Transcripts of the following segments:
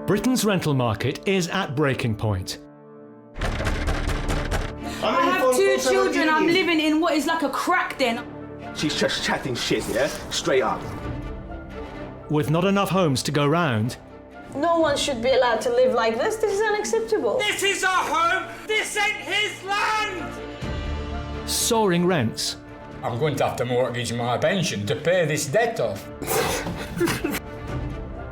Britain's rental market is at breaking point. I have 2 children. I'm living in what is like a crack den. She's just chatting shit, yeah? Straight up. With not enough homes to go round, no one should be allowed to live like this. This is unacceptable. This is our home. This ain't his land. soaring rents. I'm going to have to mortgage my pension to pay this debt off.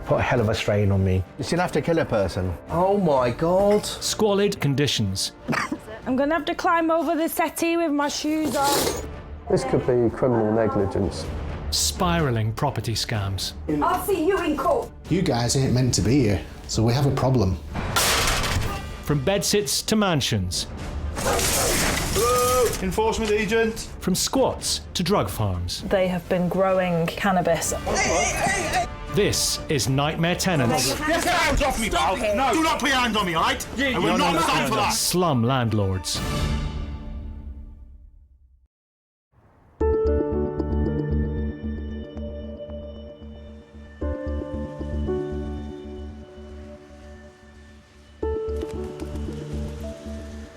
Put a hell of a strain on me. You still have to kill a person. Oh my God. Squalid conditions. I'm going to have to climb over the settee with my shoes on. This could be criminal negligence. Spiralling property scams. I'll see you in court. You guys ain't meant to be here, so we have a problem. From bedsits to mansions. Hello, enforcement agent. From squats to drug farms. They have been growing cannabis. This is Nightmare Tenants. Get your hands off me, pal. No, do not put your hands on me, all right? I will not stand for that. Slum landlords.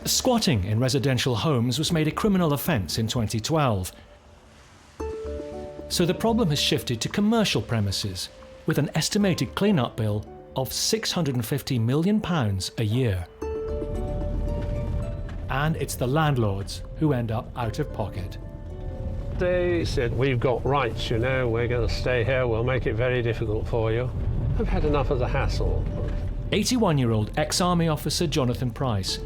Squatting in residential homes was made a criminal offence in 2012. So the problem has shifted to commercial premises, with an estimated clean-up bill of £650 million a year. And it's the landlords who end up out of pocket. They said, we've got rights, you know, we're going to stay here, we'll make it very difficult for you. I've had enough of the hassle. 81-year-old ex-army officer Jonathan Price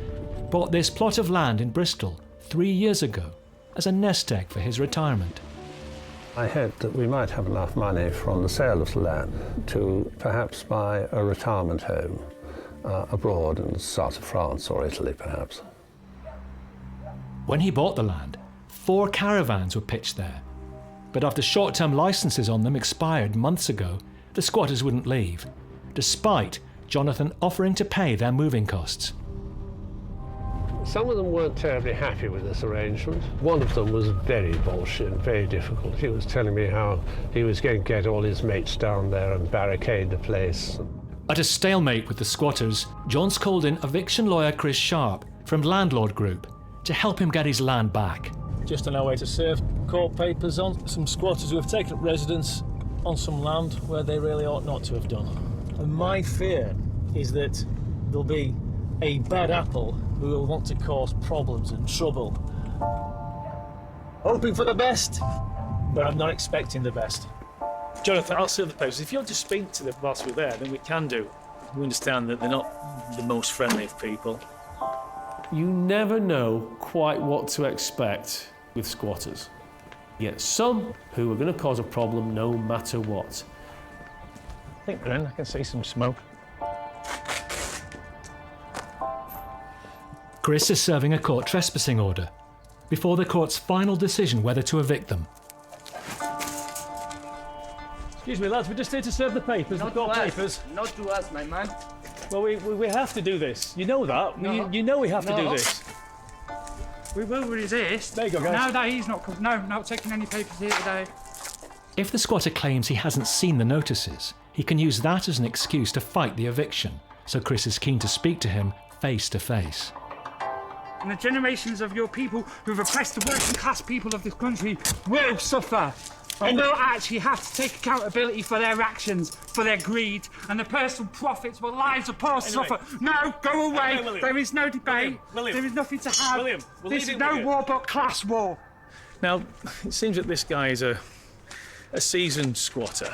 bought this plot of land in Bristol 3 years ago as a nest egg for his retirement. I hoped that we might have enough money from the sale of the land to perhaps buy a retirement home abroad in the south of France or Italy, perhaps. When he bought the land, 4 caravans were pitched there. But after short-term licences on them expired months ago, the squatters wouldn't leave, despite Jonathan offering to pay their moving costs. Some of them weren't terribly happy with this arrangement. One of them was very bullshit, very difficult. He was telling me how he was going to get all his mates down there and barricade the place. At a stalemate with the squatters, John's called in eviction lawyer Chris Sharp from Landlord Group to help him get his land back. Just on our way to serve court papers on some squatters who have taken up residence on some land where they really ought not to have done. And my fear is that there'll be a bad apple who will want to cause problems and trouble. Hoping for the best, but I'm not expecting the best. Jonathan, I'll serve the papers. If you want to speak to them whilst we're there, then we can do. We understand that they're not the most friendly of people. You never know quite what to expect with squatters. You get some who are going to cause a problem no matter what. I think they're in. I can see some smoke. Chris is serving a court trespassing order before the court's final decision whether to evict them. Excuse me, lads, we're just here to serve the papers. Not the court to us. papers. Not to us, my man. Well, we have to do this. You know that. No. You know we have to do this. We will resist. There you go, guys. No, that he's not. No, not taking any papers here today. If the squatter claims he hasn't seen the notices, he can use that as an excuse to fight the eviction. So Chris is keen to speak to him face to face. And the generations of your people who've oppressed the working class people of this country will suffer. And they'll actually have to take accountability for their actions, for their greed, and the personal profits where lives of poor suffer. No, go away. William. There is no debate. William. There is nothing to have. William, we'll this leave is it no with you. war but class war. Now, it seems that this guy is a seasoned squatter.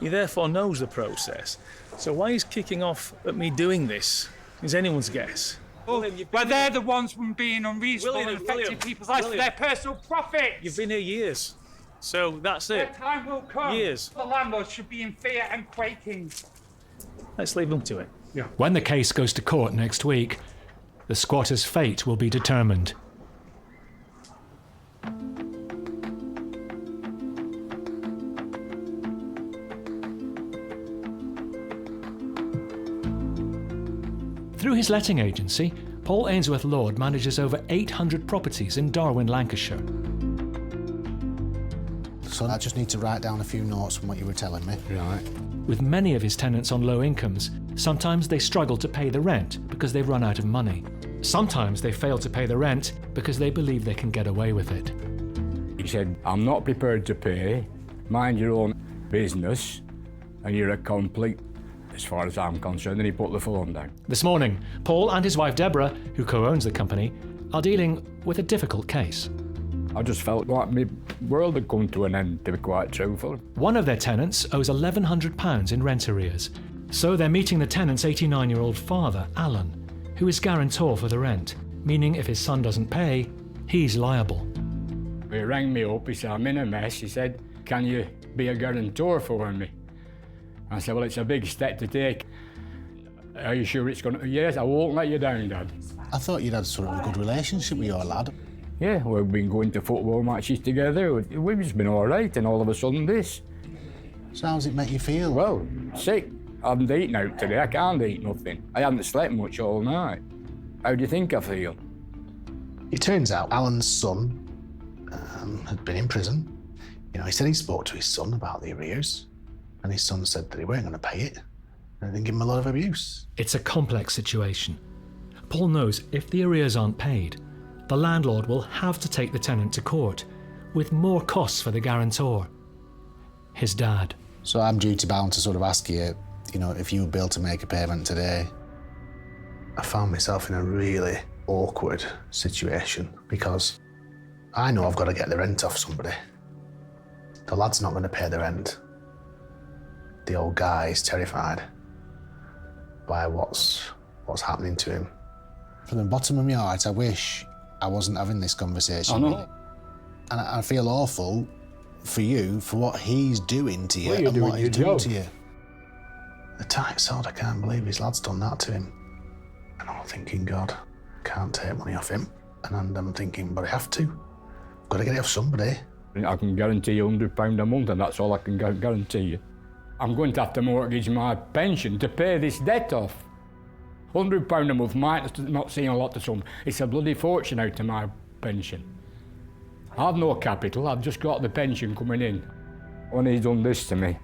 He therefore knows the process. So why he's kicking off at me doing this is anyone's guess. William, well, they're the ones being unreasonable and affecting people's lives for their personal profits. You've been here years, so that's it. Their time will come. Years. The landlords should be in fear and quaking. Let's leave them to it. Yeah. When the case goes to court next week, the squatter's fate will be determined. Through his letting agency, Paul Ainsworth Lord manages over 800 properties in Darwin, Lancashire. It's son. I just need to write down a few notes from what you were telling me. Right. With many of his tenants on low incomes, sometimes they struggle to pay the rent because they've run out of money. Sometimes they fail to pay the rent because they believe they can get away with it. He said, I'm not prepared to pay, mind your own business, and you're a complete, as far as I'm concerned, and he put the phone down. This morning, Paul and his wife Deborah, who co-owns the company, are dealing with a difficult case. I just felt like my world had come to an end, to be quite truthful. One of their tenants owes £1,100 in rent arrears, so they're meeting the tenant's 89-year-old father, Alan, who is guarantor for the rent, meaning if his son doesn't pay, he's liable. He rang me up, he said, I'm in a mess. He said, can you be a guarantor for me? I said, well, it's a big step to take. Are you sure it's going to... Yes, I won't let you down, Dad. I thought you'd had sort of a good relationship with your lad. Yeah, we've been going to football matches together. We've just been all right, and all of a sudden this. So how does it make you feel? Well, sick. I haven't eaten out today. I can't eat nothing. I haven't slept much all night. How do you think I feel? It turns out Alan's son had been in prison. You know, he said he spoke to his son about the arrears, and his son said that he weren't going to pay it, and then give him a lot of abuse. It's a complex situation. Paul knows if the arrears aren't paid, the landlord will have to take the tenant to court, with more costs for the guarantor. His dad. So I'm duty-bound to sort of ask you, you know, if you would be able to make a payment today. I found myself in a really awkward situation because I know I've got to get the rent off somebody. The lad's not going to pay the rent. The old guy is terrified by what's happening to him. From the bottom of my heart, I wish I wasn't having this conversation. I know. And I feel awful for you, for what he's doing to you Well, and what he's doing job. to you. The tight sod, I can't believe his lad's done that to him. And I'm thinking, God, can't take money off him. And I'm thinking, but I have to. Got to get it off somebody. I can guarantee you £100 a month, and that's all I can guarantee you. I'm going to have to mortgage my pension to pay this debt off. £100 a month might not seem a lot to some. It's a bloody fortune out of my pension. I've no capital, I've just got the pension coming in. When he's done this to me,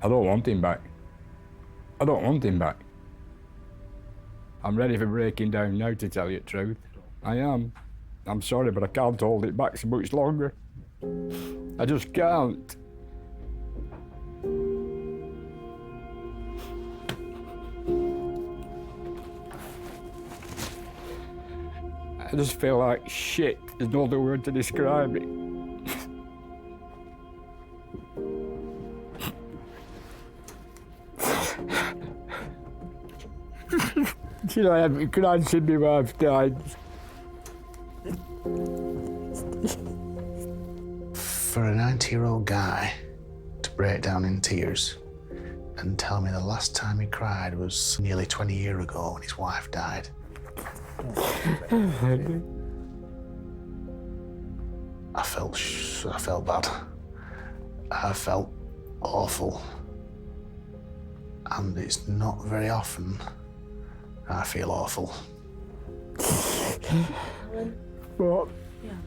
I don't want him back. I don't want him back. I'm ready for breaking down now, to tell you the truth. I am. I'm sorry, but I can't hold it back so much longer. I just can't. I just feel like shit. There's no other word to describe it. You know, I haven't cried since my wife died. For a 90-year-old guy to break down in tears and tell me the last time he cried was nearly 20 years ago when his wife died. I felt bad. I felt awful. And it's not very often I feel awful. But,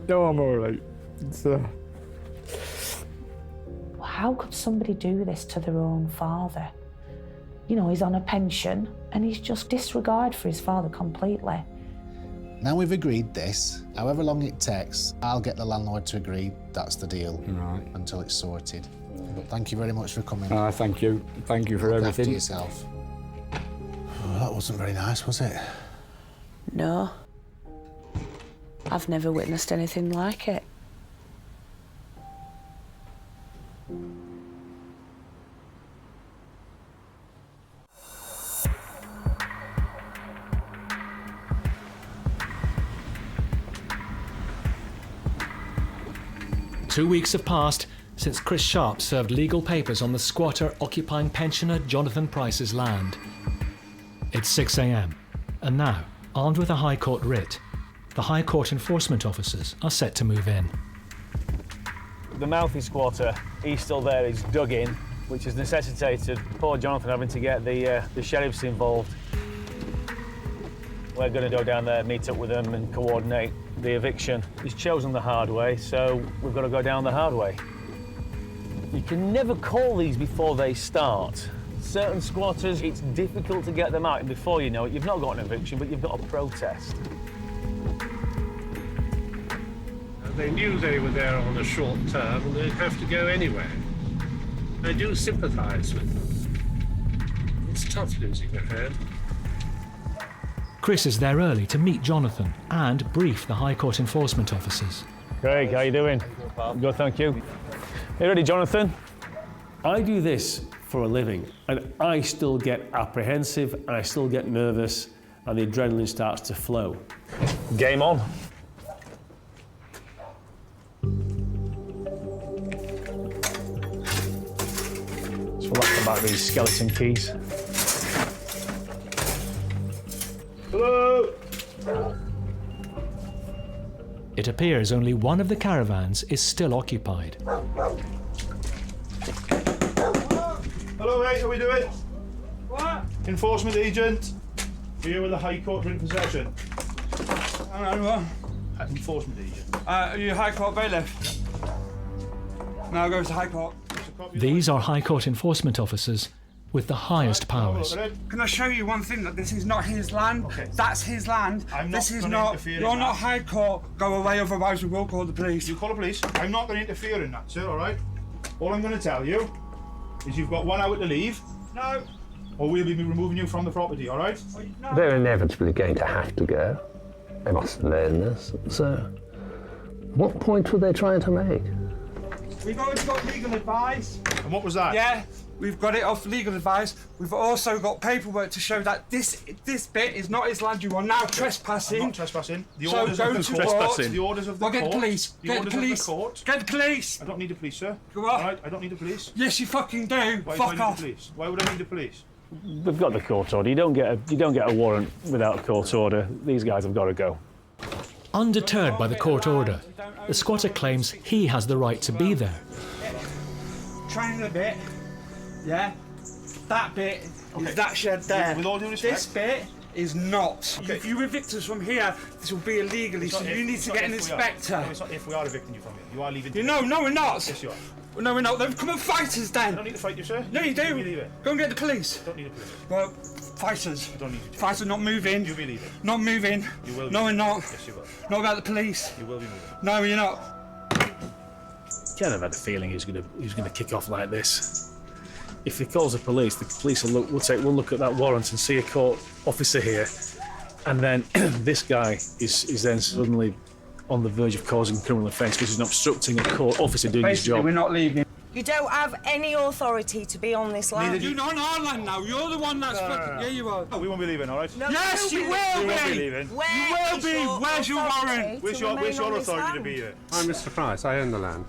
no, I'm all right. How could somebody do this to their own father? You know, he's on a pension and he's just disregard for his father completely. Now we've agreed this, however long it takes, I'll get the landlord to agree that's the deal. Right. Until it's sorted. But thank you very much for coming. Thank you. Thank you for Look everything. after yourself. Oh, that wasn't very nice, was it? No. I've never witnessed anything like it. Two weeks have passed since Chris Sharp served legal papers on the squatter occupying pensioner Jonathan Price's land. It's 6 a.m, and now, armed with a High Court writ, the High Court enforcement officers are set to move in. The mouthy squatter, he's still there, he's dug in, which has necessitated poor Jonathan having to get the sheriffs involved. We're going to go down there, meet up with them and coordinate the eviction. He's chosen the hard way, so we've got to go down the hard way. You can never call these before they start. Certain squatters, it's difficult to get them out, and before you know it, you've not got an eviction, but you've got a protest. They knew they were there on a short term and they'd have to go anyway. I do sympathise with them. It's tough losing a hand. Chris is there early to meet Jonathan and brief the High Court enforcement officers. Craig, how you doing? Good, thank you. You ready, Jonathan? I do this for a living, and I still get apprehensive, and I still get nervous, and the adrenaline starts to flow. Game on. So let's come back to these skeleton keys. Hello? It appears only one of the caravans is still occupied. Hello, mate, how we doing? What? Enforcement agent. We're here with the High Court in possession. Hang on, what? Enforcement agent. Are you High Court bailiff? Now go to High Court. These are High Court enforcement officers with the highest powers. Can I show you one thing? That this is not his land. Okay. That's his land. This is not. You're not High Court. Go away, otherwise we will call the police. You call the police. I'm not going to interfere in that, sir. All right. All I'm going to tell you is you've got 1 hour to leave. No. Or we'll be removing you from the property. All right. No. They're inevitably going to have to go. They must learn this. So, what point were they trying to make? We've already got legal advice. And what was that? Yeah, we've got it off legal advice. We've also got paperwork to show that this bit is not his land. You are now trespassing. I'm not trespassing. The So orders go of the to court. court. The orders of the Well, court. get the police. The Get the orders police. of the court. Get the police. I don't need the police, sir. Go on. All right, I don't need the police. Yes, you fucking do. Why Fuck do I need off. the police? Why would I need the police? We've got the court order. You don't get a warrant without a court order. These guys have got to go. Undeterred by the court order, the squatter claims he has the right to be there. Trying a bit. Yeah. That bit is that shed there. With all due respect. This bit is not. Okay. If you evict us from here, this will be illegally, so you need to get an inspector. No, it's not if we are evicting you from here. You are leaving. No, we're not. Yes, you are. No, we're not. Then come and fight us then. I don't need to fight you, sir. No, you do. You leave it. Go and get the police. Don't need the police. Well, fight us. I don't need you to. Fight us, not moving. You be leaving. Not moving. You will. No, we're not. Yes, you will. Not about the police. You will be moving. No, you're not. Kind of had a feeling he was gonna kick off like this. If he calls the police will look at that warrant and see a court officer here, and then this guy is then suddenly on the verge of causing a criminal offence because he's obstructing a court officer doing his job. We're not leaving. You don't have any authority to be on this land. You're not on our land now. You're the one that's... Yeah, you are. No, we won't be leaving, all right? No, Yes, you will We be. won't be leaving. Where You will is be. your Where's your authority warrant? Where's to your remain on this authority to land? be here? I'm Mr. Price. I own the land.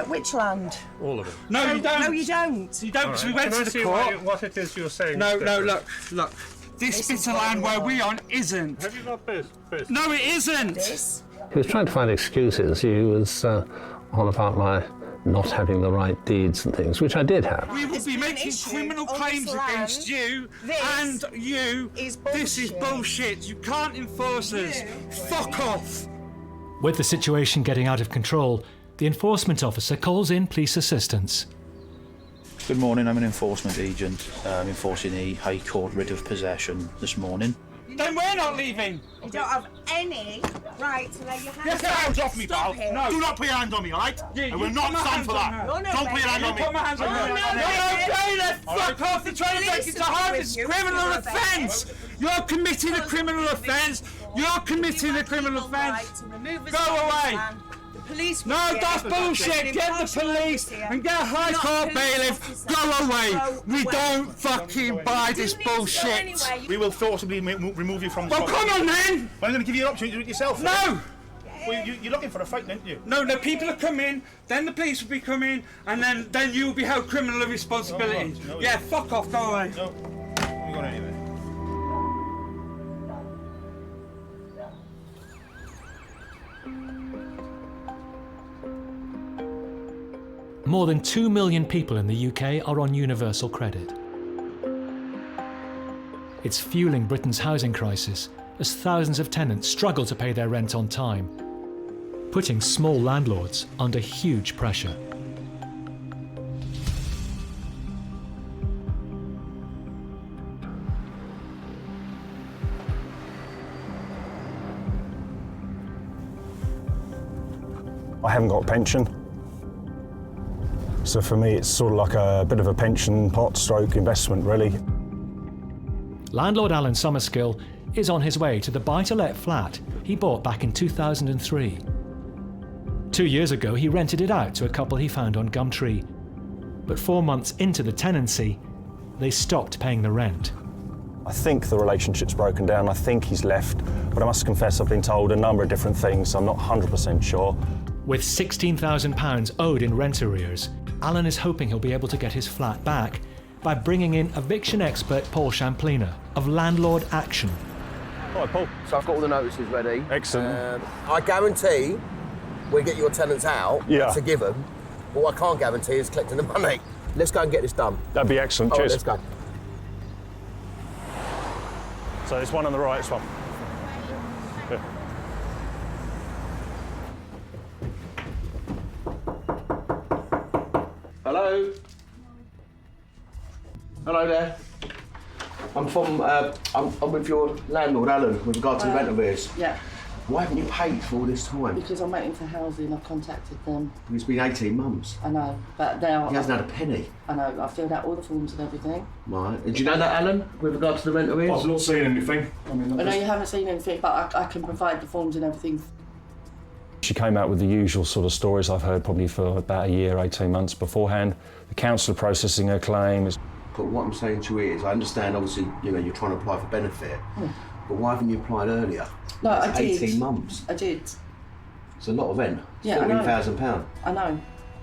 Which land? All of it. No, you don't. No, you don't. You don't, because we went Can I to the see court. what it is you're saying? No, Mr. look. This bit of land where we on isn't. Have you got this? No, it isn't. This? He was trying to find excuses. He was on about my not having the right deeds and things, which I did have. We will be making criminal claims against you and you. This is bullshit. You can't enforce us. Fuck off. With the situation getting out of control, the enforcement officer calls in police assistance. Good morning, I'm an enforcement agent enforcing a High Court writ of possession this morning. Then we're not leaving. You don't have any right to lay your hands Get your hands off me, pal. No. Do not put your hand on me, all right? Yeah, I will you not put my stand hands for on that. her. You're no Don't put your hand on me. Put my hands on Oh, you. no, You're bailiff. All right. Fuck off. They're trying to take you to harness. Criminal offence. You're committing a criminal offence. You're committing a criminal offence. Go away. Police No, that's bullshit. Get the police and get a High Court bailiff. Go away. We don't fucking buy this bullshit. We will forcibly remove you from the Well, come on then. I'm going to give you an opportunity to do it yourself. No. Well, you're looking for a fight, aren't you? No, people are coming, then the police will be coming, and then you'll be held criminal responsibility. No, Yeah, fuck off, go away. No, we're going anywhere. More than 2 million people in the UK are on universal credit. It's fueling Britain's housing crisis as thousands of tenants struggle to pay their rent on time, putting small landlords under huge pressure. I haven't got a pension. So for me, it's sort of like a bit of a pension pot stroke investment, really. Landlord Alan Summerskill is on his way to the buy-to-let flat he bought back in 2003. 2 years ago, he rented it out to a couple he found on Gumtree. But 4 months into the tenancy, they stopped paying the rent. I think the relationship's broken down. I think he's left. But I must confess I've been told a number of different things, so I'm not 100% sure. With £16,000 owed in rent arrears, Alan is hoping he'll be able to get his flat back by bringing in eviction expert Paul Champlina of Landlord Action. Hi, Paul. So I've got all the notices ready. Excellent. I guarantee we get your tenants out. Yeah. That's a given. But what I can't guarantee is collecting the money. Let's go and get this done. That'd be excellent. All right, Cheers. let's go. So there's one on the right, this one. Yeah. Hello? Hello there. I'm with your landlord, Alan, with regard to the rent arrears. Yeah. Why haven't you paid for all this time? Because I'm waiting for housing. I've contacted them. It's been 18 months. I know, but they are. He hasn't had a penny. I know. I filled out all the forms and everything. Right. And do you know that, Alan, with regard to the rent arrears? I've not seen anything. I know you haven't seen anything, but I can provide the forms and everything. She came out with the usual sort of stories I've heard probably for about a year, 18 months beforehand. The council are processing her claim. But what I'm saying to you is, I understand, obviously, you know, you're trying to apply for benefit, but why haven't you applied earlier? No, I did. 18 months. I did. It's a lot of rent. Yeah, I know. £14,000. I know.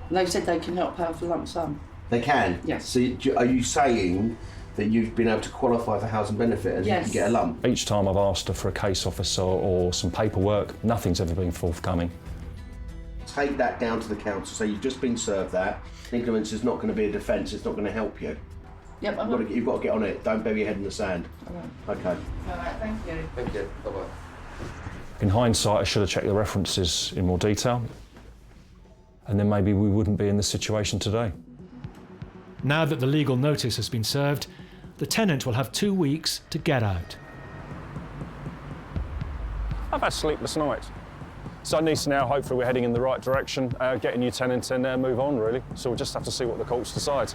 And they said they can help pay for lump sum. They can? Yes. So are you saying that you've been able to qualify for housing benefit and you can get a lump? Each time I've asked her for a case officer or some paperwork, nothing's ever been forthcoming. Take that down to the council, say you've just been served that. Ignorance is not going to be a defence, it's not going to help you. Yep, You've got to get on it, don't bury your head in the sand. Okay. All right, thank you. Thank you, bye-bye. In hindsight, I should have checked the references in more detail, and then maybe we wouldn't be in this situation today. Now that the legal notice has been served, the tenant will have 2 weeks to get out. I've had sleepless nights. So it needs to now, hopefully we're heading in the right direction, get a new tenant and move on, really. So we'll just have to see what the courts decide.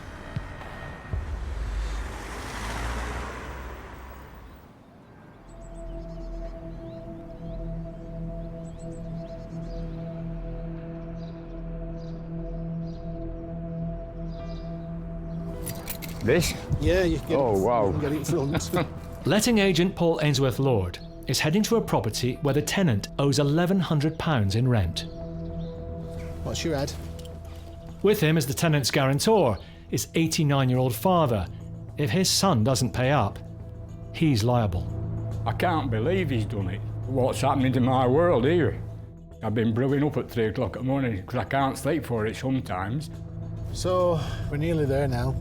This? Yeah, you can get Oh, wow. You can get it in front. Letting agent Paul Ainsworth-Lord is heading to a property where the tenant owes £1,100 in rent. What's your ad? With him as the tenant's guarantor is 89-year-old father. If his son doesn't pay up, he's liable. I can't believe he's done it. What's happening to my world here? I've been brewing up at 3 o'clock in the morning because I can't sleep for it sometimes. So, we're nearly there now.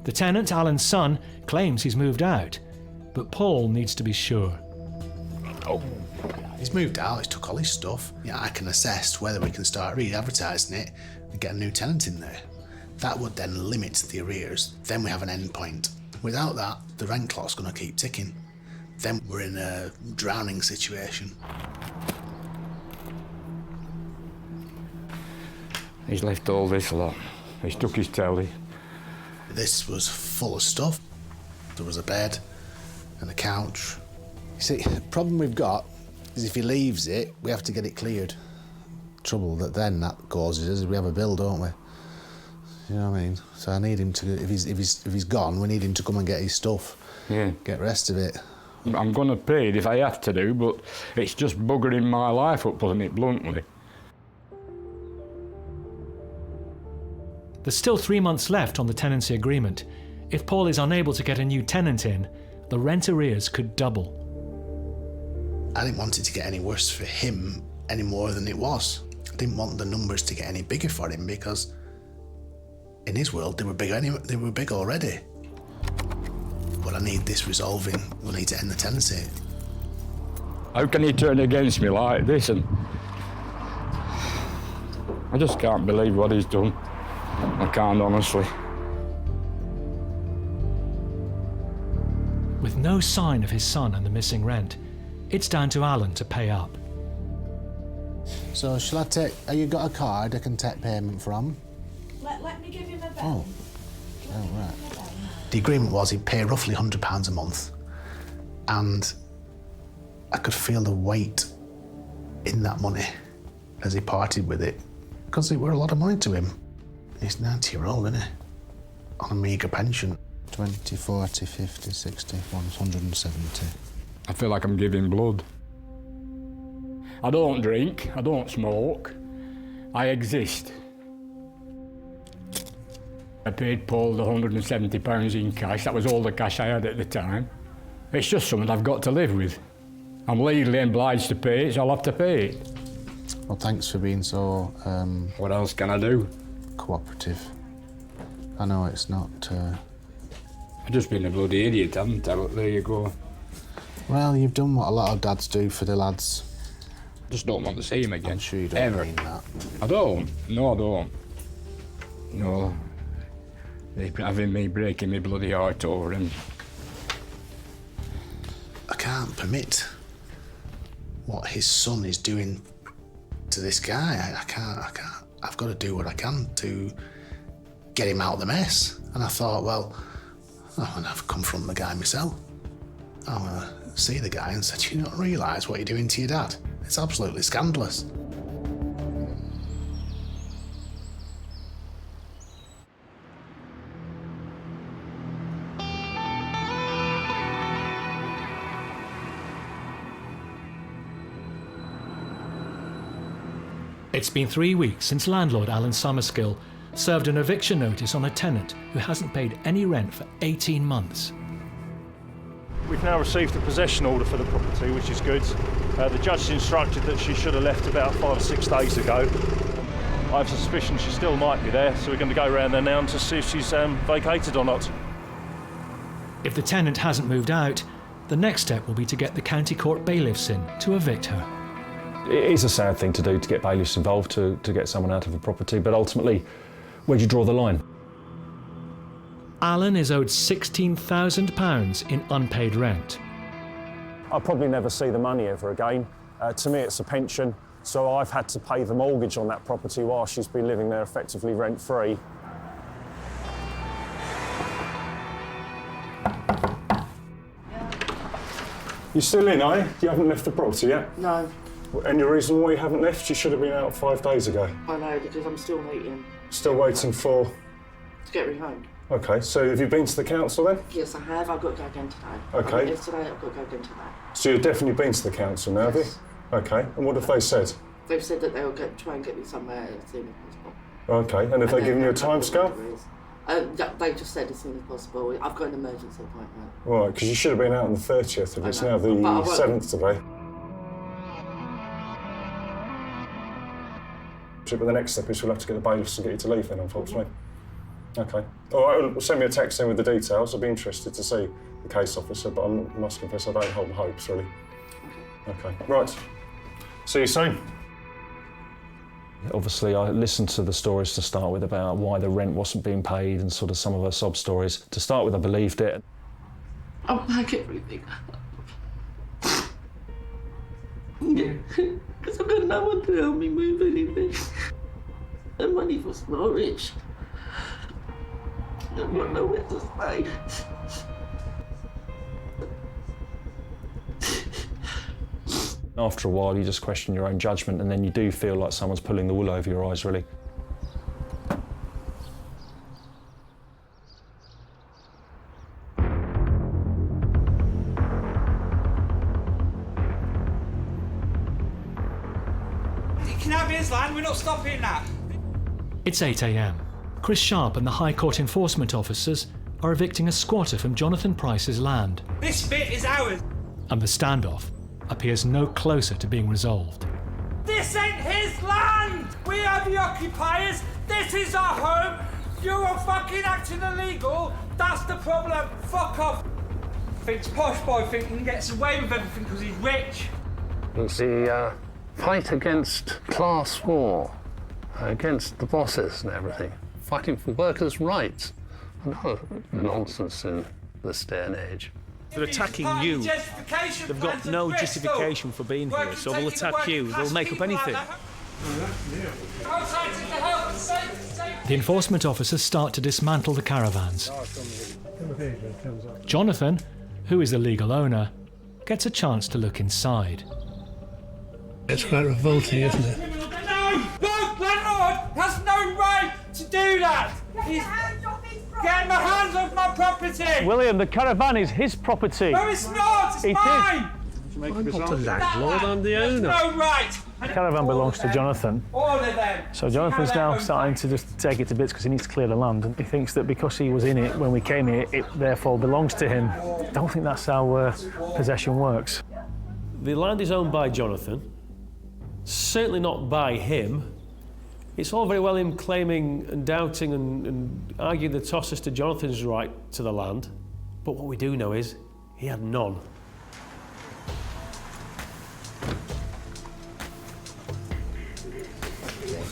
The tenant, Alan's son, claims he's moved out, but Paul needs to be sure. Oh, he's moved out, he's took all his stuff. Yeah, I can assess whether we can start re-advertising it and get a new tenant in there. That would then limit the arrears. Then we have an end point. Without that, the rent clock's going to keep ticking. Then we're in a drowning situation. He's left all this lot. He's took his telly. This was full of stuff. There was a bed and a couch. You see, the problem we've got is if he leaves it, we have to get it cleared. Trouble that causes is we have a bill, don't we? You know what I mean? So I need him to, if he's gone, we need him to come and get his stuff. Yeah. Get the rest of it. I'm going to pay it if I have to do, but it's just buggering my life up, putting it bluntly. There's still 3 months left on the tenancy agreement. If Paul is unable to get a new tenant in, the rent arrears could double. I didn't want it to get any worse for him any more than it was. I didn't want the numbers to get any bigger for him because in his world they were big already. But I need this resolving. We'll need to end the tenancy. How can he turn against me like this? And I just can't believe what he's done. I can't, honestly. With no sign of his son and the missing rent, it's down to Alan to pay up. So shall I take... Have you got a card I can take payment from? Let me give him a Oh. Oh, right. The agreement was he'd pay roughly £100 a month, and I could feel the weight in that money as he parted with it, because it were a lot of money to him. He's 90-year-old, isn't he? On a meagre pension. 20, 40, 50, 60, 170. I feel like I'm giving blood. I don't drink, I don't smoke, I exist. I paid Paul the £170 in cash. That was all the cash I had at the time. It's just something I've got to live with. I'm legally obliged to pay it, so I'll have to pay it. Well, thanks for being so... What else can I do? Cooperative. I know it's not... I've just been a bloody idiot, haven't I? But there you go. Well, you've done what a lot of dads do for the lads. I just don't want to see him again. I'm sure you don't Ever. mean that. I don't. No, I don't. No. They've been having me breaking my bloody heart over him. I can't permit what his son is doing to this guy. I can't. I've got to do what I can to get him out of the mess. And I thought, well, I'm going to have to confront the guy myself. I'm going to see the guy and say, do you not realise what you're doing to your dad? It's absolutely scandalous. It's been 3 weeks since landlord Alan Summerskill served an eviction notice on a tenant who hasn't paid any rent for 18 months. We've now received a possession order for the property, which is good. The judge instructed that she should have left about 5 or 6 days ago. I have suspicion she still might be there, so we're going to go around there now to see if she's vacated or not. If the tenant hasn't moved out, the next step will be to get the county court bailiffs in to evict her. It is a sad thing to do, to get bailiffs involved to get someone out of a property, but ultimately, where do you draw the line? Alan is owed £16,000 in unpaid rent. I'll probably never see the money ever again. To me, it's a pension, so I've had to pay the mortgage on that property while she's been living there effectively rent-free. You still in, are you? You haven't left the property yet? No. Any reason why you haven't left? You should have been out 5 days ago. I know, because I'm still waiting. Still waiting for... To get rehomed. OK, so have you been to the council then? Yes, I have. I've got to go again today. OK. I went yesterday, I've got to go again today. So you've definitely been to the council now, have you? OK, and what have they said? They've said that they'll try and get me somewhere as soon as possible. OK, and have they given you a timescale? They just said as soon as possible. I've got an emergency appointment. Right, because you should have been out on the 30th, and it's now the 7th today. But the next step is we'll have to get the bailiffs to get you to leave then, unfortunately. OK. All right, well, send me a text in with the details. I'll be interested to see the case officer, but I must confess I don't hold my hopes, really. OK. Right. See you soon. Obviously, I listened to the stories to start with about why the rent wasn't being paid and sort of some of her sob stories. To start with, I believed it. I'll pack everything. Yeah, because I've got no one to help me move anything. The money for storage. I've got nowhere to stay. After a while, you just question your own judgment, and then you do feel like someone's pulling the wool over your eyes, really. It can have his land, we're not stopping that. It's 8 a.m. Chris Sharp and the High Court enforcement officers are evicting a squatter from Jonathan Price's land. This bit is ours. And the standoff appears no closer to being resolved. This ain't his land! We are the occupiers, this is our home! You're all fucking acting illegal, that's the problem, fuck off! Thinks posh boy thinking gets away with everything because he's rich. It's the fight against class war, against the bosses and everything, fighting for workers' rights. No nonsense in this day and age. They're attacking you. They've got no justification for being here, so they'll attack you. They'll make up anything. The enforcement officers start to dismantle the caravans. Jonathan, who is the legal owner, gets a chance to look inside. It's quite revolting, isn't it? No! Look, landlord has no right to do that! He's getting my hands off my property! William, the caravan is his property. No, it's not! It's mine! I'm not the landlord, I'm the owner. No right! The caravan belongs to Jonathan. All of them. So Jonathan's now starting to just take it to bits because he needs to clear the land. And he thinks that because he was in it when we came here, it therefore belongs to him. I don't think that's how possession works. The land is owned by Jonathan, certainly not by him. It's all very well him claiming and doubting and arguing the toss as to Jonathan's right to the land. But what we do know is he had none.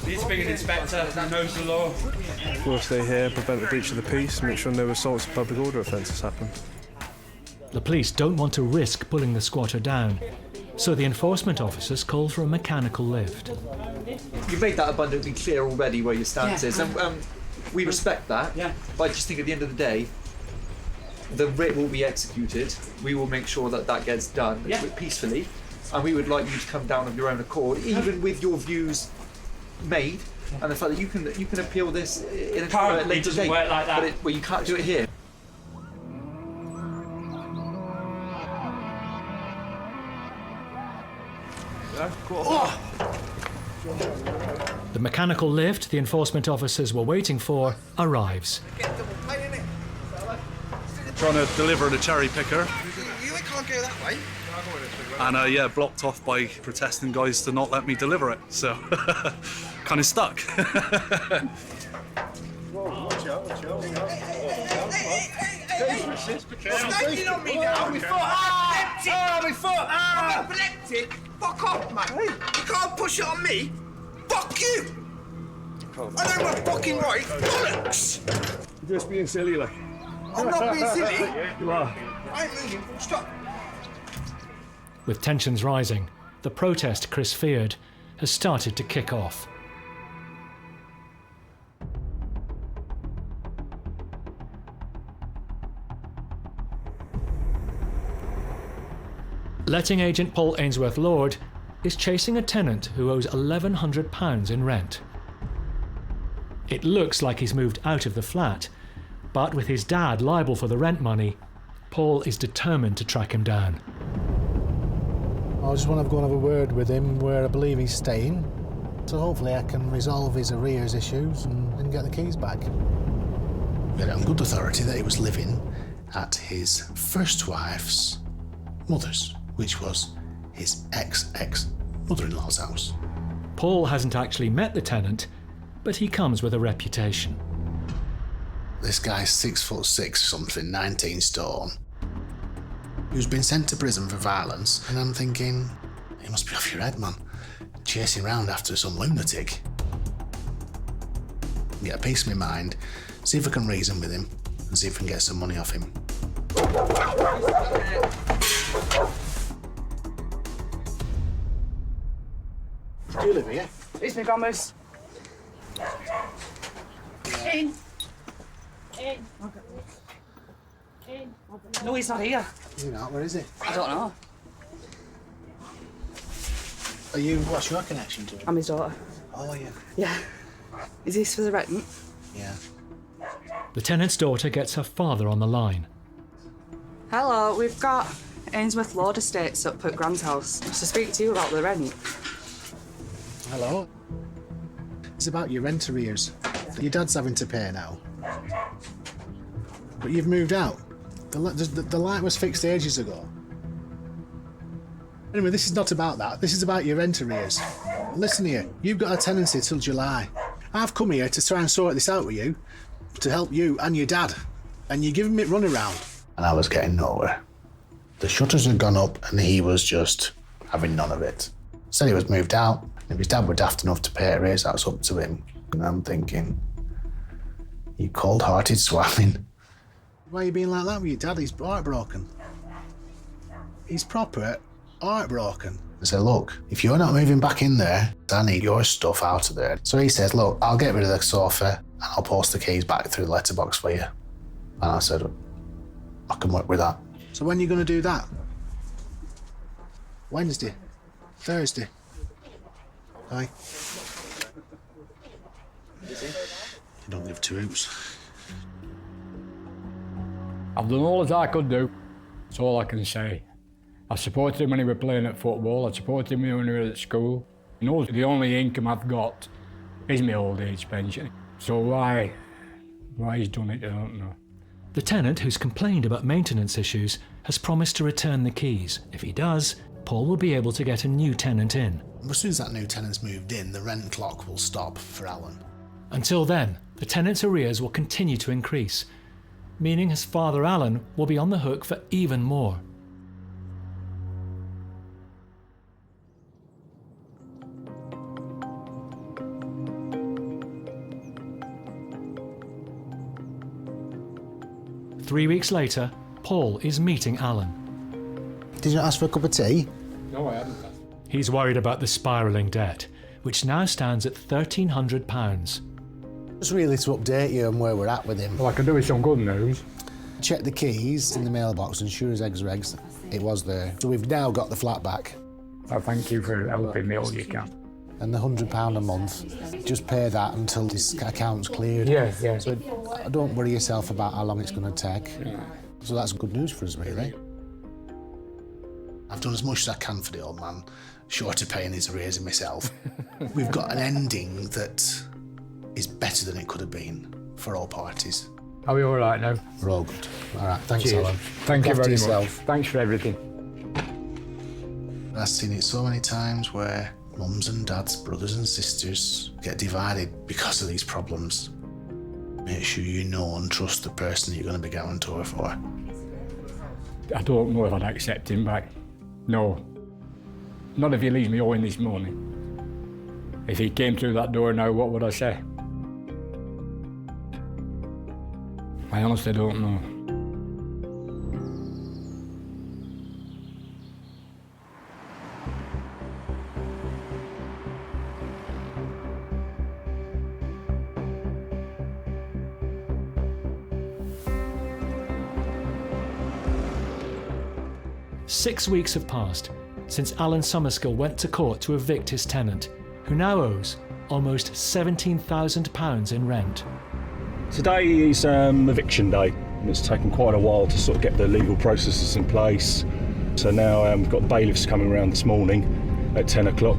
Needs to be an inspector that knows the law. We'll stay here, prevent the breach of the peace, make sure no assaults and public order offences happen. The police don't want to risk pulling the squatter down, so the enforcement officers call for a mechanical lift. You've made that abundantly clear already where your stance is, and we respect that. Yeah. But I just think at the end of the day, the writ will be executed. We will make sure that that gets done peacefully, and we would like you to come down of your own accord, even with your views made, and the fact that you can appeal this in a later date. Work like that. But you can't do it here. The mechanical lift the enforcement officers were waiting for arrives. Trying to deliver the cherry picker. You can't go that way. And blocked off by protesting guys to not let me deliver it. So, kind of stuck. Standing on me now. My foot. I'm epileptic. Fuck off, mate. You can't push it on me. Fuck you. I know my fucking right. Bollocks. You're just being silly, like. I'm not being silly. You are. I ain't moving. Stop. With tensions rising, the protest Chris feared has started to kick off. Letting agent Paul Ainsworth-Lord is chasing a tenant who owes £1,100 in rent. It looks like he's moved out of the flat, but with his dad liable for the rent money, Paul is determined to track him down. I just want to go and have a word with him where I believe he's staying, so hopefully I can resolve his arrears issues and get the keys back. We had it on good authority that he was living at his first wife's mother's, which was his ex-mother-in-law's house. Paul hasn't actually met the tenant, but he comes with a reputation. This guy's 6'6" something, 19 stone, who's been sent to prison for violence, and I'm thinking, you must be off your head, man. Chasing around after some lunatic. Get a piece of my mind, see if I can reason with him, and see if I can get some money off him. Do you live here? It's me, Gomez. In. No, he's not here. Is he not? Where is he? I don't know. Are you, what's your connection to him? I'm his daughter. Oh, yeah. Yeah. Is this for the rent? Yeah. The tenant's daughter gets her father on the line. Hello, we've got Ainsworth-Lord Estates up at Grand's house to speak to you about the rent. Hello. It's about your rent arrears that your dad's having to pay now. But you've moved out. The light was fixed ages ago. Anyway, this is not about that. This is about your rent arrears. Listen here, you've got a tenancy till July. I've come here to try and sort this out with you, to help you and your dad, and you're giving me runaround. And I was getting nowhere. The shutters had gone up and he was just having none of it. Said he was moved out. If his dad were daft enough to pay arrears, that's up to him. And I'm thinking, you cold-hearted swine. Why are you being like that with your dad? He's heartbroken. He's proper heartbroken. I said, look, if you're not moving back in there, I need your stuff out of there. So he says, look, I'll get rid of the sofa and I'll post the keys back through the letterbox for you. And I said, I can work with that. So when are you going to do that? Wednesday? Thursday? Aye. You don't give two hoops. I've done all that I could do. That's all I can say. I supported him when he was playing at football. I supported him when he was at school. He knows the only income I've got is my old age pension. So why he's done it, I don't know. The tenant, who's complained about maintenance issues, has promised to return the keys. If he does, Paul will be able to get a new tenant in. As soon as that new tenant's moved in, the rent clock will stop for Alan. Until then, the tenant's arrears will continue to increase, meaning his father Alan will be on the hook for even more. Three weeks later, Paul is meeting Alan. Did you ask for a cup of tea? No, I haven't. He's worried about the spiralling debt, which now stands at £1,300. Just really to update you on where we're at with him. Well, I can do with some good news. Check the keys in the mailbox and sure as eggs are eggs, it was there. So we've now got the flat back. Well, thank you for helping me all you can. And the £100 a month, just pay that until this account's cleared. Yeah. So don't worry yourself about how long it's going to take. Yeah. So that's good news for us, really. I've done as much as I can for the old man, short of paying his arrears and myself. We've got an ending that is better than it could have been for all parties. Are we all right now? We're all good. All right, thanks, Cheers. Alan. Thank you Look very after much. yourself. Thanks for everything. I've seen it so many times where mums and dads, brothers and sisters get divided because of these problems. Make sure you know and trust the person you're going to be guarantor for. I don't know if I'd accept him back. No. Not if he leaves me owing this money. If he came through that door now, what would I say? I honestly don't know. Six weeks have passed since Alan Summerskill went to court to evict his tenant, who now owes almost £17,000 in rent. Today is eviction day. It's taken quite a while to sort of get the legal processes in place. So now we've got bailiffs coming around this morning at 10 o'clock.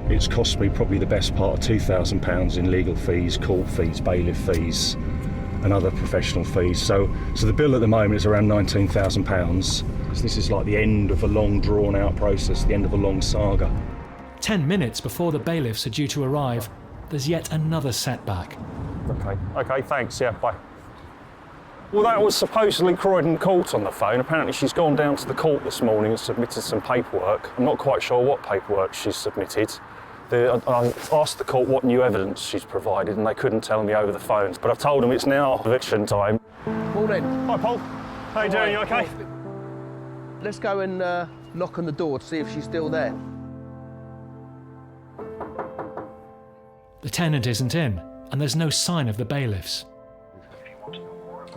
It's cost me probably the best part of £2,000 in legal fees, court fees, bailiff fees and other professional fees. So the bill at the moment is around £19,000. So this is like the end of a long drawn out process, the end of a long saga. 10 minutes before the bailiffs are due to arrive, there's yet another setback. Okay, thanks, yeah, bye. Well, that was supposedly Croydon Court on the phone. Apparently she's gone down to the court this morning and submitted some paperwork. I'm not quite sure what paperwork she's submitted. I asked the court what new evidence she's provided and they couldn't tell me over the phones, but I've told them it's now eviction time. Morning. Hi, Paul. How you doing? You okay? Let's go and knock on the door to see if she's still there. The tenant isn't in, and there's no sign of the bailiffs.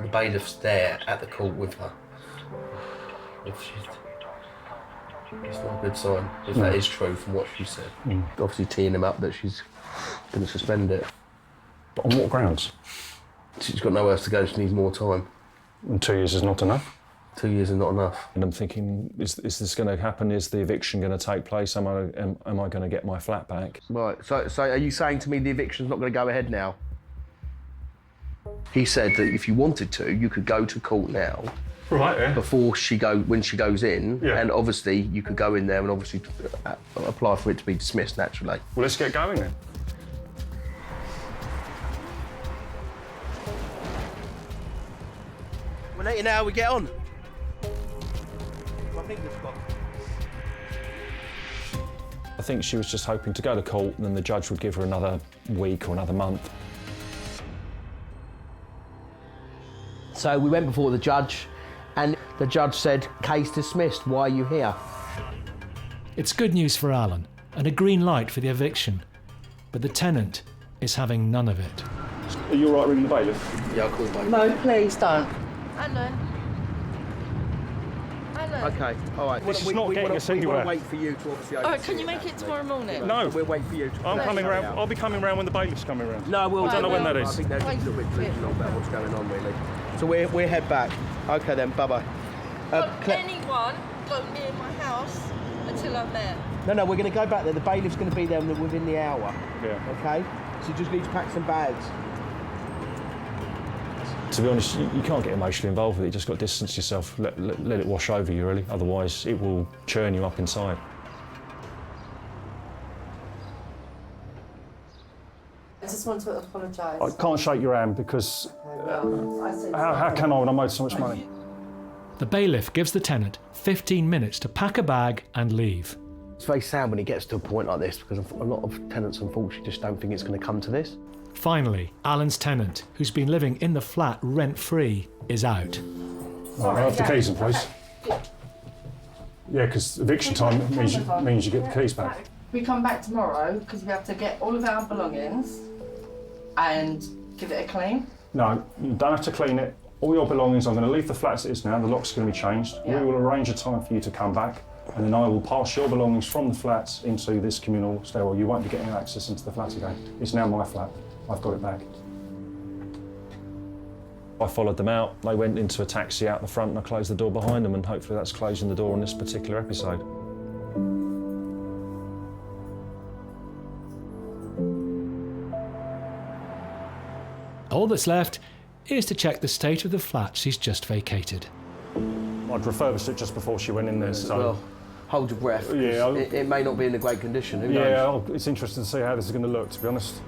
The bailiff's there at the court with her. It's not a good sign, if that is true from what she said. Obviously teeing him up that she's going to suspend it. But on what grounds? She's got nowhere else to go, she needs more time. And 2 years is not enough? 2 years is not enough. And I'm thinking, is this going to happen? Is the eviction going to take place? Am I going to get my flat back? Right, so are you saying to me the eviction's not going to go ahead now? He said that if you wanted to, you could go to court now. Right, yeah. Before when she goes in, yeah. And obviously you could go in there and obviously apply for it to be dismissed naturally. Well, let's get going then. We'll let you know how we get on. I think she was just hoping to go to court and then the judge would give her another week or another month. So we went before the judge And the judge said, case dismissed, why are you here? It's good news for Alan and a green light for the eviction, but the tenant is having none of it. Are you all right ringing the bailiff? Yeah, I'll call the bailiff. No, please don't. Alan. Okay, all right. This is not getting us We anywhere. want to wait for you to obviously... Oh, can you make it tomorrow morning? No. We'll wait for you to... I'm coming round. I'll be coming round when the bailiff's coming round. No, we'll... I don't know when that is. I think they're just a little bit delusional about what's going on, really. So we'll head back. Okay then, bye-bye. Anyone go near my house until I'm there. No, we're going to go back there. The bailiff's going to be there within the hour. Yeah. Okay? So you just need to pack some bags. To be honest, you can't get emotionally involved with it. You just got to distance yourself, let it wash over you, really. Otherwise, it will churn you up inside. I just want to apologise. I can't shake your hand because how can I when I'm owed so much money? The bailiff gives the tenant 15 minutes to pack a bag and leave. It's very sad when it gets to a point like this because a lot of tenants, unfortunately, just don't think it's going to come to this. Finally, Alan's tenant, who's been living in the flat rent-free, is out. Right, I have the keys in, please. Yeah, because eviction time means you get the keys back. We come back tomorrow because we have to get all of our belongings and give it a clean. No, you don't have to clean it. All your belongings, I'm going to leave the flat as it is now. The lock's going to be changed. Yeah. We will arrange a time for you to come back, and then I will pass your belongings from the flats into this communal stairwell. You won't be getting access into the flat again. It's now my flat. I've got it back. I followed them out. They went into a taxi out the front and I closed the door behind them, and hopefully that's closing the door on this particular episode. All that's left is to check the state of the flat she's just vacated. I'd refurbished it just before she went in there, so... Well, hold your breath. Yeah, it may not be in a great condition. Who yeah, knows? it's interesting to see how this is going to look, to be honest.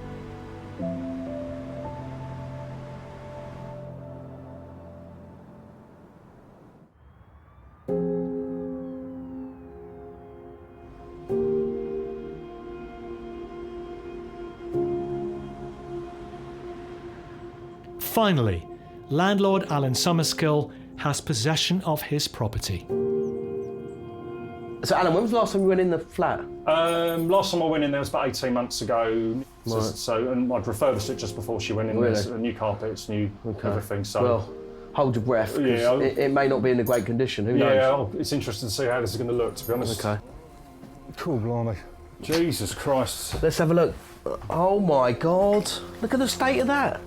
Finally, landlord Alan Summerskill has possession of his property. So, Alan, when was the last time you went in the flat? Last time I went in there was about 18 months ago. Right. So, and I'd refurbished it just before she went in Really? there. So new carpets, new everything. So, well, hold your breath. 'Cause Yeah, it may not be in a great condition. Who knows? yeah, it's interesting to see how this is going to look, to be honest. Okay. Cool, blimey. Jesus Christ. Let's have a look. Oh my God! Look at the state of that.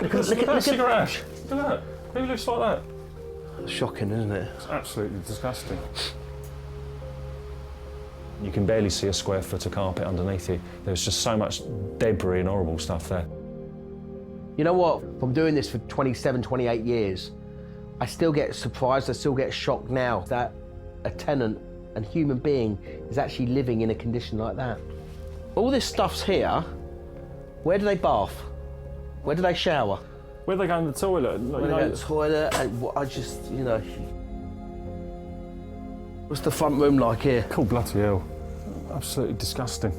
Look at that cigarette ash. Look at that. Who lives like that? It's shocking, isn't it? It's absolutely disgusting. You can barely see a square foot of carpet underneath you. There's just so much debris and horrible stuff there. You know what? From doing this for 27, 28 years, I still get surprised, I still get shocked now that a tenant and human being is actually living in a condition like that. All this stuff's here. Where do they bath? Where do they shower? Where do they go in the toilet? Like, Where do they go to the toilet? And I just, you know... What's the front room like here? Cool, bloody hell. Absolutely disgusting.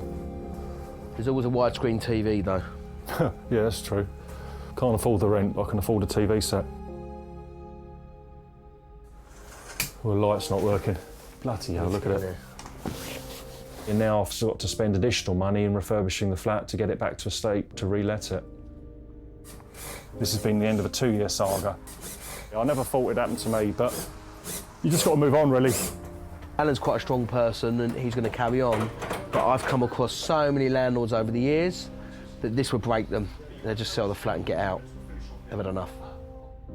There's always a widescreen TV, though. Yeah, that's true. Can't afford the rent, I can afford a TV set. Well, the light's not working. Bloody hell, look at it. And now I've got to spend additional money in refurbishing the flat to get it back to a state to re-let it. This has been the end of a 2-year saga. I never thought it'd happen to me, but you just got to move on, really. Alan's quite a strong person and he's going to carry on, but I've come across so many landlords over the years that this would break them. They just sell the flat and get out. They've had enough.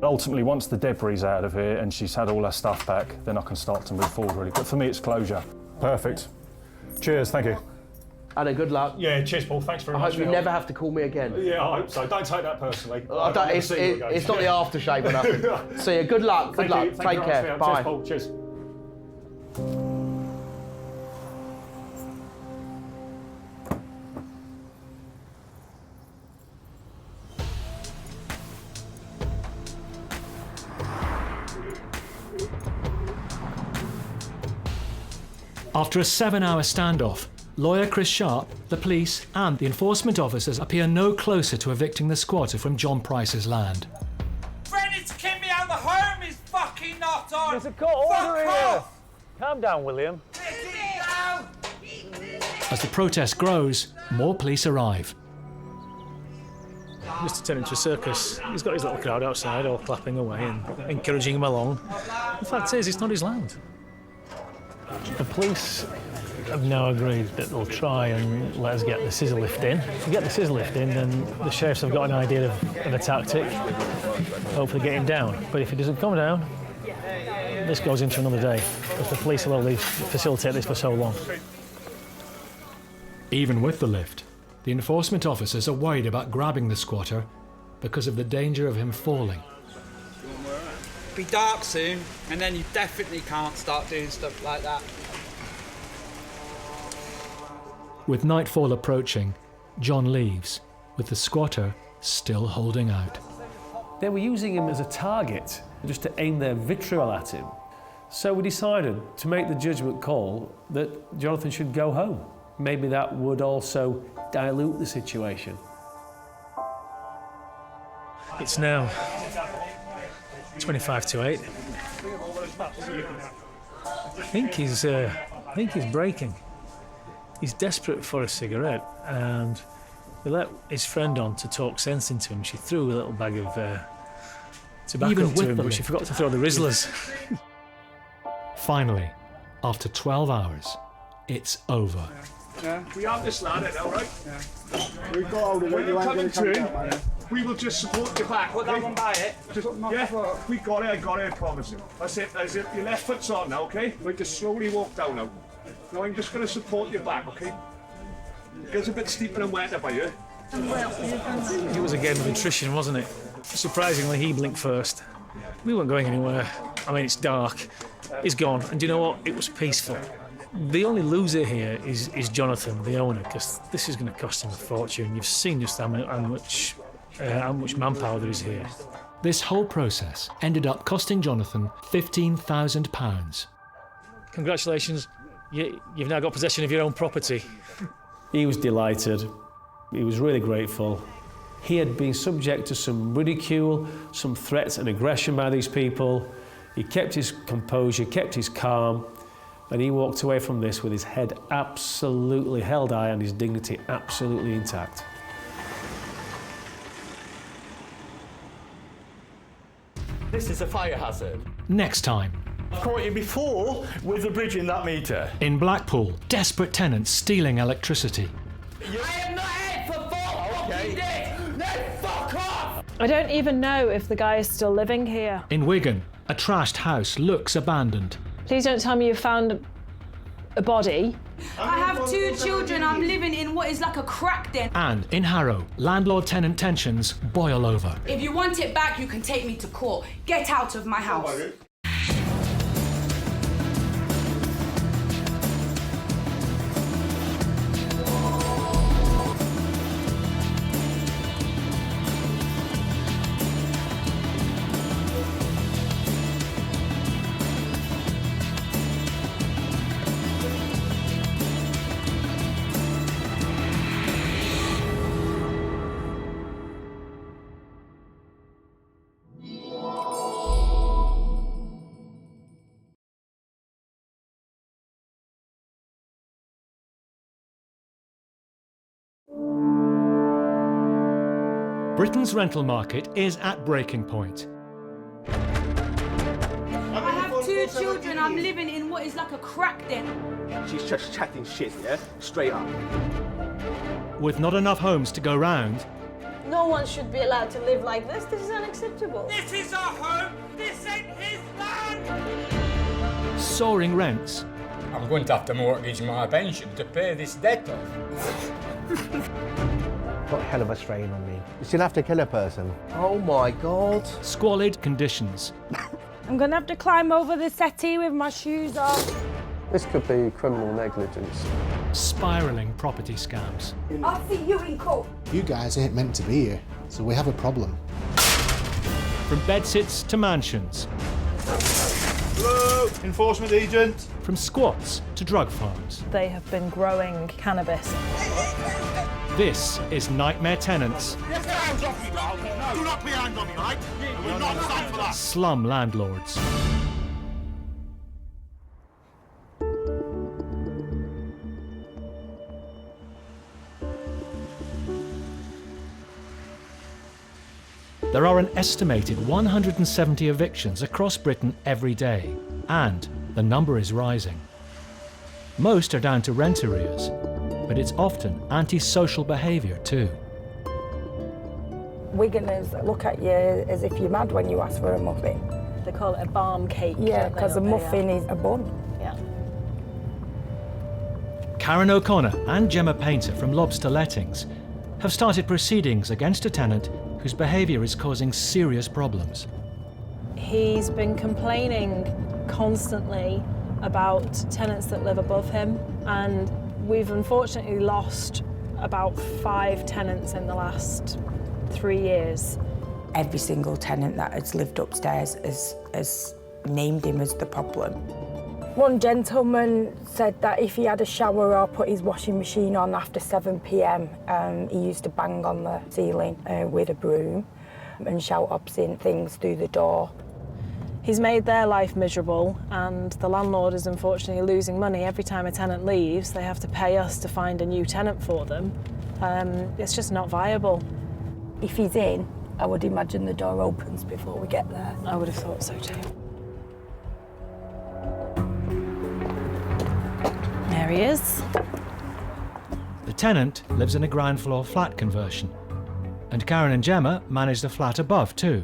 Ultimately, once the debris out of here and she's had all her stuff back, then I can start to move forward, really. But for me, it's closure. Perfect. Cheers, thank you. Alan, good luck. Yeah, cheers, Paul. Thanks very much. I hope you never have to call me again. Yeah, I hope so. Don't take that personally. It's not the aftershave or nothing. See you. Good luck. Good luck. Take care. Bye. Cheers, Paul. Cheers. After a 7-hour standoff, lawyer Chris Sharp, the police and the enforcement officers appear no closer to evicting the squatter from John Price's land. Threatening to kick me out of the home is fucking fucking not on! There's a court order Fuck here! off! Calm down, William. As the protest grows, more police arrive. Mr. Turned into a circus. He's got his little crowd outside all clapping away and encouraging him along. The fact is, it's not his land. The police have now agreed that they'll try and let us get the scissor lift in. If we get the scissor lift in, then the sheriffs have got an idea of a tactic. Hopefully get him down. But if he doesn't come down, this goes into another day, because the police will only facilitate this for so long. Even with the lift, the enforcement officers are worried about grabbing the squatter because of the danger of him falling. It'll be dark soon, and then you definitely can't start doing stuff like that. With nightfall approaching, John leaves, with the squatter still holding out. They were using him as a target, just to aim their vitriol at him. So we decided to make the judgment call that Jonathan should go home. Maybe that would also dilute the situation. It's now 25 to 8. I think he's breaking. He's desperate for a cigarette, and we let his friend on to talk sense into him. She threw a little bag of tobacco Even to with him, the but she lift. forgot to throw the Rizzlers. Finally, after 12 hours, it's over. Yeah, we have this ladder now, right? Yeah. We've got hold of it. When you come in, we will just support your back. Put that one by it. Just, yeah, we got it, I got it, I promise you. That's it, your left foot's on now, okay? We just slowly walk down now. Now I'm just going to support your back, okay? It gets a bit steeper and wetter by you. It was a game of attrition, wasn't it? Surprisingly, he blinked first. We weren't going anywhere. I mean, it's dark. He's gone. And do you know what? It was peaceful. The only loser here is Jonathan, the owner, because this is going to cost him a fortune. You've seen just how much manpower there is here. This whole process ended up costing Jonathan £15,000. Congratulations. You've now got possession of your own property. He was delighted. He was really grateful. He had been subject to some ridicule, some threats and aggression by these people. He kept his composure, kept his calm, and he walked away from this with his head absolutely held high and his dignity absolutely intact. This is a fire hazard. Next time. I've caught you before with the bridge in that meter. In Blackpool, desperate tenants stealing electricity. I am not here for fucking this! No, fuck off! I don't even know if the guy is still living here. In Wigan, a trashed house looks abandoned. Please don't tell me you found a body. I have 2 children. I'm living in what is like a crack den. And in Harrow, landlord-tenant tensions boil over. If you want it back, you can take me to court. Get out of my house. Britain's rental market is at breaking point. I have 2 children. I'm living in what is like a crack den. She's just chatting shit, yeah? Straight up. With not enough homes to go round, No one should be allowed to live like this. This is unacceptable. This is our home! This ain't his land! soaring rents, I'm going to have to mortgage my pension to pay this debt off. Put a hell of a strain on me. You still have to kill a person. Oh my God. squalid conditions, I'm gonna have to climb over the settee with my shoes off. This could be criminal negligence. spiralling property scams. I'll see you in court. You guys ain't meant to be here, so we have a problem. From bedsits to mansions, Hello, enforcement agent. from squats to drug farms. They have been growing cannabis. This is Nightmare Tenants. Get your hands off me, pal. No. Do not put your hands on me, right? We're not stand for that. Slum landlords. There are an estimated 170 evictions across Britain every day, and the number is rising. Most are down to rent arrears, but it's often antisocial behaviour too. Wiganers look at you as if you're mad when you ask for a muffin. They call it a barm cake. Yeah, because a muffin is a bun. Yeah. Karen O'Connor and Gemma Painter from Lobster Lettings have started proceedings against a tenant whose behaviour is causing serious problems. He's been complaining constantly about tenants that live above him, and we've unfortunately lost about 5 tenants in the last 3 years. Every single tenant that has lived upstairs has named him as the problem. One gentleman said that if he had a shower or put his washing machine on after 7 p.m, he used to bang on the ceiling with a broom and shout obscene things through the door. He's made their life miserable, and the landlord is unfortunately losing money. Every time a tenant leaves, they have to pay us to find a new tenant for them. It's just not viable. If he's in, I would imagine the door opens before we get there. I would have thought so too. There he is. The tenant lives in a ground floor flat conversion, and Karen and Gemma manage the flat above too.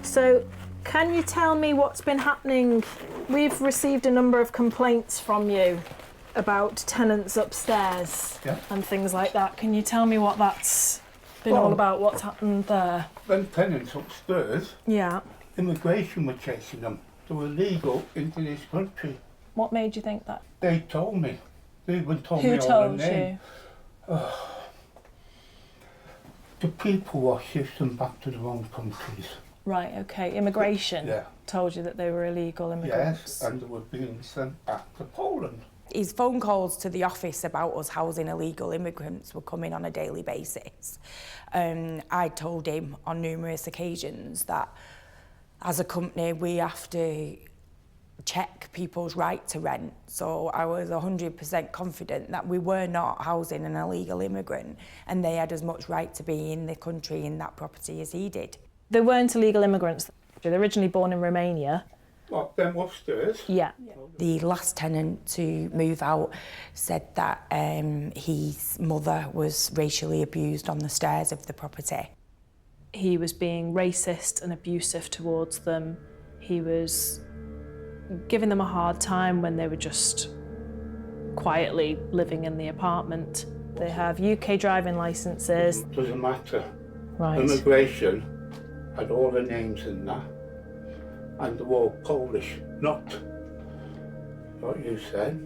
So, can you tell me what's been happening? We've received a number of complaints from you about tenants upstairs and things like that. Can you tell me what that's been all about, what's happened there? Them tenants upstairs, Yeah. immigration were chasing them. They were illegal into this country. What made you think that? They told me. They even told Who me all told their name. you? The people were shifting back to their own countries. Right, okay. Immigration Yeah. told you that they were illegal immigrants? Yes, and they were being sent back to Poland. His phone calls to the office about us housing illegal immigrants were coming on a daily basis. I told him on numerous occasions that as a company we have to check people's right to rent. So I was 100% confident that we were not housing an illegal immigrant and they had as much right to be in the country in that property as he did. They weren't illegal immigrants. They're originally born in Romania. What, them upstairs? Yeah. The last tenant to move out said that his mother was racially abused on the stairs of the property. He was being racist and abusive towards them. He was giving them a hard time when they were just quietly living in the apartment. They have UK driving licences. Doesn't matter. Right. Immigration had all the names in that, and they were Polish, not what you said.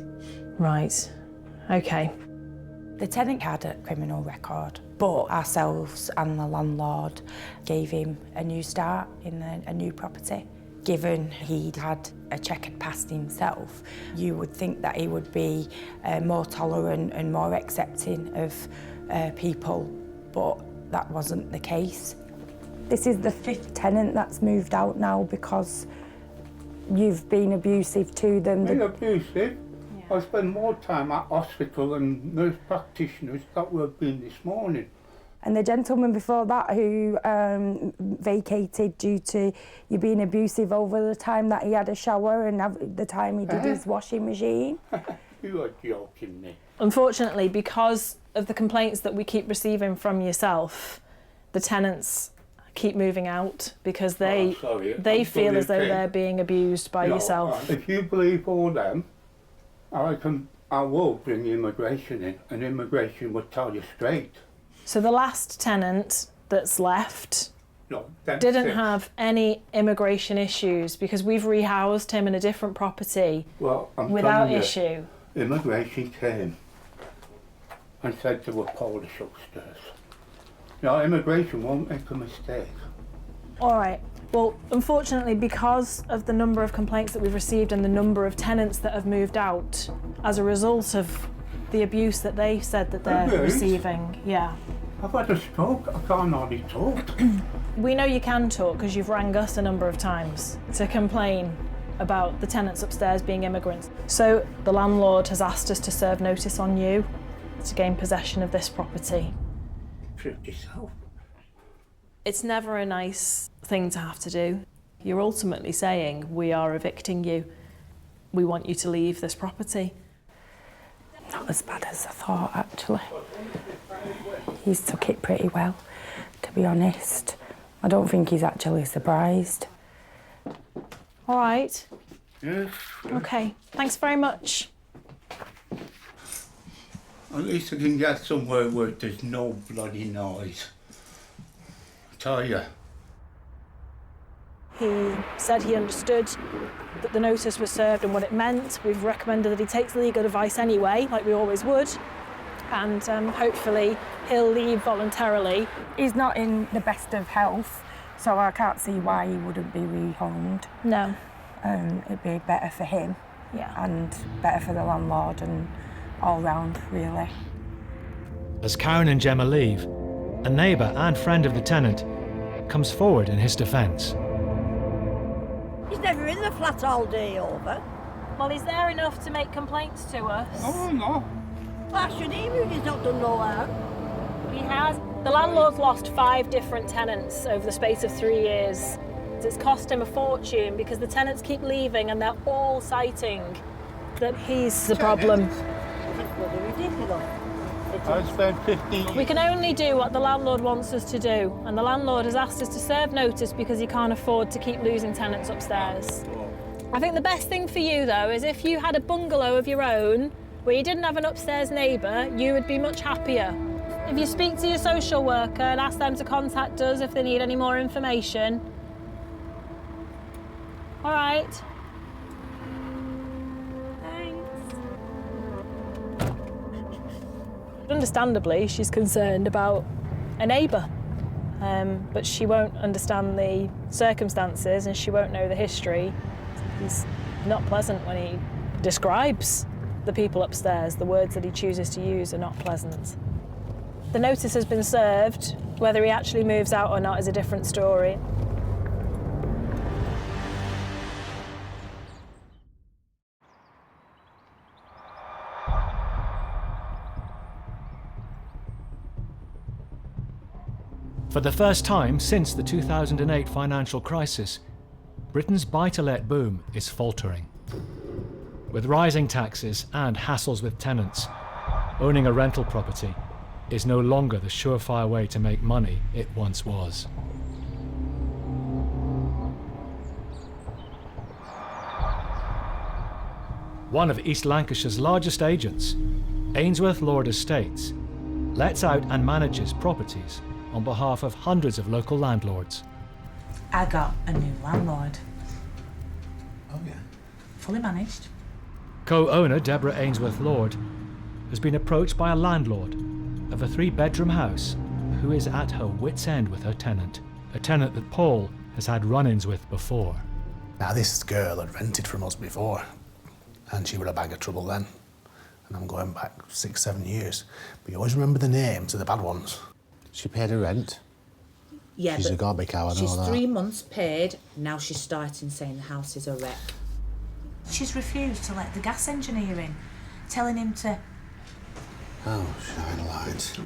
Right, okay. The tenant had a criminal record, but ourselves and the landlord gave him a new start in a new property. Given he'd had a checkered past himself, you would think that he would be more tolerant and more accepting of people, but that wasn't the case. This is the 5th tenant that's moved out now because you've been abusive to them. Been abusive? I spend more time at hospital than nurse practitioners that we've been this morning. And the gentleman before that who vacated due to you being abusive over the time that he had a shower and the time he did his washing machine. You are joking me. Unfortunately, because of the complaints that we keep receiving from yourself, the tenants keep moving out because they feel as though they're being abused by yourself. If you believe all them, I will bring immigration in, and immigration will tell you straight. So the last tenant that's left them didn't 6. have any immigration issues because we've rehoused him in a different property without issue. Immigration came and said they were Polish upstairs. Immigration won't make a mistake. All right. Well, unfortunately, because of the number of complaints that we've received and the number of tenants that have moved out as a result of the abuse that they said that they're receiving, yeah. I've had a stroke, I can't hardly talk. We know you can talk because you've rang us a number of times to complain about the tenants upstairs being immigrants. So the landlord has asked us to serve notice on you to gain possession of this property. It's never a nice thing to have to do. You're ultimately saying, we are evicting you. We want you to leave this property. Not as bad as I thought, actually. He's took it pretty well, to be honest. I don't think he's actually surprised. All right. Yes. Okay, thanks very much. At least I can get somewhere where there's no bloody noise. I tell you. He said he understood that the notice was served and what it meant. We've recommended that he takes legal advice anyway, like we always would. And hopefully he'll leave voluntarily. He's not in the best of health, so I can't see why he wouldn't be rehomed. No. It'd be better for him. Yeah. And better for the landlord and all round, really. As Karen and Gemma leave, a neighbour and friend of the tenant comes forward in his defence. He's never in the flat all day over. Well, he's there enough to make complaints to us. Oh, no. Why should he move? He's not done no harm. He has. The landlord's lost 5 different tenants over the space of 3 years. It's cost him a fortune because the tenants keep leaving and they're all citing that he's the problem. It's bloody ridiculous. I spent 15 We can only do what the landlord wants us to do, and the landlord has asked us to serve notice because he can't afford to keep losing tenants upstairs. I think the best thing for you, though, is if you had a bungalow of your own where you didn't have an upstairs neighbour, you would be much happier. If you speak to your social worker and ask them to contact us if they need any more information. All right. Understandably, she's concerned about a neighbour, but she won't understand the circumstances and she won't know the history. He's not pleasant when he describes the people upstairs. The words that he chooses to use are not pleasant. The notice has been served. Whether he actually moves out or not is a different story. For the first time since the 2008 financial crisis, Britain's buy-to-let boom is faltering. With rising taxes and hassles with tenants, owning a rental property is no longer the surefire way to make money it once was. One of East Lancashire's largest agents, Ainsworth Lord Estates, lets out and manages properties on behalf of hundreds of local landlords. I got a new landlord. Oh, yeah. Fully managed. Co-owner Deborah Ainsworth Lord has been approached by a landlord of a 3-bedroom house who is at her wit's end with her tenant, a tenant that Paul has had run-ins with before. Now, this girl had rented from us before, and she were a bag of trouble then. And I'm going back 6-7 years. But you always remember the names of the bad ones. She paid her rent. Yeah, She's a but gobby cow, I know she's that. 3 months paid. Now she's starting saying the house is a wreck. She's refused to let the gas engineer in, telling him to... Oh, shine a light.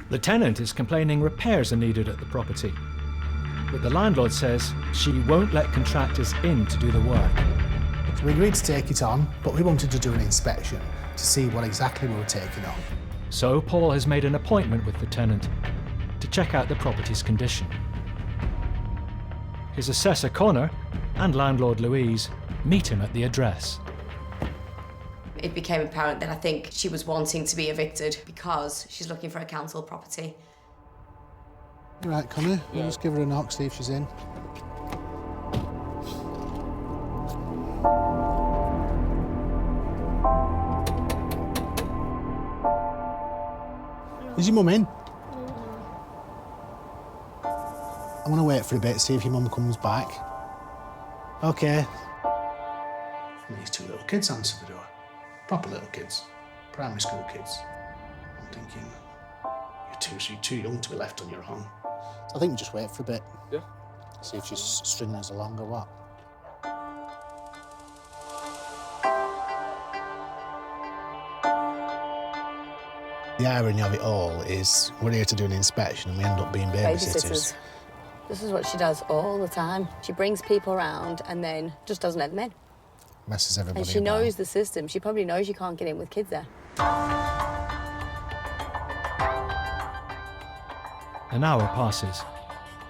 The tenant is complaining repairs are needed at the property, but the landlord says she won't let contractors in to do the work. So we agreed to take it on, but we wanted to do an inspection to see what exactly we were taking on. So Paul has made an appointment with the tenant to check out the property's condition. His assessor Connor and landlord Louise meet him at the address. It became apparent that I think she was wanting to be evicted because she's looking for a council property. Right, Connor, we'll just give her a knock, see if she's in. Is your mum in? I'm going to wait for a bit, see if your mum comes back. OK. And these two little kids answer the door. Proper little kids. Primary school kids. I'm thinking, you're too young to be left on your own. So I think we just wait for a bit. Yeah. See if she's stringing us along or what. The irony of it all is we're here to do an inspection and we end up being babysitters. This is what she does all the time. She brings people around and then just doesn't let them in. Messes everybody And she about. knows the system. She probably knows you can't get in with kids there. An hour passes,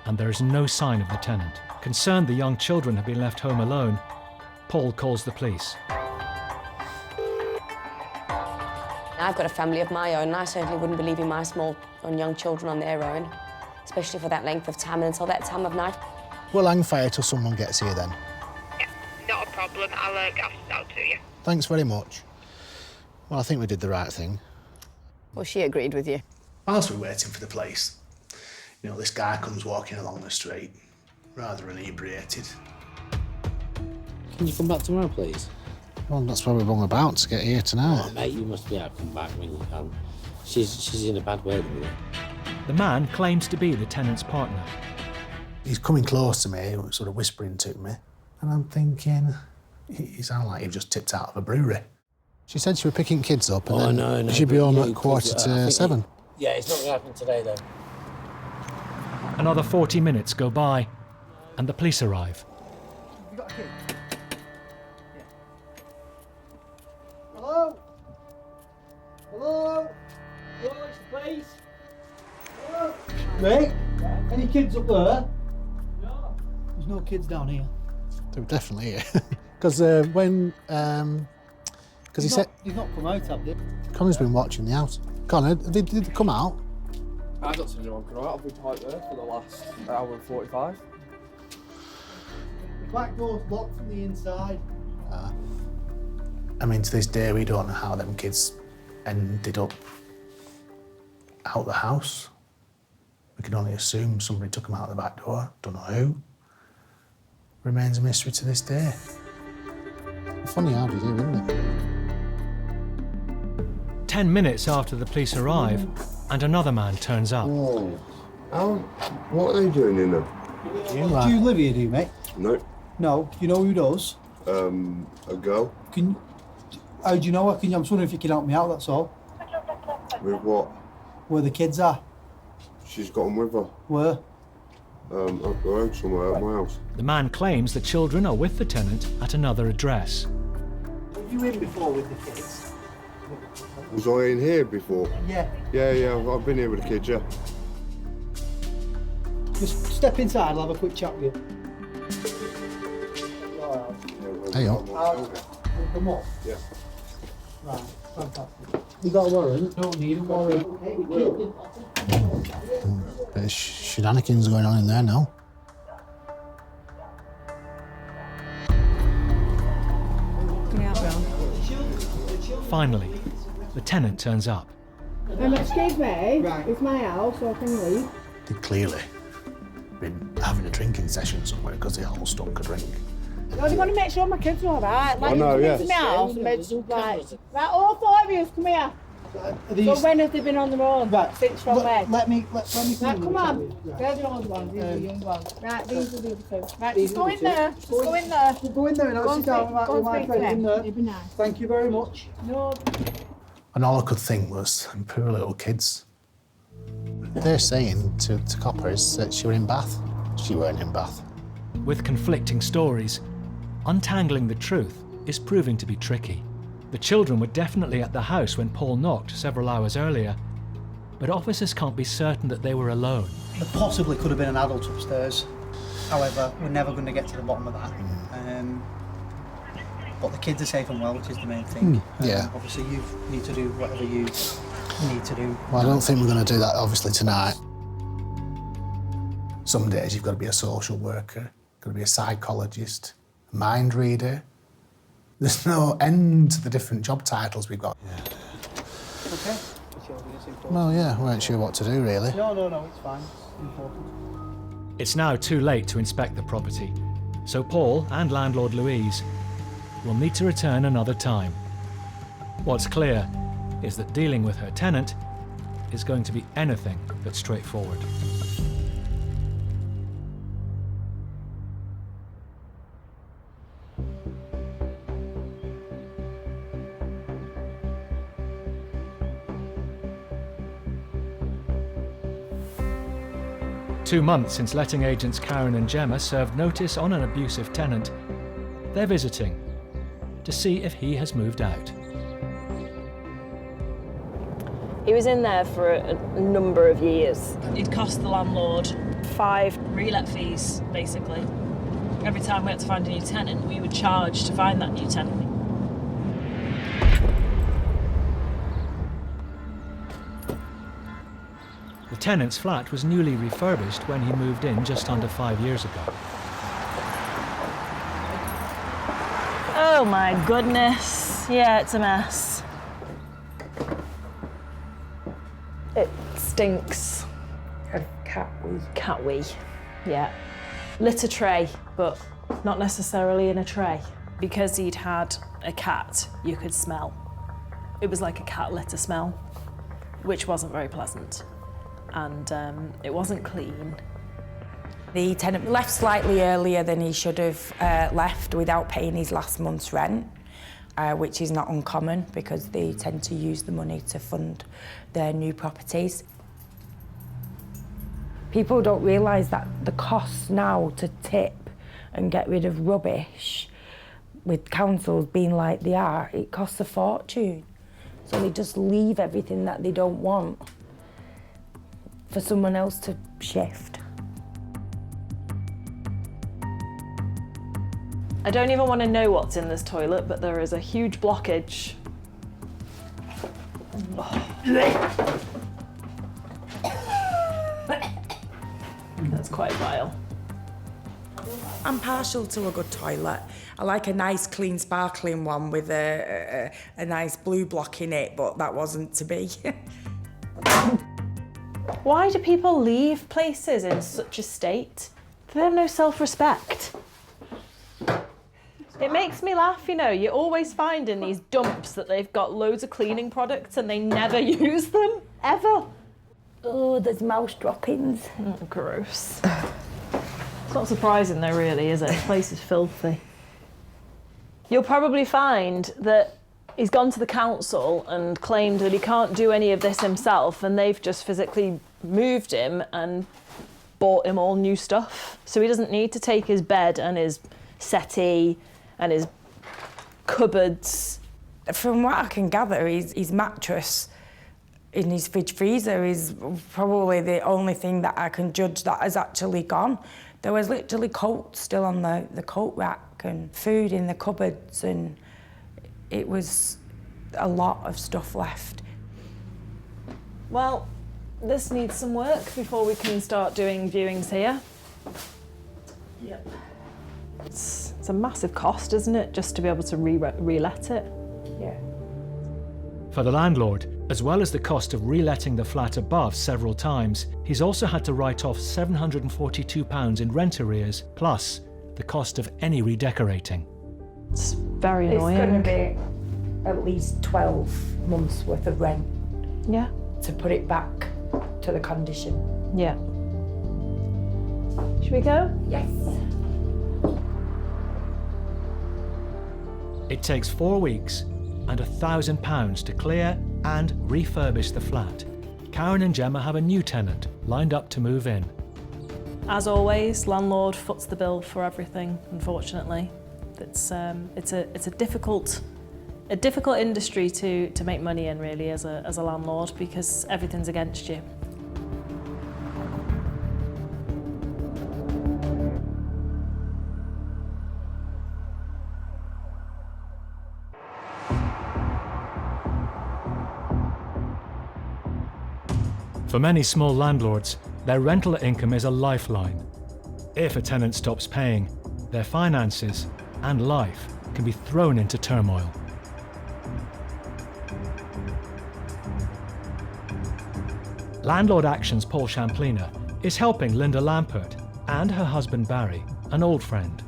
and there is no sign of the tenant. Concerned the young children have been left home alone, Paul calls the police. I've got a family of my own, and I certainly wouldn't be leaving my small and young children on their own, especially for that length of time and until that time of night. We'll hang fire till someone gets here then. Yeah, not a problem. I'll get it out to you. Thanks very much. Well, I think we did the right thing. Well, she agreed with you. Whilst we're waiting for the police, you know, this guy comes walking along the street, rather inebriated. Can you come back tomorrow, please? Well, that's why we're wrong about to get here tonight. Oh, mate, you must be able to come back when you can. She's in a bad way at the minute. The man claims to be the tenant's partner. He's coming close to me, sort of whispering to me, and I'm thinking, he sounds like you've just tipped out of a brewery. She said she was picking kids up, and then she'd be home at 7:15. Yeah, it's not going to happen today, though. Another 40 minutes go by, and the police arrive. You got a kid? Yeah. Hello? Hello? Hello, it's the police. Hello? Mate, any kids up there? No. There's no kids down here. They were definitely here. Because because he said... You've not come out, have they? Connor's been watching the house. Connor, did they come out? I've not seen anyone come out. I've been tight there for the last hour and 45. The back door's locked from the inside. I mean, to this day, we don't know how them kids ended up out the house. We can only assume somebody took them out the back door. Don't know who. Remains a mystery to this day. Funny how they do, isn't it? 10 minutes after the police arrive, and another man turns up. What are they doing in there? Do you live here, do you, mate? No. No. Do you know who does? A girl. How do you know her? I'm just wondering if you can help me out, that's all. With what? Where the kids are. She's got them with her. Where? Up the road somewhere at my house. The man claims the children are with the tenant at another address. Were you in before with the kids? Was I in here before? Yeah. Yeah, I've been here with the kids, yeah. Just step inside, I'll have a quick chat with you. Hey, up. Come on. Yeah. Right, fantastic. You got a warrant? Don't need a warrant. Bit of shenanigans going on in there now. Finally, the tenant turns up. Excuse me, it's my house, so I can leave. They'd clearly been having a drinking session somewhere because they all stunk a drink. I just want to make sure my kids are all right. Like, I know, you yeah. come into my house and make right, all four of you, come here. So when have they been on their own? Right. Since from where? Let me Right, come on. They're the old ones, these are the young ones. Right, these are the other two. Right, just go in there. Just go in there. Go in there and I'll sit down with my friend in there. You'd be nice. Thank you very much. No. And all I could think was, them poor little kids. They're saying to coppers that she were in Bath. She weren't in Bath. With conflicting stories, untangling the truth is proving to be tricky. The children were definitely at the house when Paul knocked several hours earlier, but officers can't be certain that they were alone. There possibly could have been an adult upstairs. However, we're never going to get to the bottom of that. But the kids are safe and well, which is the main thing. Yeah. Obviously, you need to do whatever you need to do. Well, I don't think we're going to do that, obviously, tonight. Some days you've got to be a social worker, got to be a psychologist, a mind reader. There's no end to the different job titles we've got. Okay. Well, yeah, we weren't sure what to do, really. No, it's fine. It's important. It's now too late to inspect the property, so Paul and landlord Louise will need to return another time. What's clear is that dealing with her tenant is going to be anything but straightforward. Two months since letting agents Karen and Gemma served notice on an abusive tenant, they're visiting to see if he has moved out. He was in there for a number of years. It cost the landlord 5 relet fees, basically. Every time we had to find a new tenant, we would charge to find that new tenant. The tenant's flat was newly refurbished when he moved in just under 5 years ago. Oh my goodness. Yeah, it's a mess. It stinks. Of cat wee. Cat wee, yeah. Litter tray, but not necessarily in a tray. Because he'd had a cat, you could smell. It was like a cat litter smell, which wasn't very pleasant. And it wasn't clean. The tenant left slightly earlier than he should have left without paying his last month's rent, which is not uncommon because they tend to use the money to fund their new properties. People don't realise that the costs now to tip and get rid of rubbish, with councils being like they are, it costs a fortune. So they just leave everything that they don't want for someone else to shift. I don't even want to know what's in this toilet, but there is a huge blockage. That's quite vile. I'm partial to a good toilet. I like a nice, clean, sparkling one with a nice blue block in it, but that wasn't to be. Why do people leave places in such a state? They have no self-respect. It makes me laugh, you know, you always find in these dumps that they've got loads of cleaning products and they never use them, ever. Oh, there's mouse droppings. Oh, gross. It's not surprising though, really, is it? The place is filthy. You'll probably find that he's gone to the council and claimed that he can't do any of this himself, and they've just physically moved him and bought him all new stuff. So he doesn't need to take his bed and his settee and his cupboards. From what I can gather, his mattress in his fridge freezer is probably the only thing that I can judge that has actually gone. There was literally coats still on the coat rack and food in the cupboards, and it was a lot of stuff left. Well, this needs some work before we can start doing viewings here. Yep. It's a massive cost, isn't it, just to be able to re-let it? Yeah. For the landlord, as well as the cost of reletting the flat above several times, he's also had to write off £742 in rent arrears, plus the cost of any redecorating. It's very annoying. It's going to be at least 12 months worth of rent. Yeah. To put it back to the condition. Yeah. Should we go? Yes. It takes 4 weeks and £1,000 to clear and refurbish the flat. Karen and Gemma have a new tenant lined up to move in. As always, landlord foots the bill for everything, unfortunately. It's a difficult industry to make money in, really, as a landlord, because everything's against you. For many small landlords, their rental income is a lifeline. If a tenant stops paying, their finances and life can be thrown into turmoil. Landlord Action's Paul Champlina is helping Linda Lampert and her husband Barry, an old friend.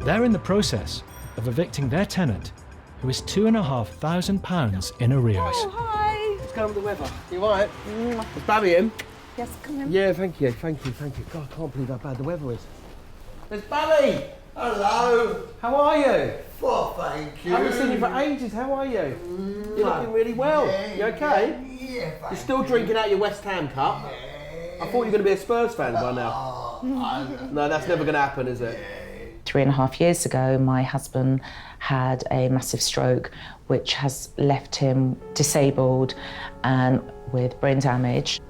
They're in the process of evicting their tenant, who is £2,500 in arrears. Oh, hi. What's going on with the weather? You all right? Is Barry in? Yes, come in. Yeah, thank you. God, I can't believe how bad the weather is. There's Barry! Hello. How are you? Well, thank you. I haven't seen you for ages. How are you? You're looking really well. You okay? Yeah, You're still drinking out your West Ham cup? I thought you were going to be a Spurs fan by now. No, that's never going to happen, is it? 3.5 years ago, my husband had a massive stroke, which has left him disabled and with brain damage.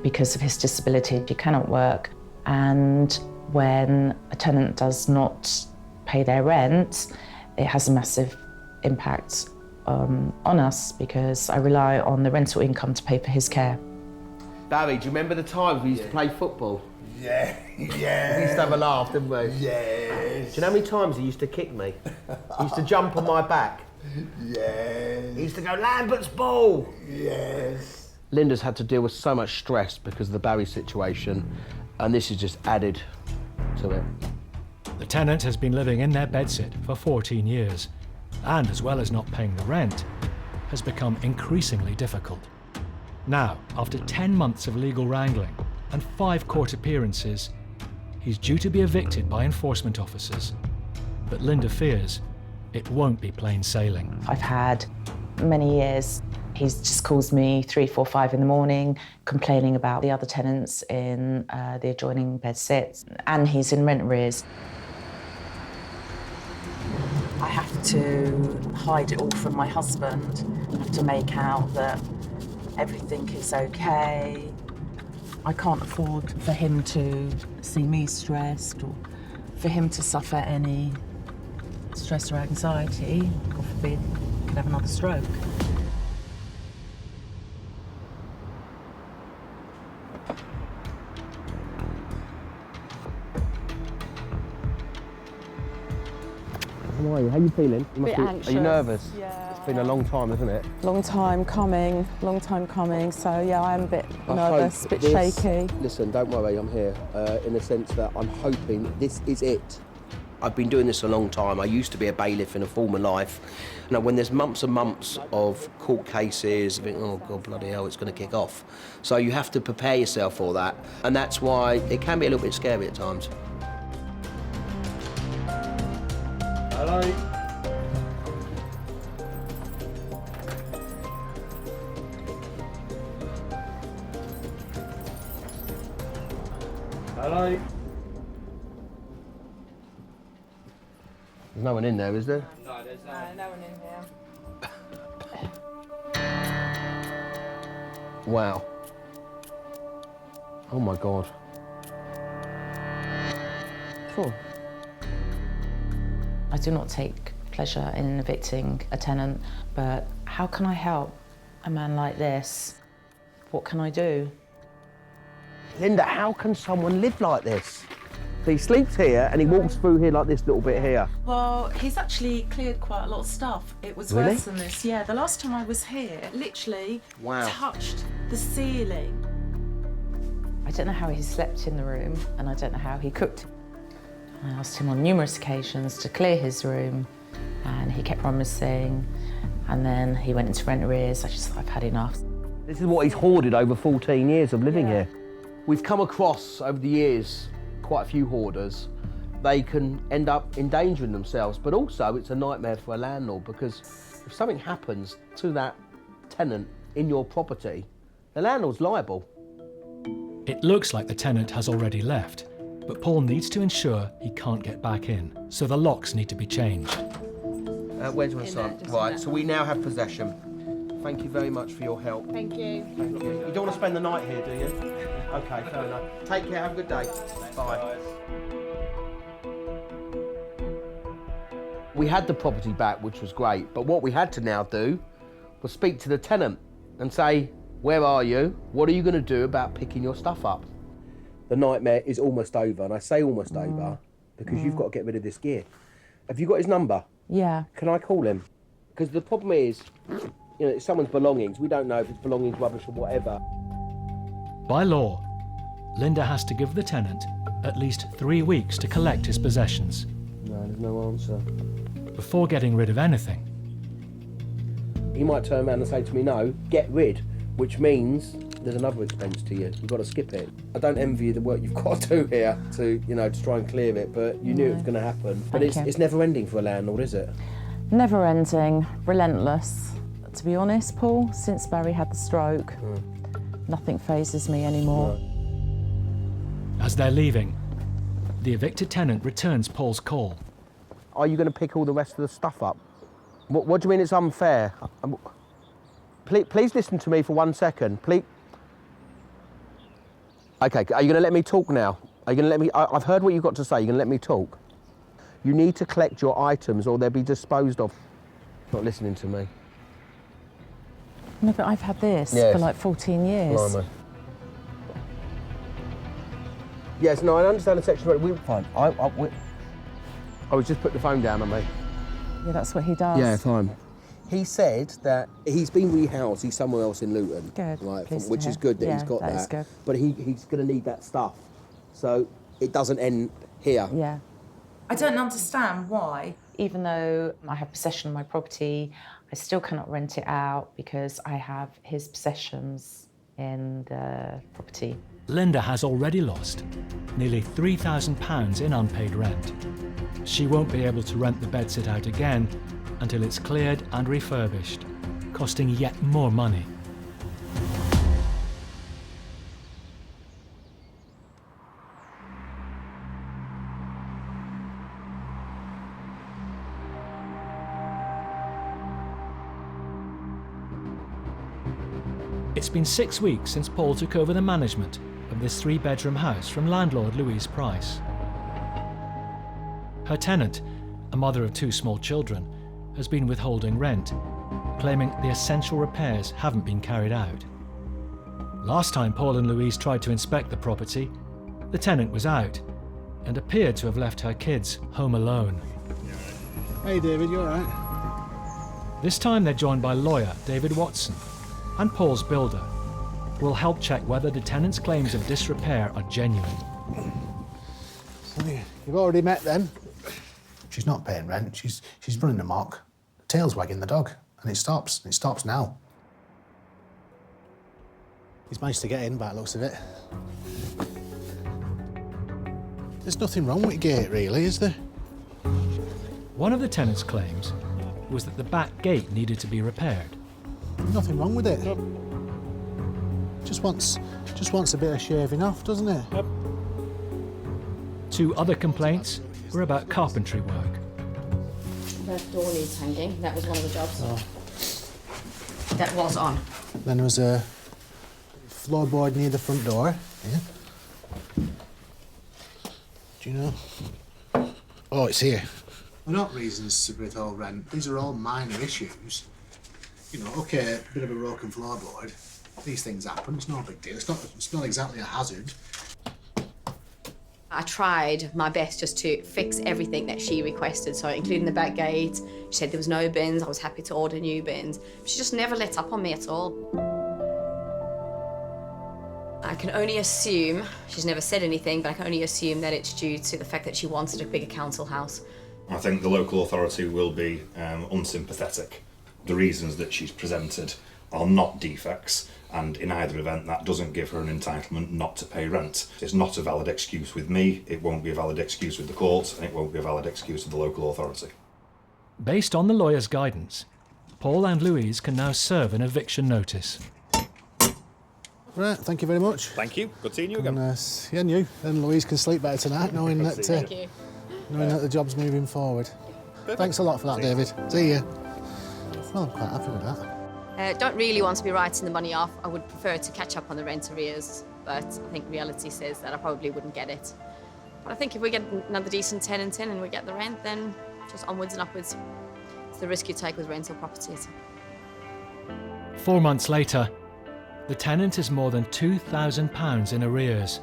Because of his disability, he cannot work. And when a tenant does not pay their rent, it has a massive impact on us, because I rely on the rental income to pay for his care. Barry, do you remember the times we used to play football? Yeah. We used to have a laugh, didn't we? Yes. Do you know how many times he used to kick me? He used to jump on my back. Yes. He used to go, Lambert's ball! Yes. Linda's had to deal with so much stress because of the Barry situation, and this has just added to it. The tenant has been living in their bedsit for 14 years, and as well as not paying the rent, has become increasingly difficult. Now, after 10 months of legal wrangling and 5 court appearances, he's due to be evicted by enforcement officers. But Linda fears it won't be plain sailing. I've had many years. He just calls me 3, 4, 5 in the morning, complaining about the other tenants in the adjoining bedsits, and he's in rent arrears. I have to hide it all from my husband. I have to make out that everything is okay. I can't afford for him to see me stressed or for him to suffer any stress or anxiety. God forbid, he could have another stroke. How are you? How are you feeling? You Bit anxious. Are you nervous? Yeah. It's been a long time, isn't it? Long time coming. So yeah, I'm a bit nervous, a bit shaky. Listen, don't worry, I'm here. In the sense that I'm hoping this is it. I've been doing this a long time. I used to be a bailiff in a former life. Now, when there's months and months of court cases, I think, oh God, bloody hell, it's going to kick off. So you have to prepare yourself for that. And that's why it can be a little bit scary at times. Hello. Hello. There's no one in there, is there? No, there's no one in here. Wow. Oh my God. Cool. I do not take pleasure in evicting a tenant, but how can I help a man like this? What can I do? Linda, how can someone live like this? So he sleeps here and he walks through here like this little bit here. Well, he's actually cleared quite a lot of stuff. It was Really? worse than this. Yeah, the last time I was here, it literally Wow. touched the ceiling. I don't know how he slept in the room, and I don't know how he cooked. I asked him on numerous occasions to clear his room, and he kept promising, and then he went into rent arrears. I just thought, I've had enough. This is what he's hoarded over 14 years of living here. We've come across, over the years, quite a few hoarders. They can end up endangering themselves, but also it's a nightmare for a landlord, because if something happens to that tenant in your property, the landlord's liable. It looks like the tenant has already left, but Paul needs to ensure he can't get back in, so the locks need to be changed. Where's my son? Right, so we now have possession. Thank you very much for your help. Thank you. Thank you. You don't want to spend the night here, do you? Okay, fair enough. Take care, have a good day. Bye. We had the property back, which was great, but what we had to now do was speak to the tenant and say, where are you? What are you going to do about picking your stuff up? The nightmare is almost over, and I say almost over because you've got to get rid of this gear. Have you got his number? Yeah. Can I call him? Because the problem is, you know, it's someone's belongings. We don't know if it's belongings, rubbish or whatever. By law, Linda has to give the tenant at least 3 weeks to collect his possessions. No, there's no answer. Before getting rid of anything, He might turn around and say to me, no, get rid, which means there's another expense to you. You've got to skip it. I don't envy you the work you've got to do here to, to try and clear it, but you knew it was going to happen. But it's never ending for a landlord, is it? Never ending, relentless. To be honest, Paul, since Barry had the stroke, nothing phases me anymore. as they're leaving, the evicted tenant returns Paul's call. Are you going to pick all the rest of the stuff up? What do you mean it's unfair? Please listen to me for 1 second. Please. Okay, are you going to let me talk now? Are you going to let me? I've heard what you've got to say. You're going to let me talk. You need to collect your items or they'll be disposed of. Not listening to me. No, but I've had this for like 14 years. Blimey. Yes, no, I understand the section. We're fine. I was just putting the phone down on me. Yeah, that's what he does. Yeah, fine. He said that he's been rehoused. He's somewhere else in Luton. Good. Right, Pleased to which hear. is good that Yeah, he's got that. that is good. But he's going to need that stuff. So it doesn't end here. Yeah. I don't understand why. Even though I have possession of my property, I still cannot rent it out because I have his possessions in the property. Linda has already lost nearly £3,000 in unpaid rent. She won't be able to rent the bedsit out again until it's cleared and refurbished, costing yet more money. It's been 6 weeks since Paul took over the management of this 3-bedroom house from landlord Louise Price. Her tenant, a mother of 2 small children, has been withholding rent, claiming the essential repairs haven't been carried out. Last time Paul and Louise tried to inspect the property, the tenant was out and appeared to have left her kids home alone. Hey David, you alright? This time they're joined by lawyer David Watson and Paul's builder, who will help check whether the tenant's claims of disrepair are genuine. So you've already met them. She's not paying rent. She's running amok. Tail's wagging the dog, and it stops. It stops now. He's managed to get in by the looks of it. There's nothing wrong with the gate, really, is there? One of the tenant's claims was that the back gate needed to be repaired. Nothing wrong with it. Just wants a bit of shaving off, doesn't it? 2 other complaints were about carpentry work. The door needs hanging. That was one of the jobs. Oh. That was on. Then there was a floorboard near the front door. Yeah. Do you know? Oh, it's here. They're not reasons to withhold rent. These are all minor issues. You know, okay, a bit of a broken floorboard. These things happen. It's not a big deal. It's not exactly a hazard. I tried my best just to fix everything that she requested, so including the back gate. She said there was no bins. I was happy to order new bins. She just never let up on me at all. I can only assume, she's never said anything, but I can only assume that it's due to the fact that she wanted a bigger council house. I think the local authority will be unsympathetic. The reasons that she's presented are not defects, and in either event that doesn't give her an entitlement not to pay rent. It's not a valid excuse with me, it won't be a valid excuse with the court, and it won't be a valid excuse with the local authority. Based on the lawyer's guidance, Paul and Louise can now serve an eviction notice. Right, thank you very much. Thank you. Good seeing you again. And, yeah, and you. And Louise can sleep better tonight, knowing that the job's moving forward. Perfect. Thanks a lot for that, David. See you. Well, I'm quite happy with that. Don't really want to be writing the money off. I would prefer to catch up on the rent arrears, but I think reality says that I probably wouldn't get it. But I think if we get another decent tenant in and we get the rent, then just onwards and upwards. It's the risk you take with rental properties. 4 months later, the tenant is more than £2,000 in arrears,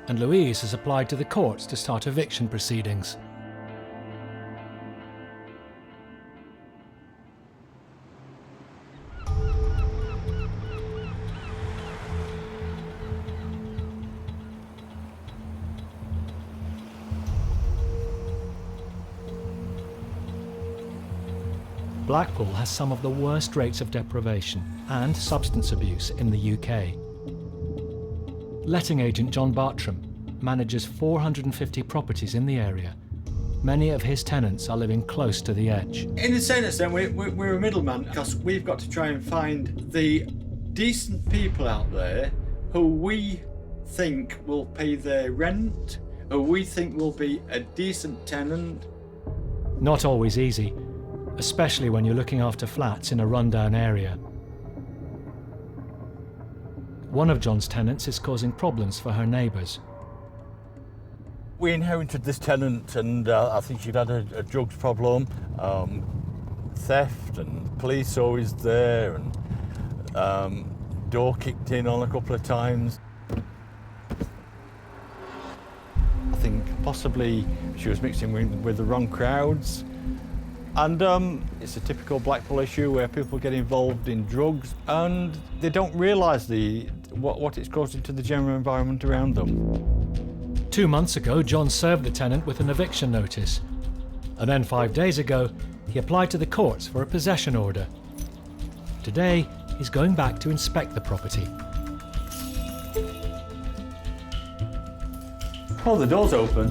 and Louise has applied to the courts to start eviction proceedings. Blackpool has some of the worst rates of deprivation and substance abuse in the UK. Letting agent John Bartram manages 450 properties in the area. Many of his tenants are living close to the edge. In a sense, then, we're a middleman because we've got to try and find the decent people out there who we think will pay their rent, who we think will be a decent tenant. Not always easy, especially when you're looking after flats in a rundown area. One of John's tenants is causing problems for her neighbours. We inherited this tenant, and I think she'd had a drugs problem, theft, and police always there, and door kicked in on a couple of times. I think possibly she was mixing with the wrong crowds. And it's a typical Blackpool issue where people get involved in drugs and they don't realise what it's causing to the general environment around them. 2 months ago, John served the tenant with an eviction notice. And then 5 days ago, he applied to the courts for a possession order. Today, he's going back to inspect the property. Oh, the door's open.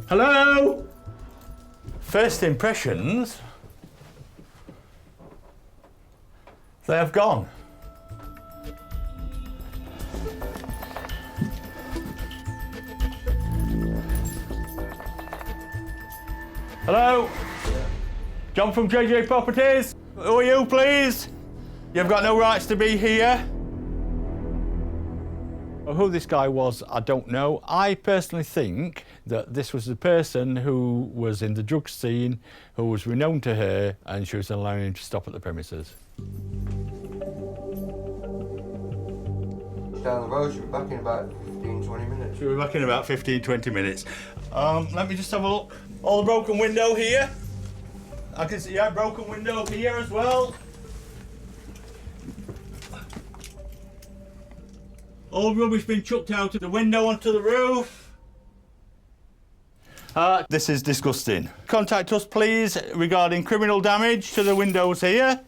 Hello? First impressions, they have gone. Hello? John from JJ Properties? Who are you, please? You've got no rights to be here. Who this guy was, I don't know. I personally think that this was the person who was in the drug scene, who was renowned to her, and she was allowing him to stop at the premises. Down the road, she'll be back in about 15, 20 minutes. She'll be back in about 15, 20 minutes. Let me just have a look. All the broken window here. I can see, yeah, broken window here as well. All rubbish been chucked out of the window onto the roof. This is disgusting. Contact us, please, regarding criminal damage to the windows here.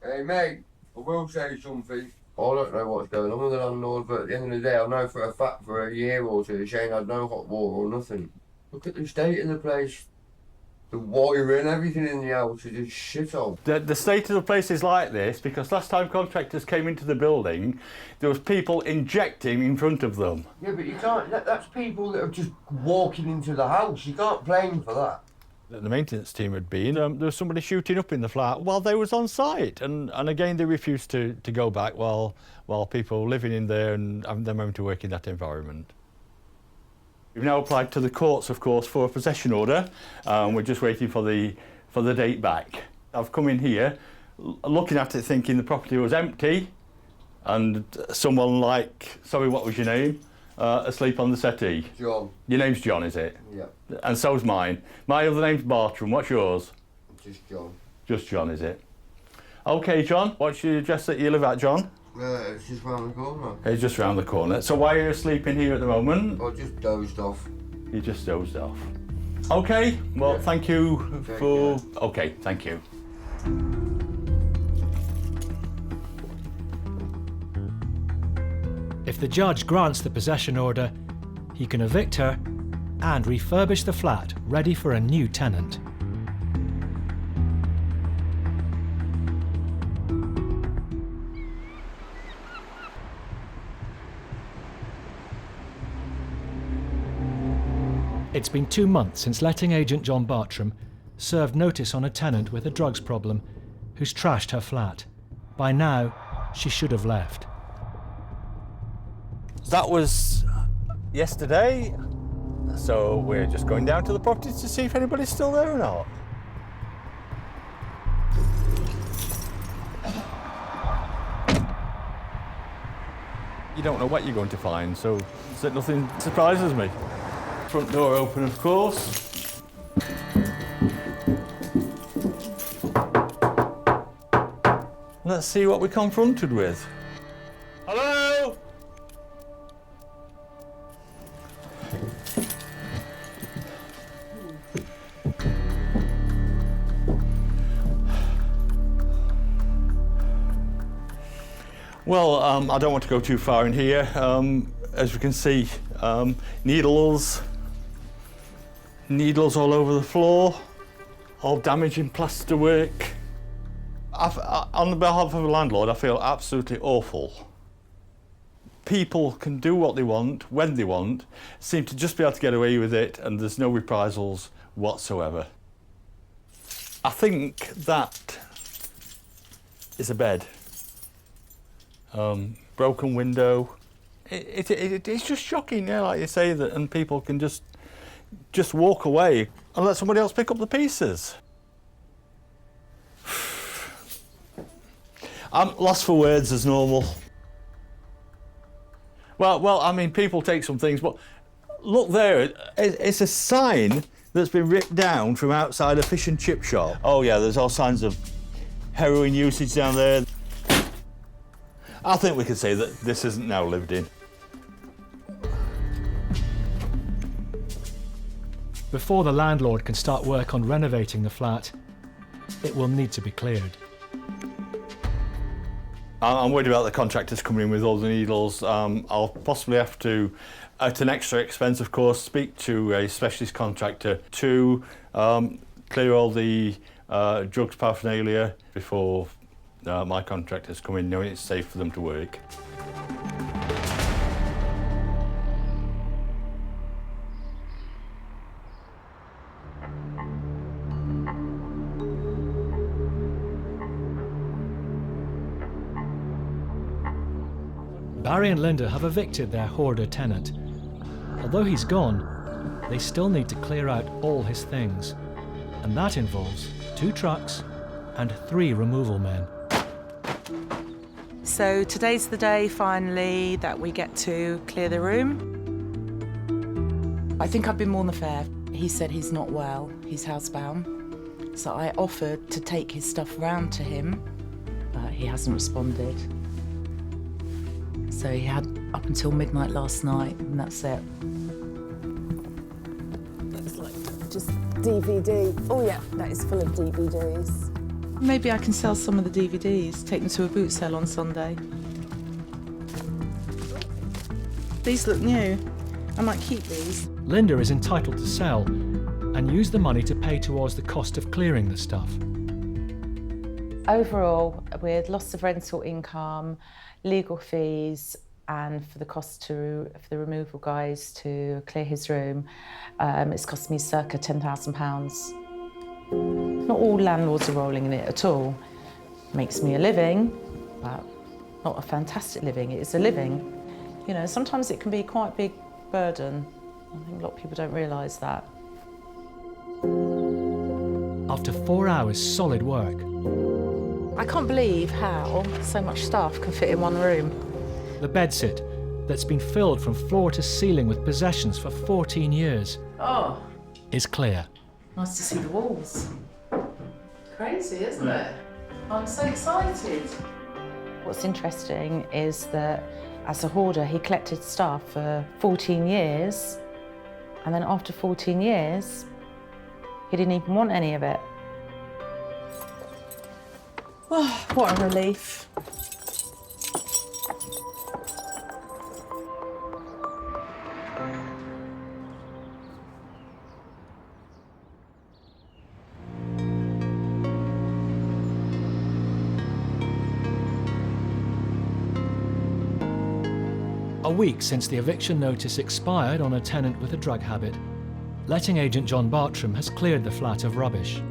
Hey, mate, I will say something. I don't know what's going on with the landlord, but at the end of the day, I know for a fact for a year or two, she ain't had no hot water or nothing. Look at the state of the place. The wiring, everything in the house is just shit on. The state of the place is like this because last time contractors came into the building, there was people injecting in front of them. Yeah, but you can't, that's people that are just walking into the house. You can't blame for that. The maintenance team had been, there was somebody shooting up in the flat while they was on site. And again, they refused to go back while people living in there and them having to work in that environment. We've now applied to the courts, of course, for a possession order. We're just waiting for the date back. I've come in here, looking at it, thinking the property was empty, and someone like, sorry, what was your name? Asleep on the settee. John. Your name's John, is it? Yeah. And so's mine. My other name's Bartram. What's yours? Just John. Just John, is it? Okay, John. What's your address that you live at, John? It's just round the corner. It's just round the corner. So why are you sleeping here at the moment? I just dozed off. You just dozed off. Okay, well, thank you for... Okay, thank you. If the judge grants the possession order, he can evict her and refurbish the flat ready for a new tenant. It's been 2 months since letting agent John Bartram served notice on a tenant with a drugs problem who's trashed her flat. By now, she should have left. That was yesterday, so we're just going down to the property to see if anybody's still there or not. You don't know what you're going to find, so nothing surprises me. Front door open, of course. Let's see what we're confronted with. Hello? Well, I don't want to go too far in here. As we can see, needles all over the floor, all damaging plasterwork. On behalf of a landlord, I feel absolutely awful. People can do what they want, when they want, seem to just be able to get away with it, and there's no reprisals whatsoever. I think that is a bed. Broken window. It's just shocking, yeah, like you say, that, and people can just walk away and let somebody else pick up the pieces. I'm lost for words as normal. Well, I mean, people take some things, but look there, it's a sign that's been ripped down from outside a fish and chip shop. Oh yeah, there's all signs of heroin usage down there. I think we can say that this isn't now lived in. Before the landlord can start work on renovating the flat, it will need to be cleared. I'm worried about the contractors coming in with all the needles. I'll possibly have to, at an extra expense of course, speak to a specialist contractor to clear all the drugs paraphernalia before my contractors come in, knowing it's safe for them to work. Barry and Linda have evicted their hoarder tenant. Although he's gone, they still need to clear out all his things. And that involves 2 trucks and 3 removal men. So today's the day, finally, that we get to clear the room. I think I've been more than fair. He said he's not well, he's housebound. So I offered to take his stuff round to him, but he hasn't responded. So he had up until midnight last night, and that's it. Looks like just DVD. Oh yeah, that is full of DVDs. Maybe I can sell some of the DVDs, take them to a boot sale on Sunday. These look new. I might keep these. Linda is entitled to sell and use the money to pay towards the cost of clearing the stuff. Overall, with loss of rental income, legal fees, and for the cost for the removal guys to clear his room, it's cost me circa £10,000. Not all landlords are rolling in it at all. Makes me a living, but not a fantastic living. It is a living. You know, sometimes it can be quite a big burden. I think a lot of people don't realise that. After 4 hours solid work, I can't believe how so much stuff can fit in one room. the bedsit that's been filled from floor to ceiling with possessions for 14 years Oh, is clear. nice to see the walls. Crazy, isn't it? I'm so excited. What's interesting is that as a hoarder, he collected stuff for 14 years, and then after 14 years, he didn't even want any of it. Oh, what a relief. A week since the eviction notice expired on a tenant with a drug habit, letting agent John Bartram has cleared the flat of rubbish.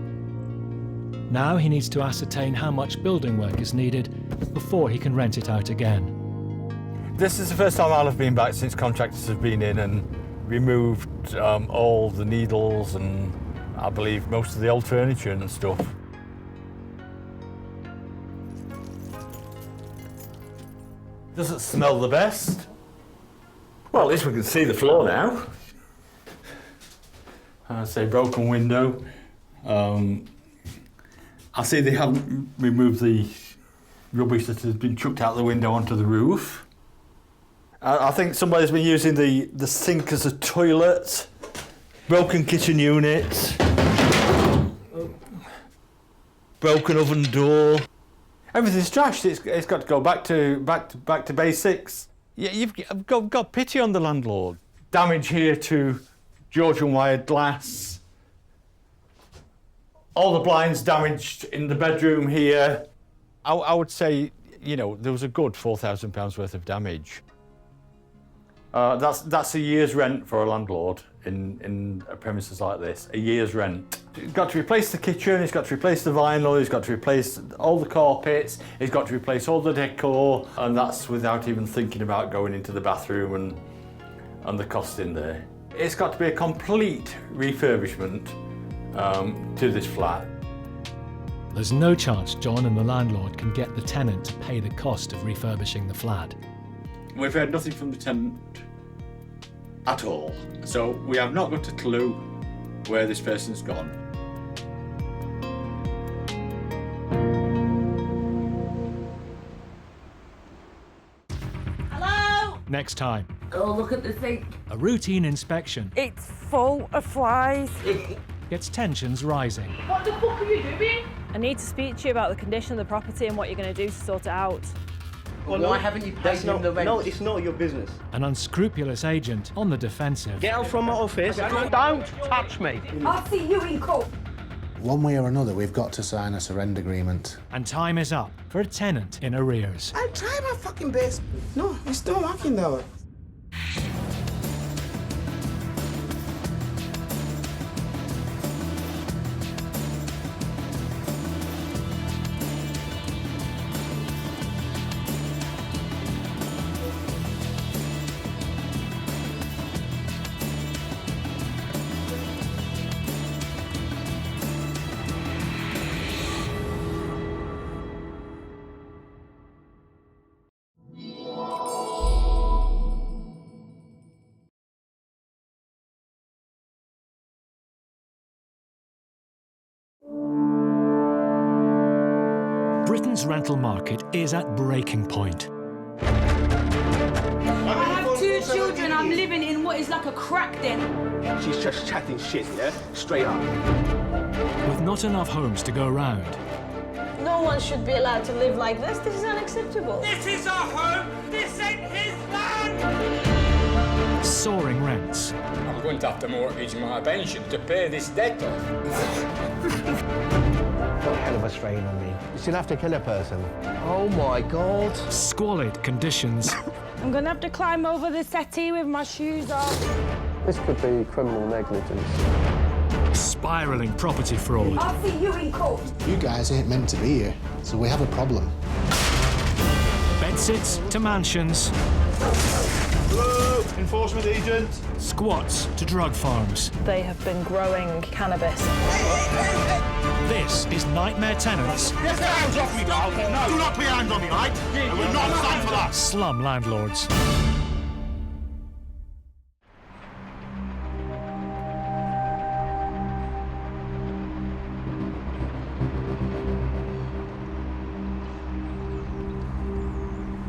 Now he needs to ascertain how much building work is needed before he can rent it out again. This is the first time I'll have been back since contractors have been in and removed all the needles and I believe most of the old furniture and stuff. Doesn't smell the best. Well, at least we can see the floor now. I say broken window. I see they haven't removed the rubbish that has been chucked out the window onto the roof. I think somebody's been using the sink as a toilet. Broken kitchen unit. Broken oven door. Everything's trashed. It's got to go back to basics. Yeah, you've got pity on the landlord. Damage here to Georgian wired glass. All the blinds damaged in the bedroom here. I would say, you know, there was a good £4,000 worth of damage. That's a year's rent for a landlord in premises like this, a year's rent. He's got to replace the kitchen, he's got to replace the vinyl, he's got to replace all the carpets, he's got to replace all the decor, and that's without even thinking about going into the bathroom and the cost in there. It's got to be a complete refurbishment to this flat. There's no chance John and the landlord can get the tenant to pay the cost of refurbishing the flat. We've heard nothing from the tenant at all, so we have not got a clue where this person's gone. Hello? Next time, Oh, look at the thing. a routine inspection It's full of flies. gets tensions rising. What the fuck are you doing? I need to speak to you about the condition of the property and what you're going to do to sort it out. Why haven't you paid him the rent? No, it's not your business. An unscrupulous agent on the defensive. Get out from my office. Don't touch me. I'll see you in court. One way or another, we've got to sign a surrender agreement. And time is up for a tenant in arrears. I try my fucking best. No, it's not working though. Britain's rental market is at breaking point. I have 2 children. I'm living in what is like a crack den. She's just chatting shit, yeah? Straight up. With not enough homes to go round, No one should be allowed to live like this. This is unacceptable. This is our home. This ain't his land. soaring rents, I'm going to have to mortgage my pension to pay this debt off. Got a hell of a strain on me. You still have to kill a person. Oh my God. squalid conditions, I'm gonna have to climb over the settee with my shoes off. This could be criminal negligence. spiralling property fraud, I'll see you in court. You guys ain't meant to be here, so we have a problem. bedsits to mansions, Hello, enforcement agent. squats to drug farms. They have been growing cannabis. This is Nightmare Tenants, Get your hands off me, dog. No. Do not put your hands on me, right? I will not stand for that. slum landlords.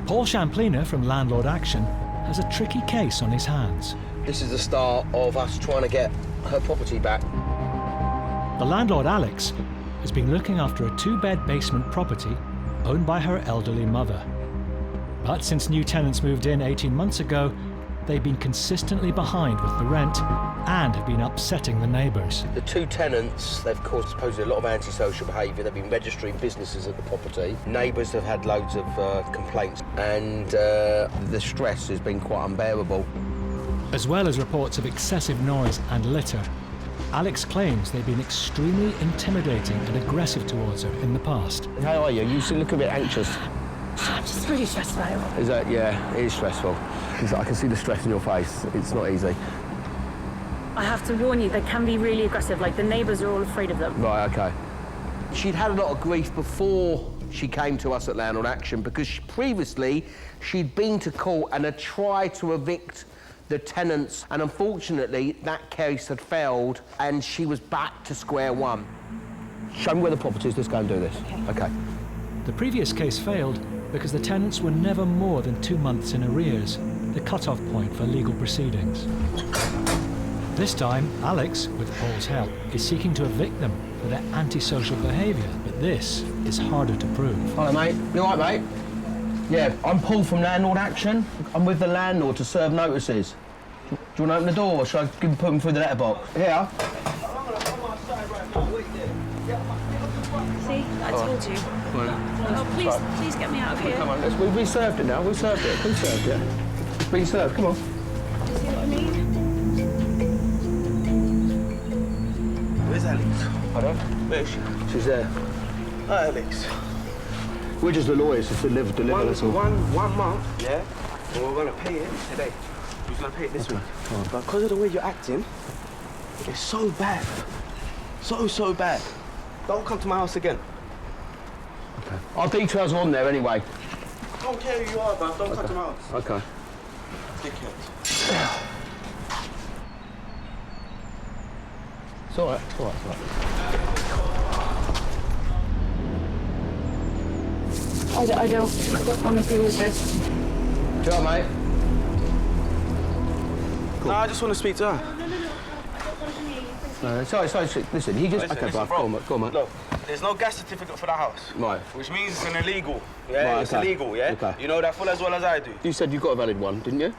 Paul Champlina from Landlord Action has a tricky case on his hands. This is the start of us trying to get her property back. The landlord, Alex, has been looking after a 2-bed basement property owned by her elderly mother. But since new tenants moved in 18 months ago, they've been consistently behind with the rent and have been upsetting the neighbours. The 2 tenants, they've caused supposedly a lot of antisocial behaviour. They've been registering businesses at the property. Neighbours have had loads of complaints, and the stress has been quite unbearable. As well as reports of excessive noise and litter, Alex claims they've been extremely intimidating and aggressive towards her in the past. How are you? You seem look a bit anxious. I'm just really stressed out. Is that, yeah, it is stressful. I can see the stress in your face. It's not easy. I have to warn you, they can be really aggressive. Like, the neighbours are all afraid of them. Right, okay. She'd had a lot of grief before she came to us at Landlord Action because previously she'd been to court and had tried to evict the tenants, and unfortunately that case had failed and she was back to square one. Show me where the property is, let's go and do this. Okay. The previous case failed because the tenants were never more than 2 months in arrears, the cut-off point for legal proceedings. This time, Alex, with Paul's help, is seeking to evict them for their antisocial behaviour. But this is harder to prove. Hello, mate. You all right, mate? Yeah, I'm Paul from Landlord Action. I'm with the landlord to serve notices. Do you want to open the door, or should I put them through the letterbox? Yeah. See, I told you. Oh, please get me out of here. Come on, we served it now. We served it. We served it. It's been served. Come on. See what I mean? Where's Alex? Pardon? Where is she? She's there. Hi, Alex. We're just the lawyers to deliver us all. One month, yeah? And we're going to pay it today. We're going to pay it this week. But because of the way you're acting, it's so bad. So bad. Don't come to my house again. Okay. Our details are on there anyway. I don't care who you are, but don't come to my house. Okay. Dickhead. It's all right. It's all right. It's all right. I don't want to deal with this. You all right, mate? Cool. No, I just want to speak to her. No, sorry. Listen, he just... Okay, bro. Go on, mate. Look, there's no gas certificate for the house. Right. Which means it's an illegal. Yeah, Right, it's okay. illegal, yeah? Okay. You know that full as well as I do. You said you got a valid one, didn't you?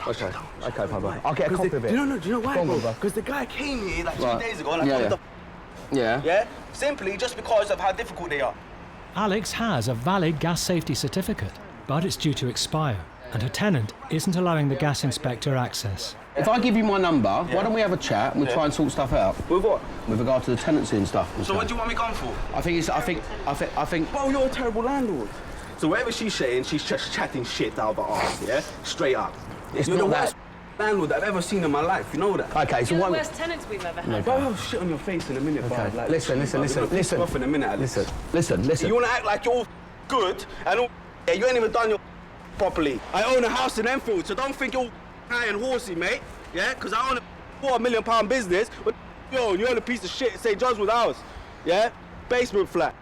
Okay. Okay, Pablo. I'll get a copy of it. Do you know why, Go on, bro? brother. Because the guy came here like 2 Right. days ago and I Yeah, told him yeah. yeah? Simply just because of how difficult they are. Alex has a valid gas safety certificate, but it's due to expire, and her tenant isn't allowing the gas inspector access. If I give you my number, why don't we have a chat and we'll try and sort stuff out? With what? With regard to the tenancy and stuff. So what do you want me gone for? I think... Bro, you're a terrible landlord. So whatever she's saying, she's just chatting shit out of her arse, yeah? Straight up. It's You're not the that. worst landlord I've ever seen in my life, you know that? Okay, so You're what... the worst tenants we've ever had. Bro, I'll have shit on your face in a minute, bro. Okay. Like, Listen. Off in a minute, Alex. Listen. You want to act like you're all good and all... Yeah, you ain't even done your properly. I own a house in Enfield, so don't think you're high and horsey, mate. Yeah? Because I own a £4 million business, but yo, you own a piece of shit at St. John's Wood House. Yeah? Basement flat.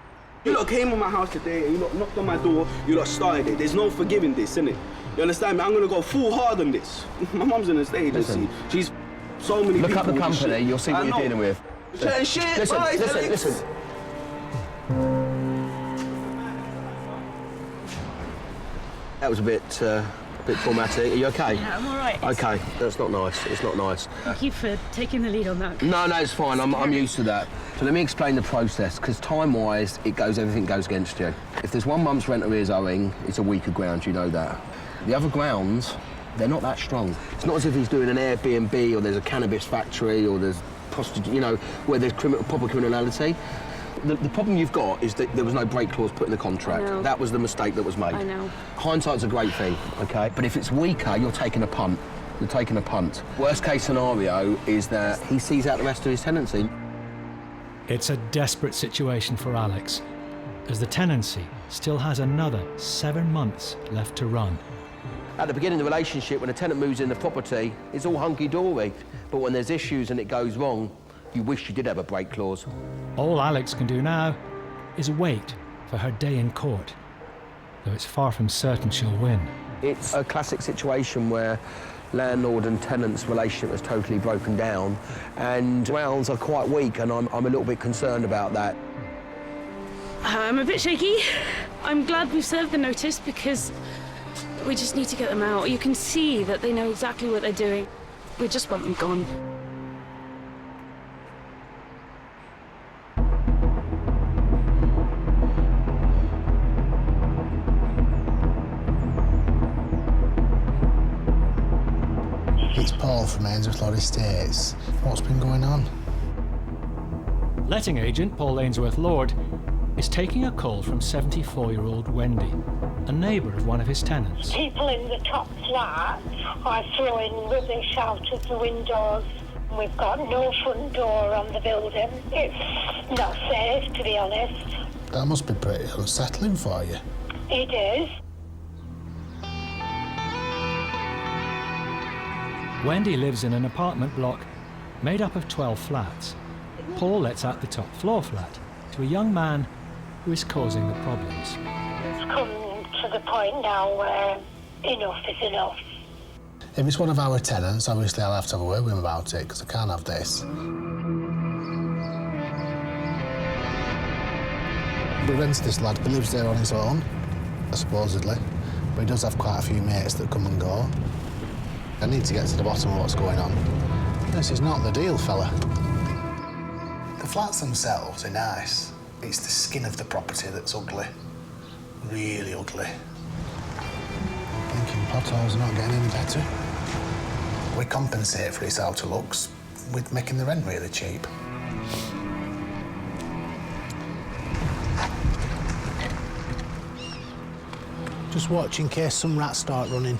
You lot came on my house today and you lot knocked on my door, you lot started it. There's no forgiving this, innit? You understand me? I'm gonna go full hard on this. My mum's in the stage, Listen. she's so many Look people up the with this company, shit. you'll see what I you're know. dealing with. Chatting shit, Listen. That was a bit traumatic. Are you okay? Yeah, I'm all right. Okay, that's not nice. It's not nice. Thank you for taking the lead on that. No, it's fine. I'm used to that. So let me explain the process, because time-wise, everything goes against you. If there's 1 month's rent arrears owing, it's a week of ground, you know that. The other grounds, they're not that strong. It's not as if he's doing an Airbnb or there's a cannabis factory or there's prostitute, you know, where there's proper criminality. The problem you've got is that there was no break clause put in the contract. I know. That was the mistake that was made. I know. Hindsight's a great thing, okay? But if it's weaker, you're taking a punt. You're taking a punt. Worst case scenario is that he sees out the rest of his tenancy. It's a desperate situation for Alex, as the tenancy still has another 7 months left to run. At the beginning of the relationship, when a tenant moves in the property, it's all hunky-dory. But when there's issues and it goes wrong, you wish you did have a break clause. All Alex can do now is wait for her day in court, though it's far from certain she'll win. It's a classic situation where landlord and tenant's relationship has totally broken down, and grounds are quite weak, and I'm a little bit concerned about that. I'm a bit shaky. I'm glad we've served the notice because we just need to get them out. You can see that they know exactly what they're doing. We just want them gone. It's Paul from Ainsworth Estates. What's been going on? Letting agent Paul Ainsworth Lord is taking a call from 74-year-old Wendy, a neighbour of one of his tenants. People in the top flat are throwing rubbish out of the windows. We've got no front door on the building. It's not safe, to be honest. That must be pretty unsettling for you. It is. Wendy lives in an apartment block made up of 12 flats. Paul lets out the top floor flat to a young man who is causing the problems. It's come to the point now where enough is enough. If it's one of our tenants, obviously I'll have to have a word with him about it, because I can't have this. We rented this lad, he lives there on his own, supposedly, but he does have quite a few mates that come and go. I need to get to the bottom of what's going on. This is not the deal, fella. The flats themselves are nice. It's the skin of the property that's ugly. Really ugly. Thinking potholes are not getting any better. We compensate for its outer looks with making the rent really cheap. Just watch in case some rats start running.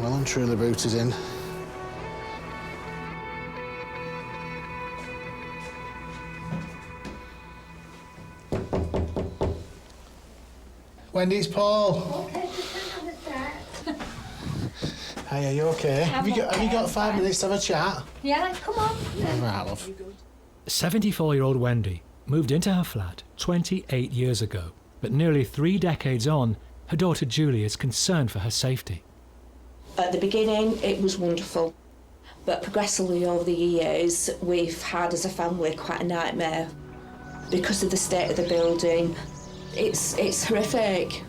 Well and truly booted in. Wendy, it's Paul. Okay, just hang on a sec. Hey, are you okay? Have you got 5 minutes to have a chat? Yeah, come on. All right, love. 74-year-old Wendy moved into her flat 28 years ago, but nearly 3 decades on, her daughter Julie is concerned for her safety. At the beginning, it was wonderful, but progressively over the years, we've had, as a family, quite a nightmare because of the state of the building. It's horrific.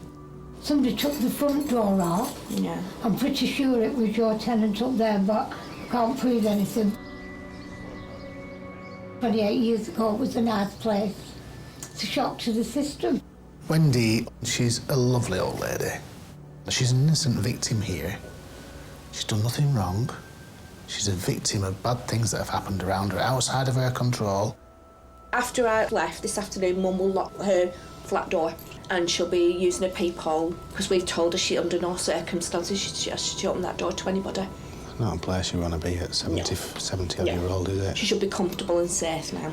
Somebody took the front door off. Yeah. I'm pretty sure it was your tenant up there, but I can't prove anything. 28 years ago, it was a nice place. It's a shock to the system. Wendy, she's a lovely old lady. She's an innocent victim here. She's done nothing wrong. She's a victim of bad things that have happened around her, outside of her control. After I left this afternoon, Mum will lock her flat door and she'll be using a peephole because we've told her she, under no circumstances, she should open that door to anybody. Not a place you want to be at 70-odd-year-old, is it? She should be comfortable and safe now.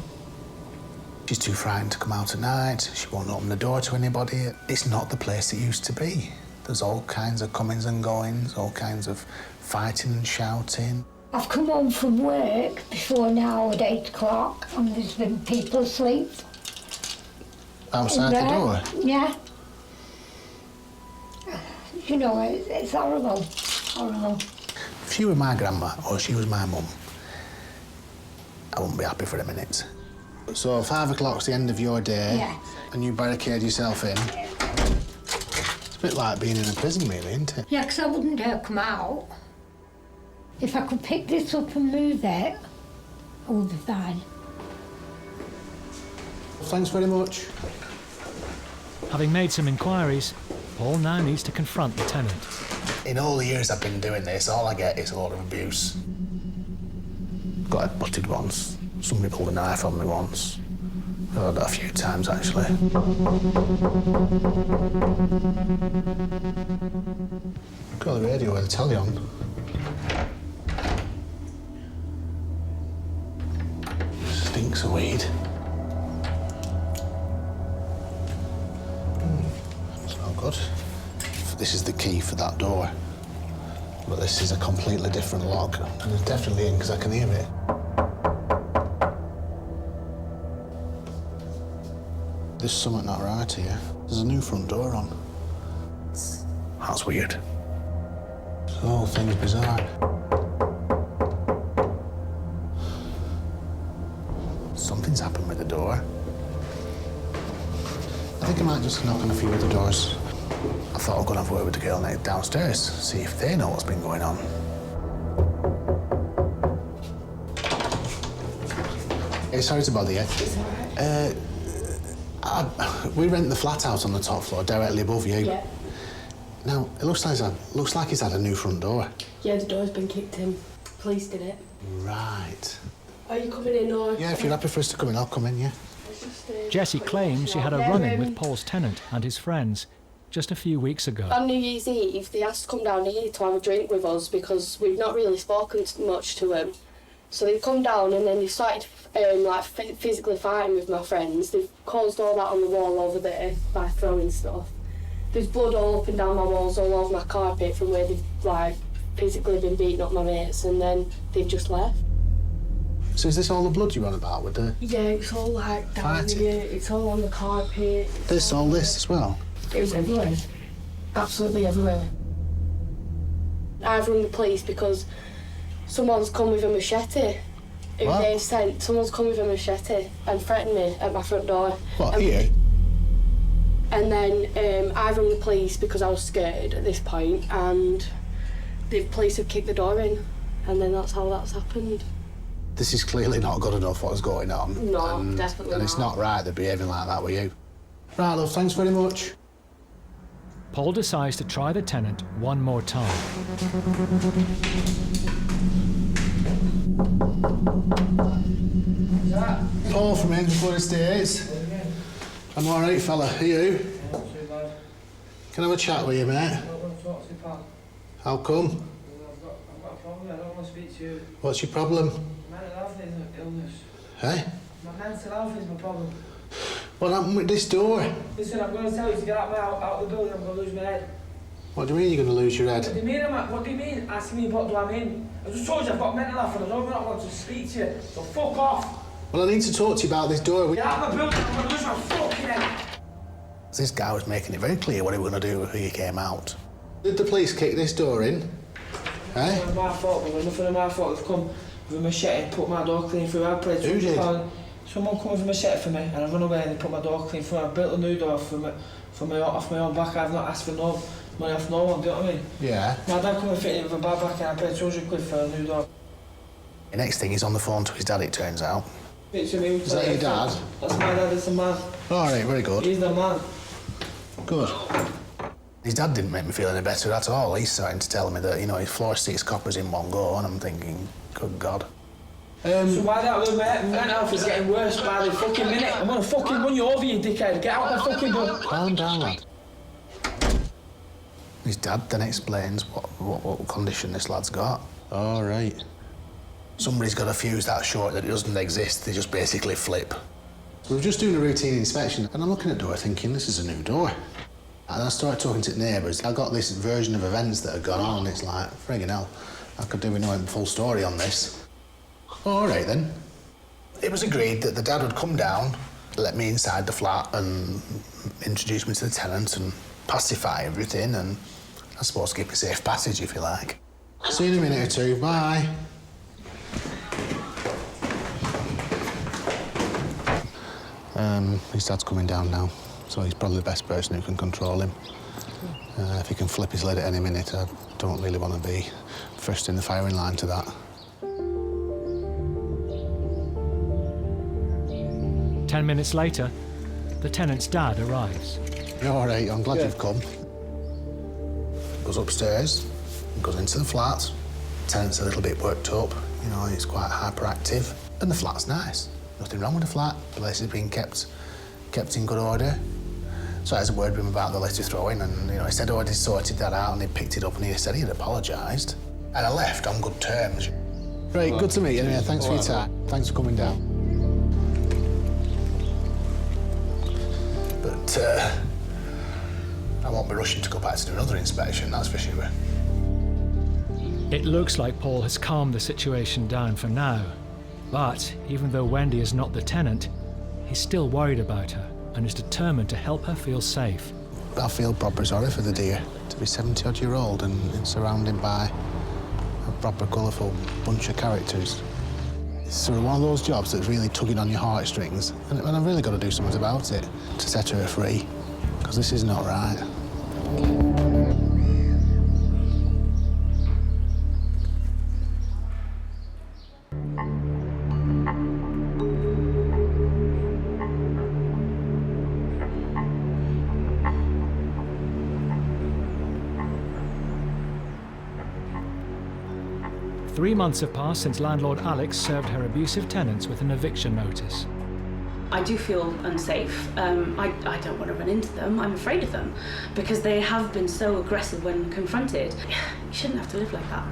She's too frightened to come out at night. She won't open the door to anybody. It's not the place it used to be. There's all kinds of comings and goings, all kinds of fighting and shouting. I've come home from work before now at 8 o'clock and there's been people asleep. Outside the door? Yeah. You know, it's horrible, horrible. If you were my grandma or she was my mum, I wouldn't be happy for a minute. So 5 o'clock's the end of your day, Yeah. and you barricade yourself in. It's a bit like being in a prison, really, isn't it? Yeah, because I wouldn't dare come out. If I could pick this up and move it, I would be fine. Thanks very much. Having made some inquiries, Paul now needs to confront the tenant. In all the years I've been doing this, all I get is a lot of abuse. Got it butted once. Somebody pulled a knife on me once. I've had that a few times, actually. Got the radio with the telly on. Stinks of weed. It's not good. This is the key for that door. But this is a completely different lock. And it's definitely in because I can hear it. There's something not right here. There's a new front door on. That's weird. The whole thing's bizarre. Something's happened with the door. I think I might just knock on a few of the doors. I thought I'd go and have a word with the girl downstairs, see if they know what's been going on. Hey, sorry to bother you. It's all right. We rent the flat out on the top floor, directly above you. Yeah. Now, it looks like he's had a new front door. Yeah, the door's been kicked in. Police did it. Right. Are you coming in or...? Yeah, if you're happy for us to come in, I'll come in, yeah. Jessie claims she had a run-in with Paul's tenant and his friends just a few weeks ago. On New Year's Eve, they asked to come down here to have a drink with us because we've not really spoken much to them. So they've come down and then they started physically fighting with my friends. They've caused all that on the wall over there by throwing stuff. There's blood all up and down my walls, all over my carpet from where they've physically been beating up my mates, and then they've just left. So is this all the blood you're on about with the... Yeah, it's all down here, it's all on the carpet. All this as well? It was everywhere. Absolutely everywhere. I've rung the police because someone's come with a machete They said someone's come with a machete and threatened me at my front door. What, here? And then I rang the police because I was scared at this point, and the police have kicked the door in, and then that's how that's happened. This is clearly not good enough what's going on. No, definitely And it's not right they're behaving like that with you. Right, love, thanks very much. Paul decides to try the tenant one more time. Paul from Angel Estates. I'm all right, fella. Are you? Can I have a chat with you, mate? How come? I've got a problem. I don't want to speak to you. What's your problem? Mental health is an illness. Hey? My mental health is my problem. What happened with this door? Listen, I'm going to tell you to get out of the building. I'm going to lose my head. What do you mean you're going to lose your head? What do you mean? Asking me what do I mean? I just told you I've got mental health and I don't want to speak to you. So fuck off. Well, I need to talk to you about this door. Get out of my building. I'm going to lose my fucking head. This guy was making it very clear what he was going to do if he came out. Did the police kick this door in? Eh? Nothing of my fault, but nothing of my fault. They've come with a machete and put my door clean through. I paid Who did? Someone come with a machete for me and I run away and they put my door clean through. I built a new door off my own back. I've not asked for no money off no one, do you know what I mean? Yeah. My dad come and fit it with a bad back and I paid 200 quid for a new door. The next thing, he's on the phone to his dad, it turns out. Is that your dad? That's my dad, it's a man. All right, very good. He's the man. Good. His dad didn't make me feel any better at all. He's starting to tell me that, you know, he floored 6 coppers in one go, and I'm thinking, good God. So why that little mental health is getting worse by the fucking minute? I'm gonna fucking run you over, you dickhead. Get out my fucking door. Calm down, lad. His dad then explains what condition this lad's got. All right. Somebody's got a fuse that short that it doesn't exist. They just basically flip. We were just doing a routine inspection, and I'm looking at the door thinking, this is a new door. And I started talking to the neighbours. I got this version of events that had gone on, and it's like, friggin' hell, I could do with knowing the full story on this. All right, then. It was agreed that the dad would come down, let me inside the flat and introduce me to the tenant and pacify everything, and I suppose keep a safe passage, if you like. See you in a minute or two. Bye. His dad's coming down now, so he's probably the best person who can control him. If he can flip his lid at any minute, I don't really want to be first in the firing line to that. 10 minutes later, the tenant's dad arrives. You're all right, I'm glad you've come. Goes upstairs, goes into the flat. The tenant's a little bit worked up, you know, he's quite hyperactive. And the flat's nice. Nothing wrong with the flat. The place is being kept in good order. So I had a word with him about the litter throwing, and you know, he said, oh, he'd sorted that out, and he picked it up, and he said he'd apologised. And I left on good terms. Right, good to meet you anyway. Thanks for your time. Thanks for coming down. But I won't be rushing to go back to do another inspection, that's for sure. It looks like Paul has calmed the situation down for now. But even though Wendy is not the tenant, he's still worried about her and is determined to help her feel safe. I feel proper sorry for the dear. To be 70-odd-year-old and surrounded by a proper colourful bunch of characters. It's sort of one of those jobs that's really tugging on your heartstrings, and I've really got to do something about it to set her free, because this is not right. 3 months have passed since landlord Alex served her abusive tenants with an eviction notice. I do feel unsafe. I don't want to run into them. I'm afraid of them because they have been so aggressive when confronted. You shouldn't have to live like that.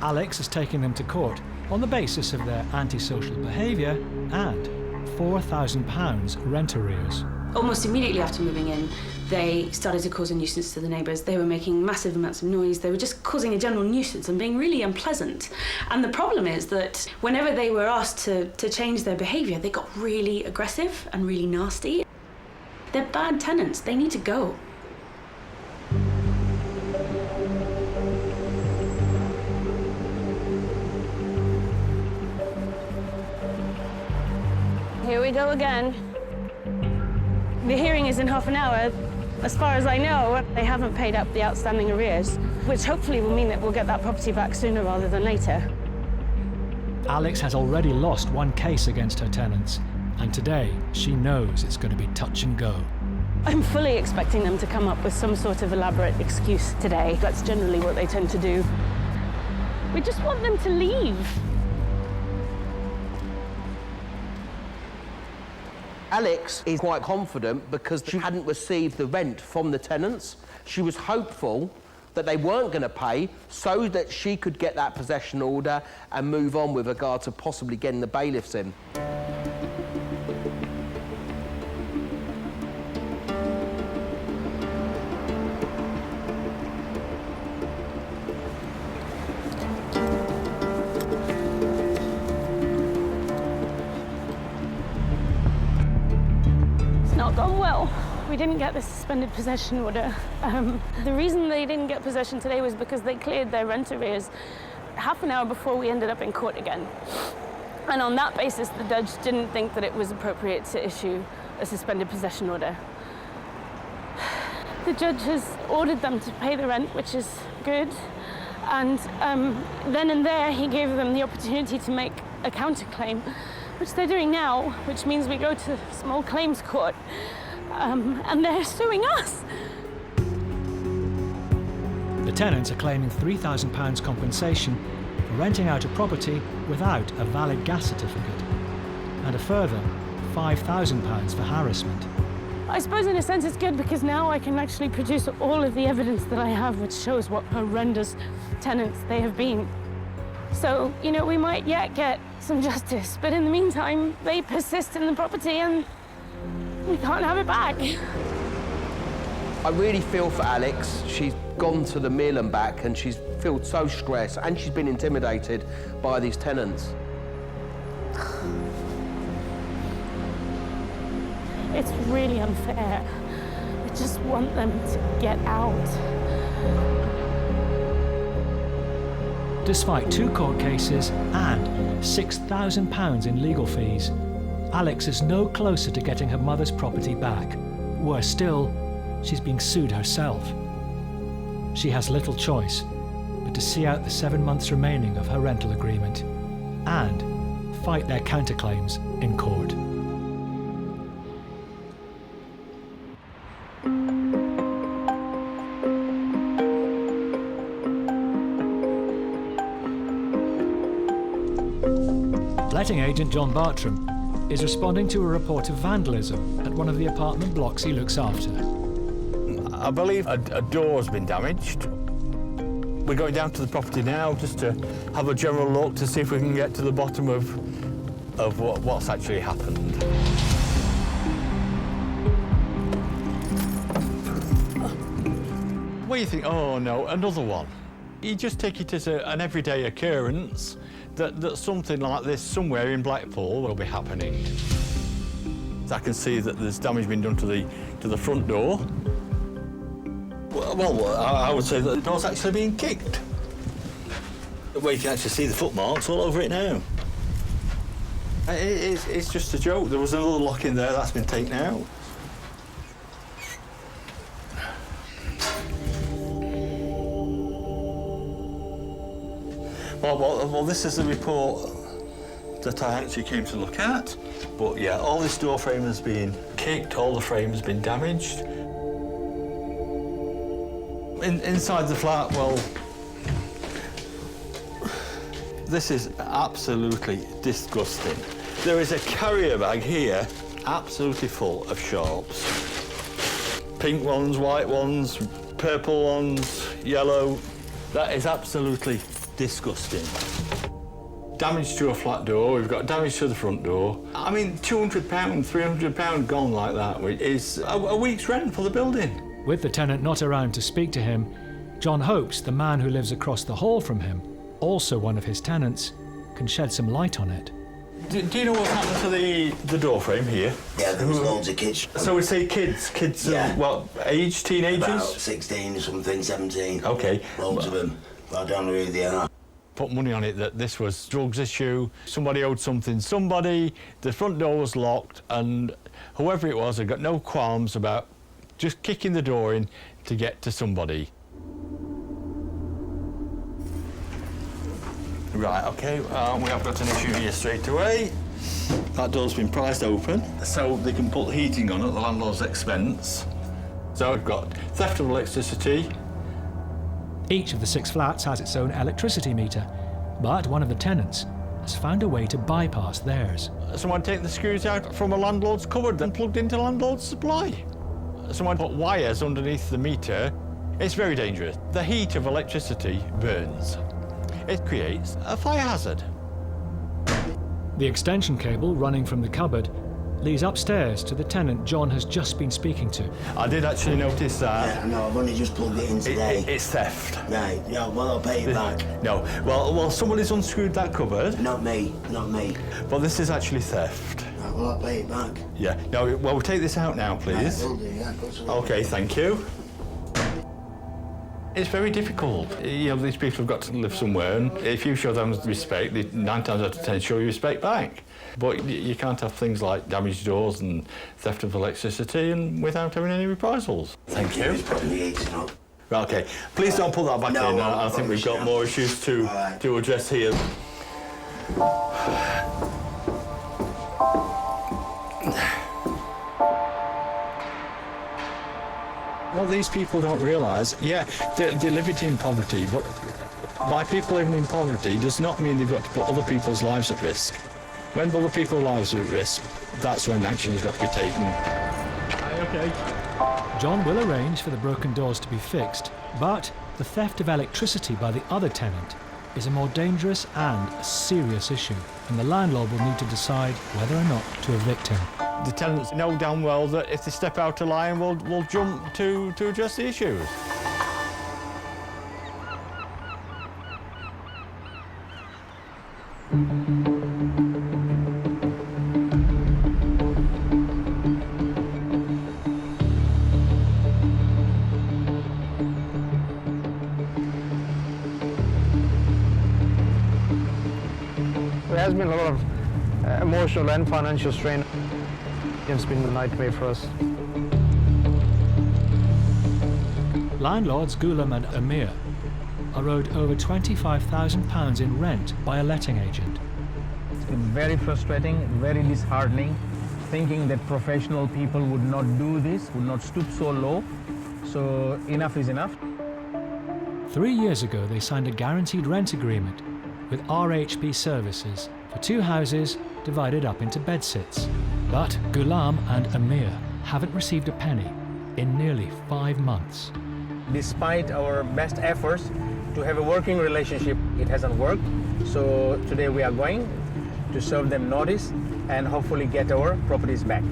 Alex is taking them to court on the basis of their antisocial behaviour and £4,000 rent arrears. Almost immediately after moving in, they started to cause a nuisance to the neighbours. They were making massive amounts of noise. They were just causing a general nuisance and being really unpleasant. And the problem is that whenever they were asked to change their behaviour, they got really aggressive and really nasty. They're bad tenants. They need to go. we go again. The hearing is in half an hour. As far as I know, they haven't paid up the outstanding arrears, which hopefully will mean that we'll get that property back sooner rather than later. Alex has already lost one case against her tenants, and today she knows it's going to be touch and go. I'm fully expecting them to come up with some sort of elaborate excuse today. That's generally what they tend to do. We just want them to leave. Alex is quite confident because she hadn't received the rent from the tenants. She was hopeful that they weren't going to pay so that she could get that possession order and move on with regard to possibly getting the bailiffs in. Gone well. We didn't get the suspended possession order. The reason they didn't get possession today was because they cleared their rent arrears half an hour before we ended up in court again. And on that basis, the judge didn't think that it was appropriate to issue a suspended possession order. The judge has ordered them to pay the rent, which is good. And then and there, he gave them the opportunity to make a counterclaim, which they're doing now, which means we go to small claims court, and they're suing us. The tenants are claiming £3,000 compensation for renting out a property without a valid gas certificate, and a further £5,000 for harassment. I suppose in a sense it's good because now I can actually produce all of the evidence that I have, which shows what horrendous tenants they have been. So, you know, we might yet get some justice, but in the meantime, they persist in the property and we can't have it back. I really feel for Alex. She's gone to the mill and back and she's felt so stressed and she's been intimidated by these tenants. It's really unfair. I just want them to get out. Despite 2 court cases and £6,000 in legal fees, Alex is no closer to getting her mother's property back. Worse still, she's being sued herself. She has little choice but to see out the 7 months remaining of her rental agreement and fight their counterclaims in court. Letting agent John Bartram is responding to a report of vandalism at one of the apartment blocks he looks after. I believe a door's been damaged. We're going down to the property now just to have a general look to see if we can get to the bottom of what's actually happened. What do you think? Oh no, another one. You just take it as an everyday occurrence that something like this somewhere in Blackpool will be happening. I can see that there's damage been done to the front door. Well, I would say that the door's actually being kicked. Well, you can actually see the footmarks all over it now. It's just a joke. There was another lock in there that's been taken out. Well, this is the report that I actually came to look at. But yeah, all this door frame has been kicked, all the frame has been damaged. Inside the flat, well, this is absolutely disgusting. There is a carrier bag here, absolutely full of sharps. Pink ones, white ones, purple ones, yellow. That is absolutely disgusting. Damage to a flat door, we've got damage to the front door. I mean, £200, £300 gone like that, which is a week's rent for the building. With the tenant not around to speak to him, John hopes the man who lives across the hall from him, also one of his tenants, can shed some light on it. Do you know what's happened to the door frame here? Yeah, there was loads of kids. So we say kids, yeah. What age, teenagers? About 16 something, 17. Okay. Loads of them, right down the road there. put money on it that this was drugs issue, somebody owed something somebody, the front door was locked, and whoever it was had got no qualms about just kicking the door in to get to somebody. Right, OK, we have got an issue here straight away. That door's been prized open, so they can put heating on at the landlord's expense. So we've got theft of electricity. Each of the 6 flats has its own electricity meter, but one of the tenants has found a way to bypass theirs. Someone taken the screws out from a landlord's cupboard and plugged into landlord's supply. Someone put wires underneath the meter. It's very dangerous. The heat of electricity burns. It creates a fire hazard. The extension cable running from the cupboard leads upstairs to the tenant John has just been speaking to. I did actually notice that. Yeah, no, I've only just plugged it in today. It's theft. Right, yeah, well, I'll pay it back. No, well, somebody's unscrewed that cupboard. Not me, not me. But this is actually theft. Right, well, I'll pay it back. Yeah, no, well, we'll take this out now, please. Right, will do, yeah, of course I will. OK, thank you. It's very difficult. You know, these people have got to live somewhere, and if you show them respect, they 9 times out of 10 show you respect back. But you can't have things like damaged doors and theft of electricity and without having any reprisals. Thank you. Right, OK, please don't put that back in. I think we've got more issues to address here. What these people don't realise, yeah, they're living in poverty, but by people living in poverty does not mean they've got to put other people's lives at risk. When other people's lives are at risk, that's when action has got to be taken. OK. John will arrange for the broken doors to be fixed, but the theft of electricity by the other tenant is a more dangerous and a serious issue, and the landlord will need to decide whether or not to evict him. The tenants know damn well that if they step out of line, we'll jump to address the issues. There has been a lot of emotional and financial strain. It's been a nightmare for us. Landlords Ghulam and Amir are owed over £25,000 in rent by a letting agent. It's been very frustrating, very disheartening, thinking that professional people would not do this, would not stoop so low. So enough is enough. 3 years ago, they signed a guaranteed rent agreement with RHP Services for 2 houses divided up into bedsits. But Ghulam and Amir haven't received a penny in nearly 5 months. Despite our best efforts to have a working relationship, it hasn't worked. So today we are going to serve them notice and hopefully get our properties back.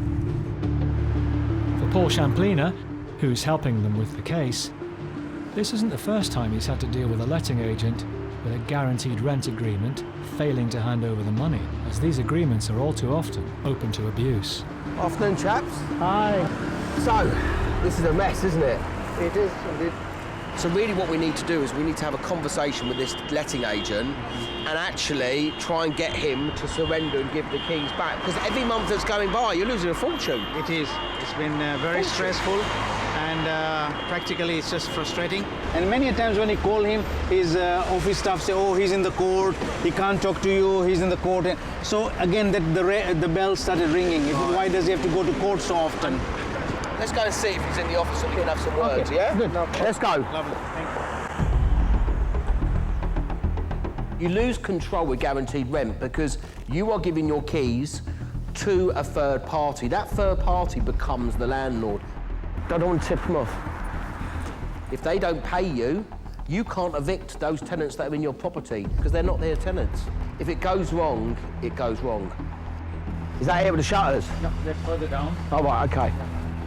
For Paul Champlina, who's helping them with the case, this isn't the first time he's had to deal with a letting agent with a guaranteed rent agreement failing to hand over the money, as these agreements are all too often open to abuse. Afternoon, chaps. Hi. So, this is a mess, isn't it? It is indeed. So really what we need to do is we need to have a conversation with this letting agent and actually try and get him to surrender and give the keys back. Because every month that's going by, you're losing a fortune. It is. It's been very stressful, and practically it's just frustrating. And many times when you call him, his office staff say, oh, he's in the court, he can't talk to you, he's in the court. So again, the bell started ringing. Why does he have to go to court so often? Let's go and see if he's in the office so we can have some words, yeah? Good. Let's go. Lovely. Thank you. You lose control with guaranteed rent because you are giving your keys to a third party. That third party becomes the landlord. I don't want to tip them off. If they don't pay you, you can't evict those tenants that are in your property because they're not their tenants. If it goes wrong, it goes wrong. Is that here with the shutters? No, they're further down. Oh, right, OK.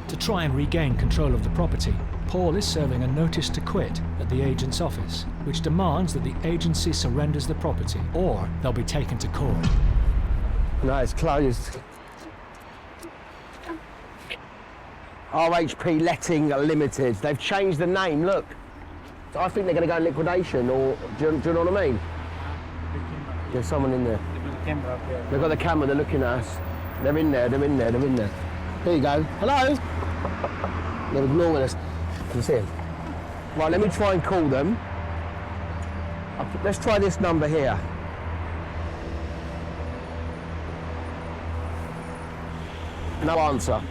To try and regain control of the property, Paul is serving a notice to quit at the agent's office, which demands that the agency surrenders the property, or they'll be taken to court. No, it's closed. RHP Letting Limited. They've changed the name, look. So I think they're going to go in liquidation, or do you know what I mean? There's someone in there. They've got the camera, they're looking at us. They're in there, they're in there, they're in there. Here you go. Hello? They're ignoring us. Can you see them? Right, let me try and call them. Let's try this number here. No answer.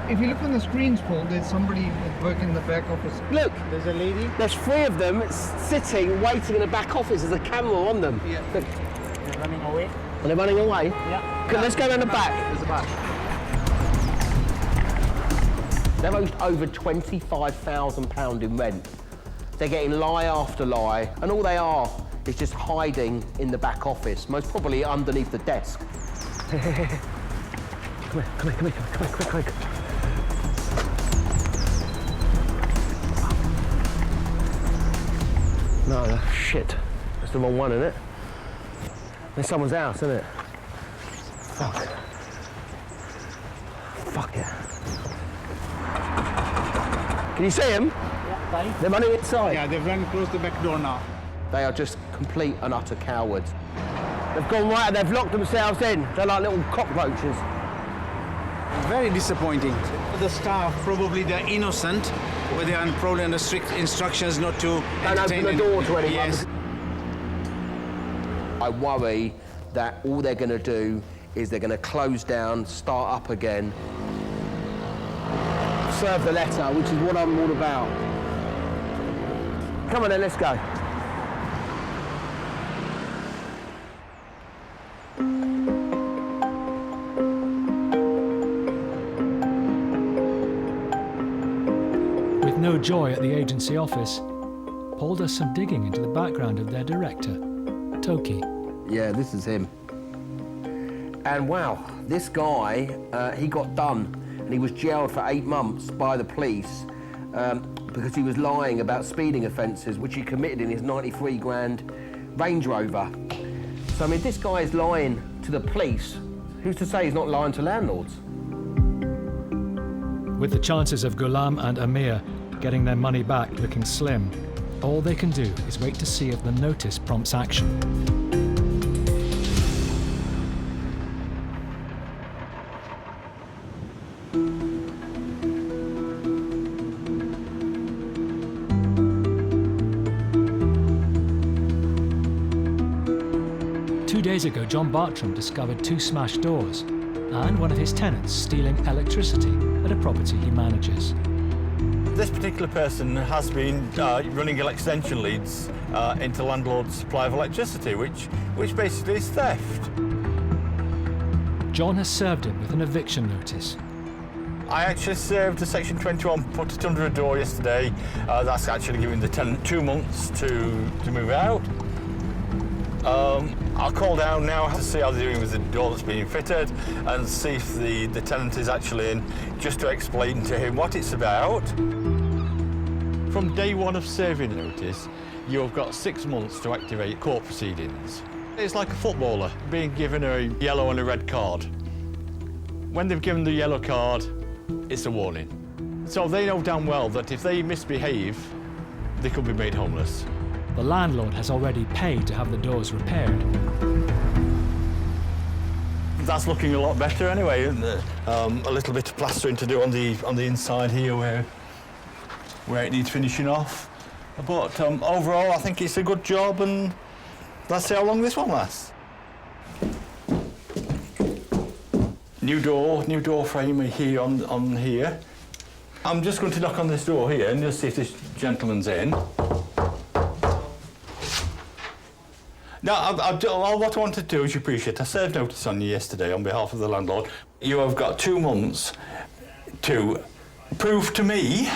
If you look on the screens, Paul, there's somebody working in the back office. Look! There's a lady. There's 3 of them sitting, waiting in the back office. There's a camera on them. Yeah. Look. They're running away. Are they running away? Yeah. Okay, let's go around the back. There's a back. They've owed over £25,000 in rent. They're getting lie after lie, and all they are is just hiding in the back office, most probably underneath the desk. Come here, come here, come here, come here, quick. No, shit. That's the wrong one, isn't it? There's someone's house, isn't it? Fuck. Fuck it. Can you see them? Yeah, they're running inside. Yeah, they've run close the back door now. They are just complete and utter cowards. They've gone right and they've locked themselves in. They're like little cockroaches. Very disappointing. The staff, probably they're innocent, but they are probably under strict instructions not to open the door to anyone. Yes. I worry that all they're going to do is they're going to close down, start up again, serve the letter, which is what I'm all about. Come on then, let's go. With no joy at the agency office, Paul does some digging into the background of their director, Toki. Yeah, this is him. And wow, this guy, he got done and he was jailed for 8 months by the police because he was lying about speeding offences which he committed in his 93 grand Range Rover. So I mean, this guy is lying to the police. Who's to say he's not lying to landlords? With the chances of Ghulam and Amir getting their money back looking slim, all they can do is wait to see if the notice prompts action. Days ago, John Bartram discovered 2 smashed doors and one of his tenants stealing electricity at a property he manages. This particular person has been running extension leads into landlord's supply of electricity, which basically is theft. John has served him with an eviction notice. I actually served a Section 21, put it under a door yesterday. That's actually giving the tenant 2 months to move out. I'll call down now to see how they're doing with the door that's being fitted and see if the tenant is actually in, just to explain to him what it's about. From day 1 of serving notice, you've got 6 months to activate court proceedings. It's like a footballer being given a yellow and a red card. When they've given the yellow card, it's a warning. So they know damn well that if they misbehave, they could be made homeless. The landlord has already paid to have the doors repaired. That's looking a lot better anyway, isn't it? A little bit of plastering to do on the inside here where it needs finishing off. But overall, I think it's a good job, and let's see how long this one lasts. New door frame here on here. I'm just going to knock on this door here and just see if this gentleman's in. Now, what I want to do is, you appreciate, I served notice on you yesterday on behalf of the landlord. You have got 2 months to prove to me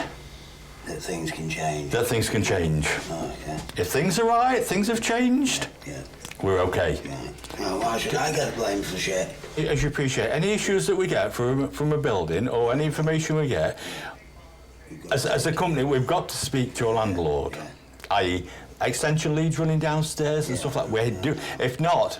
that things can change. That things can change. Oh, okay. If things are right, things have changed, yeah, we're okay. Yeah. Well, why should I get blamed for shit? As you appreciate, any issues that we get from a building or any information we get, as a company, we've got to speak to a landlord, i.e. extension leads running downstairs and stuff like we do. If not,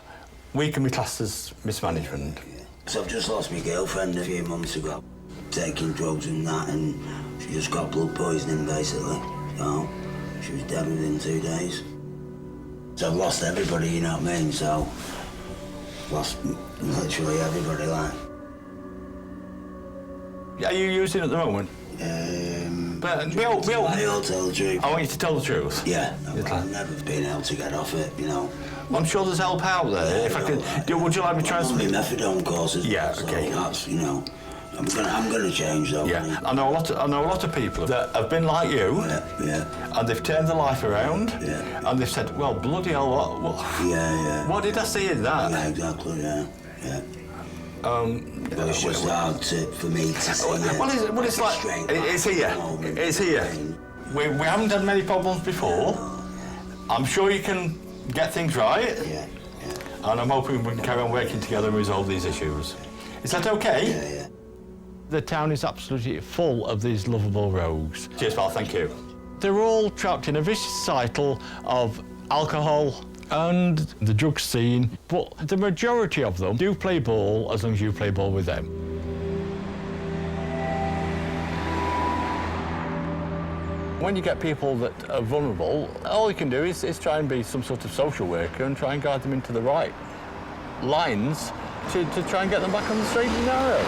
we can be classed as mismanagement. So I've just lost my girlfriend a few months ago, taking drugs and that, and she just got blood poisoning basically. So she was dead within 2 days. So I've lost everybody, you know what I mean? So, lost literally everybody, like. Are you using it at the moment? But we'll tell the truth. I want you to tell the truth. Yeah, I've never been able to get off it, you know. I'm sure there's help out there. If I could, would you like me to try I'm on my methadone courses. Yeah, so okay. That's, you know, I'm gonna change though. Yeah, I know a lot of people that have been like you. Yeah. And they've turned their life around. Yeah. And they've said, well, bloody hell, what? Yeah. What did I see in that? Yeah, exactly. Yeah. But it's just hard for me to see. Well, it's like it's here. It's here. We haven't had many problems before. I'm sure you can get things right. Yeah. And I'm hoping we can carry on working together and resolve these issues. Is that okay? Yeah. The town is absolutely full of these lovable rogues. Cheers, pal, thank you. They're all trapped in a vicious cycle of alcohol and the drug scene, but the majority of them do play ball as long as you play ball with them. When you get people that are vulnerable, all you can do is try and be some sort of social worker and try and guide them into the right lines to try and get them back on the straight and narrow.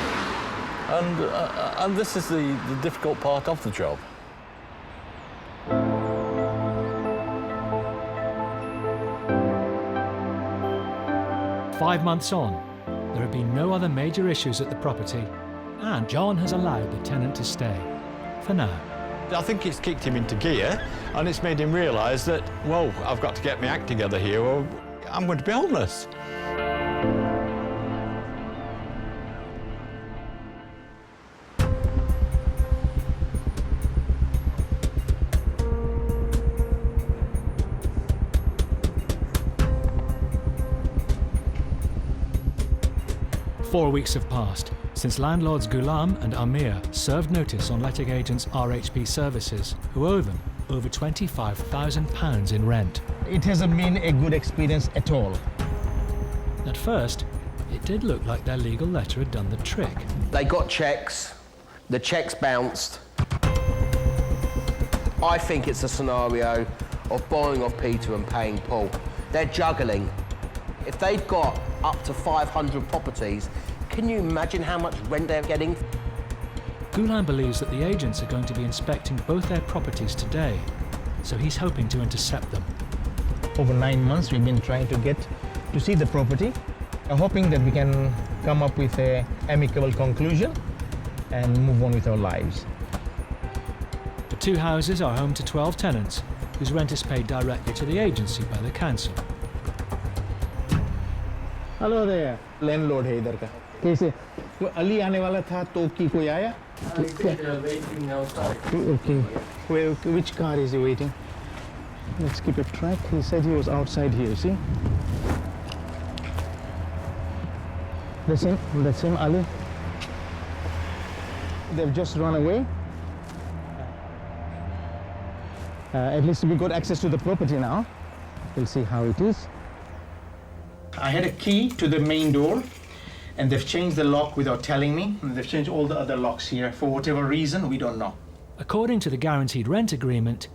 And this is the difficult part of the job. Five months on, there have been no other major issues at the property, and John has allowed the tenant to stay, for now. I think it's kicked him into gear, and it's made him realise that, whoa, I've got to get my act together here, or I'm going to be homeless. Four weeks have passed since landlords Ghulam and Amir served notice on letting agents RHP Services, who owe them over £25,000 in rent. It hasn't been a good experience at all. At first, it did look like their legal letter had done the trick. They got checks, the checks bounced. I think it's a scenario of borrowing off Peter and paying Paul. They're juggling. If they've got up to 500 properties, can you imagine how much rent they're getting? Ghulam believes that the agents are going to be inspecting both their properties today, so he's hoping to intercept them. Over 9 months, we've been trying to get to see the property, hoping that we can come up with an amicable conclusion and move on with our lives. The two houses are home to 12 tenants, whose rent is paid directly to the agency by the council. Hello there landlord है इधर का कैसे अली आने वाला था तो की कोई आया okay which car is he waiting? Let's keep a track. He said he was outside here, see? That's him, Ali. They've just run away. At least we got access to the property now. We'll see how it is. I had a key to the main door, and they've changed the lock without telling me. And they've changed all the other locks here. For whatever reason, we don't know. According to the guaranteed rent agreement,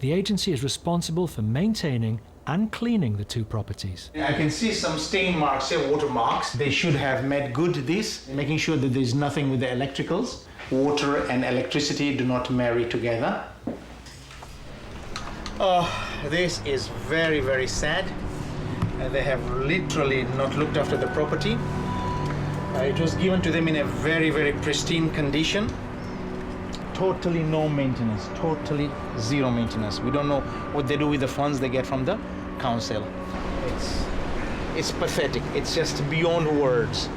the agency is responsible for maintaining and cleaning the two properties. I can see some stain marks here, water marks. They should have made good this, making sure that there's nothing with the electricals. Water and electricity do not marry together. Oh, this is very, very sad. They have literally not looked after the property. It was given to them in a very, very pristine condition. Totally no maintenance, totally zero maintenance. We don't know what they do with the funds they get from the council. It's pathetic. It's just beyond words.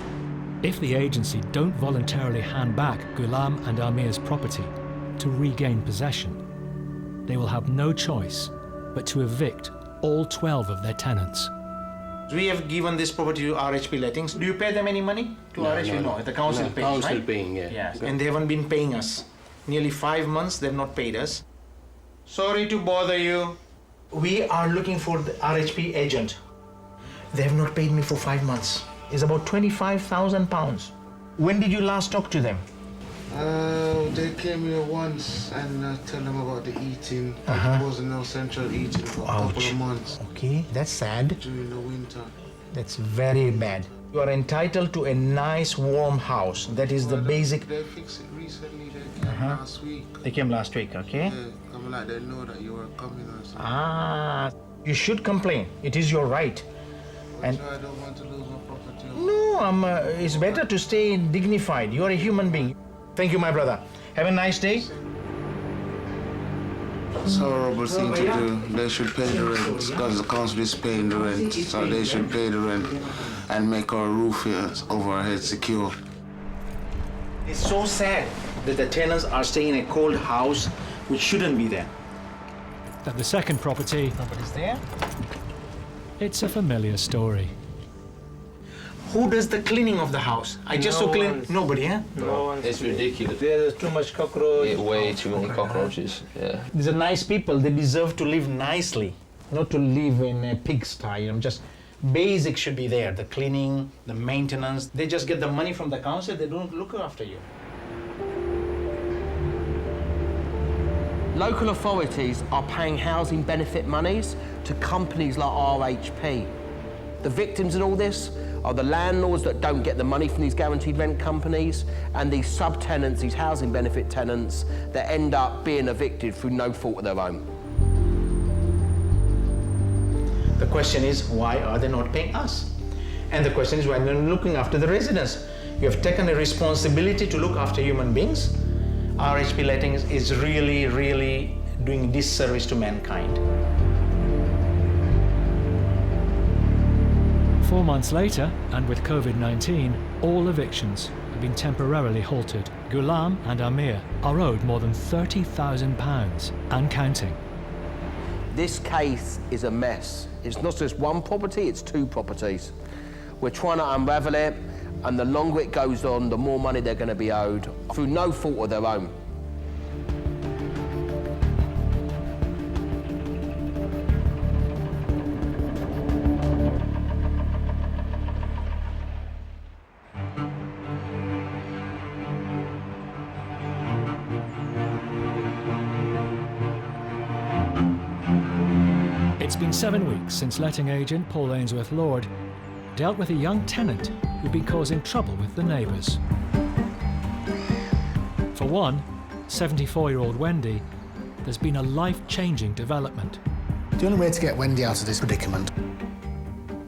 If the agency don't voluntarily hand back Ghulam and Amir's property to regain possession, they will have no choice but to evict all 12 of their tenants. We have given this property to RHP Lettings. Do you pay them any money? To RHP? No, the council pays, council right? paying, yeah. Yes. And they haven't been paying us. Nearly 5 months, they've not paid us. Sorry to bother you. We are looking for the RHP agent. They have not paid me for 5 months. It's about £25,000. When did you last talk to them? They came here once and tell them about the eating. There wasn't no central eating for a couple of months. Okay, that's sad. During the winter. That's very bad. You are entitled to a nice warm house. That is the basic. They fixed it recently. They came last week. They came last week, okay? Yeah, come like they know that you were coming or something. Ah, you should complain. It is your right. And I don't want to lose my property. no, it's better to stay dignified. You are a human being. Thank you, my brother. Have a nice day. It's a horrible thing to do. They should pay the rent because the council is paying the rent. So they should pay the rent and make our roof here over our head secure. It's so sad that the tenants are staying in a cold house which shouldn't be there. At the second property, nobody's there. It's a familiar story. Who does the cleaning of the house? I just saw clean. Nobody, huh? No one. It's ridiculous. There's too much cockroach. Yeah, way too many cockroaches. Yeah. These are nice people. They deserve to live nicely, not to live in a pigsty. Just basic should be there. The cleaning, the maintenance. They just get the money from the council. They don't look after you. Local authorities are paying housing benefit monies to companies like RHP. The victims in all this are the landlords that don't get the money from these guaranteed rent companies and these subtenants, these housing benefit tenants that end up being evicted through no fault of their own. The question is, why are they not paying us? And the question is, why are they not looking after the residents? You have taken a responsibility to look after human beings. RHP Lettings is really, really doing disservice to mankind. 4 months later, and with COVID-19, all evictions have been temporarily halted. Ghulam and Amir are owed more than £30,000 and counting. This case is a mess. It's not just one property, it's two properties. We're trying to unravel it, and the longer it goes on, the more money they're going to be owed through no fault of their own. It's been 7 weeks since letting agent Paul Ainsworth-Lord dealt with a young tenant who'd been causing trouble with the neighbours. For one, 74-year-old Wendy, there's been a life-changing development. The only way to get Wendy out of this predicament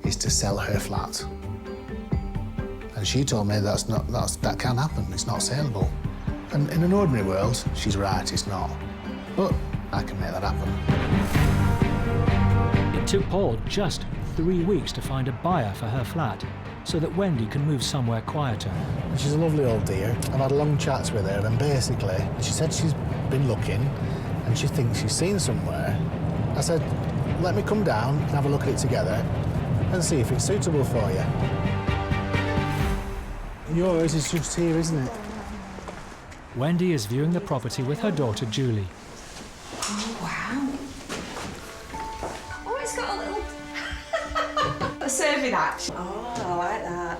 is to sell her flat. And she told me that can't happen, it's not saleable. And in an ordinary world, she's right, it's not. But I can make that happen. It took Paul just 3 weeks to find a buyer for her flat so that Wendy can move somewhere quieter. And she's a lovely old dear. I've had long chats with her, and basically, she said she's been looking and she thinks she's seen somewhere. I said, let me come down and have a look at it together and see if it's suitable for you. Yours is just here, isn't it? Wendy is viewing the property with her daughter Julie. Oh, wow. Oh, it's got a little... a serving act. Oh, I like that.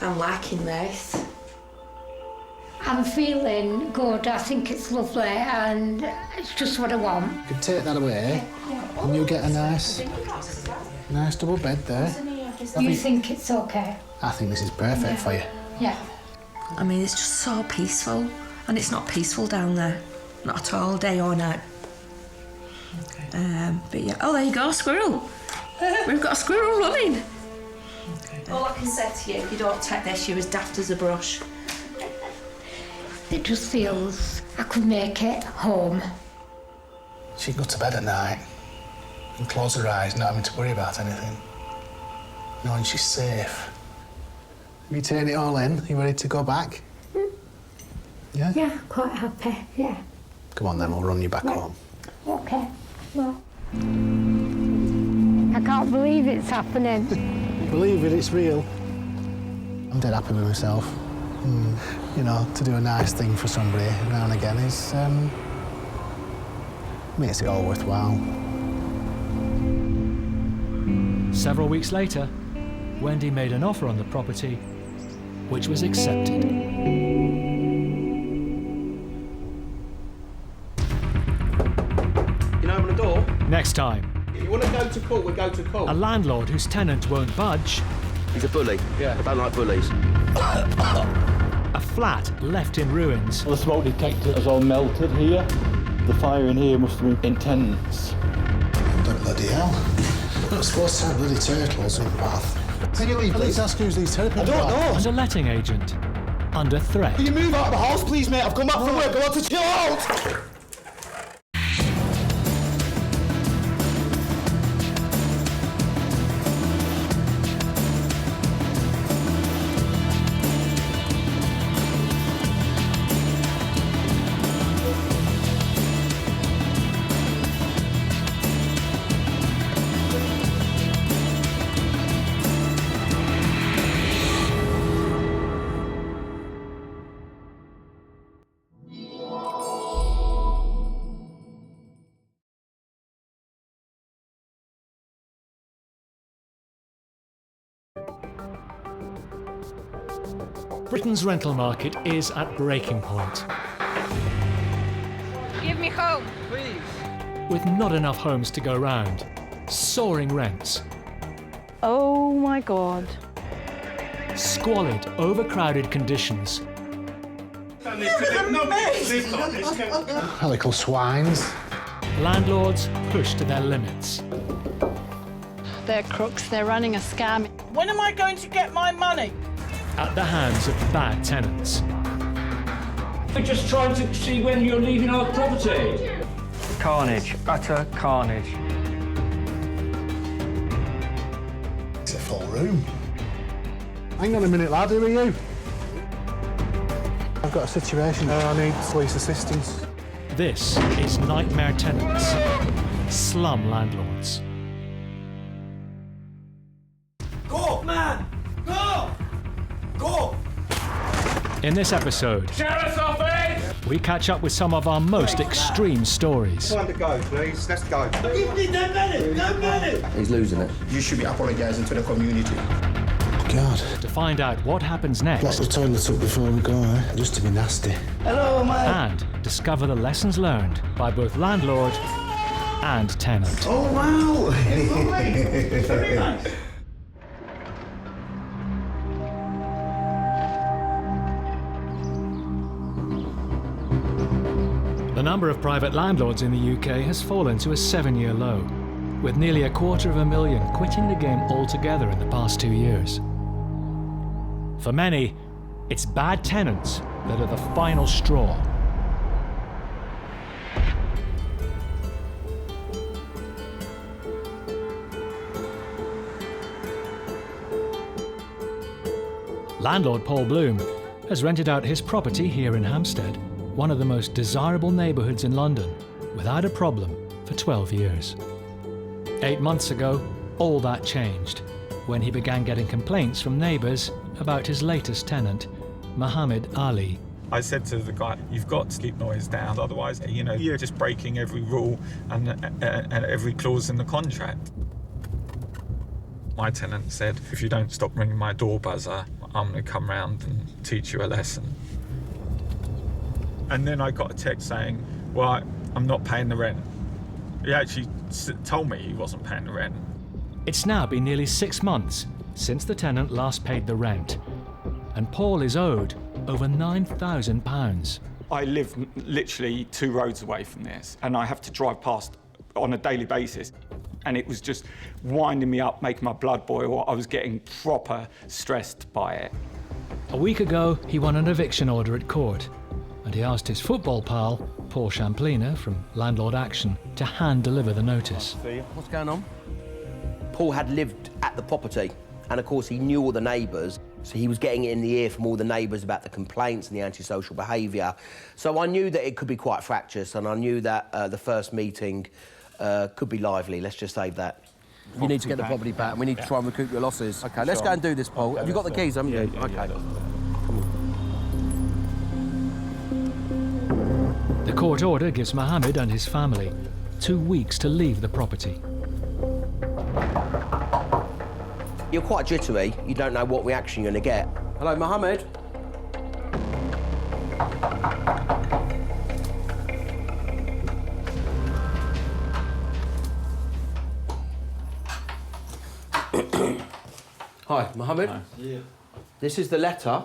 I'm liking this. I'm feeling good. I think it's lovely and it's just what I want. You could take that away and you'll get a nice double bed there. You think it's okay? I think this is perfect for you. Yeah. I mean, it's just so peaceful, and it's not peaceful down there. Not at all, day or night. Okay. But yeah, oh, there you go, squirrel. We've got a squirrel running. Okay. All I can say to you, if you don't take this, you're as daft as a brush. It just feels I could make it home. She can go to bed at night and close her eyes, not having to worry about anything. Knowing she's safe. Have you taken it all in? Are you ready to go back? Yeah? Yeah, quite happy, yeah. Come on then, we'll run you back home. Okay, well. I can't believe it's happening. Believe it, it's real. I'm dead happy with myself. You know, to do a nice thing for somebody now and again is, makes it all worthwhile. Several weeks later, Wendy made an offer on the property, which was accepted. Next time, You want to go to court, we go to court. a landlord whose tenant won't budge, He's a bully. Yeah. I don't like bullies. a flat left in ruins, The smoke detector has all melted here. The fire in here must have been intense. Bloody hell. We're not supposed to have bloody turtles in the bath. Can you leave, please? Ask who's these terrapins I don't know. and a letting agent under threat. Can you move out of the house, please, mate? I've come back from work. I want to chill out. Britain's rental market is at breaking point, Give me home, please. with not enough homes to go round, soaring rents, Oh my God. squalid, overcrowded conditions, Little swines. landlords pushed to their limits. They're crooks. They're running a scam. When am I going to get my money? At the hands of bad tenants. We're just trying to see when you're leaving our property. Carnage, utter carnage. It's a full room. Hang on a minute, lad, who are you? I've got a situation. I need police assistance. This is Nightmare Tenants, slum landlords. Go, man! Go! Go! In this episode, Sheriff's office! we catch up with some of our most extreme stories. Time to go, please. Let's go. Give me 10 minutes! 10 minutes! He's losing it. You should be apologising to the community. God. To find out what happens Lock next the toilet up before we go, eh? Just to be nasty. Hello, mate. and discover the lessons learned by both landlord and tenant. Oh, wow! Very nice. The number of private landlords in the UK has fallen to a 7-year low, with nearly 250,000 quitting the game altogether in the past 2 years. For many, it's bad tenants that are the final straw. Landlord Paul Bloom has rented out his property here in Hampstead, one of the most desirable neighbourhoods in London, without a problem for 12 years. 8 months ago, all that changed when he began getting complaints from neighbours about his latest tenant, Mohammed Ali. I said to the guy, you've got to keep noise down, otherwise, you're just breaking every rule and every clause in the contract. My tenant said, if you don't stop ringing my door buzzer, I'm going to come round and teach you a lesson. And then I got a text saying, well, I'm not paying the rent. He actually told me he wasn't paying the rent. It's now been nearly 6 months since the tenant last paid the rent, and Paul is owed over £9,000. I live literally 2 roads away from this, and I have to drive past on a daily basis. And it was just winding me up, making my blood boil. I was getting proper stressed by it. A week ago, he won an eviction order at court, and he asked his football pal, Paul Champlina from Landlord Action, to hand-deliver the notice. What's going on? Paul had lived at the property, and of course he knew all the neighbours, so he was getting it in the ear from all the neighbours about the complaints and the antisocial behaviour. So I knew that it could be quite fractious, and I knew that the first meeting could be lively. Let's just save that. You need to get the property back, and we need to try and recoup your losses. OK, let's go and do this, Paul. Have you got the keys, haven't you? OK. The court order gives Mohammed and his family 2 weeks to leave the property. You're quite jittery. You don't know what reaction you're going to get. Hello, Mohammed. Hi, Mohammed. Hi. Yeah. This is the letter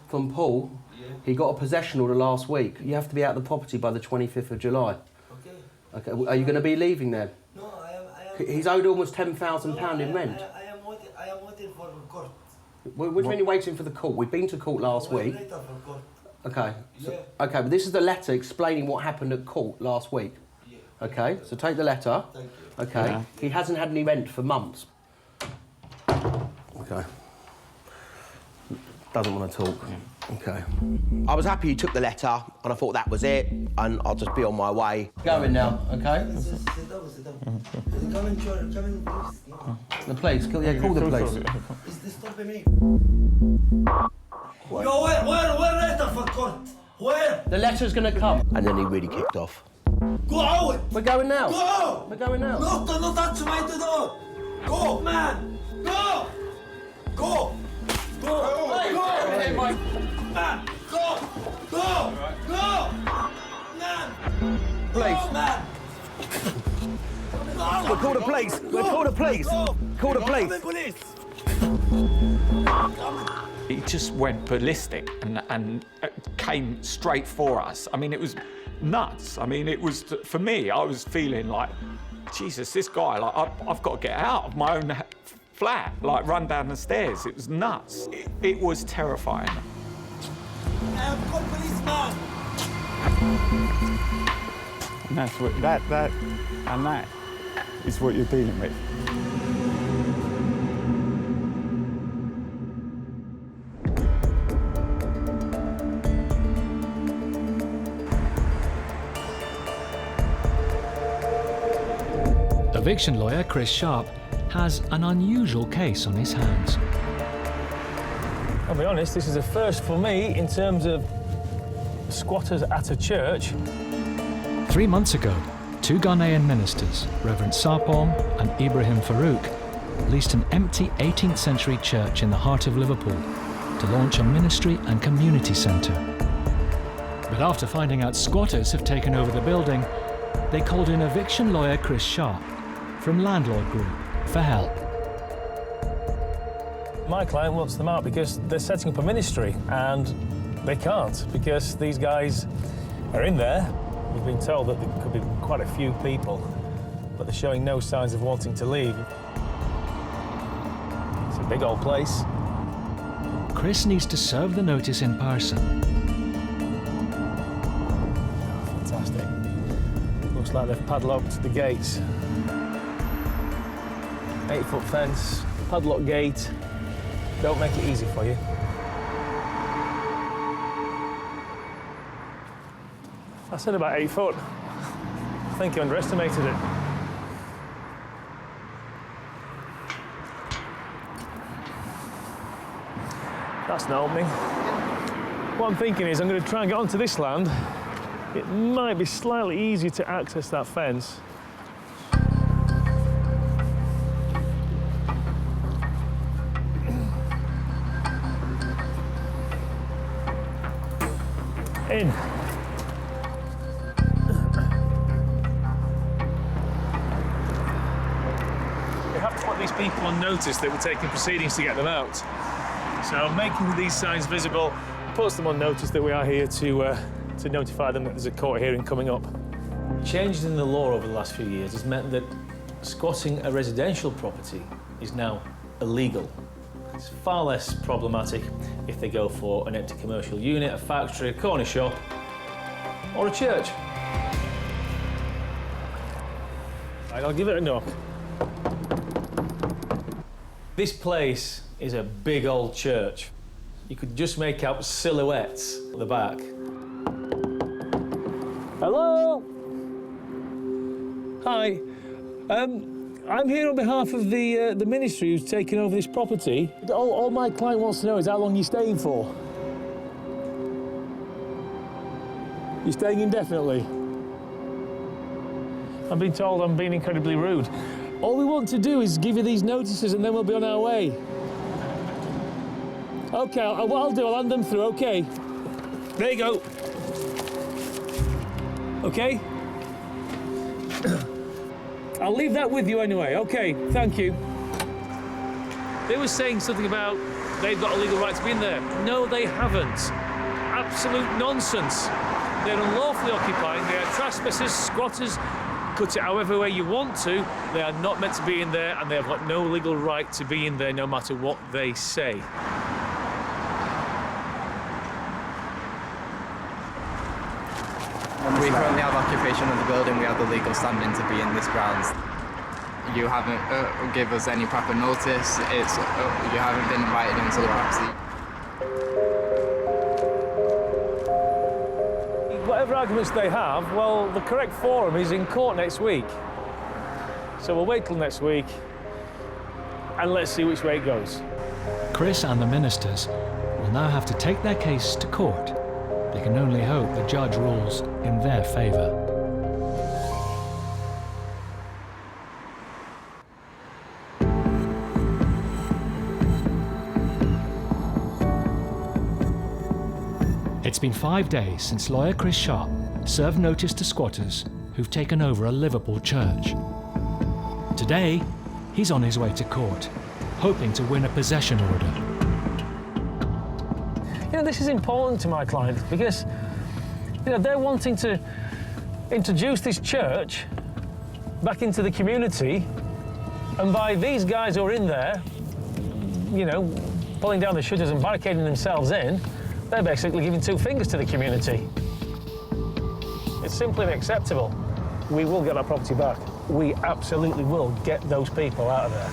from Paul. Yeah. He got a possession order last week. You have to be out of the property by the 25th of July. Okay. Are you going to be leaving then? No, I am. He's owed almost £10,000 in rent. I am waiting for court. What do you mean you're waiting for the court? We've been to court last week. Later for court. Okay. Okay, but this is the letter explaining what happened at court last week. Okay, so take the letter. Thank you. Okay. Yeah. He hasn't had any rent for months. Okay. Doesn't want to talk. Okay. I was happy you took the letter, and I thought that was it, and I'll just be on my way. Going now, okay? Sit down. Come in, please. The police? Call the police. Is this stopping me? Yo, where letter for court? Where? The letter's gonna come. And then he really kicked off. Go out! We're going now. Go! We're going now. No, don't touch my door! Go, man! Go! Go! Go! Hey, go! hey, Mike. Man! Go! Go! Go! Man! Police. Go, man! We'll call the police. We'll call the police. Call the police. He just went ballistic and came straight for us. I mean, it was nuts. I mean, it was, for me, I was feeling like, Jesus, this guy, like, I've got to get out of my own flat, like, run down the stairs. It was nuts. It was terrifying. I am called policeman. And that's what, that is what you're dealing with. Eviction lawyer Chris Sharp has an unusual case on his hands. I'll be honest, this is a first for me in terms of squatters at a church. 3 months ago, 2 Ghanaian ministers, Reverend Sarpong and Ibrahim Farouk, leased an empty 18th century church in the heart of Liverpool to launch a ministry and community centre. But after finding out squatters have taken over the building, they called in eviction lawyer Chris Sharp from Landlord Group for help. My client wants them out because they're setting up a ministry and they can't because these guys are in there. We've been told that there could be quite a few people, but they're showing no signs of wanting to leave. It's a big old place. Chris needs to serve the notice in person. Fantastic. Looks like they've padlocked the gates. 8-foot fence, padlock gate. Don't make it easy for you. I said about 8 foot. I think you underestimated it. That's not opening. What I'm thinking is I'm going to try and get onto this land. It might be slightly easier to access that fence. In. We have to put these people on notice that we're taking proceedings to get them out. So making these signs visible puts them on notice that we are here to notify them that there's a court hearing coming up. Changes in the law over the last few years has meant that squatting a residential property is now illegal. It's far less problematic if they go for an empty commercial unit, a factory, a corner shop, or a church. Right, I'll give it a knock. This place is a big old church. You could just make out silhouettes at the back. Hello? Hi. I'm here on behalf of the ministry who's taken over this property. All my client wants to know is how long you're staying for. You're staying indefinitely? I've been told I'm being incredibly rude. All we want to do is give you these notices and then we'll be on our way. OK, what I'll do, I'll hand them through, OK? There you go. OK? I'll leave that with you anyway. OK, thank you. They were saying something about they've got a legal right to be in there. No, they haven't. Absolute nonsense. They're unlawfully occupying. They are trespassers, squatters. Cut it however way you want to. They are not meant to be in there, and they have got no legal right to be in there, no matter what they say. We currently have occupation of the building. We have the legal standing to be in this grounds. You haven't give us any proper notice. You haven't been invited into the property. Whatever arguments they have, well, the correct forum is in court next week. So we'll wait till next week, and let's see which way it goes. Chris and the ministers will now have to take their case to court. They can only hope the judge rules in their favour. It's been 5 days since lawyer Chris Sharp served notice to squatters who've taken over a Liverpool church. Today, he's on his way to court, hoping to win a possession order. You know, this is important to my clients because, you know, they're wanting to introduce this church back into the community, and by these guys who are in there, you know, pulling down the shutters and barricading themselves in, they're basically giving two fingers to the community. It's simply unacceptable. We will get our property back. We absolutely will get those people out of there.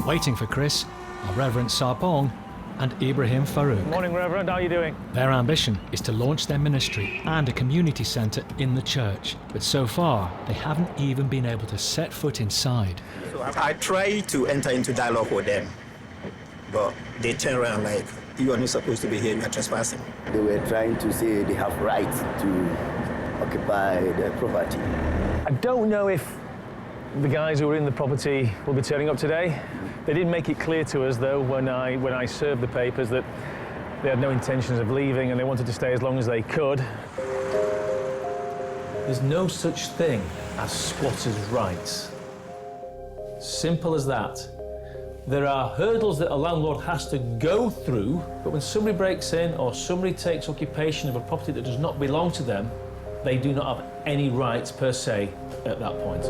Waiting for Chris are Reverend Sarpong and Ibrahim Farouk. Morning, Reverend. How are you doing? Their ambition is to launch their ministry and a community centre in the church, but so far they haven't even been able to set foot inside. I tried to enter into dialogue with them, but they turn around like, you are not supposed to be here, you are trespassing. They were trying to say they have right to occupy the property. I don't know if the guys who are in the property will be turning up today. They did make it clear to us, though, when I served the papers, that they had no intentions of leaving and they wanted to stay as long as they could. There's no such thing as squatters' rights. Simple as that. There are hurdles that a landlord has to go through, but when somebody breaks in or somebody takes occupation of a property that does not belong to them, they do not have any rights per se at that point.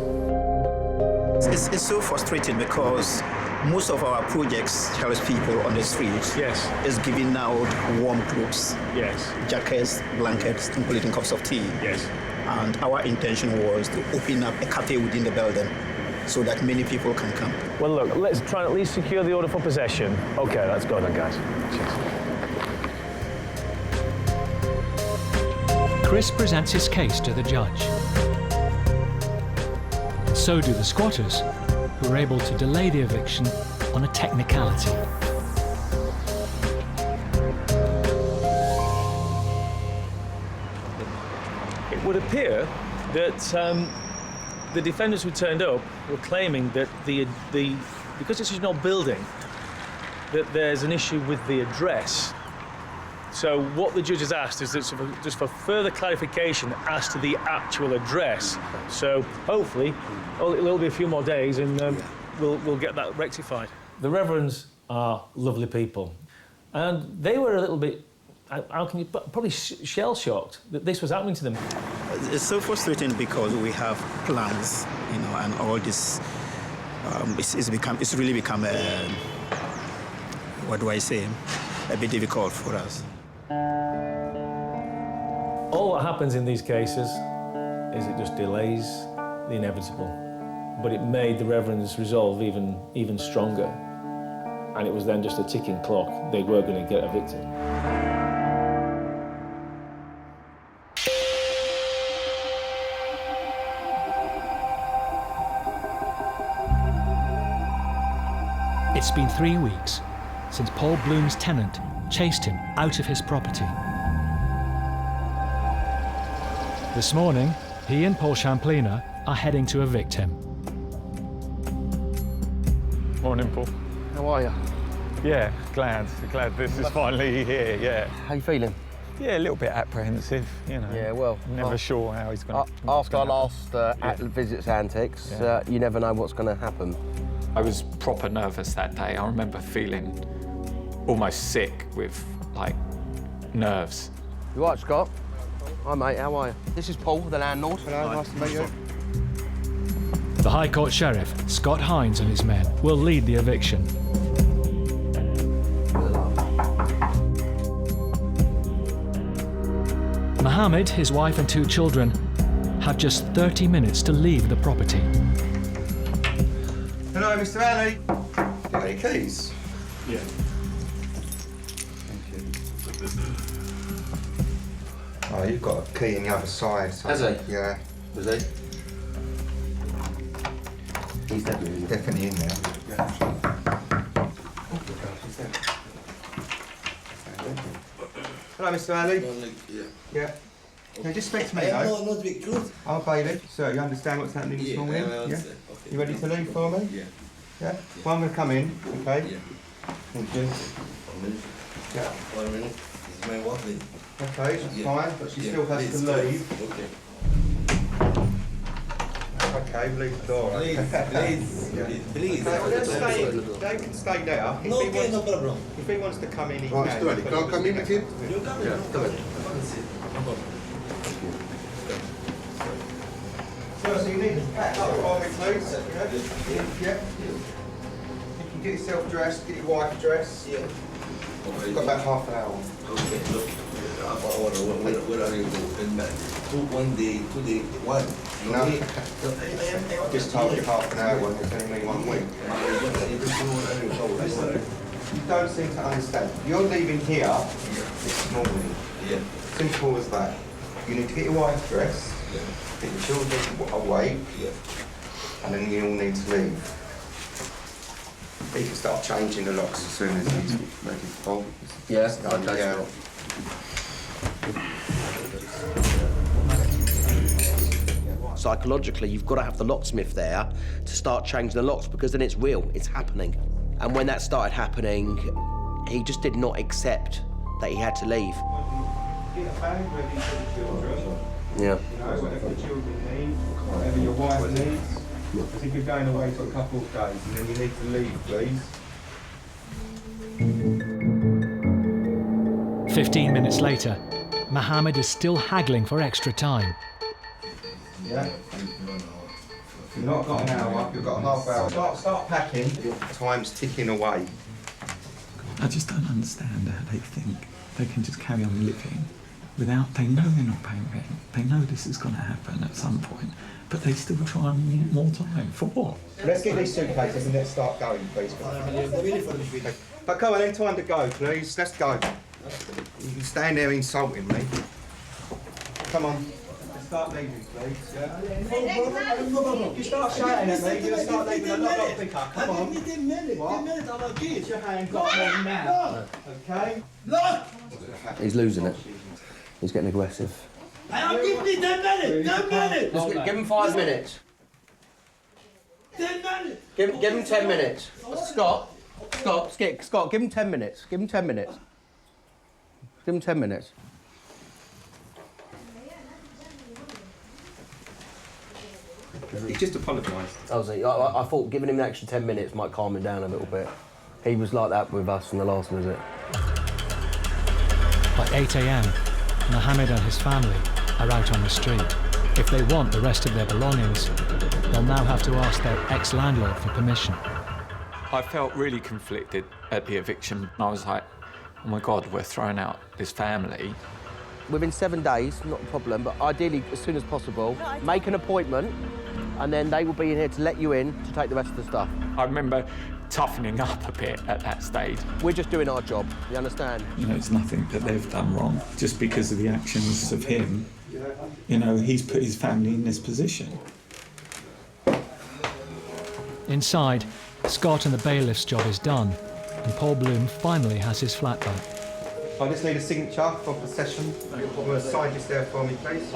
It's so frustrating because most of our projects help people on the street. Yes. Is giving out warm clothes. Yes. Jackets, blankets, including cups of tea. Yes. And our intention was to open up a cafe within the building so that many people can come. Well, look, let's try and at least secure the order for possession. Okay, let's go then, guys. Cheers. Chris presents his case to the judge. And so do the squatters, who are able to delay the eviction on a technicality. It would appear that the defendants who turned up were claiming that because it's an old building, that there's an issue with the address. So what the judge has asked is that just for further clarification as to the actual address. So hopefully, it'll be a few more days and we'll get that rectified. The Reverends are lovely people, and they were a little bit, how can you, probably shell-shocked that this was happening to them. It's so frustrating because we have plans, you know, and all this, it's really become what do I say, a bit difficult for us. All that happens in these cases is it just delays the inevitable. But it made the Reverend's resolve even stronger. And it was then just a ticking clock. They were going to get evicted. It's been 3 weeks since Paul Bloom's tenant chased him out of his property. This morning, he and Paul Champlina are heading to evict him. Morning, Paul. How are you? Yeah, glad this is finally here, yeah. How you feeling? Yeah, a little bit apprehensive, you know. Yeah, well... Never sure how he's going to... After our last visits Antics, you never know what's going to happen. I was proper nervous that day. I remember feeling almost sick with, like, nerves. You all right, Scott? Hi, mate, how are you? This is Paul, the landlord. Hello, nice to meet you. The High Court Sheriff, Scott Hines, and his men will lead the eviction. Mohammed, his wife and 2 children have just 30 minutes to leave the property. Hello, Mr. Ali. Got any keys? Yeah. Oh, you've got a key on the other side. So Has he? Yeah. Was he? He's Definitely in there. Yeah. Hello, Mr. Ali. Yeah. Can you just speak to me, though? No, not big truth. I'm bailiff. Sir, you understand what's happening this morning? I understand. Okay. You ready to leave for me? Yeah. Yeah? Well, I'm going to come in, okay? Yeah. Thank you. 1 minute. Yeah. 1 minute. This is my work lady. Okay, that's Yeah. fine, but she Yeah, still has please, to leave. Okay. Okay, leave the door. Please, please, Yeah. please. Okay, well, they can stay there. No, okay, no problem. If he wants to come in, he Right, can. Stuart, can I come in with him? You come in. Yeah, come in. Come and sit. No problem. So you need to pack up for me, please. Yeah. You can get yourself dressed, get your wife dressed. Yeah. You've got about half an hour. Okay, look. Half an hour. Where are you going back? 1 day, 2 days, what? No. I just told you half an hour when it's only 1 week. You don't seem to understand. You're leaving here this morning. Yeah. Simple as that. You need to get your wife dressed, get your children awake, and then you all need to leave. He can start changing the locks as soon as he's ready to pull. Yeah, okay, Yeah. Psychologically, you've got to have the locksmith there to start changing the locks, because then it's real, it's happening. And when that started happening, he just did not accept that he had to leave. Get a bag ready for the children. Yeah. You know, whatever the children need, whatever your wife needs. Because if you're going away for a couple of days and then you need to leave, please. 15 minutes later, Mohammed is still haggling for extra time. Yeah. You've not got an hour, you've got a half hour. Start packing. Time's ticking away. I just don't understand how they think they can just carry on living without, they know they're not paying rent, they know this is going to happen at some point, but they still try and want more time. For what? Let's get these suitcases and let's start going, please. But come on, then, time to go, please. Let's go. You can stand there insulting me. Come on. Let's start leaving, please. Yeah? You start shouting at me, you're going to start leaving a lot quicker. Come on. What? Get your hand got on now. Okay? Look! He's losing it. He's getting aggressive. I'll give me 10 minutes! 10 minutes! Just give him 5 minutes. 10 minutes! Give him 10 minutes. Scott, give him 10 minutes. Give him 10 minutes. Give him 10 minutes. He just apologised. I thought giving him an extra 10 minutes might calm him down a little bit. He was like that with us in the last visit. By 8 a.m, Mohammed and his family are out on the street. If they want the rest of their belongings, they'll now have to ask their ex-landlord for permission. I felt really conflicted at the eviction. I was like, oh my God, we're throwing out this family. Within 7 days, not a problem, but ideally as soon as possible, make an appointment, and then they will be in here to let you in to take the rest of the stuff. I remember toughening up a bit at that stage. We're just doing our job, you understand? You know, it's nothing that they've done wrong. Just because of the actions of him, you know, he's put his family in this position. Inside, Scott and the bailiff's job is done, and Paul Bloom finally has his flat back. I just need a signature for possession. You want to sign just there for me, please?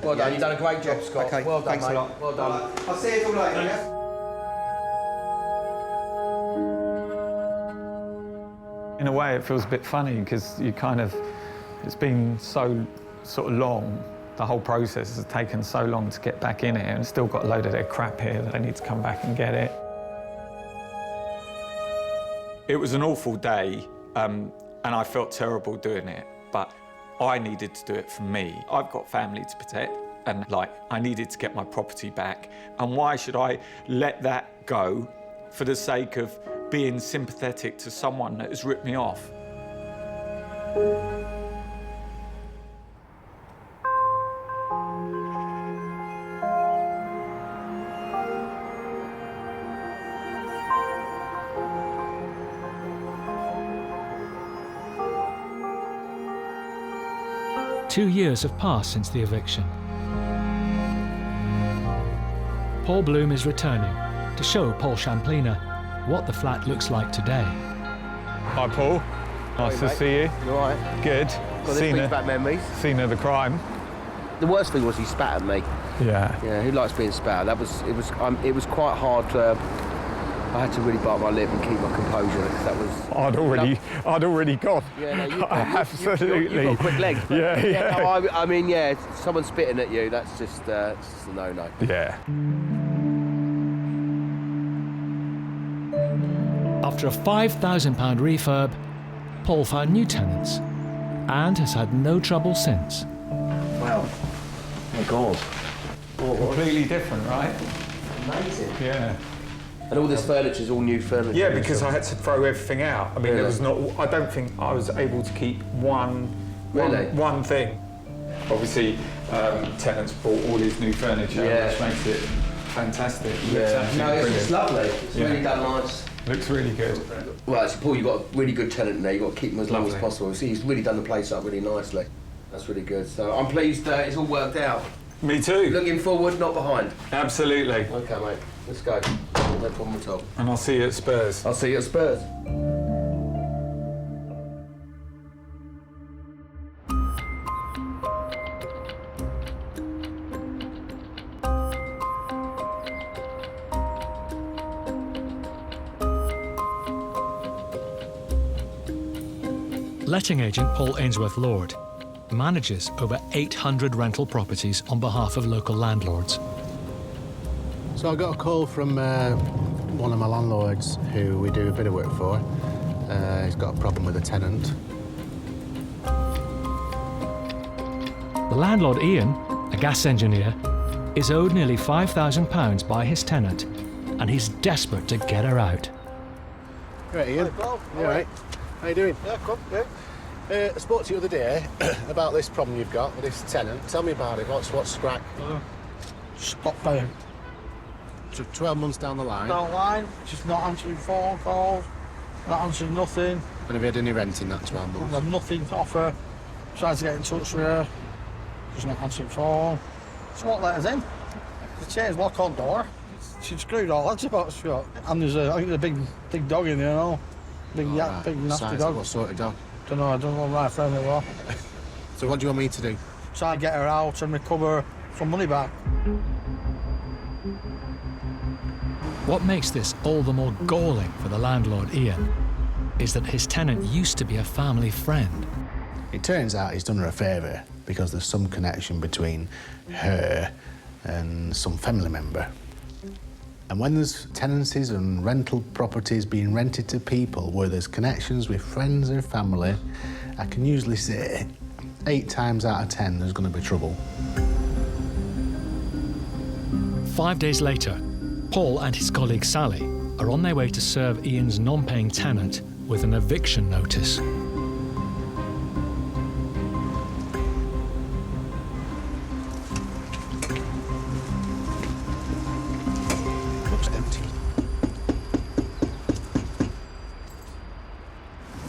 Well done, you've done a great job, Scott. Okay, well done, thanks mate. a lot. Well done. I'll see you all later, yeah? In a way, it feels a bit funny because you kind of, it's been so sort of long The whole process has taken so long to get back in here and still got a load of their crap here that they need to come back and get it. It was an awful day and I felt terrible doing it, but I needed to do it for me. I've got family to protect and I needed to get my property back. And why should I let that go for the sake of being sympathetic to someone that has ripped me off? 2 years have passed since the eviction. Paul Bloom is returning to show Paul Champlina what the flat looks like today. Hi, Paul. Nice to see you. You all right? Good. Got this brings back memories. Scene of the crime. The worst thing was he spat at me. Yeah. Yeah, who likes being spat at? It was quite hard to... I had to really bite my lip and keep my composure because that was... I'd already gone. Yeah, no, you've absolutely. You've got quick legs. Yeah. No, I mean, yeah, someone spitting at you, that's just a no-no. Yeah. After a £5,000 refurb, Paul found new tenants and has had no trouble since. Wow. My God. Completely different, right? Amazing. Yeah. And all this furniture is all new furniture. Yeah, because I had to throw everything out. I mean, there was not. I don't think I was able to keep one thing. Obviously, tenants bought all his new furniture, which makes it fantastic. It's lovely. It's really done nice. Looks really good. Well, actually, Paul, you've got a really good tenant in there. You've got to keep him as long as possible. See, he's really done the place up really nicely. That's really good. So I'm pleased it's all worked out. Me too. Looking forward, not behind. Absolutely. Okay, mate. Let's go. No problem at all. And I'll see you at Spurs. I'll see you at Spurs. Letting agent Paul Ainsworth-Lord manages over 800 rental properties on behalf of local landlords. So I got a call from one of my landlords who we do a bit of work for. He's got a problem with a tenant. The landlord, Ian, a gas engineer, is owed nearly £5,000 by his tenant, and he's desperate to get her out. Right, Ian. Hi, Paul. You all right? How you doing? Yeah, come, yeah. I spoke to you the other day about this problem you've got with this tenant. Tell me about it. What's crack? Stop paying. So 12 months down the line. Down the line, just not answering phone calls, not answering nothing. And have you had any rent in that 12 months? I've nothing to offer. Tried to get in touch with her, just not answering phone. She won't let us in. The chair's locked on door. She screwed all that's about shut. And there's I think there's a big dog in there, you know. Big nasty dog. What sort of dog? I don't know what my friend it was. So what do you want me to do? Try to get her out and recover some money back. What makes this all the more galling for the landlord, Ian, is that his tenant used to be a family friend. It turns out he's done her a favour because there's some connection between her and some family member. And when there's tenancies and rental properties being rented to people where there's connections with friends or family, I can usually say 8 times out of 10 there's going to be trouble. 5 days later, Paul and his colleague Sally are on their way to serve Ian's non-paying tenant with an eviction notice.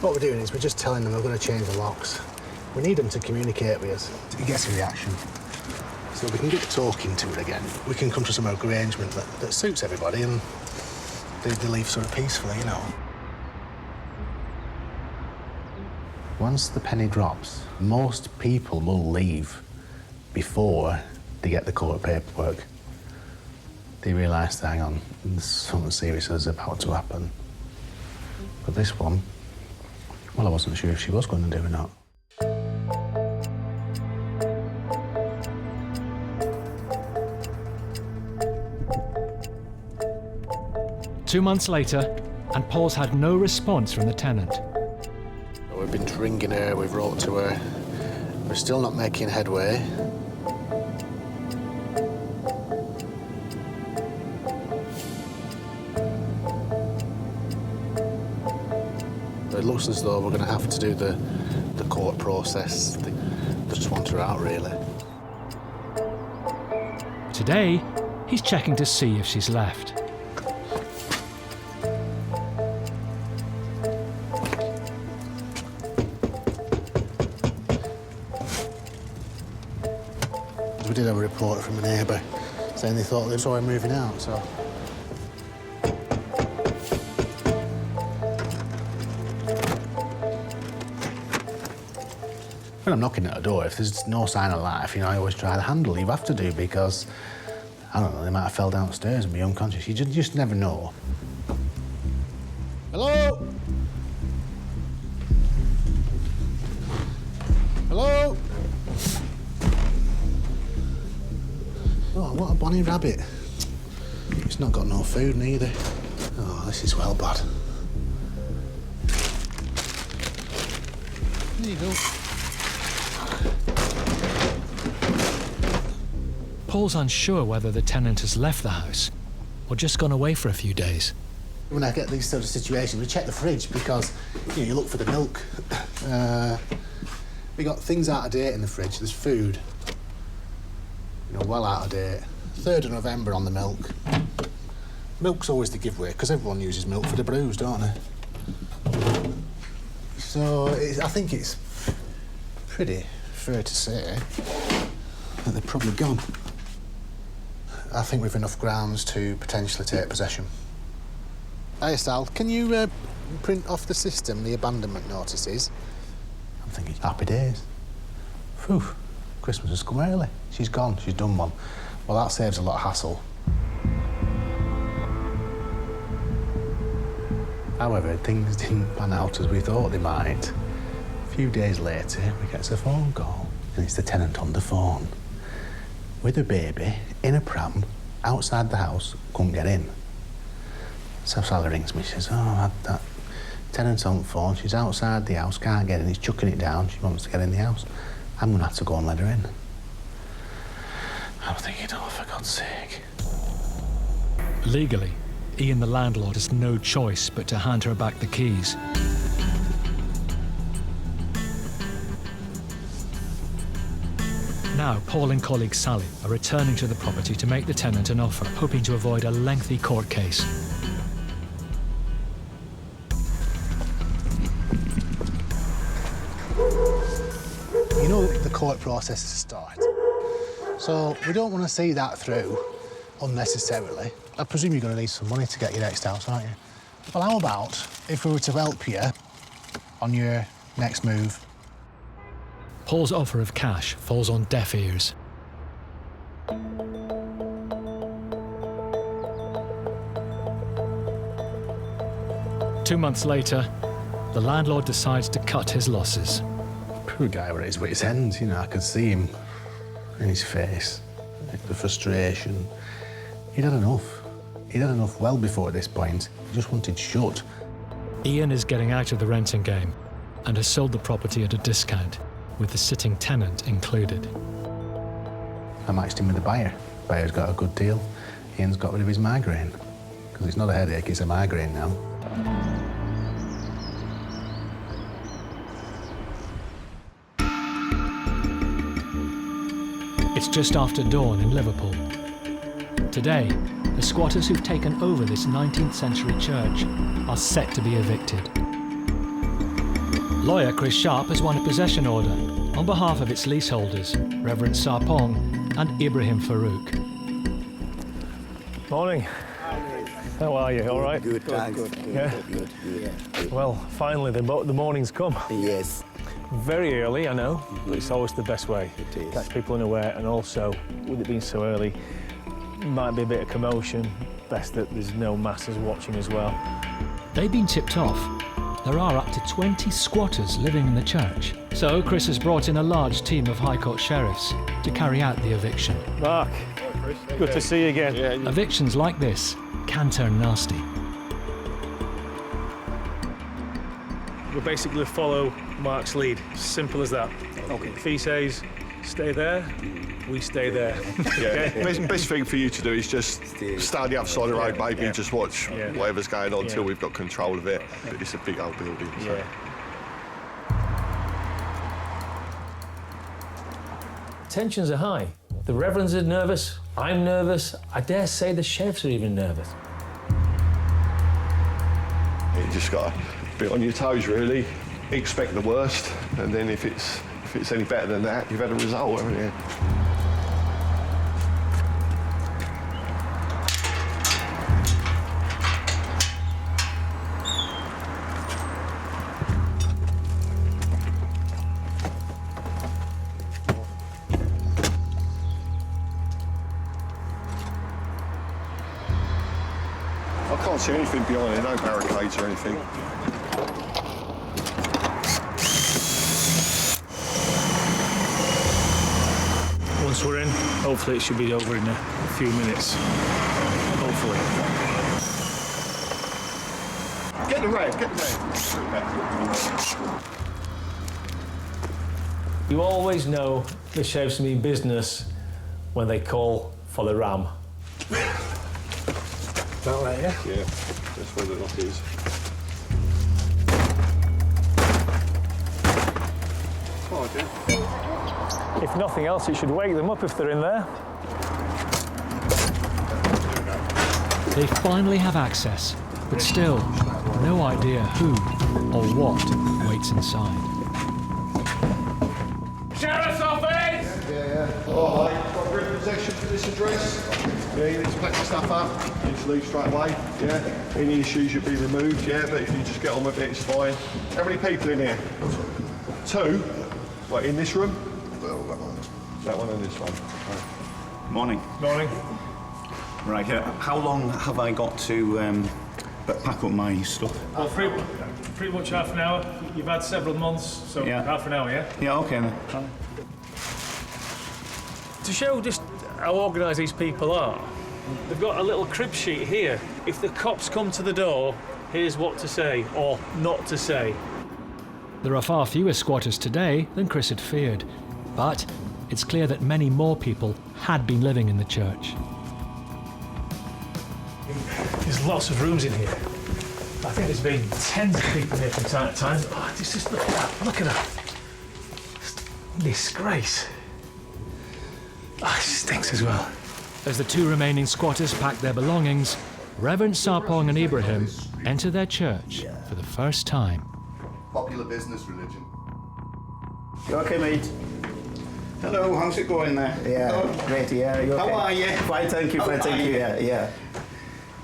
What we're doing is we're just telling them we're going to change the locks. We need them to communicate with us to get a reaction. So we can get talking to it again. We can come to some arrangement that suits everybody and they leave sort of peacefully, you know. Once the penny drops, most people will leave before they get the court paperwork. They realise, hang on, something serious is about to happen. But this one, well, I wasn't sure if she was going to do or not. 2 months later, and Paul's had no response from the tenant. We've been ringing her, we've wrote to her. We're still not making headway. It looks as though we're going to have to do the court process. They just want her out, really. Today, he's checking to see if she's left. We did have a report from a neighbour saying they thought they saw him moving out, so... When I'm knocking at a door, if there's no sign of life, I always try the handle. You have to do because, I don't know, they might have fell downstairs and be unconscious. You just never know. Hello? Hello? Oh, what a bonny rabbit. It's not got no food neither. Oh, this is well bad. There you go. Paul's unsure whether the tenant has left the house or just gone away for a few days. When I get these sort of situations, we check the fridge because you look for the milk. We got things out of date in the fridge. There's food, well out of date. 3rd of November on the milk. Milk's always the giveaway because everyone uses milk for the brews, don't they? So I think it's pretty fair to say that they're probably gone. I think we've enough grounds to potentially take possession. Hey, Sal, can you print off the system the abandonment notices? I'm thinking, happy days. Phew, Christmas has come early. She's gone, she's done one. Well, that saves a lot of hassle. However, things didn't pan out as we thought they might. A few days later, we get a phone call, and it's the tenant on the phone. With a baby, in a pram, outside the house, couldn't get in. So Sally rings me, she says, oh, that tenant's on the phone, she's outside the house, can't get in, he's chucking it down, she wants to get in the house. I'm going to have to go and let her in. I'm thinking, oh, for God's sake. Legally, Ian the landlord has no choice but to hand her back the keys. Now, Paul and colleague Sally are returning to the property to make the tenant an offer, hoping to avoid a lengthy court case. The court process has started. So we don't want to see that through unnecessarily. I presume you're going to need some money to get your next house, aren't you? Well, how about if we were to help you on your next move? Paul's offer of cash falls on deaf ears. Two months later, the landlord decides to cut his losses. Poor guy was at his end, I could see him in his face, the frustration. He'd had enough. He'd had enough well before this point. He just wanted shut. Ian is getting out of the renting game and has sold the property at a discount, with the sitting tenant included. I matched him with a buyer. Buyer's got a good deal. Ian's got rid of his migraine. Because it's not a headache, it's a migraine now. It's just after dawn in Liverpool. Today, the squatters who've taken over this 19th century church are set to be evicted. Lawyer Chris Sharp has won a possession order on behalf of its leaseholders, Reverend Sarpong and Ibrahim Farouk. Morning. How are you? All right? Good, thanks. Yeah? Good. Well, finally, the morning's come. Yes. Very early, I know, but it's always the best way. It is. Catch people unaware, and also, with it being so early, might be a bit of commotion. Best that there's no masses watching as well. They've been tipped off. There are up to 20 squatters living in the church. So Chris has brought in a large team of High Court sheriffs to carry out the eviction. Mark, good to see you again. Evictions like this can turn nasty. We'll basically follow Mark's lead. Simple as that. Okay. If he says, stay there, we stay there. Yeah, best thing for you to do is just stand the other side of the road, maybe, and just watch whatever's going on until we've got control of it. But it's a big old building. So. Yeah. Tensions are high. The Reverends are nervous, I'm nervous, I dare say the sheriffs are even nervous. You just got to be on your toes, really. Expect the worst, and then if it's any better than that, you've had a result, haven't you? I can't see anything behind it, no barricades or anything. Once we're in, hopefully it should be over in a few minutes. Hopefully. Get the red, get the red. You always know the sheriffs mean business when they call for the ram. That right, yeah? Yeah, that's where the lock is. Oh, dear. If nothing else, it should wake them up if they're in there. They finally have access, but still, no idea who or what waits inside. Sheriff's office! Yeah. All right, got written possession for this address. Yeah, you need to pack your stuff up. You need to leave straight away. Yeah. Any issues you'll be removed. Yeah, but if you just get on with it, it's fine. How many people in here? 2. What, in this room? That one and this one. Okay. Morning. Morning. Right, how long have I got to pack up my stuff? Well, pretty much half an hour. You've had several months, so half an hour, yeah? Yeah, okay then. To show just how organised these people are, they've got a little crib sheet here. If the cops come to the door, here's what to say or not to say. There are far fewer squatters today than Chris had feared, but it's clear that many more people had been living in the church. There's lots of rooms in here. I think there's been tens of people here from time to time. Oh, just look at that. Look at that. Disgrace. Oh, it stinks as well. As the 2 remaining squatters pack their belongings, Reverend Sarpong and Ibrahim enter their church for the first time. Popular business religion. You okay, mate? Hello, how's it going there? Yeah, great, yeah. You okay? How are you? Fine, thank you, fine, thank you, yeah.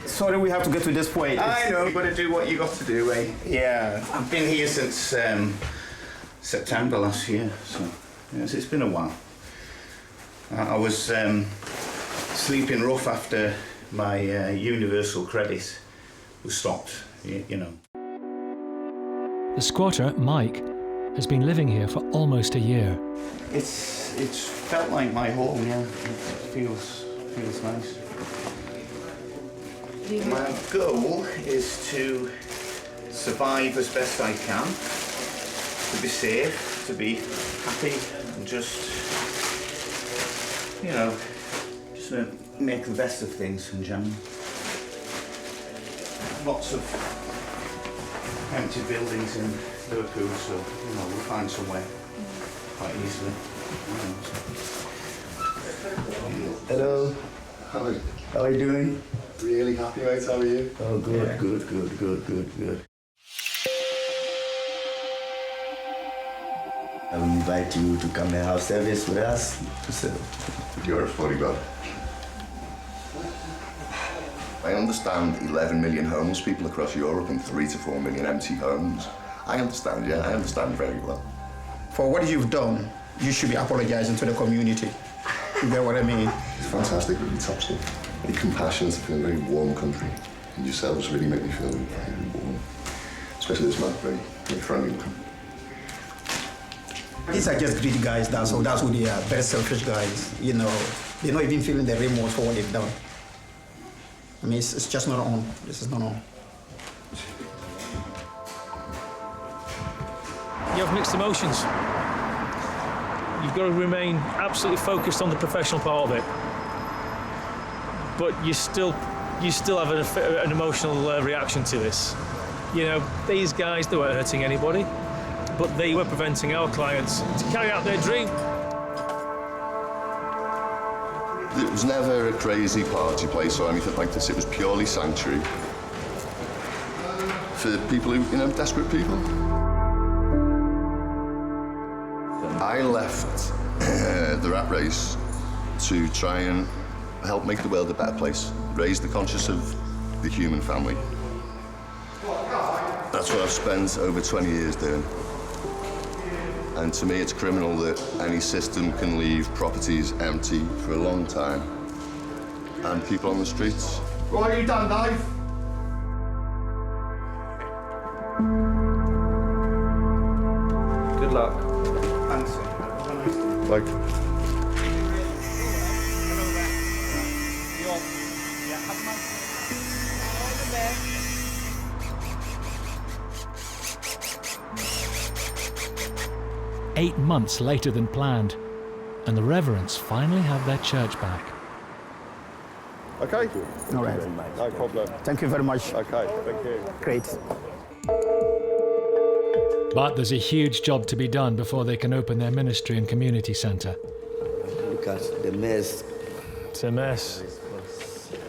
Sorry we have to get to this point. I know, you've got to do what you got to do, eh? Yeah, I've been here since September last year, so yes, it's been a while. I was sleeping rough after my universal credit was stopped, you know. The squatter, Mike, has been living here for almost a year. It's felt like my home, yeah. It feels nice. My goal is to survive as best I can, to be safe, to be happy, and just, you know, just make the best of things in general. Lots of empty buildings in Liverpool, so, you know, we'll find somewhere quite easily. Hello. Hello. How are you doing? Really happy, mate. How are you? Oh, good, Yeah. good. I will invite you to come and have service with us. You're a funny man. I understand 11 million homeless people across Europe and 3 to 4 million empty homes. I understand, yeah, I understand very well. For what you've done, you should be apologizing to the community. You get what I mean? It's fantastic, really top stuff. Very compassionate, I feel a very warm country. And yourselves really make me feel very warm. Especially this man, very friendly looking. These are just greedy guys, that's who they are. Very selfish guys, you know. They're not even feeling the remorse for what they've done. I mean, it's just not on. This is not on. you have mixed emotions. You've got to remain absolutely focused on the professional part of it, but you still have an emotional reaction to this. You know, these guys, they weren't hurting anybody, but they were preventing our clients to carry out their dream. It was never a crazy party place or anything like this. It was purely sanctuary for people who, desperate people. I left the rat race to try and help make the world a better place, raise the conscience of the human family. That's what I've spent over 20 years doing. And to me, it's criminal that any system can leave properties empty for a long time and people on the streets. Right, are you done, Dave? Good luck. Thanks. Like. 8 months later than planned, and the Reverends finally have their church back. Okay? All right. No problem. Thank you very much. Okay, thank you. Great. But there's a huge job to be done before they can open their ministry and community centre. Look at the mess. It's a mess.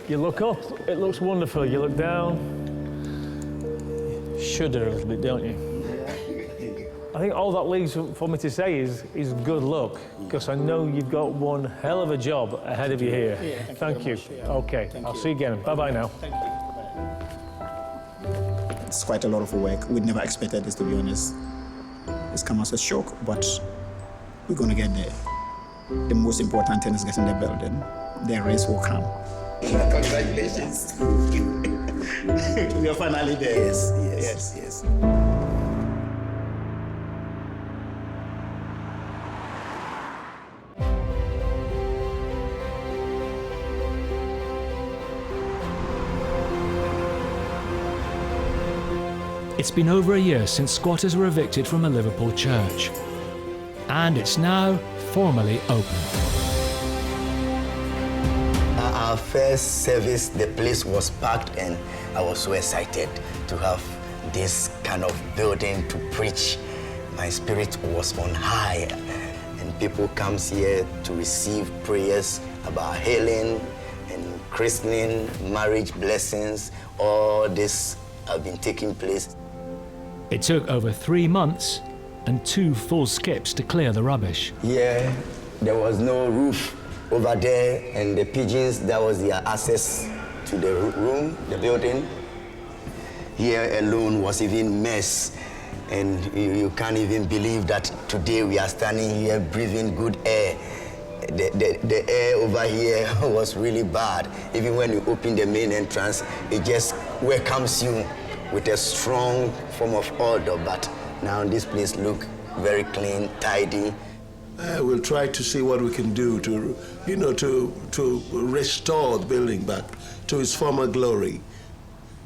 You look up, it looks wonderful. You look down, you shudder a little bit, don't you? I think all that leaves for me to say is good luck, because I know you've got one hell of a job ahead of you here. Yeah, thank you. Okay, I'll see you again. Bye-bye now. Thank you. It's quite a lot of work. We never expected this, to be honest. It's come as a shock, but we're going to get there. The most important thing is getting the building. The rest will come. Congratulations. We are finally there. Yes. It's been over a year since squatters were evicted from a Liverpool church, and it's now formally open. Our first service, the place was packed, and I was so excited to have this kind of building to preach. My spirit was on high, and people come here to receive prayers about healing and christening, marriage blessings. All this have been taking place. It took over 3 months and 2 full skips to clear the rubbish. Yeah, there was no roof over there, and the pigeons, that was their access to the room, the building. Here alone was even mess, and you can't even believe that today we are standing here breathing good air. The air over here was really bad. Even when you open the main entrance, it just welcomes you with a strong form of odor, but now this place looks very clean, tidy. We'll try to see what we can do to restore the building back to its former glory.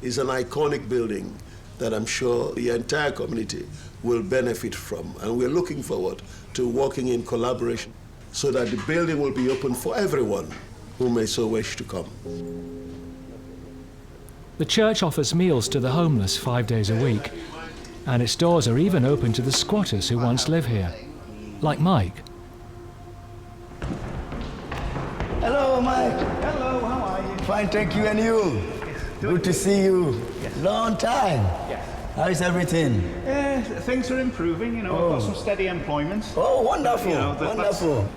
It's an iconic building that I'm sure the entire community will benefit from, and we're looking forward to working in collaboration so that the building will be open for everyone who may so wish to come. The church offers meals to the homeless 5 days a week, and its doors are even open to the squatters who once live here, like Mike. Hello, Mike. Hello, how are you? Fine, thank you, and you? Good to see you. Yes. Long time. Yes. How is everything? Things are improving, I've got some steady employment. Oh, wonderful, wonderful.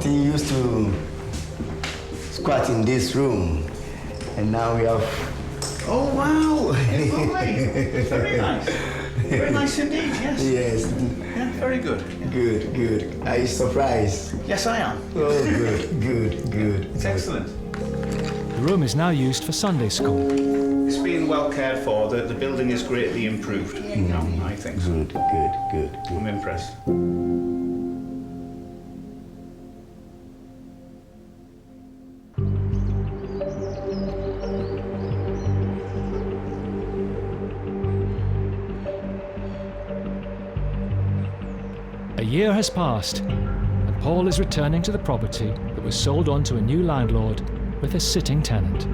He used to squat in this room, and now we have... Oh, wow! It's lovely. Very nice. Very nice indeed, yes. Yes. Yeah, very good. Good, good. Are you surprised? Yes, I am. Oh, good. It's excellent. The room is now used for Sunday school. It's being well cared for. The building is greatly improved. I think so. Good. I'm impressed. A year has passed, and Paul is returning to the property that was sold on to a new landlord with a sitting tenant.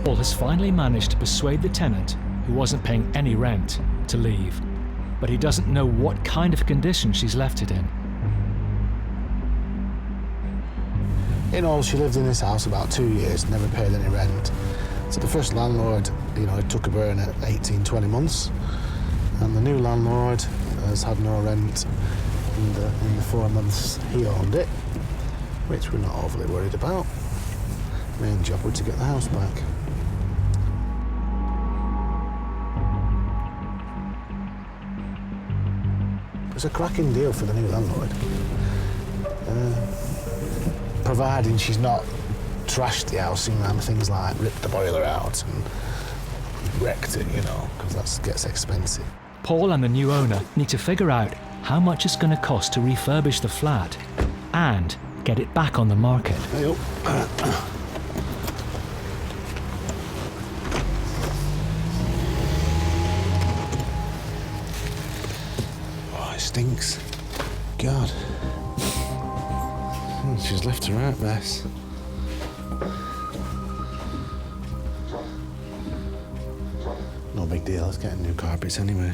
Paul has finally managed to persuade the tenant, who wasn't paying any rent, to leave, but he doesn't know what kind of condition she's left it in. In all, she lived in this house about 2 years, never paid any rent. So the first landlord, it took a burn at 18, 20 months. And the new landlord has had no rent in the 4 months he owned it, which we're not overly worried about. Main job was to get the house back. It was a cracking deal for the new landlord. Providing she's not trashed the house and things like ripped the boiler out and wrecked it, because that gets expensive. Paul and the new owner need to figure out how much it's going to cost to refurbish the flat and get it back on the market. Hey up. Oh, it stinks. God. She's left a right mess. No big deal, let's get new carpets anyway.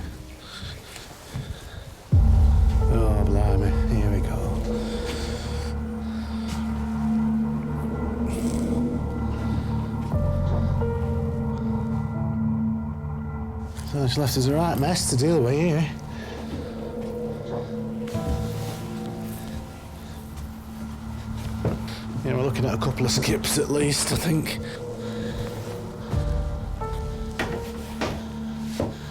Oh, blimey, here we go. So she left us a right mess to deal with here. Yeah, we're looking at a couple of skips at least, I think.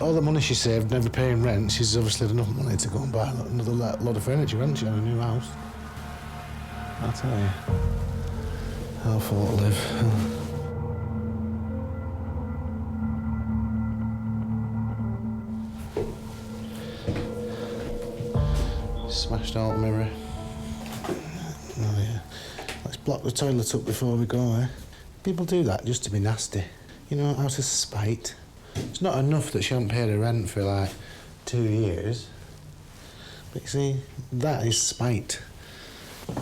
All the money she saved, never paying rent, she's obviously had enough money to go and buy another lot of furniture, hasn't she, on a new house? I'll tell you. How far to live. Smashed out mirror. Oh, yeah. Let's block the toilet up before we go, eh? People do that just to be nasty. Out of spite. It's not enough that she hasn't paid her rent for, 2 years. But you see, that is spite. I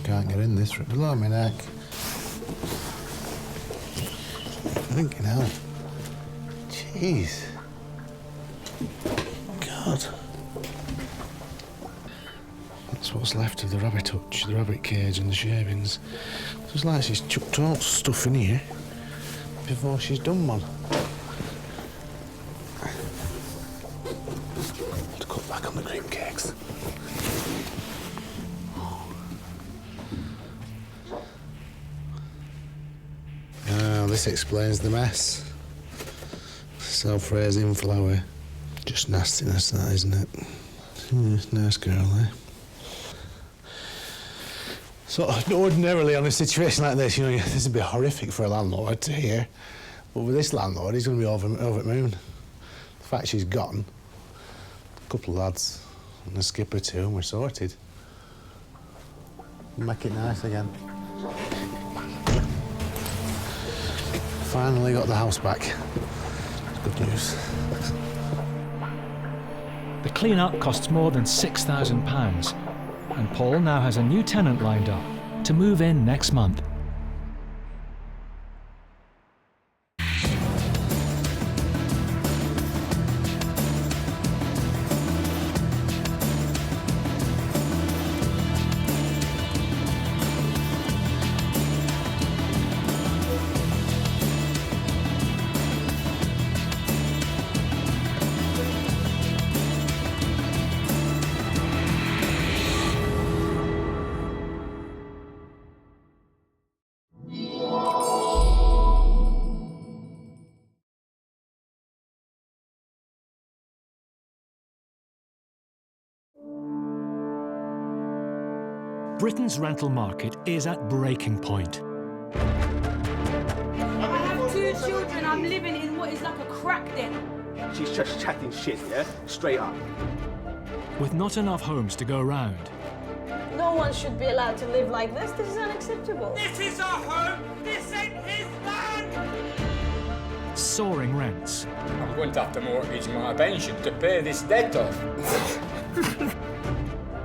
can't get in this right below my neck. Thinking hell. Jeez. God. That's what's left of the rabbit hutch, the rabbit cage and the shavings. It's like she's chucked all stuff in here before she's done one. To cut back on the cream cakes. This explains the mess. Self-raising flour. Just nastiness, that, isn't it? Nice girl, eh? So, ordinarily on a situation like this, this would be horrific for a landlord to hear. But with this landlord, he's going to be over the moon. The fact she's gone, a couple of lads and a skip or two, and we're sorted. Make it nice again. Finally got the house back. Good news. The clean-up costs more than £6,000, and Paul now has a new tenant lined up to move in next month. Britain's rental market is at breaking point. I have 2 children. I'm living in what is like a crack den. She's just chatting shit, yeah? Straight up. With not enough homes to go around, No one should be allowed to live like this. This is unacceptable. This is our home. This ain't his land. soaring rents. I'm going to have to mortgage my pension to pay this debt off.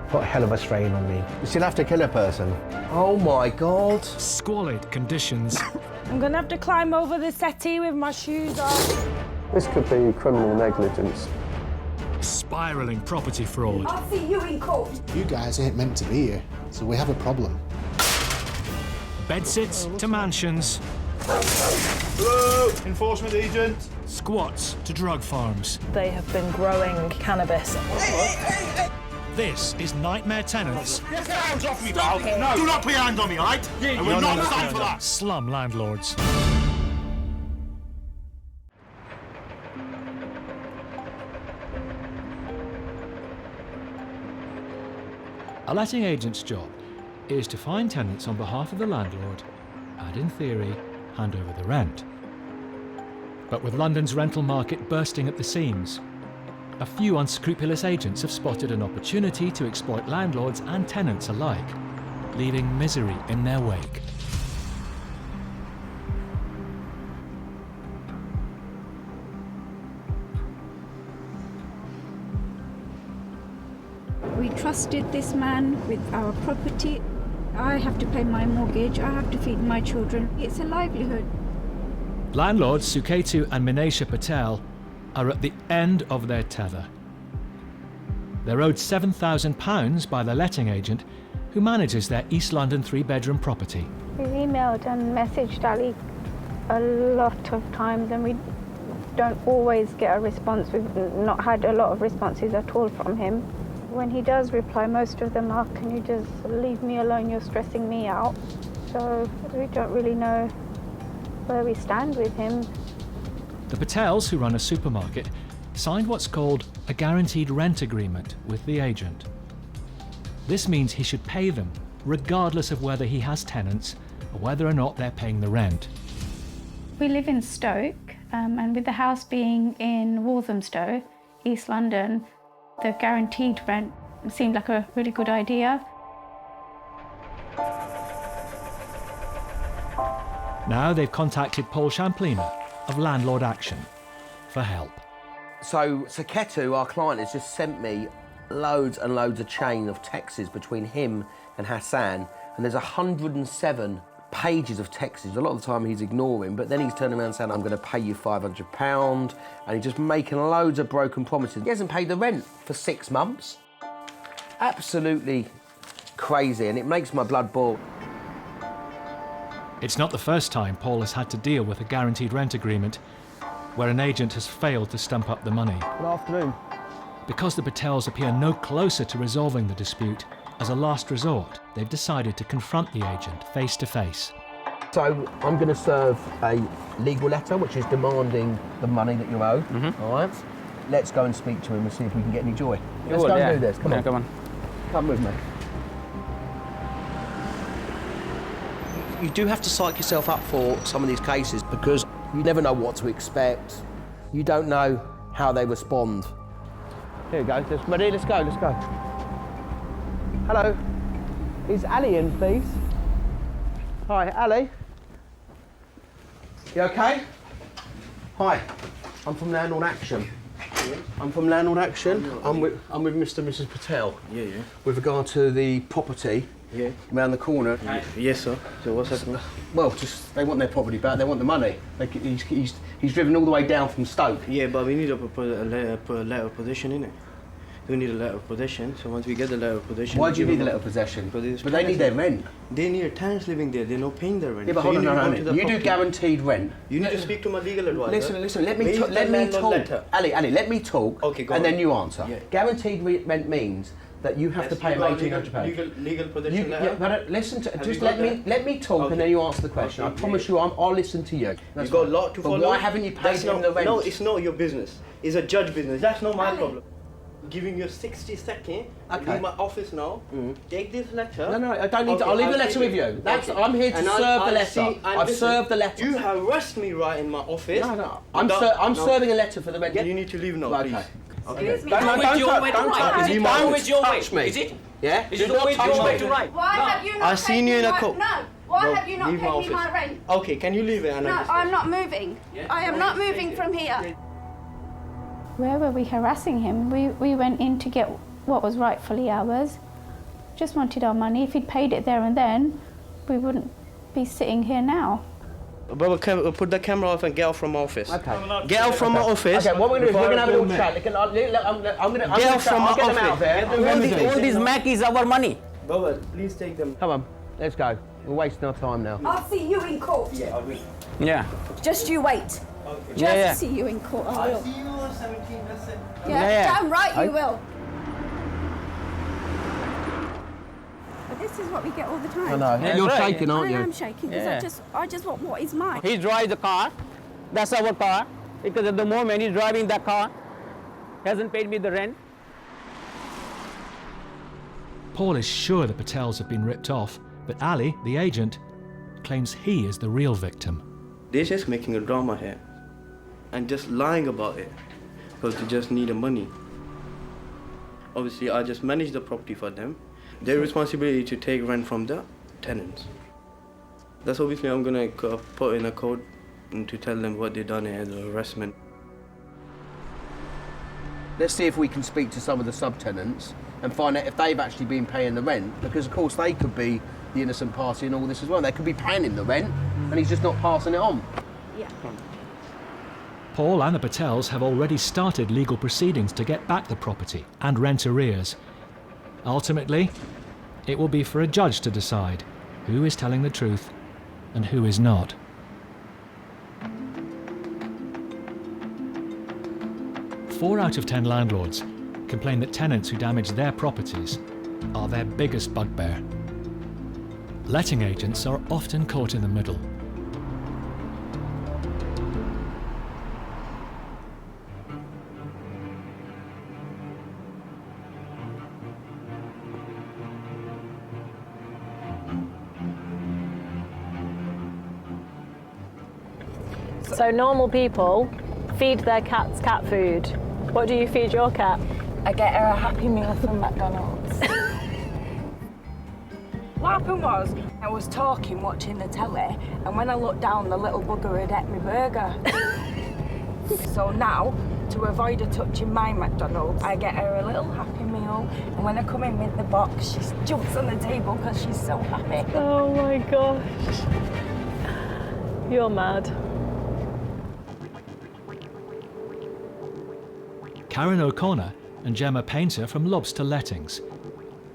Put a hell of a strain on me. You still have to kill a person. Oh my God. Squalid conditions. I'm gonna have to climb over the settee with my shoes off. This could be criminal negligence. Spiralling property fraud. I'll see you in court. You guys ain't meant to be here, so we have a problem. Bedsits to mansions. Hello, enforcement agent. Squats to drug farms. They have been growing cannabis. This is Nightmare Tenants. Get your hands off me, pal. No. Do not put your hands on me, all right? I will not stand for that. Slum landlords. A letting agent's job is to find tenants on behalf of the landlord and, in theory, hand over the rent. But with London's rental market bursting at the seams, a few unscrupulous agents have spotted an opportunity to exploit landlords and tenants alike, leaving misery in their wake. We trusted this man with our property. I have to pay my mortgage, I have to feed my children. It's a livelihood. Landlords Suketu and Minesha Patel are at the end of their tether. They're owed £7,000 by the letting agent who manages their East London 3-bedroom property. We've emailed and messaged Ali a lot of times and we don't always get a response. We've not had a lot of responses at all from him. When he does reply, most of them are, "Can you just leave me alone, you're stressing me out." So we don't really know where we stand with him. The Patels, who run a supermarket, signed what's called a guaranteed rent agreement with the agent. This means he should pay them, regardless of whether he has tenants or whether or not they're paying the rent. We live in Stoke, and with the house being in Walthamstow, East London, the guaranteed rent seemed like a really good idea. Now they've contacted Paul Champlina of Landlord Action for help. So Suketu, our client, has just sent me loads and loads of chain of texts between him and Hassan, and there's 107 pages of texts. A lot of the time he's ignoring, but then he's turning around saying, "I'm going to pay you £500, and he's just making loads of broken promises. He hasn't paid the rent for 6 months. Absolutely crazy, and it makes my blood boil. It's not the first time Paul has had to deal with a guaranteed rent agreement where an agent has failed to stump up the money. Good afternoon. Because the Patels appear no closer to resolving the dispute, as a last resort, they've decided to confront the agent face to face. So I'm going to serve a legal letter which is demanding the money that you owe. All right. Let's go and speak to him and see if we can get any joy. Let's go and do this. Come on. Come on. Come with me. You do have to psych yourself up for some of these cases because you never know what to expect. You don't know how they respond. Here we go. Ready? Let's go. Let's go. Hello. Is Ali in, please? Hi, Ali. You okay? Hi. I'm from Landlord Action. I'm from Landlord Action. I'm with Mr. and Mrs. Patel. Yeah. With regard to the property. Yeah. Around the corner. Yes, sir. So what's happening? Well, just they want their property back. They want the money. He's driven all the way down from Stoke. Yeah, but we need to put a letter of possession in it. We need a letter of possession. So once we get the letter of possession. Why do you need a letter of possession? But they need their rent. They need tenants living there. They're not paying their rent. Yeah, but hold on, no. You do guaranteed rent. You need to speak to my legal advisor. Listen. Let me talk. Ali, let me talk. Okay, go and on. then you answer. Yeah. Guaranteed rent means that you have to pay him £1,800. Legal possession letter. Yeah, but listen to. Just let me talk, and then you answer the question. Okay, I promise you, I'll listen to you. You've got a lot to follow. But why haven't you paid him the rent? No, it's not your business. It's a judge business. That's not my problem. Giving you 60 seconds. Okay. Leave my office now. Take this letter. No, I don't need to. I'll leave the letter with you. I'm here to serve the letter. I've served the letter. You harassed me right in my office. No. I'm serving a letter for the rent. You need to leave now, please. Excuse me. Don't touch me. Always your way. Touch me. Is it? Yeah? Is it always your way to write? Why have you not I seen paid you in me a my- court. No. Why Why No, have you not leave paid my me my office. rent? Okay, can you leave it? And No, I I'm not moving. I am not moving from here. Where were we harassing him? We went in to get what was rightfully ours. Just wanted our money. If he'd paid it there and then, we wouldn't be sitting here now. But put the camera off and get out from my office. Okay. Get out from my office. Okay, what we're going to do is we're going to have a little before I chat. I'm going to Get out from my get them out office. there. All these Mac is our money. Baba, please take them. Come on, let's go. We're wasting our time now. I'll see you in court. Yeah. Just you wait. Just see you in court, I will. See you on 17, that's it. Yeah, damn right you will. But this is what we get all the time. I know. Yeah, You're right. shaking, aren't you? I am shaking because I just want what is mine. He drives the car. That's our car. Because at the moment he's driving that car. He hasn't paid me the rent. Paul is sure the Patels have been ripped off, but Ali, the agent, claims he is the real victim. They're just making a drama here and just lying about it because they just need the money. Obviously, I just manage the property for them. Their responsibility to take rent from the tenants. That's obviously I'm gonna put in a code and to tell them what they done here as a harassment. Let's see if we can speak to some of the subtenants and find out if they've actually been paying the rent, because of course they could be the innocent party in all this as well. They could be paying him the rent and he's just not passing it on. Yeah. Paul and the Patels have already started legal proceedings to get back the property and rent arrears. Ultimately, it will be for a judge to decide who is telling the truth and who is not. Four out of 10 landlords complain that tenants who damage their properties are their biggest bugbear. Letting agents are often caught in the middle. So normal people feed their cats cat food. What do you feed your cat? I get her a Happy Meal from McDonald's. What happened was, I was talking, watching the telly, and when I looked down, the little bugger had ate my burger. So now, to avoid her touching my McDonald's, I get her a little Happy Meal, and when I come in with the box, she jumps on the table because she's so happy. Oh my gosh. You're mad. Karen O'Connor and Gemma Painter from Lobster Lettings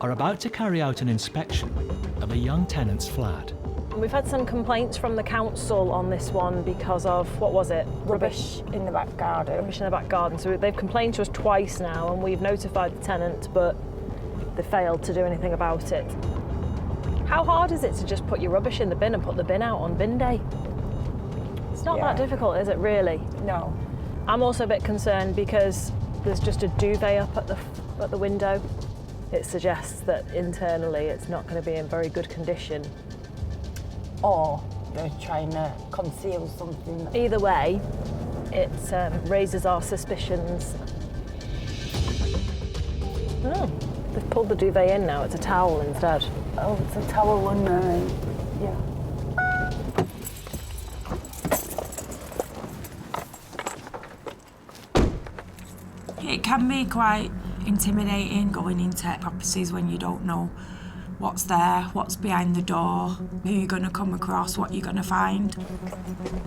are about to carry out an inspection of a young tenant's flat. We've had some complaints from the council on this one because of, what was it? Rubbish in the back garden. Rubbish in the back garden. So they've complained to us twice now and we've notified the tenant, but they failed to do anything about it. How hard is it to just put your rubbish in the bin and put the bin out on bin day? It's not that difficult, is it really? No. I'm also a bit concerned because there's just a duvet up at the window. It suggests that internally it's not going to be in very good condition. Or they're trying to conceal something. Either way, it raises our suspicions. Oh, they've pulled the duvet in now. It's a towel instead. Oh, it's a towel and yeah. It can be quite intimidating going into properties when you don't know what's there, what's behind the door, who you're going to come across, what you're going to find.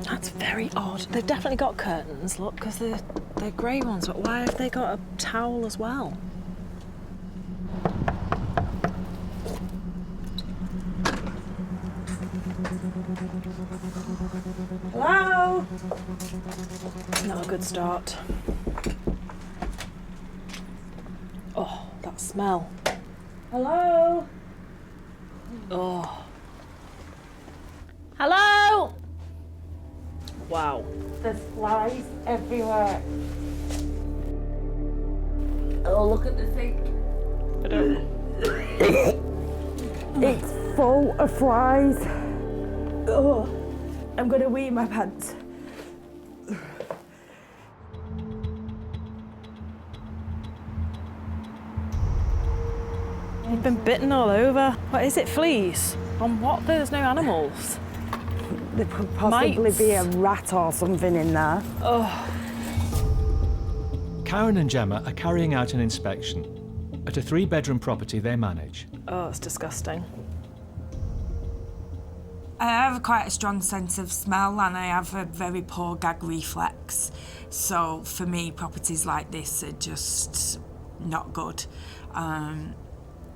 That's very odd. They've definitely got curtains, look, because they're grey ones, but why have they got a towel as well? Hello? Not a good start. Oh, that smell. Hello? Oh. Hello? Wow. There's flies everywhere. Oh, look at the sink. I don't. It's full of flies. Oh, I'm gonna wee my pants. You've been bitten all over. What is it, fleas? On what? There's no animals. There could possibly be a rat or something in there. Oh. Karen and Gemma are carrying out an inspection at a 3-bedroom property they manage. Oh, it's disgusting. I have quite a strong sense of smell and I have a very poor gag reflex. So for me, properties like this are just not good.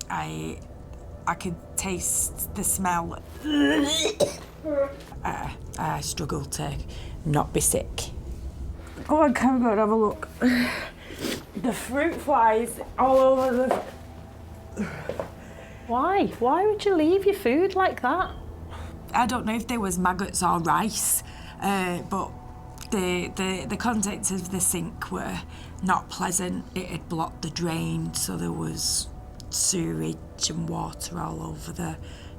I could taste the smell. I struggle to not be sick. Go on, come on, have a look. The fruit flies all over the... Why? Why would you leave your food like that? I don't know if there was maggots or rice, but the contents of the sink were not pleasant. It had blocked the drain, so there was sewage and water all over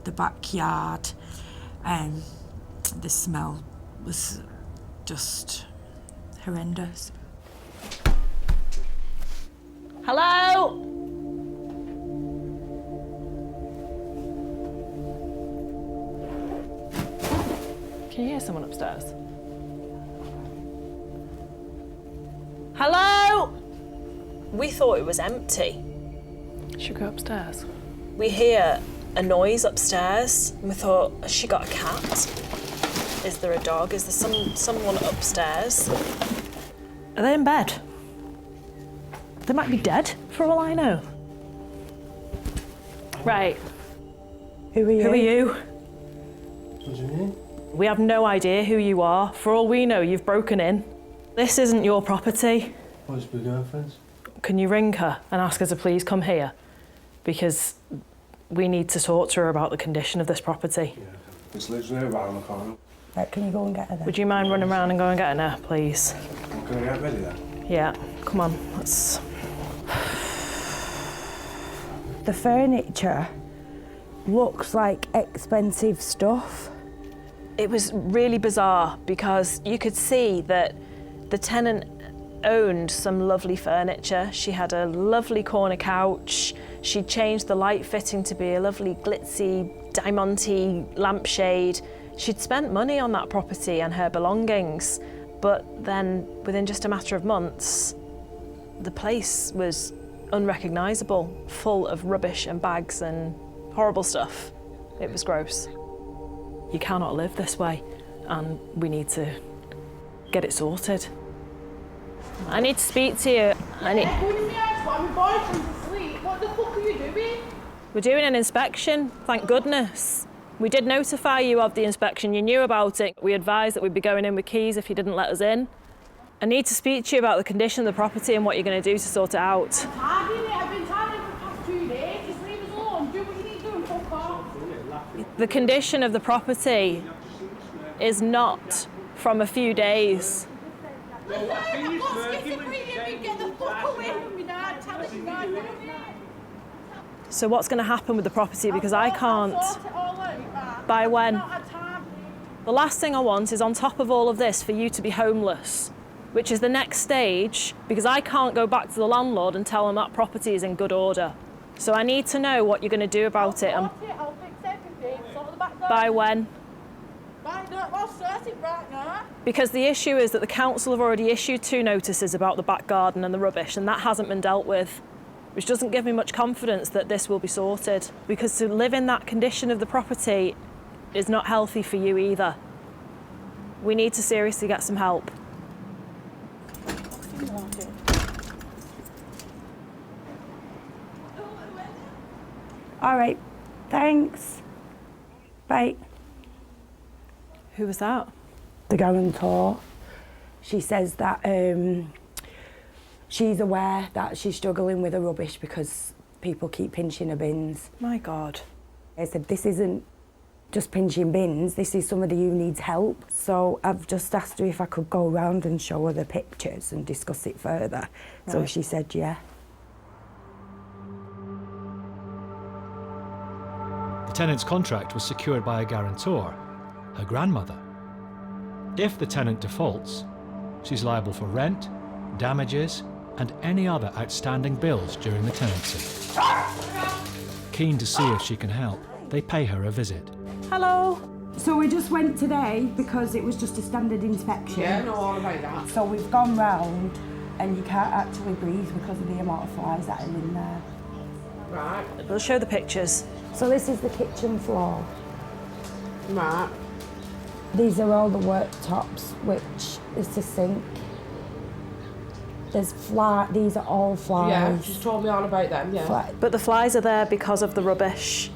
the backyard. The smell was just horrendous. Hello? Can you hear someone upstairs? Hello? We thought it was empty. Should we go upstairs? We hear a noise upstairs and we thought, has she got a cat? Is there a dog? Is there someone upstairs? Are they in bed? They might be dead, for all I know. Right. Who are you? Who are you? What do you mean? We have no idea who you are. For all we know, you've broken in. This isn't your property. What's my girlfriend's? Can you ring her and ask her to please come here? Because we need to talk to her about the condition of this property. Yeah, it's literally around the corner. Right, can you go and get her then? Would you mind running around and go and get her now, please? Can I get ready then? Yeah, come on, let's... The furniture looks like expensive stuff. It was really bizarre because you could see that the tenant owned some lovely furniture. She had a lovely corner couch. She'd changed the light fitting to be a lovely glitzy, diamante lampshade. She'd spent money on that property and her belongings, but then within just a matter of months, the place was unrecognisable, full of rubbish and bags and horrible stuff. It was gross. You cannot live this way, and we need to get it sorted. I need to speak to you. What the fuck are you doing? We're doing an inspection, thank goodness. We did notify you of the inspection, you knew about it. We advised that we'd be going in with keys if you didn't let us in. I need to speak to you about the condition of the property and what you're going to do to sort it out. I've been tidying for the past 2 days. Just leave us alone. Do what you need to do and fuck off. The condition of the property is not from a few days. Listen, I've got schizophrenia. Get the fuck away from me now. Tell us right now. So what's going to happen with the property? Because I can't. By when? The last thing I want is on top of all of this for you to be homeless, which is the next stage, because I can't go back to the landlord and tell him that property is in good order. So I need to know what you're going to do about it. I'll fix everything. Sort the back door. By when? I'll sort it right now. Because the issue is that the council have already issued 2 notices about the back garden and the rubbish, and that hasn't been dealt with, which doesn't give me much confidence that this will be sorted. Because to live in that condition of the property is not healthy for you either. We need to seriously get some help. All right, thanks. Bye. Who was that? The guarantor. She says that she's aware that she's struggling with the rubbish because people keep pinching her bins. My God. I said, this isn't just pinching bins, this is somebody who needs help. So I've just asked her if I could go around and show her the pictures and discuss it further. Right. So she said, yeah. The tenant's contract was secured by a guarantor, her grandmother. If the tenant defaults, she's liable for rent, damages, and any other outstanding bills during the tenancy. keen to see if she can help, they pay her a visit. Hello. So we just went today because it was just a standard inspection. Yeah, I know all about that. So we've gone round and you can't actually breathe because of the amount of flies that are in there. Right. We'll show the pictures. So this is the kitchen floor. Right. These are all the worktops, which is the sink. There's these are all flies. Yeah, she's told me all about them, yeah. But the flies are there because of the rubbish.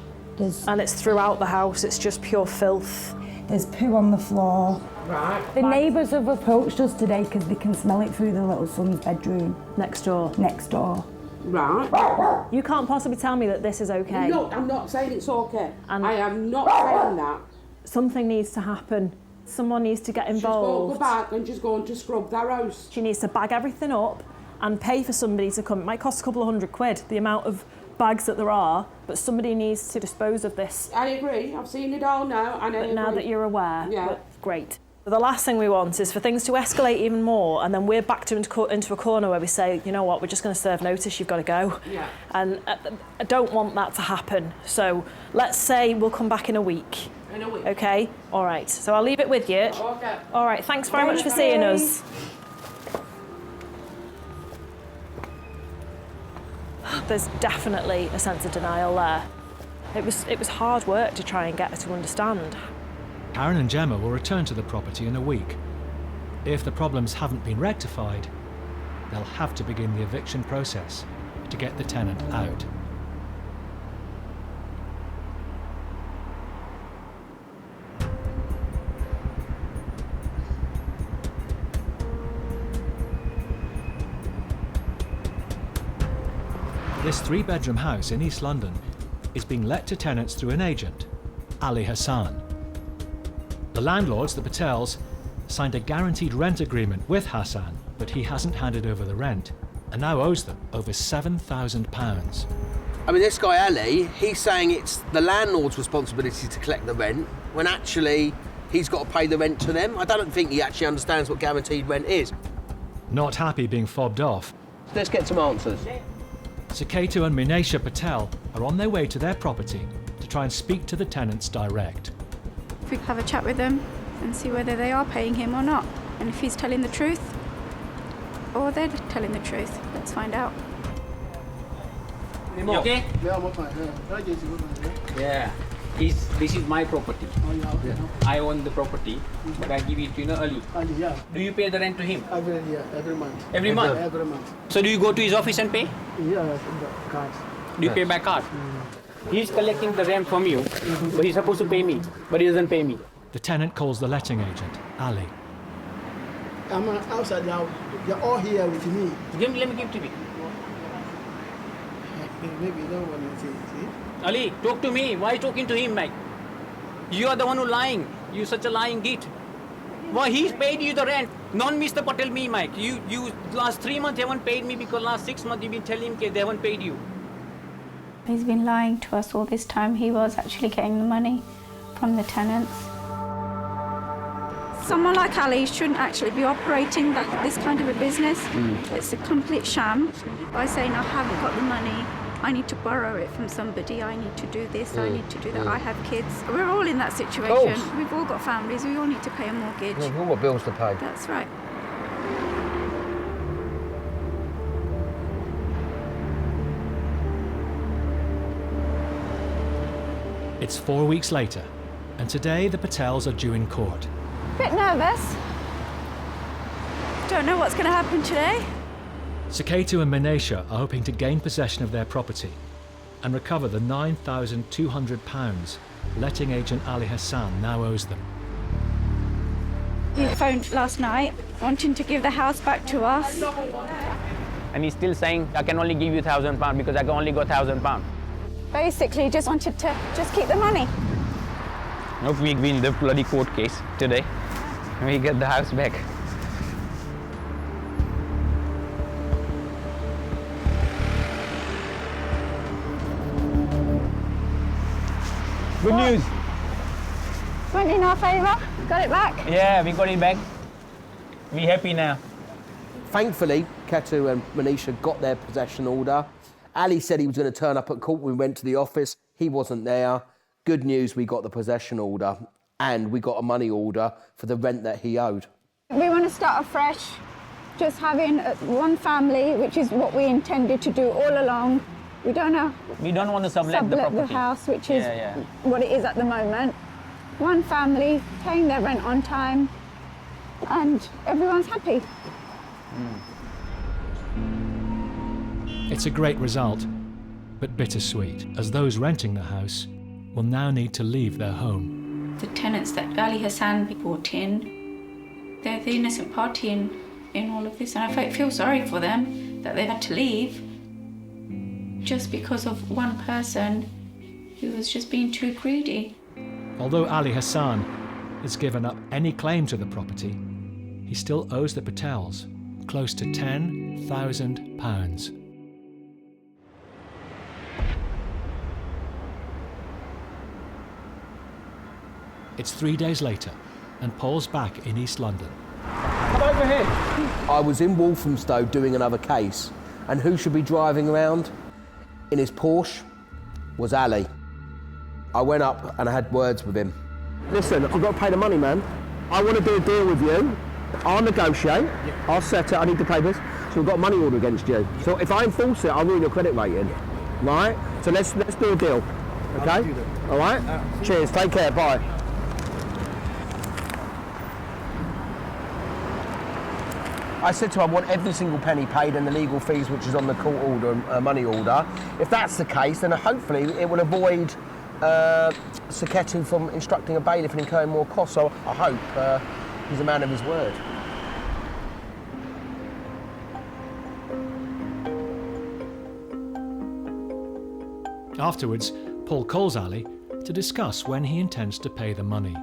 And it's throughout the house, it's just pure filth. There's poo on the floor. Right. The neighbours have approached us today because they can smell it through the little son's bedroom. Next door. Next door. Right. You can't possibly tell me that this is okay. No, I'm not saying it's okay. And I am not saying that. Something needs to happen. Someone needs to get involved. She's going to go back and she's going to scrub their house. She needs to bag everything up and pay for somebody to come. It might cost a couple of £100, the amount of bags that there are, but somebody needs to dispose of this. I agree. I've seen it all now, and I agree. Now that you're aware, yeah. Great. The last thing we want is for things to escalate even more, and then we're backed into a corner where we say, you know what, we're just going to serve notice, you've got to go. Yeah. And I don't want that to happen. So let's say we'll come back in a week. In a week. Okay? All right. So I'll leave it with you. Okay. All right. Thanks very much for seeing us. There's definitely a sense of denial there. It was hard work to try and get her to understand. Aaron and Gemma will return to the property in a week. If the problems haven't been rectified, they'll have to begin the eviction process to get the tenant out. This 3-bedroom house in East London is being let to tenants through an agent, Ali Hassan. The landlords, the Patels, signed a guaranteed rent agreement with Hassan, but he hasn't handed over the rent and now owes them over £7,000. I mean, this guy Ali, he's saying it's the landlord's responsibility to collect the rent, when actually he's got to pay the rent to them. I don't think he actually understands what guaranteed rent is. Not happy being fobbed off, Let's get some answers. Saketu and Minesha Patel are on their way to their property to try and speak to the tenants direct. If we have a chat with them and see whether they are paying him or not, and if he's telling the truth or they're telling the truth. Let's find out. You okay? Yeah. This is my property. I own the property, but I give it early. Do you pay the rent to him? Every month. Every month? Every month. So do you go to his office and pay? Yeah, the card. Do you pay by card? He's collecting the rent from you, but he's supposed to pay me, but he doesn't pay me. The tenant calls the letting agent, Ali. I'm outside now. You're all here with me. Let me give to me. Maybe no one will see. Ali, talk to me. Why are you talking to him, Mike? You are the one who lying. You such a lying git. Why he's paid you the rent? Non Mr. Patel me, Mike. You last 3 months haven't paid me because last 6 months you've been telling him they haven't paid you. He's been lying to us all this time. He was actually getting the money from the tenants. Someone like Ali shouldn't actually be operating this kind of a business. It's a complete sham. By saying I haven't got the money, I need to borrow it from somebody, I need to do this, I need to do that, I have kids. We're all in that situation. We've all got families, we all need to pay a mortgage. We've all got bills to pay. That's right. It's 4 weeks later, and today the Patels are due in court. Bit nervous. Don't know what's going to happen today. Saketu and Minesha are hoping to gain possession of their property and recover the £9,200 letting agent Ali Hassan now owes them. He phoned last night wanting to give the house back to us. And he's still saying, I can only give you £1,000 because I can only got £1,000. Basically, just wanted to keep the money. Hope we win the bloody court case today and we get the house back. Good news. Went in our favour, got it back. Yeah, we got it back. We happy now. Thankfully, Ketu and Manisha got their possession order, Ali said he was going to turn up at court. We went to the office. He wasn't there. Good news, we got the possession order and we got a money order for the rent that he owed. We want to start afresh, just having one family, which is what we intended to do all along. We don't want to sublet the property. House, which is what it is at the moment. One family, paying their rent on time, and everyone's happy. It's a great result, but bittersweet, as those renting the house will now need to leave their home. The tenants that Ali Hassan brought in, they're the innocent party in all of this, and I feel sorry for them that they had to leave just because of one person who was just being too greedy. Although Ali Hassan has given up any claim to the property, he still owes the Patels close to £10,000. It's 3 days later, and Paul's back in East London. Come over here. I was in Walthamstow doing another case, and who should be driving around in his Porsche was Ali. I went up and I had words with him. Listen, I've got to pay the money, man. I want to do a deal with you. I'll negotiate. I'll set it. I need to pay this. So we've got a money order against you. So if I enforce it, I'll ruin your credit rating. Right? So let's do a deal. Okay? All right? Cheers. Take care. Bye. I said to him, I want every single penny paid and the legal fees, which is on the court order, money order. If that's the case, then hopefully it will avoid Sacchetti from instructing a bailiff and incurring more costs. So I hope he's a man of his word. Afterwards, Paul calls Ali to discuss when he intends to pay the money.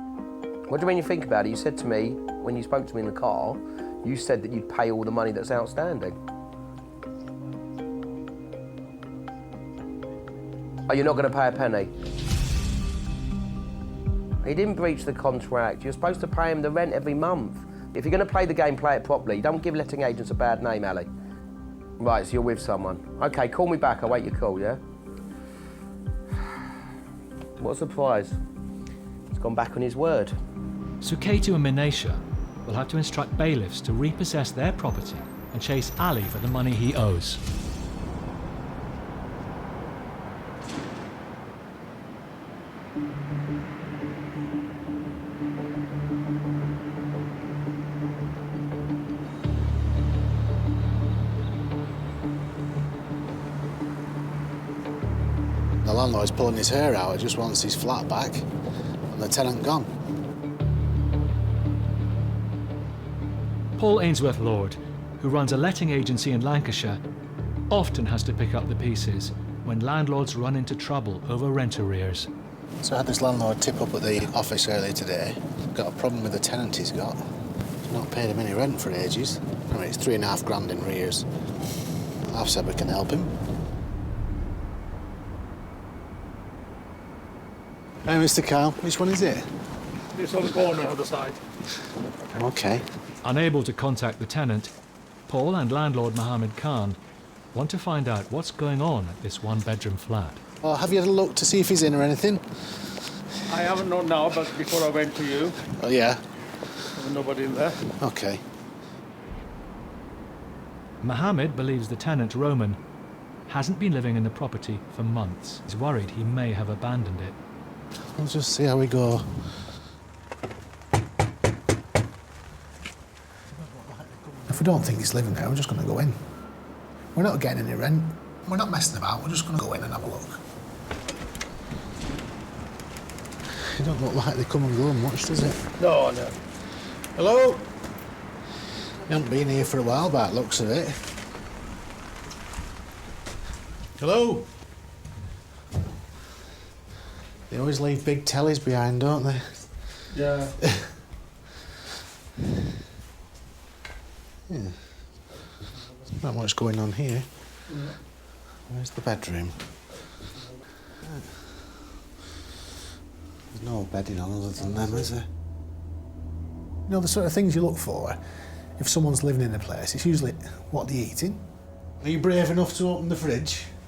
What do you mean you think about it? You said to me, when you spoke to me in the car, you said that you'd pay all the money that's outstanding. Oh, you're not going to pay a penny? He didn't breach the contract. You're supposed to pay him the rent every month. If you're going to play the game, play it properly. Don't give letting agents a bad name, Ali. Right, so you're with someone. OK, call me back. I'll wait your call, yeah? What a surprise. He's gone back on his word. Sukhetu and Minaisha will have to instruct bailiffs to repossess their property and chase Ali for the money he owes. The landlord's pulling his hair out. He just wants his flat back and the tenant gone. Paul Ainsworth-Lord, who runs a letting agency in Lancashire, often has to pick up the pieces when landlords run into trouble over rent arrears. So I had this landlord tip up at the office earlier today. Got a problem with the tenant he's got. He's not paid him any rent for ages. I mean, it's £3,500 in arrears. I've said we can help him. Hey, Mr. Kyle, which one is it? This on the corner, other side. OK. Unable to contact the tenant, Paul and landlord Mohammed Khan want to find out what's going on at this one-bedroom flat. Oh, have you had a look to see if he's in or anything? I haven't known now, but before I went to you. Oh, yeah? There's nobody in there. OK. Mohammed believes the tenant, Roman, hasn't been living in the property for months. He's worried he may have abandoned it. We'll just see how we go. If we don't think he's living there, we're just going to go in. We're not getting any rent. We're not messing about. We're just going to go in and have a look. It don't look like they come and go much, does it? No, no. Hello? You haven't been here for a while, by the looks of it. Hello? They always leave big tellies behind, don't they? Yeah. Yeah. There's not much going on here. Yeah. Where's the bedroom? There's no bedding on other than them, is there? You know, the sort of things you look for if someone's living in a place, it's usually what they're eating. Are you brave enough to open the fridge?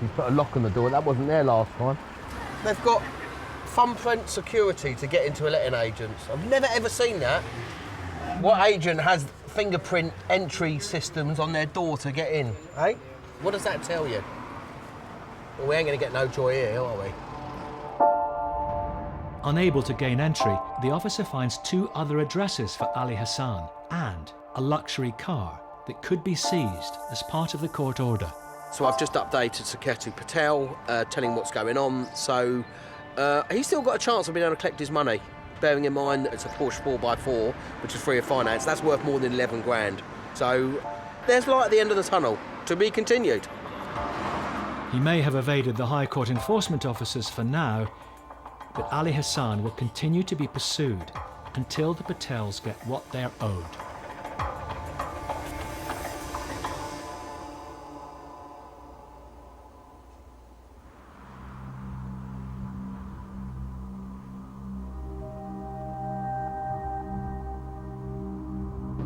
He's put a lock on the door. That wasn't there last time. They've got thumbprint security to get into a letting agents. I've never ever seen that. What agent has fingerprint entry systems on their door to get in, eh? What does that tell you? Well, we ain't going to get no joy here, are we? Unable to gain entry, the officer finds 2 other addresses for Ali Hassan and a luxury car that could be seized as part of the court order. So I've just updated Saketi Patel, telling him what's going on. So he's still got a chance of being able to collect his money, bearing in mind that it's a Porsche 4x4, which is free of finance. That's worth more than 11 grand. So there's light at the end of the tunnel. To be continued. He may have evaded the High Court enforcement officers for now, but Ali Hassan will continue to be pursued until the Patels get what they're owed.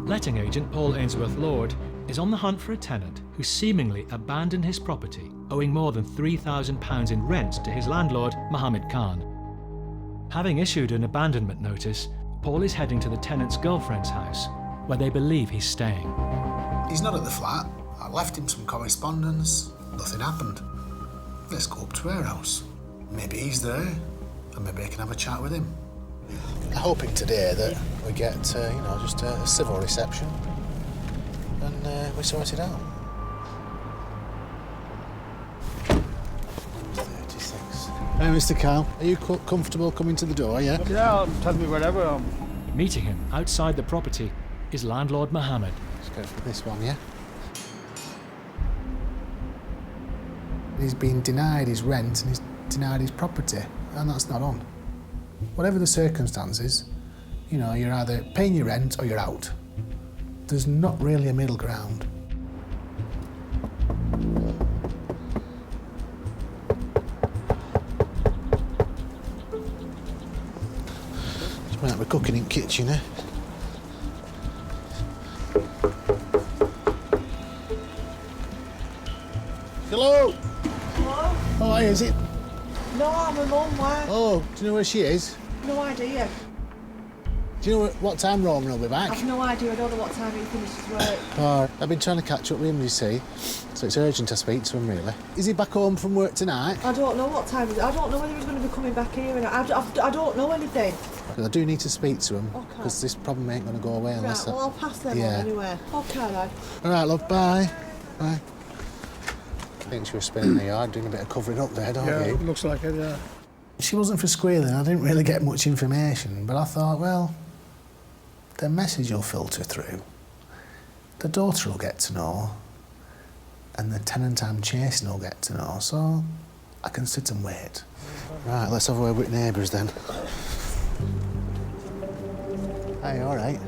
Letting agent Paul Ainsworth-Lord is on the hunt for a tenant who seemingly abandoned his property, owing more than £3,000 in rent to his landlord, Mohammed Khan. Having issued an abandonment notice, Paul is heading to the tenant's girlfriend's house, where they believe he's staying. He's not at the flat. I left him some correspondence. Nothing happened. Let's go up to her house. Maybe he's there, and maybe I can have a chat with him. I'm hoping today that we get, just a civil reception and we sort it out. 36. Hey, Mr. Kyle, are you comfortable coming to the door, yeah? Yeah, tell me wherever. Meeting him outside the property is landlord Mohammed. Let's go for this one, yeah? He's been denied his rent and he's denied his property, and that's not on. Whatever the circumstances, you're either paying your rent or you're out. There's not really a middle ground. Just might be cooking in kitchen, eh? Hello? Hello? Oh, hi, is it? No, I'm a mum, why? Oh, do you know where she is? No idea. Do you know what time Roman will be back? I've no idea, I don't know what time he finishes work. Oh, I've been trying to catch up with him, you see, so it's urgent to speak to him, really. Is he back home from work tonight? I don't know what time it is. I don't know whether he's going to be coming back here. And I don't know anything. I do need to speak to him, because this problem ain't going to go away unless... Right, well, I'll pass them on anyway. Okay, then. All right, love, bye. Bye. I think she was spinning the yard, doing a bit of covering up there, don't you? Yeah, it looks like it, yeah. She wasn't for squealing. I didn't really get much information, but I thought, well, the message will filter through. The daughter will get to know, and the tenant I'm chasing will get to know, so I can sit and wait. Right, let's have a word with neighbours then. Hey, all right.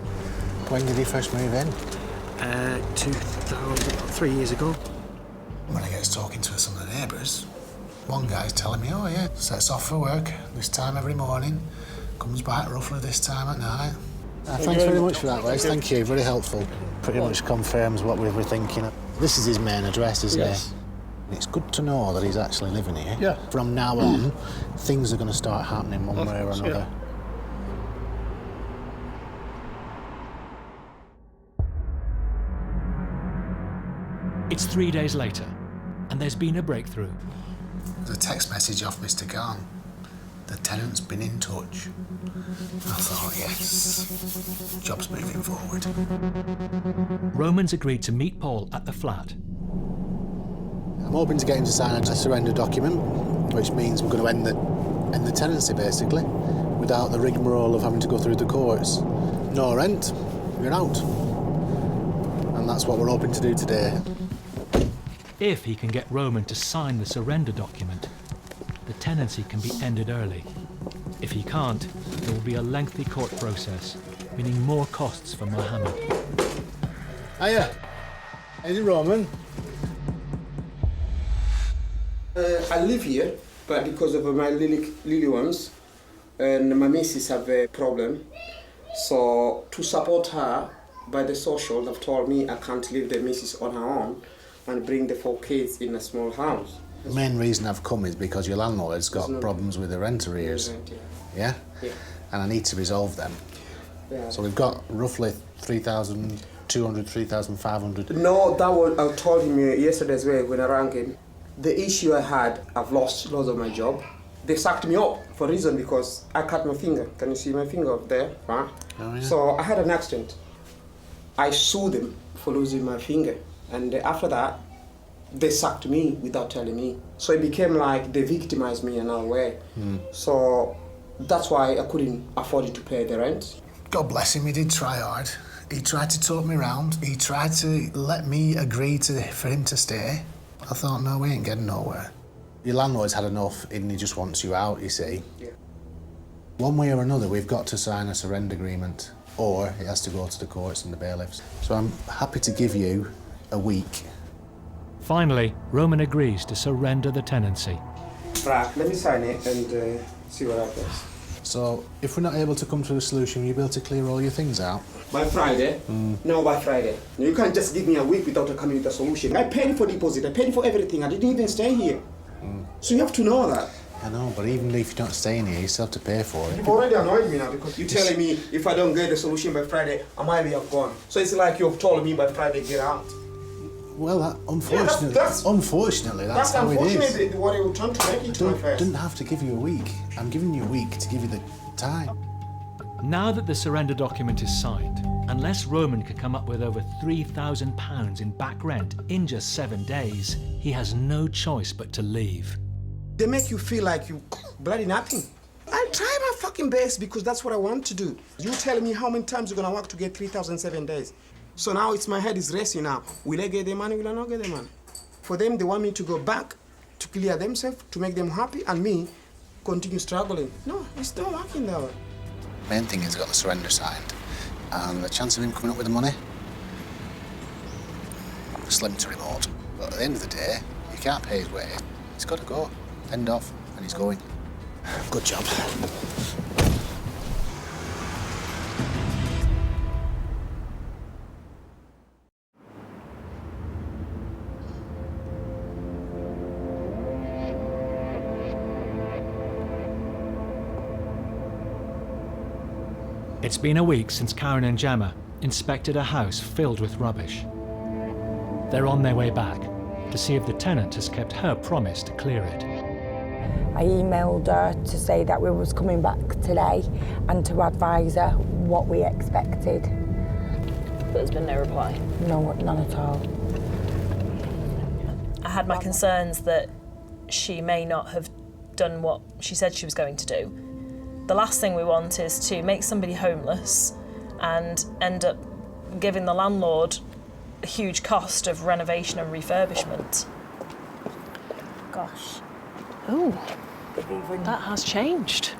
When did he first move in? 3 years ago. When I get talking to some of the neighbours, one guy's telling me, oh yeah, sets off for work this time every morning, comes back roughly this time at night. Thanks very much for that, Wes. Thank you, very helpful. Pretty much confirms what we were thinking. This is his main address, isn't it? It's good to know that he's actually living here. Yeah. From now on, things are going to start happening one way or another. It's 3 days later, and there's been a breakthrough. There's a text message off Mr. Khan. The tenant's been in touch. I thought, yes, job's moving forward. Roman's agreed to meet Paul at the flat. I'm hoping to get him to sign a surrender document, which means we're going to end the tenancy, basically, without the rigmarole of having to go through the courts. No rent, you're out. And that's what we're hoping to do today. If he can get Roman to sign the surrender document, the tenancy can be ended early. If he can't, there will be a lengthy court process, meaning more costs for Mohammed. Hiya. Is it Roman? I live here, but because of my little ones, and my missus have a problem. So to support her, by the social, they've told me I can't leave the missus on her own and bring the 4 kids in a small house. The main reason I've come is because your landlord's got problems with the rent arrears. Yeah? Yeah. And I need to resolve them. Yeah. So we've got roughly 3,200, 3,500. No, that was I told him yesterday as well when I rang him. The issue I had, I've lost lots of my job. They sacked me up for a reason because I cut my finger. Can you see my finger up there? Huh? Oh, yeah. So I had an accident. I sued them for losing my finger, and after that, they sacked me without telling me. So it became like they victimized me in another way. So that's why I couldn't afford to pay the rent. God bless him, he did try hard. He tried to talk me round. He tried to let me agree for him to stay. I thought, no, we ain't getting nowhere. Your landlord's had enough and he just wants you out, you see. Yeah. One way or another, we've got to sign a surrender agreement, or it has to go to the courts and the bailiffs. So I'm happy to give you a week. Finally, Roman agrees to surrender the tenancy. Right, let me sign it and see what happens. So, if we're not able to come to a solution, will you be able to clear all your things out? By Friday? No, by Friday. You can't just give me a week without coming with a solution. I paid for deposit, I paid for everything, I didn't even stay here. So you have to know that. I know, but even if you're not staying here, you still have to pay for it. You've already annoyed me now because you're telling me if I don't get the solution by Friday, I might be have gone. So it's like you've told me by Friday, get out. Well, unfortunately, that's how it is. Unfortunately what you were trying to make it to my face. I didn't have to give you a week. I'm giving you a week to give you the time. Now that the surrender document is signed, unless Roman can come up with over £3,000 in back rent in just 7 days, he has no choice but to leave. They make you feel like you bloody nothing. I try my fucking best because that's what I want to do. You telling me how many times you're gonna work to get 3,007 days. So now it's my head is racing now. Will I get the money, will I not get the money? For them, they want me to go back to clear themselves, to make them happy, and me continue struggling. No, it's not working that way. Main thing is I got the surrender signed, and the chance of him coming up with the money, slim to remote. But at the end of the day, you can't pay his way. He's got to go. End off, and he's going. Good job. It's been a week since Karen and Gemma inspected a house filled with rubbish. They're on their way back to see if the tenant has kept her promise to clear it. I emailed her to say that we was coming back today and to advise her what we expected. But there's been no reply? No, none at all. I had my concerns that she may not have done what she said she was going to do. The last thing we want is to make somebody homeless and end up giving the landlord a huge cost of renovation and refurbishment. Gosh. Oh, that has changed.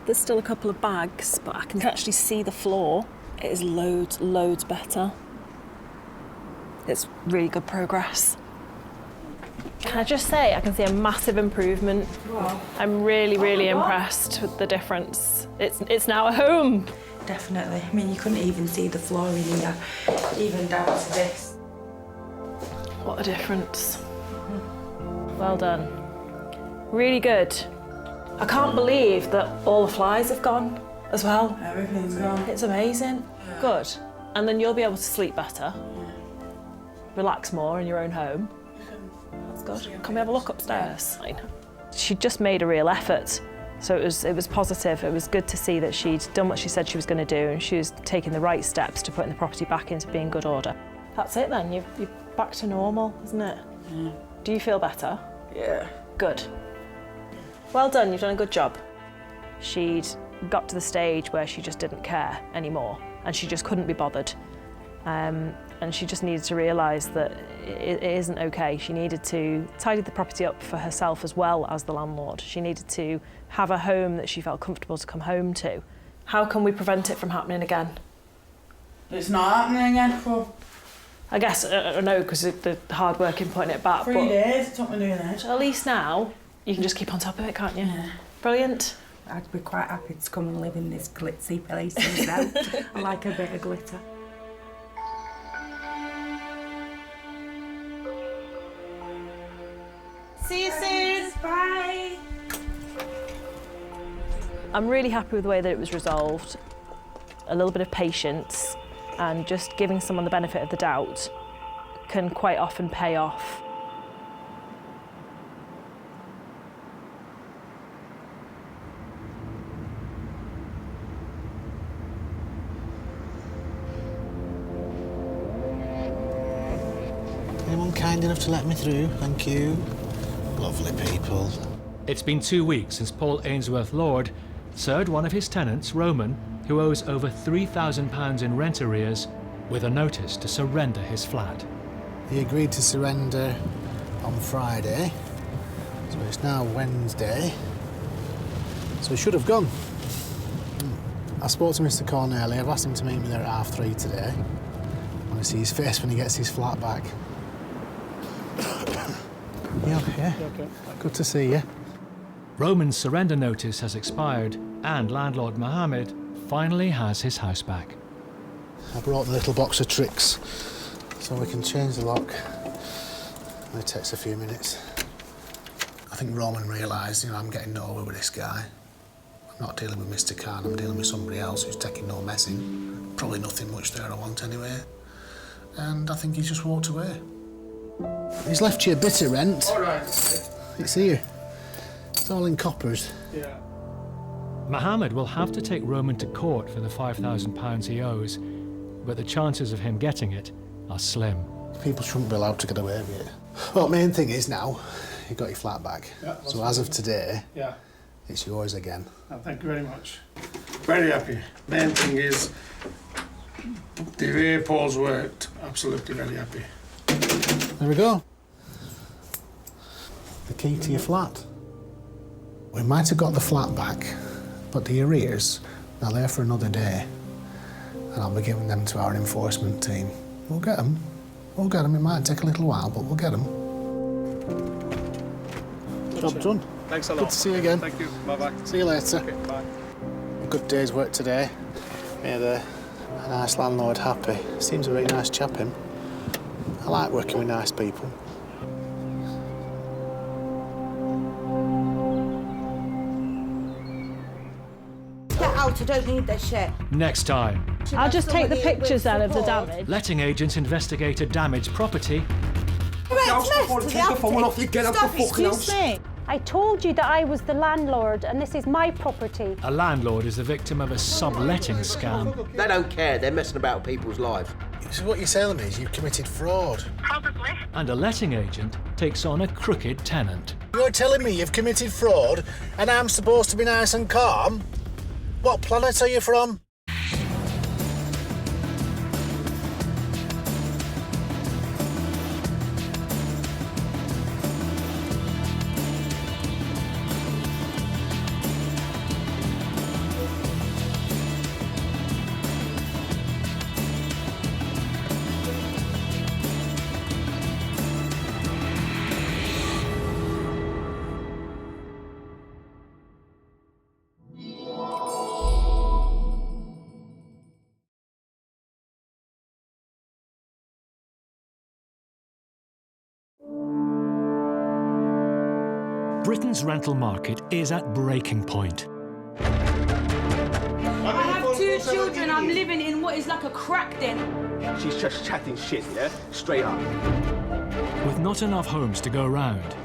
There's still a couple of bags, but I can actually see the floor. It is loads better. It's really good progress. Can I just say, I can see a massive improvement. Wow. I'm really impressed with the difference. It's now a home. Definitely. I mean, you couldn't even see the flooring here, even down to this. What a difference. Well done. Really good. I can't believe that all the flies have gone as well. Everything's gone. It's amazing. Yeah. Good. And then you'll be able to sleep better, relax more in your own home. That's good. Can we have a look upstairs? Fine. She just made a real effort. So it was positive. It was good to see that she'd done what she said she was going to do and she was taking the right steps to putting the property back into being good order. That's it then. You're back to normal, isn't it? Yeah. Do you feel better? Yeah. Good. Well done. You've done a good job. She'd got to the stage where she just didn't care anymore and she just couldn't be bothered. And she just needed to realise that it isn't okay. She needed to tidy the property up for herself as well as the landlord. She needed to have a home that she felt comfortable to come home to. How can we prevent it from happening again? It's not happening again for... I guess, I know, because the hard work in putting it back. 3 days it took me doing it. At least now, you can just keep on top of it, can't you? Yeah. Brilliant. I'd be quite happy to come and live in this glitzy place myself. I like a bit of glitter. See you soon. Bye. I'm really happy with the way that it was resolved. A little bit of patience and just giving someone the benefit of the doubt can quite often pay off. Anyone kind enough to let me through? Thank you. Lovely people. It's been 2 weeks since Paul Ainsworth Lord served one of his tenants, Roman, who owes over £3,000 in rent arrears, with a notice to surrender his flat. He agreed to surrender on Friday, so it's now Wednesday. So he should have gone. I spoke to Mr. Corneli. I've asked him to meet me there at 3:30 today. I want to see his face when he gets his flat back. You okay? Okay. Good to see you. Roman's surrender notice has expired, and landlord Mohammed finally has his house back. I brought the little box of tricks so we can change the lock. It takes a few minutes. I think Roman realised, I'm getting nowhere with this guy. I'm not dealing with Mr. Khan, I'm dealing with somebody else who's taking no messing. Probably nothing much there I want anyway. And I think he's just walked away. He's left you a bit of rent. All right. It's here. It's all in coppers. Yeah. Mohammed will have to take Roman to court for the £5,000 he owes, but the chances of him getting it are slim. People shouldn't be allowed to get away with it. Well, main thing is now, you got your flat back. Yeah, so as of today, yeah. It's yours again. Oh, thank you very much. Very happy. Main thing is the way Paul's worked. Absolutely very happy. There we go. The key to your flat. We might have got the flat back, but the arrears, they're there for another day. And I'll be giving them to our enforcement team. We'll get them. We'll get them. It might take a little while, but we'll get them. Job done. Thanks a lot. Good to see you again. Thank you. Bye-bye. See you later. Okay, bye. A good day's work today. Made a nice landlord happy. Seems a very nice chap, him. I like working with nice people. Get out, I don't need this shit. Next time, I'll just take the pictures then of the damage. letting agents investigate a damaged property. I told you that I was the landlord and this is my property. A landlord is the victim of a subletting scam. They don't care. They're messing about with people's lives. So what you're telling me is you've committed fraud? Probably. And a letting agent takes on a crooked tenant. You're telling me you've committed fraud and I'm supposed to be nice and calm? What planet are you from? Britain's rental market is at breaking point. I have 2 children. I'm living in what is like a crack den. She's just chatting shit, yeah? Straight up. With not enough homes to go round,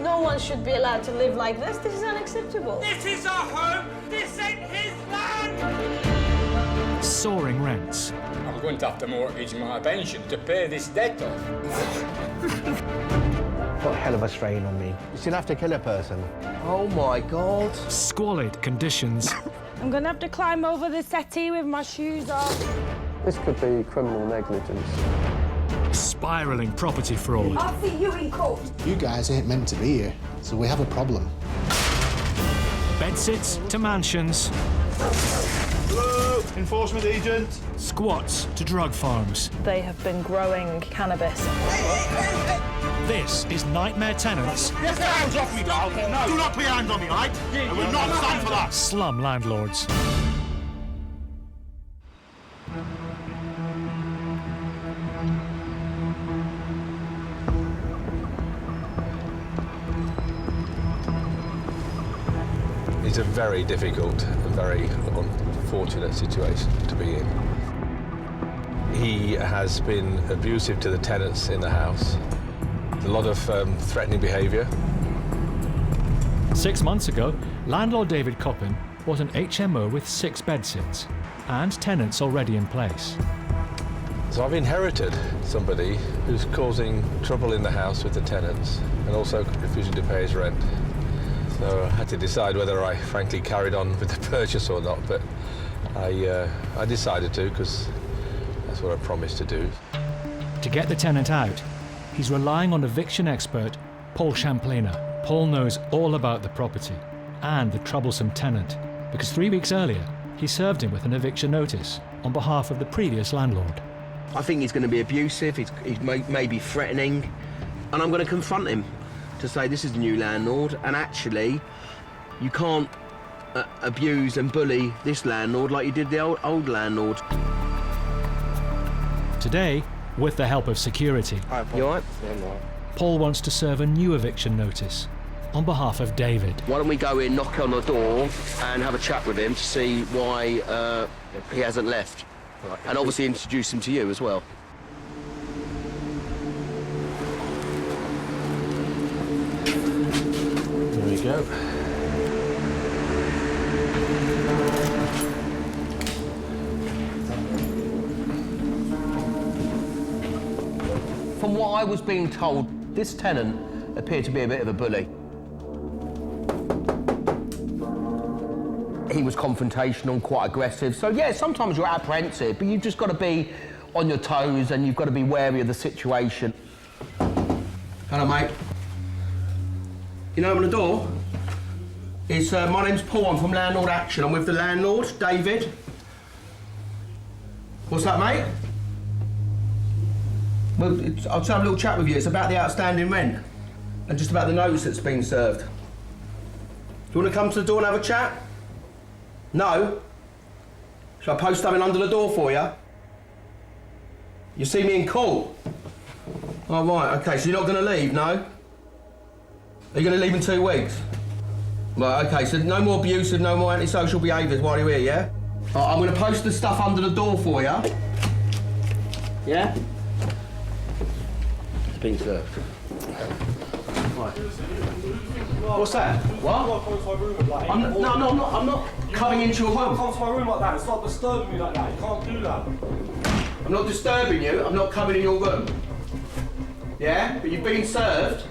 No one should be allowed to live like this. This is unacceptable. This is our home. This ain't his land. soaring rents, I'm going to have to mortgage my pension to pay this debt off. What a hell of a strain on me. You still have to kill a person. Oh my God. squalid conditions, I'm gonna have to climb over the settee with my shoes off. This could be criminal negligence. spiralling property fraud, I'll see you in court. You guys ain't meant to be here, so we have a problem. bedsits to mansions, Hello, enforcement agent. squats to drug farms. They have been growing cannabis. This is Nightmare Tenants, Get your hands off me, pal. No. Do not put your hands on me, all right? I will not stand for that. slum landlords. It's a very difficult and very unfortunate situation to be in. He has been abusive to the tenants in the house. A lot of threatening behaviour. 6 months ago, landlord David Coppin was an HMO with 6 bedsits and tenants already in place. So I've inherited somebody who's causing trouble in the house with the tenants and also refusing to pay his rent. So I had to decide whether I frankly carried on with the purchase or not, but I decided to because that's what I promised to do. To get the tenant out, he's relying on eviction expert Paul Champlainer. Paul knows all about the property and the troublesome tenant because 3 weeks earlier he served him with an eviction notice on behalf of the previous landlord. I think he's going to be abusive, he's maybe threatening, and I'm going to confront him to say this is the new landlord, and actually you can't abuse and bully this landlord like you did the old landlord. Today, with the help of security, You all right? Paul wants to serve a new eviction notice on behalf of David. Why don't we go in, knock on the door and have a chat with him to see why he hasn't left. And obviously introduce him to you as well. There we go. From what I was being told, this tenant appeared to be a bit of a bully. He was confrontational, quite aggressive. So yeah, sometimes you're apprehensive, but you've just got to be on your toes and you've got to be wary of the situation. Hello, mate. You know, open the door. It's my name's Paul. I'm from Landlord Action. I'm with the landlord, David. What's that, mate? Well, I'll just have a little chat with you. It's about the outstanding rent and just about the notice that's been served. Do you want to come to the door and have a chat? No? Shall I post something under the door for you? You see me in court? Oh, right, OK, so you're not going to leave, no? Are you going to leave in 2 weeks? Right, OK, so no more abusive, no more antisocial behaviours while you're here, yeah? Right, I'm going to post the stuff under the door for you. Yeah? It's been served. Right. What's that? What? I'm not coming into your room. You can't come to my room like that. It's not disturbing me like that. You can't do that. I'm not disturbing you. I'm not coming in your room. Yeah? But you've been served.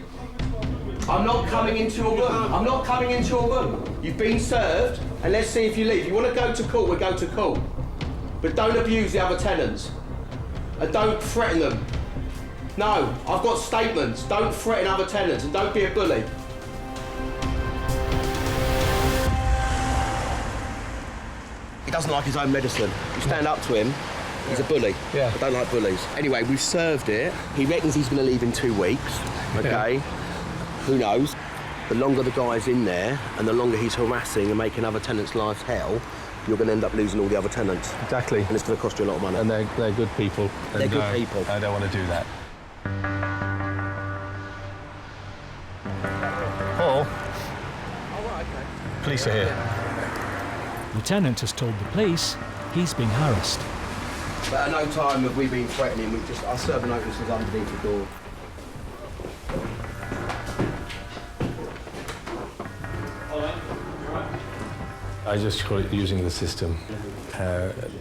I'm not coming into your room. I'm not coming into your room. You've been served, and let's see if you leave. If you want to go to court, we'll go to court. But don't abuse the other tenants. And don't threaten them. No, I've got statements. Don't threaten other tenants and don't be a bully. He doesn't like his own medicine. You stand up to him, he's a bully. Yeah. I don't like bullies. Anyway, we've served it. He reckons he's going to leave in 2 weeks. Okay. Yeah. Who knows? The longer the guy's in there and the longer he's harassing and making other tenants' lives hell, you're going to end up losing all the other tenants. Exactly. And it's going to cost you a lot of money. And they're good people. They're good people. I don't want to do that. Paul? Police are here. The tenant has told the police he's being harassed. But at no time have we been threatening. Our server notice is underneath the door. I just call it using the system.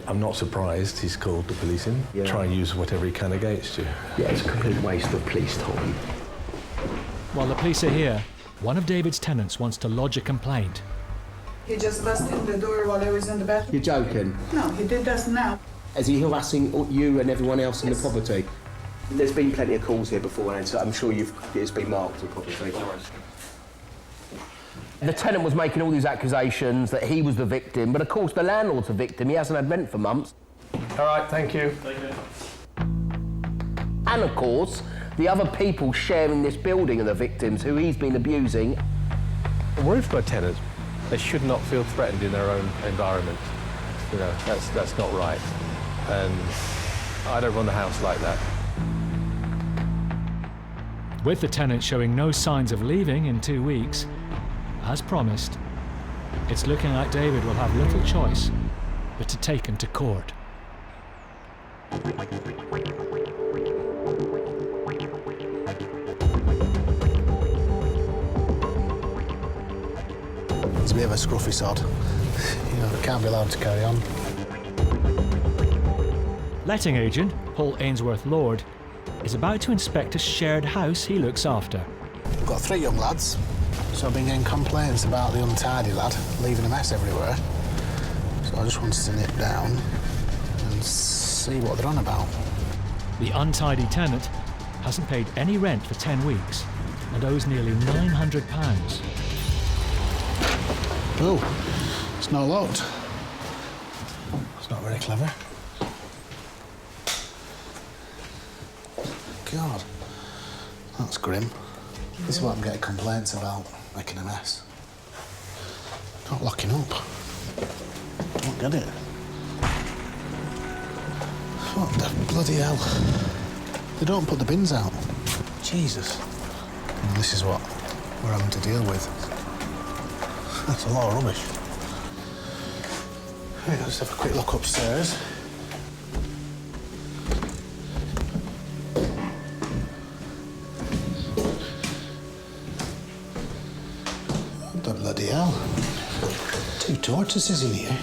I'm not surprised he's called the police in. Yeah. Try and use whatever he can against you. Yeah, it's a complete waste of police time. While the police are here, one of David's tenants wants to lodge a complaint. He just busted in the door while I was in the bathroom. You're joking? No, he did that now. Is he harassing you and everyone else in the property? There's been plenty of calls here before, and so I'm sure it's been marked the property. The tenant was making all these accusations that he was the victim, but of course the landlord's a victim. He hasn't had rent for months. All right, thank you. And of course, the other people sharing this building are the victims who he's been abusing. I'm worried for my tenants. They should not feel threatened in their own environment. You know, that's not right. And I don't run the house like that. With the tenant showing no signs of leaving in 2 weeks, as promised, It's looking like David will have little choice but to take him to court. He's a bit of a scruffy sod. You know, can't be allowed to carry on. Letting agent Paul Ainsworth Lord is about to inspect a shared house he looks after. We've got 3 young lads, so I've been getting complaints about the untidy lad leaving a mess everywhere. So I just wanted to nip down and see what they're on about. The untidy tenant hasn't paid any rent for 10 weeks and owes nearly £900. Oh, it's not locked. It's not very clever. God, that's grim. This is what I'm getting complaints about, making a mess. Not locking up. Don't get it. What the bloody hell? They don't put the bins out. Jesus. And this is what we're having to deal with. That's a lot of rubbish. Right, let's have a quick look upstairs. What the bloody hell? 2 tortoises in here.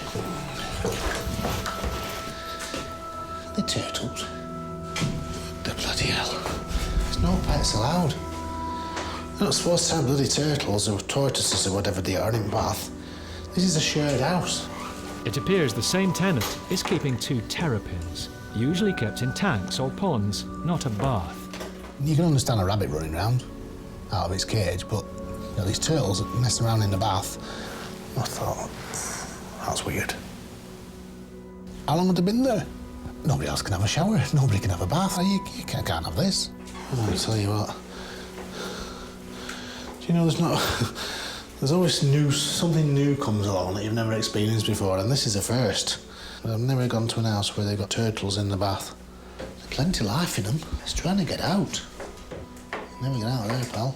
They're turtles. What the bloody hell? There's no pets allowed. You're not supposed to have bloody turtles or tortoises or whatever they are in Bath. This is a shared house. It appears the same tenant is keeping 2 terrapins, usually kept in tanks or ponds, not a bath. You can understand a rabbit running around out of its cage, but you know, these turtles messing around in the bath. I thought, that's weird. How long have they been there? Nobody else can have a shower, nobody can have a bath. You can't have this. I'll tell you what. Do you know there's always something new comes along that you've never experienced before, and this is a first. I've never gone to an house where they've got turtles in the bath. There's plenty of life in them. It's trying to get out. Never get out of there, pal.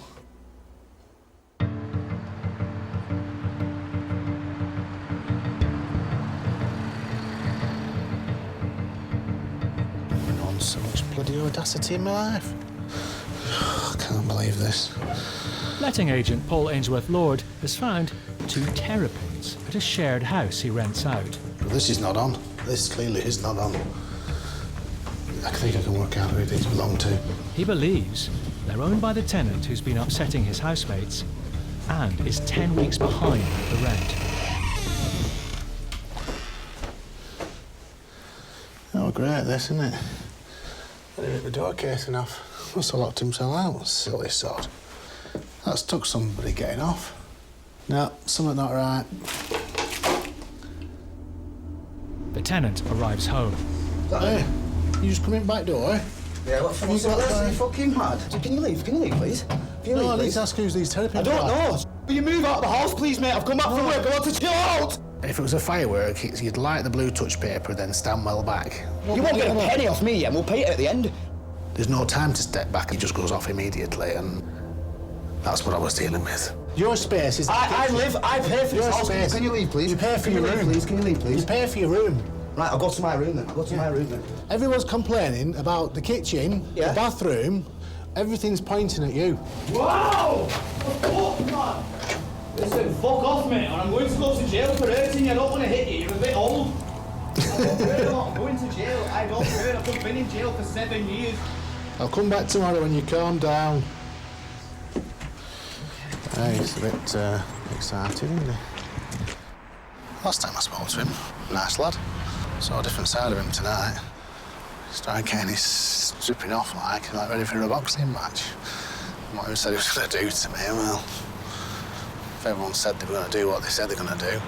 I've never known so much bloody audacity in my life. I can't believe this. Letting agent Paul Ainsworth Lord has found 2 terrapins at a shared house he rents out. But this is not on. This clearly is not on. I think I can work out who these belong to. He believes they're owned by the tenant who's been upsetting his housemates and is 10 weeks behind the rent. Oh, great, this, isn't it? They ripped the door casing off. Must have locked himself out, silly sod. That's took somebody getting off. No, something not right. The tenant arrives home. Hey, you just come in back door? Yeah, what have you got there? Are you fucking mad? Can you leave? Can you leave, please? Can you leave, I need please? to ask who's these terrapins I don't know. Will you move out of the house, please, mate? I've come back from work. I want to chill out. If it was a firework, you'd light the blue touch paper, then stand well back. You won't get a penny off me yet, and we'll pay it at the end. There's no time to step back. He just goes off immediately, and that's what I was dealing with. Your space is... I pay for this house. Space. Can you leave, please? You pay for your room. Please, can you leave, please? You pay for your room. Right, I'll go to my room then. I'll go to my room then. Everyone's complaining about the kitchen, the bathroom. Everything's pointing at you. Wow! Fuck, man! Listen, fuck off, mate, or I'm going to go to jail for hurting you. I don't want to hit you. You're a bit old. I'm going to jail. I don't hurt. I've been in jail for 7 years. I'll come back tomorrow when you calm down. Hey, he's a bit excited, isn't he? Last time I spoke to him, nice lad. Saw a different side of him tonight. Started getting his stripping off like ready for a boxing match. What he said he was going to do to me, well, if everyone said they were going to do what they said they're going to do,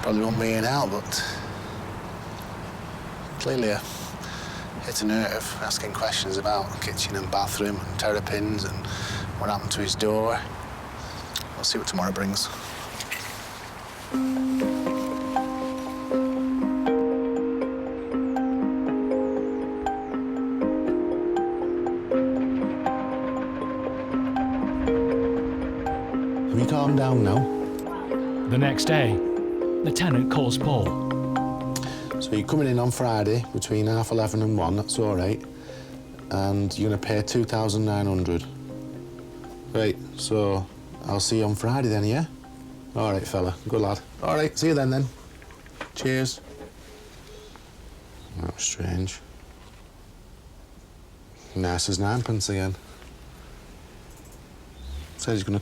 probably won't be in out, but clearly I hit a nerve asking questions about kitchen and bathroom and terrapins and what happened to his door. We'll see what tomorrow brings. Have you calmed down now? The next day, the tenant calls Paul. So you're coming in on Friday between 11:30 and 1, that's all right. And you're going to pay 2,900. Right, so I'll see you on Friday then, yeah? All right, fella, good lad. All right, see you then. Cheers. That was strange. Nice as 9pence again. Says he's got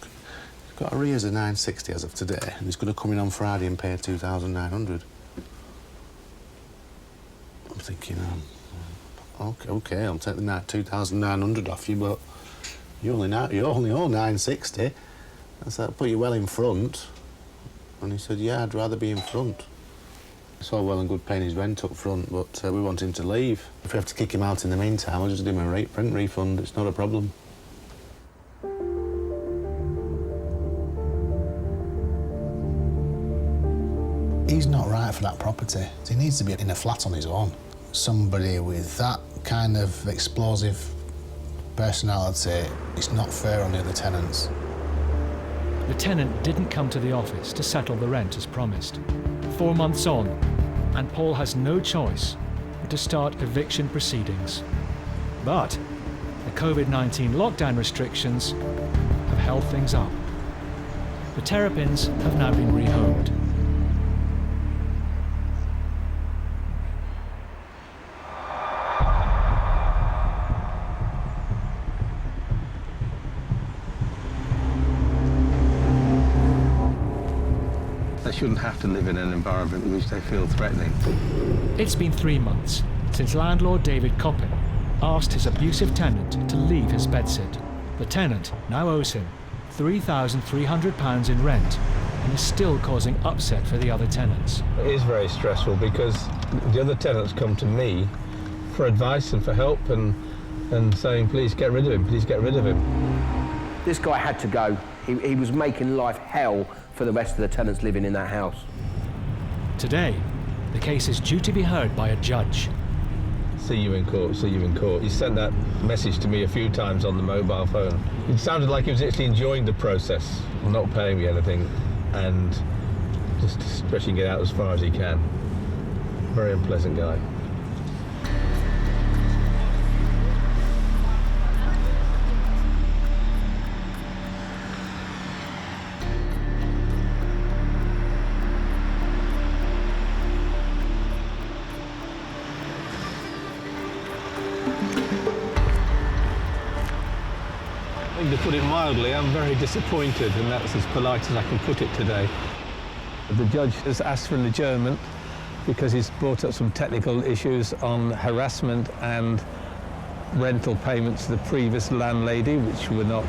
arrears of 960 as of today, and he's going to come in on Friday and pay 2,900. I'm thinking, okay, I'll take the 2,900 off you, but you only owe 960. I said, I'll put you well in front. And he said, yeah, I'd rather be in front. It's all well and good paying his rent up front, but we want him to leave. If we have to kick him out in the meantime, I'll just do my rent refund. It's not a problem. He's not right for that property. He needs to be in a flat on his own. Somebody with that kind of explosive personality, it's not fair on the other tenants. The tenant didn't come to the office to settle the rent as promised. 4 months on, and Paul has no choice but to start eviction proceedings. But the COVID-19 lockdown restrictions have held things up. The Terrapins have now been rehomed. They shouldn't have to live in an environment in which they feel threatening. It's been 3 months since landlord David Coppin asked his abusive tenant to leave his bedsit. The tenant now owes him £3,300 in rent and is still causing upset for the other tenants. It is very stressful because the other tenants come to me for advice and for help and saying, please get rid of him, please get rid of him. This guy had to go. He was making life hell for the rest of the tenants living in that house. Today, the case is due to be heard by a judge. See you in court, see you in court. He sent that message to me a few times on the mobile phone. It sounded like he was actually enjoying the process, not paying me anything, and just stretching it out as far as he can. Very unpleasant guy. To put it mildly, I'm very disappointed, and that's as polite as I can put it today. The judge has asked for an adjournment because he's brought up some technical issues on harassment and rental payments to the previous landlady, which were not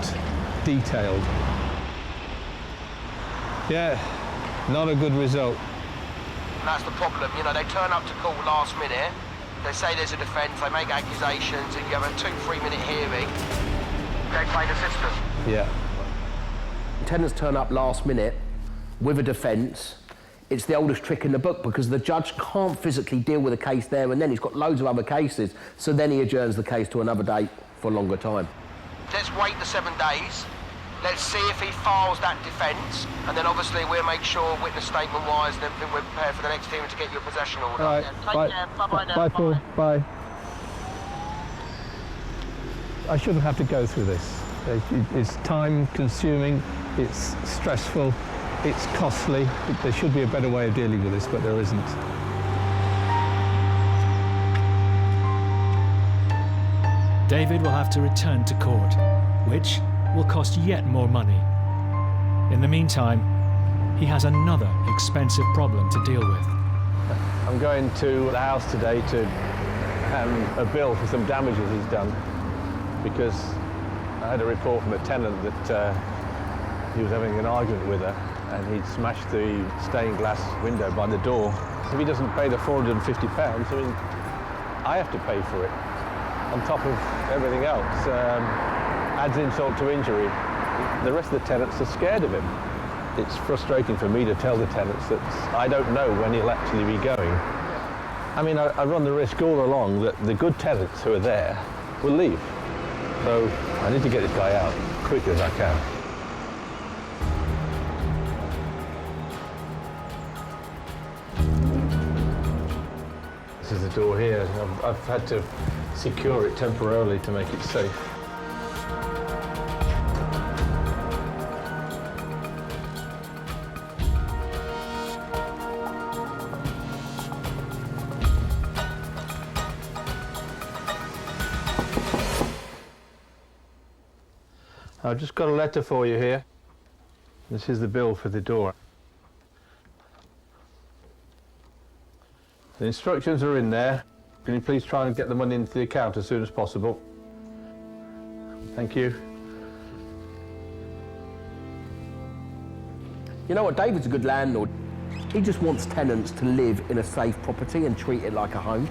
detailed. Yeah, not a good result. And that's the problem, you know, they turn up to court last minute, they say there's a defence, they make accusations, and you have a 2-3 minute hearing. They play the system. Yeah. Tenants turn up last minute with a defence. It's the oldest trick in the book because the judge can't physically deal with a case there and then. He's got loads of other cases. So then he adjourns the case to another date for a longer time. Let's wait the 7 days. Let's see if he files that defence. And then obviously we'll make sure, witness statement-wise, and everything, we're prepared for the next hearing to get your possession order. All right. Take care. Bye-bye now. Bye, Paul. Bye. I shouldn't have to go through this. It's time-consuming, it's stressful, it's costly. There should be a better way of dealing with this, but there isn't. David will have to return to court, which will cost yet more money. In the meantime, he has another expensive problem to deal with. I'm going to the house today to have a bill for some damages he's done, because I had a report from a tenant that he was having an argument with her and he'd smashed the stained glass window by the door. If he doesn't pay the £450, I mean, I have to pay for it, on top of everything else. Adds insult to injury. The rest of the tenants are scared of him. It's frustrating for me to tell the tenants that I don't know when he'll actually be going. I mean, I run the risk all along that the good tenants who are there will leave. So I need to get this guy out as quick as I can. This is the door here. I've had to secure it temporarily to make it safe. I've just got a letter for you here. This is the bill for the door. The instructions are in there. Can you please try and get the money into the account as soon as possible? Thank you. You know what, David's a good landlord. He just wants tenants to live in a safe property and treat it like a home.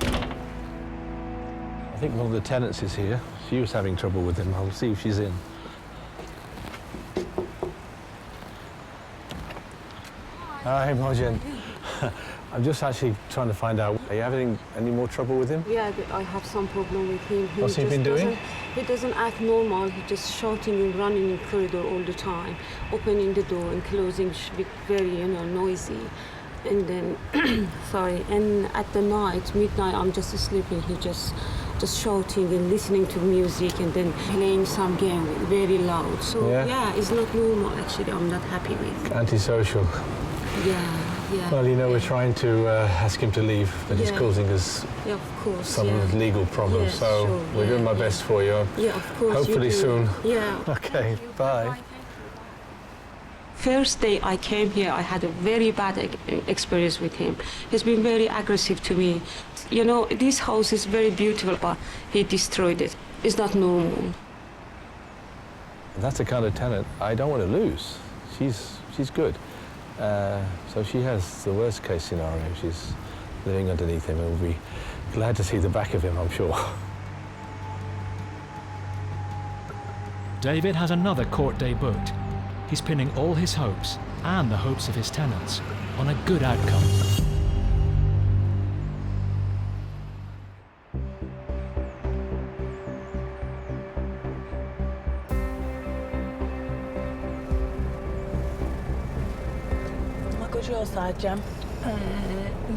I think one of the tenants is here. She was having trouble with him. I'll see if she's in. Hi, Imogen. I'm just actually trying to find out, are you having any more trouble with him? Yeah, I have some problem with him. What's he been doing? He doesn't act normal. He's just shouting and running in the corridor all the time, opening the door and closing, very, noisy. And then, sorry, and at the night, midnight, I'm just sleeping. He just shouting and listening to music and then playing some game very loud. So yeah, it's not normal. Actually, I'm not happy with. Antisocial. Yeah. Well, we're trying to ask him to leave, but it's causing us some legal problems. So sure, we're doing my best for you. Yeah, of course. Hopefully soon. Yeah. Okay. Bye. First day I came here, I had a very bad experience with him. He's been very aggressive to me. This house is very beautiful, but he destroyed it. It's not normal. That's the kind of tenant I don't want to lose. She's good. So she has the worst case scenario. She's living underneath him, and we'll be glad to see the back of him, I'm sure. David has another court day booked. He's pinning all his hopes, and the hopes of his tenants, on a good outcome. Your side, Jem?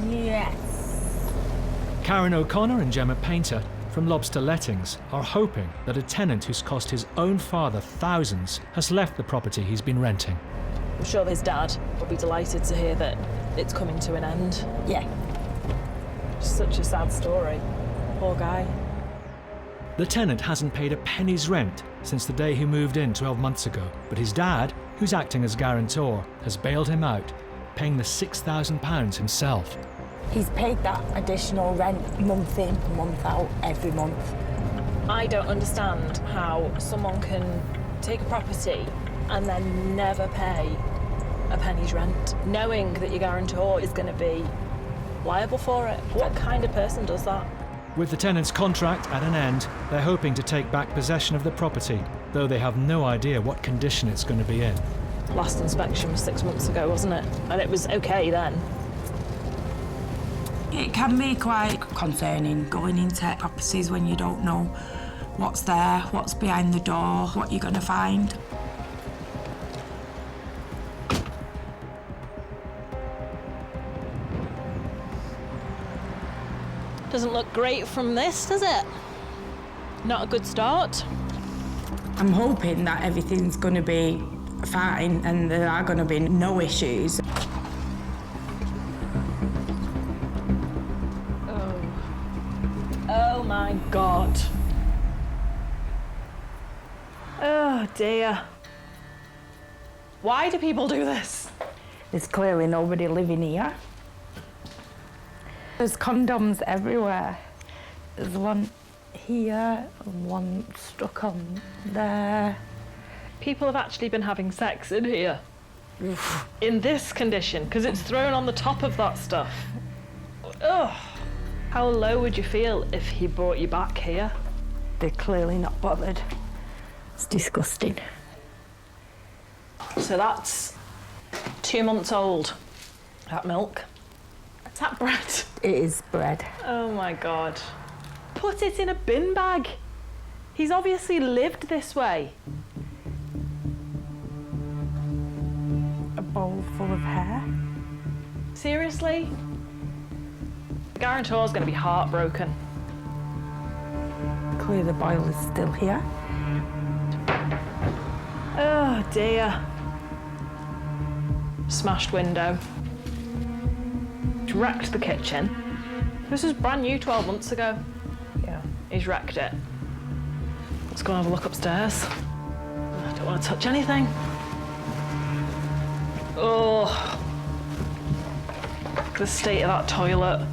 Yes. Karen O'Connor and Gemma Painter from Lobster Lettings are hoping that a tenant who's cost his own father thousands has left the property he's been renting. I'm sure his dad will be delighted to hear that it's coming to an end. Yeah. Such a sad story. Poor guy. The tenant hasn't paid a penny's rent since the day he moved in 12 months ago, but his dad, who's acting as guarantor, has bailed him out, paying the £6,000 himself. He's paid that additional rent month in, month out, every month. I don't understand how someone can take a property and then never pay a penny's rent, knowing that your guarantor is going to be liable for it. What kind of person does that? With the tenant's contract at an end, they're hoping to take back possession of the property, though they have no idea what condition it's going to be in. Last inspection was 6 months ago, wasn't it? And it was okay then. It can be quite concerning going into properties when you don't know what's there, what's behind the door, what you're going to find. Doesn't look great from this, does it? Not a good start. I'm hoping that everything's going to be fine and there are going to be no issues. Oh my God. Oh dear. Why do people do this? There's clearly nobody living here. There's condoms everywhere. There's one here and one stuck on there. People have actually been having sex in here. In this condition, because it's thrown on the top of that stuff. Ugh. How low would you feel if he brought you back here? They're clearly not bothered. It's disgusting. So that's 2 months old, that milk. Is that bread? It is bread. Oh my God. Put it in a bin bag. He's obviously lived this way. A bowl full of hair. Seriously? Guarantor's going to be heartbroken. Clearly the boiler's still here. Oh dear. Smashed window. He's wrecked the kitchen. This was brand new 12 months ago. Yeah. He's wrecked it. Let's go and have a look upstairs. I don't want to touch anything. Oh. The state of that toilet.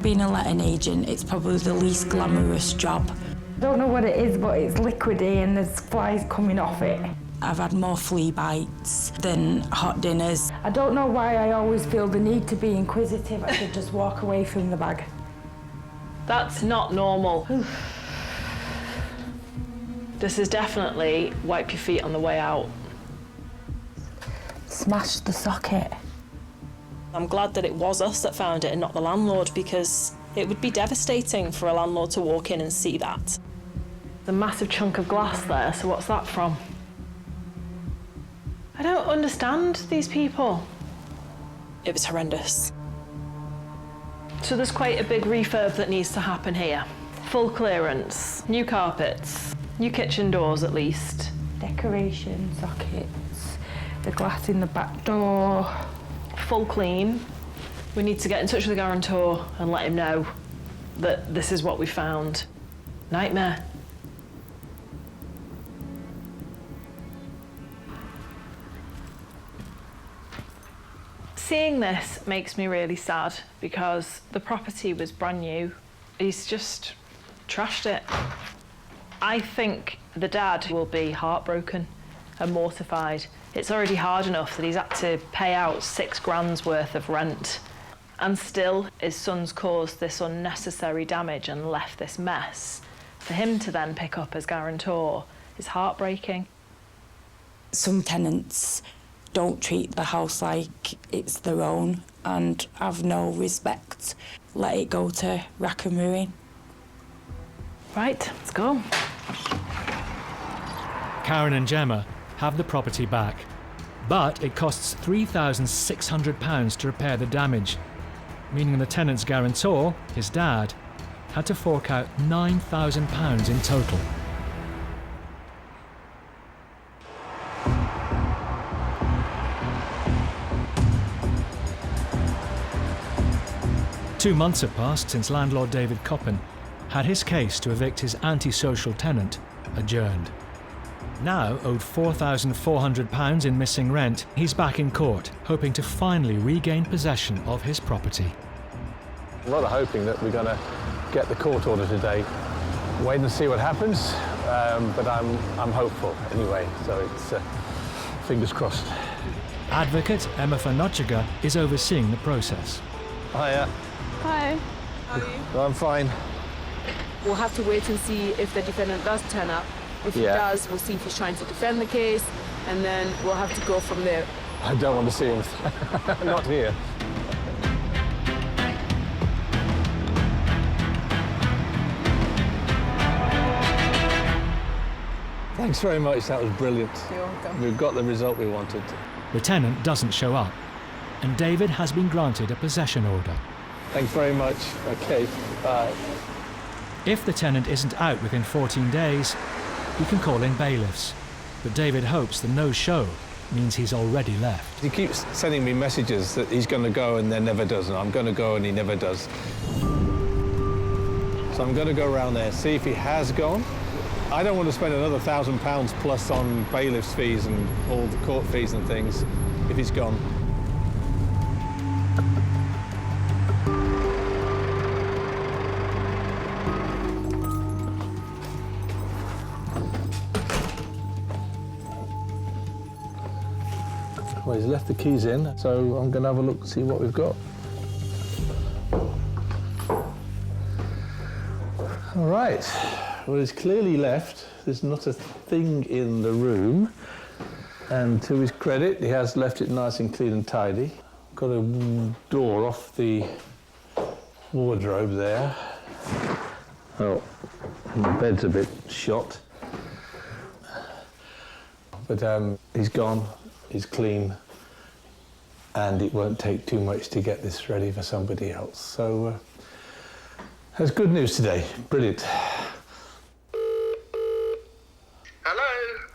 Being a letting agent, it's probably the least glamorous job. Don't know what it is, but it's liquidy and there's flies coming off it. I've had more flea bites than hot dinners. I don't know why I always feel the need to be inquisitive. I should just walk away from the bag. That's not normal. This is definitely wipe your feet on the way out. Smashed the socket. I'm glad that it was us that found it and not the landlord, because it would be devastating for a landlord to walk in and see that. The massive chunk of glass there, so what's that from? I don't understand these people. It was horrendous. So there's quite a big refurb that needs to happen here. Full clearance, new carpets, new kitchen doors at least. Decoration, sockets, the glass in the back door. Full clean. We need to get in touch with the guarantor and let him know that this is what we found. Nightmare. Seeing this makes me really sad because the property was brand new. He's just trashed it. I think the dad will be heartbroken and mortified. It's already hard enough that he's had to pay out £6,000 worth of rent, and still his son's caused this unnecessary damage and left this mess. For him to then pick up as guarantor is heartbreaking. Some tenants don't treat the house like it's their own and have no respect. Let it go to rack and ruin. Right, let's go. Karen and Gemma have the property back, but it costs £3,600 to repair the damage, meaning the tenant's guarantor, his dad, had to fork out £9,000 in total. Two months have passed since landlord David Coppin had his case to evict his antisocial tenant adjourned. Now owed £4,400 in missing rent, he's back in court, hoping to finally regain possession of his property. I'm rather hoping that we're going to get the court order today. Wait and see what happens, but I'm hopeful anyway, so it's fingers crossed. Advocate Emma Fanochiga is overseeing the process. Hiya. Hi. How are you? I'm fine. We'll have to wait and see if the defendant does turn up. If he does, we'll see if he's trying to defend the case, and then we'll have to go from there. I don't want to see him. Not here. Thanks very much, that was brilliant. You're welcome. We've got the result we wanted. The tenant doesn't show up, and David has been granted a possession order. Thanks very much. Okay, bye. If the tenant isn't out within 14 days, he can call in bailiffs. But David hopes the no-show means he's already left. He keeps sending me messages that he's going to go and then never does, and I'm going to go and he never does. So I'm going to go around there, see if he has gone. I don't want to spend another £1,000 plus on bailiff's fees and all the court fees and things if he's gone. Well, he's left the keys in, so I'm going to have a look, see what we've got. All right. Well, he's clearly left. There's not a thing in the room. And to his credit, he has left it nice and clean and tidy. Got a door off the wardrobe there. Oh, the bed's a bit shot. But he's gone. He's clean, and it won't take too much to get this ready for somebody else. So that's good news today. Brilliant. Hello?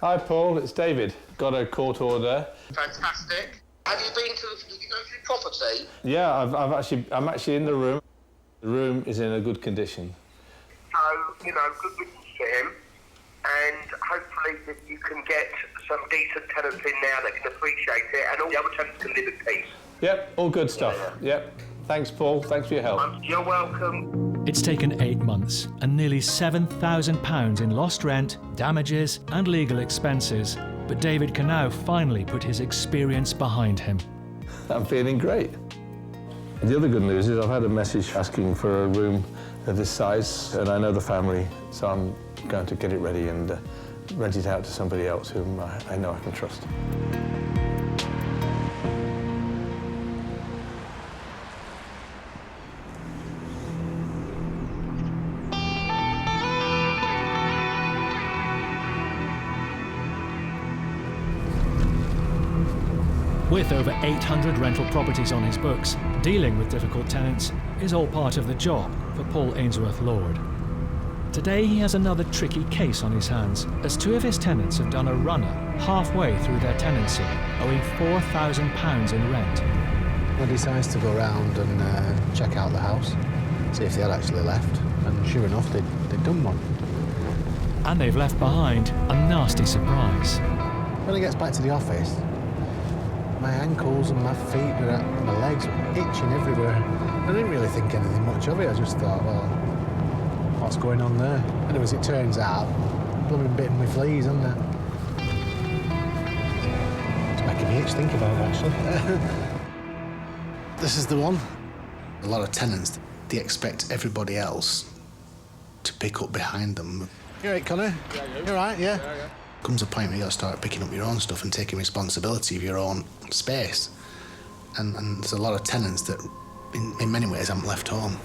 Hi, Paul. It's David. Got a court order. Fantastic. Have you been to did you go to the property? Yeah, I'm actually in the room. The room is in a good condition. So, you know, good riddance to him, and hopefully that you can get some decent tenants in now that can appreciate it, and all the other tenants can live in peace. Yep, all good stuff. Yep. Thanks, Paul. Thanks for your help. You're welcome. It's taken 8 months and nearly £7,000 in lost rent, damages and legal expenses, but David can now finally put his experience behind him. I'm feeling great. The other good news is I've had a message asking for a room of this size, and I know the family, so I'm going to get it ready and rent it out to somebody else whom I know I can trust. With over 800 rental properties on his books, dealing with difficult tenants is all part of the job for Paul Ainsworth-Lord. Today he has another tricky case on his hands, as 2 of his tenants have done a runner halfway through their tenancy, owing £4,000 in rent. He decides to go around and check out the house, see if they had actually left, and sure enough, they'd done one. And they've left behind a nasty surprise. When he gets back to the office, my ankles and my feet and my legs were itching everywhere. I didn't really think anything much of it. I just thought, well, what's going on there? And as it turns out, blooming bitten with fleas, isn't it? It's making me itch thinking about it, actually. This is the one. A lot of tenants, they expect everybody else to pick up behind them. You all right, Connor? Yeah, you all right, yeah? Comes a point where you got to start picking up your own stuff and taking responsibility of your own space. And there's a lot of tenants that, in many ways, haven't left home.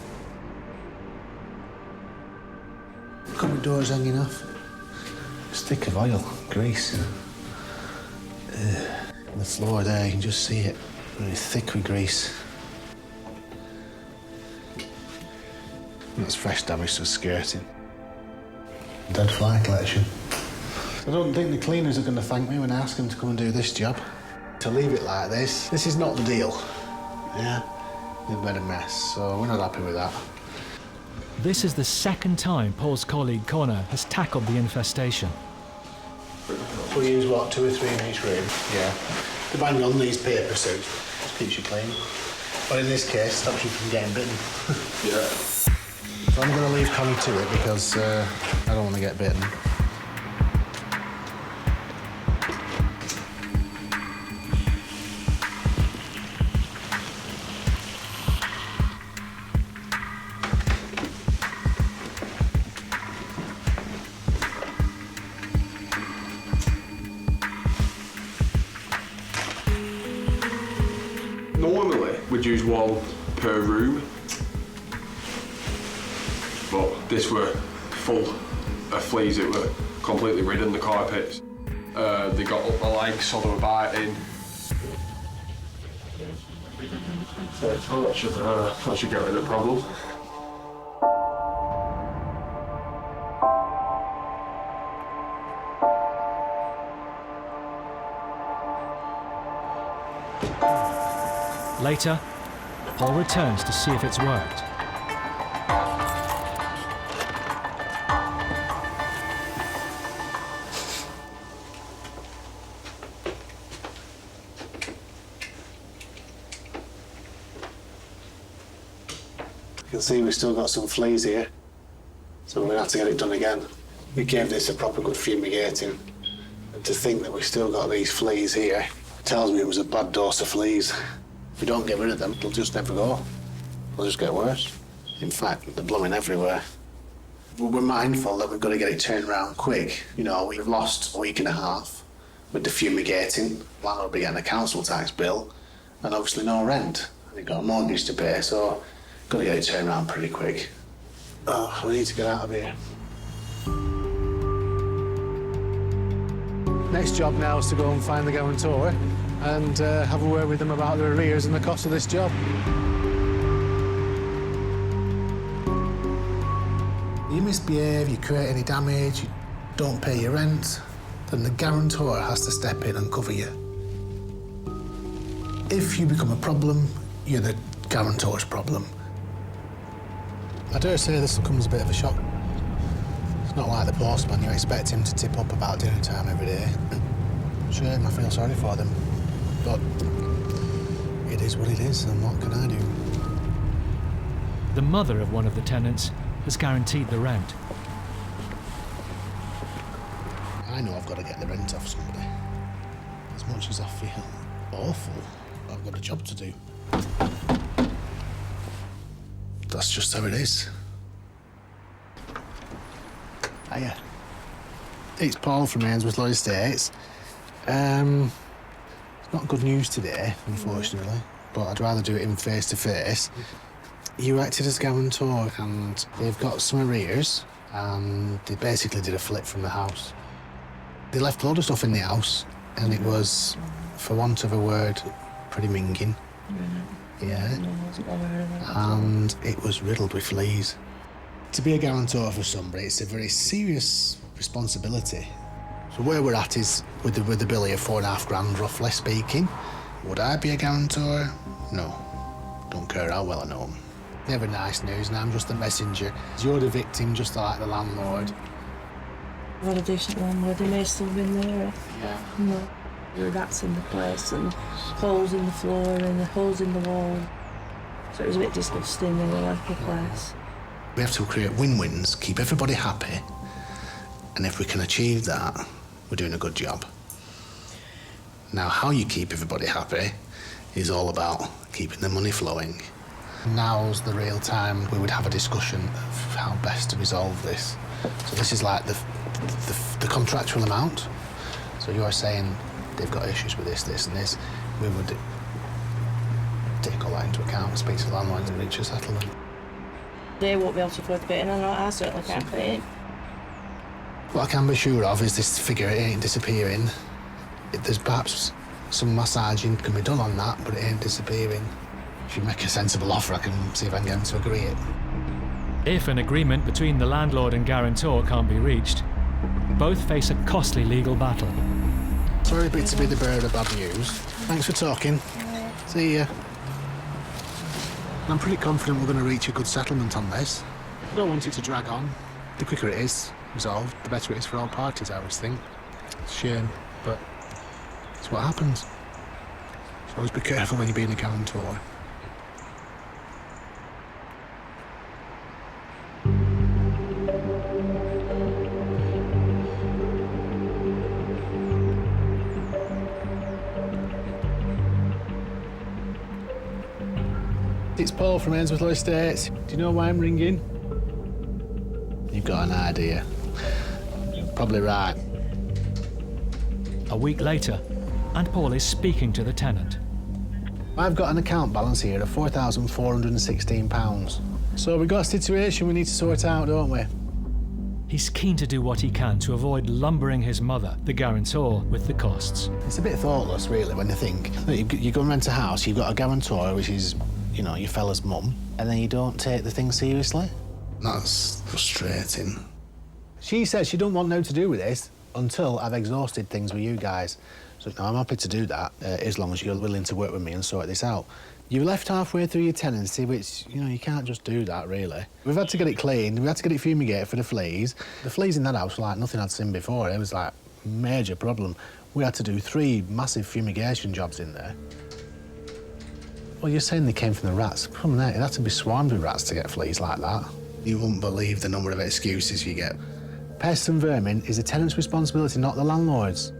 Cupboard doors hanging off. Stick of oil, grease. The floor there, you can just see it. Really thick with grease. That's fresh damage to skirting. Dead fly collection. I don't think the cleaners are going to thank me when I ask them to come and do this job. To leave it like this is not the deal. Yeah? They've made a mess, so we're not happy with that. This is the second time Paul's colleague Connor has tackled the infestation. So we use, what, 2 or 3 in each room? Yeah. The bang on these paper suits just keeps you clean. But in this case, stops you from getting bitten. Yeah. So I'm going to leave Connie to it because I don't want to get bitten. Normally, we'd use 1 per room, but this were full of fleas. It were completely ridden, the carpets. They got up my legs, so they were biting. So that should get rid of the problem. Later, Paul returns to see if it's worked. You can see we've still got some fleas here, so we're going to have to get it done again. We gave this a proper good fumigating, and to think that we've still got these fleas here tells me it was a bad dose of fleas. If we don't get rid of them, they'll just never go. They'll just get worse. In fact, they're blooming everywhere. We're mindful that we've got to get it turned around quick. You know, we've lost a week and a half with the fumigating. Landlord will be getting a council tax bill, and obviously no rent. We've got a mortgage to pay, so got to get it turned around pretty quick. Oh, we need to get out of here. Next job now is to go and find the guarantor. and have a word with them about their arrears and the cost of this job. You misbehave, you create any damage, you don't pay your rent, then the guarantor has to step in and cover you. If you become a problem, you're the guarantor's problem. I dare say this comes a bit of a shock. It's not like the postman, you expect him to tip up about dinner time every day. Shame, I feel sorry for them. But it is what it is, and what can I do? The mother of one of the tenants has guaranteed the rent. I know I've got to get the rent off somebody. As much as I feel awful, I've got a job to do. That's just how it is. Hiya. It's Paul from Ainsworth Law Estates. It's not good news today, unfortunately, but I'd rather do it in face-to-face. You acted as guarantor, and they've got some arrears, and they basically did a flip from the house. They left a load of stuff in the house, and it was, for want of a word, pretty minging. Yeah. And it was riddled with fleas. To be a guarantor for somebody, it's a very serious responsibility. So where we're at is with the billy of £4.5 roughly speaking. Would I be a guarantor? No. Don't care how well I know him. Never nice news, and I'm just the messenger. You're the victim, just like the landlord. What a decent landlord, he may still have been there. Yeah. No. There were rats in the place and holes in the floor and holes in the wall. So it was a bit disgusting, they were like a place. We have to create win-wins, keep everybody happy, and if we can achieve that, we're doing a good job. Now, how you keep everybody happy is all about keeping the money flowing. Now's the real time we would have a discussion of how best to resolve this. So this is like the contractual amount. So you are saying they've got issues with this, this and this. We would take all that into account, speak to the landlords and reach a settlement. They won't be able to afford to put it in, and I certainly can't put it in. What I can be sure of is this figure ain't disappearing. There's perhaps some massaging can be done on that, but it ain't disappearing. If you make a sensible offer, I can see if I can get them to agree it. If an agreement between the landlord and guarantor can't be reached, both face a costly legal battle. Sorry to be the bearer of bad news. Thanks for talking. See ya. I'm pretty confident we're going to reach a good settlement on this. I don't want it to drag on. The quicker it is resolved, the better it is for all parties, I always think. It's a shame, but it's what happens. So always be careful when you're being a guarantor. It's Paul from Ainsworth Law Estates. Do you know why I'm ringing? You've got an idea. Probably right. A week later, and Paul is speaking to the tenant. I've got an account balance here of £4,416. So we've got a situation we need to sort out, don't we? He's keen to do what he can to avoid lumbering his mother, the guarantor, with the costs. It's a bit thoughtless, really, when you think. You go and rent a house, you've got a guarantor, which is, you know, your fella's mum, and then you don't take the thing seriously. That's frustrating. She says she don't want no to do with this until I've exhausted things with you guys. So no, I'm happy to do that, as long as you're willing to work with me and sort this out. You left halfway through your tenancy, which, you know, you can't just do that, really. We've had to get it cleaned, we had to get it fumigated for the fleas. The fleas in that house were like nothing I'd seen before. It was like a major problem. We had to do 3 massive fumigation jobs in there. Well, you're saying they came from the rats. Come on, it had to be swarmed with rats to get fleas like that. You wouldn't believe the number of excuses you get. Pests and vermin is a tenant's responsibility, not the landlord's.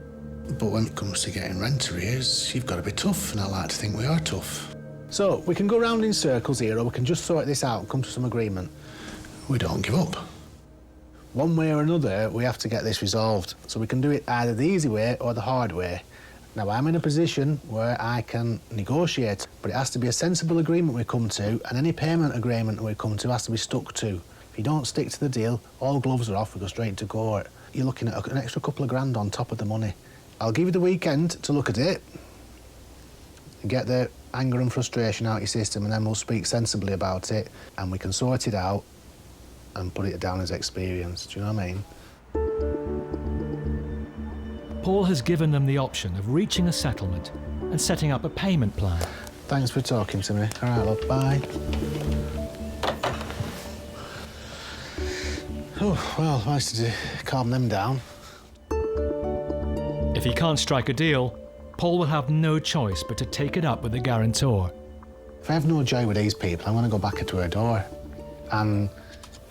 But when it comes to getting rent arrears, you've got to be tough, and I like to think we are tough. So, we can go round in circles here, or we can just sort this out and come to some agreement. We don't give up. One way or another, we have to get this resolved. So we can do it either the easy way or the hard way. Now, I'm in a position where I can negotiate, but it has to be a sensible agreement we come to, and any payment agreement we come to has to be stuck to. If you don't stick to the deal, all gloves are off, we go straight to court. You're looking at an extra couple of grand on top of the money. I'll give you the weekend to look at it, get the anger and frustration out of your system, and then we'll speak sensibly about it, and we can sort it out and put it down as experience. Do you know what I mean? Paul has given them the option of reaching a settlement and setting up a payment plan. Thanks for talking to me. All right, love, bye. Oh, well, nice to calm them down. If he can't strike a deal, Paul will have no choice but to take it up with the guarantor. If I have no joy with these people, I'm going to go back to her door. And,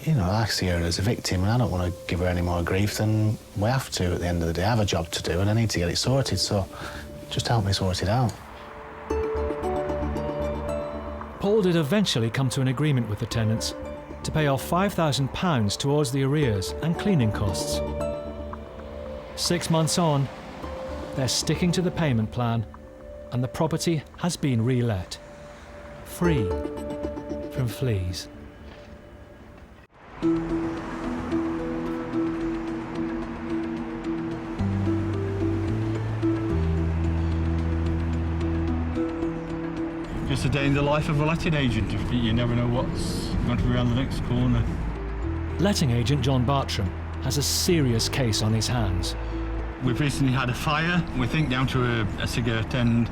you know, I see her as a victim, and I don't want to give her any more grief than we have to at the end of the day. I have a job to do, and I need to get it sorted, so just help me sort it out. Paul did eventually come to an agreement with the tenants to pay off £5,000 towards the arrears and cleaning costs. 6 months on, they're sticking to the payment plan, and the property has been re-let, free from fleas. Just a day in the life of a letting agent. You never know what's going to be around the next corner. Letting agent John Bartram has a serious case on his hands. We've recently had a fire, we think down to a cigarette end.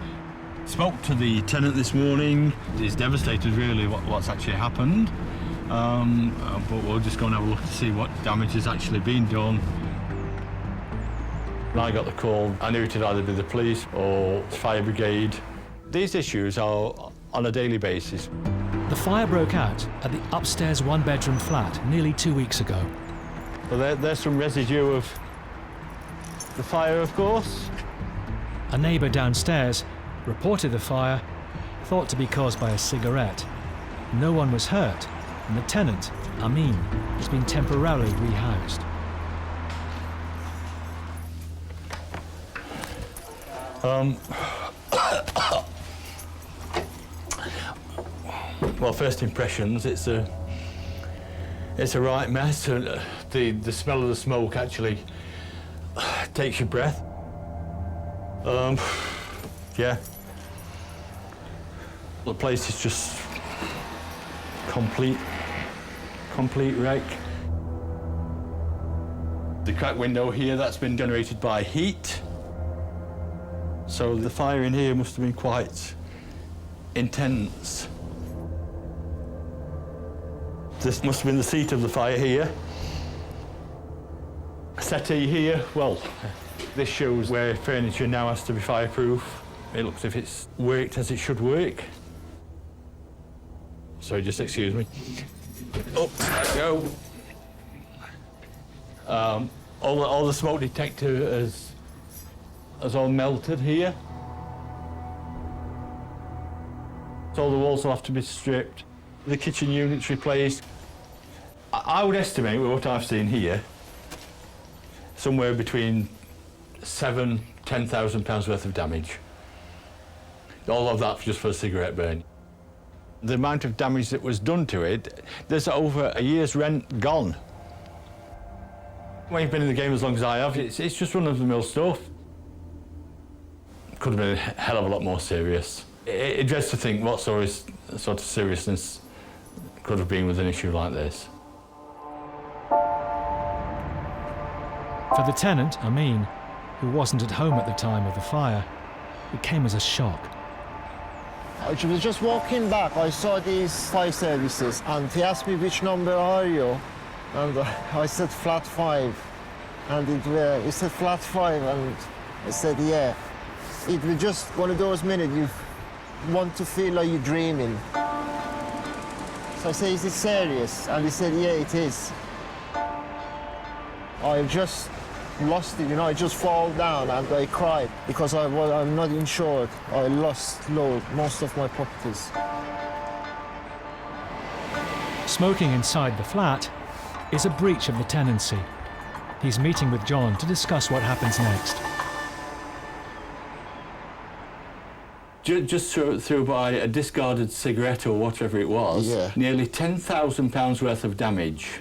Spoke to the tenant this morning. He's devastated really what's actually happened. But we'll just go and have a look to see what damage has actually been done. When I got the call, I knew it'd either be the police or fire brigade. These issues are on a daily basis. The fire broke out at the upstairs one-bedroom flat nearly 2 weeks ago. Well, there's some residue of the fire, of course. A neighbour downstairs reported the fire, thought to be caused by a cigarette. No one was hurt, and the tenant, Amin, has been temporarily rehoused. Well, first impressions, it's a right mess. The smell of the smoke actually takes your breath. Yeah. The place is just complete wreck. The cracked window here, that's been generated by heat. So the fire in here must have been quite intense. This must have been the seat of the fire here. Settee here, well, this shows where furniture now has to be fireproof. It looks as if it's worked as it should work. Sorry, just excuse me. Oh, there we go. All the smoke detector has all melted here. So all the walls will have to be stripped. The kitchen units replaced. I would estimate, with what I've seen here, somewhere between £7,000–10,000 worth of damage. All of that just for a cigarette burn. The amount of damage that was done to it, there's over a year's rent gone. When you've been in the game as long as I have, it's just run-of-the-mill stuff. Could have been a hell of a lot more serious. It dreads to think what sort of seriousness could have been with an issue like this. For the tenant, Amin, who wasn't at home at the time of the fire, it came as a shock. I was just walking back, I saw these fire services, and he asked me which number are you, and I said flat 5, and he said flat 5, and I said yeah. It was just one of those minutes you want to feel like you're dreaming. So I said, is it serious? And he said, yeah, it is. I just lost it, you know, I just fall down and I cried because I'm not insured. I lost most of my properties. Smoking inside the flat is a breach of the tenancy. He's meeting with John to discuss what happens next. Just threw by a discarded cigarette or whatever it was, yeah. Nearly £10,000 worth of damage.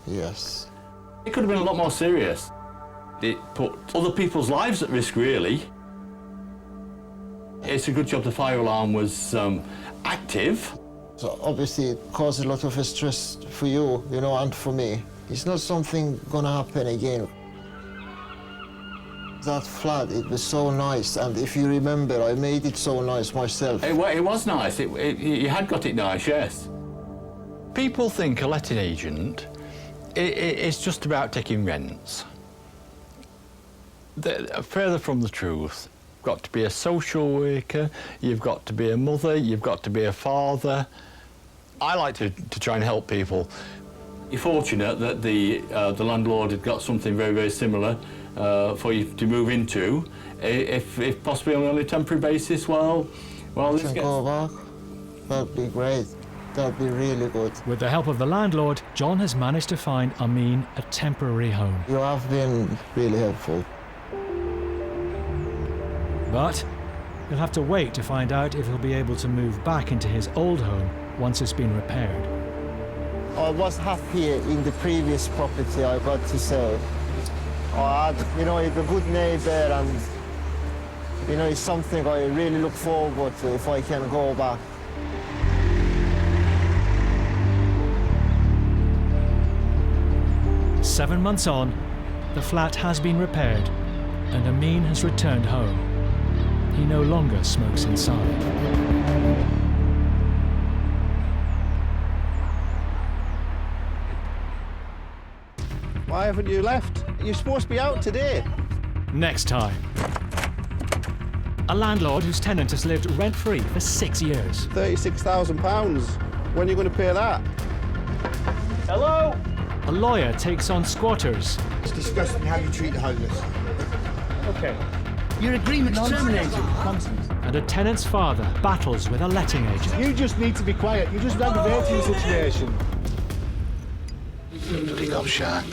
Yes. It could have been a lot more serious. It put other people's lives at risk, really. It's a good job the fire alarm was active. So obviously it caused a lot of stress for you, you know, and for me. It's not something gonna happen again. That flat, it was so nice, and if you remember, I made it so nice myself. It was nice. You had got it nice, yes. People think a letting agent is just about taking rents. They're further from the truth. You've got to be a social worker, you've got to be a mother, you've got to be a father. I like to try and help people. You're fortunate that the landlord had got something very, very similar for you to move into. If possibly on a temporary basis, well, let's go back. That'd be great. That'd be really good. With the help of the landlord, John has managed to find Amin a temporary home. You have been really helpful. But he'll have to wait to find out if he'll be able to move back into his old home once it's been repaired. I was happier in the previous property, I got to say. I had, you know, a good neighbour, and, you know, it's something I really look forward to if I can go back. Seven months on, the flat has been repaired and Amin has returned home. He no longer smokes inside. Why haven't you left? You're supposed to be out today. Next time. A landlord whose tenant has lived rent-free for 6 years. £36,000. When are you going to pay that? Hello? A lawyer takes on squatters. It's disgusting how you treat the homeless. Okay. Your agreement's terminated. Nonsense. And a tenant's father battles with a letting agent. You just need to be quiet. You're just aggravating the situation. Big up, Shark.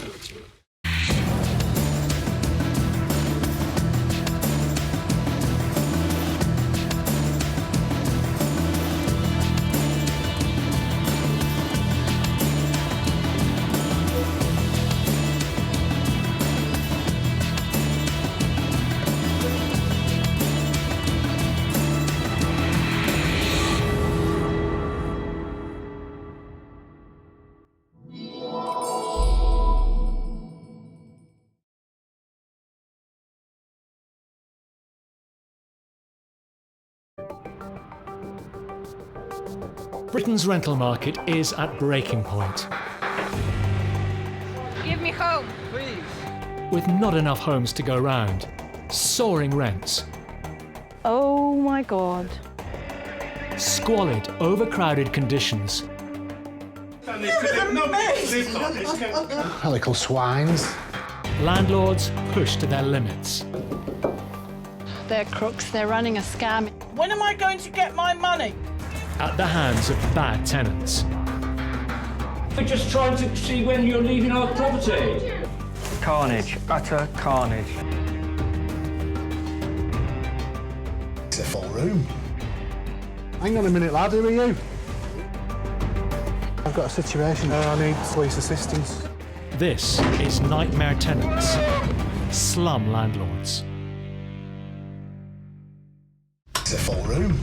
Britain's rental market is at breaking point. Give me home, please. With not enough homes to go round, soaring rents, Oh my God. squalid, overcrowded conditions, Little swines. landlords pushed to their limits. They're crooks, they're running a scam. When am I going to get my money? At the hands of bad tenants. We're just trying to see when you're leaving our property. Carnage, utter carnage. It's a full room. Hang on a minute, lad. Who are you? I've got a situation. I need police assistance. This is Nightmare Tenants, slum landlords. It's a full room.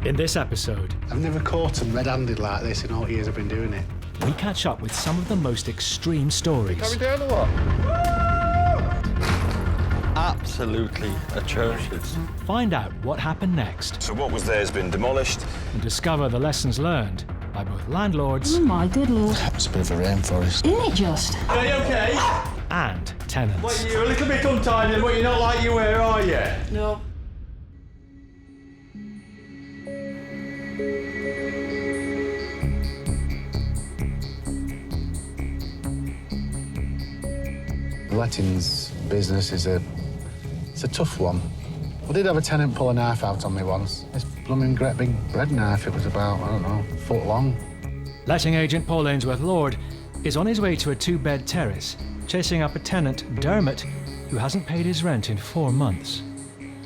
In this episode, I've never caught them red-handed like this in all the years I've been doing it. we catch up with some of the most extreme stories. Can we down or what? Absolutely atrocious. Find out what happened next. So what was there has been demolished. And discover the lessons learned by both landlords. Oh my good lord. It's a bit of a rainforest. Isn't it just? Are you okay? And tenants. What, you're a little bit untidy, but you're not like you were, are you? No. The lettings business is a tough one. I did have a tenant pull a knife out on me once. This blooming great big bread knife. It was about, I don't know, a foot long. Letting agent Paul Ainsworth-Lord is on his way to a two-bed terrace, chasing up a tenant, Dermot, who hasn't paid his rent in 4 months.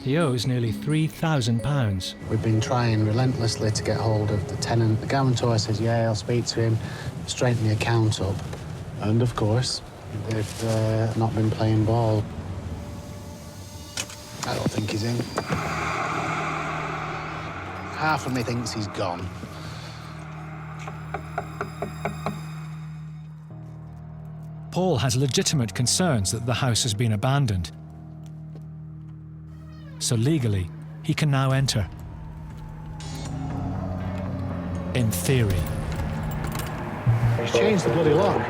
He owes nearly £3,000. We've been trying relentlessly to get hold of the tenant. The guarantor says, yeah, I'll speak to him, straighten the account up. And, of course, they've not been playing ball. I don't think he's in. Half of me thinks he's gone. Paul has legitimate concerns that the house has been abandoned. So legally, he can now enter. In theory. He's changed the bloody lock.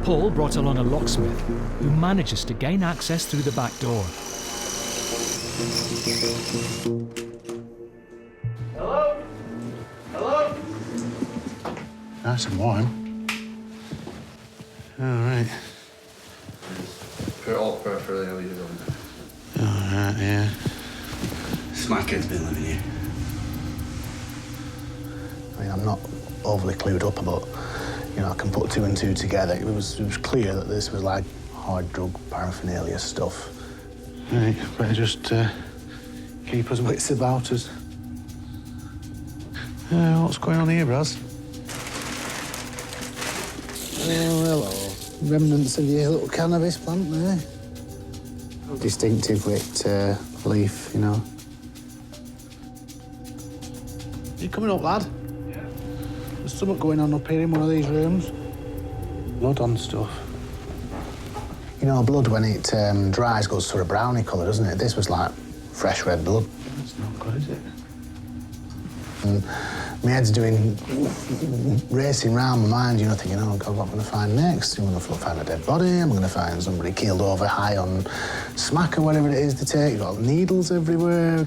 Paul brought along a locksmith who manages to gain access through the back door. Hello? Hello? Nice and warm. All right. Put it all perfectly how you doing. All right, yeah. Smacker's been living here. I mean, I'm not overly clued up about, you know, I can put two and two together. It was clear that this was like hard drug paraphernalia stuff. Right, better just keep us wits about us. What's going on here, Braz? Oh, hello. Remnants of your little cannabis plant there. Distinctive with leaf, you know. You coming up, lad? Yeah. There's something going on up here in one of these rooms. Blood on stuff. You know, blood, when it dries, goes sort of browny colour, doesn't it? This was like fresh red blood. That's not good, is it? And my head's doing racing round my mind, you know, thinking, oh, God, what am I going to find next? I'm going to find a dead body. I'm going to find somebody keeled over high on smack or whatever it is they take. You've got needles everywhere.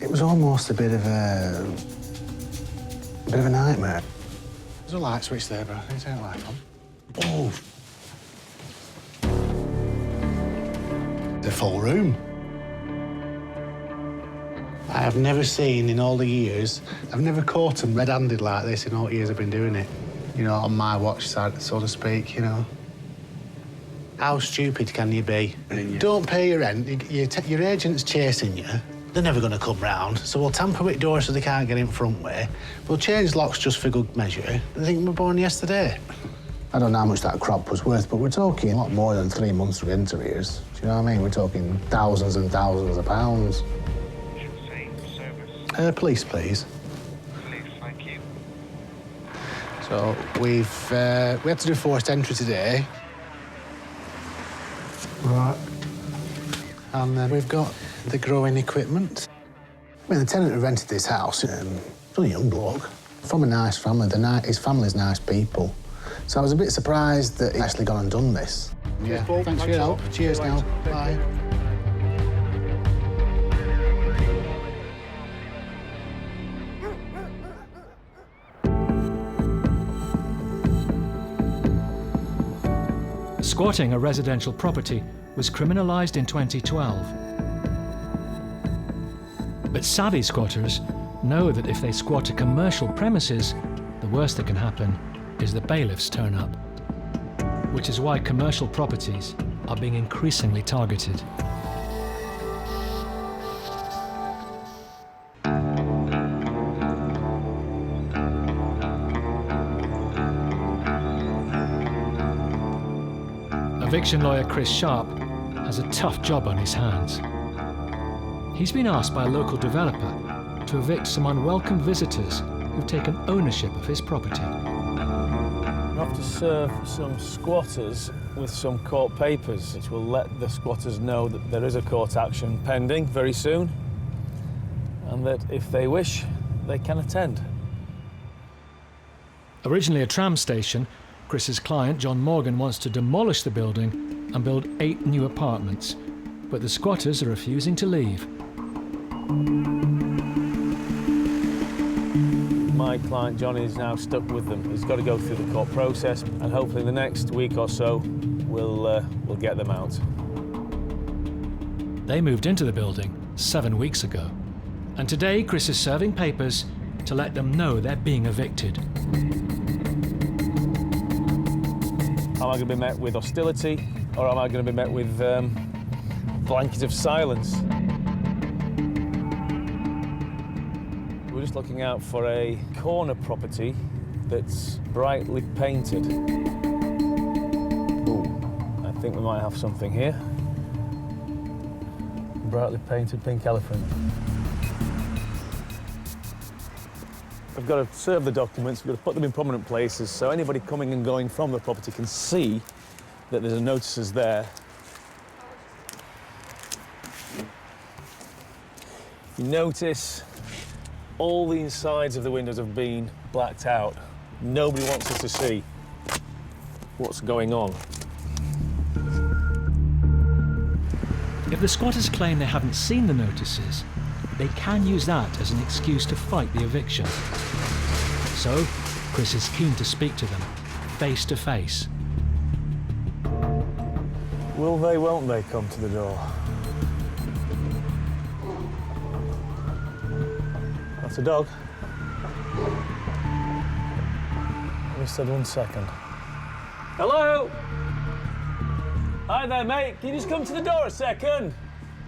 It was almost a bit of a nightmare. There's a light switch there, bro. Can you turn the light on? Oh. The full room. I have never seen in all the years, I've never caught them red-handed like this in all the years I've been doing it. You know, on my watch side, so to speak, you know. How stupid can you be? Don't pay your rent, your agent's chasing you. They're never going to come round, so we'll tamper with doors so they can't get in front way. We'll change locks just for good measure. I think we were born yesterday. I don't know how much that crop was worth, but we're talking a lot more than 3 months of rent arrears. Do you know what I mean? We're talking thousands and thousands of pounds. Police, please. Police, thank you. So we had to do forced entry today. Right. And then we've got the growing equipment. I mean, the tenant who rented this house, he's a young bloke, from a nice family. His family's nice people. So I was a bit surprised that he'd actually gone and done this. Yeah, thanks for your help. Cheers now. Bye. Squatting a residential property was criminalised in 2012. But savvy squatters know that if they squat a commercial premises, the worst that can happen is the bailiffs turn up. Which is why commercial properties are being increasingly targeted. Eviction lawyer Chris Sharp has a tough job on his hands. He's been asked by a local developer to evict some unwelcome visitors who've taken ownership of his property. We have to serve some squatters with some court papers, which will let the squatters know that there is a court action pending very soon, and that if they wish, they can attend. Originally a tram station, Chris's client, John Morgan, wants to demolish the building and build 8 new apartments, but the squatters are refusing to leave. My client, John, is now stuck with them. He's got to go through the court process, and hopefully in the next week or so, we'll get them out. They moved into the building 7 weeks ago, and today Chris is serving papers to let them know they're being evicted. Am I going to be met with hostility, or am I going to be met with blanket of silence? We're just looking out for a corner property that's brightly painted. Ooh, I think we might have something here. brightly painted pink elephant. I've got to serve the documents, we've got to put them in prominent places so anybody coming and going from the property can see that there's notices there. You notice all the insides of the windows have been blacked out. Nobody wants us to see what's going on. If the squatters claim they haven't seen the notices, they can use that as an excuse to fight the eviction. So, Chris is keen to speak to them, face to face. Will they, won't they come to the door? That's a dog. I just said 1 second. Hello? Hi there, mate. Can you just come to the door a second?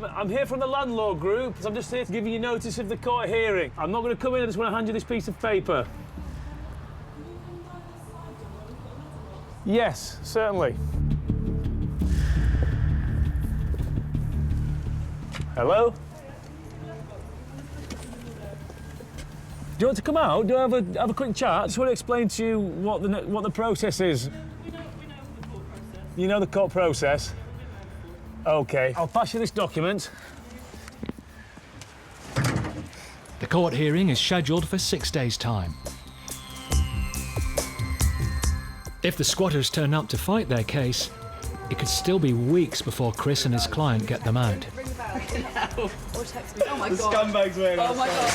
I'm here from the landlord group. I'm just here to give you notice of the court hearing. I'm not going to come in, I just want to hand you this piece of paper. Yes, certainly. Hello? Do you want to come out? Do I have a quick chat? I just want to explain to you what the process is. You know the court process? OK, I'll pass you this document. The court hearing is scheduled for 6 days' time. If the squatters turn up to fight their case, it could still be weeks before Chris and his client get them out. Or text me. Oh my God. The scumbag's waiting. Oh my God.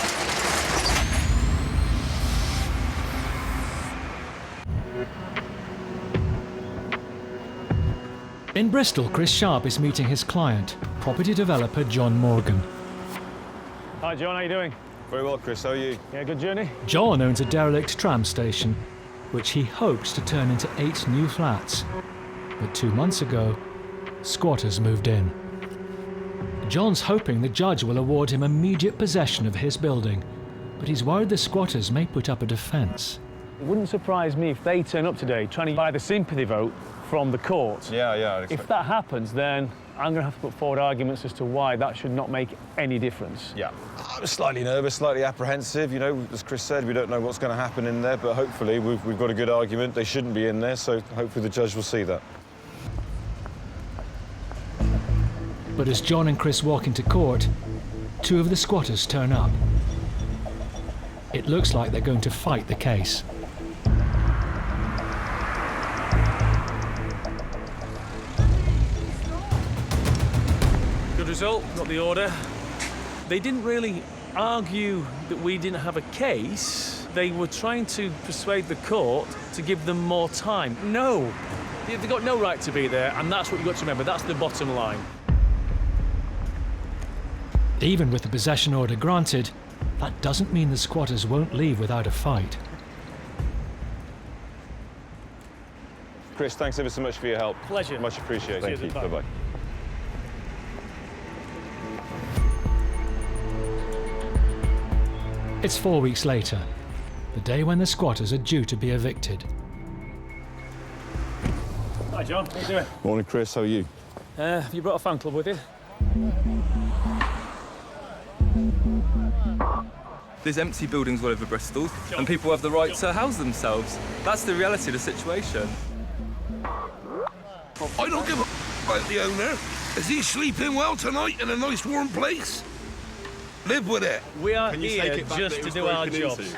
In Bristol, Chris Sharp is meeting his client, property developer John Morgan. Hi, John, how you doing? Very well, Chris, how are you? Yeah, good journey? John owns a derelict tram station, which he hopes to turn into 8 new flats. But 2 months ago, squatters moved in. John's hoping the judge will award him immediate possession of his building, but he's worried the squatters may put up a defence. It wouldn't surprise me if they turn up today trying to buy the sympathy vote from the court. Yeah. If that happens, then I'm going to have to put forward arguments as to why that should not make any difference. Yeah. I was slightly nervous, slightly apprehensive. You know, as Chris said, we don't know what's going to happen in there, but hopefully we've got a good argument. They shouldn't be in there, so hopefully the judge will see that. But as John and Chris walk into court, 2 of the squatters turn up. It looks like they're going to fight the case. Good result, got the order. They didn't really argue that we didn't have a case. They were trying to persuade the court to give them more time. No, they've got no right to be there, and that's what you've got to remember. That's the bottom line. Even with the possession order granted, that doesn't mean the squatters won't leave without a fight. Chris, thanks ever so much for your help. Pleasure. Much appreciated. Cheers, Thank you. bye. Bye-bye. It's 4 weeks later, the day when the squatters are due to be evicted. Hi, John. How you doing? Morning, Chris. How are you? Have you brought a fan club with you? There's empty buildings all over Bristol, and people have the right to house themselves. That's the reality of the situation. I don't give a about the owner. Is he sleeping well tonight in a nice warm place? Live with it. We are here just to do our jobs.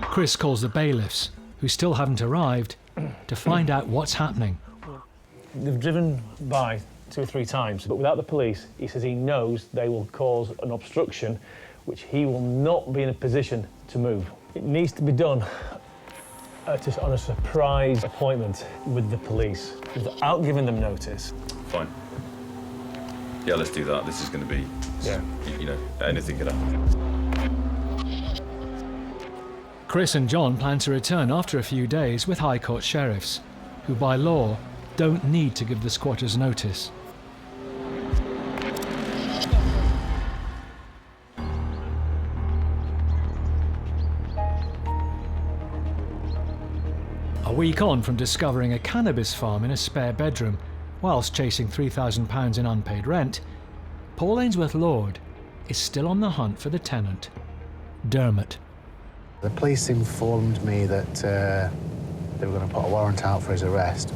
Chris calls the bailiffs, who still haven't arrived, to find out what's happening. They've driven by 2 or 3 times, but without the police, he says he knows they will cause an obstruction, which he will not be in a position to move. It needs to be done just on a surprise appointment with the police, without giving them notice. Fine. Yeah, let's do that. This is going to be, you know, anything could happen. Chris and John plan to return after a few days with High Court sheriffs, who by law don't need to give the squatters notice. A week on from discovering a cannabis farm in a spare bedroom, Whilst chasing £3,000 in unpaid rent, Paul Ainsworth-Lord is still on the hunt for the tenant, Dermot. The police informed me that they were going to put a warrant out for his arrest.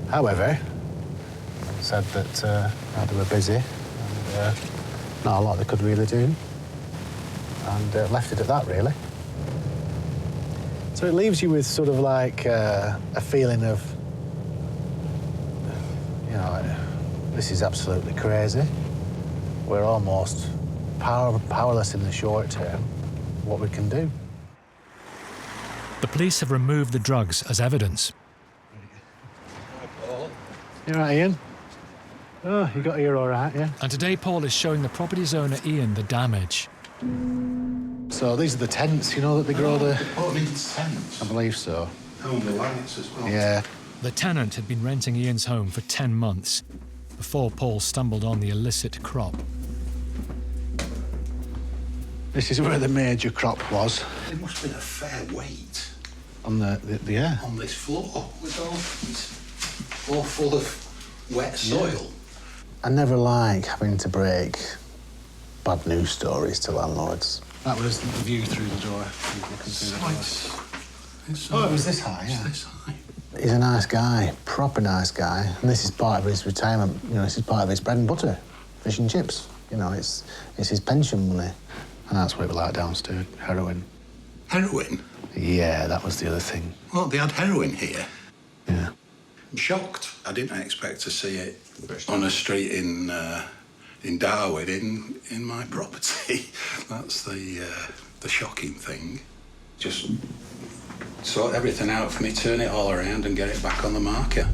However, said that they were busy and not a lot they could really do, and left it at that, really. So it leaves you with sort of like a feeling of, you know, this is absolutely crazy. We're almost powerless in the short term, what we can do. The police have removed the drugs as evidence. You all right, Ian? Oh, you got here all right, yeah? And today Paul is showing the property's owner, Ian, the damage. So these are the tents, you know, that they grow the... Oh, it's tents? I believe so. And the lights as well. Yeah. The tenant had been renting Ian's home for 10 months before Paul stumbled on the illicit crop. This is where the major crop was. It must have been a fair weight. On the yeah. On this floor, with all full of wet soil. Yeah. I never like having to break bad news stories to landlords. That was the view through the door. You can see the door. Oh, it was this high, yeah. This high. He's a nice guy, proper nice guy, and this is part of his retirement. You know, this is part of his bread and butter, fish and chips. You know, it's his pension money, and that's what it was like downstairs. Heroin. Heroin? Yeah, that was the other thing. Well, they had heroin here. Yeah. I'm shocked. I didn't expect to see it on a street in Darwin in my property. That's the shocking thing. Just sort everything out for me, turn it all around and get it back on the market.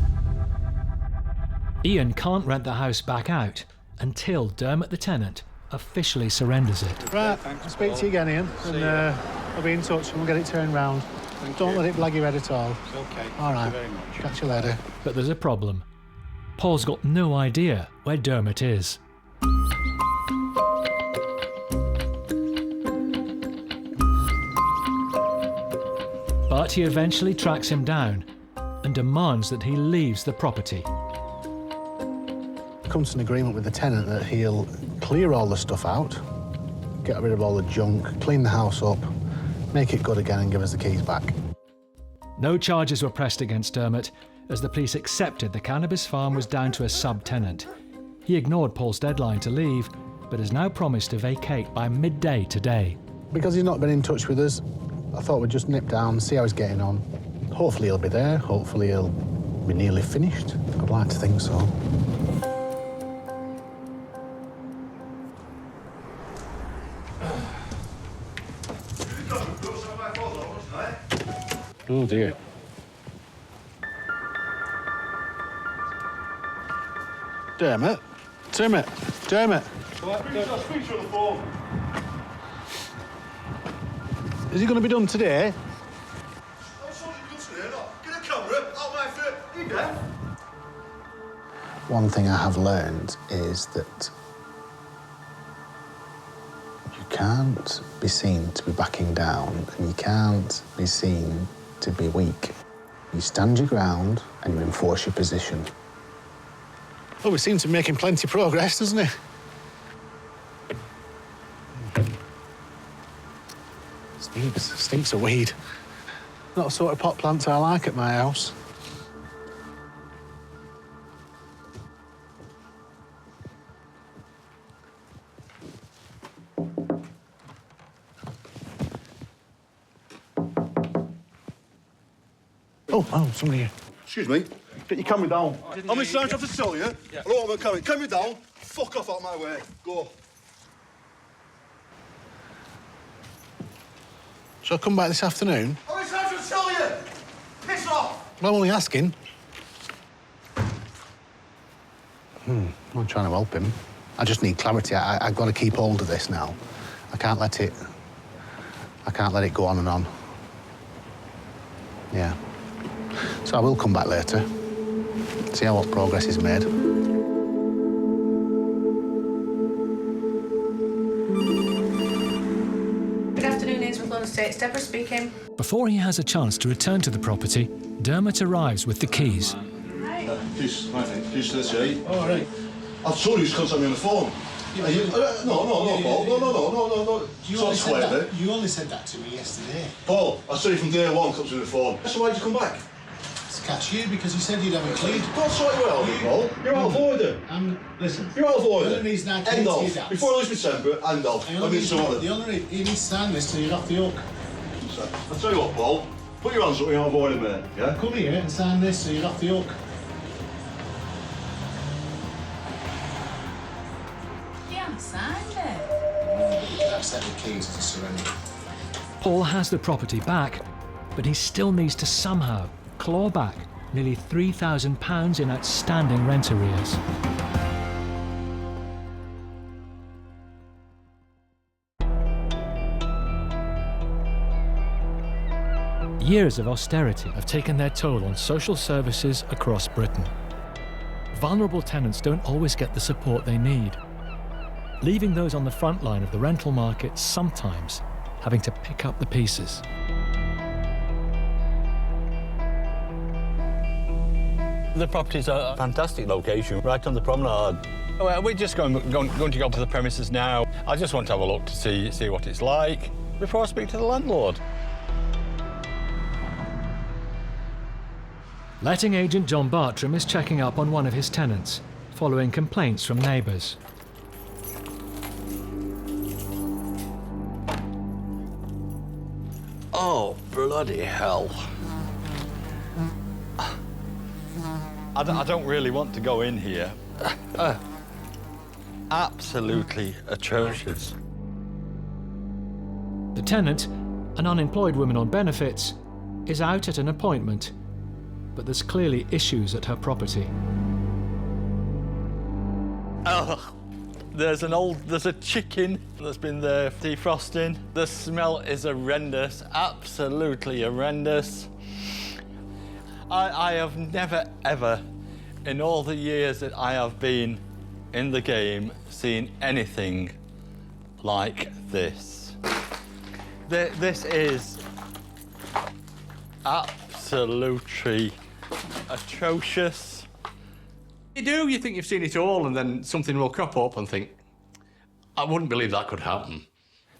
Ian can't rent the house back out until Dermot the tenant officially surrenders it. Right, I'll speak to you again, Ian, and I'll be in touch and we'll get it turned round. Don't let it blag your head at all. It's okay. All right. Thank you very much. Catch you later. But there's a problem. Paul's got no idea where Dermot is. But he eventually tracks him down and demands that he leaves the property. Comes to an agreement with the tenant that he'll clear all the stuff out, get rid of all the junk, clean the house up, make it good again and give us the keys back. No charges were pressed against Dermot, as the police accepted the cannabis farm was down to a sub-tenant. He ignored Paul's deadline to leave, but has now promised to vacate by midday today. Because he's not been in touch with us, I thought we'd just nip down, see how he's getting on. Hopefully he'll be there, hopefully he'll be nearly finished. I'd like to think so. Oh dear. Dermot? Dermot? Dermot? Is he going to be done today? One thing I have learned is that you can't be seen to be backing down and you can't be seen to be weak. You stand your ground and you enforce your position. Well, we seem to be making plenty of progress, doesn't it? Stinks of weed. Not the sort of pot plants I like at my house. Oh, somebody here. Excuse me. Get your camera down. How many times do I have to tell you? Yeah. I don't want my camera. Camera down. Fuck off out of my way. Go. Shall I come back this afternoon? How many times do I tell you? Piss off. Well, I'm only asking. I'm trying to help him. I just need clarity. I've got to keep hold of this now. I can't let it go on and on. Yeah. So I will come back later. See how what progress is made. Good afternoon, Ainsworth Estates. Deborah speaking. Before he has a chance to return to the property, Dermot arrives with the keys. Kiss, right, mate. Kiss this, right? All right. I've told you to contact me on the phone. Yeah, No, Paul. No. You Stop only, said swearing, that, you only said that to me yesterday. Paul, I said it from day one, come to the phone. So why'd you come back? To catch you because you said you'd have a clean. Don't sort you out, Paul. You're out of order. Listen. You're out of order. The only reason I came End to off. you, Dad. Before I lose my temper, end off. I mean, some order. The only reason you need to sign this till you're off the hook. I'll tell you what, Paul. Put your hands up, you're out of order, mate. Yeah? Come here and sign this so you're off the hook. You haven't signed it. You can accept the keys to surrender. Paul has the property back, but he still needs to somehow claw back nearly £3,000 in outstanding rent arrears. Years of austerity have taken their toll on social services across Britain. Vulnerable tenants don't always get the support they need, leaving those on the front line of the rental market sometimes having to pick up the pieces. The property's a fantastic location, right on the promenade. Well, we're just going to go to the premises now. I just want to have a look to see what it's like before I speak to the landlord. Letting agent John Bartram is checking up on one of his tenants, following complaints from neighbours. Oh, bloody hell. I don't really want to go in here. Absolutely atrocious. The tenant, an unemployed woman on benefits, is out at an appointment, but there's clearly issues at her property. Oh, there's a chicken that's been there defrosting. The smell is horrendous, absolutely horrendous. I have never, ever, in all the years that I have been in the game, seen anything like this. This is absolutely atrocious. You think you've seen it all, and then something will crop up and think, I wouldn't believe that could happen.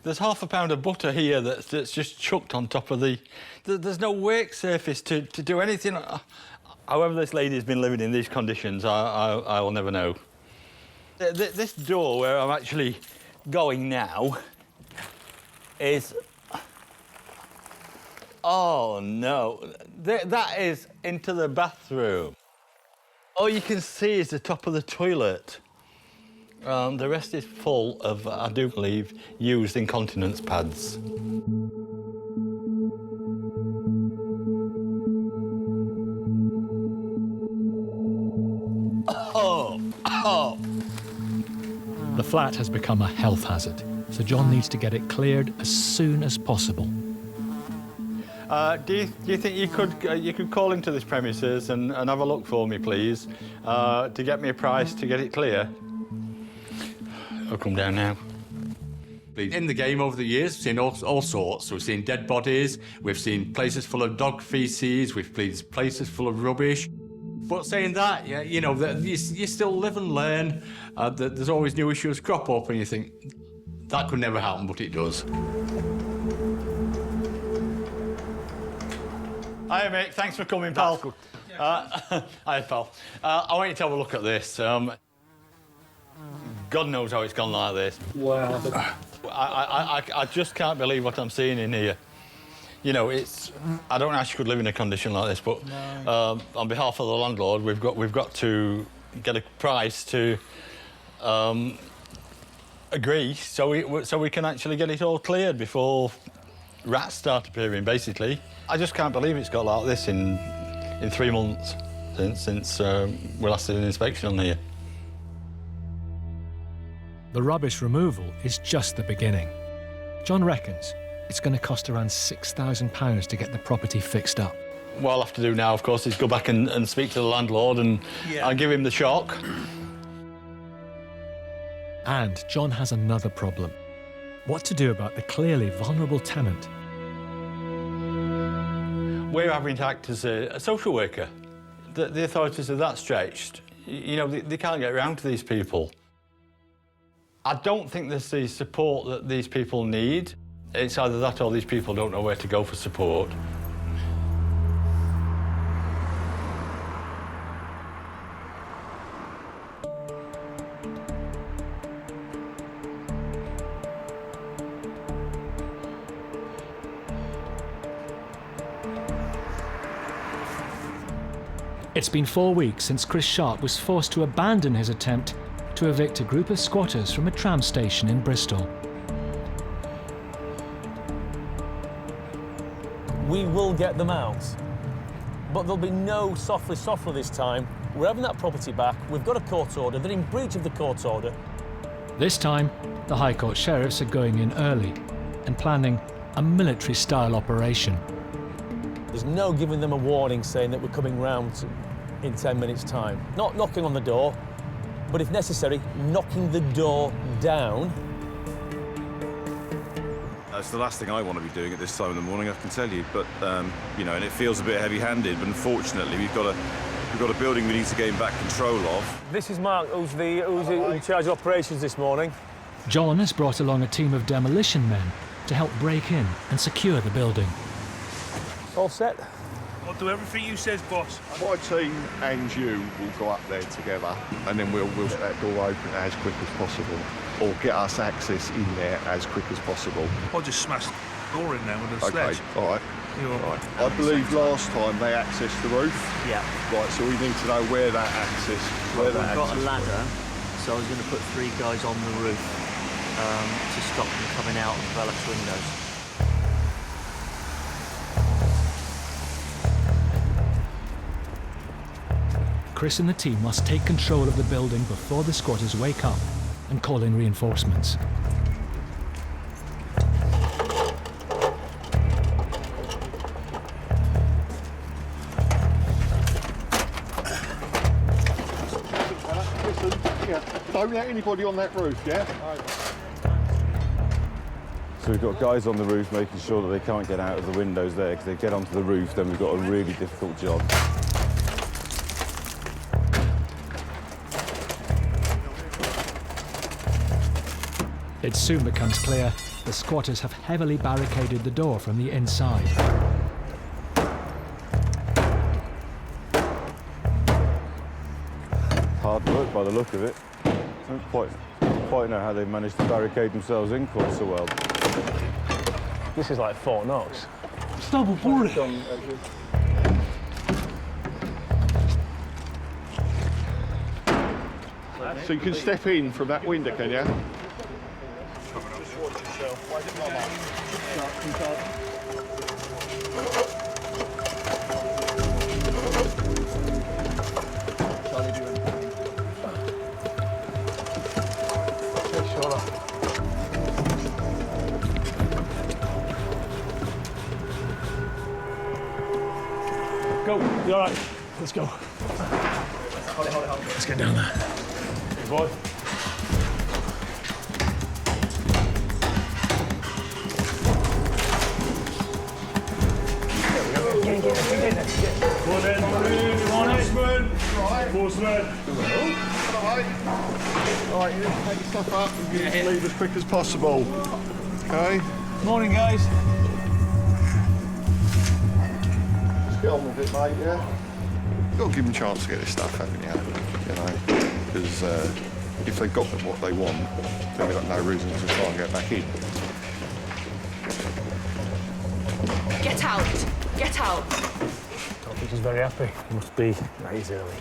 There's half a pound of butter here that's just chucked on top of there's no wake surface to do anything. However this lady's been living in these conditions, I will never know. This door where I'm actually going now is... Oh, no. That is into the bathroom. All you can see is the top of the toilet. The rest is full of, I do believe, used incontinence pads. Oh. The flat has become a health hazard, so John needs to get it cleared as soon as possible. Do you think you could call into this premises and have a look for me, please, to get me a price to get it clear? I'll come down now. In the game over the years, we've seen all sorts. We've seen dead bodies, we've seen places full of dog feces, we've seen places full of rubbish. But saying that, you know, you still live and learn. There's always new issues crop up, and you think, that could never happen, but it does. Hi, mate. Thanks for coming, pal. Hi, pal. I want you to have a look at this. God knows how it's gone like this. Wow. I just can't believe what I'm seeing in here. You know, I don't actually could live in a condition like this, but on behalf of the landlord, we've got to get a price to agree so we can actually get it all cleared before rats start appearing, basically. I just can't believe it's got like this in 3 months since we last did an inspection on here. The rubbish removal is just the beginning. John reckons it's going to cost around £6,000 to get the property fixed up. What I'll have to do now, of course, is go back and speak to the landlord and I'll give him the shock. And John has another problem. What to do about the clearly vulnerable tenant? We're having to act as a social worker. the authorities are that stretched, you know, they can't get around to these people. I don't think there's the support that these people need. It's either that or these people don't know where to go for support. It's been 4 weeks since Chris Sharp was forced to abandon his attempt to evict a group of squatters from a tram station in Bristol. We will get them out, but there'll be no softly this time. We're having that property back. We've got a court order. They're in breach of the court order. This time, the High Court sheriffs are going in early and planning a military-style operation. There's no giving them a warning saying that we're coming round in 10 minutes' time. Not knocking on the door, but if necessary, knocking the door down. It's the last thing I want to be doing at this time in the morning, I can tell you. But you know, and it feels a bit heavy-handed. But unfortunately, we've got a building we need to gain back control of. This is Mark, who's in charge of operations this morning. John has brought along a team of demolition men to help break in and secure the building. All set? I'll do everything you says, boss. My team and you will go up there together, and then we'll get that door open as quick as possible, or get us access in there as quick as possible. I'll just smash the door in there with a sledge. all right. I believe last time they accessed the roof. Yeah. Right, so we need to know where that access. We've got a ladder, so I was going to put 3 guys on the roof to stop them coming out of the Velux windows. Chris and the team must take control of the building before the squatters wake up and call in reinforcements. Don't let anybody on that roof, yeah? So we've got guys on the roof making sure that they can't get out of the windows there, because if they get onto the roof, then we've got a really difficult job. It soon becomes clear the squatters have heavily barricaded the door from the inside. Hard work by the look of it. I don't quite know how they've managed to barricade themselves in quite so well. This is like Fort Knox. Stop reporting. So you can step in from that window, can you? Go, you all right? Let's go. Let's get down there. Good boy. All right, you take your stuff up and leave as quick as possible. Okay? Morning, guys. Just get on with it, mate, yeah? You've got to give them a chance to get this stuff, haven't you? You know? Because if they've got what they want, then they've got no reason to try and get back in. Get out! Get out! I don't think he's very happy. He must be. No, he's early.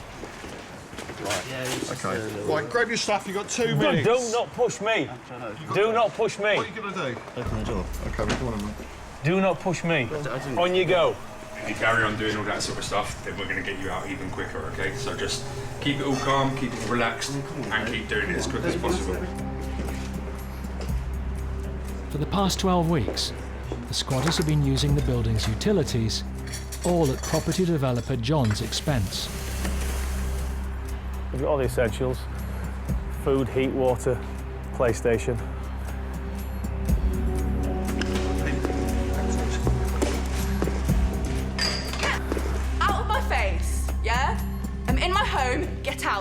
Right. Yeah, okay. Right, grab your stuff. You've got 2 minutes. Do not push me. Do not push me. What are you going to do? Open the door. Okay, we're going on. Do not push me. On you go. If you carry on doing all that sort of stuff, then we're going to get you out even quicker, okay? So just keep it all calm, keep it relaxed, and keep doing it as quick as possible. For the past 12 weeks, the squatters have been using the building's utilities, all at property developer John's expense. We've got all the essentials: food, heat, water, PlayStation. Out of my face, yeah?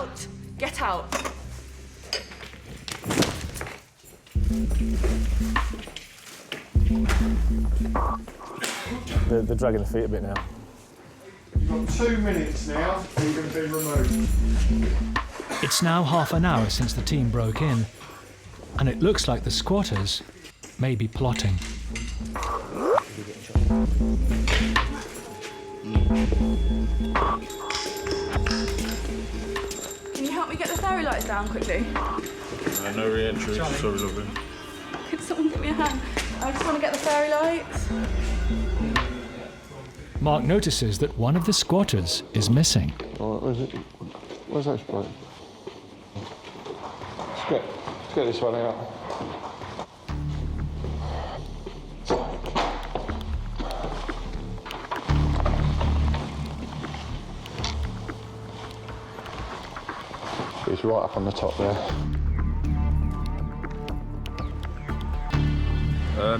out! Get out! They're dragging the feet a bit now. You've got 2 minutes now, and you're going to be removed. It's now half an hour since the team broke in, and it looks like the squatters may be plotting. Can you help me get the fairy lights down quickly? No re-entry, sorry, lovely. Could someone give me a hand? I just want to get the fairy lights. Mark notices that one of the squatters is missing. Oh, where's that spray? Let's get this one out. It's right up on the top there.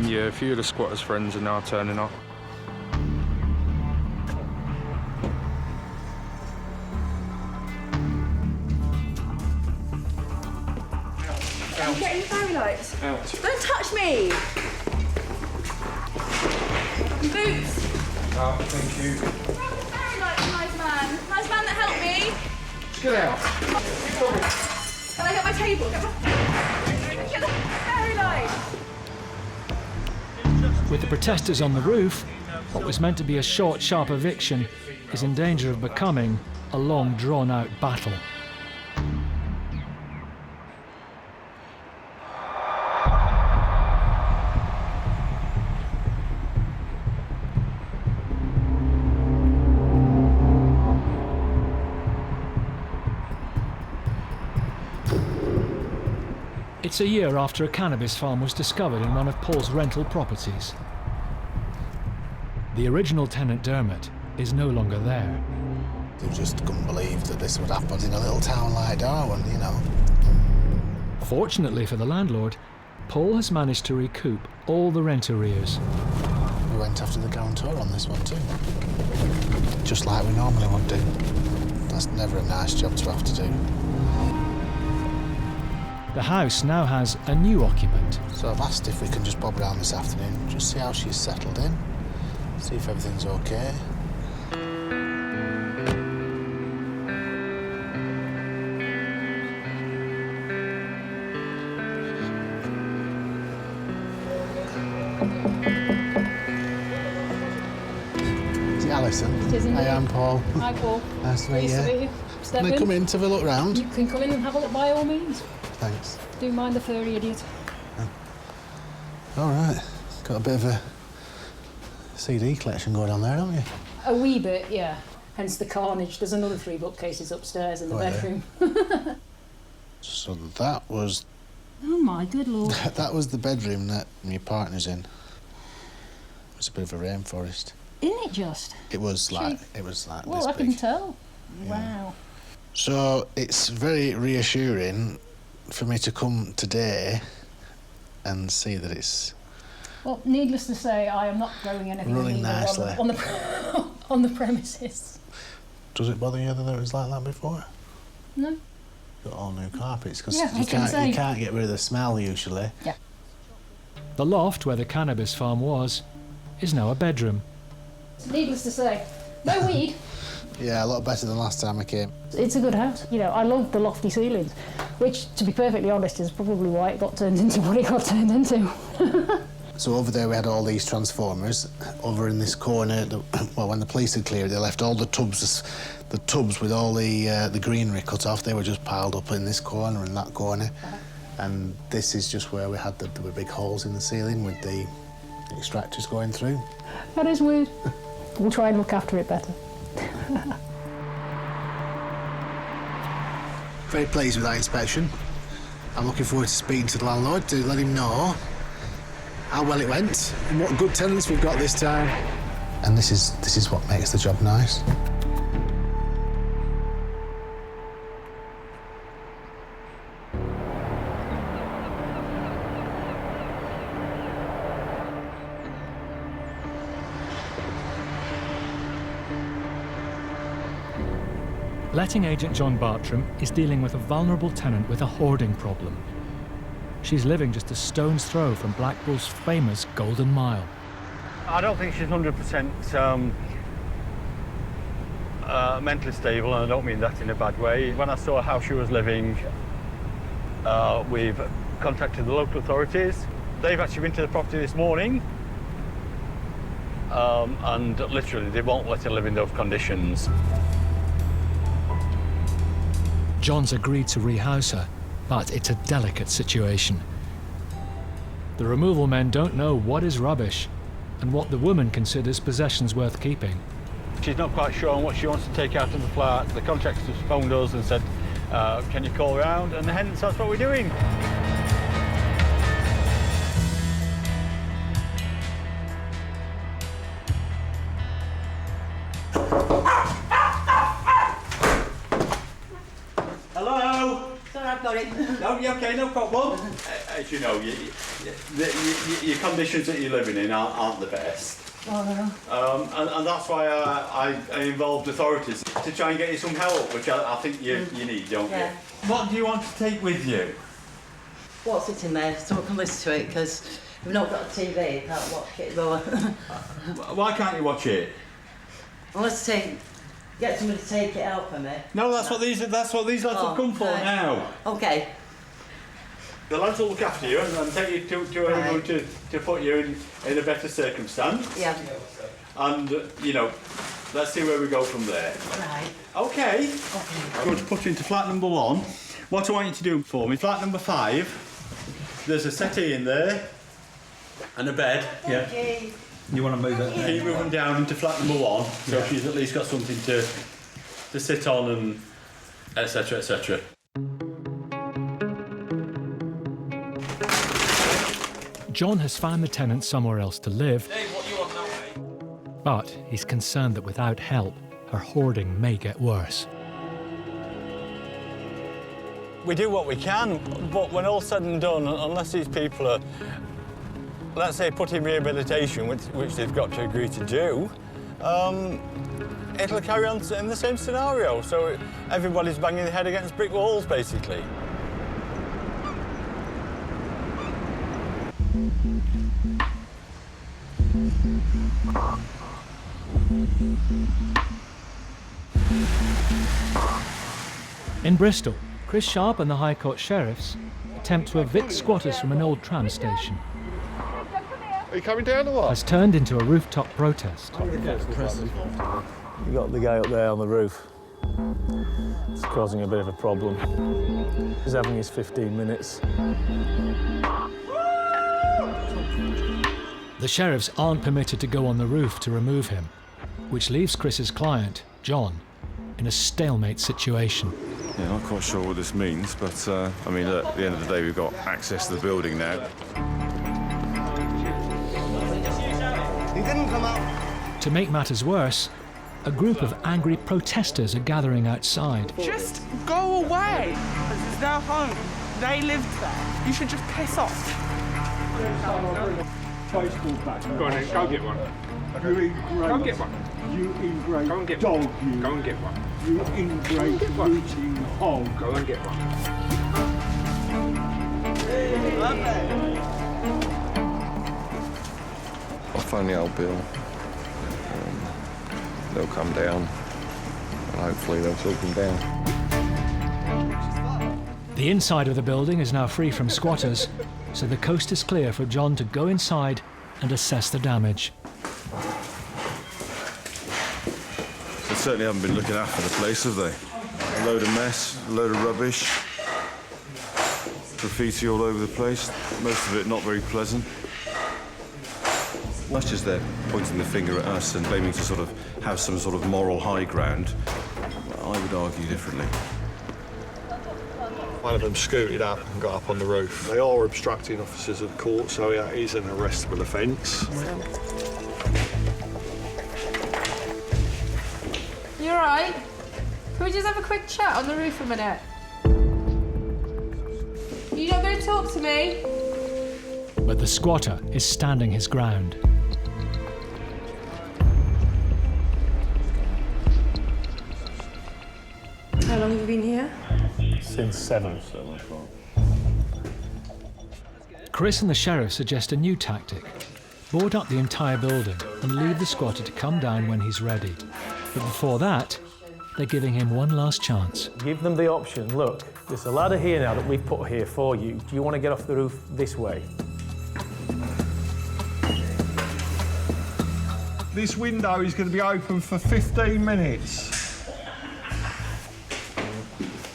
Yeah, a few of the squatters' friends are now turning up. I'm getting the fairy lights. Out. Don't touch me! Boots! Thank you. Grab the fairy lights, nice man. Nice man that helped me. Get out. Can I get my table? Get the fairy lights! With the protesters on the roof, what was meant to be a short, sharp eviction is in danger of becoming a long, drawn-out battle. It's a year after a cannabis farm was discovered in one of Paul's rental properties. The original tenant, Dermot, is no longer there. They just couldn't believe that this would happen in a little town like Darwin, you know. Fortunately for the landlord, Paul has managed to recoup all the rent arrears. We went after the Guarantor on this one too. Just like we normally would do. That's never a nice job to have to do. The house now has a new occupant. So I've asked if we can just bob around this afternoon, just see how she's settled in, see if everything's okay. Is it Alison? It is indeed. Hi, I'm Paul. Hi, Paul. Nice to meet Nice to meet you. you. Step Can I in. come in to have a look round? You can come in and have a look by all means. Thanks. Do mind the furry idiot. All right. Got a bit of a CD collection going on there, haven't you? A wee bit, yeah. Hence the carnage. There's another 3 bookcases upstairs in the Oh, yeah. bedroom. So that was Oh my good lord. that was the bedroom that your partner's in. It was a bit of a rainforest. Isn't it just? It was like Well, this I big. can tell. Yeah. Wow. So it's very reassuring for me to come today and see that it's Well, needless to say, I am not growing anything Running illegal nicely. on the premises. Does it bother you that it was like that before? No. Got all new carpets because Yeah, I you was gonna say. can't get rid of the smell usually. Yeah. The loft where the cannabis farm was is now a bedroom. Needless to say, no weed. Yeah, a lot better than last time I came. It's a good house. You know, I love the lofty ceilings, which, to be perfectly honest, is probably why it got turned into what it got turned into. So over there we had all these transformers. Over in this corner, well, when the police had cleared, they left all the tubs with all the greenery cut off. They were just piled up in this corner and that corner. And this is just where we had there were big holes in the ceiling with the extractors going through. That is weird. We'll try and look after it better. Very pleased with that inspection. I'm looking forward to speaking to the landlord to let him know how well it went and what good tenants we've got this time. And this is what makes the job nice. Letting agent John Bartram is dealing with a vulnerable tenant with a hoarding problem. She's living just a stone's throw from Blackpool's famous Golden Mile. I don't think she's 100% mentally stable, and I don't mean that in a bad way. When I saw how she was living, we've contacted the local authorities. They've actually been to the property this morning, and literally they won't let her live in those conditions. John's agreed to rehouse her, but it's a delicate situation. The removal men don't know what is rubbish and what the woman considers possessions worth keeping. She's not quite sure on what she wants to take out of the flat. The contractor just phoned us and said, can you call round? And hence that's what we're doing. Hello? Sorry, I've got it. No, you're okay, no problem. As you know, your conditions that you're living in aren't the best. Oh, no. And that's why I involved authorities to try and get you some help, which I think you need, don't you? What do you want to take with you? What's it in there so I can listen to it, because we've not got a TV, can't watch it. Why can't you watch it? Unless get somebody to take it out for me. No, that's what these lads have come for now. Okay. The lads will look after you and take you to a room to put you in a better circumstance. Yeah. And, you know, let's see where we go from there. Right. Okay. I'm going to put you into flat number 1. What I want you to do for me, flat number 5, there's a settee in there and a bed. Thank you. You want to move it? Can you move them down into flat number 1 so she's at least got something to sit on and etc. etc. John has found the tenant somewhere else to live, but he's concerned that without help, her hoarding may get worse. We do what we can, but when all's said and done, unless these people are, let's say, put in rehabilitation, which they've got to agree to do, it'll carry on in the same scenario. So everybody's banging their head against brick walls, basically. In Bristol, Chris Sharp and the High Court sheriffs attempt to evict squatters from an old tram station. Are you coming down or what? Has turned into a rooftop protest. You got the guy up there on the roof. It's causing a bit of a problem. He's having his 15 minutes. The sheriffs aren't permitted to go on the roof to remove him, which leaves Chris's client, John, in a stalemate situation. Yeah, not quite sure what this means, but I mean, look, at the end of the day, we've got access to the building now. He didn't come out. To make matters worse, a group of angry protesters are gathering outside. Just go away. This is their home. They lived there. You should just piss off. Go on then, go get one. Go and get one. You ingrate Go and get dog, one. you. Go and get one. You ingrate looting hog. Go and get one. I'll phone the old Bill. They'll come down, and hopefully they'll talk him down. The inside of the building is now free from squatters, so the coast is clear for John to go inside and assess the damage. They certainly haven't been looking after the place, have they? A load of mess, a load of rubbish, graffiti all over the place, most of it not very pleasant. That's just they're pointing the finger at us and claiming to sort of have some sort of moral high ground. I would argue differently. One of them scooted up and got up on the roof. They are obstructing officers of the court, so it is an arrestable offence. You all right? Can we just have a quick chat on the roof a minute? You're not going to talk to me? But the squatter is standing his ground. Since 7. Chris and the sheriff suggest a new tactic. Board up the entire building and leave the squatter to come down when he's ready. But before that, they're giving him one last chance. Give them the option. Look, there's a ladder here now that we've put here for you. Do you want to get off the roof this way? This window is going to be open for 15 minutes.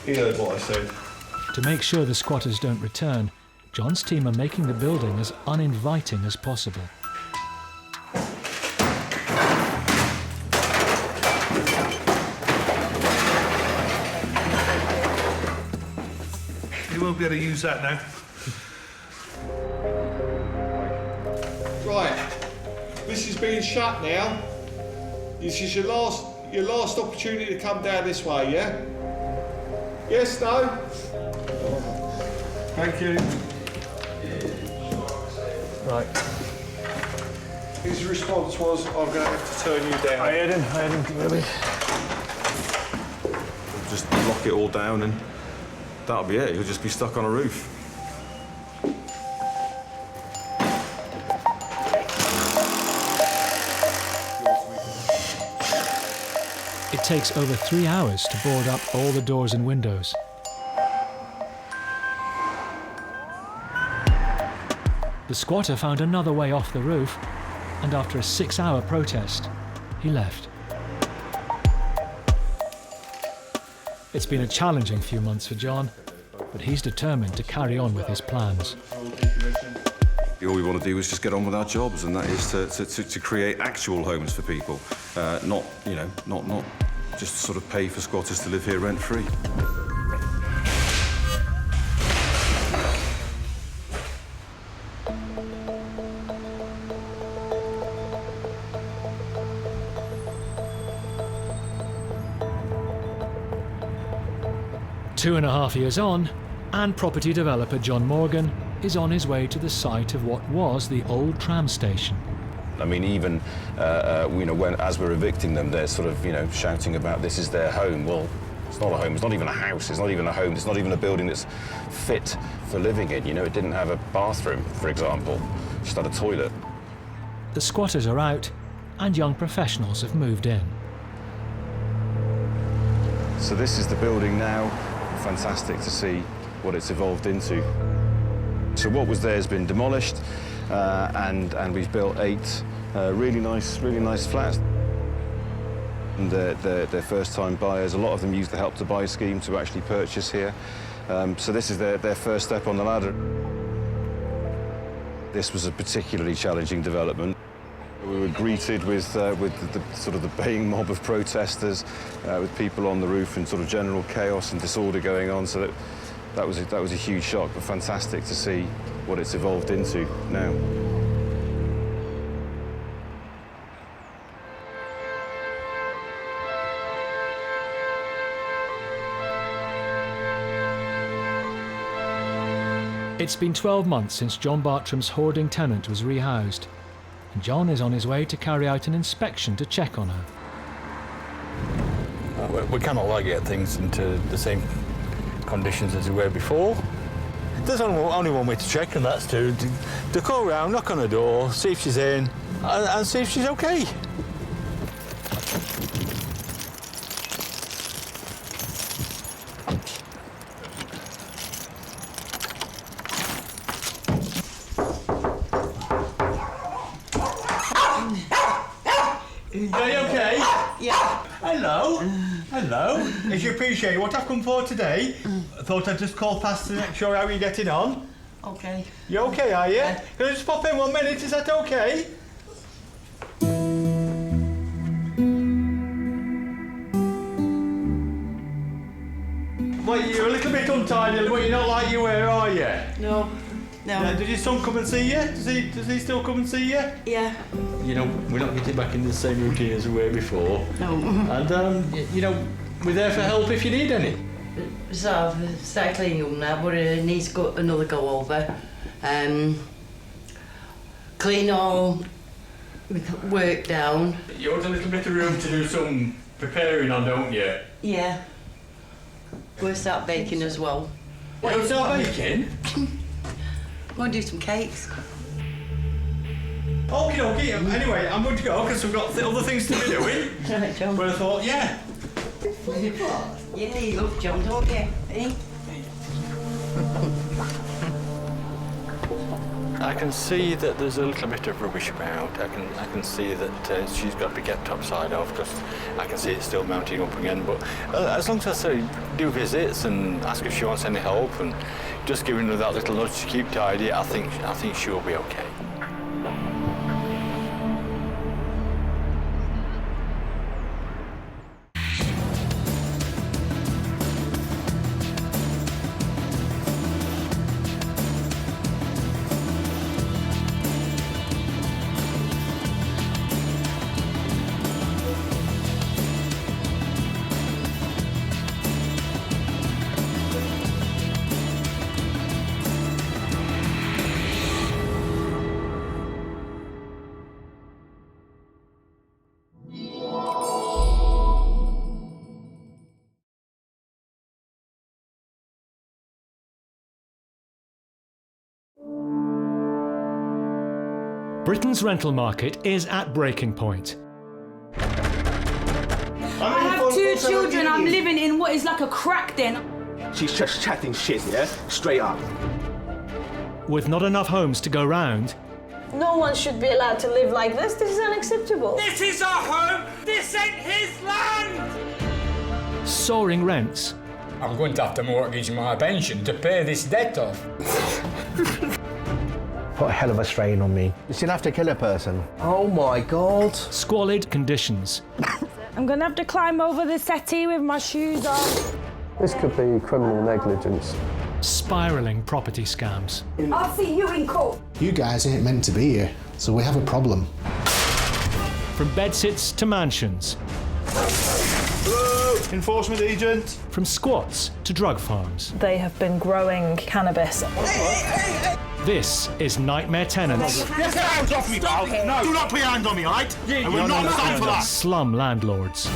You heard what I said. To make sure the squatters don't return, John's team are making the building as uninviting as possible. You won't be able to use that now. Right, this is being shut now. This is your last opportunity to come down this way, yeah? Yes, no? Thank you. Right. His response was, I'm going to have to turn you down. I heard him, really. Just lock it all down and that'll be it. He'll just be stuck on a roof. It takes over 3 hours to board up all the doors and windows. The squatter found another way off the roof, and after a 6-hour protest, he left. It's been a challenging few months for John, but he's determined to carry on with his plans. All we want to do is just get on with our jobs, and that is to create actual homes for people, not just sort of pay for squatters to live here rent-free. Two and a half years on, and property developer John Morgan is on his way to the site of what was the old tram station. I mean, even as we're evicting them, they're sort of shouting about this is their home. Well, it's not a home. It's not even a house. It's not even a home. It's not even a building that's fit for living in. It didn't have a bathroom, for example. It just had a toilet. The squatters are out, and young professionals have moved in. So this is the building now. Fantastic to see what it's evolved into. So what was there has been demolished, and we've built 8 really nice flats. And they're first-time buyers. A lot of them use the Help to Buy scheme to actually purchase here. So this is their first step on the ladder. This was a particularly challenging development. We were greeted with the sort of the baying mob of protesters, with people on the roof and sort of general chaos and disorder going on. So that was a huge shock, but fantastic to see what it's evolved into now. It's been 12 months since John Bartram's hoarding tenant was rehoused, and John is on his way to carry out an inspection to check on her. We cannot like get things into the same conditions as they were before. There's only one way to check, and that's to go around, knock on the door, see if she's in, and see if she's okay. Are you okay? Yeah. Hello. Hello. As you appreciate what I've come for today, I thought I'd just call past to make sure how you're getting on. Okay. You okay, are you? Yeah. Can I just pop in 1 minute? Is that okay? Well, you're a little bit untidy, but you're not like you were, are you? No. No. Did your son come and see you? Does he still come and see you? Yeah. We're not getting back into the same routine as we were before. No. And, we're there for help if you need any. So I've started cleaning up now, but it needs another go over. Clean all work down. You want a little bit of room to do some preparing on, don't you? Yeah. We'll start baking as well. We'll start baking? We'll do some cakes. Okay. Anyway, I'm going to go because we've got other things to be doing. Right, John. But I thought, yeah. Yeah, you love John, don't you? Eh? I can see that there's a little bit of rubbish about. I can see that she's got to be kept upside off because I can see it still mounting up again. But as long as I say, do visits and ask if she wants any help and just giving her that little nudge to keep tidy, I think she'll be okay. Britain's rental market is at breaking point. I have 2 children. I'm living in what is like a crack den. She's just chatting shit, yeah? Straight up. With not enough homes to go round, No one should be allowed to live like this. This is unacceptable. This is our home. This ain't his land. soaring rents, I'm going to have to mortgage my pension to pay this debt off. Put a hell of a strain on me. It's enough to kill a person. Oh my God. squalid conditions, I'm gonna have to climb over the settee with my shoes on. This could be criminal negligence. spiralling property scams. I'll see you in court. You guys ain't meant to be here, so we have a problem. From bedsits to mansions. Hello, enforcement agent. From squats to drug farms. They have been growing cannabis. This is Nightmare Tenants. Get your hands off me, pal. No, do not put your hands on me, all right? I will not stand for that. Slum landlords.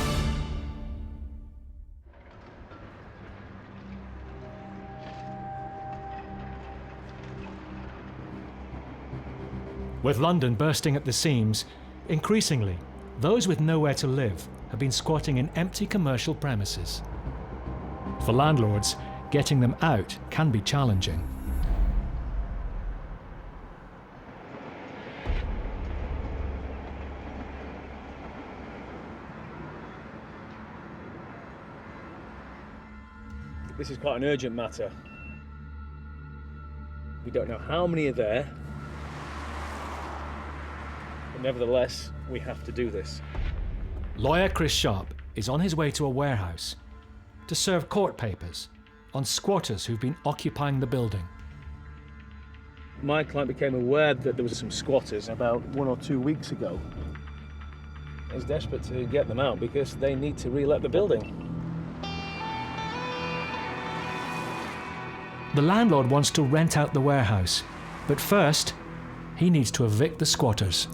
With London bursting at the seams, increasingly, those with nowhere to live have been squatting in empty commercial premises. For landlords, getting them out can be challenging. This is quite an urgent matter. We don't know how many are there, but nevertheless, we have to do this. Lawyer Chris Sharp is on his way to a warehouse to serve court papers on squatters who've been occupying the building. My client became aware that there was some squatters about 1 or 2 weeks ago. He's desperate to get them out because they need to re-let the building. The landlord wants to rent out the warehouse, but first, he needs to evict the squatters.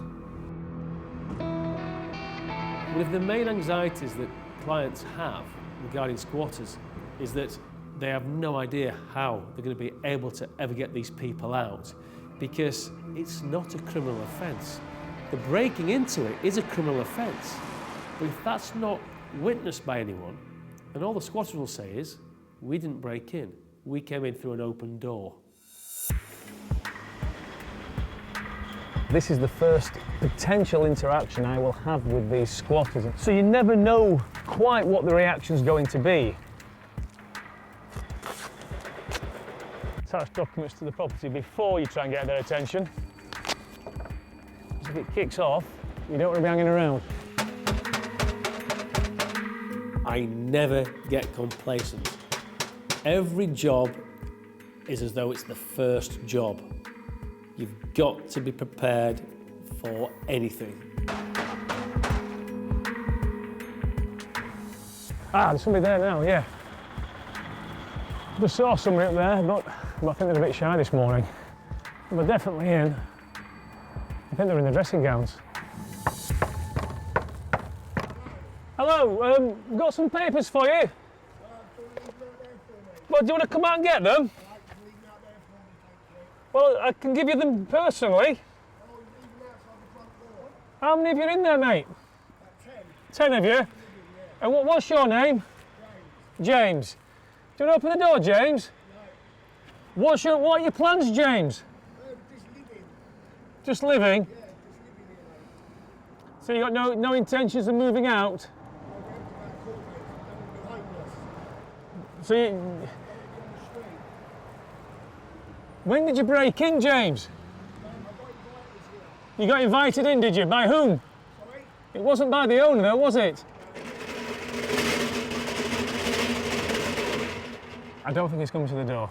One of the main anxieties that clients have regarding squatters is that they have no idea how they're going to be able to ever get these people out, because it's not a criminal offence. The breaking into it is a criminal offence, but if that's not witnessed by anyone, then all the squatters will say is, we didn't break in, we came in through an open door. This is the first potential interaction I will have with these squatters. So you never know quite what the reaction's going to be. Attach documents to the property before you try and get their attention. If it kicks off, you don't want to be hanging around. I never get complacent. Every job is as though it's the first job. You've got to be prepared for anything. There's somebody there now, yeah. Just saw somebody up there, but I think they're a bit shy this morning. They're definitely in. I think they're in the dressing gowns. Hello, we've got some papers for you. Well, do you want to come out and get them? Well, I can give you them personally. How many of you are in there, mate? 10 of you? And what's your name? James. Do you want to open the door, James? What are your plans, James? Just living? So you got no intentions of moving out? So when did you break in, James? You got invited in, did you? By whom? It wasn't by the owner, though, was it? I don't think it's coming to the door.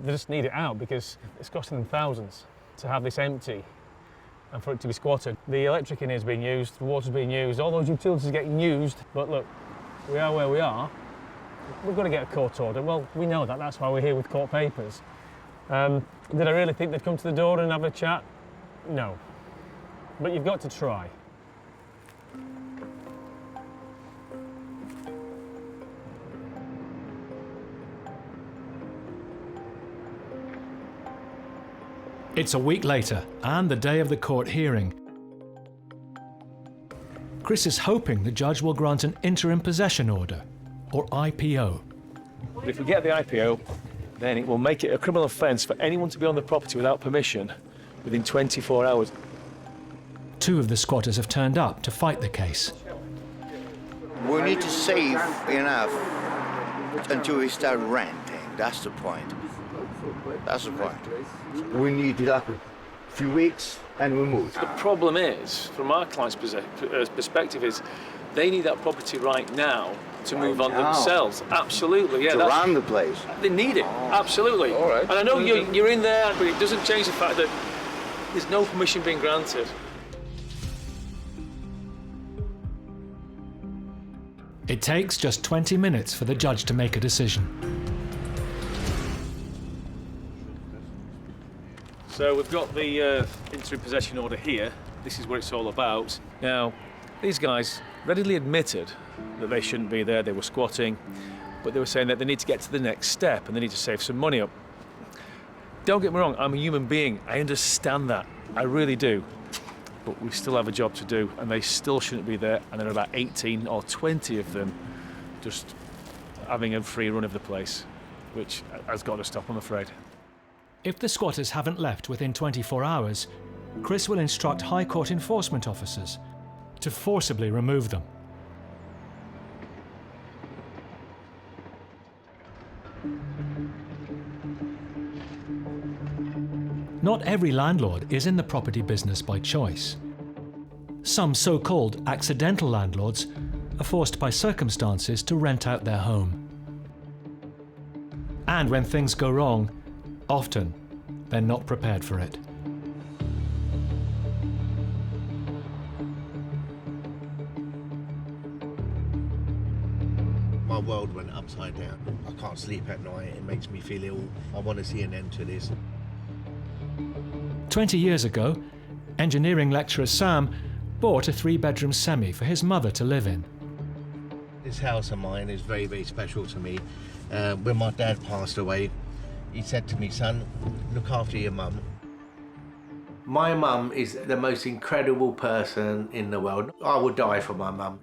They just need it out because it's costing them thousands to have this empty and for it to be squatted. The electric in here is being used, the water's being used, all those utilities are getting used. But look, we are where we are. We've got to get a court order. Well, we know that. That's why we're here with court papers. Did I really think they'd come to the door and have a chat? No. But you've got to try. It's a week later, and the day of the court hearing. Chris is hoping the judge will grant an interim possession order, or IPO. But if we get the IPO, then it will make it a criminal offence for anyone to be on the property without permission within 24 hours. 2 of the squatters have turned up to fight the case. We need to save enough until we start renting. That's the point. That's the point. We need it up a few weeks and we move. The problem is, from our client's perspective, is they need that property right now to move on themselves. Absolutely, yeah. To run the place. They need it, absolutely. All right. And I know you're in there, but it doesn't change the fact that there's no permission being granted. It takes just 20 minutes for the judge to make a decision. So we've got the interim possession order here. This is what it's all about. Now, these guys readily admitted that they shouldn't be there, they were squatting, but they were saying that they need to get to the next step and they need to save some money up. Don't get me wrong, I'm a human being, I understand that, I really do. But we still have a job to do and they still shouldn't be there, and there are about 18 or 20 of them just having a free run of the place, which has got to stop, I'm afraid. If the squatters haven't left within 24 hours, Chris will instruct High Court enforcement officers to forcibly remove them. Not every landlord is in the property business by choice. Some so-called accidental landlords are forced by circumstances to rent out their home. And when things go wrong, often they're not prepared for it. My world went upside down. I can't sleep at night, it makes me feel ill. I want to see an end to this. 20 years ago, engineering lecturer Sam bought a 3-bedroom semi for his mother to live in. This house of mine is very, very special to me. When my dad passed away, he said to me, son, look after your mum. My mum is the most incredible person in the world. I would die for my mum.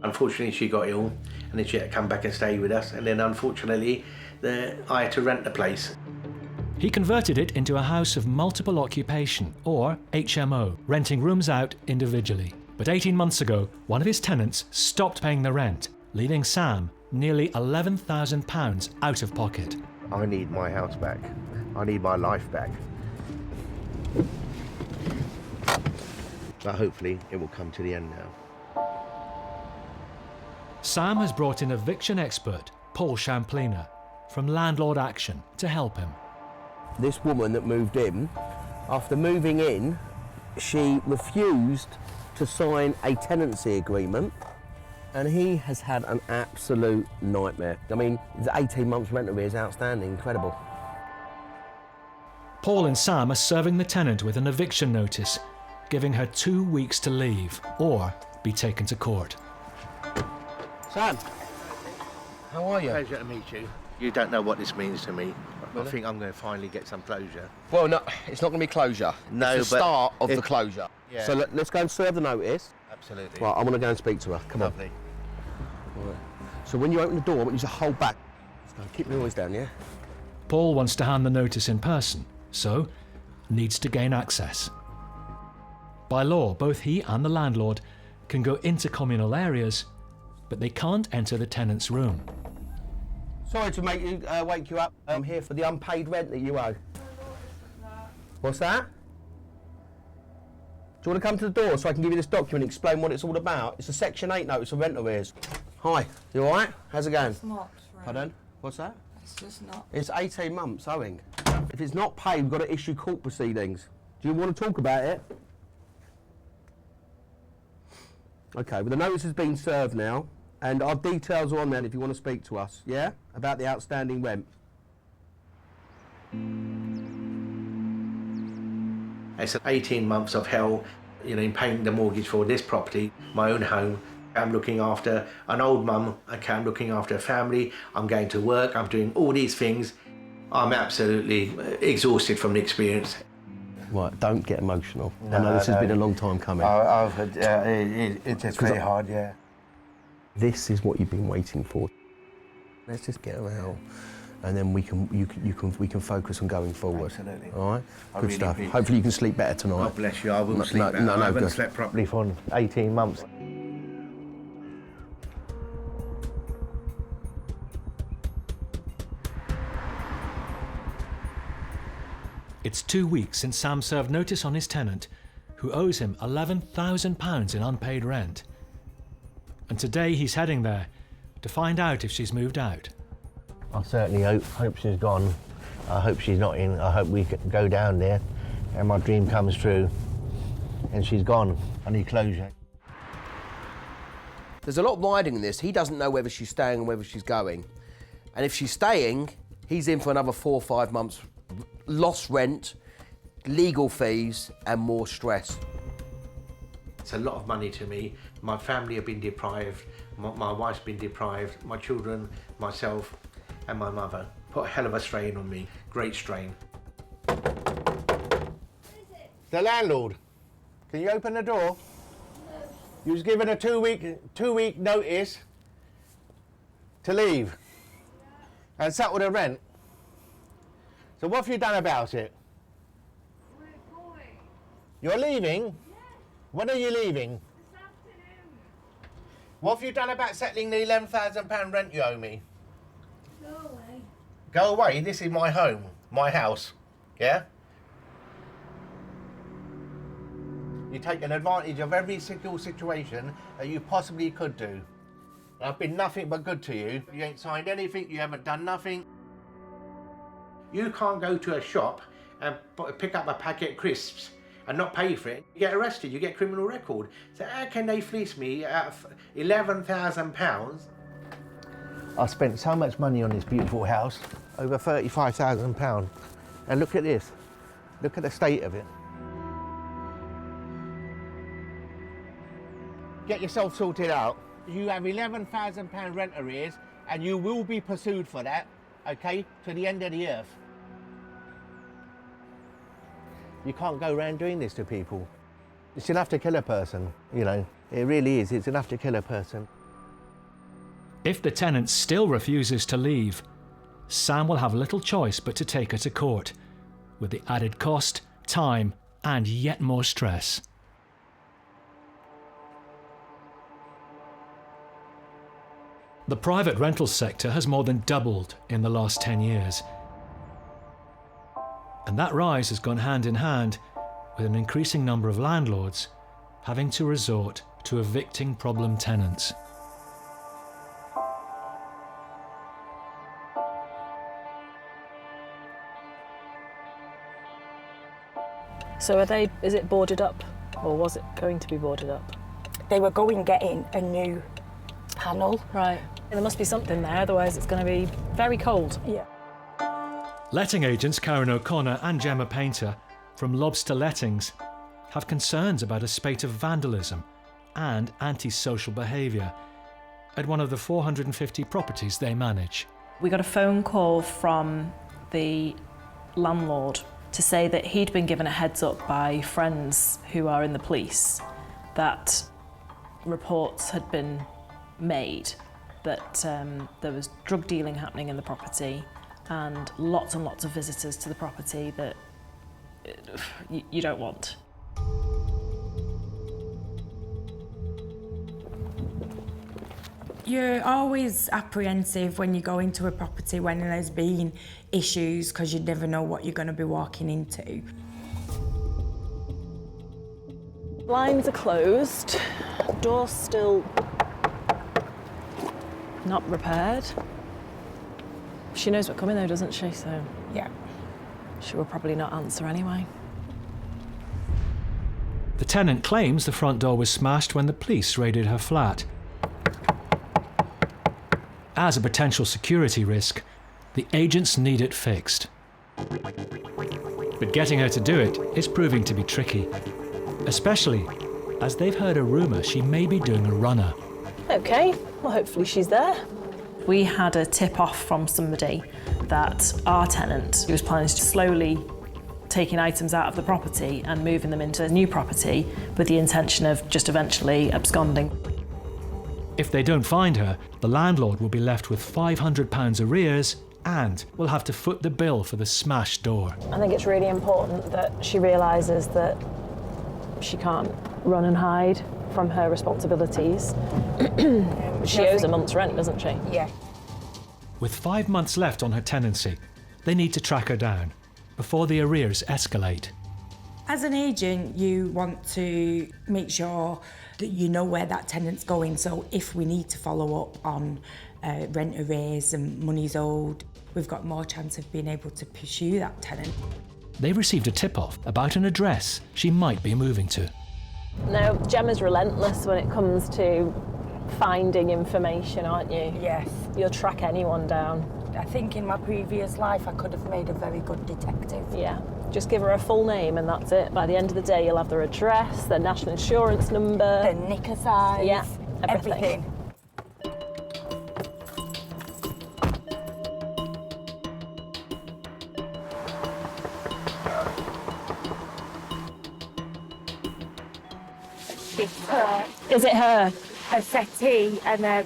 Unfortunately, she got ill and then she had to come back and stay with us. And then unfortunately, I had to rent the place. He converted it into a house of multiple occupation, or HMO, renting rooms out individually. But 18 months ago, one of his tenants stopped paying the rent, leaving Sam nearly £11,000 out of pocket. I need my house back. I need my life back. But hopefully it will come to the end now. Sam has brought in eviction expert Paul Champliner from Landlord Action to help him. This woman that moved in, after moving in, she refused to sign a tenancy agreement, and he has had an absolute nightmare. I mean, it's 18 months rent arrears outstanding, incredible. Paul and Sam are serving the tenant with an eviction notice, giving her 2 weeks to leave or be taken to court. Sam, How are you? Pleasure to meet you. You don't know what this means to me. I think I'm going to finally get some closure. Well, no, it's not going to be closure. No, it's the but start of if- the closure. Yeah. So let's go and serve the notice. Absolutely. Right, I'm going to go and speak to her. Come Lovely. on. Right. So when you open the door, I want you to hold back. Let's go. Keep the noise down, yeah? Paul wants to hand the notice in person, so needs to gain access. By law, both he and the landlord can go into communal areas, but they can't enter the tenant's room. Sorry to make you wake you up. I'm here for the unpaid rent that you owe. What's that? Do you want to come to the door so I can give you this document and explain what it's all about? It's a Section 8 notice of rent arrears. Hi, you all right? How's it going? It's not, right. Pardon? What's that? It's just not. It's 18 months owing. If it's not paid, we've got to issue court proceedings. Do you want to talk about it? Okay, well the notice has been served now, and our details are on there if you want to speak to us, yeah? About the outstanding rent. It's 18 months of hell, you know, in paying the mortgage for this property, my own home. I'm looking after an old mum, okay, I'm looking after a family, I'm going to work, I'm doing all these things. I'm absolutely exhausted from the experience. Right, don't get emotional. No, I know this has no. been a long time coming. It's very hard, yeah. This is what you've been waiting for. Let's just get her out, and then we can focus on going forward. Absolutely. All right. I Good really stuff. appreciate it. Hopefully you can sleep better tonight. God bless you, I will sleep better. No, I haven't good. slept properly for 18 months. It's 2 weeks since Sam served notice on his tenant, who owes him £11,000 in unpaid rent. And today he's heading there to find out if she's moved out. I certainly hope she's gone. I hope she's not in. I hope we can go down there and my dream comes true and she's gone. I need closure. There's a lot riding in this. He doesn't know whether she's staying or whether she's going. And if she's staying, he's in for another 4 or 5 months. Lost rent, legal fees, and more stress. It's a lot of money to me. My family have been deprived, my wife's been deprived, my children, myself, and my mother. Put a hell of a strain on me, great strain. The landlord, can you open the door? You was given a two week notice to leave and settle the rent. So what have you done about it? We're going. You're leaving? Yes. When are you leaving? This afternoon. What have you done about settling the £11,000 rent you owe me? Go away. Go away, this is my home, my house, yeah? You're taking advantage of every single situation that you possibly could do. I've been nothing but good to you. You ain't signed anything, you haven't done nothing. You can't go to a shop and pick up a packet of crisps and not pay for it. You get arrested, you get criminal record. So how can they fleece me out of £11,000? I spent so much money on this beautiful house, over £35,000. And look at this, look at the state of it. Get yourself sorted out. You have £11,000 rent arrears and you will be pursued for that, okay, to the end of the earth. You can't go around doing this to people. It's enough to kill a person, you know. It really is, it's enough to kill a person. If the tenant still refuses to leave, Sam will have little choice but to take her to court, with the added cost, time, and yet more stress. The private rental sector has more than doubled in the last 10 years. And that rise has gone hand in hand with an increasing number of landlords having to resort to evicting problem tenants. So is it boarded up, or was it going to be boarded up? They were going getting a new panel. Right. There must be something there, otherwise it's going to be very cold. Yeah. Letting agents Karen O'Connor and Gemma Painter from Lobster Lettings have concerns about a spate of vandalism and antisocial behaviour, at one of the 450 properties they manage. We got a phone call from the landlord to say that he'd been given a heads up by friends who are in the police that reports had been made that there was drug dealing happening in the property and lots of visitors to the property that you don't want. You're always apprehensive when you go into a property when there's been issues because you never know what you're going to be walking into. Blinds are closed, door's still not repaired. She knows what's coming though, doesn't she? So yeah, she will probably not answer anyway. The tenant claims the front door was smashed when the police raided her flat. As a potential security risk, the agents need it fixed. But getting her to do it is proving to be tricky, especially as they've heard a rumour she may be doing a runner. Okay, well hopefully she's there. We had a tip off from somebody that our tenant was planning to slowly taking items out of the property and moving them into a new property with the intention of just eventually absconding. If they don't find her, the landlord will be left with £500 arrears and will have to foot the bill for the smashed door. I think it's really important that she realises that she can't run and hide from her responsibilities. She owes a month's rent, doesn't she? Yeah. With 5 months left on her tenancy, they need to track her down before the arrears escalate. As an agent, you want to make sure that you know where that tenant's going, so if we need to follow up on rent arrears and money's owed, we've got more chance of being able to pursue that tenant. They received a tip-off about an address she might be moving to. No, Gemma's relentless when it comes to finding information, aren't you? Yes. You'll track anyone down. I think in my previous life I could have made a very good detective. Yeah, just give her a full name and that's it. By the end of the day, you'll have their address, their national insurance number. Their knicker size. Yeah, everything. It's her. Is it her? Her settee and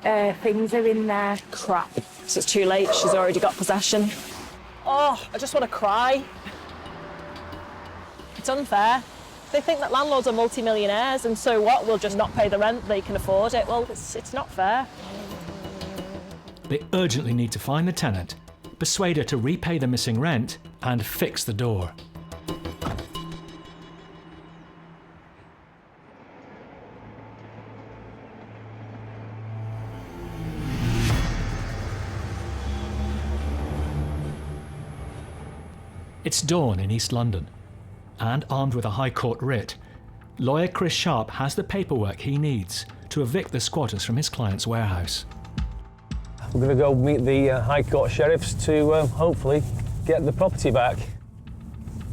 her things are in there. Crap. So it's too late, she's already got possession. Oh, I just want to cry. It's unfair. They think that landlords are multi-millionaires and so what, we'll just not pay the rent, they can afford it. Well, it's not fair. They urgently need to find the tenant, persuade her to repay the missing rent and fix the door. It's dawn in East London, and armed with a High Court writ, lawyer Chris Sharp has the paperwork he needs to evict the squatters from his client's warehouse. We're going to go meet the High Court sheriffs to hopefully get the property back.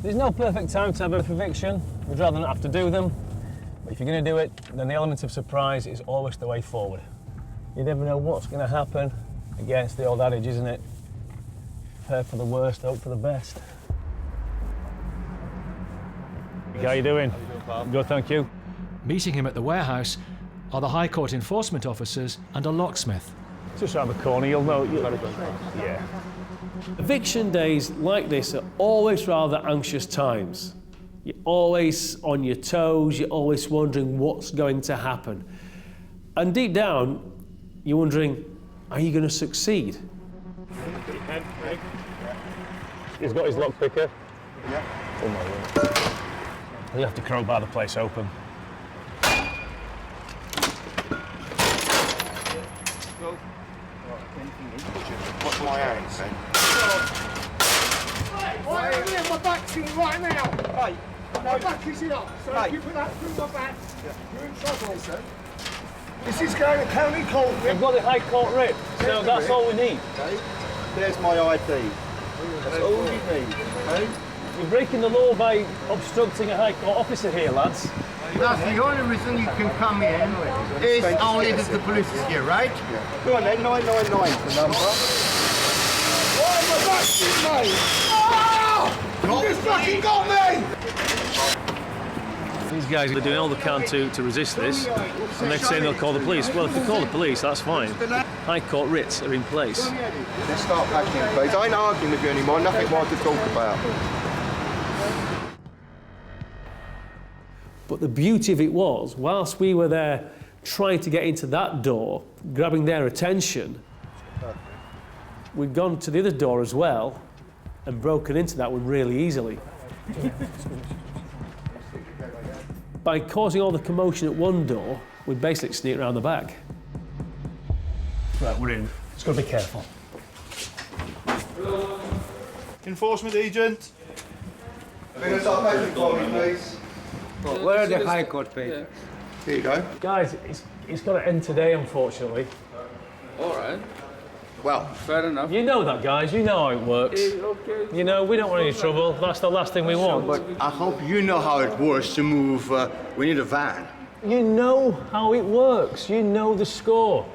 There's no perfect time to have an eviction. We'd rather not have to do them. But if you're going to do it, then the element of surprise is always the way forward. You never know what's going to happen. Again, it's the old adage, isn't it? Prepare for the worst, hope for the best. How you doing? Good, thank you. Meeting him at the warehouse are the High Court enforcement officers and a locksmith. Just around the corner, you'll know. Yeah. Eviction days like this are always rather anxious times. You're always on your toes, you're always wondering what's going to happen. And deep down, you're wondering, are you going to succeed? He's got his lock picker. Yeah. Oh my word. We'll have to crowbar the place open. What's my hands then? Hey, my back's in right now. Hey, my back is in up. So if you put that through my back, you're in trouble, sir. This is going to county court. We've got the High Court writ, so that's all we need. Okay. There's my ID. That's all you need. Okay? You're breaking the law by obstructing a High Court officer here, lads. That's the only reason you can come in is only that the police is here, right? Go on then, 999 the number. Why am I back to mate? Ah! You fucking got me! These guys are doing all they can to resist this, and they're saying they'll call the police. Well, if they call the police, that's fine. High Court writs are in place. Let's start packing, please. I ain't arguing with you anymore, nothing more to talk about. But the beauty of it was, whilst we were there trying to get into that door, grabbing their attention, we'd gone to the other door as well and broken into that one really easily. By causing all the commotion at one door, we'd basically sneak around the back. Right, we're in. Just got to be careful. Enforcement agent. Bring us up, make for me, please. Where are the High Court papers? Here you go. Guys, it's got to end today, unfortunately. All right. Well, fair enough. You know that, guys. You know how it works. Okay. You know, we don't want any trouble. That's the last thing we want. But I hope you know how it works to move. We need a van. You know how it works. You know the score.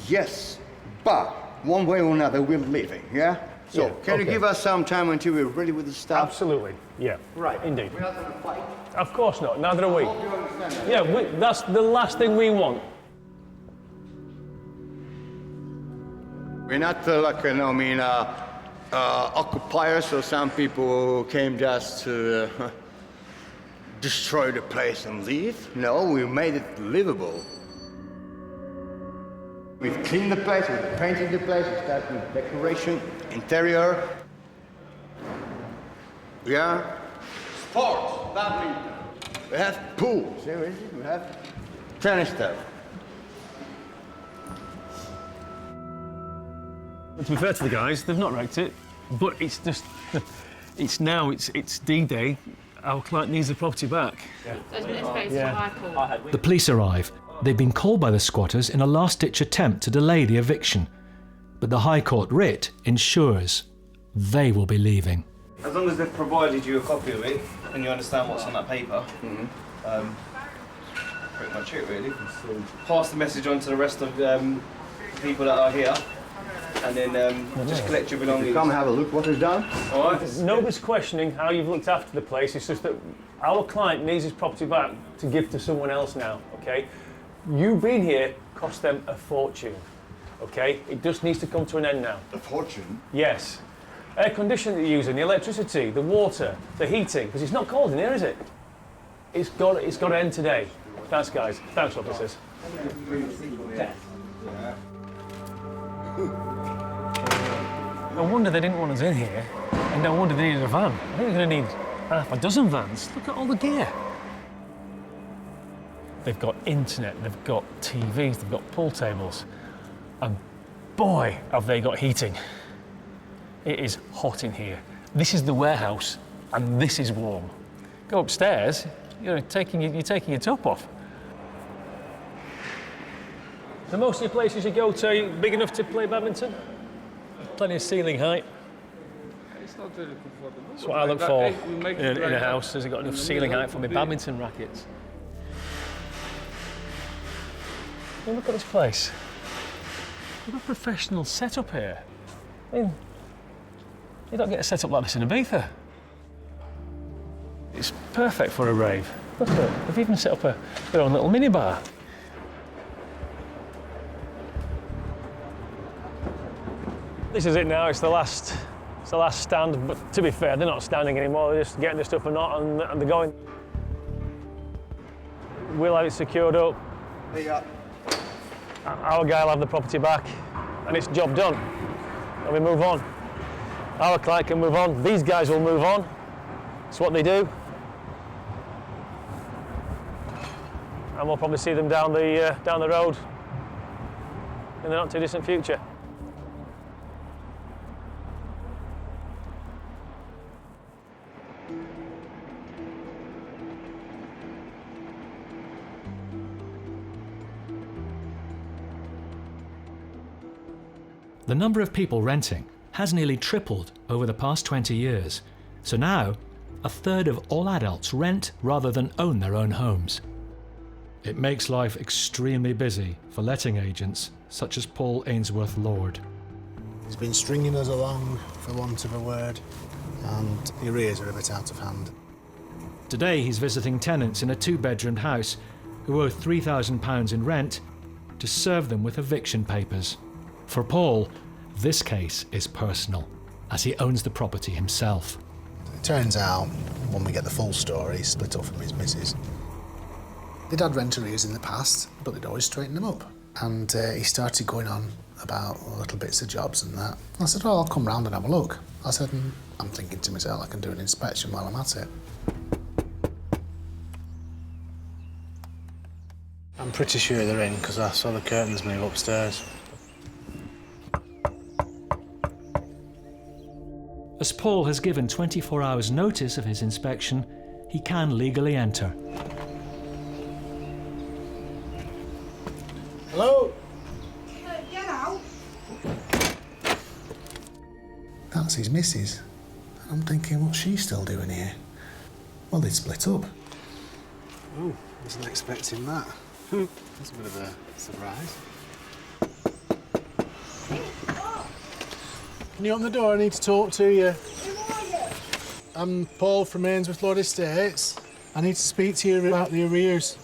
Yes, but one way or another, we're leaving, yeah? So, Yeah, can you okay. give us some time until we're ready with the stuff? Absolutely, yeah. Right. Indeed. We're not going to fight. Of course not. Neither are we. I hope you understand that. Yeah, that's the last thing we want. We're not occupiers or some people who came just to destroy the place and leave. No, we made it livable. We've cleaned the place, we've painted the place, we started with decoration, interior. Yeah. Sports, badminton. We have pools, seriously, we have tennis stuff. To be fair to the guys, they've not wrecked it, but it's just, it's now, it's D-Day. Our client needs the property back. The police arrive. They've been called by the squatters in a last-ditch attempt to delay the eviction. But the High Court writ ensures they will be leaving. As long as they've provided you a copy of it and you understand what's on that paper, pretty much it really. So pass the message on to the rest of the people that are here, and then just collect your belongings. Come have a look what we've done. All right. Nobody's questioning how you've looked after the place. It's just that our client needs his property back to give to someone else now, okay? You being here cost them a fortune, okay? It just needs to come to an end now. A fortune? Yes. Air conditioning that you're using, the electricity, the water, the heating, because it's not cold in here, is it? It's got to end today. Thanks, guys. Thanks, officers. No wonder they didn't want us in here, and no wonder they needed a van. I think they're going to need half a dozen vans. Look at all the gear. They've got internet, they've got TVs, they've got pool tables, and boy, have they got heating. It is hot in here. This is the warehouse, and this is warm. Go upstairs, you're taking your top off. So most of the places you go to, are you big enough to play badminton? Plenty of ceiling height. It's not very comfortable. That's what I look for in a house. Has it got enough ceiling height for my badminton rackets? Oh, look at this place. What a professional setup here. I mean, you don't get a setup like this in Ibiza. It's perfect for a rave. Look at it. They've even set up their own little minibar. This is it now. It's the last stand. But to be fair, they're not standing anymore. They're just getting their stuff and they're going. We'll have it secured up. There you go. Our guy will have the property back, and it's job done. And we move on. Our client can move on. These guys will move on. It's what they do. And we'll probably see them down the road in the not too distant future. The number of people renting has nearly tripled over the past 20 years. So now, a third of all adults rent rather than own their own homes. It makes life extremely busy for letting agents such as Paul Ainsworth Lord. He's been stringing us along, for want of a word, and the arrears are a bit out of hand. Today he's visiting tenants in a two-bedroomed house who owe £3,000 in rent to serve them with eviction papers. For Paul, this case is personal, as he owns the property himself. It turns out, when we get the full story, he's split up from his missus. They'd had rent arrears in the past, but they'd always straightened them up. And he started going on about little bits of jobs and that. I said, well, I'll come round and have a look. I said, I'm thinking to myself, I can do an inspection while I'm at it. I'm pretty sure they're in, because I saw the curtains move upstairs. As Paul has given 24 hours notice of his inspection, he can legally enter. Hello? Get out. That's his missus. And I'm thinking, what's she still doing here? Well, they'd split up. Oh, wasn't expecting that. That's a bit of a surprise. Can you open the door? I need to talk to you. I'm Paul from Ainsworth Lord Estates. I need to speak to you about the arrears.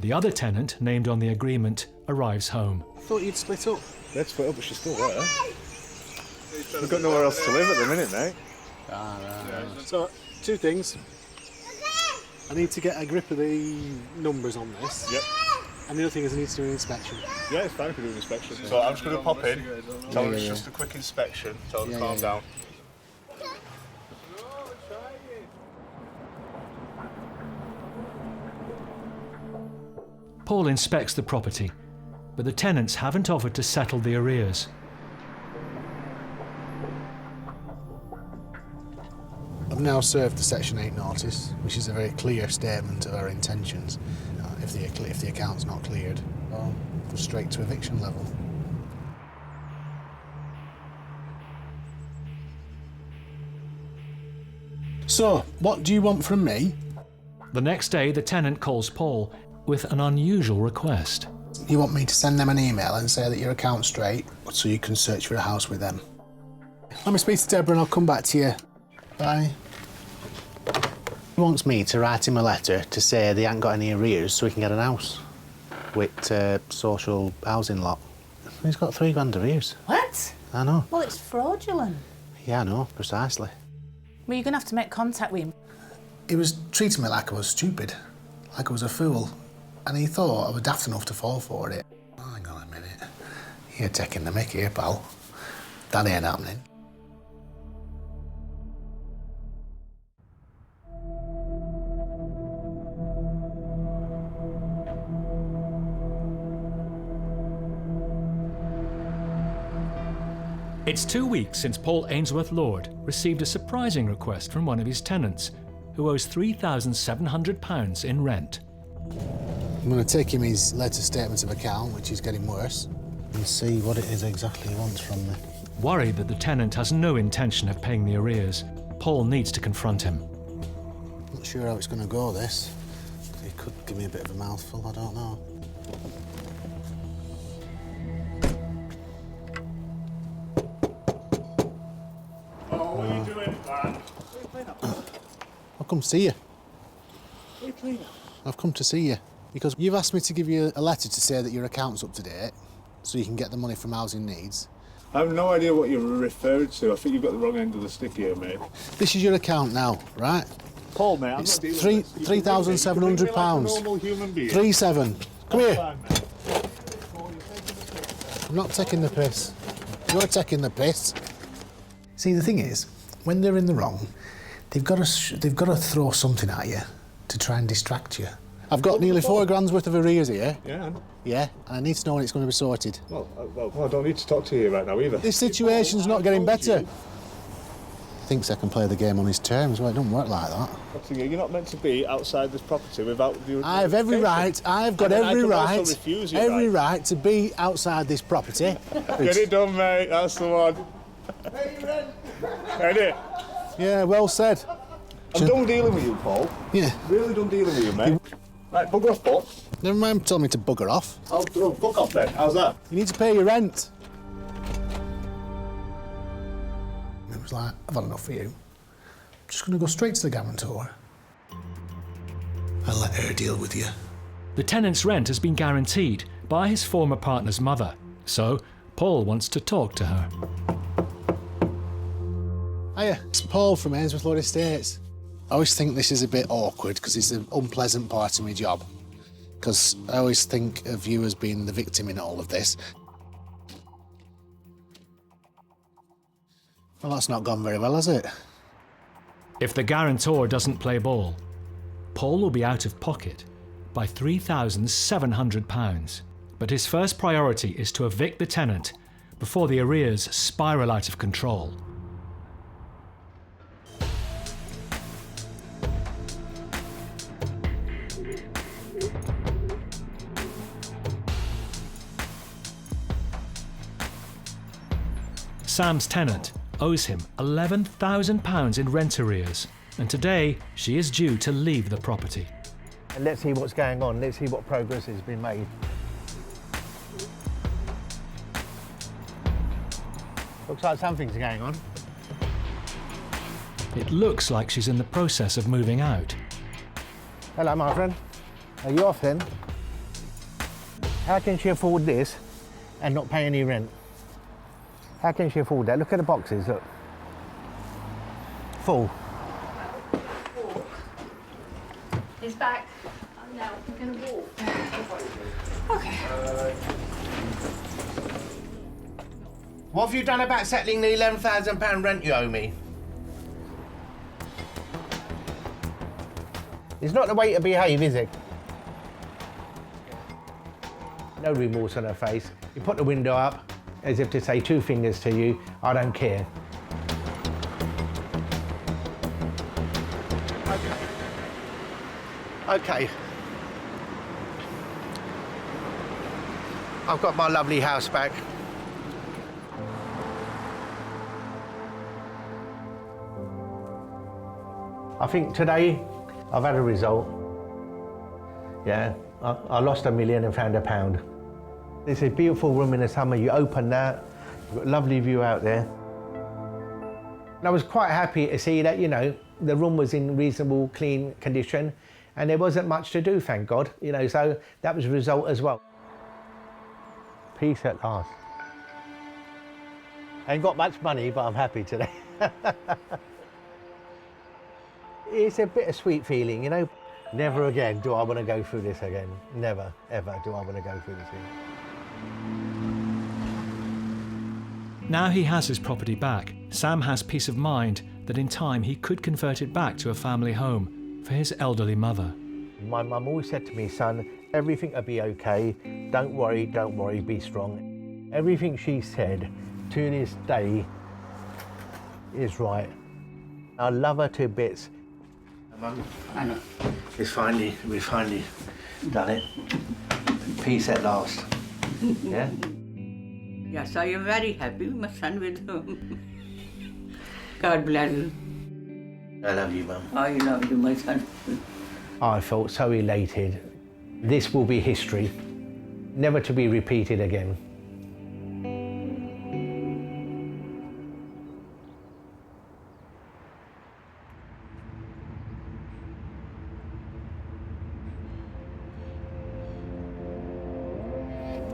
The other tenant, named on the agreement, arrives home. I thought you'd split up. They'd split up, but she's still there. We've got nowhere else to live at the minute, mate. Right. So, two things. I need to get a grip of the numbers on this. Yep. And the other thing is I need to do an inspection. Yeah, it's fine if we do an inspection. So I'm just going to pop in, tell them it's just a quick inspection, tell them to calm down. Paul inspects the property, but the tenants haven't offered to settle the arrears. I've now served the Section 8 notice, which is a very clear statement of our intentions. If the account's not cleared, well, go straight to eviction level. So, what do you want from me? The next day, the tenant calls Paul with an unusual request. You want me to send them an email and say that your account's straight, so you can search for a house with them. Let me speak to Deborah and I'll come back to you. Bye. He wants me to write him a letter to say they haven't got any arrears so he can get an house with social housing lot. He's got £3 grand arrears. What? I know. Well, it's fraudulent. Yeah, I know, precisely. Well, you're going to have to make contact with him. He was treating me like I was stupid, like I was a fool, and he thought I was daft enough to fall for it. Oh, hang on a minute. You're taking the mick here, pal. That ain't happening. It's 2 weeks since Paul Ainsworth Lord received a surprising request from one of his tenants, who owes £3,700 in rent. I'm going to take him his latest statement of account, which is getting worse, and see what it is exactly he wants from me. Worried that the tenant has no intention of paying the arrears, Paul needs to confront him. Not sure how it's going to go, this. He could give me a bit of a mouthful, I don't know. What are you doing, man? I've come to see you. What are you cleaning? I've come to see you because you've asked me to give you a letter to say that your account's up to date so you can get the money from housing needs. I have no idea what you're referring to. I think you've got the wrong end of the stick here, mate. This is your account now, right? Paul, mate, I'm it's not dealing with this. £3,700. 3-7. Come here. I'm not taking the piss. You're taking the piss. See, the thing is, when they're in the wrong, they've got to throw something at you to try and distract you. I've got nearly £4 grand's worth of arrears here. Yeah. Yeah, and I need to know when it's going to be sorted. Well, I don't need to talk to you right now either. This situation's not getting better. Thinks I can play the game on his terms. Well, it doesn't work like that. You're not meant to be outside this property without the... I have every right. I've got every right to be outside this property. Get it done, mate. That's the one. Ready? Yeah, well said. I'm done dealing with you, Paul. Yeah. Really done dealing with you, mate. Right, bugger off, Paul. Never mind telling me to bugger off. Oh, fuck off then. How's that? You need to pay your rent. It was like, I've had enough of you. I'm just going to go straight to the Guarantor and let her deal with you. The tenant's rent has been guaranteed by his former partner's mother, so Paul wants to talk to her. Hiya, it's Paul from Ainsworth Estates. I always think this is a bit awkward because it's an unpleasant part of my job. Because I always think of you as being the victim in all of this. Well, that's not gone very well, has it? If the guarantor doesn't play ball, Paul will be out of pocket by £3,700. But his first priority is to evict the tenant before the arrears spiral out of control. Sam's tenant owes him £11,000 in rent arrears, and today she is due to leave the property. And let's see what's going on. Let's see what progress has been made. Looks like something's going on. It looks like she's in the process of moving out. Hello, my friend. Are you off then? How can she afford this and not pay any rent? How can she afford that? Look at the boxes, look. Full. He's back. Oh, no, we're going to walk. Okay. What have you done about settling the £11,000 rent you owe me? It's not the way to behave, is it? No remorse on her face. You put the window up, as if to say two fingers to you, I don't care. Okay. I've got my lovely house back. I think today I've had a result. Yeah, I lost £1 million and found £1. It's a beautiful room in the summer. You open that, you've got a lovely view out there. And I was quite happy to see that, you know, the room was in reasonable, clean condition and there wasn't much to do, thank God, you know, so that was a result as well. Peace at last. I ain't got much money, but I'm happy today. It's a bittersweet feeling, you know. Never again do I want to go through this again. Never, ever do I want to go through this again. Now he has his property back, Sam has peace of mind that in time he could convert it back to a family home for his elderly mother. My mum always said to me, son, everything will be okay. Don't worry, be strong. Everything she said to this day is right. I love her to bits. Mum, I know. We've finally done it. Peace at last. Yeah? Yes, I am very happy, my son with him. God bless you. I love you, Mum. I love you, my son. I felt so elated. This will be history, never to be repeated again.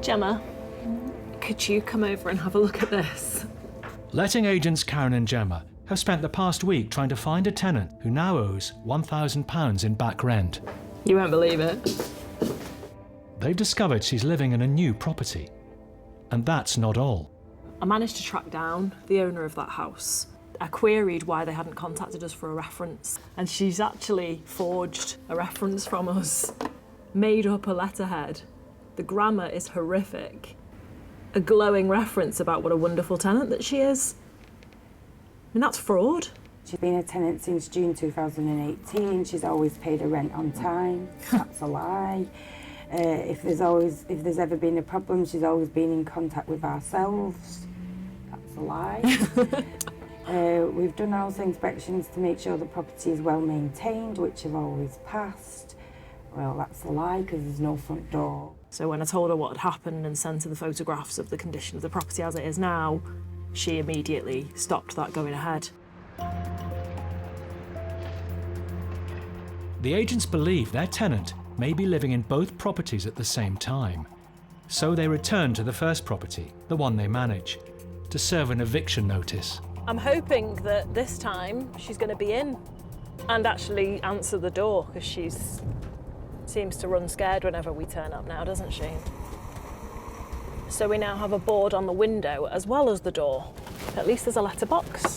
Gemma, could you come over and have a look at this? Letting agents Karen and Gemma have spent the past week trying to find a tenant who now owes £1,000 in back rent. You won't believe it. They've discovered she's living in a new property. And that's not all. I managed to track down the owner of that house. I queried why they hadn't contacted us for a reference, and she's actually forged a reference from us, made up a letterhead. The grammar is horrific. A glowing reference about what a wonderful tenant that she is. I mean, that's fraud. She's been a tenant since June 2018. She's always paid her rent on time. That's a lie. If there's ever been a problem, she's always been in contact with ourselves. That's a lie. We've done house inspections to make sure the property is well maintained, which have always passed. Well, that's a lie, because there's no front door. So when I told her what had happened and sent her the photographs of the condition of the property as it is now, she immediately stopped that going ahead. The agents believe their tenant may be living in both properties at the same time. So they return to the first property, the one they manage, to serve an eviction notice. I'm hoping that this time she's going to be in and actually answer the door, because she seems to run scared whenever we turn up now, doesn't she? So we now have a board on the window as well as the door. At least there's a letterbox.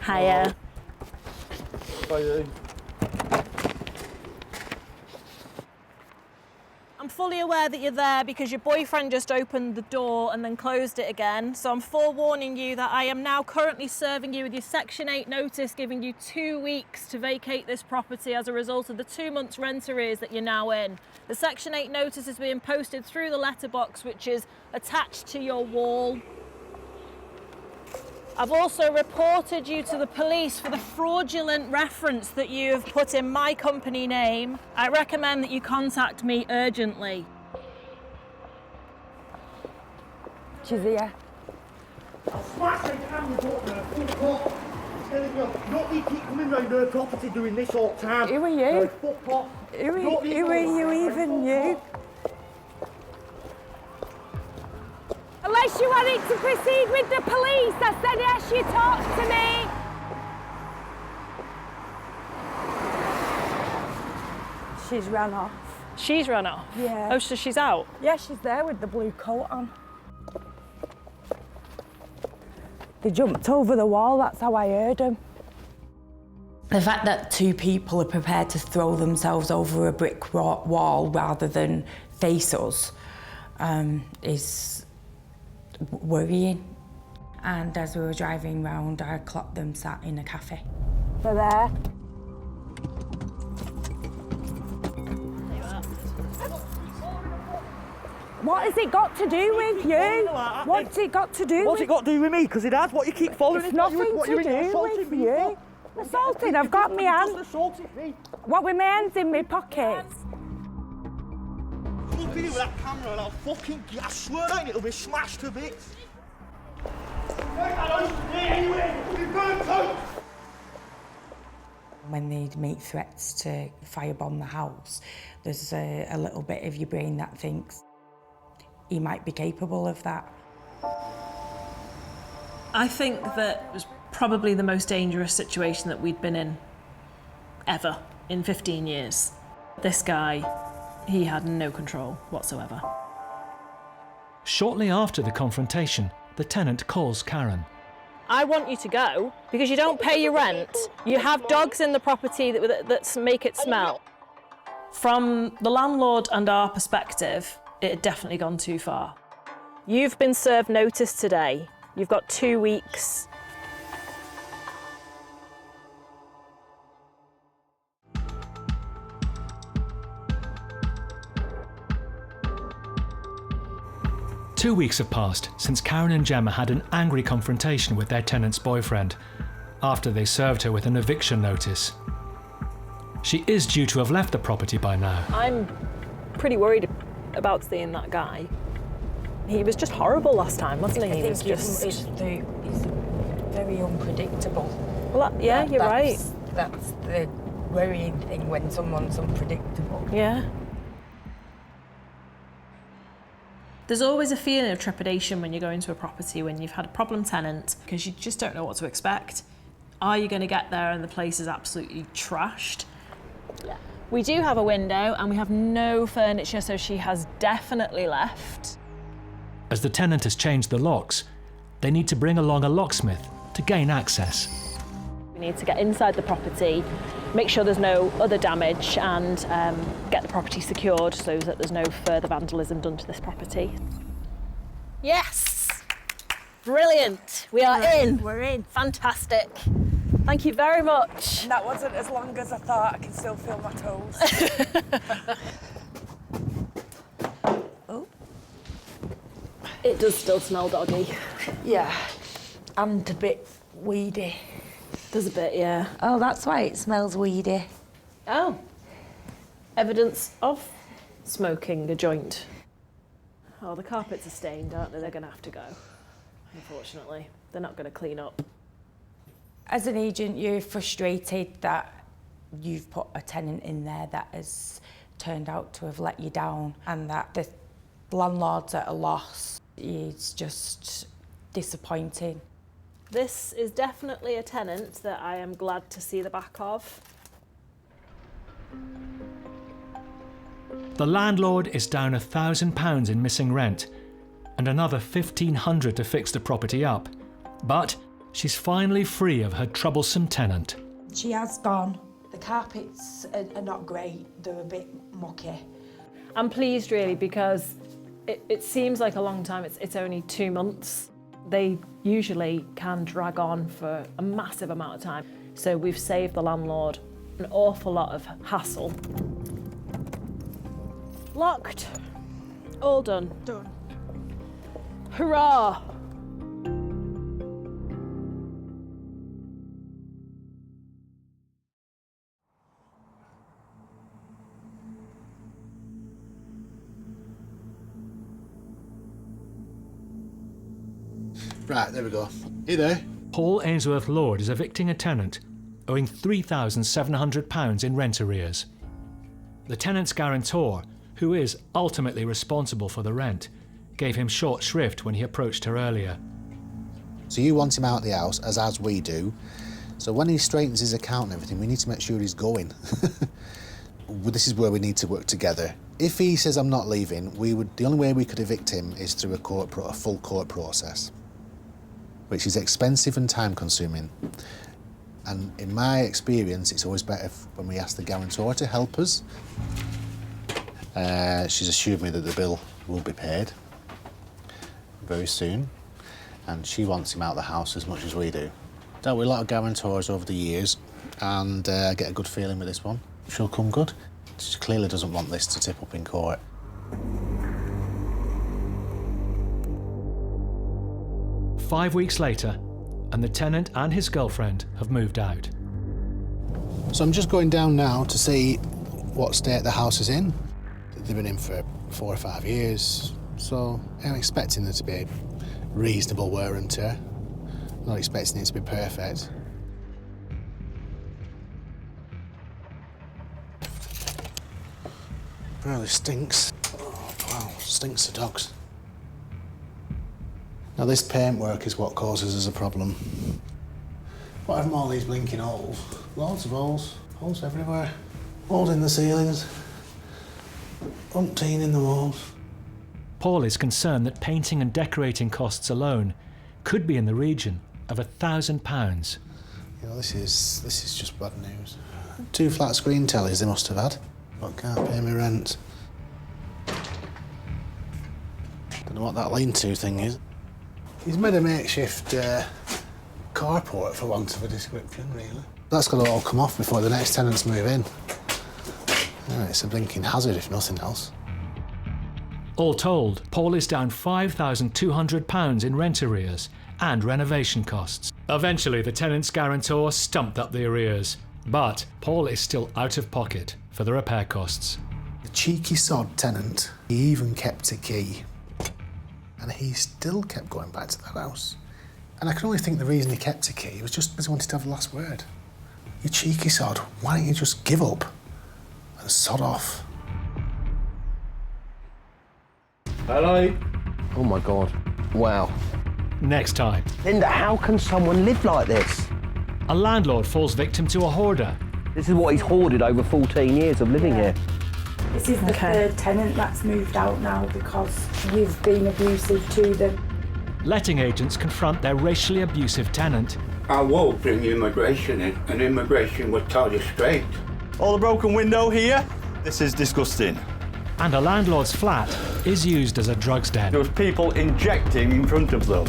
Hiya. How are you? I'm fully aware that you're there because your boyfriend just opened the door and then closed it again. So I'm forewarning you that I am now currently serving you with your Section 8 notice, giving you 2 weeks to vacate this property as a result of the 2 months rent arrears that you're now in. The Section 8 notice is being posted through the letterbox, which is attached to your wall. I've also reported you to the police for the fraudulent reference that you have put in my company name. I recommend that you contact me urgently. She's here. Smash the camera button, fuck off. Telling you, don't need to keep coming round her property doing this all the time. Who are you? Fuck off. Who are you even, you? Unless you wanted to proceed with the police, I said yes, you talk to me. She's run off. She's run off? Yeah. Oh, so she's out? Yeah, she's there with the blue coat on. They jumped over the wall, that's how I heard them. The fact that two people are prepared to throw themselves over a brick wall rather than face us is worrying. And as we were driving round, I clocked them sat in a cafe. They're there. What has it got to do with you? What's it got to do with... What's it got to do with me? Because it has. What you keep following? It's nothing to do with you. Assaulting, I've got my hands. What with my hands in my pockets? Look at you with that camera and I'll fucking... I swear on it, it'll be smashed to bits. When they make threats to firebomb the house, there's a little bit of your brain that thinks he might be capable of that. I think that it was probably the most dangerous situation that we'd been in ever in 15 years. This guy, he had no control whatsoever. Shortly after the confrontation, the tenant calls Karen. I want you to go because you don't pay your rent. You have dogs in the property that make it smell. From the landlord and our perspective, it had definitely gone too far. You've been served notice today. You've got 2 weeks. Two weeks have passed since Karen and Gemma had an angry confrontation with their tenant's boyfriend after they served her with an eviction notice. She is due to have left the property by now. I'm pretty worried about seeing that guy. He was just horrible last time, wasn't he? I think he's very unpredictable. Well, you're right. That's the worrying thing, when someone's unpredictable. Yeah. There's always a feeling of trepidation when you go into a property when you've had a problem tenant, because you just don't know what to expect. Are you going to get there and the place is absolutely trashed? Yeah. We do have a window and we have no furniture, so she has definitely left. As the tenant has changed the locks, they need to bring along a locksmith to gain access. We need to get inside the property, make sure there's no other damage, and get the property secured so that there's no further vandalism done to this property. Yes! Brilliant! We are in! We're in. Fantastic. Thank you very much. And that wasn't as long as I thought. I can still feel my toes. Oh. It does still smell doggy. Yeah, and a bit weedy. There's a bit, yeah. Oh, that's why it smells weedy. Oh. Evidence of smoking a joint. Oh, the carpets are stained, aren't they? They're going to have to go, unfortunately. They're not going to clean up. As an agent, you're frustrated that you've put a tenant in there that has turned out to have let you down and that the landlord's at a loss. It's just disappointing. This is definitely a tenant that I am glad to see the back of. The landlord is down £1,000 in missing rent and another £1,500 to fix the property up. But she's finally free of her troublesome tenant. She has gone. The carpets are not great. They're a bit mucky. I'm pleased, really, because it seems like a long time. It's only 2 months. They usually can drag on for a massive amount of time. So we've saved the landlord an awful lot of hassle. Locked. All done. Done. Hurrah! Right, there we go. Hey there. Paul Ainsworth Lord is evicting a tenant, owing £3,700 in rent arrears. The tenant's guarantor, who is ultimately responsible for the rent, gave him short shrift when he approached her earlier. So you want him out of the house, as we do. So when he straightens his account and everything, we need to make sure he's going. Well, this is where we need to work together. If he says I'm not leaving, the only way we could evict him is through a full court process, which is expensive and time-consuming. And in my experience, it's always better when we ask the guarantor to help us. She's assured me that the bill will be paid very soon, and she wants him out of the house as much as we do. Dealt with a lot of guarantors over the years, and I get a good feeling with this one. She'll come good. She clearly doesn't want this to tip up in court. "5 weeks later, and the tenant and his girlfriend have moved out. So I'm just going down now to see what state the house is in. They've been in for 4 or 5 years, so I'm expecting there to be reasonable wear and tear. Not expecting it to be perfect. Really stinks. Oh, wow, stinks of dogs. Now this paintwork is what causes us a problem. What have all these blinking holes? Loads of holes. Holes everywhere. Holes in the ceilings. Umpteen in the walls. Paul is concerned that painting and decorating costs alone could be in the region of £1,000. You know, this is just bad news. 2 flat screen tellies they must have had, but can't pay me rent. Don't know what that lean-to thing is. He's made a makeshift carport, for want of a description, really. That's got to all come off before the next tenants move in. Yeah, it's a blinking hazard, if nothing else. All told, Paul is down £5,200 in rent arrears and renovation costs. Eventually, the tenant's guarantor stumped up the arrears, but Paul is still out of pocket for the repair costs. The cheeky sod tenant, he even kept a key. And he still kept going back to that house. And I can only think the reason he kept a key was just because he wanted to have the last word. You cheeky sod, why don't you just give up and sod off? Hello? Oh my God. Wow. Next time. Linda, how can someone live like this? A landlord falls victim to a hoarder. This is what he's hoarded over 14 years of living here. This is the third tenant that's moved out now because you've been abusive to them. Letting agents confront their racially abusive tenant. I won't bring immigration in, and immigration will tell you straight. All the broken window here? This is disgusting. And a landlord's flat is used as a drugs den. There was people injecting in front of them.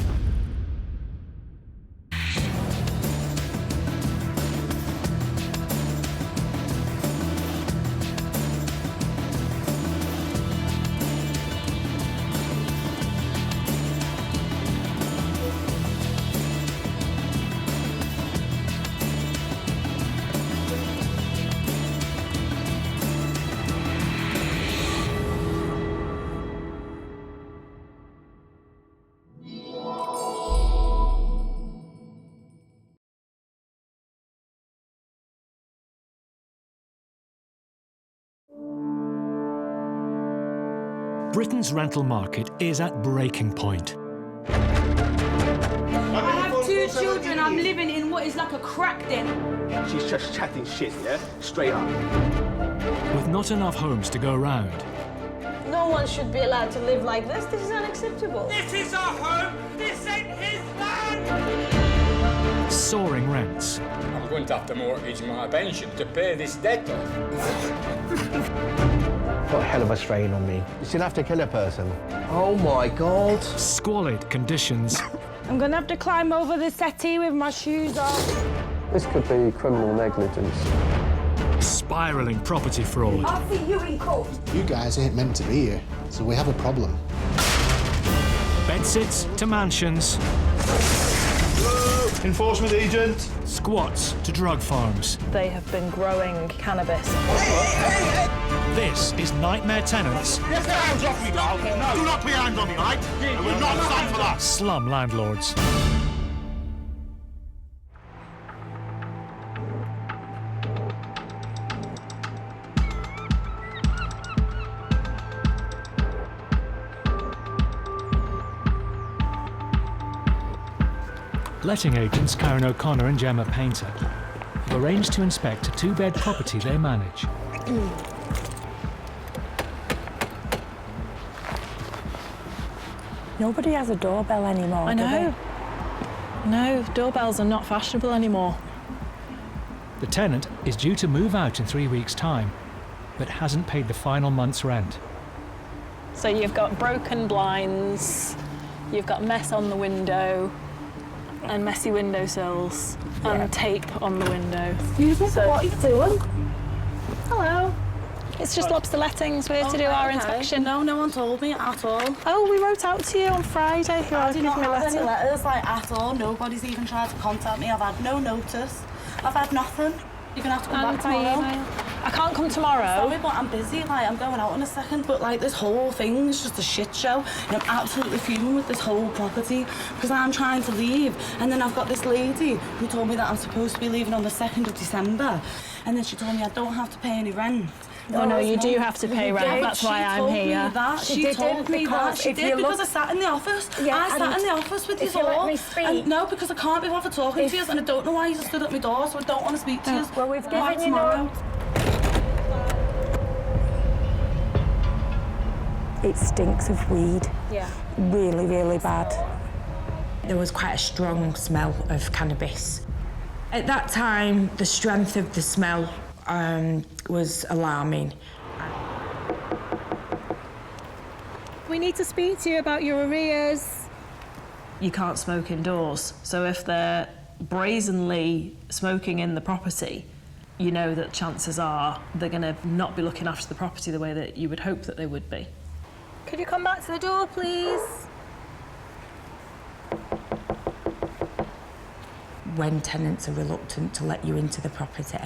Britain's rental market is at breaking point. I have 2 children. I'm living in what is like a crack den. She's just chatting shit, yeah? Straight up. With not enough homes to go round, No one should be allowed to live like this. This is unacceptable. This is our home. This ain't his land. soaring rents, I'm going to have to mortgage my pension to pay this debt off. Put a hell of a strain on me. You should have to kill a person. Oh my God. squalid conditions, I'm gonna have to climb over the settee with my shoes on. This could be criminal negligence. spiralling property fraud, I'll see you in court. You guys ain't meant to be here, so we have a problem. bedsits to mansions, Enforcement agent. squats to drug farms. They have been growing cannabis. This is Nightmare Tenants, Get your hands off me, Carl. No. Do not put your hands on me, right? I will not stand for that. slum landlords. Letting agents Karen O'Connor and Gemma Painter have arranged to inspect a 2-bed property they manage. Nobody has a doorbell anymore. I know. No, doorbells are not fashionable anymore. The tenant is due to move out in 3 weeks' time, but hasn't paid the final month's rent. So you've got broken blinds, you've got mess on the window, and messy windowsills, and tape on the window. Excuse me, what are you doing? Hello. It's just lobster lettings. We're here to do our inspection. No, no one told me at all. Oh, we wrote out to you on Friday. Who I else do gave not me a have letter? any letters, like, at all. Nobody's even tried to contact me. I've had no notice. I've had nothing. You're gonna have to come And back by tomorrow. email. I can't come tomorrow. Sorry, but I'm busy. Like, I'm going out in a second. But like, this whole thing is just a shit show. And I'm absolutely fuming with this whole property because I'm trying to leave, and then I've got this lady who told me that I'm supposed to be leaving on the 2nd of December, and then she told me I don't have to pay any rent. No, you do have to pay rent. That's why I'm here. She told me that. She did because I sat in the office. Yeah, I sat in the office with you if you let all. me speak. And no, because I can't be bothered talking to you, and I don't know why you stood at my door, so I don't want to speak to you. Well, we've Why given you tomorrow? It stinks of weed. Yeah. Really, really bad. There was quite a strong smell of cannabis. At that time, the strength of the smell was alarming. We need to speak to you about your arrears. You can't smoke indoors, so if they're brazenly smoking in the property, you know that chances are they're going to not be looking after the property the way that you would hope that they would be. Could you come back to the door, please? When tenants are reluctant to let you into the property,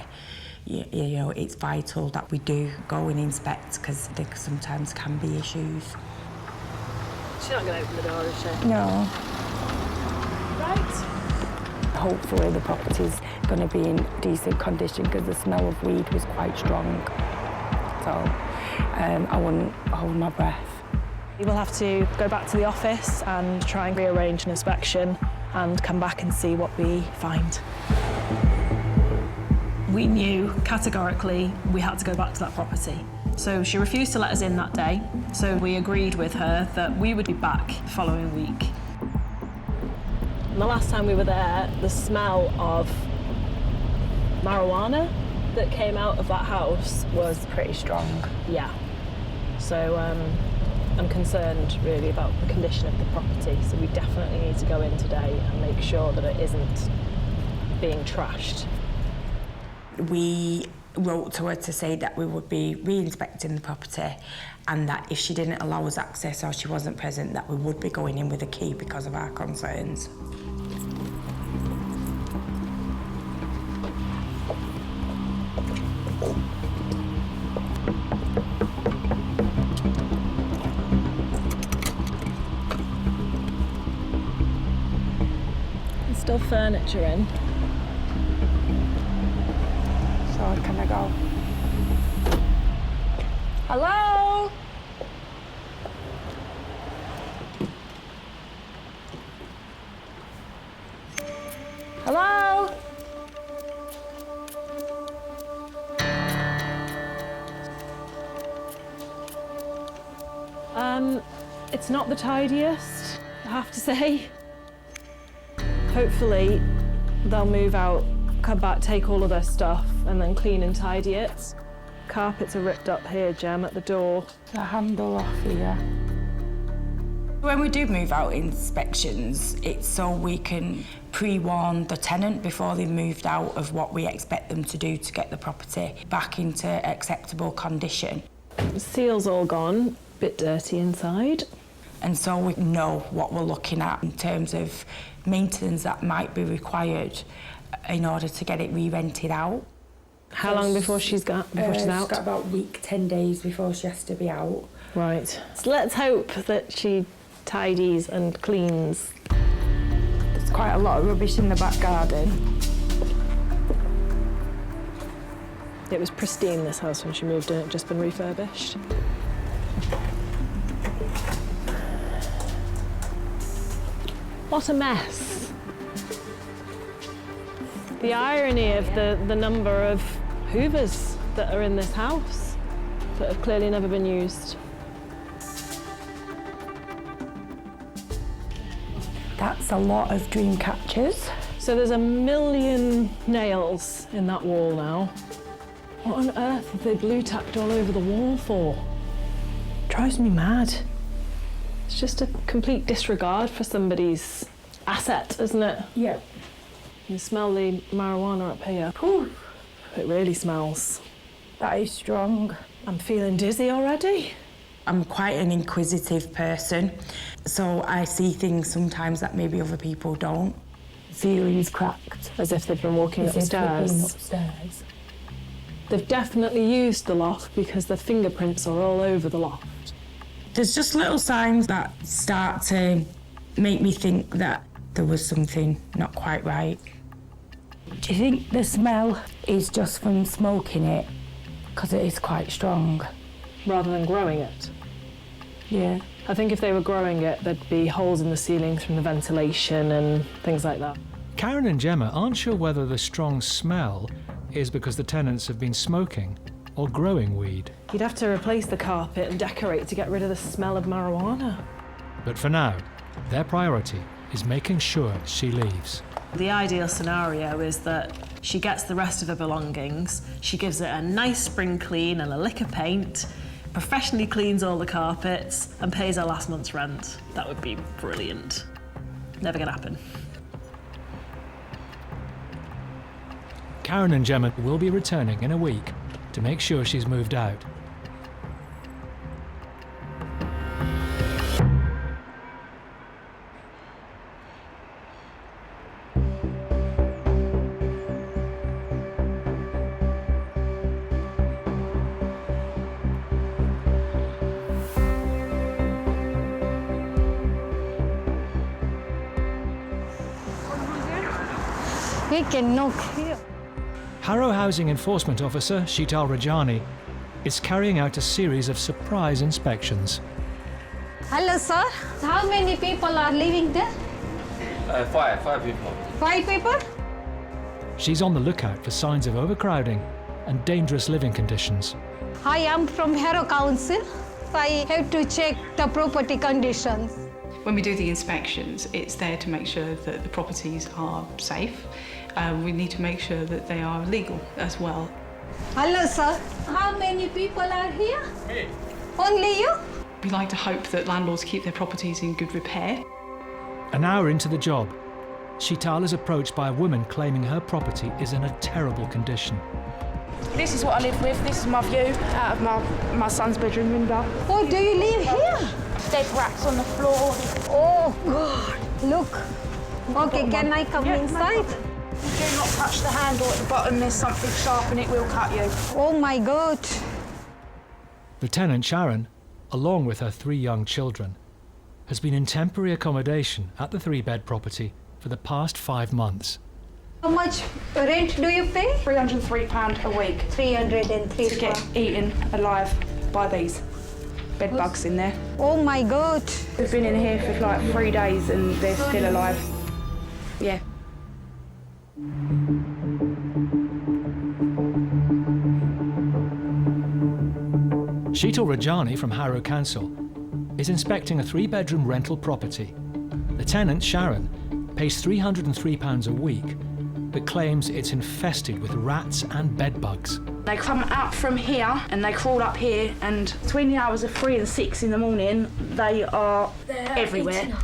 you know, it's vital that we do go and inspect because there sometimes can be issues. She's not going to open the door, is she? No. Right. Hopefully the property's going to be in decent condition because the smell of weed was quite strong. So I wouldn't hold my breath. We'll have to go back to the office and try and rearrange an inspection and come back and see what we find. We knew categorically we had to go back to that property. So she refused to let us in that day. So we agreed with her that we would be back the following week. And the last time we were there, the smell of marijuana that came out of that house was pretty strong. Yeah. So I'm concerned really about the condition of the property. So we definitely need to go in today and make sure that it isn't being trashed. We wrote to her to say that we would be re-inspecting the property and that if she didn't allow us access or she wasn't present, that we would be going in with a key because of our concerns. There's still furniture in. So can I go? Hello? It's not the tidiest, I have to say. Hopefully they'll move out, come back, take all of their stuff and then clean and tidy it. Carpets are ripped up here, Jem, at the door. The handle off here. When we do move out inspections, it's so we can pre-warn the tenant before they've moved out of what we expect them to do to get the property back into acceptable condition. The seal's all gone, bit dirty inside. And so we know what we're looking at in terms of maintenance that might be required in order to get it re-rented out. How long before she's out? She's got about a week, 10 days before she has to be out. Right. So let's hope that she tidies and cleans. There's quite a lot of rubbish in the back garden. It was pristine, this house, when she moved in. It had just been refurbished. What a mess. The irony of the number of hoovers that are in this house that have clearly never been used. That's a lot of dream catchers. So there's a million nails in that wall now. What on earth have they blue tacked all over the wall for? Drives me mad. It's just a complete disregard for somebody's asset, isn't it? Yeah. You smell the marijuana up here. Whew. It really smells. That is strong. I'm feeling dizzy already. I'm quite an inquisitive person, so I see things sometimes that maybe other people don't. Ceiling's cracked. As if they've been walking upstairs. They've definitely used the loft because the fingerprints are all over the loft. There's just little signs that start to make me think that there was something not quite right. Do you think the smell is just from smoking it? Because it is quite strong. Rather than growing it? Yeah. I think if they were growing it, there'd be holes in the ceiling from the ventilation and things like that. Karen and Gemma aren't sure whether the strong smell is because the tenants have been smoking or growing weed. You'd have to replace the carpet and decorate to get rid of the smell of marijuana. But for now, their priority is making sure she leaves. The ideal scenario is that she gets the rest of her belongings, she gives it a nice spring clean and a lick of paint, professionally cleans all the carpets and pays her last month's rent. That would be brilliant. Never gonna happen. Karen and Gemma will be returning in a week to make sure she's moved out. We can knock here. Harrow Housing Enforcement Officer Sheetal Rajani is carrying out a series of surprise inspections. Hello, sir. How many people are living there? Five people. 5 people? She's on the lookout for signs of overcrowding and dangerous living conditions. I am from Harrow Council. I have to check the property conditions. When we do the inspections, it's there to make sure that the properties are safe. We need to make sure that they are legal as well. Hello, sir. How many people are here? Me. Only you? We like to hope that landlords keep their properties in good repair. An hour into the job, Sheetal is approached by a woman claiming her property is in a terrible condition. This is what I live with. This is my view out of my son's bedroom window. Oh, do you live here? Dead rats on the floor. Oh, God. Look. Okay, can I come inside? Do not touch the handle at the bottom. There's something sharp and it will cut you. Oh, my God. Lieutenant Sharon, along with her 3 young children, has been in temporary accommodation at the 3-bed property for the past 5 months. How much rent do you pay? £303 a week. 303 to get eaten alive by these bed bugs in there. Oh my God. We've been in here for like 3 days and they're still alive. Yeah. Sheetal Rajani from Harrow Council is inspecting a 3-bedroom rental property. The tenant, Sharon, pays £303 a week, but claims it's infested with rats and bed bugs. They come out from here and they crawl up here, and between the hours of 3 and 6 in the morning, they're everywhere.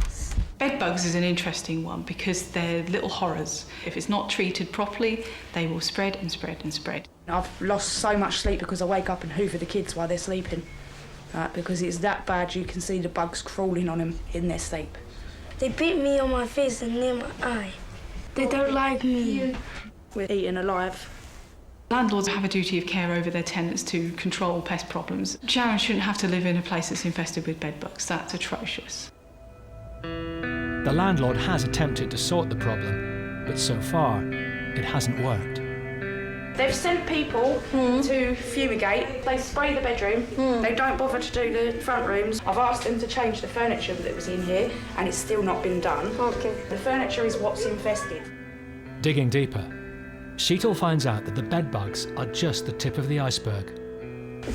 Bed bugs is an interesting one because they're little horrors. If it's not treated properly, they will spread and spread and spread. I've lost so much sleep because I wake up and hoover the kids while they're sleeping. Because it's that bad, you can see the bugs crawling on them in their sleep. They bit me on my face and near my eye. They don't like me. We're eaten alive. Landlords have a duty of care over their tenants to control pest problems. Sharon shouldn't have to live in a place that's infested with bed bugs. That's atrocious. The landlord has attempted to sort the problem, but so far, it hasn't worked. They've sent people to fumigate. They spray the bedroom. They don't bother to do the front rooms. I've asked them to change the furniture that was in here, and it's still not been done. Okay. The furniture is what's infested. Digging deeper, Sheetal finds out that the bed bugs are just the tip of the iceberg.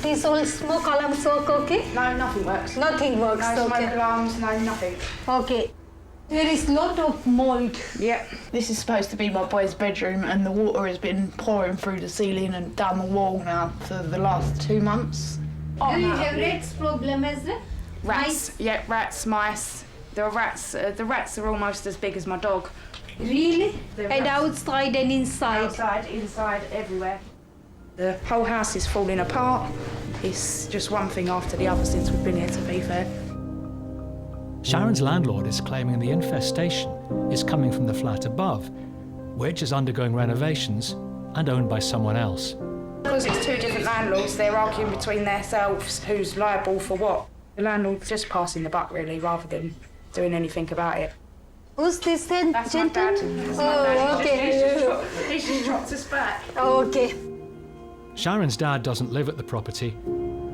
These all smoke alarms work, okay? No, nothing works. Nothing works, no okay. Smoke alarms, no nothing. Okay. There is lot of mold. Yeah. This is supposed to be my boy's bedroom, and the water has been pouring through the ceiling and down the wall now for the last 2 months. Do you have rats problem as well? Rats, yeah, rats, mice. The rats are almost as big as my dog. Really? And outside and inside? Outside, inside, everywhere. The whole house is falling apart. It's just one thing after the other since we've been here, to be fair. Sharon's landlord is claiming the infestation is coming from the flat above, which is undergoing renovations and owned by someone else. Because it's 2 different landlords, they're arguing between themselves who's liable for what. The landlord's just passing the buck, really, rather than doing anything about it. Who's this then? That's my dad. That's my dad. Okay. He's just dropped us back. Okay. Sharon's dad doesn't live at the property,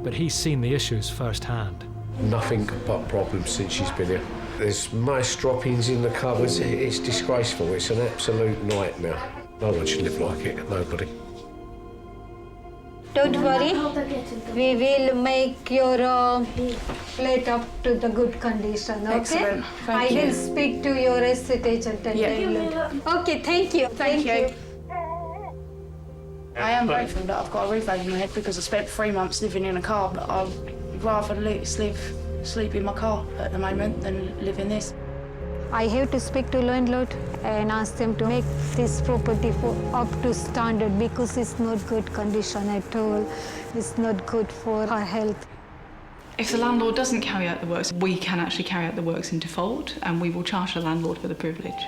but he's seen the issues firsthand. Nothing but problems since she's been here. There's mice droppings in the cupboards. It's disgraceful. It's an absolute nightmare. No one should live like it. Nobody. Don't worry. We will make your flat up to the good condition, okay? Excellent. I Thank you. will speak to your estate agent and tell you. Okay, thank you. Thank you. I am grateful that I've got a roof over my head because I spent 3 months living in a car, but I'd rather sleep in my car at the moment than live in this. I have to speak to landlord and ask them to make this property up to standard because it's not good condition at all. It's not good for her health. If the landlord doesn't carry out the works, we can actually carry out the works in default, and we will charge the landlord for the privilege.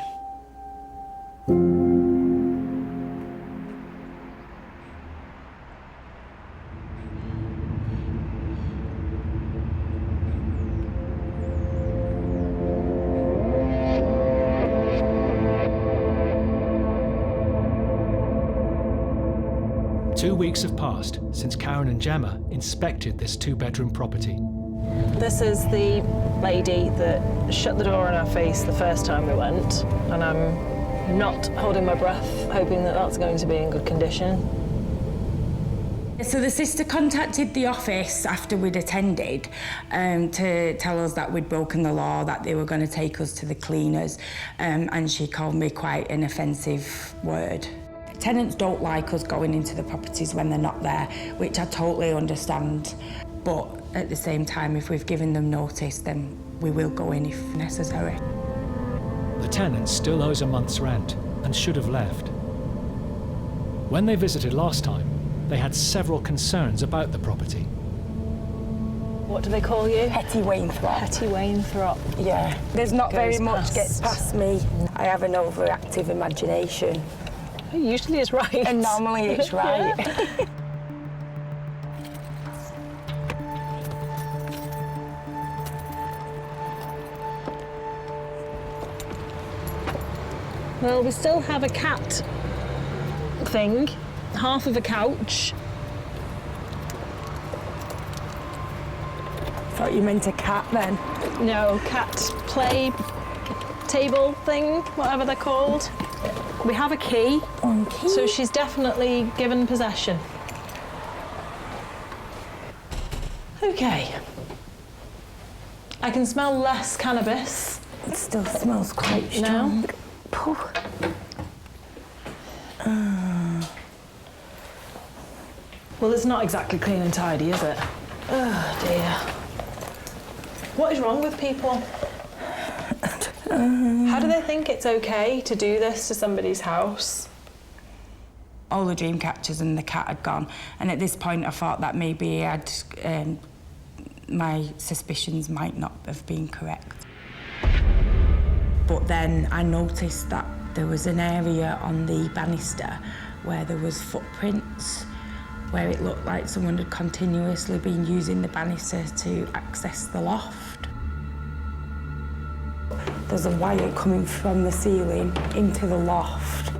2 weeks have passed since Karen and Gemma inspected this 2-bedroom property. This is the lady that shut the door in our face the first time we went, and I'm not holding my breath, hoping that that's going to be in good condition. So the sister contacted the office after we'd attended to tell us that we'd broken the law, that they were going to take us to the cleaners, and she called me quite an offensive word. Tenants don't like us going into the properties when they're not there, which I totally understand. But at the same time, if we've given them notice, then we will go in if necessary. The tenant still owes a month's rent and should have left. When they visited last time, they had several concerns about the property. What do they call you? Hetty Wainthrop. Hetty Wainthrop. Yeah. There's not very Goes much past. gets past me. I have an overactive imagination. Usually it's right. And normally it's right. Yeah. Well, we still have a cat thing, half of a couch. Thought you meant a cat then. No, cat play table thing, whatever they're called. We have a key, so she's definitely given possession. Okay. I can smell less cannabis. It still smells quite strong. Well, it's not exactly clean and tidy, is it? Oh dear. What is wrong with people? How do they think it's okay to do this to somebody's house? All the dream catchers and the cat had gone, and at this point I thought that maybe my suspicions might not have been correct. But then I noticed that there was an area on the banister where there was footprints, where it looked like someone had continuously been using the banister to access the loft. There's a wire coming from the ceiling into the loft.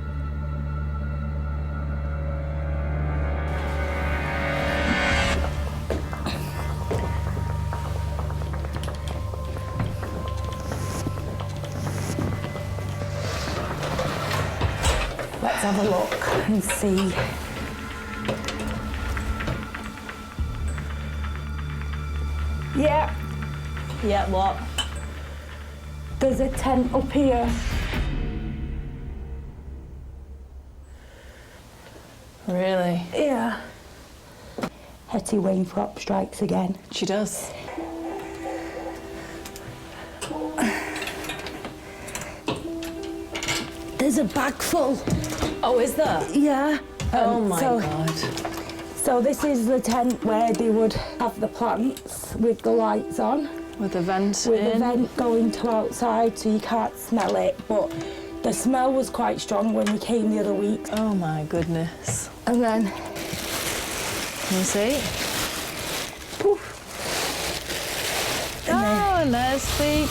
Let's have a look and see. Yeah. Yeah, what? There's a tent up here. Really? Yeah. Hetty Wainthropp strikes again. She does. There's a bag full. Oh, is there? Yeah. Oh my God. So this is the tent where they would have the plants with the lights on. With the vent With the vent going to outside so you can't smell it. But the smell was quite strong when we came the other week. Oh my goodness. And then... Can you see? Poof. And there's the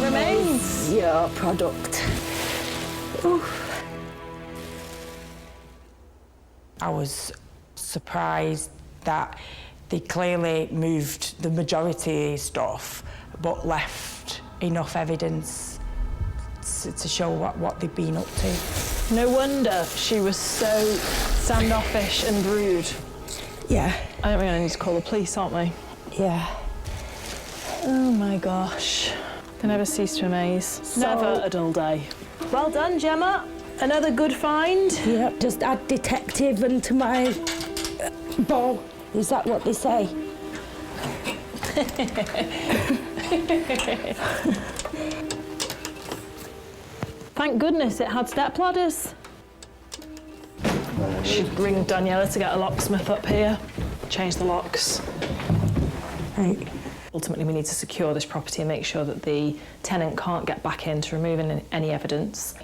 remains. Your product. Oof. I was surprised that they clearly moved the majority of stuff but left enough evidence to show what they'd been up to. No wonder she was so standoffish and rude. Yeah. I think we're going to need to call the police, aren't we? Yeah. Oh my gosh. Can never cease to amaze. Never a dull day. Well done, Gemma. Another good find. Yep, just add detective into my bow. Is that what they say? Thank goodness it had step ladders. Should ring Daniela to get a locksmith up here. Change the locks. Right. Ultimately, we need to secure this property and make sure that the tenant can't get back in to remove any evidence.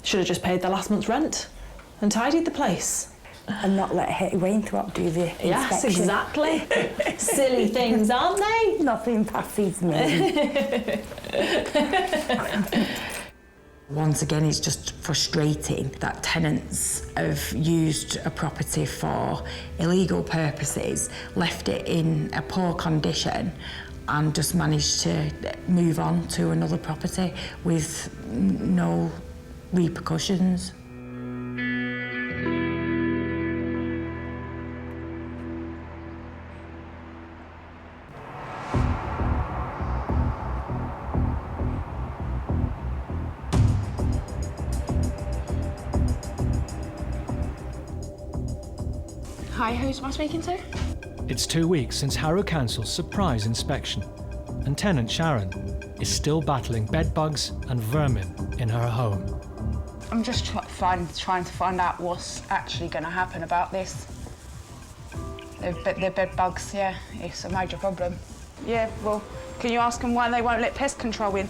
Should have just paid their last month's rent and tidied the place. And not let Hetty Wainthropp do the inspection. Yes, exactly. Silly things, aren't they? Nothing passes me. Once again, it's just frustrating that tenants have used a property for illegal purposes, left it in a poor condition, and just managed to move on to another property with no repercussions. Hi, who am I speaking to? It's 2 weeks since Harrow Council's surprise inspection, and tenant Sharon is still battling bedbugs and vermin in her home. I'm just trying to find out what's actually going to happen about this. The bed bugs, yeah, it's a major problem. Yeah, well, can you ask them why they won't let pest control in?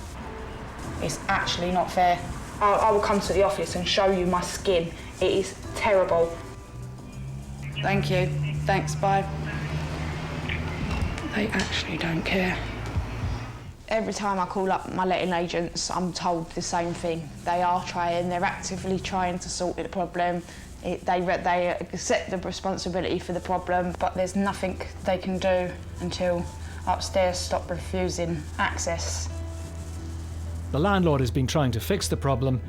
It's actually not fair. I will come to the office and show you my skin. It is terrible. Thank you. Thanks, bye. They actually don't care. Every time I call up my letting agents, I'm told the same thing. They are trying, they're actively trying to sort the problem. They accept the responsibility for the problem, but there's nothing they can do until upstairs stop refusing access. The landlord has been trying to fix the problem,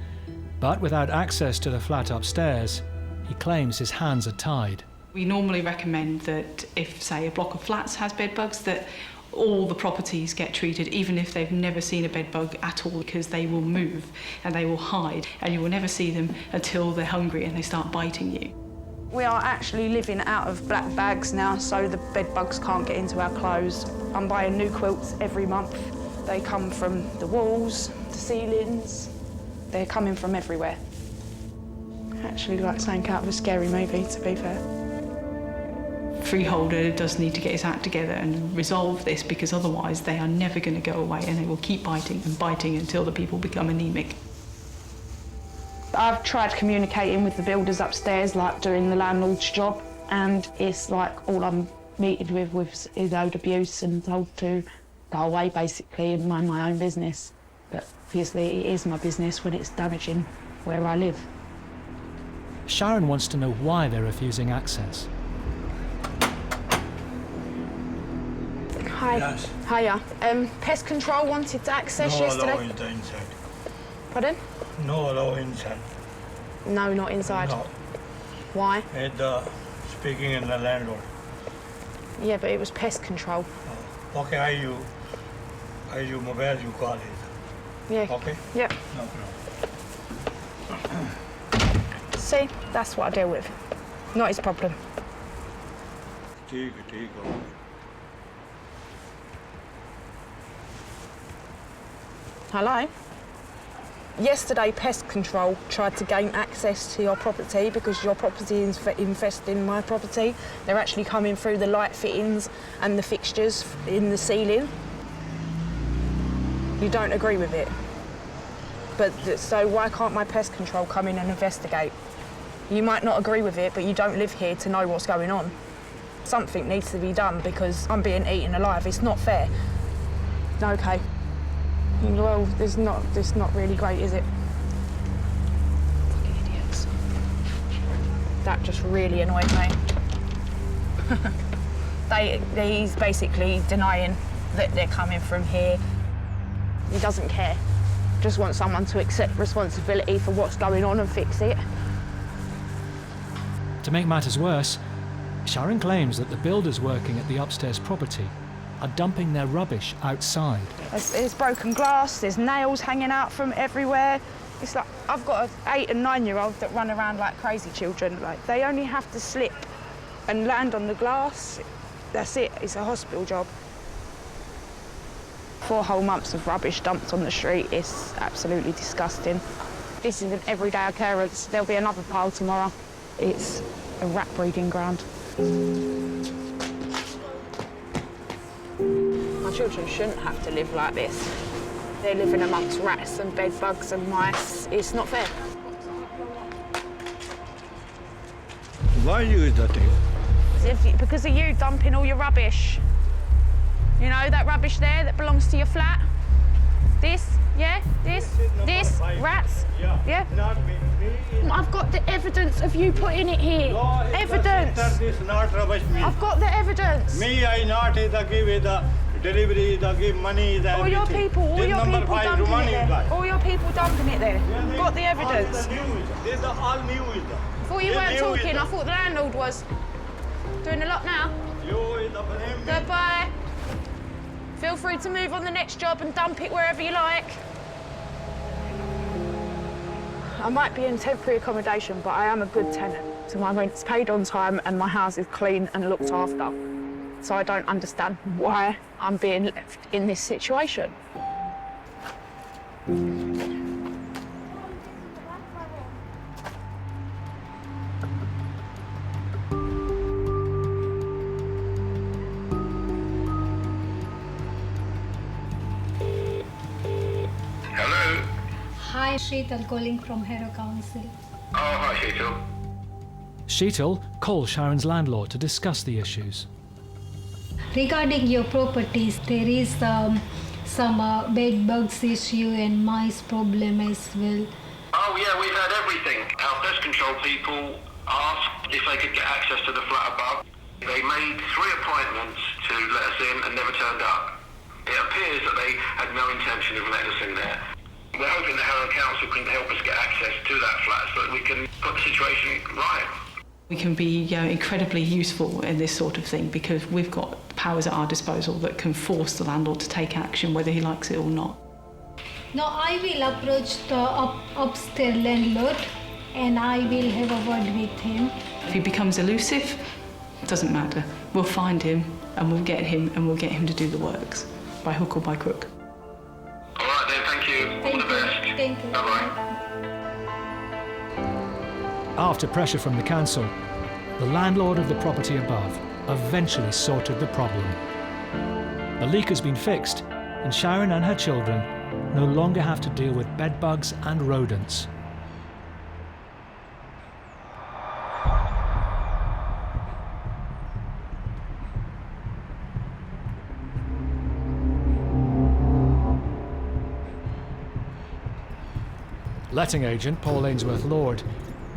but without access to the flat upstairs, he claims his hands are tied. We normally recommend that if, say, a block of flats has bed bugs, that All the properties get treated, even if they've never seen a bed bug at all, because they will move and they will hide, and you will never see them until they're hungry and they start biting you. We are actually living out of black bags now, so the bed bugs can't get into our clothes. I'm buying new quilts every month. They come from the walls, the ceilings. They're coming from everywhere. Actually, like something out of a scary movie, to be fair. Freeholder does need to get his act together and resolve this, because otherwise they are never going to go away and they will keep biting and biting until the people become anemic. I've tried communicating with the builders upstairs, like doing the landlord's job, and it's like all I'm meeting with is owed abuse and told to go away basically and mind my own business. But obviously it is my business when it's damaging where I live. Sharon wants to know why they're refusing access. Hi. Yes. Hiya. Pest control wanted access yesterday. No allow inside. Pardon? No allow inside. No, not inside. No. Why? Speaking in the landlord. Yeah, but it was pest control. Okay, I you mobile you call it. Yeah. Okay? Yep. No problem. See, that's what I deal with. Not his problem. ठीक है. Hello? Yesterday, pest control tried to gain access to your property because your property is infesting my property. They're actually coming through the light fittings and the fixtures in the ceiling. You don't agree with it. But so why can't my pest control come in and investigate? You might not agree with it, but you don't live here to know what's going on. Something needs to be done because I'm being eaten alive. It's not fair. Okay. Well, it's not really great, is it? Fucking idiots. That just really annoyed me. He's basically denying that they're coming from here. He doesn't care. Just wants someone to accept responsibility for what's going on and fix it. To make matters worse, Sharon claims that the builders working at the upstairs property are dumping their rubbish outside. There's broken glass, there's nails hanging out from everywhere. It's like, I've got an 8 and 9-year-old that run around like crazy children. Like, they only have to slip and land on the glass. That's it, it's a hospital job. 4 whole months of rubbish dumped on the street. It's absolutely disgusting. This is an everyday occurrence. There'll be another pile tomorrow. It's a rat breeding ground. My children shouldn't have to live like this. They're living amongst rats and bed bugs and mice. It's not fair. Why you is that thing? Because of you dumping all your rubbish. You know, that rubbish there that belongs to your flat? This, yeah, this, rats, yeah? I've got the evidence of you putting it here. Evidence. I've got the evidence. Me, I not give the delivery, give money, all your people dumping it there. All your people dumping it there. Got the evidence. This is all new. I thought you weren't talking. I thought the landlord was. Doing a lot now. Goodbye. Feel free to move on the next job and dump it wherever you like. I might be in temporary accommodation, but I am a good tenant. So my rent's paid on time and my house is clean and looked after. So I don't understand why I'm being left in this situation. Hi, Sheetal calling from Harrow Council. Oh, hi, Sheetal. Sheetal calls Sharon's landlord to discuss the issues. Regarding your properties, there is some bed bugs issue and mice problem as well. Oh yeah, we've had everything. Our pest control people asked if they could get access to the flat above. They made 3 appointments to let us in and never turned up. It appears that they had no intention of letting us in there. We're hoping the Harrow Council can help us get access to that flat so that we can put the situation right. We can be incredibly useful in this sort of thing because we've got powers at our disposal that can force the landlord to take action whether he likes it or not. Now I will approach the upstairs landlord and I will have a word with him. If he becomes elusive, it doesn't matter. We'll find him and we'll get him to do the works, by hook or by crook. All right then, thank you. All the best. Thank you. Bye-bye. After pressure from the council, the landlord of the property above eventually sorted the problem. The leak has been fixed, and Sharon and her children no longer have to deal with bedbugs and rodents. Letting agent Paul Ainsworth-Lord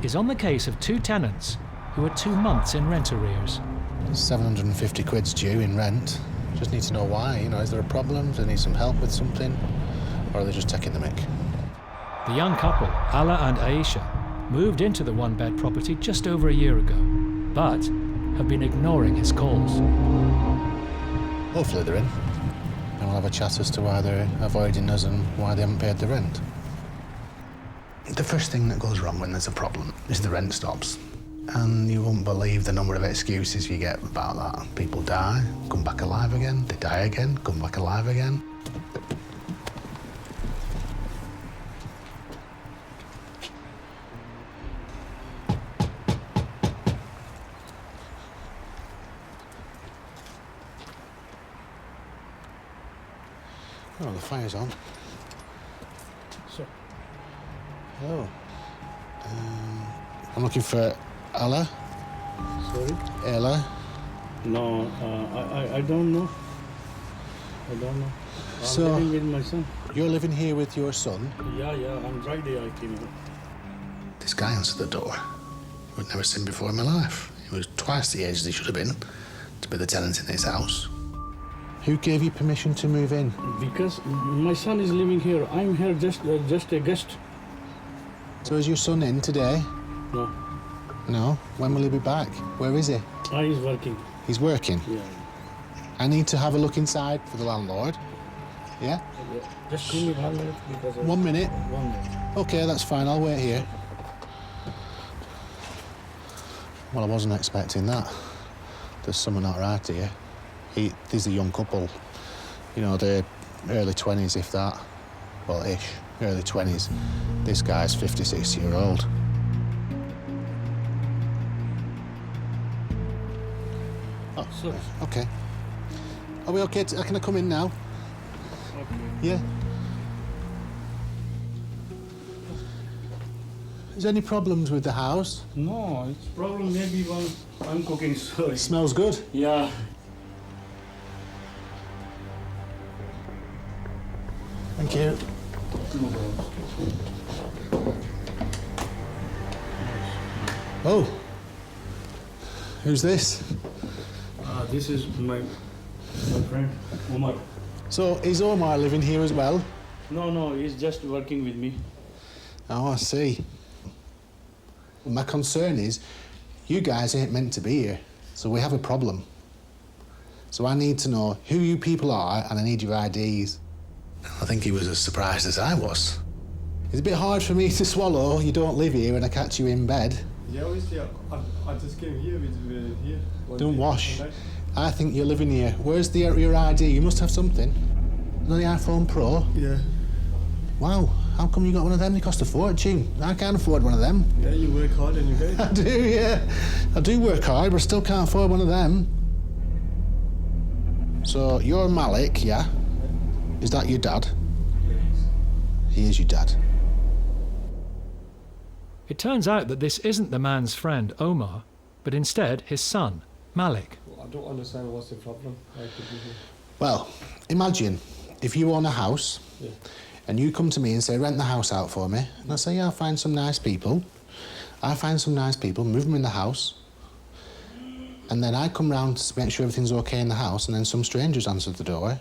is on the case of 2 tenants who are 2 months in rent arrears. 750 quid's due in rent. Just need to know why. You know, is there a problem? Do they need some help with something? Or are they just taking the mick? The young couple, Ala and Aisha, moved into the 1-bed property just over a year ago, but have been ignoring his calls. Hopefully they're in. And we'll have a chat as to why they're avoiding us and why they haven't paid the rent. The first thing that goes wrong when there's a problem is the rent stops. And you won't believe the number of excuses you get about that. People die, come back alive again, they die again, come back alive again. Oh, the fire's on. Sir. Hello. I'm looking for Ella. Sorry? Ella. No, I don't know. I don't know. I'm living with my son. You're living here with your son? Yeah, on Friday I came here. This guy answered the door. I'd never seen before in my life. He was twice the age as he should have been to be the tenant in his house. Who gave you permission to move in? Because my son is living here. I'm here just a guest. So is your son in today? No. No? When will he be back? Where is he? He's working. He's working? Yeah. I need to have a look inside for the landlord. Yeah? Just give me 1 minute because... 1 minute? 1 minute. OK, that's fine. I'll wait here. Well, I wasn't expecting that. There's something not right here. There's a young couple. You know, they're early 20s, if that. Well, ish. Early 20s. This guy's 56-year-old. Oh, sorry. OK. Are we OK? Can I come in now? Okay. Yeah? Is there any problems with the house? No, it's problem maybe when I'm cooking, so... It smells good? Yeah. Thank you. Oh. Who's this? This is my friend, Omar. So, is Omar living here as well? No, he's just working with me. Oh, I see. My concern is, you guys ain't meant to be here, so we have a problem. So I need to know who you people are, and I need your IDs. I think he was as surprised as I was. It's a bit hard for me to swallow. You don't live here and I catch you in bed. Yeah, obviously, I just came here with here. Don't wash. I think you're living here. Where's your ID? You must have something. The iPhone Pro? Yeah. Wow, how come you got one of them? They cost a fortune. I can't afford one of them. Yeah, you work hard and you get it. I do, yeah. I do work hard, but I still can't afford one of them. So, you're Malik, yeah? Is that your dad? He is your dad. It turns out that this isn't the man's friend, Omar, but instead his son, Malik. I don't understand what's the problem. Well, imagine if you own a house, yeah, and you come to me and say, rent the house out for me. And I say, yeah, I'll find some nice people. I find some nice people, move them in the house. And then I come round to make sure everything's OK in the house, and then some strangers answer the door.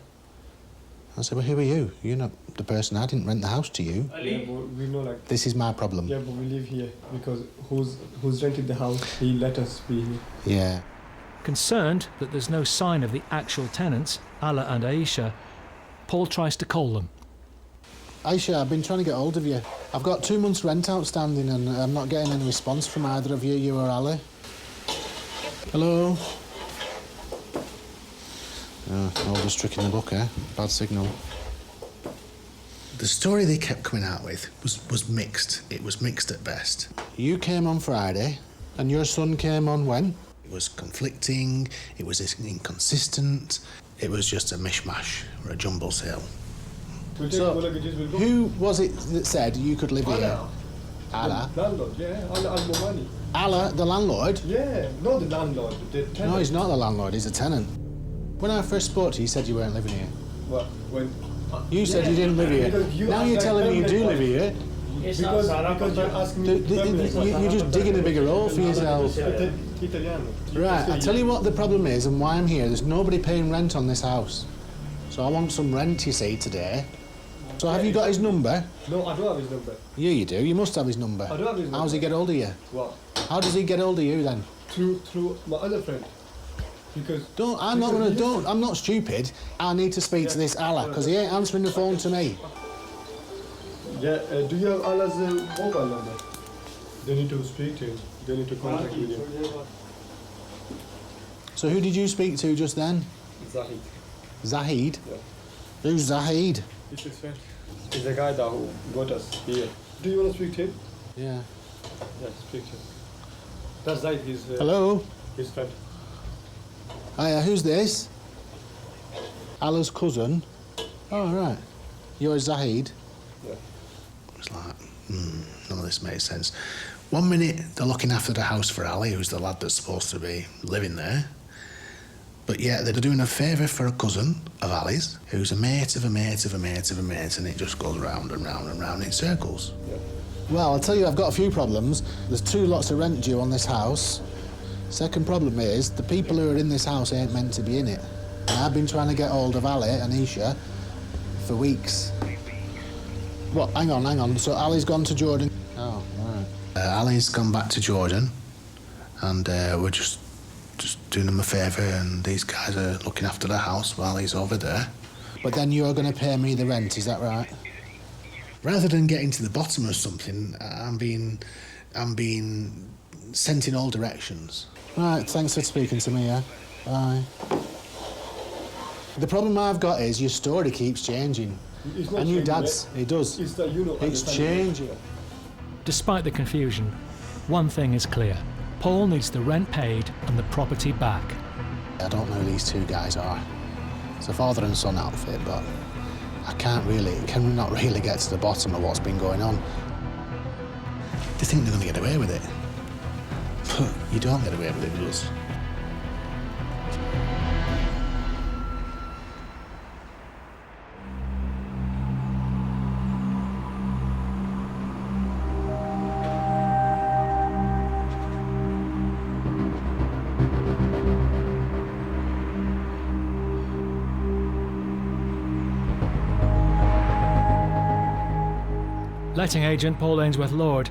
I say, well, who are you? You're not the person. I didn't rent the house to you. Yeah, but we know, like... This is my problem. Yeah, but we live here because who's rented the house, he let us be here. Yeah. Concerned that there's no sign of the actual tenants, Ala and Aisha, Paul tries to call them. Aisha, I've been trying to get hold of you. I've got 2 months' rent outstanding and I'm not getting any response from either of you or Ali. Hello? Oldest trick in the book, eh? Bad signal. The story they kept coming out with was mixed. It was mixed at best. You came on Friday, and your son came on when? It was conflicting, it was inconsistent, it was just a mishmash or a jumble sale. So, who was it that said you could live here? Allah? Landlord, yeah. Al-Momani. Allah, the landlord? Yeah, not the landlord, the tenant. No, he's not the landlord, he's a tenant. When I first spoke to you, you said you weren't living here. What? When? You said you didn't live here. Now you're telling me you do live here. Because you asked me... You're just digging a bigger hole for yourself. Right, I'll tell you what the problem is and why I'm here. There's nobody paying rent on this house. So I want some rent, you see, today. So have you got his number? No, I don't have his number. Yeah, you do. You must have his number. I don't have his number. How does he get hold of you? What? How does he get hold of you then? Through my other friend. Because... I'm not stupid. I need to speak to this Allah, because he ain't answering the phone to me. Yeah, do you have Allah's mobile number? They need to speak to him. They need to contact with him. So who did you speak to just then? Zahid. Zahid? Yeah. Who's Zahid? It's his friend. He's the guy that who got us here. Do you want to speak to him? Yeah. Yeah, speak to him. That's Zahid, his... Hello? His friend. Hiya, who's this? Allah's cousin? Oh, right. You're Zahid? Yeah. It's like, none of this makes sense. 1 minute, they're looking after the house for Ali, who's the lad that's supposed to be living there. But yet they're doing a favour for a cousin of Ali's, who's a mate of a mate of a mate of a mate, and it just goes round and round and round in circles. Yeah. Well, I'll tell you, I've got a few problems. There's 2 lots of rent due on this house. Second problem is, the people who are in this house ain't meant to be in it. And I've been trying to get hold of Ali and Isha for weeks. What? Hang on. So Ali's gone to Jordan? Oh, right. Ali's gone back to Jordan, and we're just doing him a favour, and these guys are looking after the house while he's over there. But then you're going to pay me the rent, is that right? Rather than getting to the bottom of something, I'm being sent in all directions. Right, thanks for speaking to me, yeah? Bye. The problem I've got is your story keeps changing. And your dad's, it does. It's changing. Despite the confusion, one thing is clear. Paul needs the rent paid and the property back. I don't know who these 2 guys are. It's a father and son outfit, but I can not really get to the bottom of what's been going on. They think they're going to get away with it. But you don't get away with it, does? Letting agent Paul Ainsworth-Lord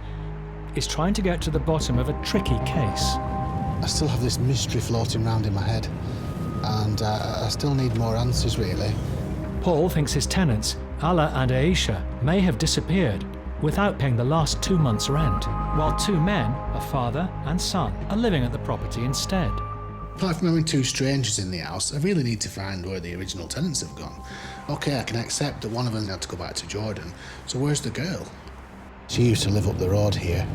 is trying to get to the bottom of a tricky case. I still have this mystery floating around in my head, and I still need more answers, really. Paul thinks his tenants, Ala and Aisha, may have disappeared without paying the last 2 months' rent, while 2 men, a father and son, are living at the property instead. Apart from having 2 strangers in the house, I really need to find where the original tenants have gone. OK, I can accept that one of them had to go back to Jordan, so where's the girl? She used to live up the road here,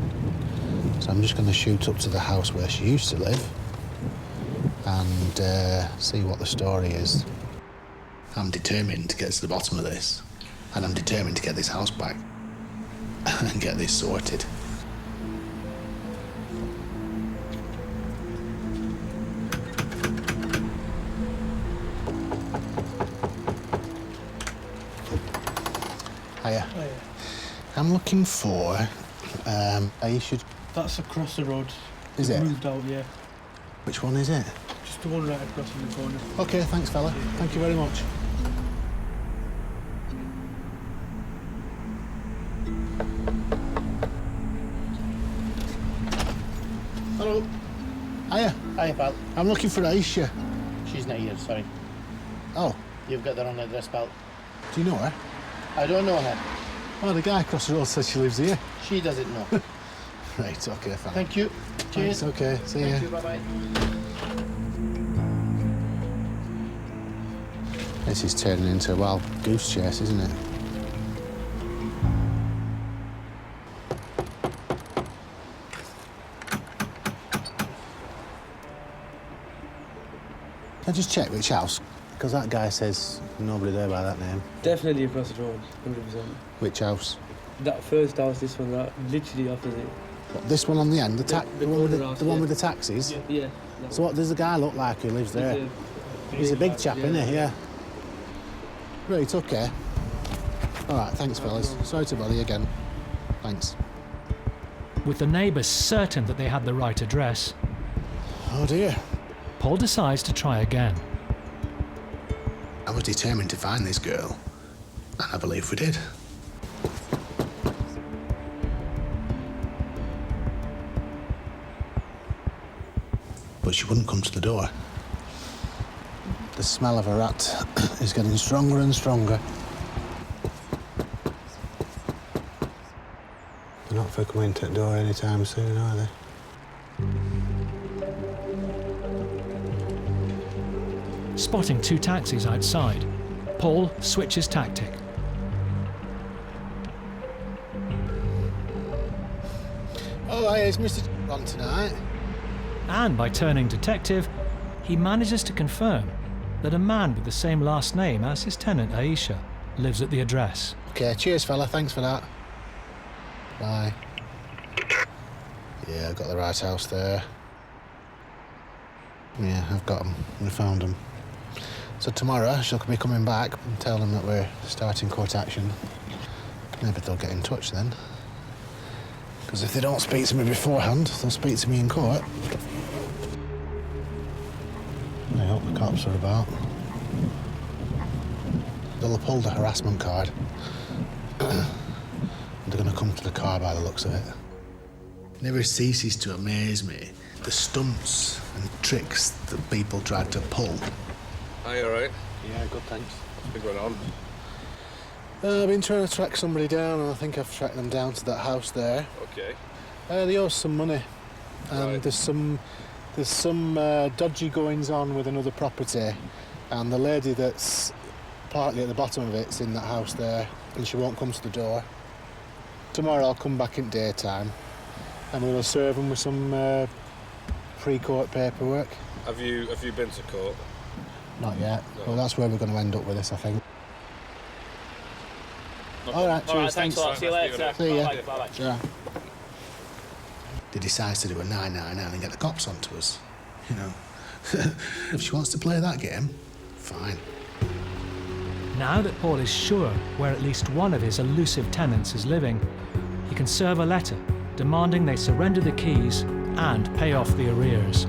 so I'm just going to shoot up to the house where she used to live and see what the story is. I'm determined to get to the bottom of this, and I'm determined to get this house back and get this sorted. Hiya. I'm looking for Aisha. That's across the road. Is it? Moved out, yeah. Which one is it? Just the one right across in the corner. OK, thanks, fella. Thank you very much. Hello. Hiya. Hi, pal. I'm looking for Aisha. She's not here, sorry. Oh. You've got the wrong address, pal. Do you know her? I don't know her. Oh, the guy across the road says she lives here. She doesn't know. Right, okay, fine. Thank you. Cheers. Thanks, okay, see ya. Thank you, bye-bye. This is turning into a wild goose chase, isn't it? Can I just check which house? Because that guy says nobody there by that name. Definitely across the road, 100%. Which house? That first house, this one, that literally opposite. What, this one on the end? The one with house, the one with the taxis? Yeah. So what does the guy look like who lives there? He's a big chap, isn't he? Yeah. Right, okay. All right, thanks, fellas. Sorry to bother you again. Thanks. With the neighbours certain that they had the right address, oh dear, Paul decides to try again. I was determined to find this girl, and I believe we did. But she wouldn't come to the door. The smell of a rat is getting stronger and stronger. They're not for coming to the door anytime soon, are they? Spotting two taxis outside, Paul switches tactic. Oh, hey, is Mr. on tonight? And by turning detective, he manages to confirm that a man with the same last name as his tenant, Aisha, lives at the address. Okay, cheers, fella. Thanks for that. Bye. Yeah, I've got the right house there. Yeah, I've got them. I found them. So tomorrow, she'll be coming back and tell them that we're starting court action. Maybe they'll get in touch then. Because if they don't speak to me beforehand, they'll speak to me in court. I hope the cops are about. They'll have pulled a harassment card. They're going to come to the car by the looks of it. Never ceases to amaze me the stunts and tricks that people tried to pull. Are you alright? Yeah, good, thanks. What's been going on? I've been trying to track somebody down, and I think I've tracked them down to that house there. Okay. They owe some money, and Right. there's some dodgy goings on with another property, and the lady that's partly at the bottom of it's in that house there, and she won't come to the door. Tomorrow I'll come back in daytime, and we'll serve them with some pre-court paperwork. Have you been to court? Not yet. No. Well, that's where we're going to end up with this, I think. All right, cheers. All right, thanks a lot. See you later. See ya. Bye-bye. Yeah. They decides to do a 999 and get the cops onto us. You know, if she wants to play that game, fine. Now that Paul is sure where at least one of his elusive tenants is living, he can serve a letter demanding they surrender the keys and pay off the arrears.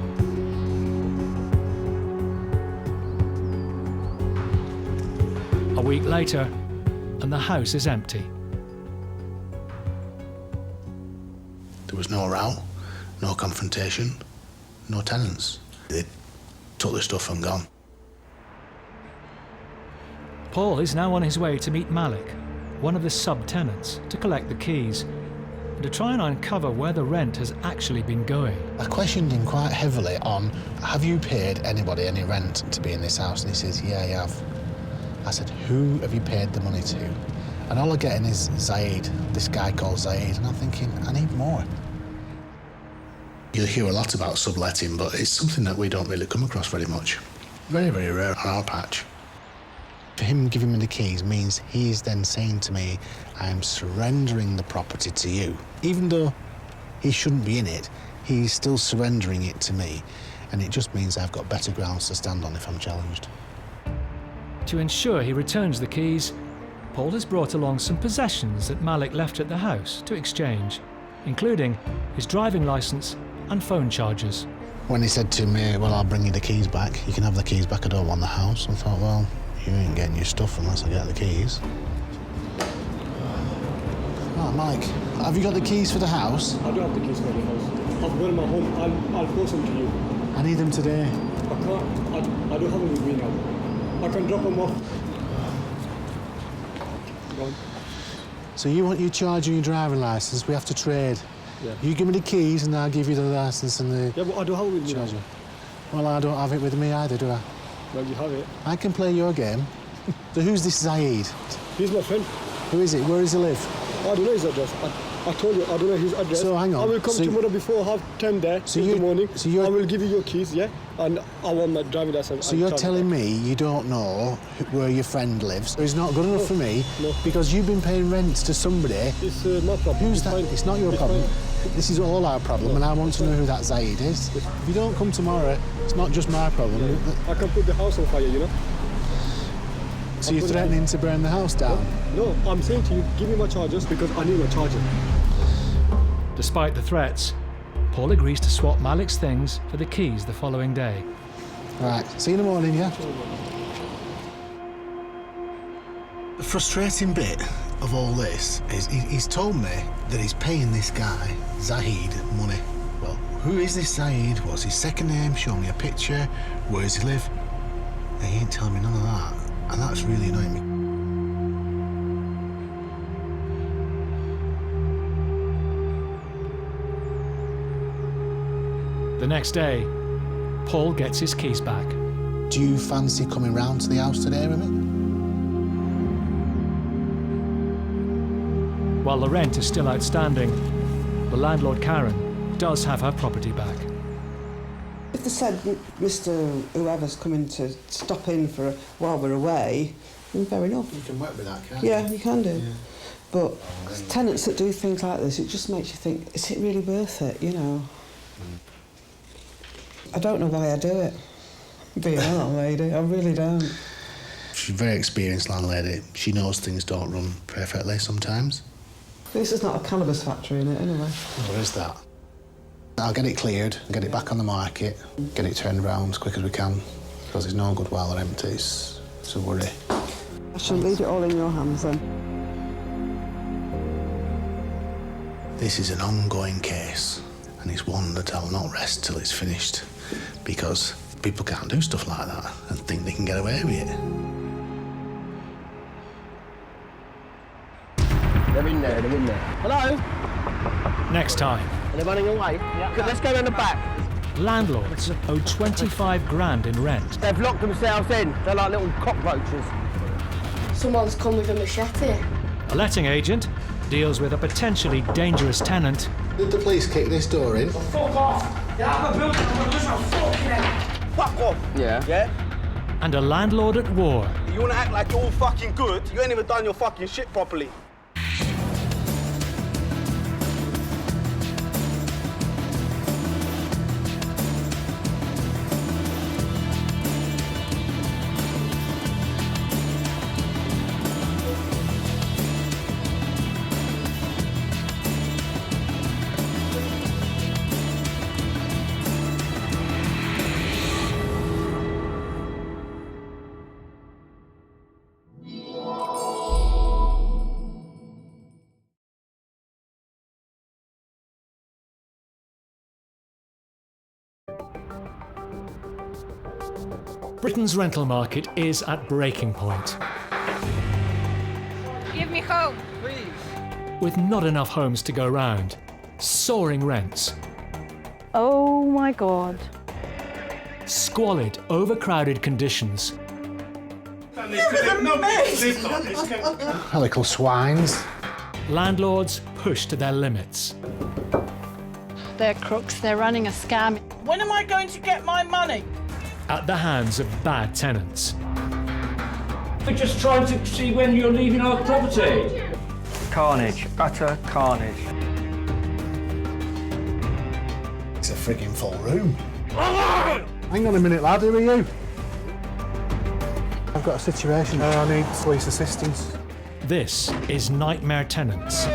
A week later, and the house is empty. There was no row, no confrontation, no tenants. They took the stuff and gone. Paul is now on his way to meet Malik, one of the sub-tenants, to collect the keys and to try and uncover where the rent has actually been going. I questioned him quite heavily on, have you paid anybody any rent to be in this house? And he says, yeah, I have. I said, who have you paid the money to? And all I'm getting is Zaid, this guy called Zaid, and I'm thinking, I need more. You'll hear a lot about subletting, but it's something that we don't really come across very much. Very, very rare on our patch. For him giving me the keys means he's then saying to me, I'm surrendering the property to you. Even though he shouldn't be in it, he's still surrendering it to me. And it just means I've got better grounds to stand on if I'm challenged. To ensure he returns the keys, Paul has brought along some possessions that Malik left at the house to exchange, including his driving licence and phone chargers. When he said to me, well, I'll bring you the keys back, you can have the keys back, I don't want the house, I thought, well, you ain't getting your stuff unless I get the keys. Oh, Mike, have you got the keys for the house? I don't have the keys for the house. I've got them at home. I'll post them to you. I need them today. I can't. I don't have them with me now. I can drop them off. Go on. So you want your charge and your driving licence? We have to trade. Yeah. You give me the keys and I'll give you the licence and the... Yeah, but I don't have it with me charger. now. Well, I don't have it with me either, do I? Well, you have it. I can play your game. So who's this Zaid? He's my friend. Who is it? Where does he live? I don't know his address. I told you, I don't know his address. So hang on. I will come tomorrow before 10:30 there in the morning. So you're, I will give you your keys, yeah? And I want my driving license. So you're telling me you don't know where your friend lives? It's not good enough for me because you've been paying rent to somebody. It's my problem. Who's that? It's not your problem. This is all our problem, and I want to know who that Zaid is. If you don't come tomorrow, it's not just my problem. I can put the house on fire, you know? So you're threatening to burn the house down? No, I'm saying to you, give me my chargers because I need my charger. Despite the threats, Paul agrees to swap Malik's things for the keys the following day. Right, see you in the morning, yeah? The frustrating bit of all this is he's told me that he's paying this guy, Zahid, money. Well, who is this Zahid? What's his second name? Show me a picture. Where does he live? He ain't telling me none of that. And that's really annoying me. The next day, Paul gets his keys back. Do you fancy coming round to the house today with me? While the rent is still outstanding, the landlord, Karen, does have her property back. If they said Mr. whoever's coming to stop in for while we're away, then fair enough. You can work with that, can't you? Yeah, you can do. Yeah. But tenants that do things like this, it just makes you think, is it really worth it, you know? I don't know why I do it, being a landlady, I really don't. She's a very experienced landlady. She knows things don't run perfectly sometimes. This is not a cannabis factory in it, anyway. There is that. I'll get it cleared, get it back on the market, get it turned around as quick as we can, because it's no good while they're empty. It's a worry. I shall leave it all in your hands then. This is an ongoing case, and it's one that I'll not rest till it's finished, because people can't do stuff like that and think they can get away with it. They're in there, they're in there. Hello? Next time, Are they running away? Yeah. Let's go around the back. landlords owe 25 grand in rent. They've locked themselves in. They're like little cockroaches. Someone's come with a machete. A letting agent deals with a potentially dangerous tenant. Did the police kick this door in? Fuck off! Get out of the building, I'm gonna lose my fucking head! Fuck off! Yeah. Yeah? And a landlord at war. You wanna act like you're all fucking good? You ain't even done your fucking shit properly. Britain's rental market is at breaking point, Give me home. Please. with not enough homes to go round, soaring rents, Oh my God. squalid, overcrowded conditions, Little swines. landlords pushed to their limits. They're crooks. They're running a scam. When am I going to get my money? At the hands of bad tenants. We're just trying to see when you're leaving our property. Carnage, utter carnage. It's a frigging full room. Hang on a minute, lad, who are you? I've got a situation. I need police assistance. This is Nightmare Tenants,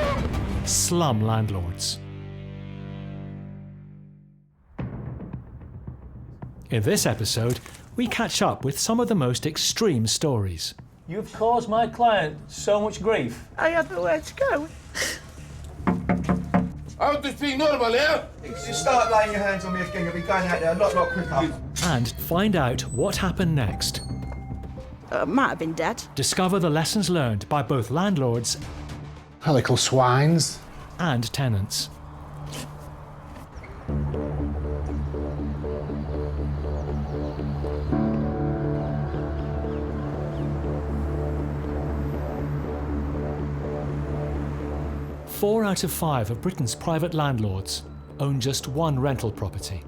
slum landlords. In this episode, we catch up with some of the most extreme stories. You've caused my client so much grief. I had nowhere to go. I want to speak normal, yeah? Just start laying your hands on me again. You'll be going out there a lot quicker. And find out what happened next. Might have been dead. Discover the lessons learned by both landlords little swines and tenants. Four out of 5 of Britain's private landlords own just one rental property.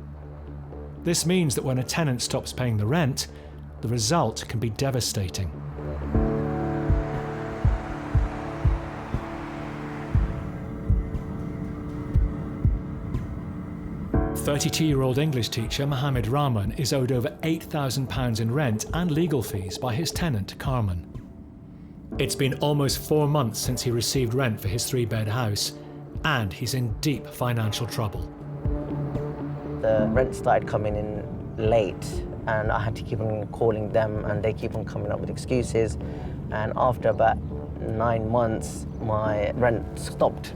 This means that when a tenant stops paying the rent, the result can be devastating. "32-year-old English teacher Mohammed Rahman is owed over £8,000 in rent and legal fees by his tenant Carmen. It's been almost 4 months since he received rent for his 3-bed house, and he's in deep financial trouble. The rent started coming in late, and I had to keep on calling them, and they keep on coming up with excuses. And after about 9 months, my rent stopped.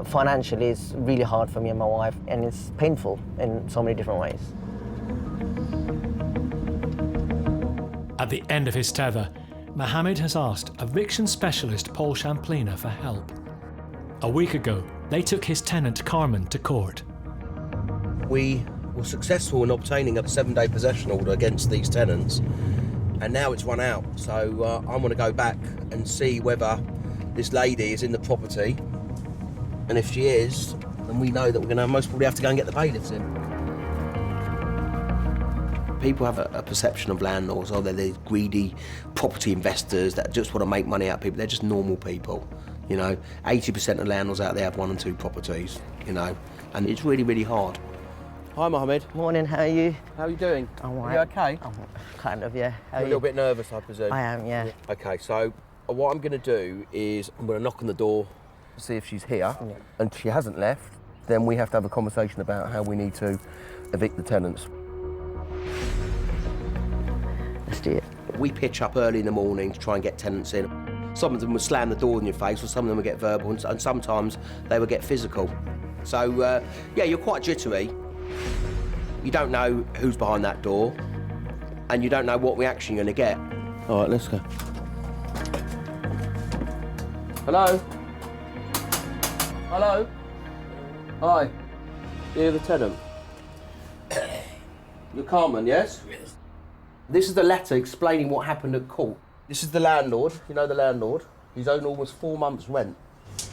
Financially, it's really hard for me and my wife, and it's painful in so many different ways. At the end of his tether, Mohammed has asked eviction specialist Paul Champlina for help. A week ago, they took his tenant Carmen to court. We were successful in obtaining a 7-day possession order against these tenants, and now it's run out. So I want to go back and see whether this lady is in the property, and if she is, then we know that we're going to most probably have to go and get the bailiffs in. People have a perception of landlords, they're these greedy property investors that just want to make money out of people. They're just normal people, you know. 80% of landlords out there have 1 and 2 properties, you know, and it's really, really hard. Hi, Mohammed. Morning, how are you? How are you doing? I'm all Are right. you okay? Kind of, yeah. How You're are a little bit nervous, I presume? I am, yeah. Okay, so what I'm going to do is I'm going to knock on the door, see if she's here, and if she hasn't left, then we have to have a conversation about how we need to evict the tenants. Let's do it. We pitch up early in the morning to try and get tenants in. Some of them would slam the door in your face, or some of them would get verbal, and sometimes they would get physical. So, yeah, you're quite jittery. You don't know who's behind that door, and you don't know what reaction you're going to get. All right, let's go. Hello? Hello? Hi. You're the tenant? You're Carmen, yes? Yes. This is the letter explaining what happened at court. This is the landlord. You know the landlord? He's owed almost 4 months' rent.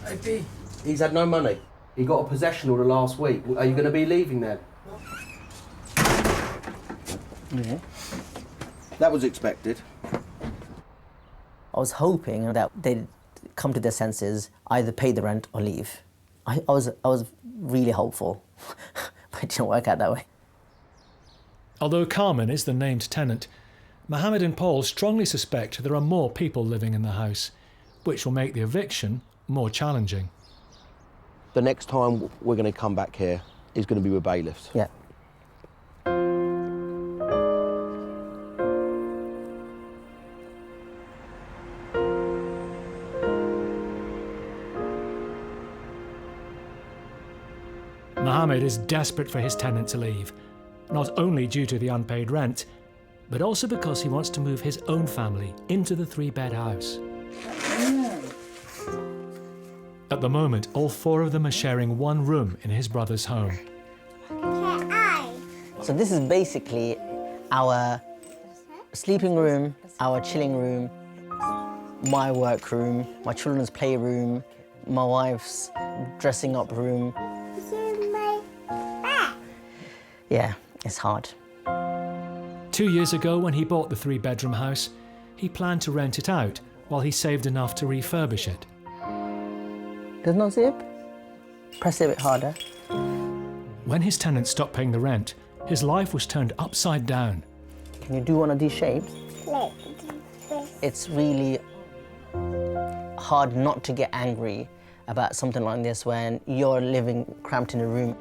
Maybe. He's had no money. He got a possession order last week. Are you going to be leaving then? Yeah. That was expected. I was hoping that they'd come to their senses, either pay the rent or leave. I was really hopeful, but it didn't work out that way. Although Carmen is the named tenant, Mohammed and Paul strongly suspect there are more people living in the house, which will make the eviction more challenging. The next time we're going to come back here is going to be with bailiffs. Yeah. Mohammed is desperate for his tenant to leave, not only due to the unpaid rent, but also because he wants to move his own family into the 3-bed house. At the moment, all 4 of them are sharing one room in his brother's home. So this is basically our sleeping room, our chilling room, my work room, my children's playroom, my wife's dressing up room. Yeah, it's hard. 2 years ago, when he bought the 3-bedroom house, he planned to rent it out while he saved enough to refurbish it. There's no zip? Press it a bit harder. When his tenant stopped paying the rent, his life was turned upside down. Can you do one of these shapes? It's really hard not to get angry about something like this when you're living cramped in a room.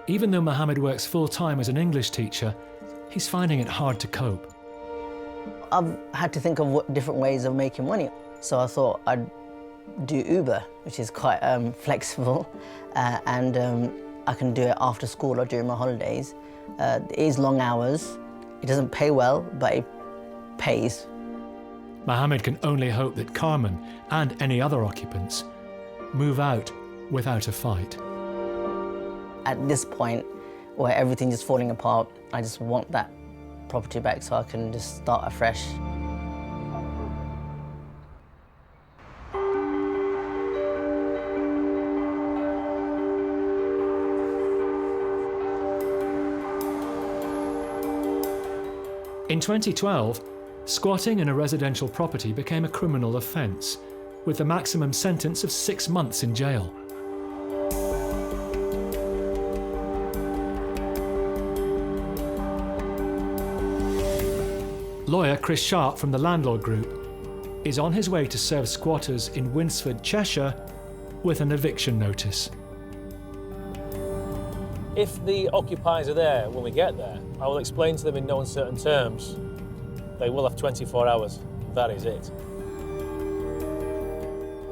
Even though Mohammed works full-time as an English teacher, he's finding it hard to cope. I've had to think of different ways of making money. So I thought I'd do Uber, which is quite flexible, and I can do it after school or during my holidays. It is long hours. It doesn't pay well, but it pays. Mohammed can only hope that Carmen and any other occupants move out without a fight. At this point, where everything's just falling apart, I just want that property back so I can just start afresh. In 2012, squatting in a residential property became a criminal offence, with the maximum sentence of 6 months in jail. Lawyer Chris Sharp from the Landlord Group is on his way to serve squatters in Winsford, Cheshire, with an eviction notice. If the occupiers are there when we get there, I will explain to them in no uncertain terms. They will have 24 hours. That is it.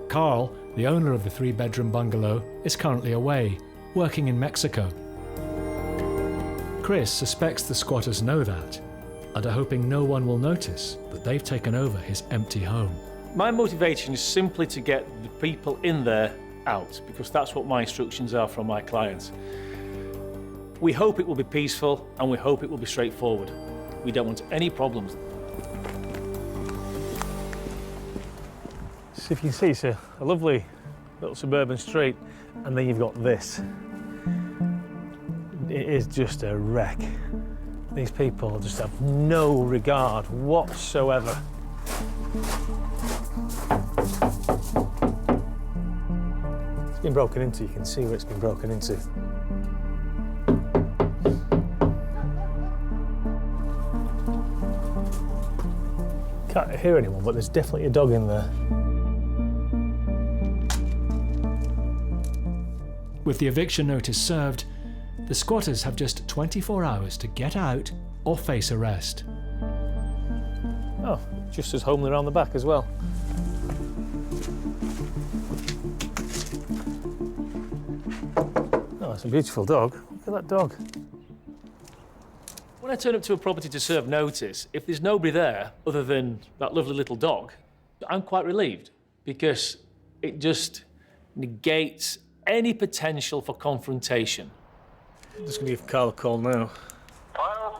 Carl, the owner of the 3-bedroom bungalow, is currently away, working in Mexico. Chris suspects the squatters know that and are hoping no one will notice that they've taken over his empty home. My motivation is simply to get the people in there out, because that's what my instructions are from my clients. We hope it will be peaceful and we hope it will be straightforward. We don't want any problems. So if you can see, it's a lovely little suburban street, and then you've got this. It is just a wreck. These people just have no regard whatsoever. It's been broken into, you can see where it's been broken into. Can't hear anyone, but there's definitely a dog in there. With the eviction notice served, the squatters have just 24 hours to get out or face arrest. Oh, just as homely around the back as well. Oh, it's a beautiful dog. Look at that dog. When I turn up to a property to serve notice, if there's nobody there other than that lovely little dog, I'm quite relieved, because it just negates any potential for confrontation. I'm just going to give Carl a call now. Hello?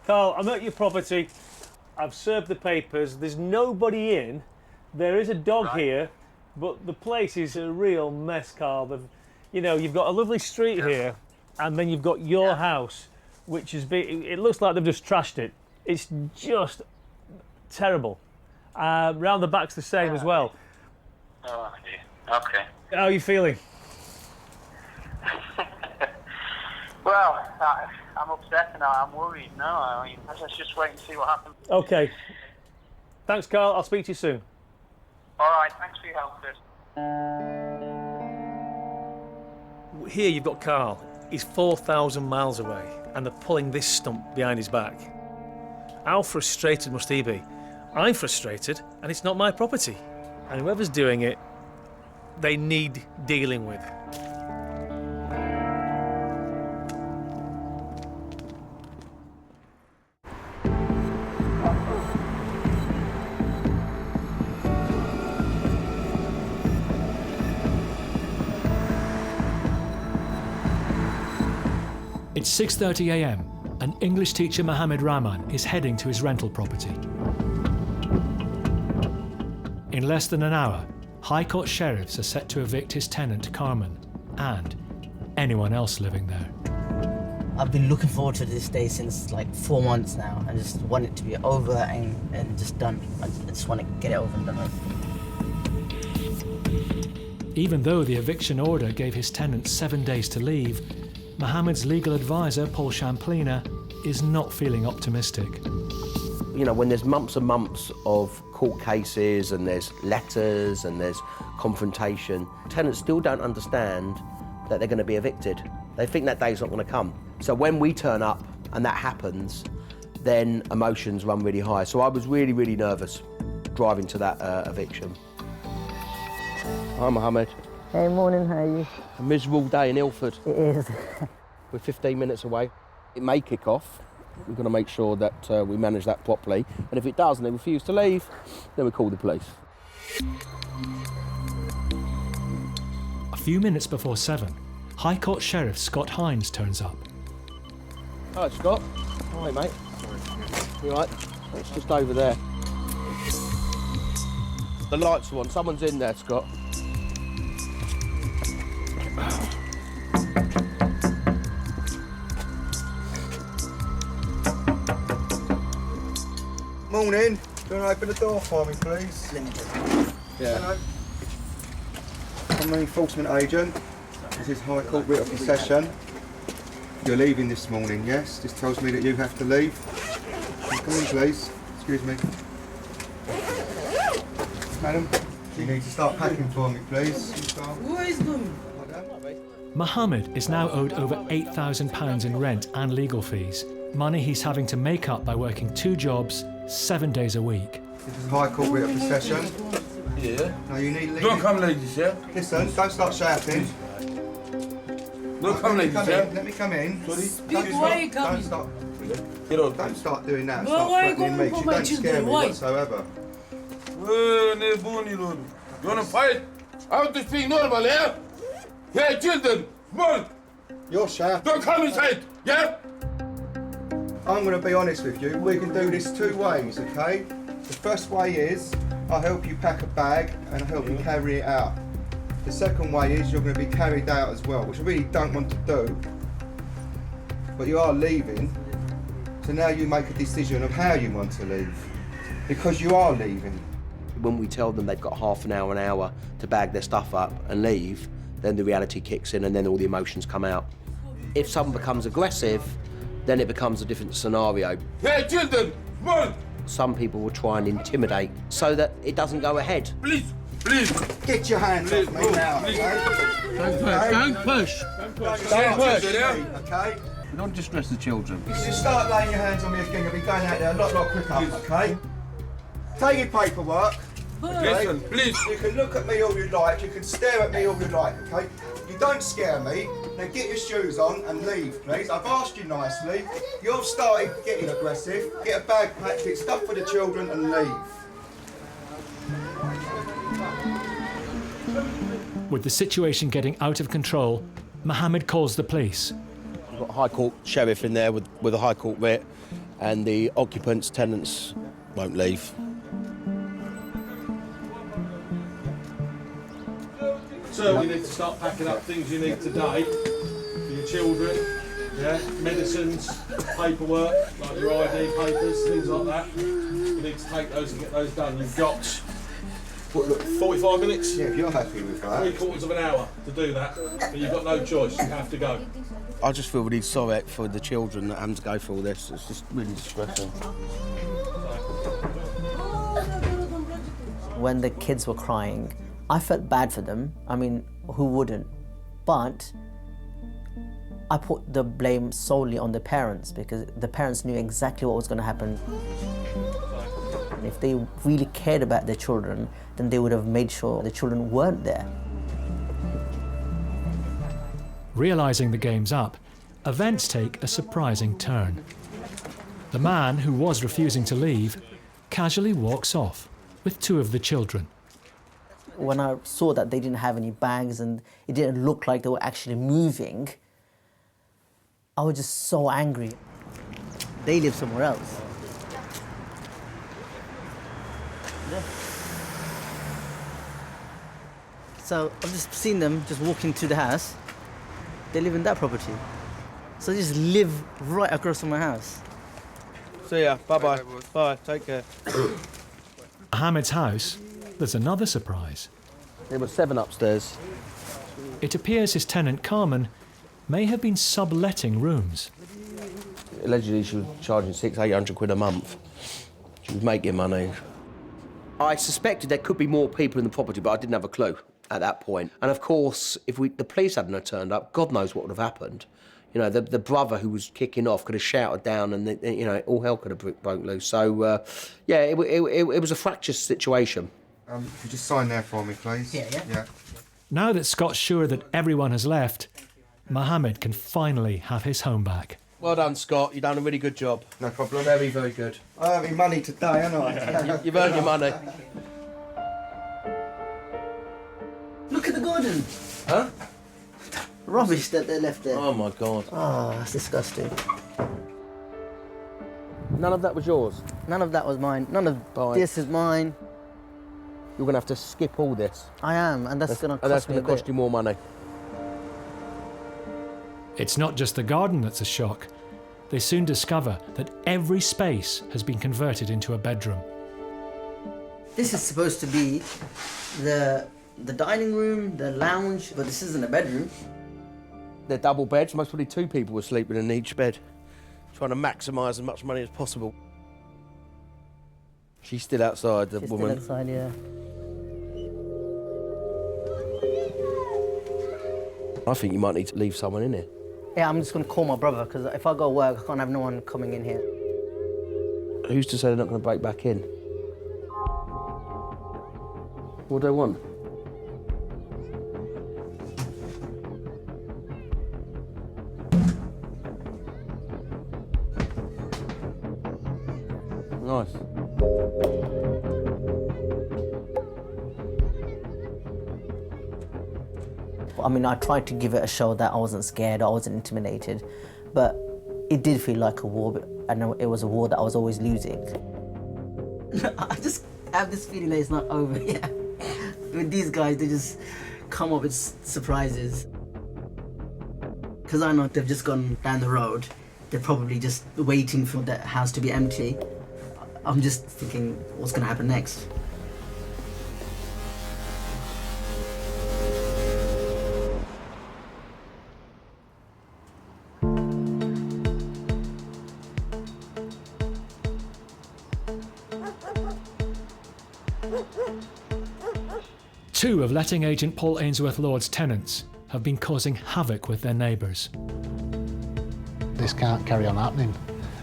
Carl, I'm at your property. I've served the papers. There's nobody in. There is a dog here, but the place is a real mess, Carl. You know, you've got a lovely street here, and then you've got your house, which is it looks like they've just trashed it. It's just terrible. Round the back's the same as well. Oh, dear. Okay. How are you feeling? Well, I'm upset and I'm worried now. I mean, let's just wait and see what happens. Okay. Thanks, Carl. I'll speak to you soon. All right, thanks for your help, Chris. Here you've got Carl. He's 4,000 miles away, and they're pulling this stump behind his back. How frustrated must he be? I'm frustrated, and it's not my property. And whoever's doing it, they need dealing with. It's 6:30 a.m. and English teacher Mohammed Rahman is heading to his rental property. In less than an hour, High Court sheriffs are set to evict his tenant Carmen and anyone else living there. I've been looking forward to this day since like 4 months now. I just want it to be over and just done. I just want to get it over and done with. Even though the eviction order gave his tenant 7 days to leave, Mohammed's legal advisor, Paul Champlina, is not feeling optimistic. You know, when there's months and months of court cases and there's letters and there's confrontation, tenants still don't understand that they're going to be evicted. They think that day's not going to come. So when we turn up and that happens, then emotions run really high. So I was really, really nervous driving to that eviction. Hi, Mohammed. Hey, morning, how are you? A miserable day in Ilford. It is. We're 15 minutes away. It may kick off. We've got to make sure that we manage that properly. And if it does and they refuse to leave, then we call the police. A few minutes before 7, High Court Sheriff Scott Hines turns up. Hello, Scott. Hi, mate. You all right? It's just over there. The lights are on. Someone's in there, Scott. Morning. Do you want to open the door for me, please? Yeah. Hello. I'm an enforcement agent. This is High Court writ of possession. You're leaving this morning, yes? This tells me that you have to leave. Come in, please. Excuse me. Madam, you need to start packing for me, please. Who is doing? Mohammed is now owed over £8,000 in rent and legal fees, money he's having to make up by working 2 jobs, 7 days a week. This is High Court writ of possession. Yeah. No, you need leave. Don't come, ladies, yeah? Listen, don't start shouting. Don't come, ladies, yeah? Let me come in. Sorry. Speak, why are you coming? Don't start. Get out. Don't start doing that. And Well, start why are you threatening me. going for You my don't scare children? me Why? whatsoever. You wanna fight? I want to speak normal, yeah? Yeah, children, come on. You're shouting. Don't come inside, yeah? I'm going to be honest with you. We can do this 2 ways, okay? The first way is I'll help you pack a bag and I'll help you carry it out. The second way is you're going to be carried out as well, which I really don't want to do. But you are leaving, so now you make a decision of how you want to leave. Because you are leaving. When we tell them they've got half an hour to bag their stuff up and leave, then the reality kicks in and then all the emotions come out. If someone becomes aggressive, then it becomes a different scenario. Hey, children, come on. Some people will try and intimidate so that it doesn't go ahead. Please, please. Get your hands off me now, please. okay? Don't push. Don't push me, okay? We don't distress the children. If you start laying your hands on me again, you'll be going out there a lot quicker, okay? Take your paperwork. Okay? Listen, please. You can look at me all you like, you can stare at me all you like, okay? You don't scare me. Now get your shoes on and leave, please. I've asked you nicely. You've started getting aggressive. Get a bag packed, get stuff for the children and leave. With the situation getting out of control, Mohammed calls the police. We've got a High Court Sheriff in there with a High Court writ, and the occupants, tenants, won't leave. So you need to start packing up things you need today for your children, yeah, medicines, paperwork, like your ID papers, things like that. You need to take those and get those done. You've got, what, look, 45 minutes? Yeah, if you're happy with that. 3/4 of an hour to do that, but you've got no choice, you have to go. I just feel really sorry for the children that have to go through all this. It's just really distressing. When the kids were crying, I felt bad for them. I mean, who wouldn't? But I put the blame solely on the parents because the parents knew exactly what was going to happen. And if they really cared about their children, then they would have made sure the children weren't there. Realising the game's up, events take a surprising turn. The man who was refusing to leave casually walks off with 2 of the children. When I saw that they didn't have any bags and it didn't look like they were actually moving, I was just so angry. They live somewhere else. Yeah. So I've just seen them just walk into the house. They live in that property. So they just live right across from my house. See ya. Bye-bye. Bye. Take care. Mohammed's house, there's another surprise. There were 7 upstairs. It appears his tenant, Carmen, may have been subletting rooms. Allegedly, she was charging 600-800 quid a month. She was making money. I suspected there could be more people in the property, but I didn't have a clue at that point. And of course, if the police hadn't have turned up, God knows what would have happened. You know, the brother who was kicking off could have shouted down and, you know, all hell could have broke loose. So, yeah, it was a fractious situation. Could you just sign there for me, please? Yeah. Now that Scott's sure that everyone has left, Mohammed can finally have his home back. Well done, Scott. You've done a really good job. No problem. Very, very good. I earned me money today, haven't I? You've earned your money. Look at the garden. Huh? Rubbish that they left there. Oh my God. Oh, that's disgusting. None of that was yours? None of that was mine. None of this is mine. You're going to have to skip all this. I am, and that's going to And that's cost me going to cost you more money. It's not just the garden that's a shock. They soon discover that every space has been converted into a bedroom. This is supposed to be the dining room, the lounge, but this isn't a bedroom. They're double beds. Most probably 2 people were sleeping in each bed, trying to maximise as much money as possible. She's still outside, the woman. Still outside, yeah. I think you might need to leave someone in here. Yeah, I'm just going to call my brother, because if I go work, I can't have no one coming in here. Who's to say they're not going to break back in? What do they want? Nice. I mean, I tried to give it a show that I wasn't scared, I wasn't intimidated, but it did feel like a war, and it was a war that I was always losing. I just have this feeling that it's not over yet. With these guys, they just come up with surprises. Because I know they've just gone down the road. They're probably just waiting for that house to be empty. I'm just thinking, what's going to happen next? Two of letting agent Paul Ainsworth-Lord's tenants have been causing havoc with their neighbours. This can't carry on happening.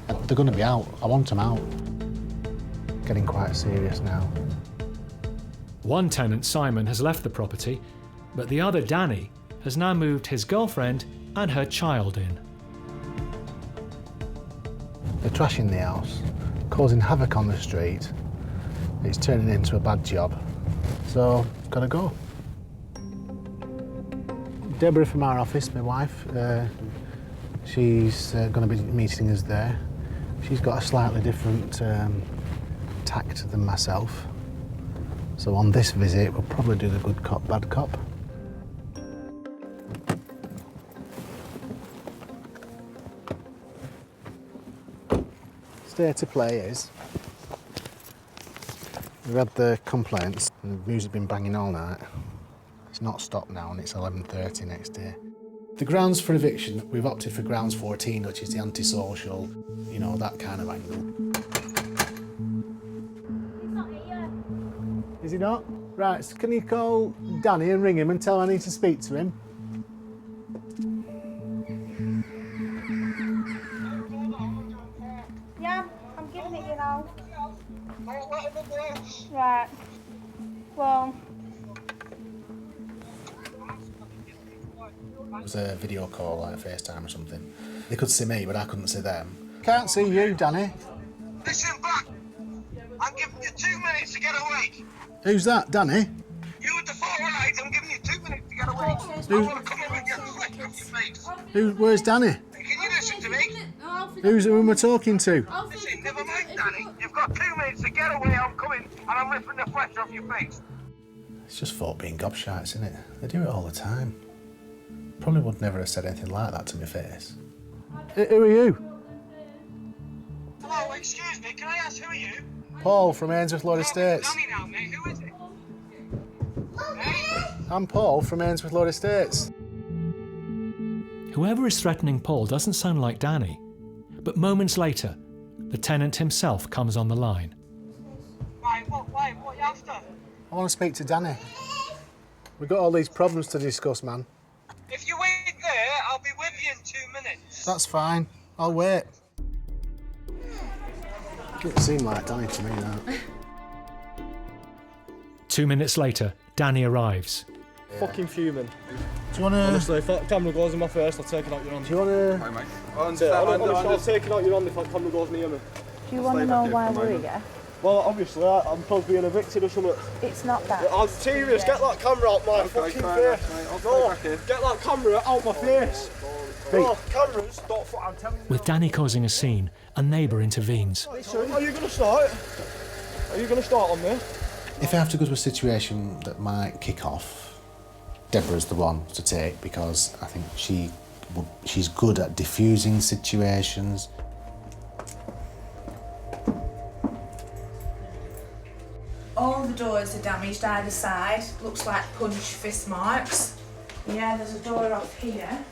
They're going to be out. I want them out. Getting quite serious now. One tenant, Simon, has left the property, but the other, Danny, has now moved his girlfriend and her child in. They're trashing the house, causing havoc on the street. It's turning into a bad job. So, gotta go. Deborah from our office, my wife, she's going to be meeting us there. She's got a slightly different tact than myself. So on this visit, we'll probably do the good cop, bad cop. State of play is, we've had the complaints, and the music's been banging all night. It's not stopped now, and it's 11:30 next day. The grounds for eviction, we've opted for grounds 14, which is the antisocial, you know, that kind of angle. Is he not? Right, so can you call Danny and ring him and tell him I need to speak to him? Yeah, I'm giving it you now. Right. Well. It was a video call, like a FaceTime or something. They could see me, but I couldn't see them. Can't see you, Danny. Listen back. I'm giving you 2 minutes to get away. Who's that, Danny? You with the photo lights, I'm giving you 2 minutes to get away. I want to come over and get the sweat off your face. Where's Danny? Can you listen to me? Who am I talking to? Listen, never mind, Danny. You've got 2 minutes to get away. I'm coming, and I'm ripping the flesh off your face. It's just folk being gobshites, isn't it? They do it all the time. Probably would never have said anything like that to my face. Who are you? Hello, excuse me. Can I ask who are you? Paul from Ainsworth-Lord Estates. Danny now, mate. Who is it? I'm Paul from Ainsworth-Lord Estates. Whoever is threatening Paul doesn't sound like Danny, but moments later, the tenant himself comes on the line. Right, what are you after? I want to speak to Danny. We've got all these problems to discuss, man. If you wait there, I'll be with you in 2 minutes. That's fine. I'll wait. Didn't seem like Danny to me, that. 2 minutes later, Danny arrives. Fucking fuming. Do you want to... Honestly, if that camera goes in my face, I'll take it out your hand. Do you want to... Hi, mate. I'll take it out your hand if that camera goes near me. Do you want to know why we're here? Well, obviously, I'm probably being evicted or something. It's not that. I'm serious, get that camera out my fucking face. No, get that camera out my face. No, cameras, I'm telling you. With Danny causing a scene, a neighbour intervenes. Listen, are you going to start? Are you going to start on me? If I have to go to a situation that might kick off, Deborah's the one to take because I think she's good at diffusing situations. All the doors are damaged either side. Looks like punch fist marks. Yeah, there's a door off here.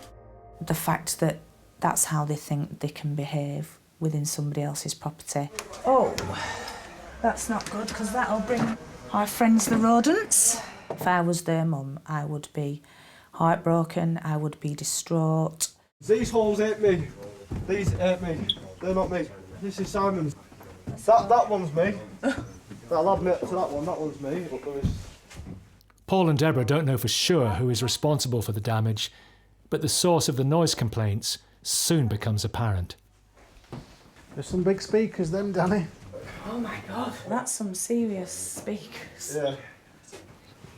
The fact that that's how they think they can behave within somebody else's property. Oh, that's not good because that'll bring our friends the rodents. If I was their mum, I would be heartbroken, I would be distraught. These holes ain't me. These ain't me. They're not me. This is Simon's. That one's me. I'll admit to that one's me. But there is... Paul and Deborah don't know for sure who is responsible for the damage, but the source of the noise complaints soon becomes apparent. There's some big speakers then, Danny. Oh my God, that's some serious speakers. Yeah.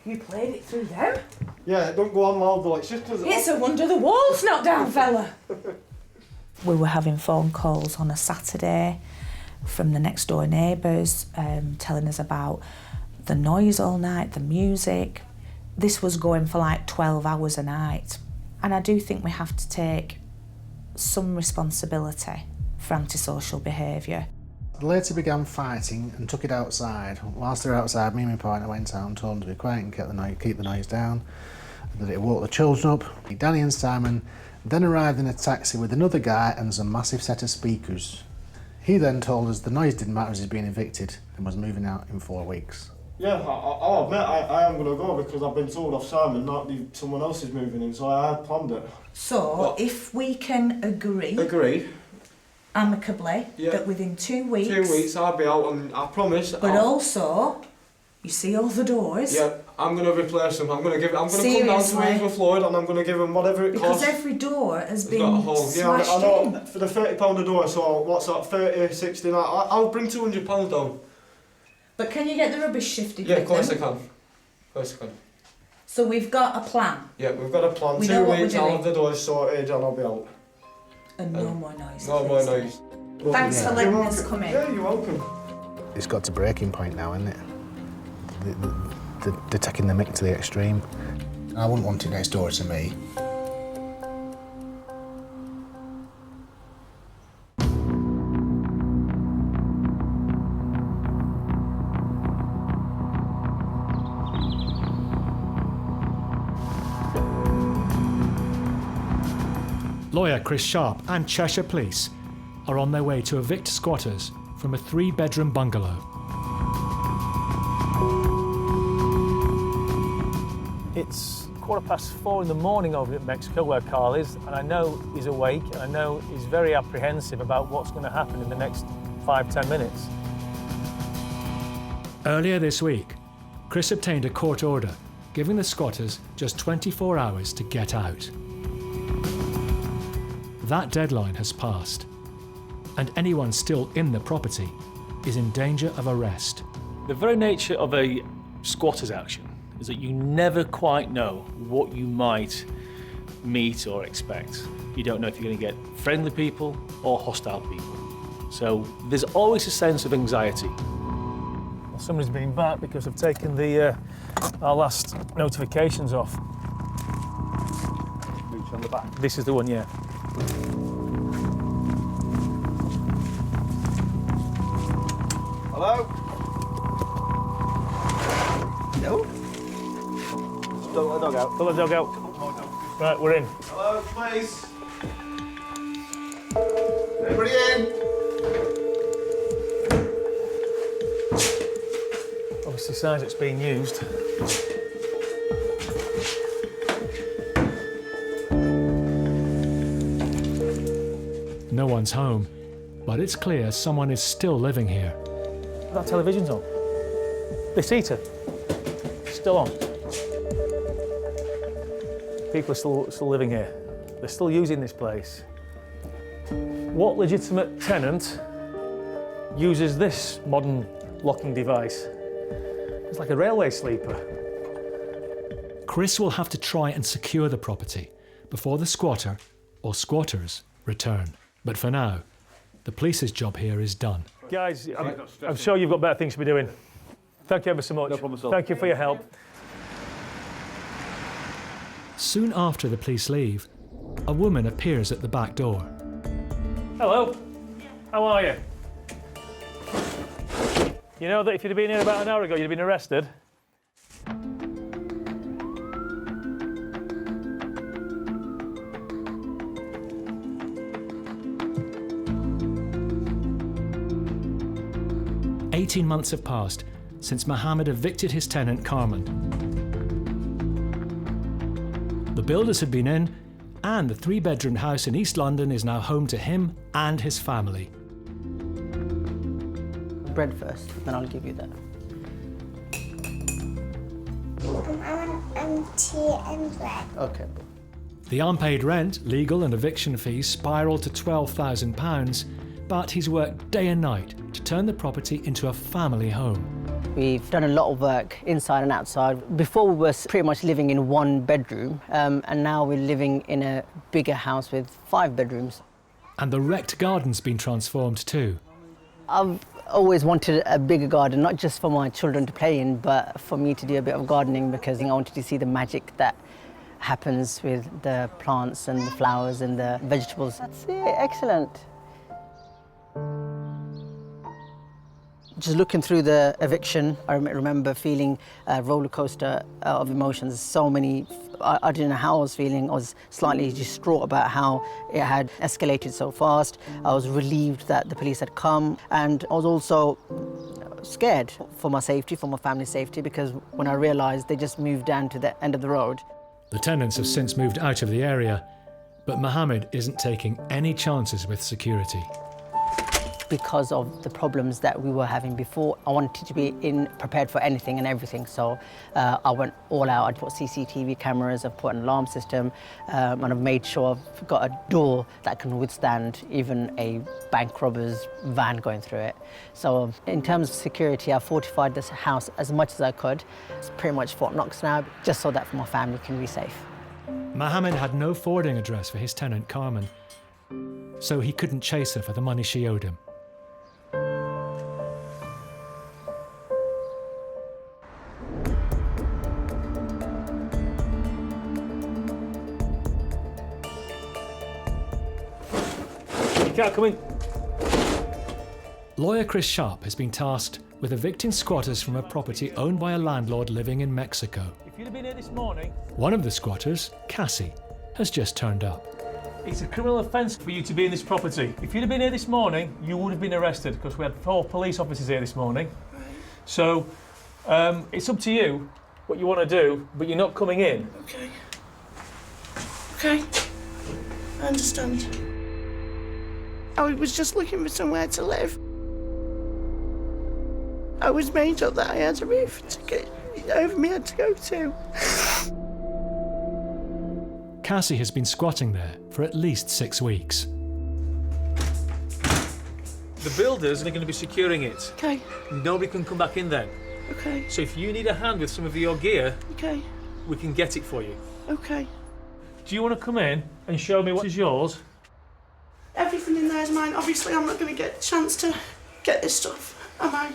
You played it through them? Yeah, don't go on loud though. It's just because... It's a wonder the wall's not down, fella. We were having phone calls on a Saturday from the next door neighbours telling us about the noise all night, the music. This was going for like 12 hours a night. And I do think we have to take some responsibility for antisocial behaviour. The lady began fighting and took it outside. Whilst they were outside, me and my partner went out and told them to be quiet and keep the noise down, that it woke the children up. Danny and Simon then arrived in a taxi with another guy and a massive set of speakers. He then told us the noise didn't matter as he's been evicted and was moving out in 4 weeks. Yeah, I'll admit I am going to go because I've been told off Simon that someone else is moving in, so I had planned it. So, if we can agree amicably that within 2 weeks... 2 weeks I'll be out and I promise... But also, you see all the doors? Yeah, I'm going to replace them. I'm going to come down to River Floyd and I'm going to give them whatever it costs. Because every door has been got a hole. smashed I know, in. for the £30 a door, so what's that, 30, 60, I'll bring £200 down. But can you get the rubbish shifted? Yeah, with of course them? I can. Of course I can. So we've got a plan. Yeah, we've got a plan. We 2 know what weeks, we're I'll doing. have the doors sorted and I'll be out. And no more noise. No more noise. Thanks for letting us come in. Yeah, you're welcome. It's got to breaking point now, isn't it? They're taking the mick to the extreme. I wouldn't want it next door to me. Lawyer Chris Sharp and Cheshire Police are on their way to evict squatters from a 3-bedroom bungalow. It's 4:15 in the morning over at Mexico where Carl is, and I know he's awake and I know he's very apprehensive about what's going to happen in the next 5-10 minutes. Earlier this week, Chris obtained a court order giving the squatters just 24 hours to get out. That deadline has passed, and anyone still in the property is in danger of arrest. The very nature of a squatter's action is that you never quite know what you might meet or expect. You don't know if you're going to get friendly people or hostile people. So there's always a sense of anxiety. Well, somebody's been back because I've taken our last notifications off. Mooch on the back. This is the one, yeah. Hello? No? Don't let the dog out. Don't let the dog out. Right, we're in. Hello, please. Everybody in? Obviously, signs it's being used. No one's home, but it's clear someone is still living here. That television's on. This heater. still on. People are still living here. They're still using this place. What legitimate tenant uses this modern locking device? It's like a railway sleeper. Chris will have to try and secure the property before the squatter or squatters return. But for now, the police's job here is done. Guys, I'm sure you've got better things to be doing. Thank you ever so much. No problem at all. Thank you for your help. Soon after the police leave, a woman appears at the back door. Hello. How are you? You know that if you'd have been here about an hour ago, you'd have been arrested? "18 months have passed since Mohammed evicted his tenant Carmen. The builders had been in, and the 3-bedroom house in East London is now home to him and his family. Bread first, then I'll give you that. I want tea and bread. Okay. The unpaid rent, legal and eviction fees spiralled to £12,000, but he's worked day and night to turn the property into a family home. We've done a lot of work inside and outside. Before we were pretty much living in 1 bedroom, and now we're living in a bigger house with 5 bedrooms. And the wrecked garden's been transformed too. I've always wanted a bigger garden, not just for my children to play in, but for me to do a bit of gardening, because I wanted to see the magic that happens with the plants and the flowers and the vegetables. That's it, excellent. Just looking through the eviction, I remember feeling a roller coaster of emotions. So many, I didn't know how I was feeling. I was slightly distraught about how it had escalated so fast. I was relieved that the police had come, and I was also scared for my safety, for my family's safety, because when I realised they just moved down to the end of the road. The tenants have since moved out of the area, but Mohammed isn't taking any chances with security. Because of the problems that we were having before, I wanted to be prepared for anything and everything. So I went all out. I put CCTV cameras, I've put an alarm system, and I've made sure I've got a door that can withstand even a bank robber's van going through it. So in terms of security, I fortified this house as much as I could. It's pretty much Fort Knox now, just so that my family can be safe. Mohammed had no forwarding address for his tenant Carmen, so he couldn't chase her for the money she owed him. You can't come in. Lawyer Chris Sharp has been tasked with evicting squatters from a property owned by a landlord living in Mexico. If you'd have been here this morning... One of the squatters, Cassie, has just turned up. It's a criminal offence for you to be in this property. If you'd have been here this morning, you would have been arrested, because we had 4 police officers here this morning. So, it's up to you what you want to do, but you're not coming in. Okay. Okay. I understand. I was just looking for somewhere to live. I was made up that I had a roof to get over my head to go to. Cassie has been squatting there for at least 6 weeks. The builders are going to be securing it. Okay. Nobody can come back in then. Okay. So if you need a hand with some of your gear, Okay. we can get it for you. Okay. Do you want to come in and show me what is yours? Everything in there is mine. Obviously, I'm not going to get a chance to get this stuff, am I?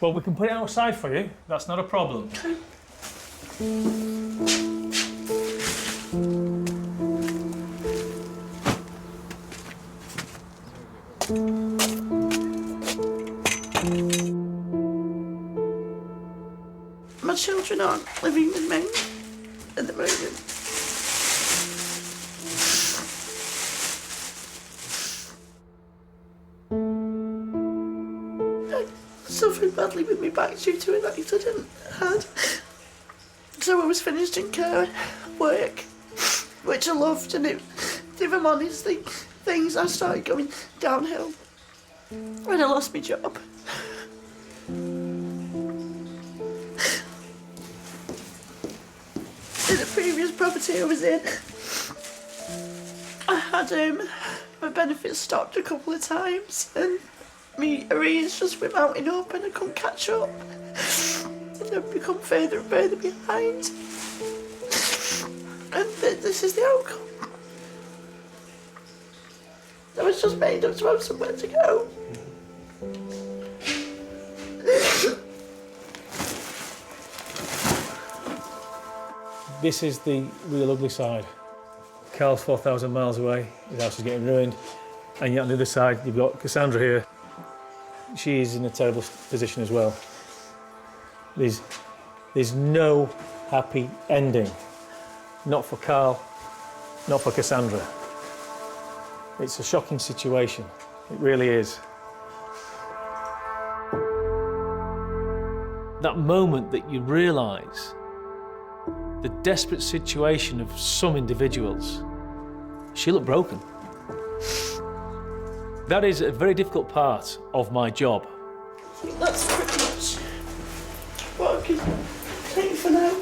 Well, we can put it outside for you. That's not a problem. Okay. My children aren't living with me at the moment. I suffered badly with my back due to an accident I had. So I was finished in care work, which I loved, and if I'm honest, things I started going downhill when I lost my job. property I was in, I had my benefits stopped a couple of times, and my arrears just went mounting up and I couldn't catch up. And I've become further and further behind. And this is the outcome. I was just made up to have somewhere to go. This is the real ugly side. Carl's 4,000 miles away, his house is getting ruined, and yet on the other side you've got Cassandra here. She's in a terrible position as well. There's no happy ending. Not for Carl, not for Cassandra. It's a shocking situation, it really is. That moment that you realise the desperate situation of some individuals, she looked broken. That is a very difficult part of my job. I think that's pretty much what I can take for now.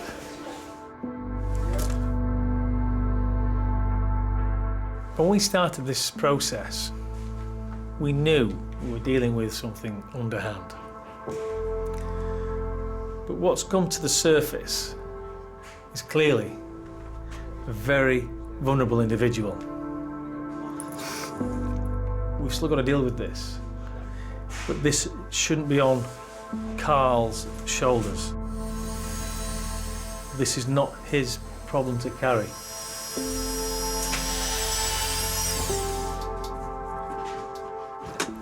When we started this process, we knew we were dealing with something underhand. But what's come to the surface is clearly a very vulnerable individual. We've still got to deal with this, but this shouldn't be on Carl's shoulders. This is not his problem to carry.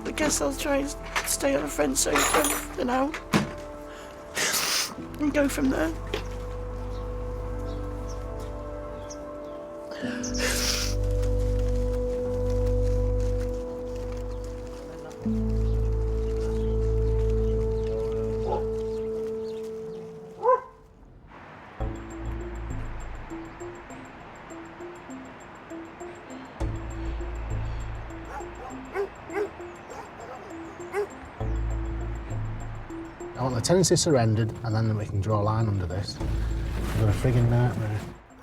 I guess I'll try and stay on a friend's sofa for now and go from there. I want the tenancy surrendered, and then we can draw a line under this. I've got a frigging nightmare.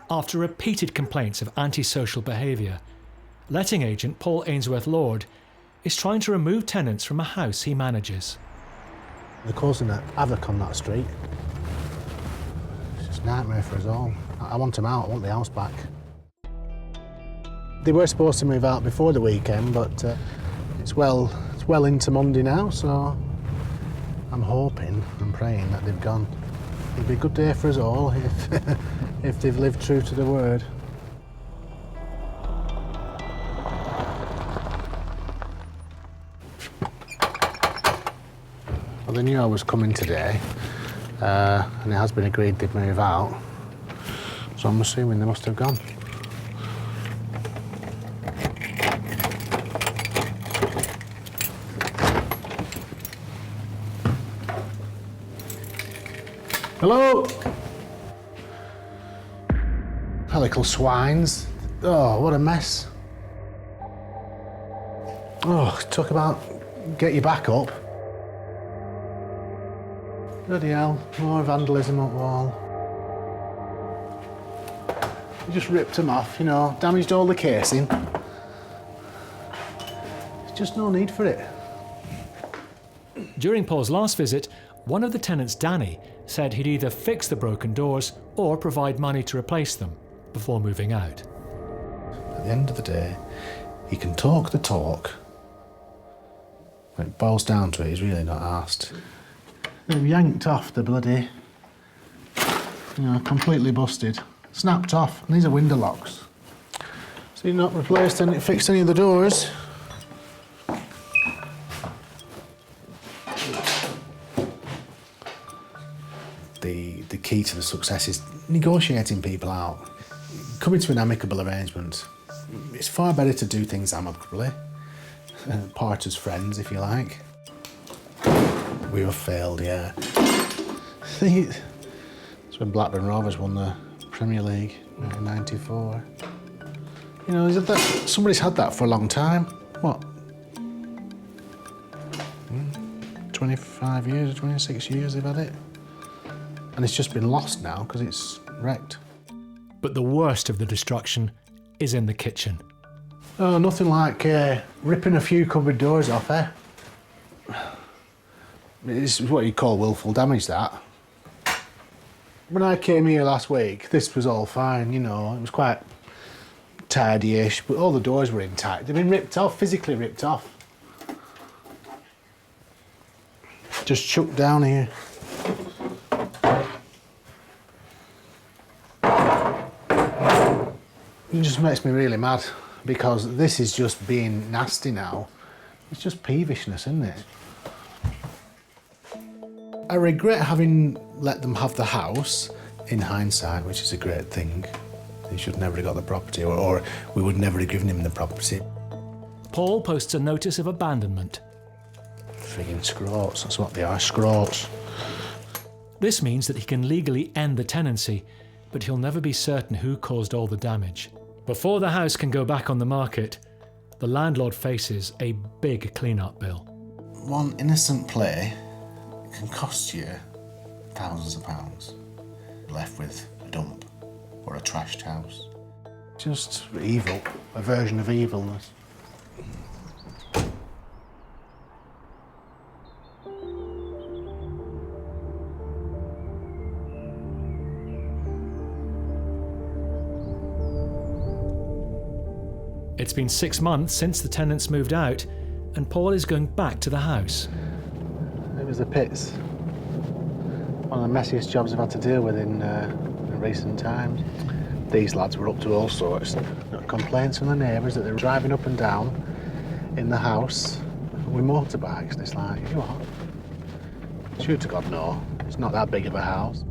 After repeated complaints of antisocial behaviour, letting agent Paul Ainsworth-Lord is trying to remove tenants from a house he manages. They're causing havoc on that street. It's just a nightmare for us all. I want them out, I want the house back. They were supposed to move out before the weekend, but it's well into Monday now, so I'm hoping and praying that they've gone. It'll be a good day for us all if they've lived true to the word. Well, they knew I was coming today, and it has been agreed they'd move out, so I'm assuming they must have gone. Hello? The little swines. Oh, what a mess. Oh, talk about get your back up. Bloody hell, more vandalism up wall. You just ripped them off, you know, damaged all the casing. There's just no need for it. During Paul's last visit, one of the tenants, Danny, said he'd either fix the broken doors or provide money to replace them before moving out. At the end of the day, he can talk the talk. When it boils down to it, he's really not asked. They've yanked off the bloody, completely busted. Snapped off, and these are window locks. So you've not replaced any, fixed any of the doors. The key to the success is negotiating people out, coming to an amicable arrangement. It's far better to do things amicably, part as friends, if you like. We have failed, yeah. It's when Blackburn Rovers won the Premier League in '94. You know, somebody's had that for a long time. What? 25 years or 26 years they've had it. And it's just been lost now because it's wrecked. But the worst of the destruction is in the kitchen. Oh, nothing like ripping a few cupboard doors off, eh? It's what you call willful damage, that. When I came here last week, this was all fine, you know, it was quite tidy-ish, but all the doors were intact. They'd been ripped off, physically ripped off. Just chucked down here. It just makes me really mad, because this is just being nasty now. It's just peevishness, isn't it? I regret having let them have the house, in hindsight, which is a great thing. He should never have got the property, or we would never have given him the property. Paul posts a notice of abandonment. Friggin' scroats, that's what they are, scroats. This means that he can legally end the tenancy, but he'll never be certain who caused all the damage. Before the house can go back on the market, the landlord faces a big clean-up bill. One innocent play can cost you thousands of pounds. You're left with a dump or a trashed house. Just evil, a version of evilness. It's been 6 months since the tenants moved out, and Paul is going back to the house. It was the pits. One of the messiest jobs I've had to deal with in recent times. These lads were up to all sorts. Got complaints from the neighbours that they were driving up and down in the house with motorbikes. And it's like, you what? Shoot to God, no. It's not that big of a house.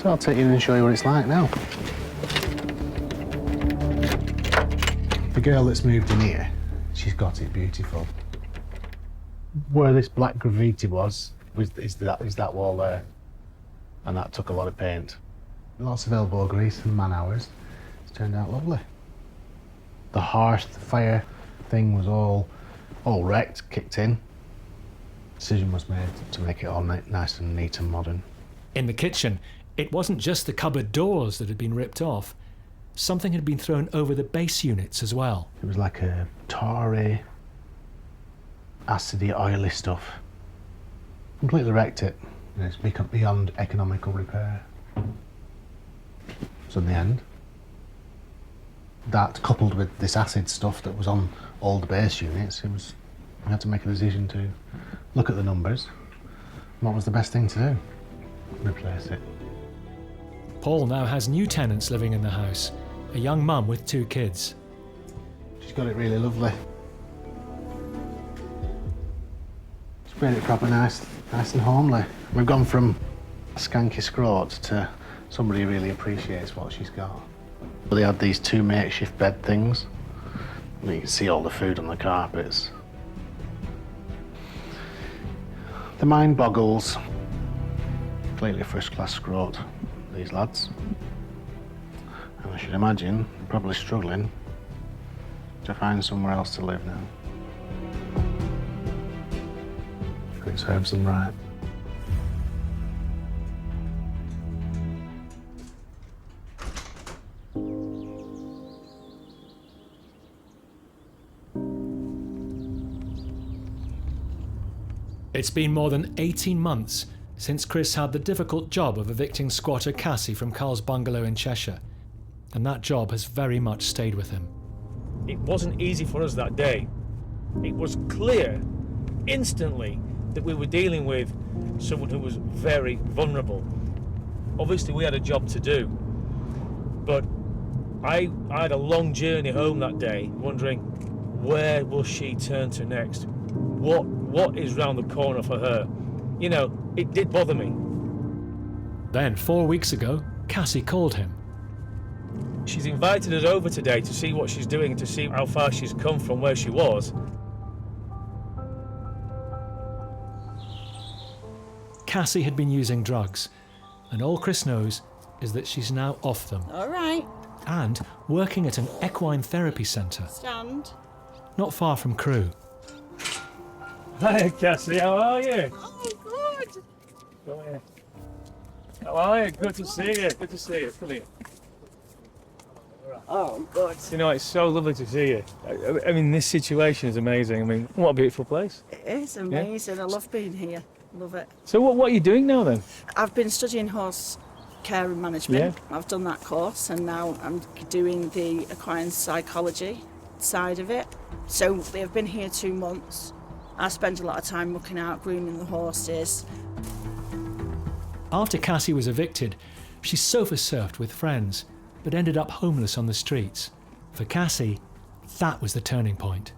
So I'll take you in and show you what it's like now. The girl that's moved in here, she's got it beautiful. Where this black graffiti was is that wall there. And that took a lot of paint. Lots of elbow grease and man hours. It's turned out lovely. The hearth, the fire thing was all wrecked, kicked in. Decision was made to make it all nice and neat and modern. In the kitchen, it wasn't just the cupboard doors that had been ripped off. Something had been thrown over the base units as well. It was like a tarry, acidy, oily stuff. Completely wrecked it. And it's become beyond economical repair. So in the end, that coupled with this acid stuff that was on all the base units, we had to make a decision to look at the numbers. What was the best thing to do? Replace it. Paul now has new tenants living in the house, a young mum with 2 kids. She's got it really lovely. She's made it proper nice and homely. We've gone from a skanky scrot to somebody who really appreciates what she's got. But they had these 2 makeshift bed things. You can see all the food on the carpets. The mind boggles. Completely first-class scrot, these lads. And I should imagine they're probably struggling to find somewhere else to live now. It serves them right. It's been more than 18 months since Chris had the difficult job of evicting squatter Cassie from Carl's bungalow in Cheshire, and that job has very much stayed with him. It wasn't easy for us that day. It was clear, instantly, that we were dealing with someone who was very vulnerable. Obviously, we had a job to do, but I had a long journey home that day, wondering, where will she turn to next? What is round the corner for her? You know, it did bother me. Then, 4 weeks ago, Cassie called him. She's invited us over today to see what she's doing, to see how far she's come from where she was. Cassie had been using drugs, and all Chris knows is that she's now off them. All right. And working at an equine therapy centre, Stand. not far from Crewe. Hi, Cassie. How are you? Oh, good. Come here. How are you? Good to see you. Good to see you. Come here. Oh, good. You know, it's so lovely to see you. I mean, this situation is amazing. I mean, what a beautiful place. It is amazing. I love being here. Love it. So what are you doing now then? I've been studying horse care and management. Yeah. I've done that course and now I'm doing the equine psychology side of it. So they've been here 2 months. I spend a lot of time looking out, grooming the horses. After Cassie was evicted, she sofa surfed with friends, but ended up homeless on the streets. For Cassie, that was the turning point.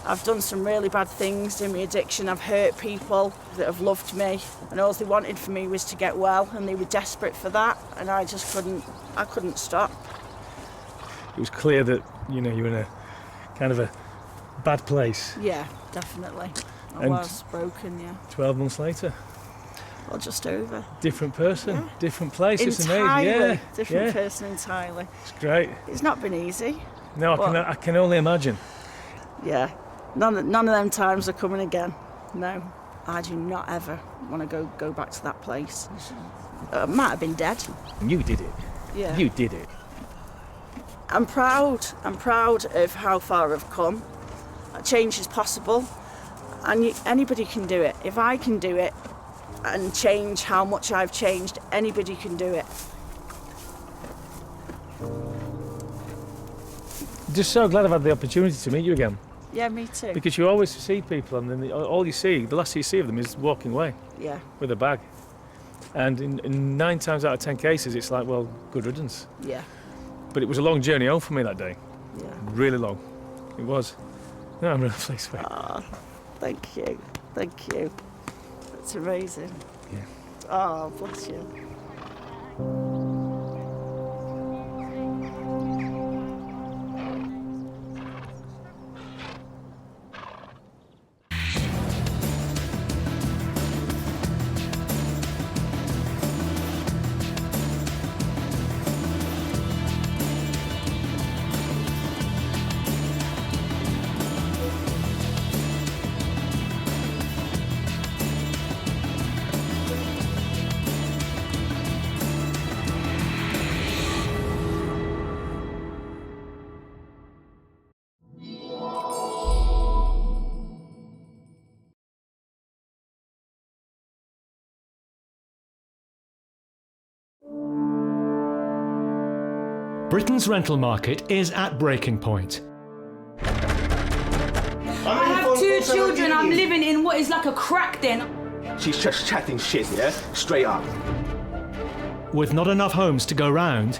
I've done some really bad things in my addiction. I've hurt people that have loved me, and all they wanted for me was to get well, and they were desperate for that, and I just couldn't stop. It was clear that, you know, you were in a kind of a bad place. Yeah, definitely. I And was broken, yeah. 12 months later. Well, just over. Different person, Yeah. different place. It's Entirely amazing. Yeah, different yeah. person entirely. It's great. It's not been easy. No, I can only imagine. Yeah, none of them times are coming again. No, I do not ever want to go back to that place. I might have been dead. You did it. Yeah. You did it. I'm proud of how far I've come. Change is possible, and anybody can do it. If I can do it and change how much I've changed, anybody can do it. Just so glad I've had the opportunity to meet you again. Yeah, me too. Because you always see people and then all you see, the last you see of them is walking away. Yeah. With a bag. And in 9 times out of 10 cases, it's like, well, good riddance. Yeah. But it was a long journey home for me that day. Yeah. Really long. It was. No, I'm really pleased with it. Oh, thank you. Thank you. That's amazing. Yeah. Oh, bless you. Britain's rental market is at breaking point. I have 2 children. I'm living in what is like a crack den. She's just chatting shit, yeah? Straight up. With not enough homes to go round,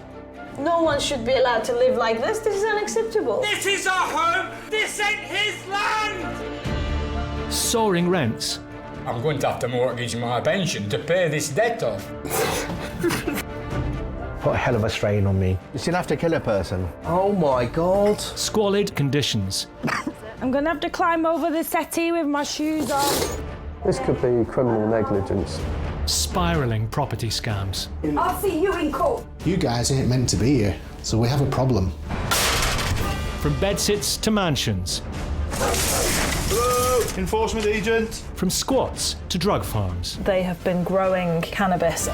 No one should be allowed to live like this. This is unacceptable. This is our home! This ain't his land! soaring rents, I'm going to have to mortgage my pension to pay this debt off. Put a hell of a strain on me. You still have to kill a person. Oh my God. squalid conditions, I'm gonna have to climb over the settee with my shoes on. This could be criminal negligence. spiralling property scams. I'll see you in court. You guys ain't meant to be here, so we have a problem. From bedsits to mansions. Hello, enforcement agent. From squats to drug farms. They have been growing cannabis.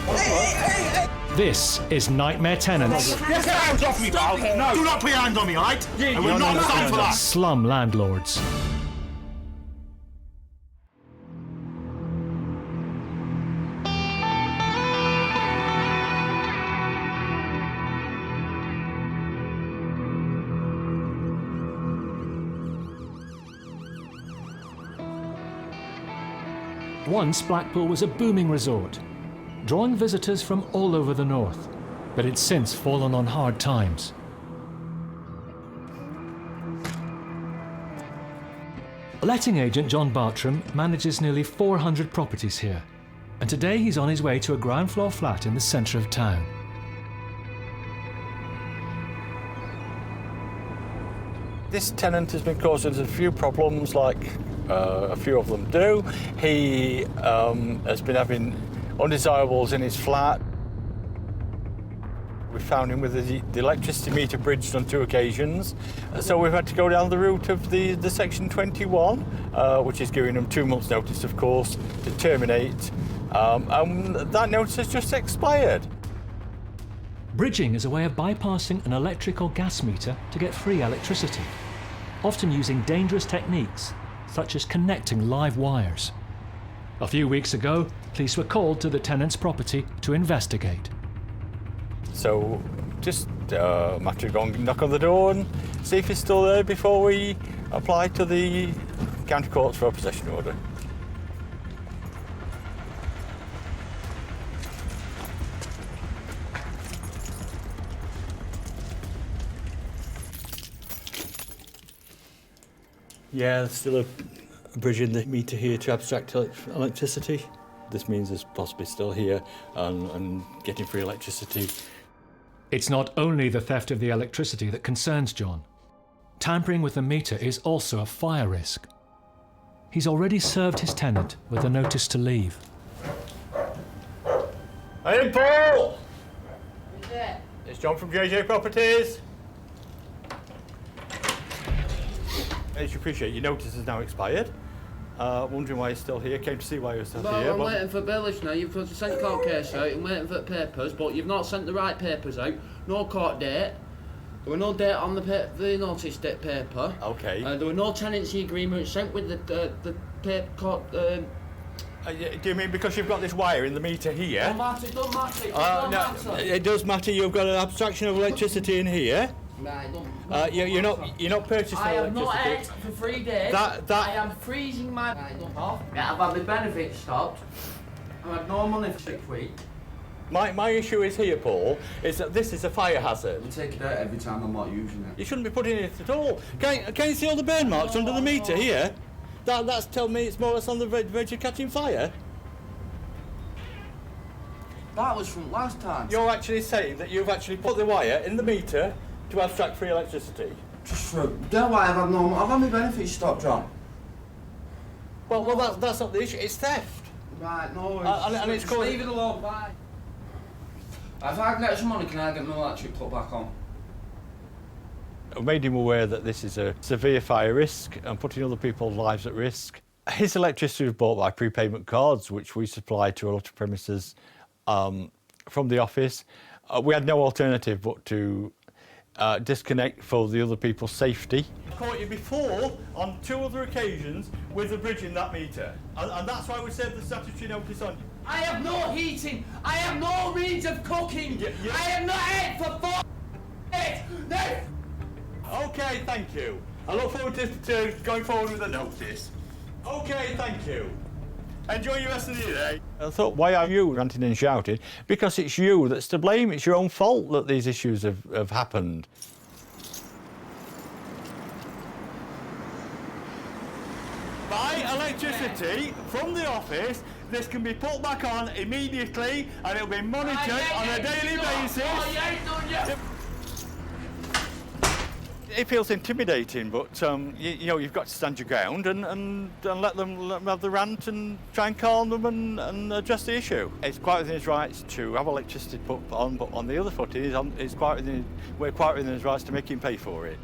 This is Nightmare Tenants. Get your hands off me, pal. No, do not put your hands on me, all right? I will not stand for that. Slum landlords. Once Blackpool was a booming resort, drawing visitors from all over the north, but it's since fallen on hard times. Letting agent John Bartram manages nearly 400 properties here, and today he's on his way to a ground floor flat in the centre of town. This tenant has been causing us a few problems, like a few of them do. He has been having undesirables in his flat. We found him with the electricity meter bridged on 2 occasions, so we've had to go down the route of the Section 21, which is giving him 2 months' notice, of course, to terminate, and that notice has just expired. Bridging is a way of bypassing an electric or gas meter to get free electricity, often using dangerous techniques, such as connecting live wires. A few weeks ago, police were called to the tenant's property to investigate. So just a matter of going knock on the door and see if he's still there before we apply to the county courts for a possession order. Yeah, there's still a bridge in the meter here to abstract electricity. This means it's possibly still here and getting free electricity. It's not only the theft of the electricity that concerns John. Tampering with the meter is also a fire risk. He's already served his tenant with a notice to leave. Hey, Paul! Who's there? It's John from JJ Properties. As you appreciate, your notice has now expired. Wondering why you're still here. Came to see why you're still here. I'm waiting for bailiffs now. You've sent court case out. I'm waiting for the papers, but you've not sent the right papers out. No court date. There were no date on the notice date paper. Okay. There were no tenancy agreements sent with the paper court. Do you mean because you've got this wire in the meter here? Don't matter. It don't matter. It don't matter. It does matter. You've got an abstraction of electricity in here. Right, You're not purchasing I have electricity. not ate for 3 days. I am freezing my. I've had my benefits stopped. I've had no money for 6 weeks. My issue is here, Paul, is that this is a fire hazard. You take it out every time I'm not using it. You shouldn't be putting it at all. Can you see all the burn marks under the meter here? That's telling me it's more or less on the verge of catching fire. That was from last time. You're actually saying that you've actually put the wire in the meter to abstract free electricity. Just for don't worry, I've had my benefits stopped, John. Well, that's not the issue. It's theft. Right, no worries. And it's just leave it alone. Bye. If I can get some money, can I get my electric put back on? I've made him aware that this is a severe fire risk and putting other people's lives at risk. His electricity was bought by prepayment cards, which we supply to a lot of premises from the office. We had no alternative but to disconnect for the other people's safety. I caught you before on 2 other occasions with a bridge in that meter, and that's why we served the statutory notice on you. I have no heating. I have no means of cooking. I have not ate for 4 days. No. Okay, thank you. I look forward to going forward with the notice. Okay, thank you. Enjoy your rest of the day. I thought, why are you ranting and shouting? Because it's you that's to blame. It's your own fault that these issues have happened. Buy electricity from the office. This can be put back on immediately and it'll be monitored on a daily basis. It feels intimidating, but you've got to stand your ground and let them have the rant and try and calm them and address the issue. It's quite within his rights to have electricity put on, but on the other foot, we're quite within his rights to make him pay for it.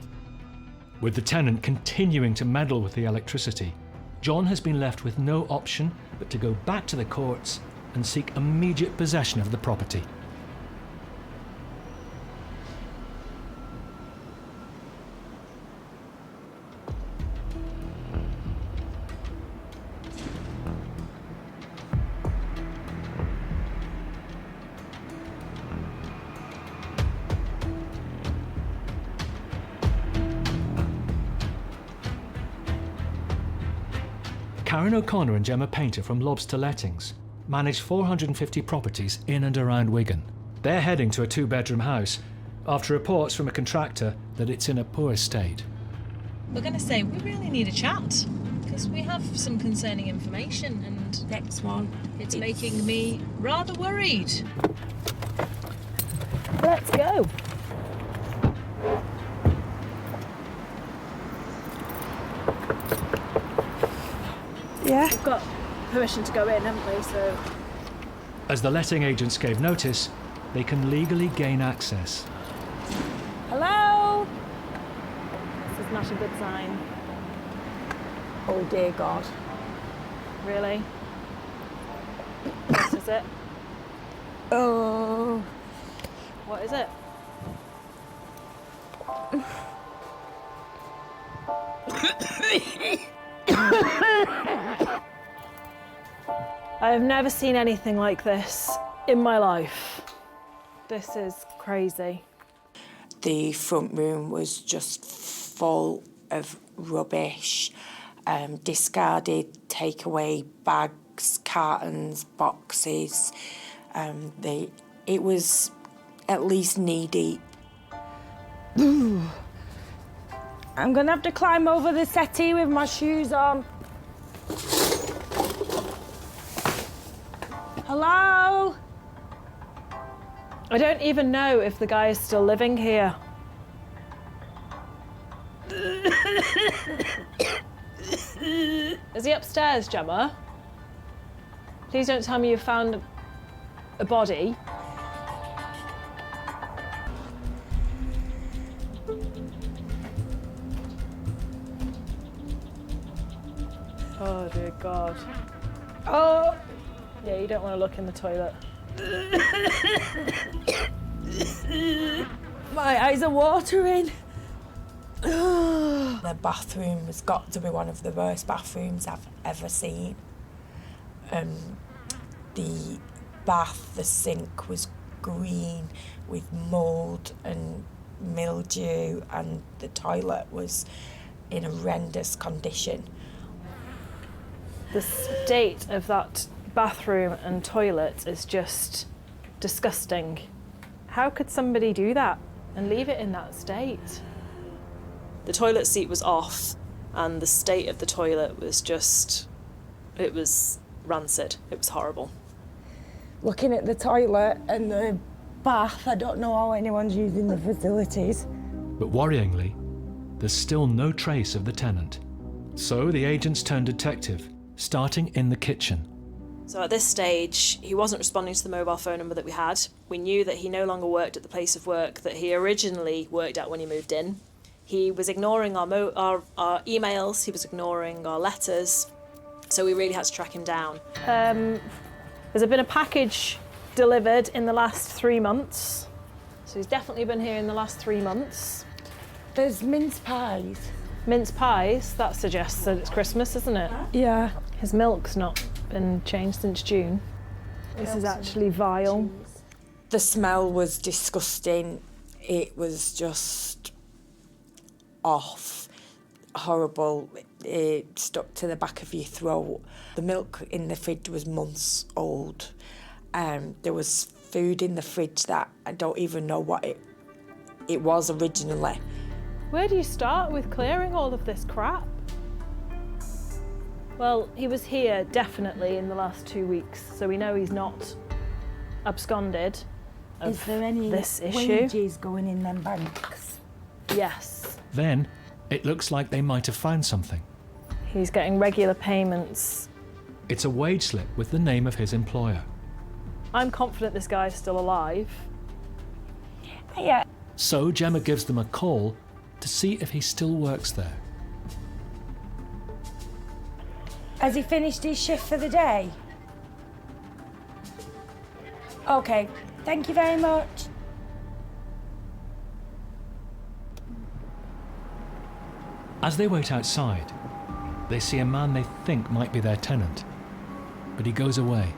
With the tenant continuing to meddle with the electricity, John has been left with no option but to go back to the courts and seek immediate possession of the property. Karen O'Connor and Gemma Painter from Lobster Lettings manage 450 properties in and around Wigan. They're heading to a 2-bedroom house after reports from a contractor that it's in a poor state. We're going to say we really need a chat because we have some concerning information and next one, it's making me rather worried. Let's go. Yeah. We've got permission to go in, haven't we? So. As the letting agents gave notice, they can legally gain access. Hello? This is not a good sign. Oh dear God. Really? This is it? Oh. What is it? I have never seen anything like this in my life. This is crazy. The front room was just full of rubbish, discarded takeaway bags, cartons, boxes. It was at least knee deep. I'm gonna have to climb over the settee with my shoes on. Hello? I don't even know if the guy is still living here. Is he upstairs, Gemma? Please don't tell me you found a body. Oh dear God. Oh! Yeah, you don't want to look in the toilet. My eyes are watering. The bathroom has got to be one of the worst bathrooms I've ever seen. The bath, the sink was green with mould and mildew, and the toilet was in a horrendous condition. The state of that bathroom and toilet is just disgusting. How could somebody do that and leave it in that state? The toilet seat was off, and the state of the toilet was just, it was rancid. It was horrible. Looking at the toilet and the bath, I don't know how anyone's using the facilities. But worryingly, there's still no trace of the tenant. So the agents turn detective, starting in the kitchen. So at this stage, he wasn't responding to the mobile phone number that we had. We knew that he no longer worked at the place of work that he originally worked at when he moved in. He was ignoring our emails, he was ignoring our letters, so we really had to track him down. There's been a package delivered in the last 3 months. So he's definitely been here in the last 3 months. There's mince pies. Mince pies? That suggests that it's Christmas, isn't it? Yeah. His milk's not been changed since June. This is actually vile. The smell was disgusting. It was just off, horrible. It stuck to the back of your throat. The milk in the fridge was months old. There was food in the fridge that I don't even know what it was originally. Where do you start with clearing all of this crap? Well, he was here definitely in the last 2 weeks, so we know he's not absconded of Is there any this issue. wages going in them banks? Yes. Then, it looks like they might have found something. He's getting regular payments. It's a wage slip with the name of his employer. I'm confident this guy's still alive. Yeah. So Gemma gives them a call to see if he still works there. Has he finished his shift for the day? Okay, thank you very much. As they wait outside, they see a man they think might be their tenant, but he goes away.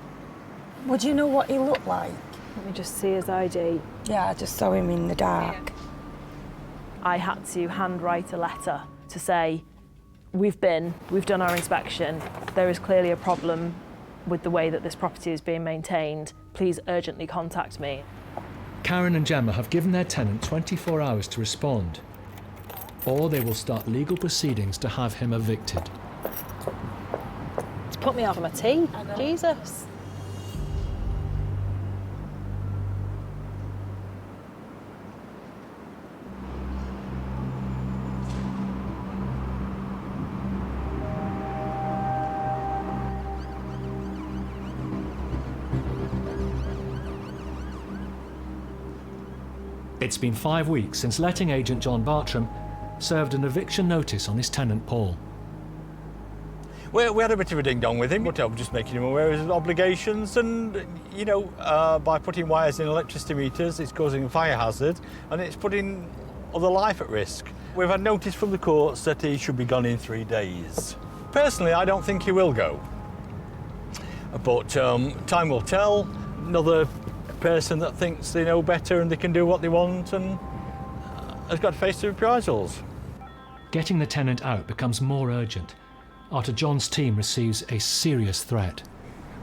Would you know what he looked like? Let me just see his ID. Yeah, I just saw him in the dark. I had to handwrite a letter to say, we've done our inspection. There is clearly a problem with the way that this property is being maintained. Please urgently contact me. Karen and Gemma have given their tenant 24 hours to respond, or they will start legal proceedings to have him evicted. It's put me off of my tea. Jesus. It's been 5 weeks since letting agent John Bartram served an eviction notice on his tenant Paul. We had a bit of a ding-dong with him, but I was just making him aware of his obligations and, you know, by putting wires in electricity meters, it's causing a fire hazard and it's putting other life at risk. We've had notice from the courts that he should be gone in 3 days. Personally, I don't think he will go. But time will tell. Another person that thinks they know better and they can do what they want and has got to face the reprisals. Getting the tenant out becomes more urgent after John's team receives a serious threat.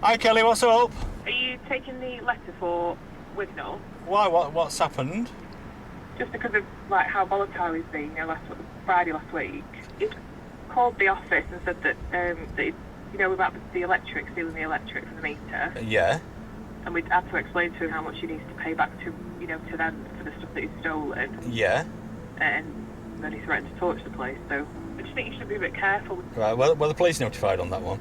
Hi Kelly, what's up? Are you taking the letter for Wignall? Why? What's happened? Just because of like how volatile he's been, you know, Friday last week. He called the office and said that that you know about the electric, stealing the electric from the meter. Yeah. And we'd had to explain to him how much he needs to pay back to, you know, to them for the stuff that he's stolen. Yeah. And then he threatened to torch the place, so I just think you should be a bit careful. Right, well, the police notified on that one?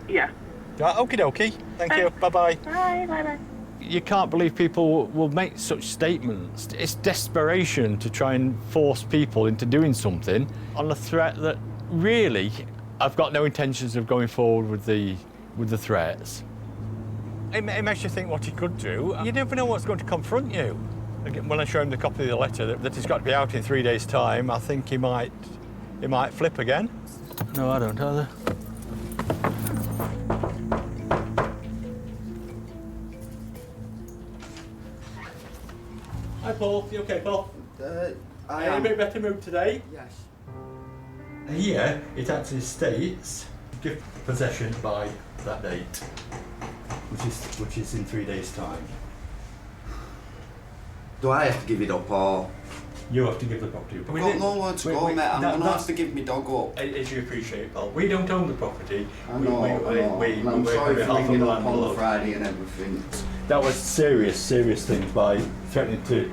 Yeah. Right, okie dokie. Thank you. Bye-bye. Bye, bye-bye. You can't believe people will make such statements. It's desperation to try and force people into doing something on a threat that really I've got no intentions of going forward with the threats. It makes you think what he could do. You never know what's going to confront you. When I show him the copy of the letter that he's got to be out in 3 days' time, I think he might flip again. No, I don't either. Hi, Paul. You okay, Paul? I Are am. you in a bit better mood today? Yes. Here, it actually states gift possession by that date, which is in 3 days' time. Do I have to give it up or? You have to give the property up. I've got nowhere to go, mate. I'm going to have to give my dog up. As you appreciate, Paul, we don't own the property. I know, and I'm sorry for ringing up on the Friday and everything. That was serious things by threatening to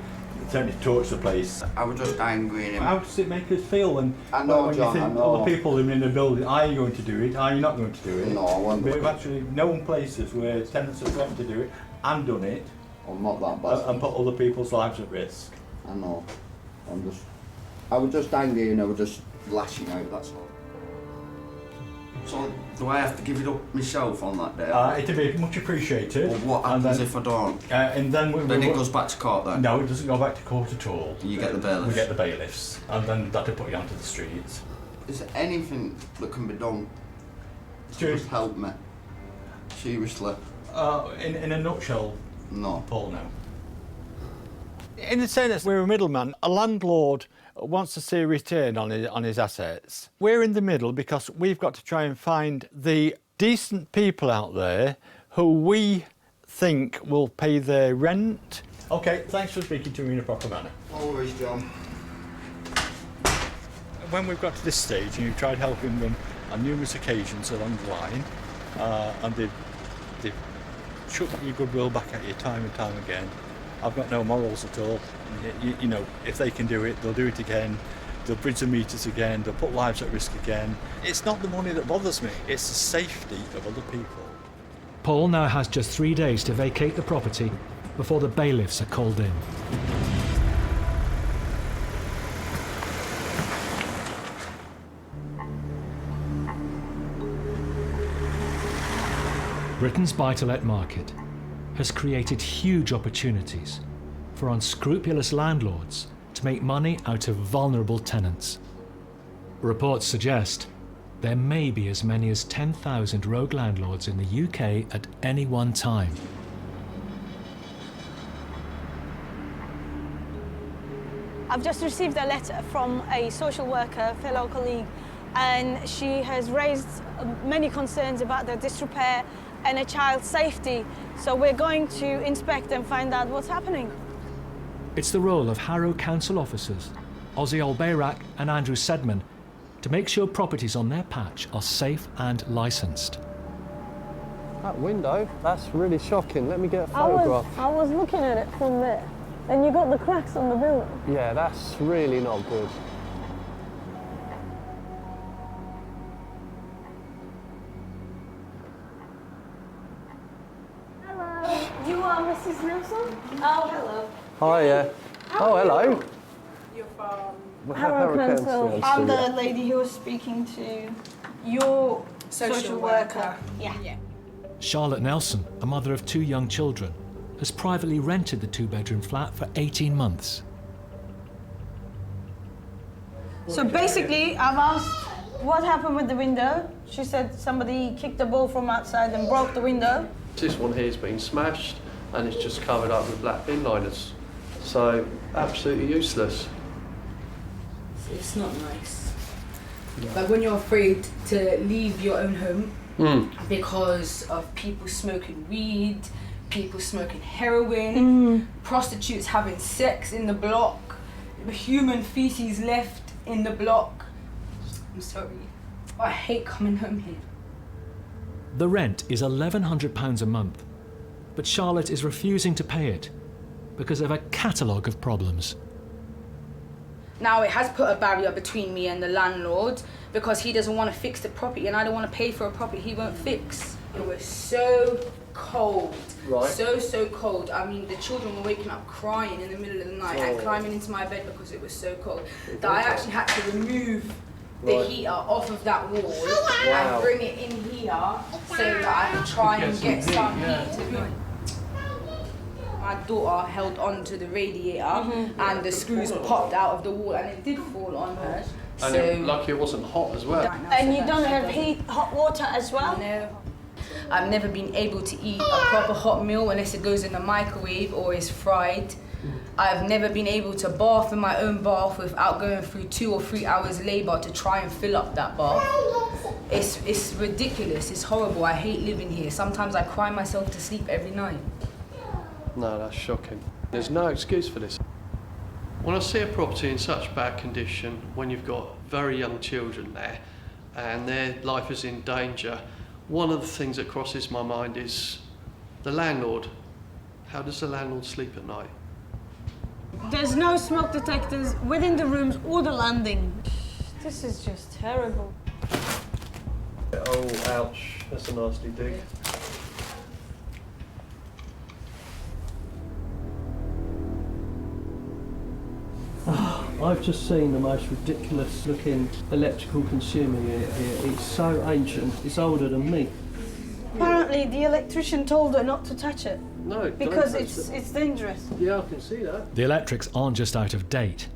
torch the place. I was just angry at him. How does it make us feel? And I know, when John, you think I know. other people living in the building, are you going to do it? Are you not going to do it? No, I won't. We've actually known places where tenants have threatened to do it and done it. I'm not that bad. And put other people's lives at risk. I know. I was just angry and I was just lashing out, that's all. So, do I have to give it up myself on that day? It'd be much appreciated. Well, what happens if I don't? And then it goes back to court then? No, it doesn't go back to court at all. You get the bailiffs? We get the bailiffs. And then that'll put you onto the streets. Is there anything that can be done to just help me? Seriously? In a nutshell, no. Paul, no. In the sense we're a middleman, a landlord wants to see a return on his assets. We're in the middle because we've got to try and find the decent people out there who we think will pay their rent. Okay, thanks for speaking to me in a proper manner. No worries, John. When we've got to this stage and you've tried helping them on numerous occasions along the line, and they've chuck your goodwill back at you time and time again. I've got no morals at all. You know, if they can do it, they'll do it again. They'll bridge the meters again. They'll put lives at risk again. It's not the money that bothers me. It's the safety of other people. Paul now has just 3 days to vacate the property before the bailiffs are called in. Britain's buy-to-let market has created huge opportunities for unscrupulous landlords to make money out of vulnerable tenants. Reports suggest there may be as many as 10,000 rogue landlords in the UK at any one time. I've just received a letter from a social worker, fellow colleague, and she has raised many concerns about the disrepair and a child's safety. So we're going to inspect and find out what's happening. It's the role of Harrow Council officers, Ozzy Olbayrak and Andrew Sedman, to make sure properties on their patch are safe and licensed. That window, that's really shocking. Let me get a photograph. I was looking at it from there, and you got the cracks on the building. Yeah, that's really not good. Hello, you are Mrs. Nelson? Oh, hello. Hi, yeah. How Oh, hello. You're from Harrow Council. I'm the lady who was speaking to your social worker. Yeah. Charlotte Nelson, a mother of 2 young children, has privately rented the 2-bedroom flat for 18 months. So basically, I've asked what happened with the window. She said somebody kicked the ball from outside and broke the window. This one here's been smashed and it's just covered up with black bin liners. So, absolutely useless. It's not nice. Like when you're afraid to leave your own home because of people smoking weed, people smoking heroin, prostitutes having sex in the block, human feces left in the block. I'm sorry. I hate coming home here. The rent is £1,100 a month, but Charlotte is refusing to pay it because of a catalogue of problems. Now it has put a barrier between me and the landlord because he doesn't want to fix the property and I don't want to pay for a property he won't fix. It was so cold, so cold. I mean, the children were waking up crying in the middle of the night and climbing into my bed because it was so cold that I actually had to remove the heater off of that wall and bring it in here so that I could try and get some heat to me. My daughter held on to the radiator and the screws popped out of the wall and it did fall on her. And lucky it wasn't hot as well. And you don't have hot water as well? No. I've never been able to eat a proper hot meal unless it goes in the microwave or is fried. I've never been able to bath in my own bath without going through 2 or 3 hours labour to try and fill up that bath. It's ridiculous, it's horrible, I hate living here. Sometimes I cry myself to sleep every night. No, that's shocking. There's no excuse for this. When I see a property in such bad condition, when you've got very young children there and their life is in danger, one of the things that crosses my mind is the landlord. How does the landlord sleep at night? There's no smoke detectors within the rooms or the landing. This is just terrible. Oh, ouch. That's a nasty dig. I've just seen the most ridiculous looking electrical consumer unit here. It's so ancient, it's older than me. Apparently the electrician told her not to touch it. No, because it's dangerous. Yeah, I can see that. The electrics aren't just out of date,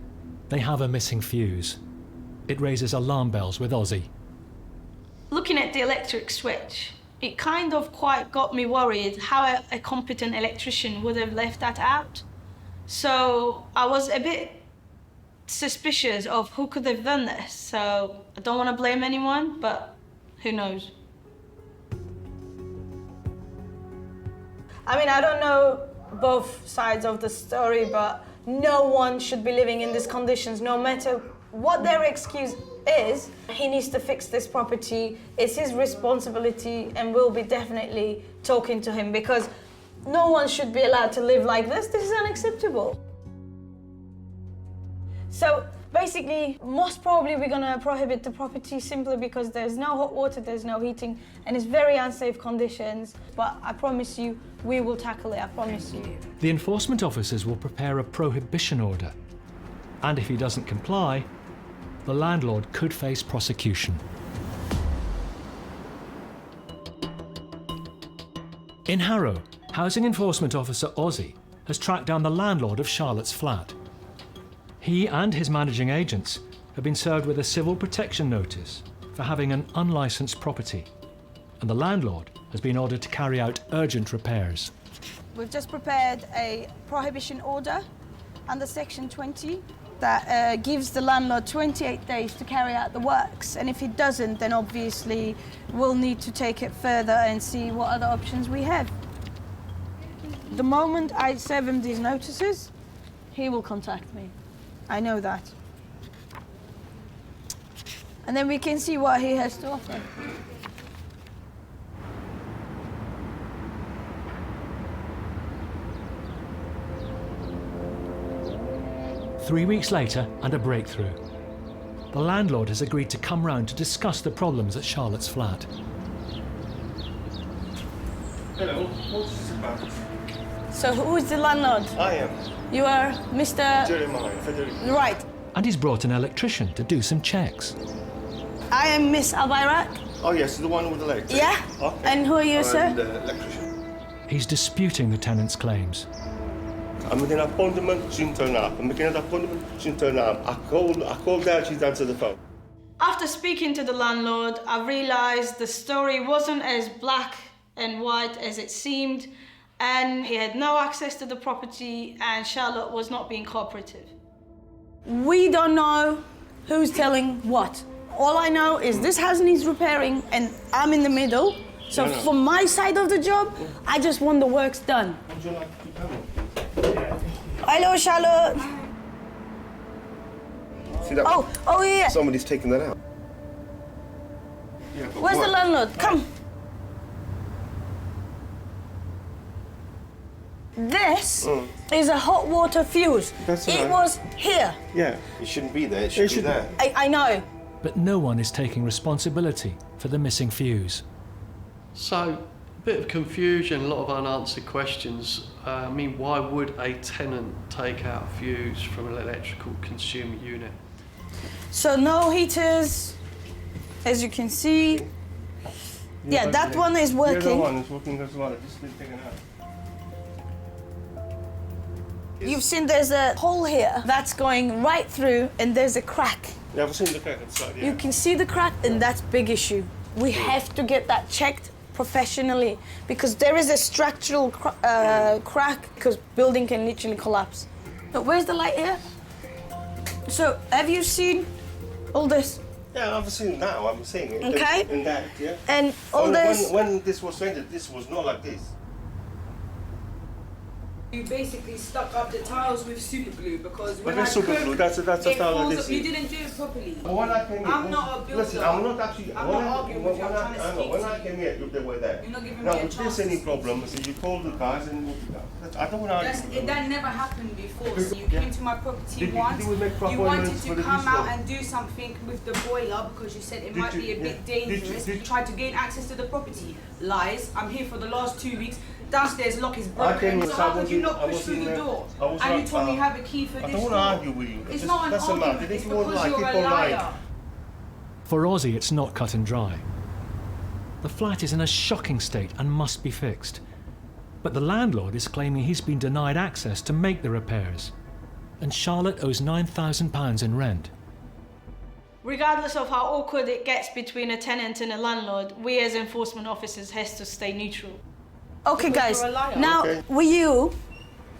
they have a missing fuse. It raises alarm bells with Ozzy. Looking at the electric switch, it kind of quite got me worried how a competent electrician would have left that out. So I was a bit suspicious of who could have done this. So I don't want to blame anyone, but who knows? I mean, I don't know both sides of the story, but no one should be living in these conditions, no matter what their excuse is. He needs to fix this property. It's his responsibility, and we'll be definitely talking to him because no one should be allowed to live like this. This is unacceptable. So basically, most probably we're gonna prohibit the property simply because there's no hot water, there's no heating, and it's very unsafe conditions. But I promise you, we will tackle it, I promise you. The enforcement officers will prepare a prohibition order. And if he doesn't comply, the landlord could face prosecution. In Harrow, Housing Enforcement Officer Ozzy has tracked down the landlord of Charlotte's flat. He and his managing agents have been served with a civil protection notice for having an unlicensed property, and the landlord has been ordered to carry out urgent repairs. We've just prepared a prohibition order under Section 20 that gives the landlord 28 days to carry out the works, and if he doesn't, then obviously we'll need to take it further and see what other options we have. The moment I serve him these notices, he will contact me. I know that. And then we can see what he has to offer. Three weeks later, and a breakthrough. The landlord has agreed to come round to discuss the problems at Charlotte's flat. Hello, what's this about? So who is the landlord? I am. You are Mr. Jeremiah, Federico. Right. And he's brought an electrician to do some checks. I am Miss Albayrak. Oh yes, the one with the legs. Yeah. Okay. And who are you, sir? I'm the electrician. He's disputing the tenant's claims. I'm making an appointment, she didn't turn up. I'm making an appointment, she didn't turn up. I called her, she didn't answer the phone. After speaking to the landlord, I realised the story wasn't as black and white as it seemed, and he had no access to the property, and Charlotte was not being cooperative. We don't know who's telling what. All I know is this house needs repairing, and I'm in the middle. So No. from my side of the job, I just want the works done. Would you like to come in? Hello, Charlotte. See that? Oh yeah. Somebody's taking that out. Yeah, but Where's what? the landlord? Come. This is a hot water fuse. That's It right. was here. Yeah, it shouldn't be there. It should be there. I know. But no one is taking responsibility for the missing fuse. So, a bit of confusion, a lot of unanswered questions. I mean, why would a tenant take out a fuse from an electrical consumer unit? So no heaters, as you can see. Yeah, that one is The other working. one is working as well. It's been taken out. You've seen there's a hole here that's going right through, and there's a crack. Yeah, I've seen the crack inside. Yeah. You can see the crack, and that's big issue. We have to get that checked professionally because there is a structural crack because building can literally collapse. But where's the light here? So have you seen all this? Yeah, I've seen it now. I'm seeing it. Okay. And that, yeah. And all this. When this was rented, this was not like this. You basically stuck up the tiles with super glue because when But that's super glue. That's a it tile falls like up. this. You didn't do it properly. When I came here, I'm not a builder. Listen, I'm not actually. I'm when not I- arguing with you. I'm trying to speak when to I you. came here, they were there. You're not giving now, me a if chance there's to any problem, so you call the guys and I don't want to argue. That never happened before. So you came to my property Did you- once. did we make proper You wanted amendments to for the come leasehold? out and do something with the boiler because you said it Did might you- be a bit yeah. Did you- dangerous. did- You tried to gain access to the property. Lies. I'm here for the last 2 weeks. Downstairs lock is I came broken. here, So so I how could was you in- not I push was through in the there. door? I was And you like, told me you have a key for I this don't want door. to argue with you. It's not an That's a lie. argument. If It's you won't because lie, you're keep a on lying. liar. For Ozzy, it's not cut and dry. The flat is in a shocking state and must be fixed. But the landlord is claiming he's been denied access to make the repairs. And Charlotte owes £9,000 in rent. Regardless of how awkward it gets between a tenant and a landlord, we as enforcement officers has to stay neutral. Okay, Because guys. you're a liar. Now, Okay. will you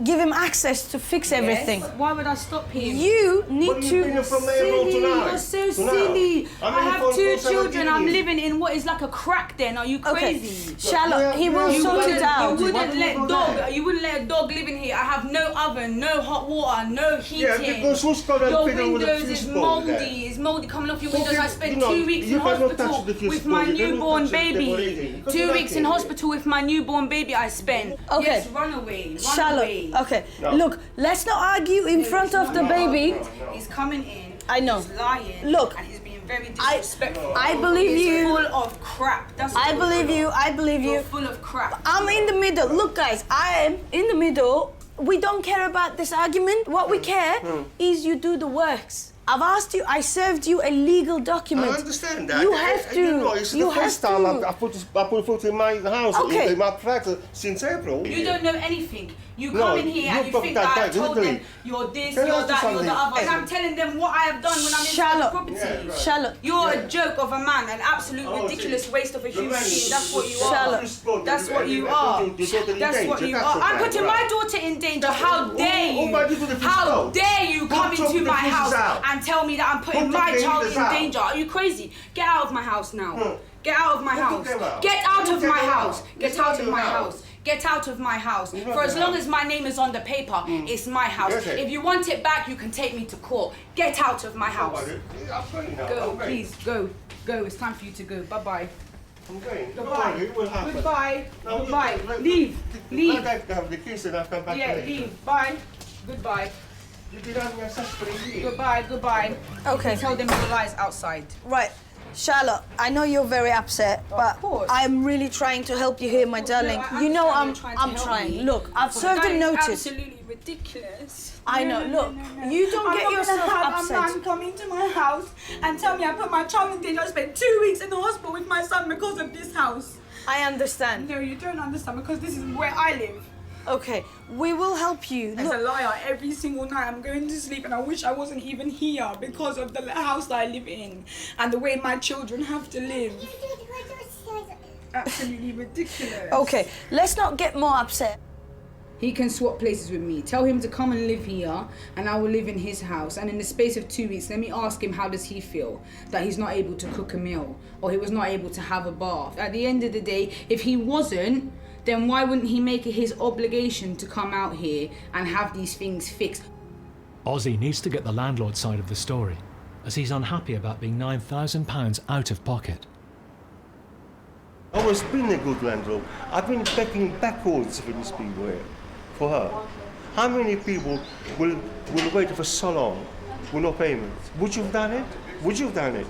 give him access to fix everything? Yes. Why would I stop him? You need What are you to. bringing from Mayor Road Silly, tonight? you're so To now? silly. I'm I in the have phone 2 call, someone children. I'm killing you. living in what is like a crack den. Are you Okay. crazy? Charlotte, he will sort it out. You wouldn't let a dog live in here. I have no oven, no hot water, no heating. Yeah, because who's got that Your figure with a windows fuse is board there? mouldy. It's mouldy coming off your Who windows. I can- spent you know, 2 weeks you in cannot touch hospital the fuse with board. my You cannot newborn touch the baby. decorating. Because 2 you're weeks in lucky. hospital with my newborn baby. I spent. Okay. Yes, run away. Run Charlotte, away. okay. No. Look, let's not argue in front of the baby. He's coming in. I know. He's lying. Look, and he's being very disrespectful. I believe He's you. full of crap. That's what I you're believe full you. of. I believe You're you. full of crap. I'm in the middle. Look, guys, I am in the middle. We don't care about this argument. What we care is you do the works. I've asked you, I served you a legal document. I understand that. You have to. You know, it's you the first have time to. I put foot in my house, Okay. in my flat since April. You don't know anything. You No, come in here and you you think got that that I told back, them didn't you're this, Can I you're ask you that, you're something? the other. And I'm telling them what I have done when I'm inside the Charlotte. property. Yeah, right. Charlotte. You're a joke of a man, an absolute Oh, ridiculous waste of a human Lorraine, being. That's what you Charlotte. are. That's what you are. That's what you are. I'm putting my daughter in danger. How dare you? How dare you come into my house and tell me that I'm putting my child in danger? Are you crazy? Get out of my house now. Get out of my house. Get out of my house. Get out of my house. Get out of my house. For as long as my name is on the paper, it's my house. Okay. If you want it back, you can take me to court. Get out of my house. Go, please, go. Go. It's time for you to go. Bye-bye. I'm going. Goodbye. It will happen. Goodbye. No, Goodbye. let- Leave. Leave. Let them have the keys and I'll come back Yeah, later. leave. Bye. Goodbye. You did have me access for a year. Goodbye. Goodbye. Okay. Tell them your lies outside. Right. Charlotte, I know you're very upset, but I'm really trying to help you here, my darling. You know I'm trying. Look, I've served a notice. Absolutely ridiculous. I know. Look, you don't get yourself upset. I'm not gonna have a man come into my house and tell me I put my child in danger. I spent 2 weeks in the hospital with my son because of this house. I understand. No, you don't understand because this is where I live. Okay, we will help you. There's a liar every single night. I'm going to sleep and I wish I wasn't even here because of the house that I live in and the way my children have to live. Absolutely ridiculous. Okay, let's not get more upset. He can swap places with me. Tell him to come and live here and I will live in his house. And in the space of 2 weeks, let me ask him how does he feel that he's not able to cook a meal or he was not able to have a bath. At the end of the day, if he wasn't, then why wouldn't he make it his obligation to come out here and have these things fixed? Ozzy needs to get the landlord side of the story, as he's unhappy about being £9,000 out of pocket. I've always been a good landlord. I've been begging backwards for these people here, for her. How many people will wait for so long with no payments? Would you have done it? Would you have done it?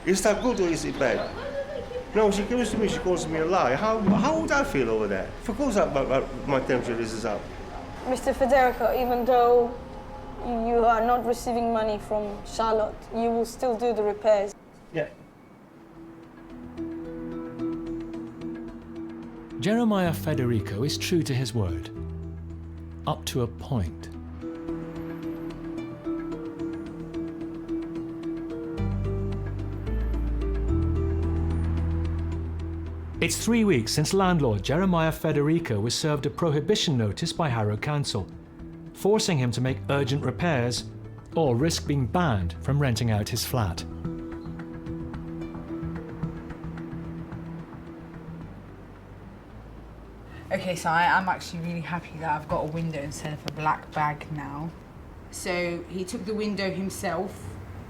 Is that good or is it bad? No, she comes to me, she calls me a lie. How would I feel over there? Of course my temperature is up. Mr. Federico, even though you are not receiving money from Charlotte, you will still do the repairs. Yeah. Jeremiah Federico is true to his word. Up to a point. It's 3 weeks since landlord Jeremiah Federico was served a prohibition notice by Harrow Council, forcing him to make urgent repairs or risk being banned from renting out his flat. Okay, so I'm actually really happy that I've got a window instead of a black bag now. So he took the window himself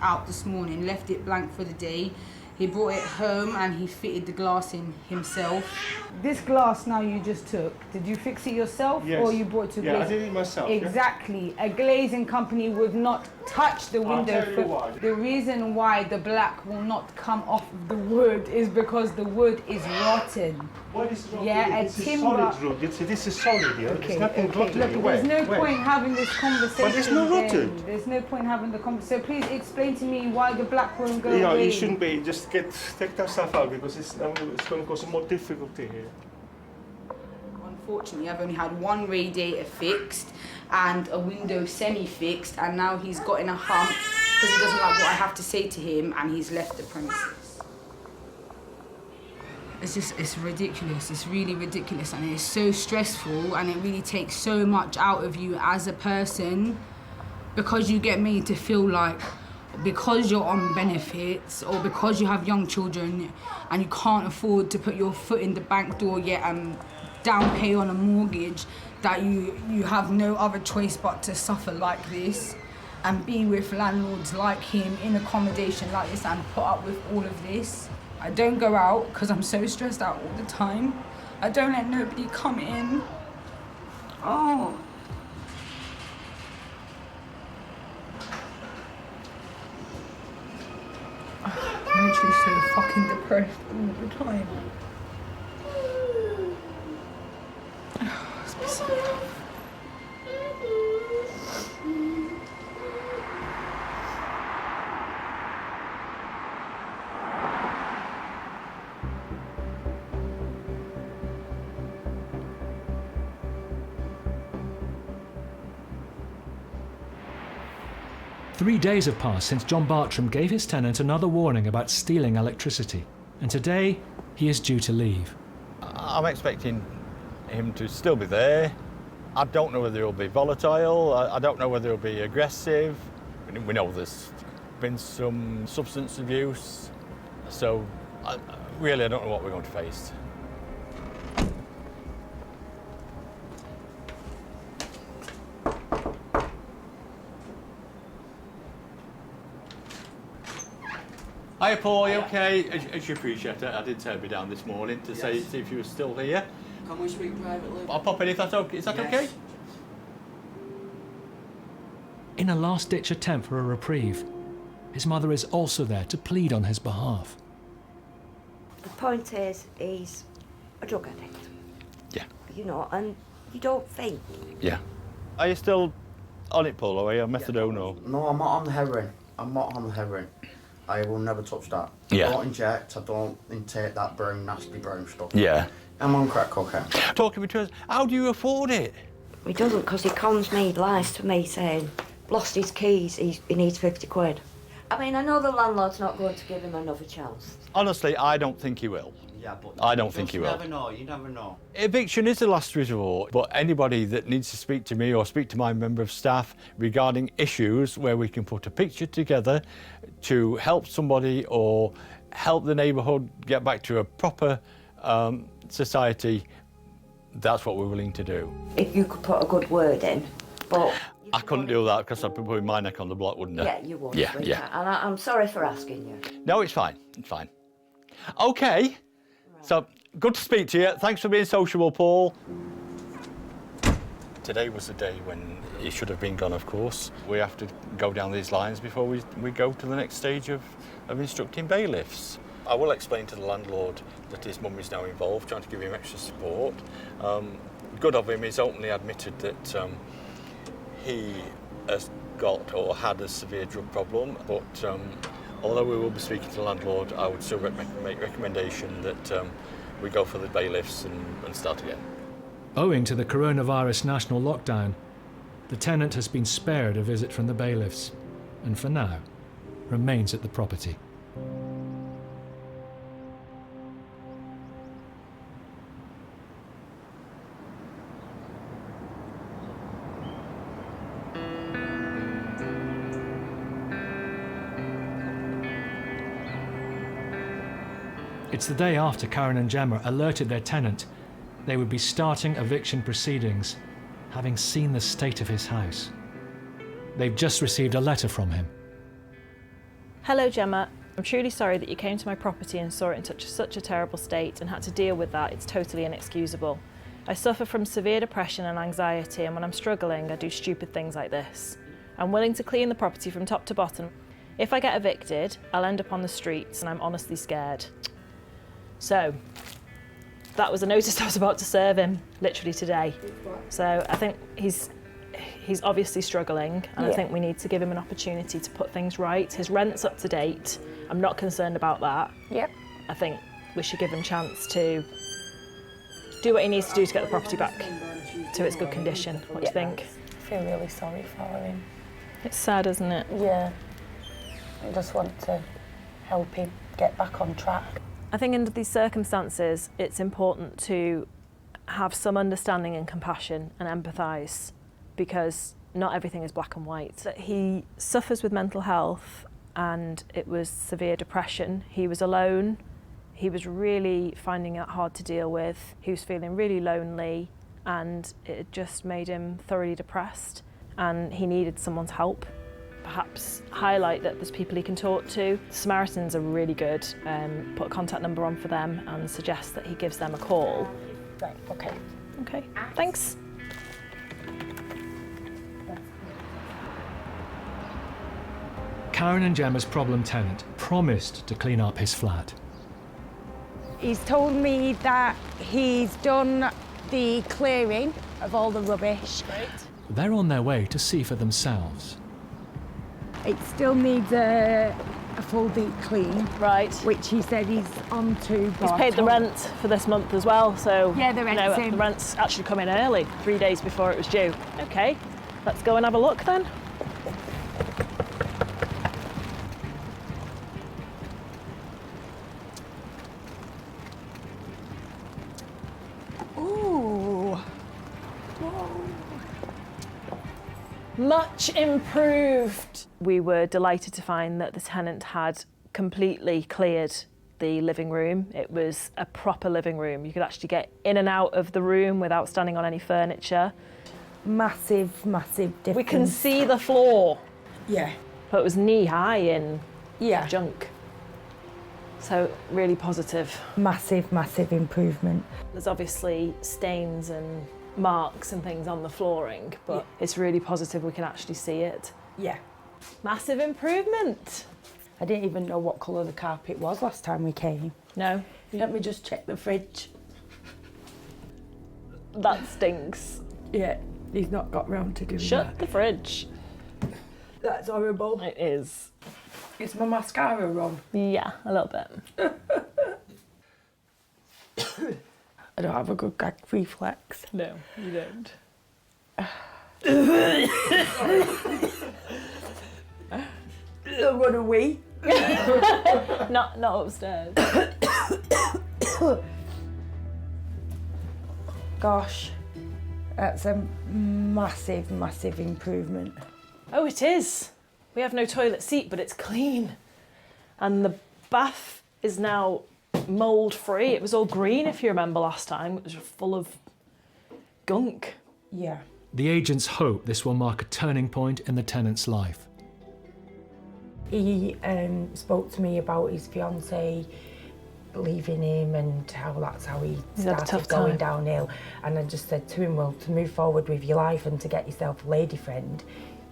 out this morning, left it blank for the day. He brought it home and he fitted the glass in himself. This glass now you just took, did you fix it yourself or you brought it to I did it myself. Exactly. A glazing company would not touch the window. The reason why the black will not come off of the wood is because the wood is rotten. What is rotten? Yeah, this is solid wood. This is solid, yeah? Okay, There's nothing rotten. Look, there's no point having this conversation. But it's not rotten. Then. There's no point having the conversation. So please explain to me why the black won't go away. You shouldn't be. Just take that stuff out because it's going to cause more difficulty here. Unfortunately, I've only had one radiator fixed and a window semi-fixed, and now he's got in a hump because he doesn't like what I have to say to him, and he's left the premises. It's ridiculous. It's really ridiculous, and it's so stressful, and it really takes so much out of you as a person because you get made to feel like because you're on benefits or because you have young children and you can't afford to put your foot in the bank door yet and down pay on a mortgage, that you have no other choice but to suffer like this and be with landlords like him in accommodation like this and put up with all of this. I don't go out because I'm so stressed out all the time. I don't let nobody come in. Oh. I'm literally so fucking depressed all the time. It's pissing me off. Three days have passed since John Bartram gave his tenant another warning about stealing electricity, and today he is due to leave. I'm expecting him to still be there. I don't know whether he'll be volatile, I don't know whether he'll be aggressive. We know there's been some substance abuse, so I don't know what we're going to face. Hi Paul, you okay? As you appreciate it, I did turn me down this morning to see if you were still here. Can we speak privately? I'll pop in if that's okay. Is that okay? In a last-ditch attempt for a reprieve, his mother is also there to plead on his behalf. The point is, he's a drug addict. Yeah. You know, and you don't think. Yeah. Are you still on it, Paul, or are you on methadone or? No, I'm not on the heroin. I'm not on the heroin. I will never touch that. Yeah. I don't inject, I don't intake that brown, nasty brown stuff. Yeah. I'm on crack cocaine. Talking between us, how do you afford it? He doesn't, because he cons me, lies to me, saying, lost his keys, he needs 50 quid. I mean, I know the landlord's not going to give him another chance. Honestly, I don't think he will. Yeah, but I don't think he will. You never know, you never know. Eviction is a last resort, but anybody that needs to speak to me or speak to my member of staff regarding issues where we can put a picture together to help somebody or help the neighbourhood get back to a proper society, that's what we're willing to do. If you could put a good word in, but... I couldn't do that because I'd be putting my neck on the block, wouldn't I? Yeah, you would. Yeah, sweetheart. yeah. And I'm sorry for asking you. No, it's fine. It's fine. Okay. So, good to speak to you. Thanks for being sociable, Paul. Today was the day when he should have been gone, of course. We have to go down these lines before we go to the next stage of instructing bailiffs. I will explain to the landlord that his mum is now involved, trying to give him extra support. Good of him, he's openly admitted that he has got or had a severe drug problem, but although we will be speaking to the landlord, I would still make recommendation that we go for the bailiffs and start again. Owing to the coronavirus national lockdown, the tenant has been spared a visit from the bailiffs and for now remains at the property. It's the day after Karen and Gemma alerted their tenant they would be starting eviction proceedings, having seen the state of his house. They've just received a letter from him. Hello, Gemma. I'm truly sorry that you came to my property and saw it in such a terrible state and had to deal with that. It's totally inexcusable. I suffer from severe depression and anxiety, and when I'm struggling, I do stupid things like this. I'm willing to clean the property from top to bottom. If I get evicted, I'll end up on the streets, and I'm honestly scared. So, that was a notice I was about to serve him, literally today. So I think he's obviously struggling, and I think we need to give him an opportunity to put things right. His rent's up to date. I'm not concerned about that. Yep. I think we should give him a chance to do what he needs to do to get the property back to its good condition. What do you think? I feel really sorry for him. It's sad, isn't it? Yeah. I just want to help him get back on track. I think under these circumstances, it's important to have some understanding and compassion and empathise, because not everything is black and white. He suffers with mental health, and it was severe depression. He was alone. He was really finding it hard to deal with. He was feeling really lonely, and it just made him thoroughly depressed, and he needed someone's help. Perhaps highlight that there's people he can talk to. Samaritans are really good. Put a contact number on for them and suggest that he gives them a call. Right, okay. Okay, thanks. Karen and Gemma's problem tenant promised to clean up his flat. He's told me that he's done the clearing of all the rubbish. Great. They're on their way to see for themselves. It still needs a full deep clean. Right. Which he said he's on to. He's paid the rent for this month as well, so yeah, the rent's in. The rent's actually come in early, 3 days before it was due. Okay, let's go and have a look then. Ooh. Much improved. We were delighted to find that the tenant had completely cleared the living room. It was a proper living room. You could actually get in and out of the room without standing on any furniture. Massive, massive difference. We can see the floor. Yeah. But it was knee-high in junk. So really positive. Massive, massive improvement. There's obviously stains and marks and things on the flooring, but it's really positive we can actually see it. Yeah. Massive improvement. I didn't even know what colour the carpet was last time we came. No. Let me just check the fridge. That stinks. Yeah, he's not got round to doing that. Shut the fridge. That's horrible. It is. Is my mascara on? Yeah, a little bit. I don't have a good gag reflex. No, you don't. I'm gonna wee. not upstairs. Gosh, that's a massive, massive improvement. Oh, it is. We have no toilet seat, but it's clean. And the bath is now mould free. It was all green, if you remember last time. It was full of gunk. Yeah. The agents hope this will mark a turning point in the tenant's life. He spoke to me about his fiancée leaving him and how that's how he started going downhill. And I just said to him, well, to move forward with your life and to get yourself a lady friend,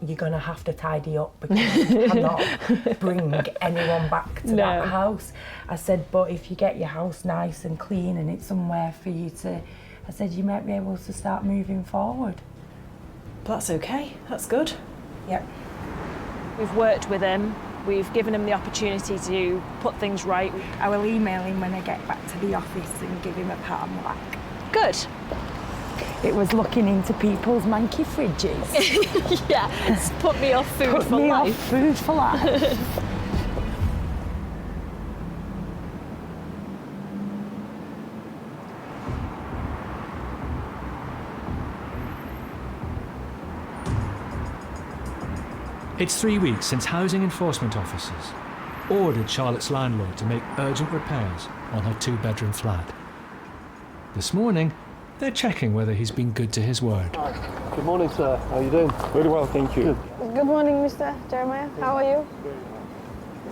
you're going to have to tidy up because you cannot bring anyone back to that house. I said, but if you get your house nice and clean and it's somewhere for you to, I said, you might be able to start moving forward. But that's okay, that's good. Yep. We've worked with him, we've given him the opportunity to put things right. I will email him when I get back to the office and give him a pat on the back. Good. It was looking into people's manky fridges. Yeah, it's put me off food for life. Off food for life. It's 3 weeks since housing enforcement officers ordered Charlotte's landlord to make urgent repairs on her 2-bedroom flat. This morning, they're checking whether he's been good to his word. Good morning, sir. How are you doing? Very well, thank you. Good morning, Mr. Jeremiah. How are you?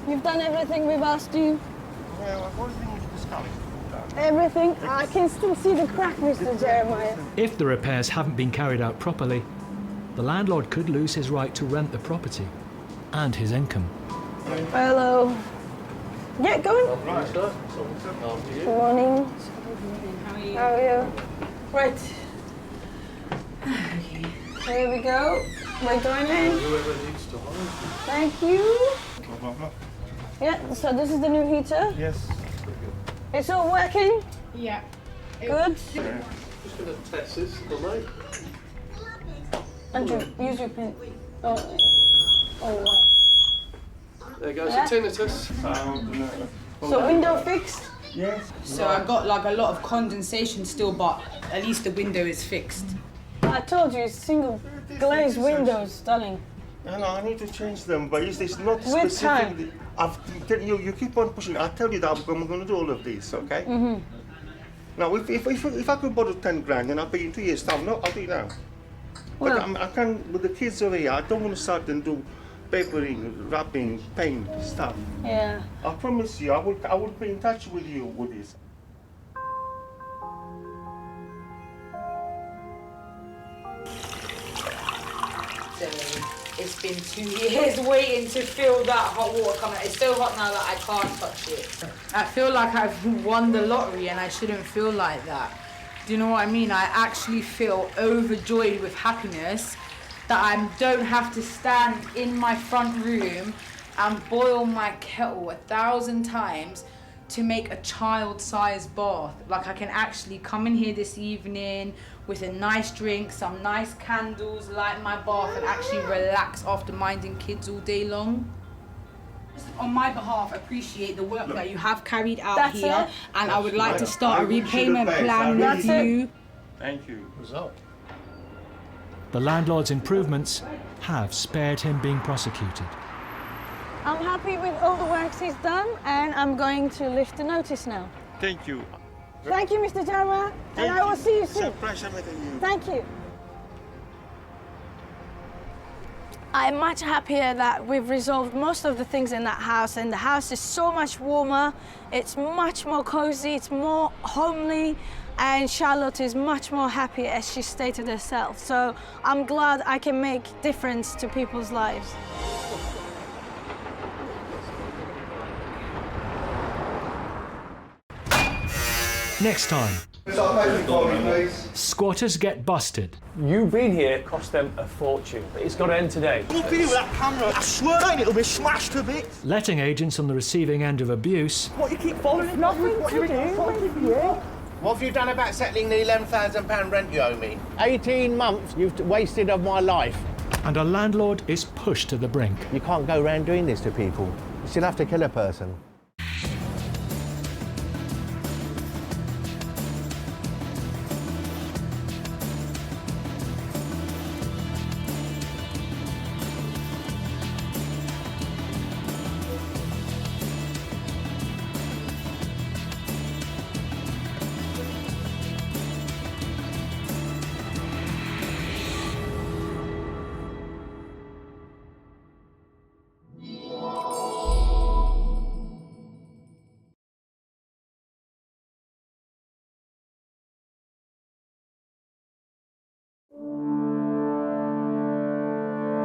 You've done everything we've asked you. Yeah, what do you think is the Everything. I can still see the crack, Mr. Jeremiah. If the repairs haven't been carried out properly, the landlord could lose his right to rent the property and his income. Hello. Yeah, go on. Right, sir. Good morning. How are you? Right. Here we go. We're going in. Thank you. Yeah, so this is the new heater. Yes. It's all working? Yeah. Good. Just going to test this for me. Andrew, use your pen. Oh. Wow. There goes Yeah. the tinnitus. So window fixed? Yes. So I got like a lot of condensation still, but at least the window is fixed. I told you, it's single glazed windows, darling. No, I need to change them, but it's not With specifically. You keep on pushing. I tell you that I'm going to do all of this, okay? Mm-hmm. Now, if I could borrow 10 grand and I'll pay you in 2 years' time, no, I'll do it now. Well, But I can't, with the kids over here, I don't want to start and do papering, wrapping, paint stuff. yeah. I promise you, I will be in touch with you with this. So it's been 2 years waiting to feel that hot water coming out. It's so hot now that I can't touch it. I feel like I've won the lottery and I shouldn't feel like that. Do you know what I mean? I actually feel overjoyed with happiness that I don't have to stand in my front room and boil my kettle 1,000 times to make a child-sized bath. Like I can actually come in here this evening with a nice drink, some nice candles, light my bath and actually relax after minding kids all day long. On my behalf, appreciate the work that you have carried out That's here, it. and I would like to start a repayment plan That's with it. you. Thank you. The landlord's improvements have spared him being prosecuted. I'm happy with all the work he's done, and I'm going to lift the notice now. Thank you. Thank you, Mr. Jeremiah, and I will see you soon. It's a pleasure meeting you. Thank you. I'm much happier that we've resolved most of the things in that house, and the house is so much warmer, it's much more cozy, it's more homely, and Charlotte is much more happy, as she stated herself. So I'm glad I can make difference to people's lives. Next time, squatters get busted. You being here cost them a fortune. It's got to end today. Look here with that camera. I swear it'll be smashed to bits. Letting agents on the receiving end of abuse What, you keep following? Nothing to do. What have you done about settling the £11,000 rent you owe me? 18 months you've wasted of my life. and a landlord is pushed to the brink. You can't go around doing this to people. You still have to kill a person.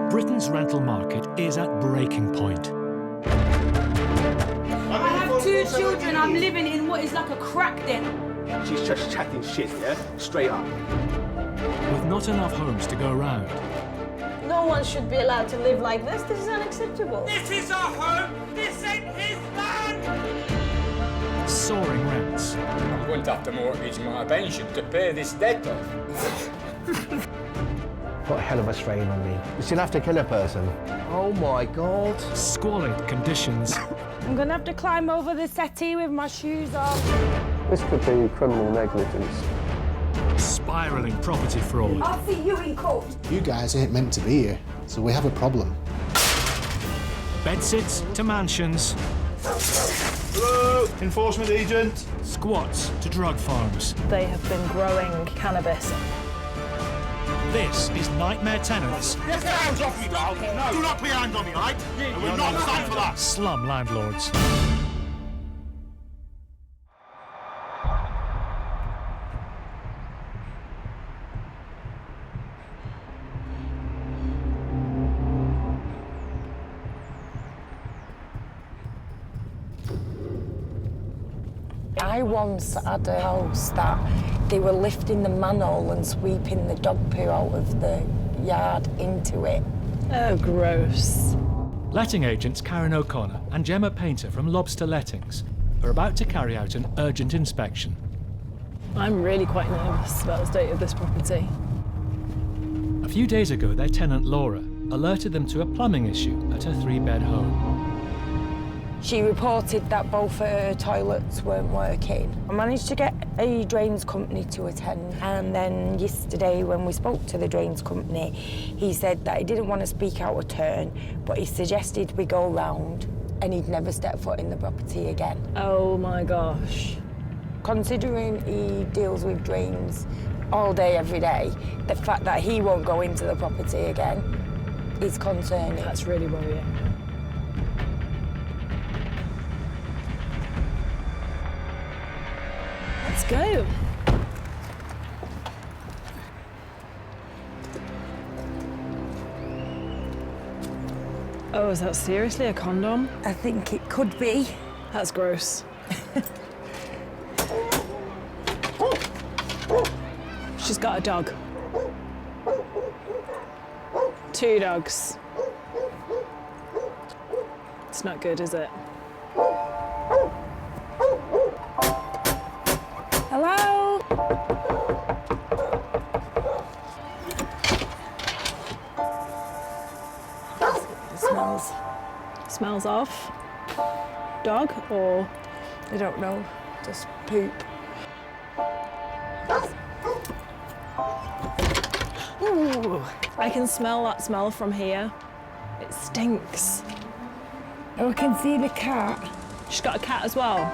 Britain's rental market is at breaking point. I have 2 children. I'm living in what is like a crack den. She's just chatting shit, yeah? Straight up. With not enough homes to go round, No one should be allowed to live like this. This is unacceptable. This is our home! This ain't his land! soaring rents, I'm going to have to mortgage my pension to pay this debt off. Put a hell of a strain on me. You still have to kill a person. Oh my God. squalid conditions, I'm gonna have to climb over the settee with my shoes on. This could be criminal negligence. spiralling property fraud, I'll see you in court. You guys ain't meant to be here, so we have a problem. bedsits to mansions, Hello, enforcement agent. squats to drug farms. They have been growing cannabis. This is Nightmare Tenants, Get your hands off me, pal. No. Do not put your hands on me, right? I will not stand for that. slum landlords. I once had a house that they were lifting the manhole and sweeping the dog poo out of the yard into it. Oh, gross. Letting agents Karen O'Connor and Gemma Painter from Lobster Lettings are about to carry out an urgent inspection. I'm really quite nervous about the state of this property. A few days ago, their tenant Laura alerted them to a plumbing issue at her 3-bed home. She reported that both her toilets weren't working. I managed to get a drains company to attend, and then yesterday when we spoke to the drains company, he said that he didn't want to speak out of turn, but he suggested we go round and he'd never step foot in the property again. Oh my gosh. Considering he deals with drains all day, every day, the fact that he won't go into the property again is concerning. That's really worrying. Let's go. Oh, is that seriously a condom? I think it could be. That's gross. She's got a dog. 2 dogs. It's not good, is it? Hello? It Smells of dog or I don't know, just poop. ooh, I can smell that smell from here. It stinks. Oh, I can see the cat. She's got a cat as well.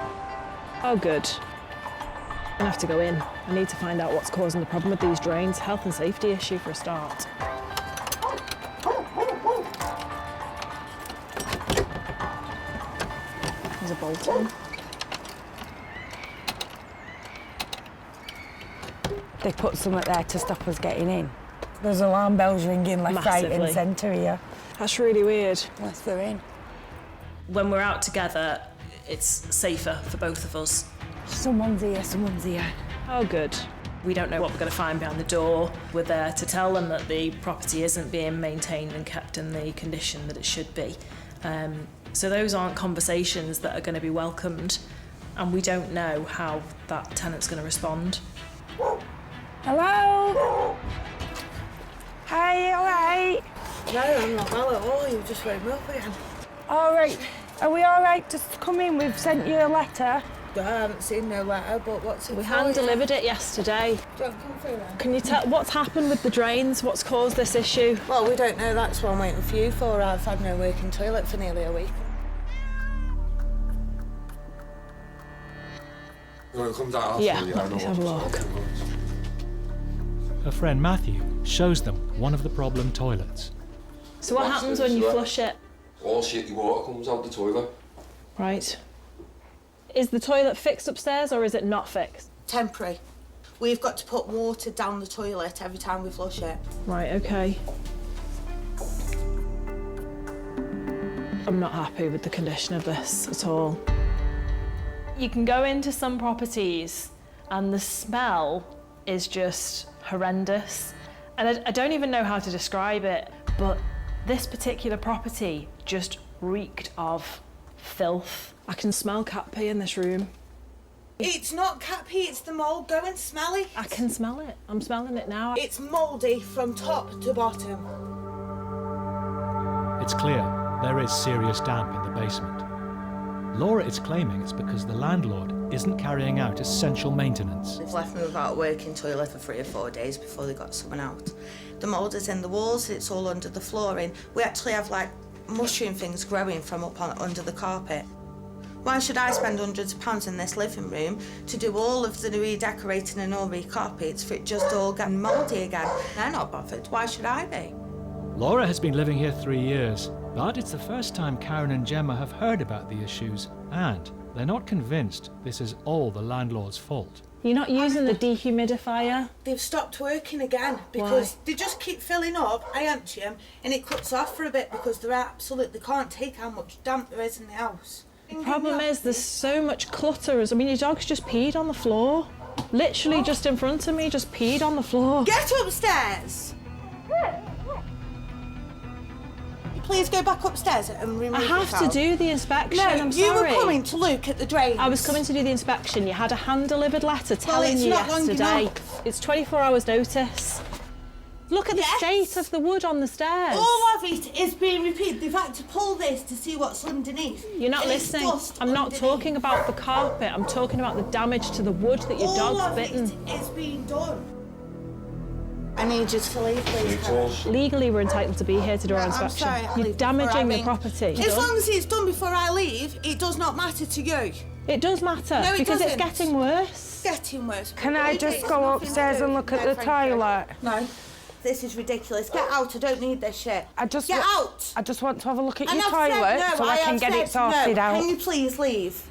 Oh, good. I'm gonna have to go in. I need to find out what's causing the problem with these drains. Health and safety issue for a start. There's a bolt on. They put something there to stop us getting in. There's alarm bells ringing left, right Massively. and centre here. That's really weird. Unless they're in. When we're out together, it's safer for both of us. Someone's here. Oh, good. We don't know what we're going to find behind the door. We're there to tell them that the property isn't being maintained and kept in the condition that it should be. So those aren't conversations that are going to be welcomed, and we don't know how that tenant's going to respond. Hello? Hi, all right? No, I'm not well at all. You just woke me up again. All right. Are we all right to come in? We've sent you a letter. I haven't seen no letter, but what's it We for? hand-delivered it yesterday. Don't come through then. Can you tell what's happened with the drains? What's caused this issue? Well, we don't know. That's what I'm waiting for you for. I've had no working toilet for nearly a week. Yeah, let's have a look. Her friend Matthew shows them one of the problem toilets. So what happens when you flush it? All shitty water comes out the toilet. Right. Is the toilet fixed upstairs or is it not fixed? Temporary. We've got to put water down the toilet every time we flush it. Right, okay. I'm not happy with the condition of this at all. You can go into some properties and the smell is just horrendous. And I don't even know how to describe it, but this particular property just reeked of filth. I can smell cat pee in this room. It's not cat pee, it's the mould. Go and smell it. I can smell it. I'm smelling it now. It's mouldy from top to bottom. It's clear there is serious damp in the basement. Laura is claiming it's because the landlord isn't carrying out essential maintenance. They've left me without a working toilet for 3 or 4 days before they got someone out. The mould is in the walls, it's all under the flooring. We actually have like mushroom things growing from up on under the carpet. Why should I spend hundreds of pounds in this living room to do all of the redecorating and all recarpets for it just all getting mouldy again? They're not bothered. Why should I be? Laura has been living here 3 years, but it's the first time Karen and Gemma have heard about the issues, and they're not convinced this is all the landlord's fault. You're not using the dehumidifier? They've stopped working again because they just keep filling up. I empty them and it cuts off for a bit because they can't take how much damp there is in the house. The problem is there's so much clutter. I mean, your dog's just peed on the floor. Literally just in front of me, just peed on the floor. Get upstairs! Please go back upstairs and remove I have to do the inspection, No, I'm you sorry. were coming to look at the drains. I was coming to do the inspection. You had a hand-delivered letter telling it's you not long yesterday. enough. It's 24 hours notice. Look at the state of the wood on the stairs. All of it is being repeated. They've had to pull this to see what's underneath. You're not And it's listening. dust I'm not underneath. talking about the carpet. I'm talking about the damage to the wood that your All dog's of bitten. it is being done. I need you to leave, please. Legally, we're entitled to be here to do our I'm inspection. sorry, I'll You're leave before I damaging the ring. property. As long as it's done before I leave, it does not matter to you. It does matter No, it because doesn't. it's getting worse. Getting worse. Can I just go upstairs and look at the toilet? No. This is ridiculous. Get out. I don't need this shit. Get out. I just want to have a look at And your I've said toilet no, so I can have get it said sorted no. out. Can you please leave?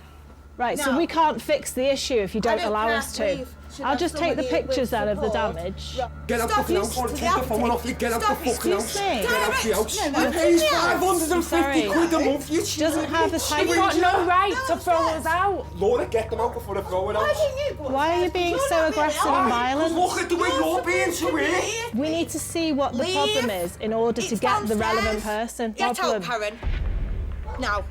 Right, so No. we can't fix the issue if you don't allow us to. leave. Should I'll have just take the somebody pictures with then of the support. damage. Get out the fucking house. Stop, Take the phone off you. Get out the Stop, fucking house. excuse me. Get out the house. No, You no, pays no. 550 quid a month. You Doesn't have the type. You've got no right to throw us out. Laura, get them out before they throw it out. Why are you being so aggressive and violent? Look at the way you're being to it. We need to see what the problem is in order to get the relevant person. Get Problem. out, Karen. Now.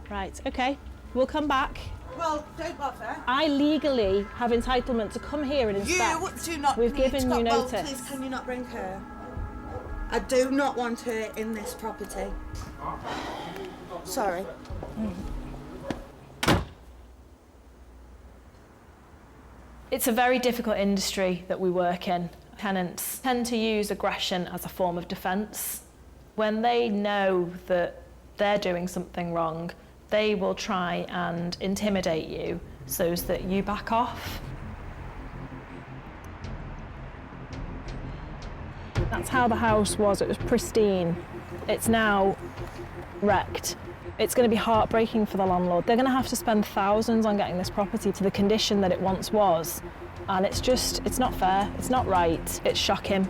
Right, okay. We'll come back. Well, don't bother. I legally have entitlement to come here and inspect. You do not We've need given to you well, notice. please, can you not bring her? I do not want her in this property. Sorry. It's a very difficult industry that we work in. Tenants tend to use aggression as a form of defence. When they know that they're doing something wrong, they will try and intimidate you so that you back off. That's how the house was. It was pristine. It's now wrecked. It's going to be heartbreaking for the landlord. They're going to have to spend thousands on getting this property to the condition that it once was. And it's not fair, it's not right, it's shocking.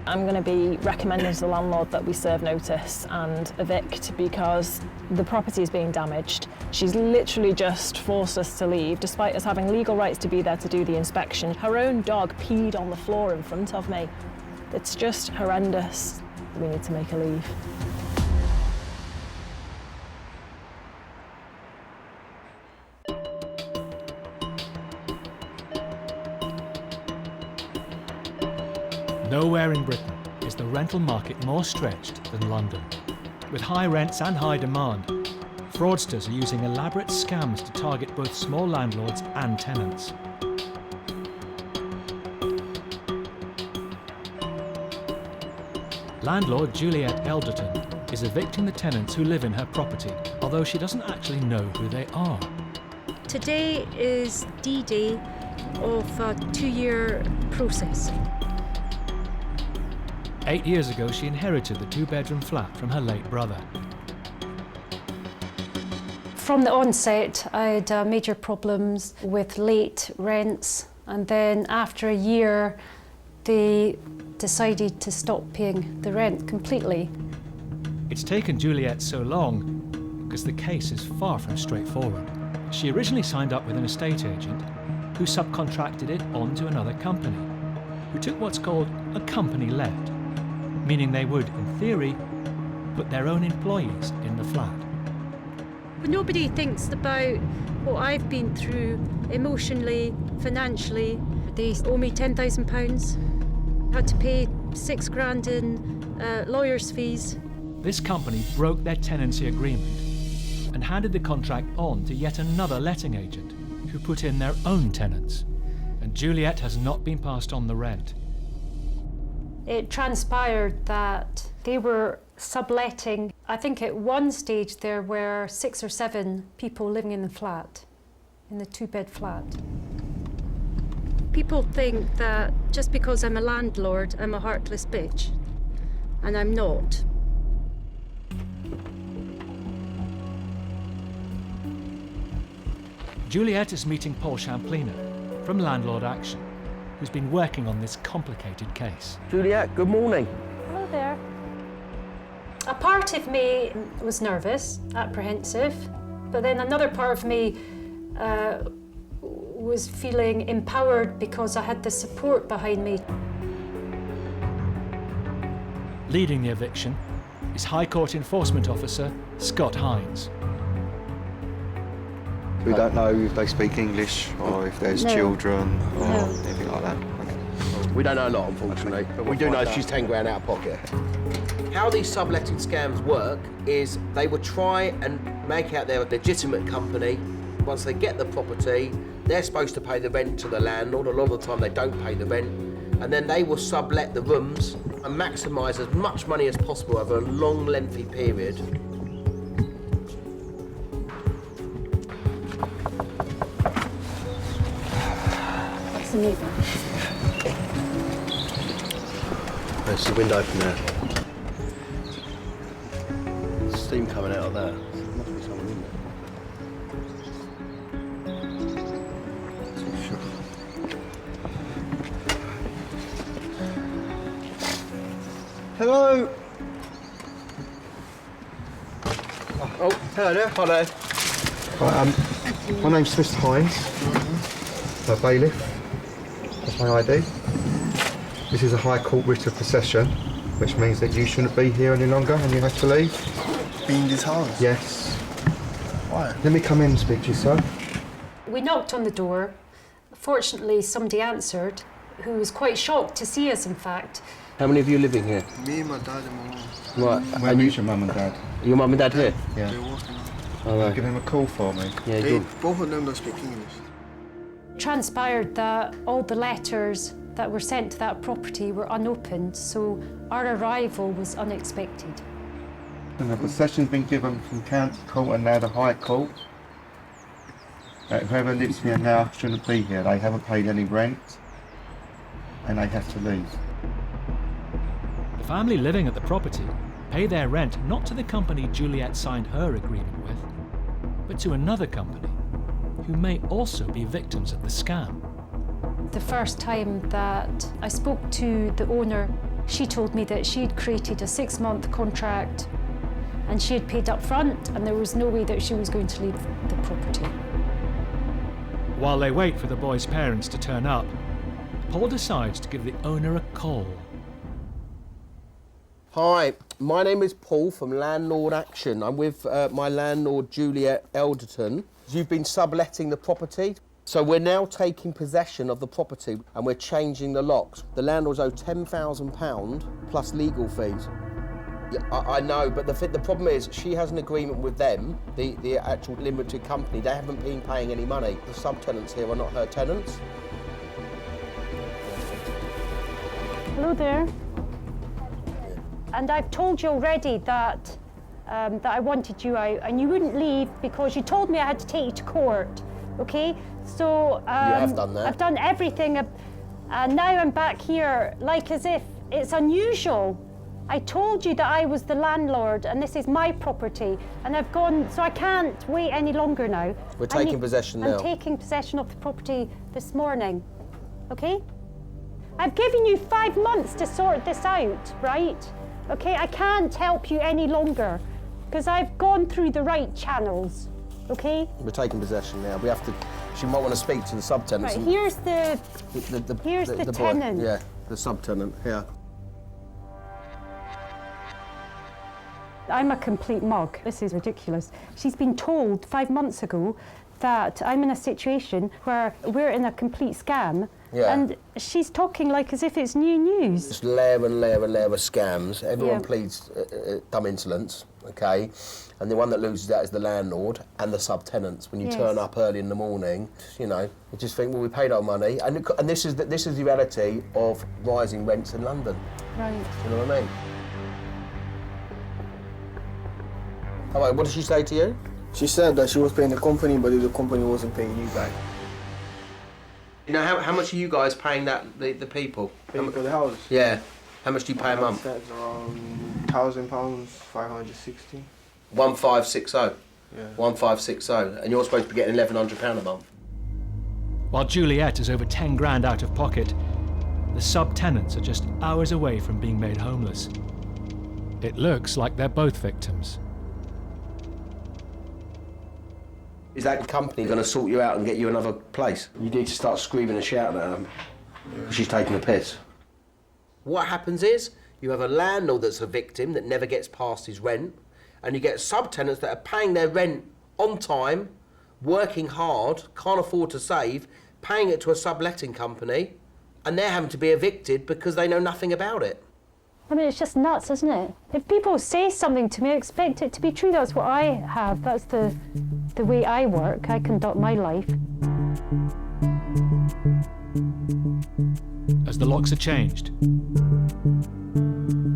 I'm going to be recommending to the landlord that we serve notice and evict because The property is being damaged. She's literally just forced us to leave, despite us having legal rights to be there to do the inspection. Her own dog peed on the floor in front of me. It's just horrendous. We need to make her leave. Nowhere in Britain is the rental market more stretched than London. With high rents and high demand, fraudsters are using elaborate scams to target both small landlords and tenants. Landlord Juliet Elderton is evicting the tenants who live in her property, although she doesn't actually know who they are. Today is D-Day of a 2-year process. 8 years ago, she inherited the 2-bedroom flat from her late brother. From the onset, I had major problems with late rents, and then after a year, they decided to stop paying the rent completely. It's taken Juliet so long because the case is far from straightforward. She originally signed up with an estate agent who subcontracted it on to another company, who took what's called a company let, meaning they would, in theory, put their own employees in the flat. But nobody thinks about what I've been through emotionally, financially. They owe me £10,000. Had to pay £6,000 in lawyers' fees. This company broke their tenancy agreement and handed the contract on to yet another letting agent who put in their own tenants. And Juliet has not been passed on the rent. It transpired that they were subletting. I think at one stage there were 6 or 7 people living in the flat, in the 2-bed flat. People think that just because I'm a landlord, I'm a heartless bitch, and I'm not. Juliet is meeting Paul Champlina from Landlord Action, who's been working on this complicated case. Juliet, good morning. Hello there. A part of me was nervous, apprehensive, but then another part of me was feeling empowered because I had the support behind me. Leading the eviction is High Court Enforcement Officer Scott Hines. We don't know if they speak English or if there's children or No. anything like that. Okay. We don't know a lot, unfortunately, but we do know she's 10 grand out of pocket. How these subletting scams work is they will try and make out they're a legitimate company. Once they get the property, they're supposed to pay the rent to the landlord. A lot of the time they don't pay the rent. And then they will sublet the rooms and maximise as much money as possible over a long, lengthy period. What's the neighbour? There's the window open there. Steam coming out of there. There must be someone in there. Hello. Oh, hello there. Hi there. Right, my name's Mr. Hines. I'm a bailiff. That's my ID. This is a High Court writ of possession, which means that you shouldn't be here any longer and you have to leave. Be in this house? Yes. Why? Let me come in and speak to you, sir. We knocked on the door. Fortunately, somebody answered, who was quite shocked to see us, in fact. How many of you living here? Me, my dad and my mum. Right. Where is your mum and dad? Your mum and dad here? Yeah. They're working. All right. Give them a call for me. Yeah, They, good. both of them don't speak English. Transpired that all the letters that were sent to that property were unopened, so our arrival was unexpected. And the possession's been given from County Court and now the High Court. Whoever lives here now shouldn't be here. They haven't paid any rent and they have to leave. The family living at the property pay their rent not to the company Juliet signed her agreement with, but to another company who may also be victims of the scam. The first time that I spoke to the owner, she told me that she'd created a 6-month contract And she had paid up front, and there was no way that she was going to leave the property. While they wait for the boy's parents to turn up, Paul decides to give the owner a call. Hi, my name is Paul from Landlord Action. I'm with my landlord, Juliet Elderton. You've been subletting the property, so we're now taking possession of the property and we're changing the locks. The landlords owe £10,000 plus legal fees. Yeah, I know, but the problem is she has an agreement with them, the actual limited company. They haven't been paying any money. The subtenants here are not her tenants. Hello there. And I've told you already that that I wanted you out, and you wouldn't leave because you told me I had to take you to court. Okay, so you have done that. I've done everything, and now I'm back here, like as if it's unusual. I told you that I was the landlord, and this is my property, and I've gone, so I can't wait any longer now. We're taking possession now. I'm taking possession of the property this morning. Okay? I've given you 5 months to sort this out, right? Okay, I can't help you any longer because I've gone through the right channels, okay? We're taking possession now. We have to, she might want to speak to the subtenants. Right, here's the boy. tenant. Yeah, the subtenant, here. I'm a complete mug. This is ridiculous. She's been told 5 months ago that I'm in a situation where we're in a complete scam. Yeah. And she's talking like as if it's new news. It's layer and layer and layer of scams. Everyone pleads dumb insolence, okay? And the one that loses that is the landlord and the subtenants. When you turn up early in the morning, you know, you just think, well, we paid our money. And this is the reality of rising rents in London. Right. You know what I mean? All right, what did she say to you? She said that she was paying the company, but the company wasn't paying you back. You know, how much are you guys paying the people? Paying for the house? Yeah. How much do you pay a month? That's around £1,000, 560. 1560. Yeah. 1560. And you're supposed to be getting £1,100 a month. While Juliet is over 10 grand out of pocket, the subtenants are just hours away from being made homeless. It looks like they're both victims. Is that company going to sort you out and get you another place? You need to start screaming and shouting at them. She's taking a piss. What happens is, you have a landlord that's a victim that never gets past his rent, and you get subtenants that are paying their rent on time, working hard, can't afford to save, paying it to a subletting company, and they're having to be evicted because they know nothing about it. I mean, it's just nuts, isn't it? If people say something to me, I expect it to be true. That's what I have. That's the way I work. I conduct my life. As the locks are changed,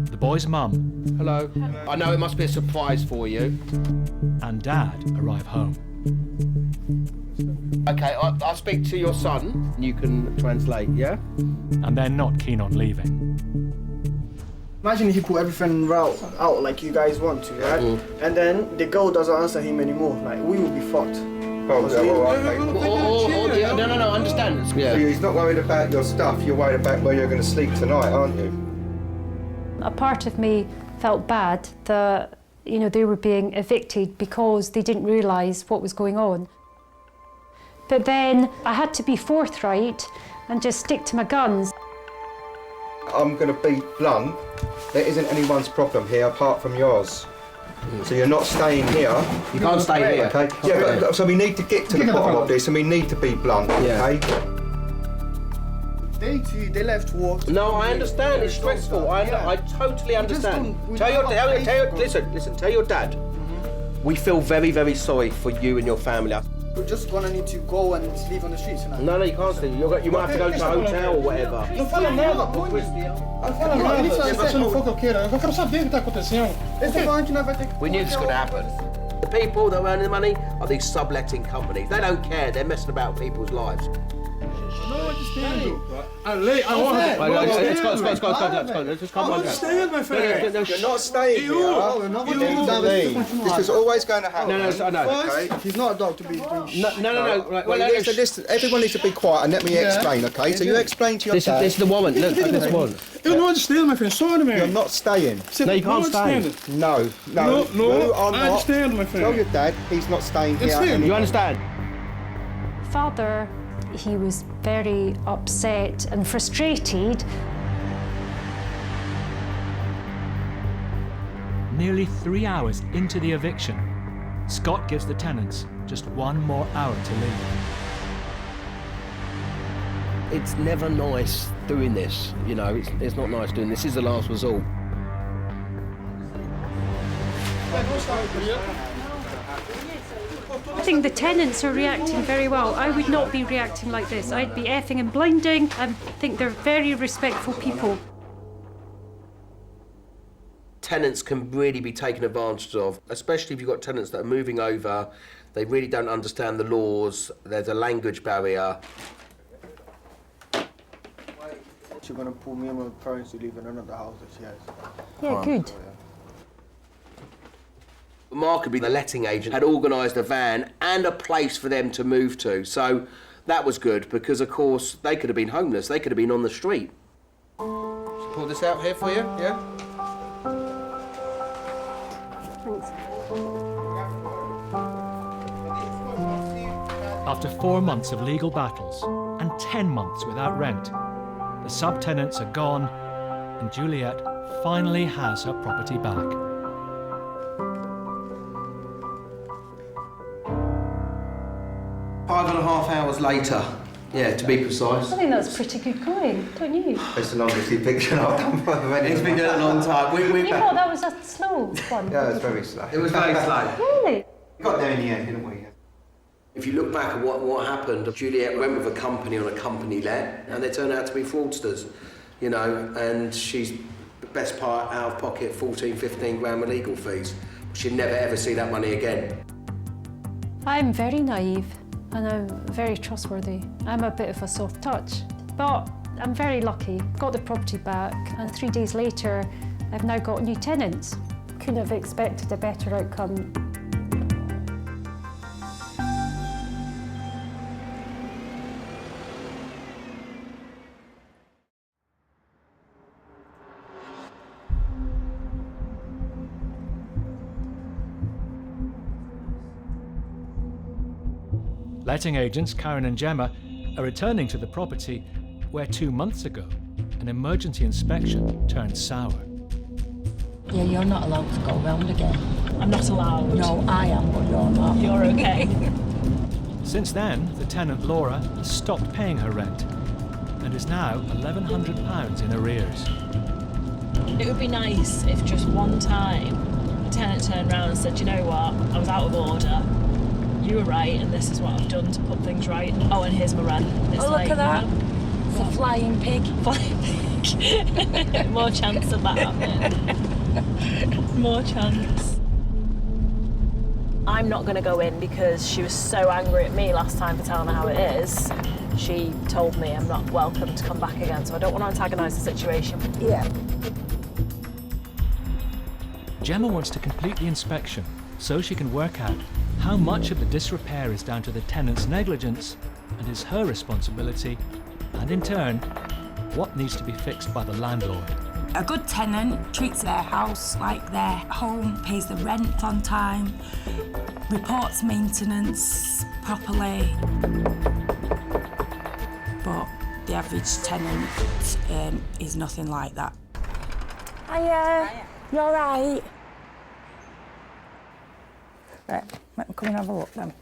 the boy's mum. Hello. I know it must be a surprise for you. And dad arrive home. Okay, I'll speak to your son and you can translate, yeah? And they're not keen on leaving. Imagine if you put everything out like you guys want to, right? And then the girl doesn't answer him anymore. Like, we will be fucked. No, understand. Yeah. So he's not worried about your stuff, you're worried about where you're going to sleep tonight, aren't you? A part of me felt bad that, you know, they were being evicted because they didn't realise what was going on. But then I had to be forthright and just stick to my guns. I'm going to be blunt. There isn't anyone's problem here apart from yours. So you're not staying here. You can't stay here. Okay. Yeah, but, so we need to get to the bottom of this, and we need to be blunt. Okay. They left work. No, I understand. It's stressful. I totally understand. Tell your dad. We feel very, very sorry for you and your family. We're just gonna need to go and sleep on the streets tonight. No, you can't sleep. You might have to go to a hotel or whatever. Não fala nada, não fala nada. Se não for o que eu queira, eu quero saber o que está acontecendo. We knew this was going to happen. The people that are earning the money are these subletting companies. They don't care. They're messing about people's lives. No, understand. Let's go. Understand, my friend. You're not staying here. This is always going to happen. No, I know. Okay? He's not a doctor, but he's No. Right, Well, listen, everyone needs to be quiet and let me explain, okay? So you explain to your dad. This is the woman. Look, this woman. You don't understand, my friend. Sorry, man. You're not staying. No, you can't stay. No. No, You are I not. understand, my friend. Tell your dad he's not staying here. Understand. You understand? Father, he was very upset and frustrated. Nearly 3 hours into the eviction, Scott gives the tenants just 1 more hour to leave. It's never nice doing this, you know, it's not nice doing this. This is the last resort. I think the tenants are reacting very well. I would not be reacting like this. I'd be effing and blinding. I think they're very respectful people. Tenants can really be taken advantage of, especially if you've got tenants that are moving over. They really don't understand the laws. There's a language barrier. She's gonna pull me and my parents to live in another house that she has. Yeah, good. Remarkably, the letting agent had organised a van and a place for them to move to. So that was good because, of course, they could have been homeless. They could have been on the street. Just pull this out here for you, yeah? Thanks. After 4 months of legal battles and 10 months without rent, the subtenants are gone and Juliet finally has her property back. Five and a half hours later, yeah, to be precise. I think that's pretty good going, don't you? It's the longest eviction I've done for It's been doing it a long time. You thought that was a slow one? Yeah, it was very slow. It was very slow. Really? We got there in the end, didn't we? If you look back at what happened, Juliet went with a company on a company let, and they turned out to be fraudsters, you know, and she's the best part out of pocket 14, 15 grand with legal fees. She'd never ever see that money again. I'm very naive and I'm very trustworthy. I'm a bit of a soft touch, but I'm very lucky. Got the property back and 3 days later, I've now got new tenants. Couldn't have expected a better outcome. Letting agents Karen and Gemma are returning to the property where 2 months ago an emergency inspection turned sour. Yeah, you're not allowed to go round again. I'm not allowed. No, I am, but you're not. You're okay. Since then, the tenant Laura has stopped paying her rent and is now £1,100 in arrears. It would be nice if just one time a tenant turned around and said, you know what, I was out of order. You were right, and this is what I've done to put things right. Oh, and here's my rent. It's Look at that. You know, It's a flying pig. Flying pig. More chance of that happening. More chance. I'm not going to go in because she was so angry at me last time for telling her how it is. She told me I'm not welcome to come back again, so I don't want to antagonise the situation. Yeah. Gemma wants to complete the inspection so she can work out how much of the disrepair is down to the tenant's negligence and is her responsibility, and in turn, what needs to be fixed by the landlord. A good tenant treats their house like their home, pays the rent on time, reports maintenance properly. But the average tenant is nothing like that. Hiya. You all right? Right, let me come and have a look then.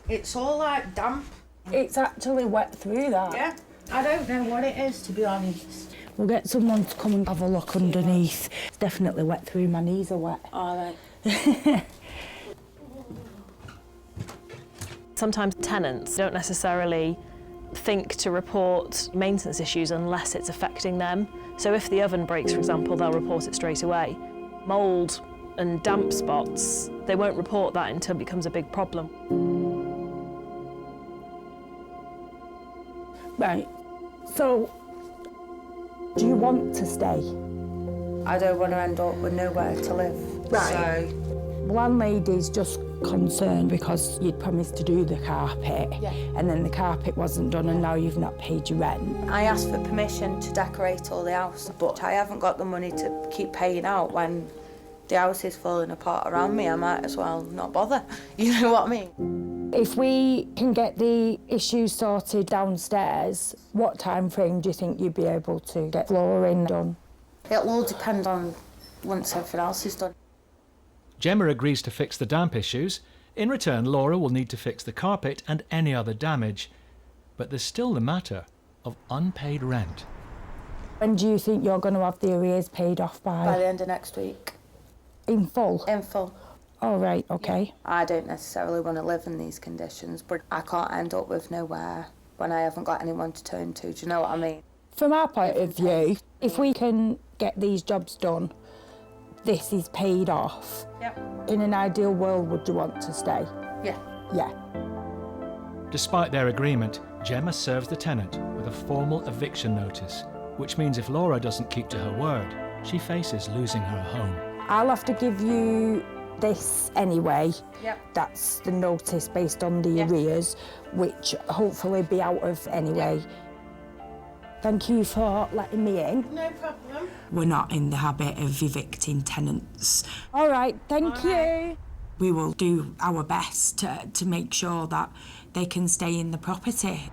It's all like damp. It's actually wet through that. Yeah. I don't know what it is, to be honest. We'll get someone to come and have a look underneath. It's definitely wet through. My knees are wet. All right. Sometimes tenants don't necessarily think to report maintenance issues unless it's affecting them. So if the oven breaks, for example, they'll report it straight away. Mould and damp spots, they won't report that until it becomes a big problem. Right. So, do you want to stay? I don't want to end up with nowhere to live. Right. So, Landlady's just concerned because you'd promised to do the carpet, and then the carpet wasn't done, and now you've not paid your rent. I asked for permission to decorate all the house, but I haven't got the money to keep paying out when the house is falling apart around me. I might as well not bother. You know what I mean? If we can get the issues sorted downstairs, what time frame do you think you'd be able to get flooring done? It'll all depend on once everything else is done. Gemma agrees to fix the damp issues. In return, Laura will need to fix the carpet and any other damage. But there's still the matter of unpaid rent. When do you think you're going to have the arrears paid off by? By the end of next week. In full? In full. All right, OK. I don't necessarily want to live in these conditions, but I can't end up with nowhere when I haven't got anyone to turn to. Do you know what I mean? From our point of view, if we can get these jobs done, this is paid off. Yep. In an ideal world, would you want to stay? Yeah. Yeah. Despite their agreement, Gemma serves the tenant with a formal eviction notice, which means if Laura doesn't keep to her word, she faces losing her home. I'll have to give you this anyway. Yep. That's the notice based on the arrears, which hopefully be out of anyway. Yep. Thank you for letting me in. No problem. We're not in the habit of evicting tenants. All right, thank you. We will do our best to make sure that they can stay in the property.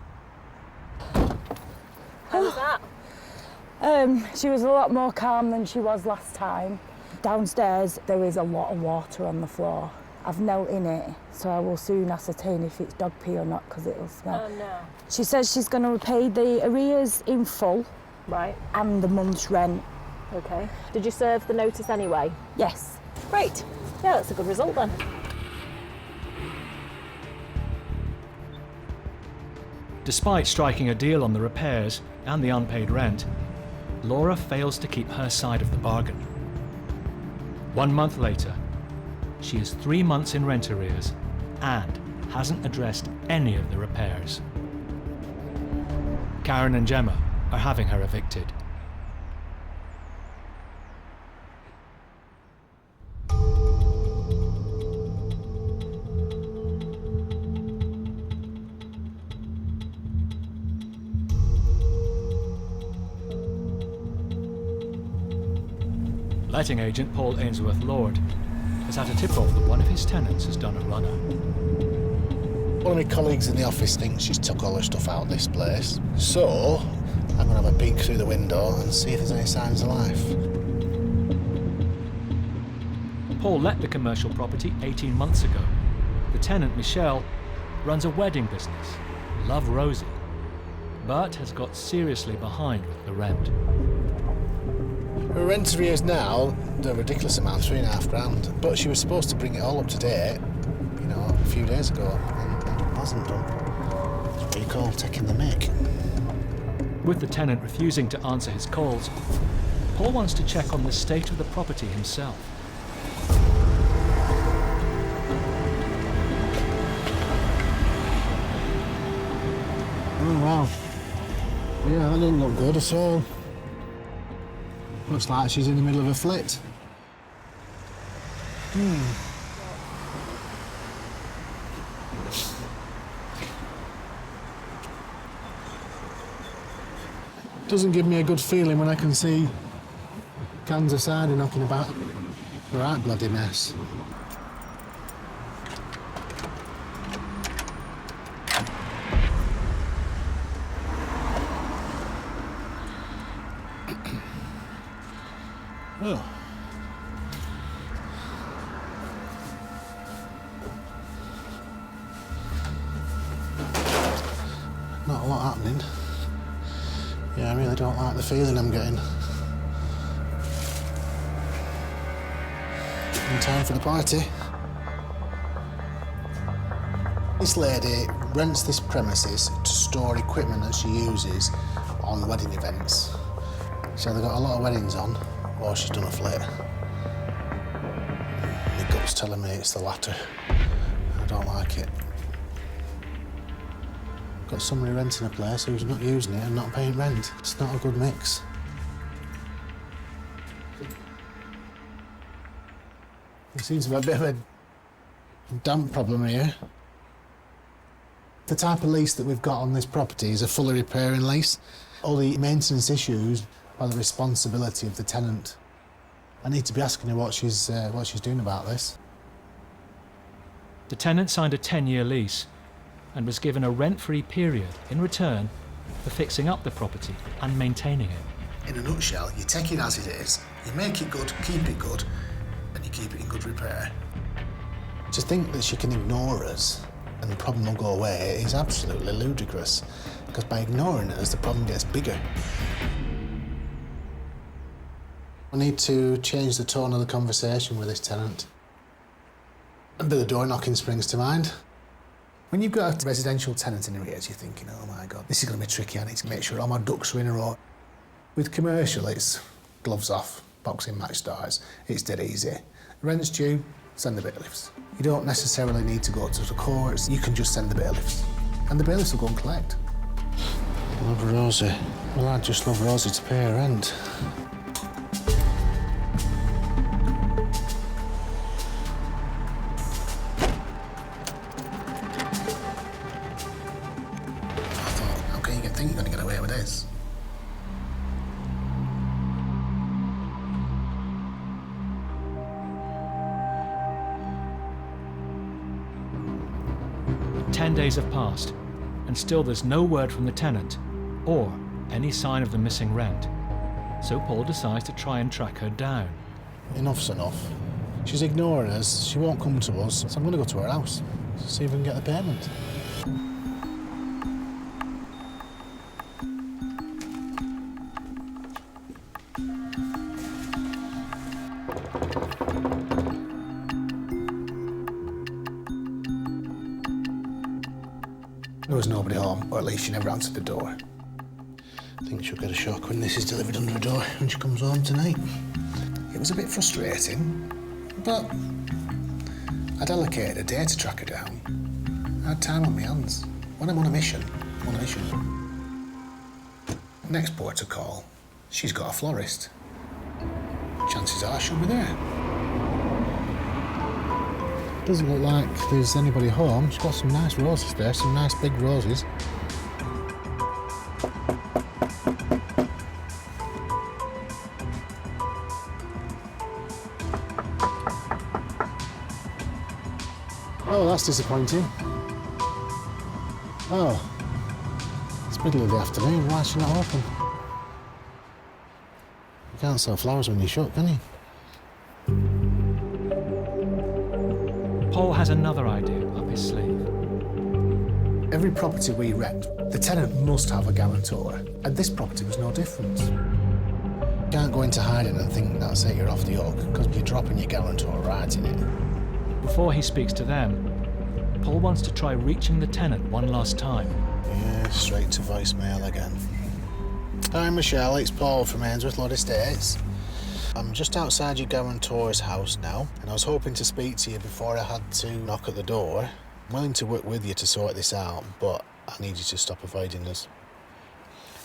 How was that? She was a lot more calm than she was last time. Downstairs, there is a lot of water on the floor. I've knelt in it, so I will soon ascertain if it's dog pee or not, because it'll smell. Oh, no. She says she's going to repay the arrears in full. Right. And the month's rent. OK. Did you serve the notice anyway? Yes. Great. Yeah, that's a good result then. Despite striking a deal on the repairs and the unpaid rent, Laura fails to keep her side of the bargain. 1 month later, she is 3 months in rent arrears and hasn't addressed any of the repairs. Karen and Gemma are having her evicted. Letting agent Paul Ainsworth-Lord has had a tip-off that one of his tenants has done a runner. One of my colleagues in the office thinks she's took all her stuff out of this place. So, I'm going to have a peek through the window and see if there's any signs of life. Paul let the commercial property 18 months ago. The tenant, Michelle, runs a wedding business, Love Rosie, but has got seriously behind with the rent. Her rent arrears now, they're a ridiculous amount, £3,500, but she was supposed to bring it all up to date, you know, a few days ago, and it wasn't done. It's what you call taking the mick. With the tenant refusing to answer his calls, Paul wants to check on the state of the property himself. Oh, wow. Yeah, that doesn't look good at all. Looks like she's in the middle of a flit. Doesn't give me a good feeling when I can see cans of cider knocking about. Right bloody mess. Oh. Not a lot happening. Yeah, I really don't like the feeling I'm getting. In time for the party. This lady rents this premises to store equipment that she uses on wedding events. So they've got a lot of weddings on. Or she's done a flit. My gut's telling me it's the latter. I don't like it. got somebody renting a place who's not using it and not paying rent. It's not a good mix. There seems to be a bit of a damp problem here. The type of lease that we've got on this property is a fully repairing lease. All the maintenance issues are the responsibility of the tenant. I need to be asking her what she's doing about this. The tenant signed a 10-year lease and was given a rent-free period in return for fixing up the property and maintaining it. In a nutshell, you take it as it is, you make it good, keep it good, and you keep it in good repair. To think that she can ignore us and the problem will go away is absolutely ludicrous, because by ignoring us, the problem gets bigger. I need to change the tone of the conversation with this tenant. A bit of door knocking springs to mind. When you've got a residential tenant in arrears, you're thinking, oh my God, this is going to be tricky. I need to make sure all my ducks are in a row. With commercial, it's gloves off, boxing match stars. It's dead easy. Rent's due, send the bailiffs. You don't necessarily need to go to the courts. You can just send the bailiffs. And the bailiffs will go and collect. I love Rosie. Well, I'd just love Rosie to pay her rent. I think you're going to get away with this. Ten days have passed, and still there's no word from the tenant, or any sign of the missing rent. So Paul decides to try and track her down. Enough's enough. She's ignoring us, she won't come to us, so I'm going to go to her house, see if we can get the payment. There was nobody home, or at least she never answered the door. I think she'll get a shock when this is delivered under her door when she comes home tonight. It was a bit frustrating, but I'd allocated a day to track her down. I had time on my hands. When I'm on a mission, I'm on a mission. Next port of call, she's got a florist. Chances are she'll be there. Doesn't look like there's anybody home. She's got some nice roses there, some nice big roses. Oh, that's disappointing. Oh, it's middle of the afternoon. Why is she not open? You can't sell flowers when you're shut, can you? Paul has another idea up his sleeve. Every property we rent, the tenant must have a guarantor, and this property was no different. You can't go into hiding and think that's it, you're off the hook, because you're dropping your guarantor right in it. Before he speaks to them, Paul wants to try reaching the tenant one last time. Yeah, straight to voicemail again. Hi Michelle, it's Paul from Ainsworth Lord Estates. I'm just outside your guarantor's house now, and I was hoping to speak to you before I had to knock at the door. I'm willing to work with you to sort this out, but I need you to stop avoiding us.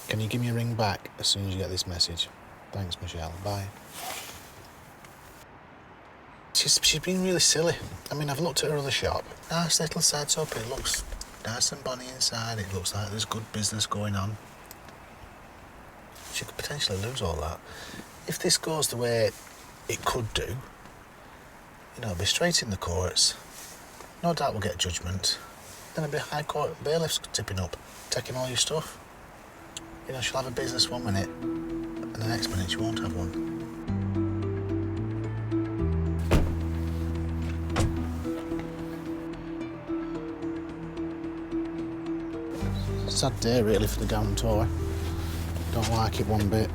Can you give me a ring back as soon as you get this message? Thanks, Michelle. Bye. She's been really silly. I mean, I've looked at her other shop. Nice little setup. It looks nice and bonny inside. It looks like there's good business going on. She could potentially lose all that. If this goes the way it could do, you know, it'll be straight in the courts. No doubt we'll get judgment. Then there'll be High Court bailiffs tipping up, taking all your stuff. You know, she'll have a business one minute, and the next minute she won't have one. Sad day, really, for the guarantor. Don't like it one bit.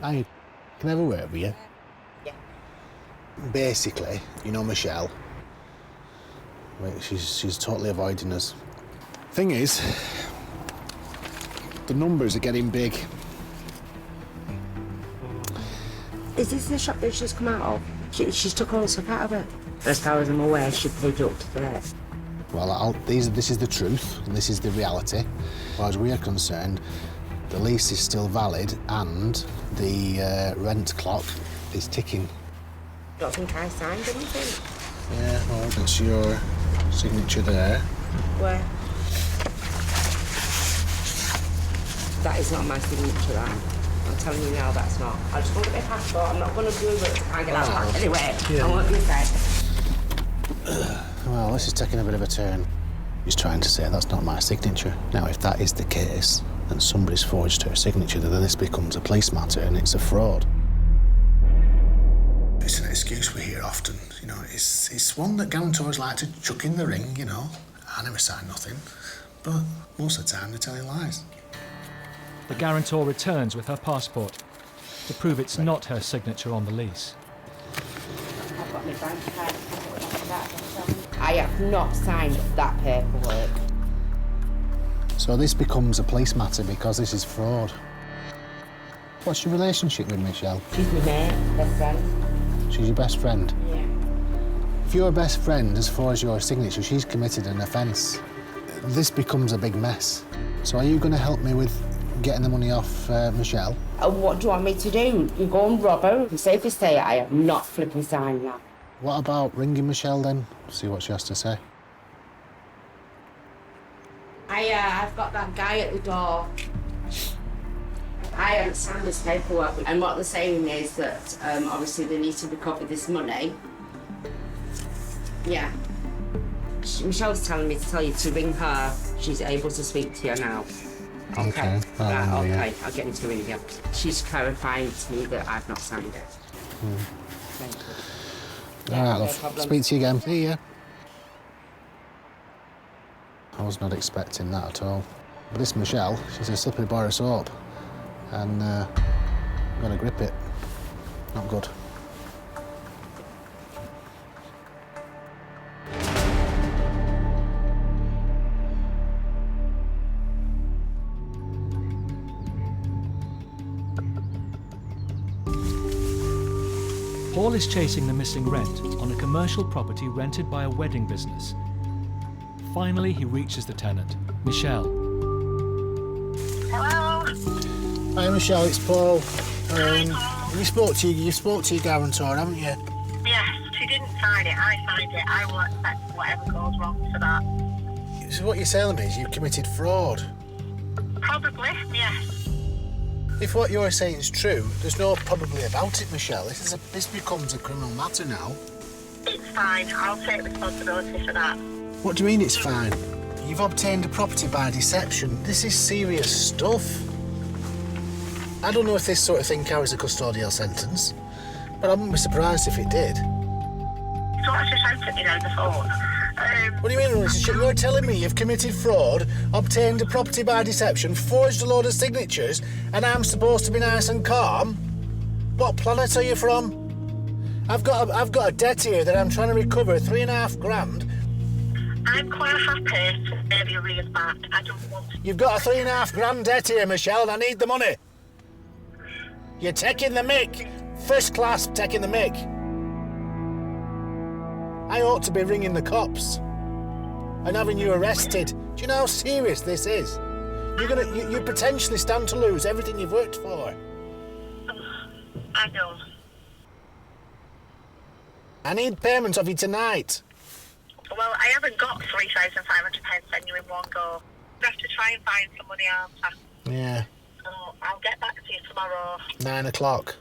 Hi, can I have a word with you? Yeah. Basically, you know Michelle. Wait, she's totally avoiding us. Thing is, the numbers are getting big. Is this the shop that she's come out of? She's took all the stuff out of it. As far as I'm aware, she paid up to date. Well, this is the truth, and this is the reality. As far as we are concerned, the lease is still valid, and the rent clock is ticking. Don't think I signed anything. Yeah, well, that's your signature there. Where? That is not my signature, that. I'm telling you now, that's not. I just want to get my passport. I'm not going to Google it to try and get that back. Anyway, Yeah. I won't be said. Well, this is taking a bit of a turn. He's trying to say that's not my signature. Now, if that is the case, and somebody's forged her signature, then this becomes a police matter and it's a fraud. It's an excuse we hear often, you know. It's one that guarantors like to chuck in the ring, you know. I never signed nothing, but most of the time they're telling lies. The guarantor returns with her passport to prove it's not her signature on the lease. I've got my bank card. I have not signed that paperwork. So this becomes a police matter because this is fraud. What's your relationship with Michelle? She's my mate, best friend. She's your best friend? Yeah. If you're a best friend, as far as your signature, she's committed an offence. This becomes a big mess. So are you going to help me with getting the money off Michelle? What do you want me to do? You go and rob her? I'm safe to say I have not flipping signed that. What about ringing Michelle then? See what she has to say. I've got that guy at the door. I haven't signed this paperwork, and what they're saying is that obviously they need to recover this money. Yeah. Michelle's telling me to tell you to ring her. She's able to speak to you now. Okay. Right, okay. I'll get into ring you. She's clarifying to me that I've not signed it. Thank you. All right, love. problem. Speak to you again. See ya. I was not expecting that at all. But this Michelle, she's a slippery bar of soap. And I'm gonna grip it. Not good. Paul is chasing the missing rent on a commercial property rented by a wedding business. Finally, he reaches the tenant, Michelle. Hello? Hi, Michelle, it's Paul. You spoke to your guarantor, haven't you? Yes, she didn't sign it. I signed it. I will accept whatever goes wrong for that. So what you're telling me is you've committed fraud. Probably, yes. If what you're saying is true, there's no probably about it, Michelle. This becomes a criminal matter now. It's fine. I'll take responsibility for that. What do you mean it's fine? You've obtained a property by deception. This is serious stuff. I don't know if this sort of thing carries a custodial sentence, but I wouldn't be surprised if it did. So I just sent it, on the phone. What do you mean, you're telling me you've committed fraud, obtained a property by deception, forged a load of signatures, and I'm supposed to be nice and calm? What planet are you from? I've got a debt here that I'm trying to recover, $3.5 grand. I'm quite happy to pay the arrears back. I don't want to... You've got a $3.5 grand debt here, Michelle, and I need the money. You're taking the mick. First class taking the mick. I ought to be ringing the cops and having you arrested. Do you know how serious this is? You potentially stand to lose everything you've worked for. I know. I need payment of you tonight. Well, I haven't got £3,500 sent you in one go. I have to try and find somebody else. Yeah. So I'll get back to you tomorrow. 9 o'clock.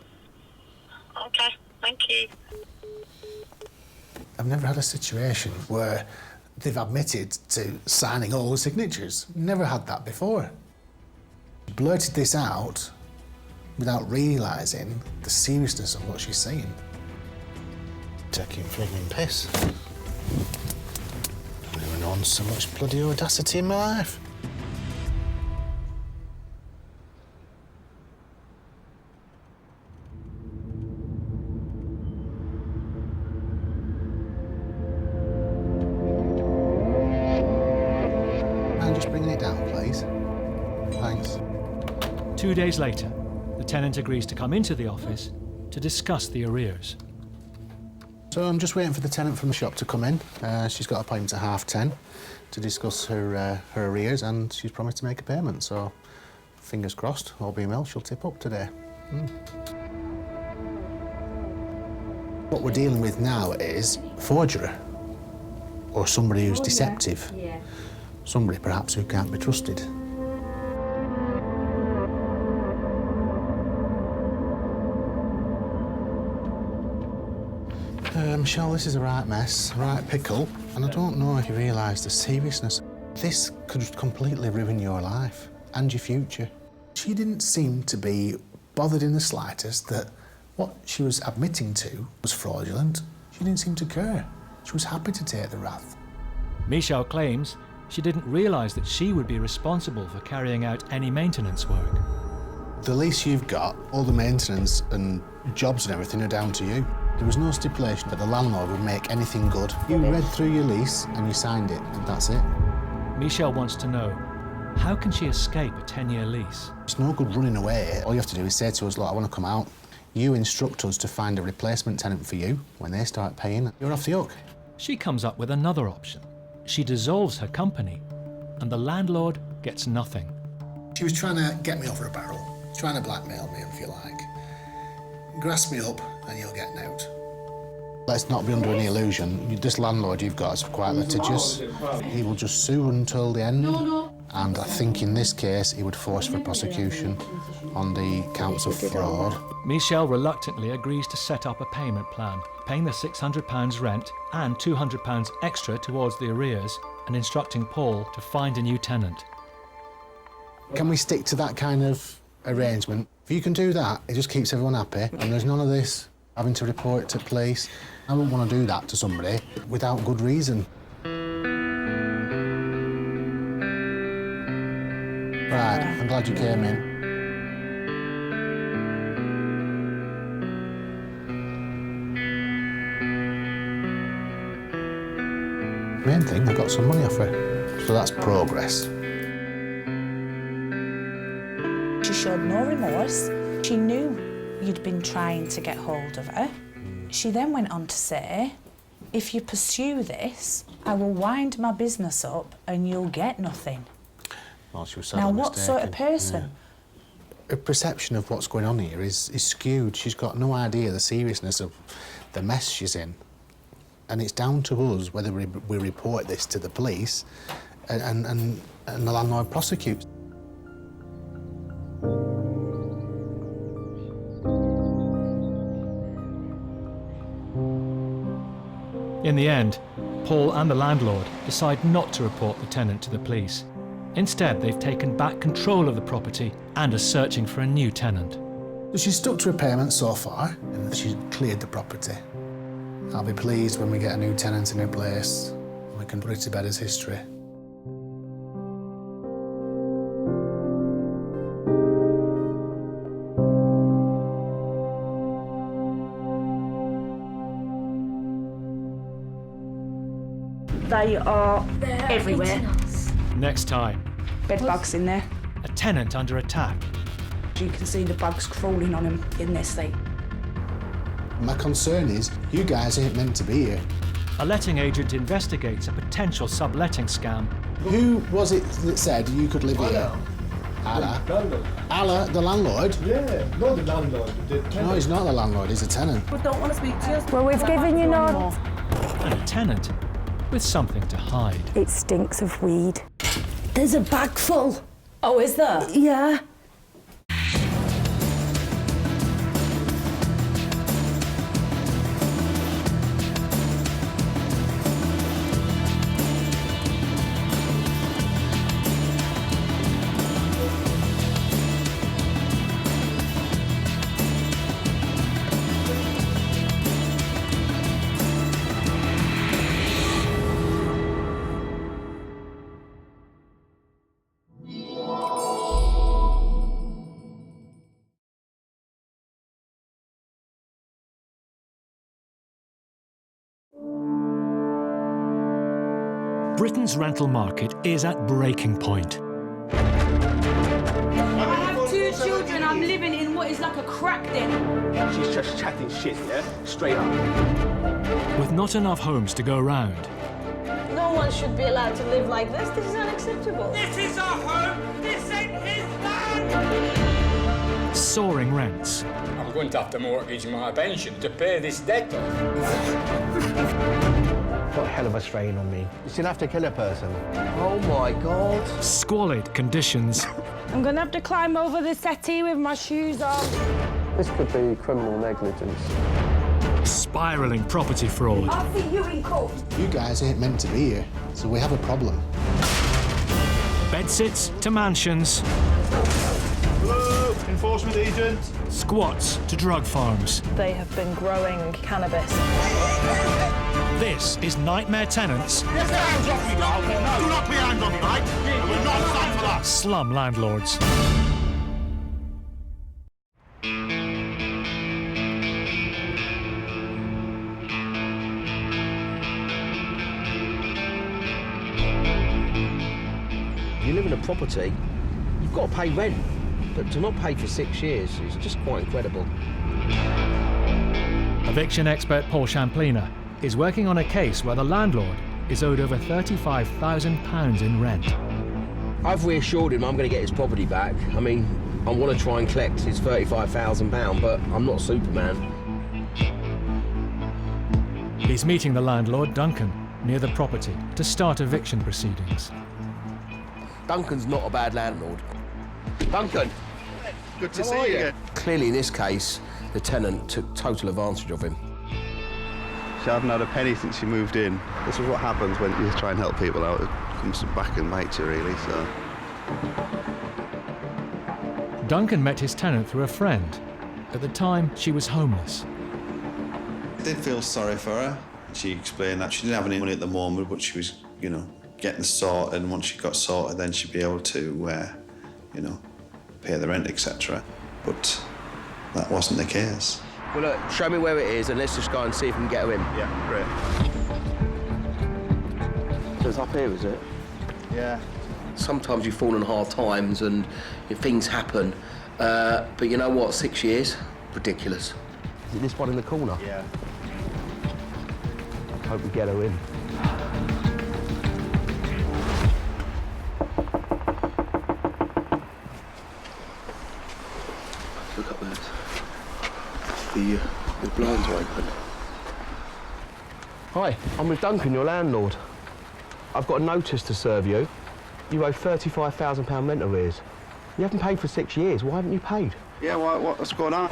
Okay, thank you. I've never had a situation where they've admitted to signing all the signatures. Never had that before. Blurted this out without realising the seriousness of what she's saying. Taking frigging piss. I've never known so much bloody audacity in my life. Just bringing it down, please. Thanks. 2 days later, the tenant agrees to come into the office to discuss the arrears. So I'm just waiting for the tenant from the shop to come in. She's got an appointment at 10:30 to discuss her arrears, and she's promised to make a payment, so fingers crossed, all being well, she'll tip up today. What we're dealing with now is forgery, or somebody who's deceptive. Yeah. Somebody perhaps who can't be trusted. Michelle, this is a right mess, a right pickle, and I don't know if you realise the seriousness. This could completely ruin your life and your future. She didn't seem to be bothered in the slightest that what she was admitting to was fraudulent. She didn't seem to care. She was happy to take the wrath. Michelle claims she didn't realise that she would be responsible for carrying out any maintenance work. The lease you've got, all the maintenance and jobs and everything are down to you. There was no stipulation that the landlord would make anything good. You read through your lease and you signed it, and that's it. Michelle wants to know, how can she escape a 10-year lease? It's no good running away. All you have to do is say to us, look, I want to come out. You instruct us to find a replacement tenant for you. When they start paying, you're off the hook. She comes up with another option. She dissolves her company, and the landlord gets nothing. She was trying to get me over a barrel, trying to blackmail me, if you like. Grasp me up and you'll get out. Let's not be under any illusion. This landlord you've got is quite litigious. He will just sue until the end. And I think in this case he would force for prosecution on the counts of fraud. Michelle reluctantly agrees to set up a payment plan, paying the £600 rent and £200 extra towards the arrears, and instructing Paul to find a new tenant. Can we stick to that kind of arrangement? If you can do that, it just keeps everyone happy, and there's none of this having to report it to police. I wouldn't want to do that to somebody without good reason. Right, I'm glad you came in. Main thing, I got some money off her, so that's progress. She showed no remorse. She knew you'd been trying to get hold of her. She then went on to say, if you pursue this, I will wind my business up and you'll get nothing. Well, she was Now, sadly what sort of mistaken. person? Her perception of what's going on here is skewed. She's got no idea the seriousness of the mess she's in. And it's down to us whether we report this to the police and the landlord prosecutes. In the end, Paul and the landlord decide not to report the tenant to the police. Instead, they've taken back control of the property and are searching for a new tenant. She's stuck to her payments so far, and she's cleared the property. I'll be pleased when we get a new tenant in her place, and we can put it to bed as history. They are everywhere. Next time, Bed bugs in there. a tenant under attack. You can see the bugs crawling on them in their sleep. My concern is, you guys ain't meant to be here. A letting agent investigates a potential subletting scam. Who was it that said you could live here? Allah. Allah, the landlord? Yeah, not the landlord. No, he's not the landlord, he's a tenant. We don't want to speak to you. Well, we've given you none. And a tenant with something to hide. It stinks of weed. There's a bag full. Oh, is there? Yeah. Britain's rental market is at breaking point. I have 2 children. I'm living in what is like a crack den. She's just chatting shit, yeah? Straight up. With not enough homes to go round, No one should be allowed to live like this. This is unacceptable. This is our home. This ain't his land. soaring rents, I'm going to have to mortgage my pension to pay this debt off. What a hell of a strain on me. You still have to kill a person. Oh my God. squalid conditions, I'm gonna have to climb over the settee with my shoes on. This could be criminal negligence. spiralling property fraud, I'll see you in court. You guys ain't meant to be here, so we have a problem. bedsits to mansions, Hello, enforcement agent. squats to drug farms. They have been growing cannabis. This is Nightmare Tenants, Get the hands off me, dog. No. Do not put your hands on me, right? I will not stand for that. slum landlords. You live in a property, you've got to pay rent, but to not pay for 6 years is just quite incredible. Eviction expert Paul Champlina is working on a case where the landlord is owed over £35,000 in rent. I've reassured him I'm going to get his property back. I mean, I want to try and collect his £35,000, but I'm not Superman. He's meeting the landlord, Duncan, near the property to start eviction proceedings. Duncan's not a bad landlord. Duncan! Good to How see are you you? again. Clearly, in this case, the tenant took total advantage of him. She hadn't had a penny since she moved in. This is what happens when you try and help people out. It comes back and bites you, really, so... Duncan met his tenant through a friend. At the time, she was homeless. I did feel sorry for her. She explained that she didn't have any money at the moment, but she was, you know, getting sorted, and once she got sorted, then she'd be able to, you know, pay the rent, etc. But that wasn't the case. Well, look, show me where it is, and let's just go and see if we can get her in. Yeah, great. So it's up here, is it? Yeah. Sometimes you fall in hard times and things happen. But you know what? 6 years? Ridiculous. Is it this one in the corner? Yeah. Hope we get her in. Look up there. The blinds are open. Hi, I'm with Duncan, your landlord. I've got a notice to serve you. You owe £35,000 rent arrears. You haven't paid for 6 years. Why haven't you paid? Yeah, what's going on?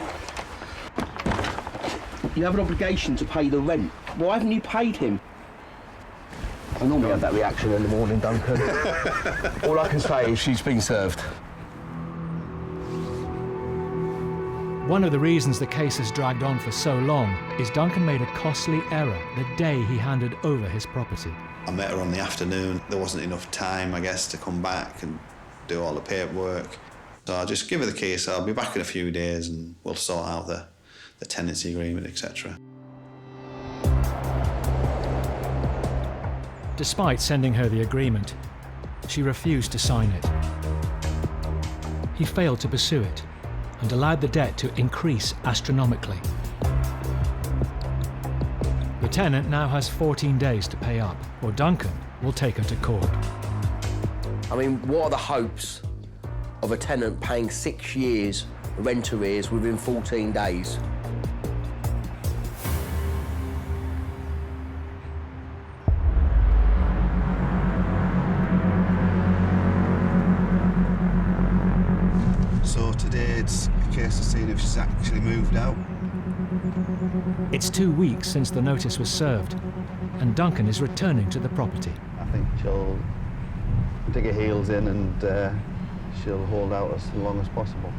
You have an obligation to pay the rent. Why haven't you paid him? I normally have that reaction in the morning, Duncan. All I can say is she's been served. One of the reasons the case has dragged on for so long is Duncan made a costly error the day he handed over his property. I met her on the afternoon. There wasn't enough time, I guess, to come back and do all the paperwork. So I'll just give her the keys. I'll be back in a few days and we'll sort out the tenancy agreement, etc. Despite sending her the agreement, she refused to sign it. He failed to pursue it and allowed the debt to increase astronomically. The tenant now has 14 days to pay up, or Duncan will take her to court. I mean, what are the hopes of a tenant paying 6 years rent arrears within 14 days? So today it's a case of seeing if she's actually moved out. It's 2 weeks since the notice was served, and Duncan is returning to the property. I think she'll dig her heels in and she'll hold out as long as possible.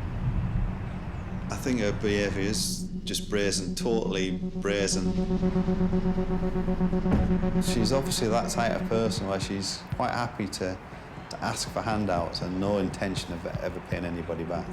I think her behaviour is just brazen, totally brazen. She's obviously that type of person where she's quite happy to ask for handouts and no intention of ever paying anybody back.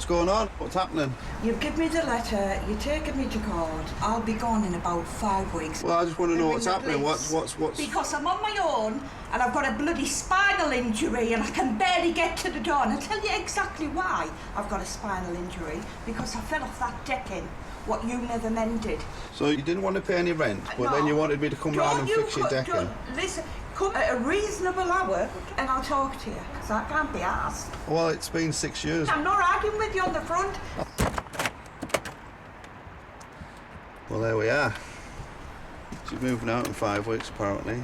What's going on? What's happening? You give me the letter, you take me to court. I'll be gone in about 5 weeks. Well, I just want to know what's happening. Police. What's... Because I'm on my own and I've got a bloody spinal injury and I can barely get to the door. And I'll tell you exactly why I've got a spinal injury. Because I fell off that decking, what you never mended. So you didn't want to pay any rent, but then you wanted me to come round and fix your decking? Listen, come at a reasonable hour and I'll talk to you, because I can't be asked. Well, it's been 6 years. I'm not arguing with you on the front. Well, there we are. She's moving out in 5 weeks, apparently.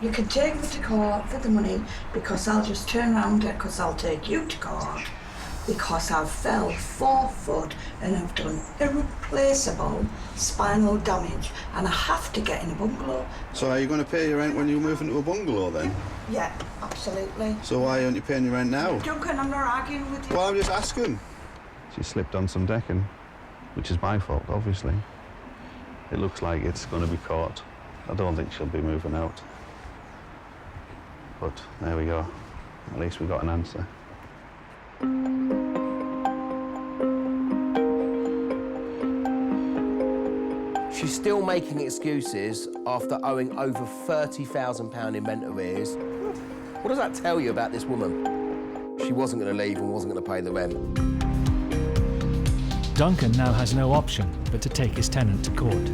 You can take me to court for the money, because I'll just turn around because I'll take you to court. Because I fell 4 foot and I've done irreplaceable spinal damage and I have to get in a bungalow. So are you going to pay your rent when you move into a bungalow then? Yeah, absolutely. So why aren't you paying your rent now? Duncan, I'm not arguing with you. Well, I'm just asking. She slipped on some decking, which is my fault, obviously. It looks like it's going to be caught. I don't think she'll be moving out. But there we go. At least we got an answer. She's still making excuses after owing over £30,000 in rent arrears. What does that tell you about this woman? She wasn't going to leave and wasn't going to pay the rent. Duncan now has no option but to take his tenant to court.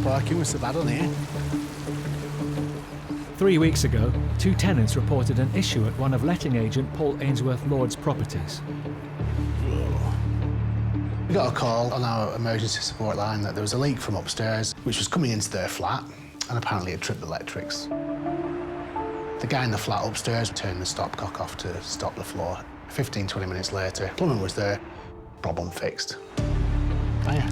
Parking was so bad on here. 3 weeks ago, 2 tenants reported an issue at one of letting agent Paul Ainsworth-Lord's properties. We got a call on our emergency support line that there was a leak from upstairs, which was coming into their flat, and apparently it tripped the electrics. The guy in the flat upstairs turned the stopcock off to stop the flow. 15-20 minutes later, plumbing was there, problem fixed. Oh yeah.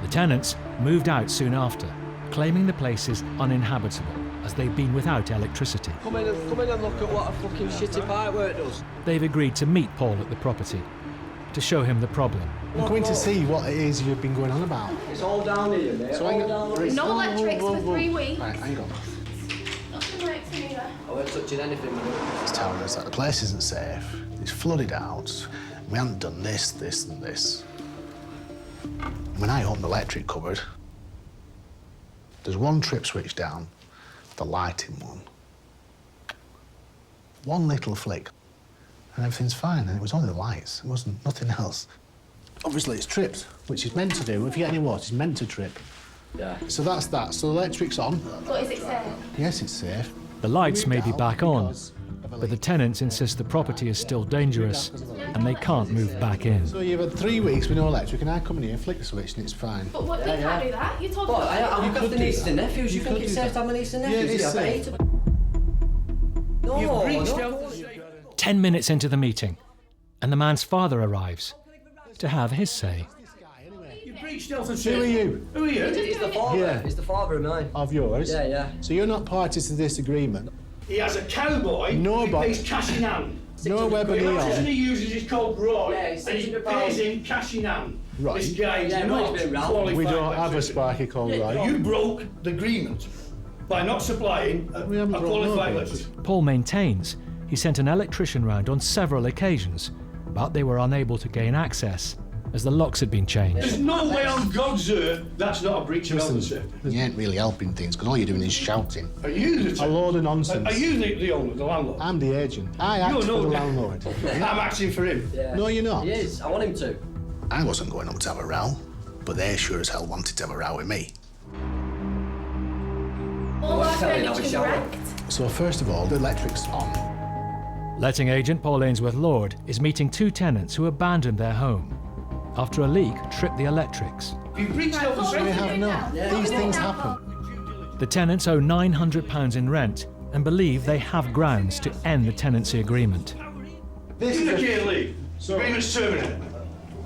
The tenants moved out soon after, claiming the place is uninhabitable as they've been without electricity. Come in and look at what a fucking shitty pipework does. They've agreed to meet Paul at the property to show him the problem. I'm going to see what it is you've been going on about. It's all down here, mate. So no electrics for 3 weeks. Right, hang on. Nothing works either. I weren't touching anything, mate. It's telling us that the place isn't safe. It's flooded out. We haven't done this, this, and this. When I open the electric cupboard, there's one trip switch down, the lighting one. One little flick, and everything's fine, and it was only the lights. It wasn't nothing else. Obviously, it's tripped, which it's meant to do. If you get any water, it's meant to trip. Yeah. So that's that. So the electric's on. But is it safe? Yes, it's safe. The lights may be back on, but the tenants insist the property is still dangerous and they can't move back in. So you've had 3 weeks with no electric, and I come in here, flick the switch, and it's fine. But what, they can't do that. You told But them. I look after nieces and nephews. You think could it's do safe that. to have my nieces and Yeah, nephews? it's safe. No, You've reached no. 10 minutes into the meeting, and the man's father arrives to have his say. You breached health and Who safety. are you? Who are you? He's the father. Yeah. He's the father of mine. Of yours? Yeah, yeah. So you're not party to this agreement? He has a cowboy No, who but- pays cash in hand. No Webber The electricity Neon. he uses is called Roy, Yeah, he's and he £600. pays him cash in hand. Right. This guy is Yeah, not mine's been round. qualified. We don't have a electricity. Sparky called Roy. You broke the agreement by not supplying a We haven't broke no qualified agreement. electrician. Paul maintains he sent an electrician round on several occasions, but they were unable to gain access as the locks had been changed. There's no way on God's earth that's not a breach of health and safety. You ain't really helping things, because all you're doing is shouting. Are you A load of nonsense. Are you the owner, the landlord? I'm the agent. I act You're for the not. landlord. I'm acting for him. Yeah. No, you're not. He is. I want him to. I wasn't going up to have a row, but they sure as hell wanted to have a row with me. All our Tell me now, furniture's shall we? wrecked. So first of all, the electric's on. Letting agent Paul Ainsworth-Lord is meeting 2 tenants who abandoned their home after a leak tripped the electrics. You breached health and We safety. have not. Yeah. These things happen. The tenants owe £900 in rent and believe they have grounds to end the tenancy agreement. This Syndicate league. Agreement's terminated.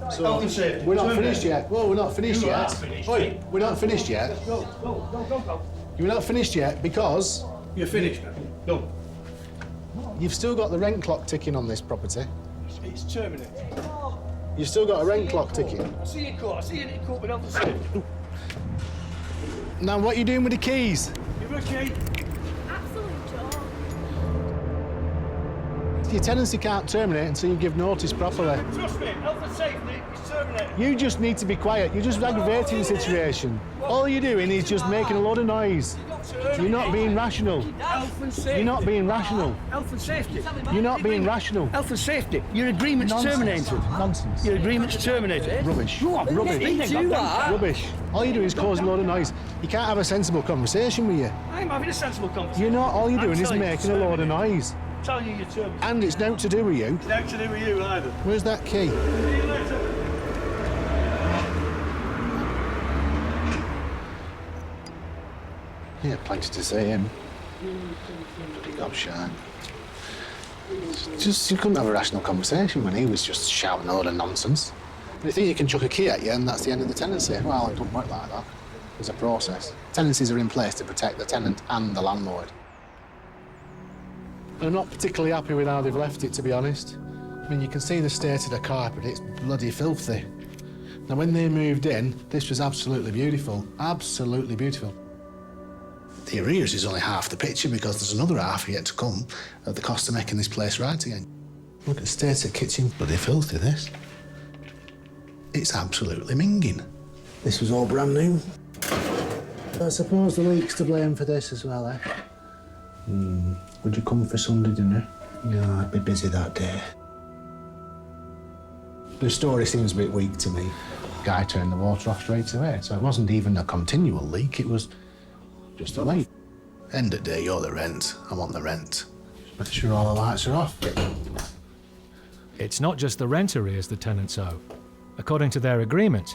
Health and safety. We're not Terminated. finished yet. Whoa, we're not finished You yet. are finished. Oi, we're not finished yet. Go. You're not finished yet because You're finished now. Go. You've still got the rent clock ticking on this property. It's terminated. You've still got a rent clock ticking. I'll see you in court. I'll see you in court with health and safety. Now, what are you doing with the keys? Give her a key. Absolute joke. Your tenancy can't terminate until you give notice properly. Trust me, health and safety is terminated. You just need to be quiet. You're just aggravating the situation. All you're doing is just making a lot of noise. You're not being rational. Health and safety. You're not being rational. Health and safety. You're not being rational. Health and safety. Your agreement's terminated. Nonsense. Your agreement's terminated. Rubbish. Rubbish. Rubbish. All you do is cause a load of noise. You can't have a sensible conversation with you. I'm having a sensible conversation. You're not. All you're I'm doing is telling you making a load of noise. I'm telling you, you're terminated. And it's nothing to do with you. It's nothing to do with you either. Where's that key? See you later. Yeah, plenty to say him. Bloody gobshite. Just, you couldn't have a rational conversation when he was just shouting a load of nonsense. You think you can chuck a key at you and that's the end of the tenancy? Well, it doesn't work like that. There's a process. Tenancies are in place to protect the tenant and the landlord. I'm not particularly happy with how they've left it, to be honest. I mean, you can see the state of the carpet. It's bloody filthy. Now, when they moved in, this was absolutely beautiful. Absolutely beautiful. The arrears is only half the picture because there's another half yet to come at the cost of making this place right again. Look at the state of the kitchen. Bloody filthy, this. It's absolutely minging. This was all brand new. I suppose the leak's to blame for this as well, eh? Would you come for Sunday dinner? Yeah, I'd be busy that day. The story seems a bit weak to me. Guy turned the water off straight away, so it wasn't even a continual leak, it was just a leak. End of the day, you're the rent. I want the rent. Make sure all the lights are off. It's not just the rent arrears the tenants owe. According to their agreement,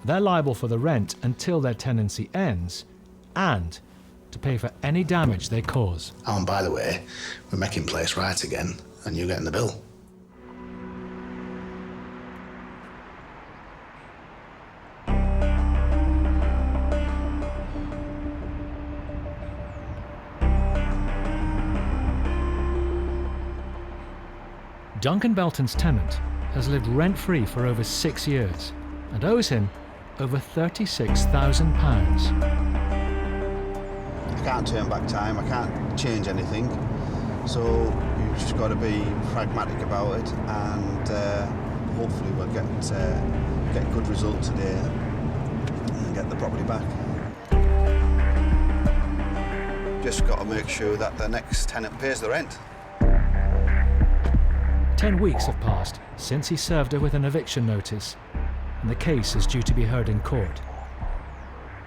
they're liable for the rent until their tenancy ends and to pay for any damage they cause. Oh, and by the way, we're making place right again, and you're getting the bill. Duncan Belton's tenant has lived rent-free for over 6 years and owes him over £36,000. I can't turn back time, I can't change anything, so you've just got to be pragmatic about it, and hopefully we'll get a good result today and get the property back. Just got to make sure that the next tenant pays the rent. 10 weeks have passed since he served her with an eviction notice, and the case is due to be heard in court.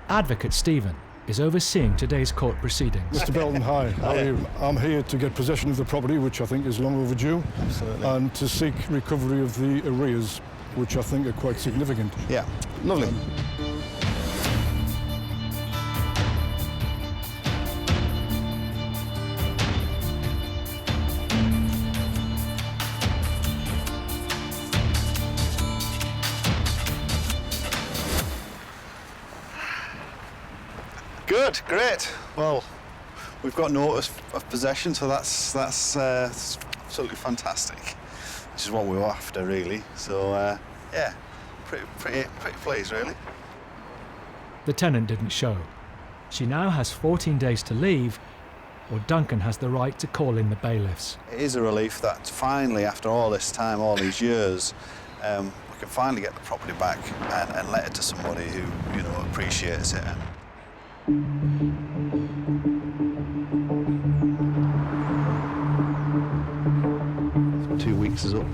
Advocate Stephen is overseeing today's court proceedings. Mr. Belton, hi. How are you? I'm here to get possession of the property, which I think is long overdue, and to seek recovery of the arrears, which I think are quite significant. Yeah, lovely. Good, great. Well, we've got notice of possession, so that's absolutely fantastic. Which is what we were after, really. So, yeah, pretty pleased, really. The tenant didn't show. She now has 14 days to leave, or Duncan has the right to call in the bailiffs. It is a relief that finally, after all this time, all these years, we can finally get the property back and let it to somebody who, you know, appreciates it. 2 weeks is up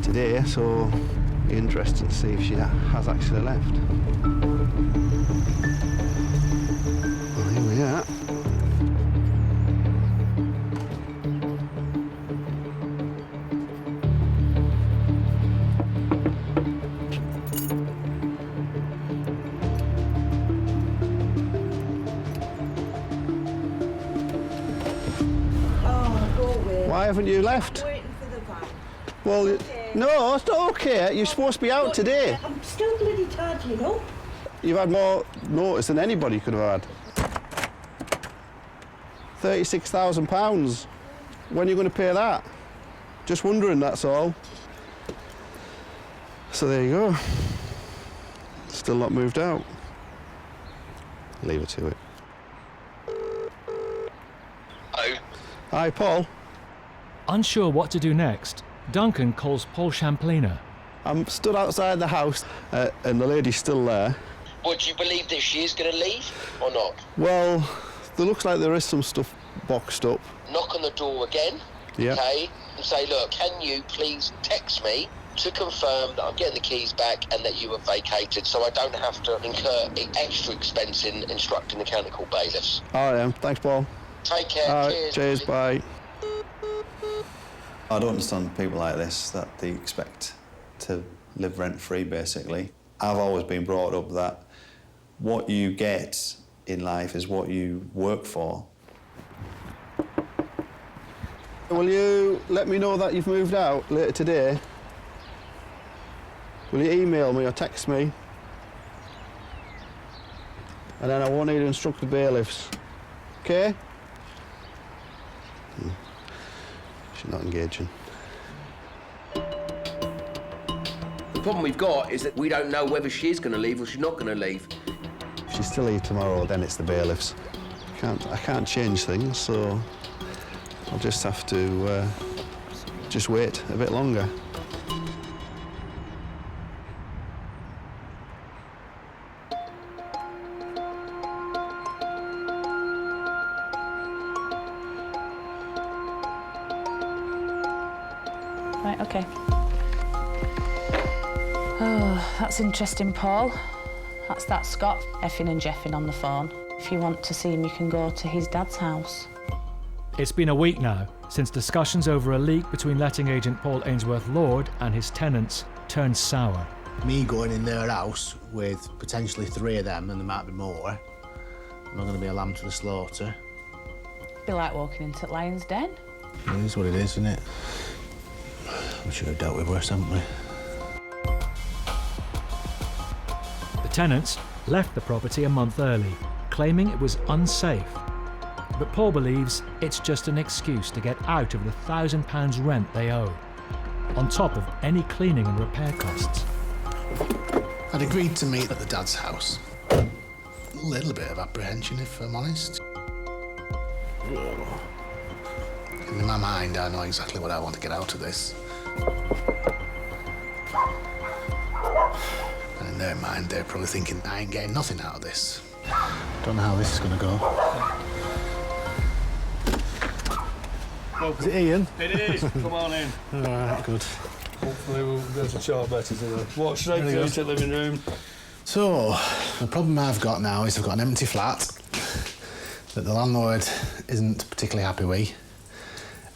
today, so it'll be interesting to see if she has actually left. Well, here we are. Why haven't you left? I'm waiting for the van. Well, Okay. no, it's not okay. You're supposed to be out today. I'm still bloody tired, you know. You've had more notice than anybody could have had. £36,000. when are you going to pay that? Just wondering, that's all. So there you go. Still not moved out. Leave her to it. Hello? Hi, Paul. Unsure what to do next, Duncan calls Paul Champliner. I'm stood outside the house and the lady's still there. Well, do you believe that she is going to leave or not? Well, there looks like there is some stuff boxed up. Knock on the door again, Yeah. okay, and say, look, can you please text me to confirm that I'm getting the keys back and that you have vacated, so I don't have to incur extra expense in instructing the county court bailiffs. All right, thanks, Paul. Take care. All right, Cheers. cheers, bye. I don't understand people like this, that they expect to live rent-free, basically. I've always been brought up that what you get in life is what you work for. Will you let me know that you've moved out later today? Will you email me or text me? And then I won't need to instruct the bailiffs. Okay? She's not engaging. The problem we've got is that we don't know whether she's going to leave or she's not going to leave. If she's still here tomorrow, then it's the bailiffs. I can't change things, so I'll just have to just wait a bit longer. Right, OK. Oh, that's interesting, Paul. That's that Scott effing and jeffing on the phone. If you want to see him, you can go to his dad's house. It's been a week now since discussions over a leak between letting agent Paul Ainsworth-Lord and his tenants turned sour. Me going in their house with potentially 3 of them, and there might be more, I'm not going to be a lamb to the slaughter. Be like walking into Lion's Den. It is what it is, isn't it? I'm sure we've dealt with worse, haven't we? The tenants left the property a month early, claiming it was unsafe. But Paul believes it's just an excuse to get out of the £1,000 rent they owe, on top of any cleaning and repair costs. I'd agreed to meet at the dad's house. A little bit of apprehension, if I'm honest. In my mind, I know exactly what I want to get out of this. And in their mind, they're probably thinking, I ain't getting nothing out of this. Don't know how this is going to go. Is it Ian? It is. Come on in. All right, good. Hopefully we'll be able to chat better today. Walk straight through to the living room. So, the problem I've got now is I've got an empty flat that the landlord isn't particularly happy with,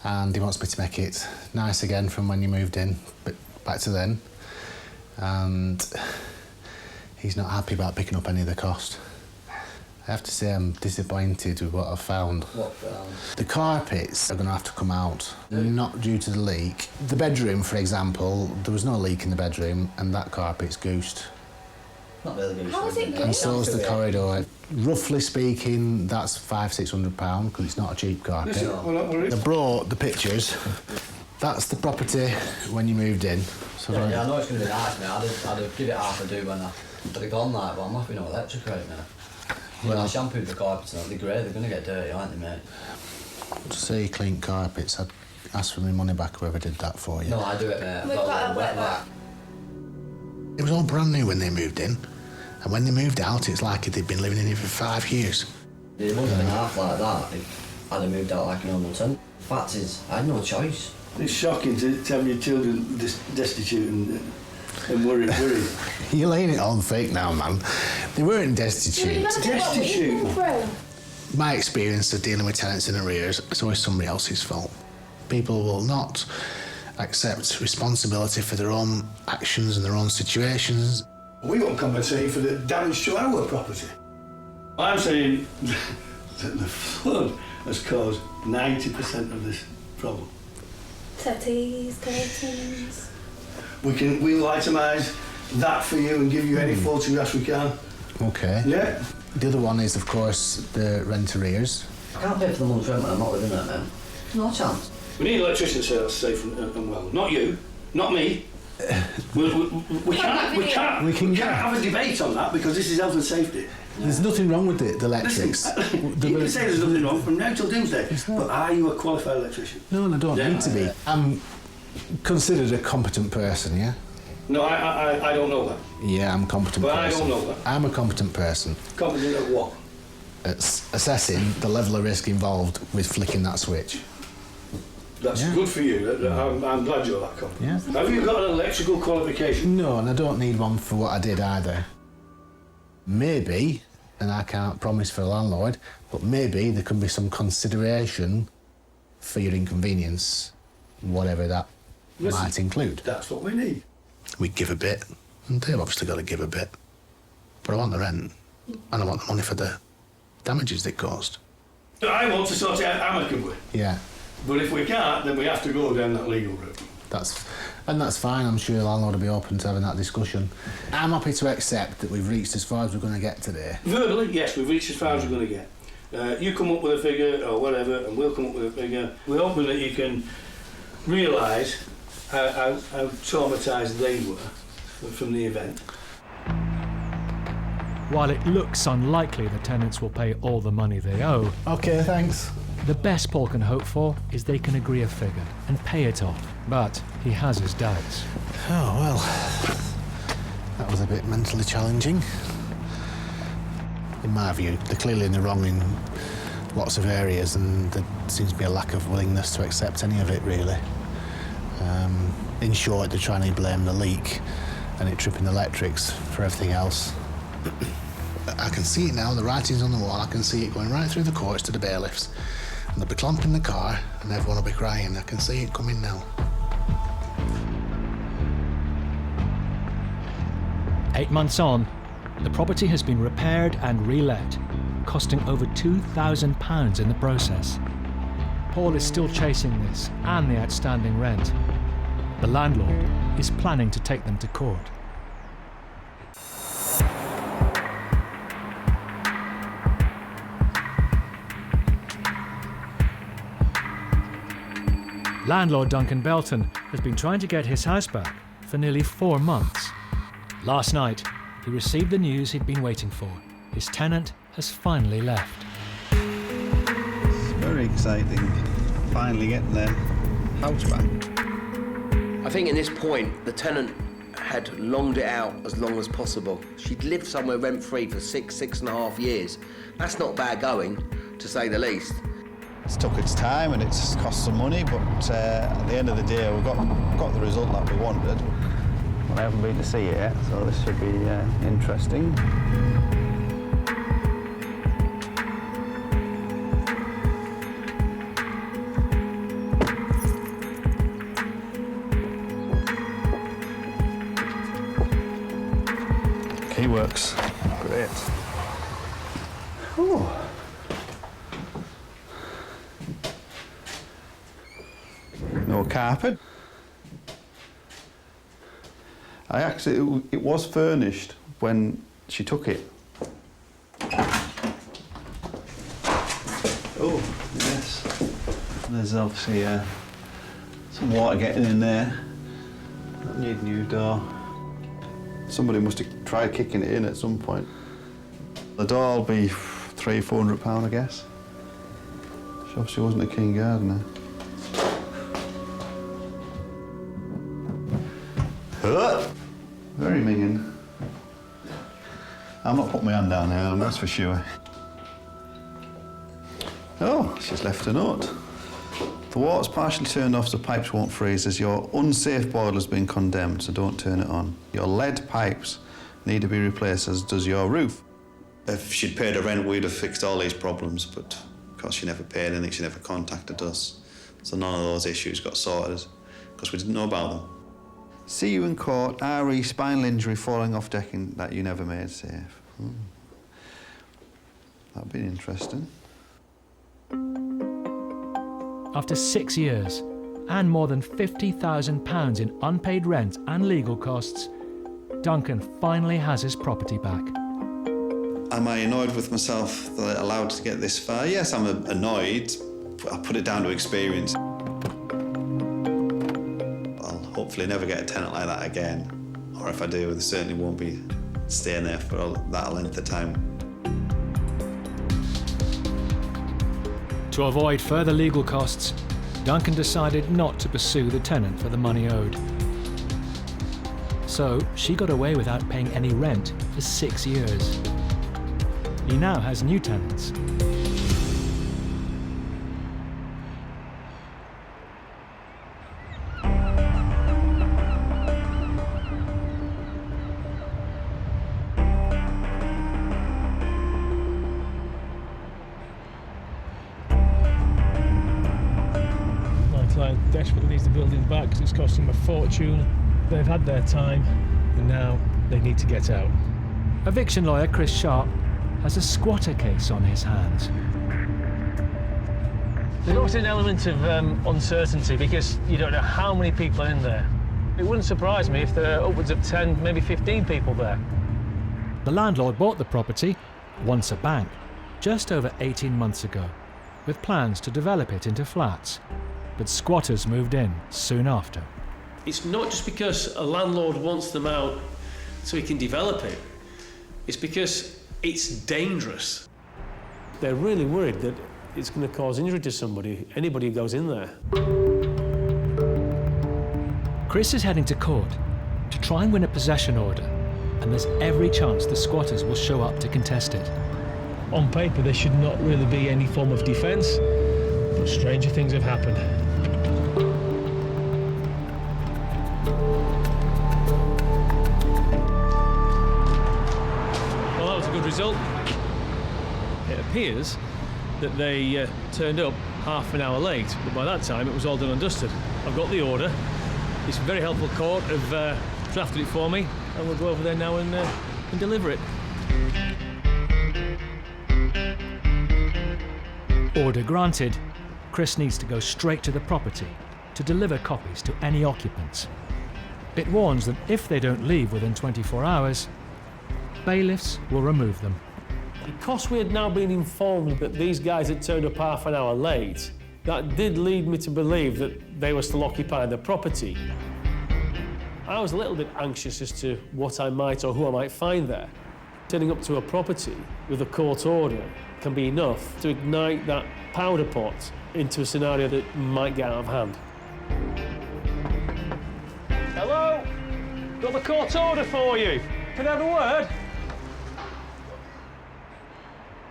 and he wants me to make it nice again from when you moved in, but back to then. And he's not happy about picking up any of the cost. I have to say I'm disappointed with what I've found. What found? The carpets are going to have to come out, not due to the leak. The bedroom, for example, there was no leak in the bedroom, and that carpet's goosed. Not really good. How is it And so's the corridor. Roughly speaking, that's £500–600 because it's not a cheap carpet. I brought the pictures. That's the property when you moved in. So Yeah, I know it's going to be nice, mate. I'd have give it half a do when I'd have gone like, but I'm having no electric right now. Well, I shampooed the carpets and they're grey, they're going to get dirty, aren't they, mate? to say clean carpets, I'd ask for my money back whoever did that for you. No, I do it, mate. I've got a wet back. It was all brand new when they moved in, and when they moved out, it's like they'd been living in it for 5 years. It wouldn't have been half like that if I'd have moved out like a normal tenant. Fact is, I had no choice. It's shocking to have your children destitute and worried. You're laying it on fake now, man. They weren't destitute. Destitute? My experience of dealing with tenants in arrears is always somebody else's fault. People will not accept responsibility for their own actions and their own situations. We won't compensate for the damage to our property. I'm saying that the flood has caused 90% of this problem. Tatties, curtains. We'll itemise that for you and give you any photographs we can. Okay. Yeah. The other one is, of course, the rent arrears. I can't pay for the month's rent when I'm not living there, man. No chance. We need an electrician to say that's safe and well. Not you, not me. We can't have a debate on that because this is health and safety. There's nothing wrong with the electrics. You can say there's nothing wrong from now till doomsday, but are you a qualified electrician? No, and I don't need to be. I'm considered a competent person, yeah? No, I don't know that. Yeah, I'm a competent person. But I don't know that. I'm a competent person. Competent at what? At assessing the level of risk involved with flicking that switch. That's good for you. I'm glad you're that competent. Yeah. Have you got an electrical qualification? No, and I don't need one for what I did either. Maybe, and I can't promise for a landlord, but maybe there could be some consideration for your inconvenience, whatever that might include. That's what we need. We give a bit, and they've obviously got to give a bit. But I want the rent, and I want the money for the damages they caused. I want to sort it out amicably. Yeah. But if we can't, then we have to go down that legal route. That's fine. I'm sure the landlord will be open to having that discussion. I'm happy to accept that we've reached as far as we're going to get today. Verbally, yes, we've reached as far as we're going to get. You come up with a figure or whatever, and we'll come up with a figure. We're hoping that you can realise how traumatised they were from the event. While it looks unlikely the tenants will pay all the money they owe, OK, thanks. The best Paul can hope for is they can agree a figure and pay it off. But he has his doubts. Oh, well, that was a bit mentally challenging. In my view, they're clearly in the wrong in lots of areas, and there seems to be a lack of willingness to accept any of it, really. In short, they're trying to blame the leak and it tripping the electrics for everything else. I can see it now, the writing's on the wall. I can see it going right through the courts to the bailiffs. And they'll be clamping the car and everyone will be crying. I can see it coming now. 8 months on, the property has been repaired and re-let, costing over £2,000 in the process. Paul is still chasing this and the outstanding rent. The landlord is planning to take them to court. Landlord Duncan Belton has been trying to get his house back for nearly 4 months. Last night, he received the news he'd been waiting for. His tenant has finally left. It's very exciting, finally getting their house back. I think at this point, the tenant had longed it out as long as possible. She'd lived somewhere rent-free for 6.5 years. That's not bad going, to say the least. It's took its time and it's cost some money, but at the end of the day, we got the result that we wanted. Well, I haven't been to see it yet, so this should be interesting. Key works. Great. Oh. No carpet. It was furnished when she took it. Oh, yes. There's obviously some water getting in there. Need a new door. Somebody must have tried kicking it in at some point. The door will be £300-400, I guess. She obviously wasn't a keen gardener. Very minging. I'm not putting my hand down now, that's for sure. Oh, she's left a note. The water's partially turned off so pipes won't freeze as your unsafe boiler's been condemned, so don't turn it on. Your lead pipes need to be replaced, as does your roof. If she'd paid her rent, we'd have fixed all these problems, but because she never paid anything, she never contacted us. So none of those issues got sorted, because we didn't know about them. See you in court, RE, spinal injury, falling off decking that you never made safe. That'd be interesting. After 6 years and more than £50,000 in unpaid rent and legal costs, Duncan finally has his property back. Am I annoyed with myself that I allowed to get this far? Yes, I'm annoyed, but I put it down to experience. hopefully never get a tenant like that again. Or if I do, they certainly won't be staying there for that length of time. To avoid further legal costs, Duncan decided not to pursue the tenant for the money owed. So she got away without paying any rent for 6 years. He now has new tenants. Desperately needs the building back because it's costing them a fortune. They've had their time and now they need to get out. Eviction lawyer Chris Sharp has a squatter case on his hands. There's also an element of uncertainty because you don't know how many people are in there. It wouldn't surprise me if there are upwards of 10, maybe 15 people there. The landlord bought the property, once a bank, just over 18 months ago, with plans to develop it into flats. But squatters moved in soon after. It's not just because a landlord wants them out so he can develop it. It's because it's dangerous. They're really worried that it's going to cause injury to somebody, anybody who goes in there. Chris is heading to court to try and win a possession order, and there's every chance the squatters will show up to contest it. On paper, there should not really be any form of defence, but stranger things have happened. Result. It appears that they turned up half an hour late, but by that time it was all done and dusted. I've got the order. It's a very helpful court have drafted it for me, and we'll go over there now and deliver it. Order granted, Chris needs to go straight to the property to deliver copies to any occupants. It warns that if they don't leave within 24 hours, bailiffs will remove them. Because we had now been informed that these guys had turned up half an hour late, that did lead me to believe that they were still occupying the property. I was a little bit anxious as to what I might or who I might find there. Turning up to a property with a court order can be enough to ignite that powder pot into a scenario that might get out of hand. Hello? Got the court order for you. Can I have a word?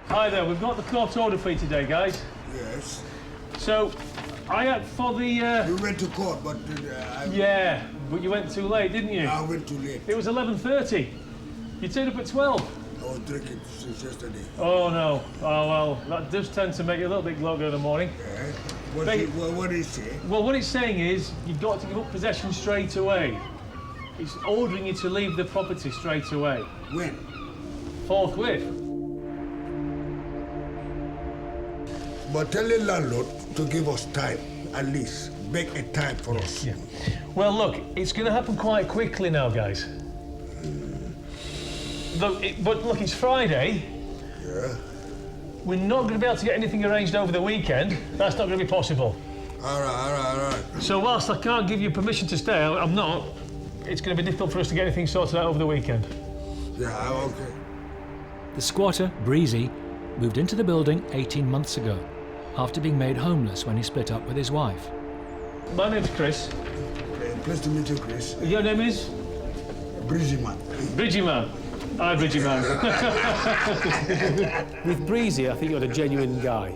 Hi there, we've got the court order for you today, guys. Yes. So, I had for the... You went to court, but... Yeah, but you went too late, didn't you? I went too late. It was 11:30. You turned up at 12. I was drinking since yesterday. Oh, no. Oh, well, that does tend to make you a little bit glogger in the morning. Yeah. What is it saying? Well, what it's saying is, you've got to give up possession straight away. It's ordering you to leave the property straight away. When? Forthwith. But tell the landlord to give us time, at least. Make a time for us. Yeah. Well, look, it's going to happen quite quickly now, guys. But look, it's Friday. Yeah. We're not going to be able to get anything arranged over the weekend. That's not going to be possible. All right. So whilst I can't give you permission to stay, I'm not. It's going to be difficult for us to get anything sorted out over the weekend. Yeah, okay. The squatter, Breezy, moved into the building 18 months ago, after being made homeless when he split up with his wife. My name's Chris. Pleased to meet you, Chris. Your name is? Breezy Man. Breezy Man. Hi, Breezy Man. With Breezy, I think you had a genuine guy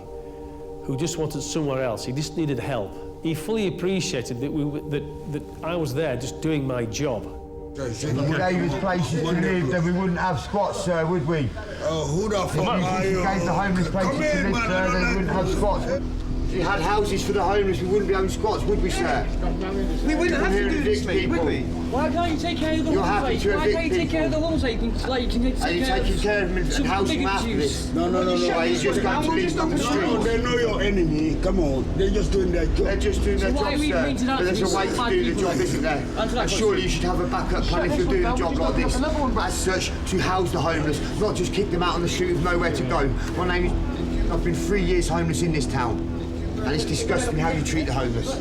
who just wanted somewhere else. He just needed help. He fully appreciated that I was there just doing my job. If we gave us places to live, then we wouldn't have squats, sir, would we? Oh, who the fuck are you? If we gave the homeless places to live, sir, then we wouldn't have squats. If we had houses for the homeless, we wouldn't be having squats, would we, sir? We wouldn't have to do this, mate, would we? Why can't you take care of the You're homeless? happy to Why can't you take care of the homeless? Like you can Are you taking care of them and housing them after this? No. Are you just going to leave them on the street? No, they're not your enemy. Come on. They're just doing their job. They're just doing their job, sir. But there's a way to do the job, isn't there? And surely you should have a backup plan if you're doing a job like this. As such, to house the homeless, not just kick them out on the street with nowhere to go. My name is... I've been 3 years homeless in this town. And it's disgusting how you treat the homeless.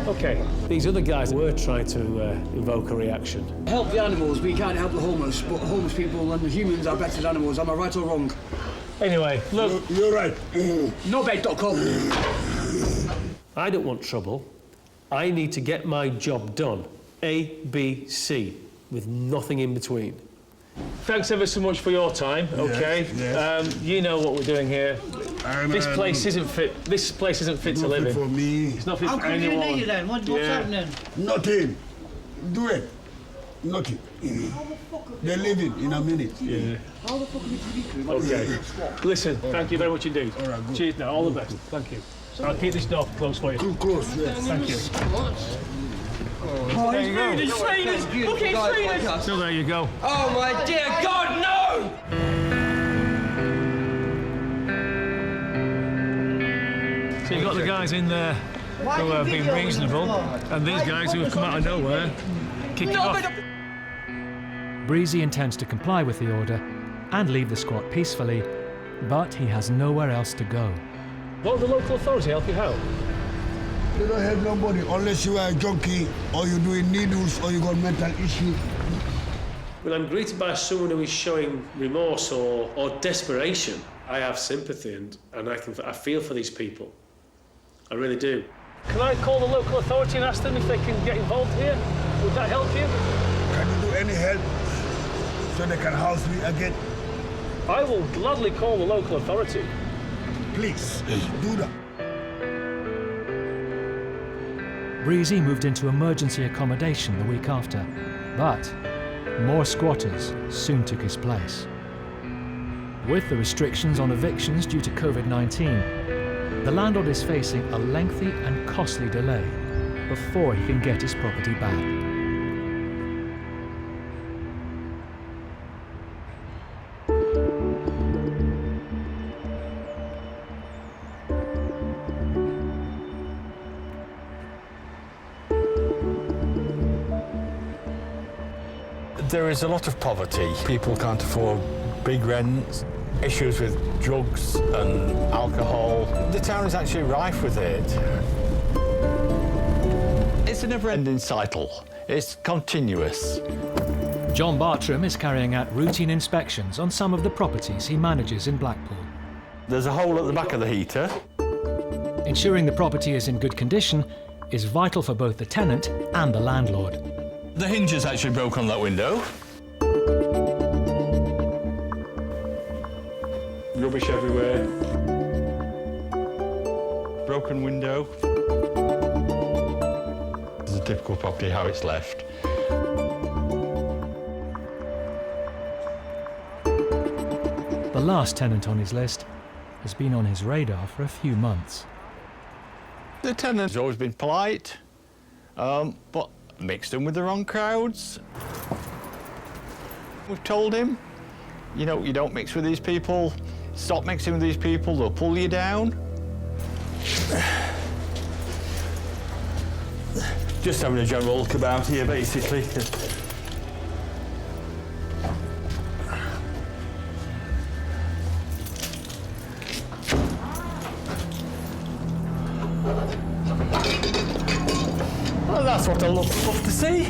OK, these other guys were trying to invoke a reaction. Help the animals, but you can't help the homeless. But homeless people and the humans are better than animals. Am I right or wrong? Anyway, look... You're right. Nobed.com. I don't want trouble. I need to get my job done. A, B, C, with nothing in between. Thanks ever so much for your time, OK? Yes. You know what we're doing here. This place isn't fit. This place isn't fit to live in. For me. It's not fit How for come you anyone. need it then? What's happening? Nothing. Do it. Nothing. They're leaving in a minute. Yeah. How the fuck are you OK. Listen, thank you very much indeed. All right, good. Cheers now, all the best. Thank you. I'll keep this door closed for you. Too close, yes. Thank you. Oh, there you go. it's raining! Look, it's raining! So there you go. Oh my dear God, no! So you've got the guys in there who have been reasonable, and these guys who have come out of nowhere, kicking off. Breezy intends to comply with the order and leave the squat peacefully, but he has nowhere else to go. Won't the local authority help you out? You don't help nobody unless you are a junkie or you're doing needles or you got mental issue. When I'm greeted by someone who is showing remorse or desperation, I have sympathy and I feel for these people. I really do. Can I call the local authority and ask them if they can get involved here? Would that help you? Can you do any help so they can house me again? I will gladly call the local authority. Please, do that. Breezy moved into emergency accommodation the week after, but more squatters soon took his place. With the restrictions on evictions due to COVID-19, the landlord is facing a lengthy and costly delay before he can get his property back. There is a lot of poverty. People can't afford big rents, issues with drugs and alcohol. The town is actually rife with it. It's a never-ending cycle. It's continuous. John Bartram is carrying out routine inspections on some of the properties he manages in Blackpool. There's a hole at the back of the heater. Ensuring the property is in good condition is vital for both the tenant and the landlord. The hinge is actually broken on that window. Rubbish everywhere. Broken window. It's a typical property, how it's left. The last tenant on his list has been on his radar for a few months. The tenant's always been polite, but mixed in with the wrong crowds. We've told him, you know, you don't mix with these people, stop mixing with these people, they'll pull you down. Just having a general look about here, basically. Well, that's what I love to see.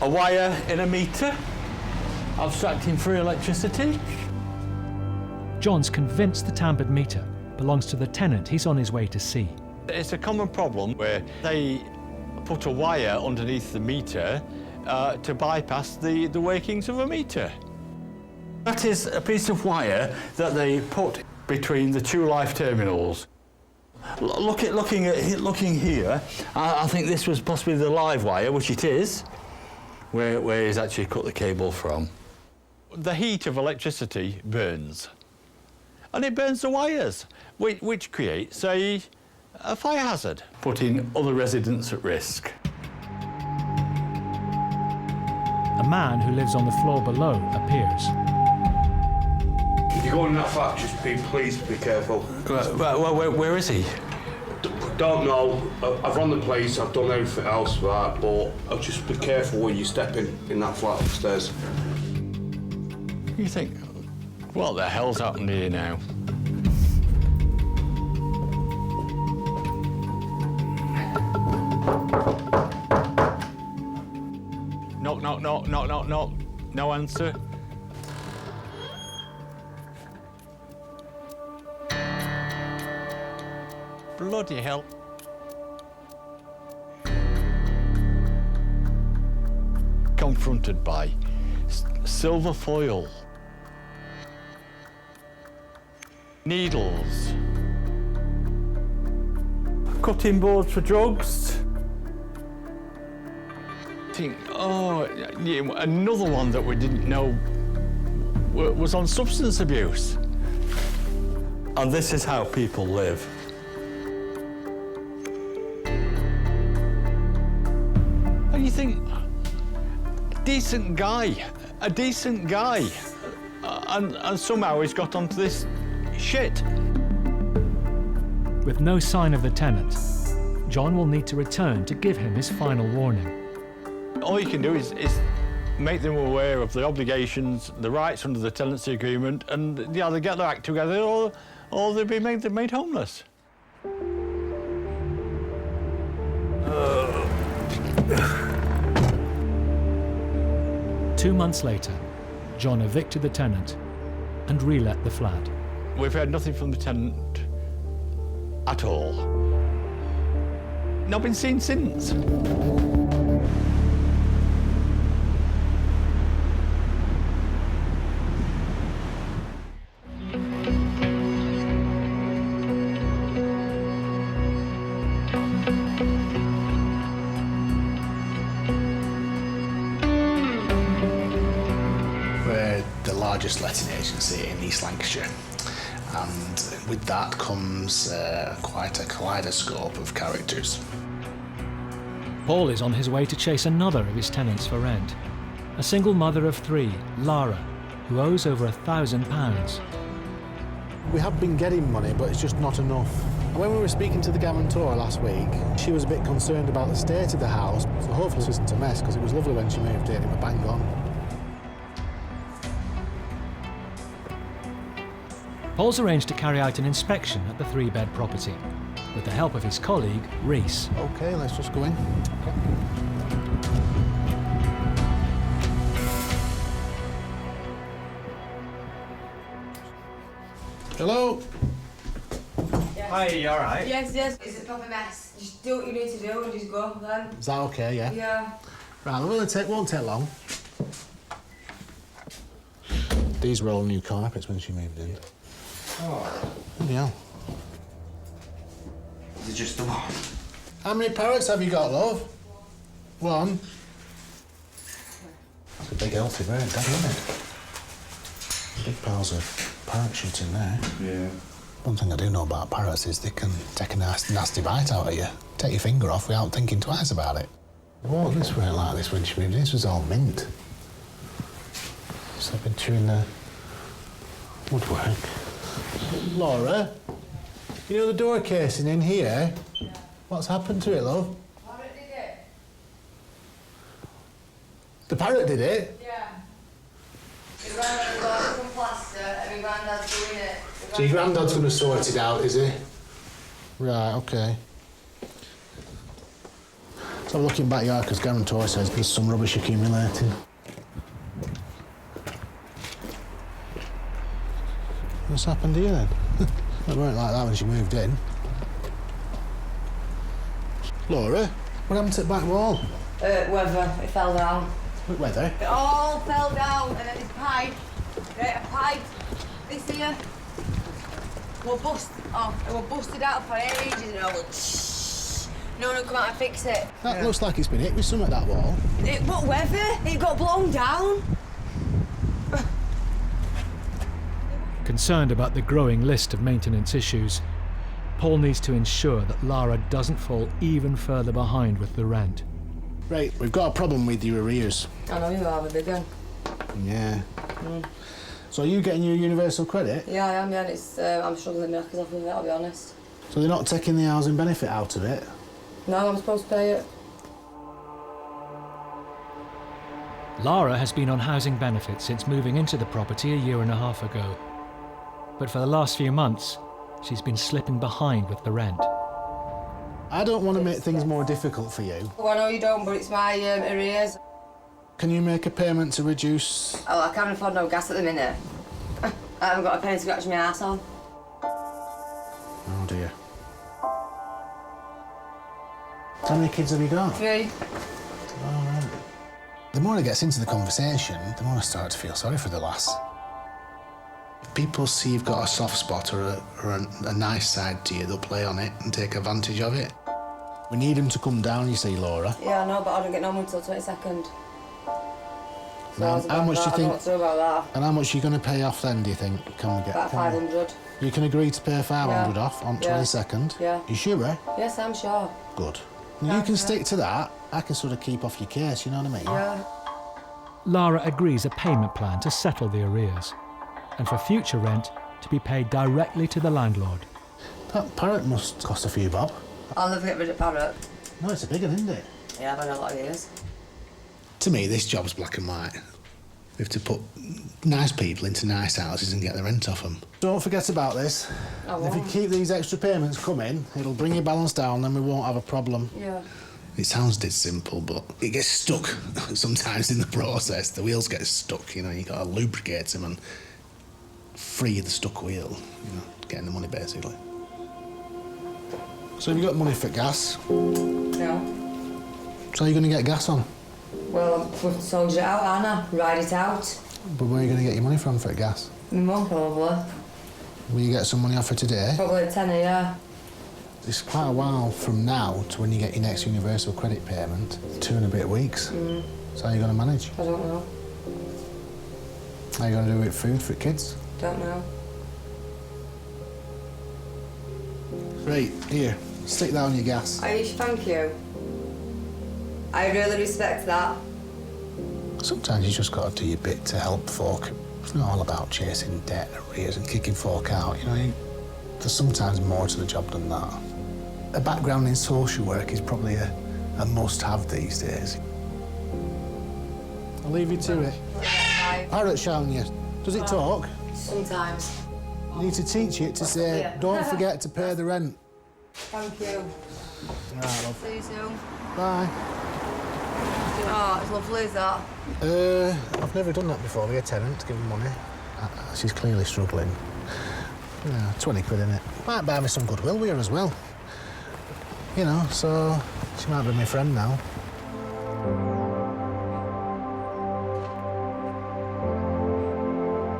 A wire in a meter, abstracting free electricity. John's convinced the tampered meter belongs to the tenant he's on his way to see. It's a common problem where they put a wire underneath the meter to bypass the workings of a meter. That is a piece of wire that they put between the two life terminals. Looking here, I think this was possibly the live wire, which it is, where he's actually cut the cable from. The heat of electricity burns, and it burns the wires, which creates a fire hazard, putting other residents at risk. A man who lives on the floor below appears. If you're going that far, just please be careful. Where is he? Don't know. I've run the place, I've done everything else, right, but I'll just be careful when you step in that flat upstairs. You think, what the hell's happened here now? knock, knock, knock, knock. No answer. Bloody hell. Confronted by silver foil, needles, Cutting boards for drugs. Think, oh, yeah, another one that we didn't know was on substance abuse. And this is how people live. And you think, a decent guy, and somehow he's got onto this shit. With no sign of the tenant, John will need to return to give him his final warning. All you can do is make them aware of the obligations, the rights under the tenancy agreement, and yeah, they get their act together, or they'll be made homeless. 2 months later, John evicted the tenant and relet the flat. We've heard nothing from the tenant at all. Not been seen since. We're the largest letting agency in East Lancashire, and with that comes quite a kaleidoscope of characters. Paul is on his way to chase another of his tenants for rent. A single mother of 3, Lara, who owes over £1,000. We have been getting money, but it's just not enough. And when we were speaking to the Guarantor last week, she was a bit concerned about the state of the house, so hopefully this isn't a mess, because it was lovely when she moved in, it was bang on. Paul's arranged to carry out an inspection at the 3-bed property, with the help of his colleague, Reese. OK, let's just go in. Hello? Yes. Hi, you all right? Yes, yes. It's a proper mess. Just do what you need to do and just go then. Is that OK, yeah? Yeah. Right, well, won't take long. These were all new carpets when she moved in. Oh. Yeah. Is it just the one? How many parrots have you got, love? 1. That's a big healthy bird, that, isn't it? Big piles of parrot shit in there. Yeah. One thing I do know about parrots is they can take a nasty bite out of you. Take your finger off without thinking twice about it. Well, this weren't like this when she moved in. This was all mint. So I've been chewing the woodwork. Laura, you know the door casing in here? Yeah. What's happened to it, love? The parrot did it. The parrot did it? Yeah. It ran out of some plaster and my granddad's doing it. So your granddad's going to sort it out, is he? Right, OK. So I'm looking back here because Guarantor says there's some rubbish accumulating. What's happened here then? It weren't like that when she moved in. Laura, what happened to the back wall? Weather. It fell down. What weather? It all fell down and then this pipe. Right, a pipe. This here. We'll busted out for ages and all. No one will come out and fix it. That looks like it's been hit with something at that wall. What weather? It got blown down. Concerned about the growing list of maintenance issues, Paul needs to ensure that Lara doesn't fall even further behind with the rent. Right, we've got a problem with your arrears. I know you have a big one. Yeah. So are you getting your universal credit? Yeah, I am, yeah, and it's, I'm struggling to knock us off with it, I'll be honest. So they're not taking the housing benefit out of it? No, I'm supposed to pay it. Lara has been on housing benefits since moving into the property a 1.5 years ago. But for the last few months, she's been slipping behind with the rent. I don't want to make things more difficult for you. Well, I know you don't, but it's my arrears. Can you make a payment to reduce... Oh, I can't afford no gas at the minute. I haven't got a penny to scratch my arse on. Oh dear. How many kids have you got? 3. All right. The more it gets into the conversation, the more I start to feel sorry for the lass. If people see you've got a soft spot or a nice side to you, they'll play on it and take advantage of it. We need him to come down, you see, Laura. Yeah, I know, but I don't get no money till 22nd. So How much do you I don't know what think? to do about that. And how much are you going to pay off then, do you think? Can we get? About 500. You can agree to pay 500 Yeah. off on Yeah. 22nd? Yeah. You sure, eh? Yes, I'm sure. Good. You can stick to that. I can sort of keep off your case, you know what I mean? Yeah. Lara agrees a payment plan to settle the arrears, and for future rent to be paid directly to the landlord. That parrot must cost a few bob. I'll never get rid of parrot. No, it's a big one, isn't it? Yeah, I've had a lot of years. To me, this job's black and white. We have to put nice people into nice houses and get the rent off them. Don't forget about this. I If you won't. keep these extra payments coming, it'll bring your balance down, then we won't have a problem. Yeah. It sounds dead simple, but it gets stuck sometimes in the process. The wheels get stuck, you know, you got to lubricate them and free the stuck wheel, you know, getting the money basically. So have you got money for gas? No. So are you going to get gas on? Well, we've soldiered it out, haven't I? Ride it out. But where are you going to get your money from for gas? My mum, probably. Will you get some money off for today? Probably a tenner, yeah. It's quite a while from now to when you get your next universal credit payment. 2 and a bit weeks. Mm. So how are you going to manage? I don't know. How are you going to do with food for kids? Don't know. Right, here, stick that on your gas. Aish, thank you. I really respect that. Sometimes you just got to do your bit to help folk. It's not all about chasing debt, arrears and kicking folk out, you know. There's sometimes more to the job than that. A background in social work is probably a must-have these days. I'll leave you to it. Bye. Parrot shouting you. Does it talk? Sometimes. You need to teach it to say, Yeah. don't forget to pay the rent. Thank you. Right, love. See you soon. Bye. Oh, it's lovely, is that? I've never done that before with a tenant, to give them money. She's clearly struggling. Yeah, 20 quid in it. Might buy me some goodwill with her as well. You know, so she might be my friend now.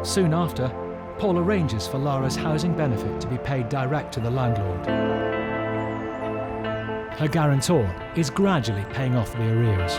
Soon after, Paul arranges for Lara's housing benefit to be paid direct to the landlord. Her guarantor is gradually paying off the arrears.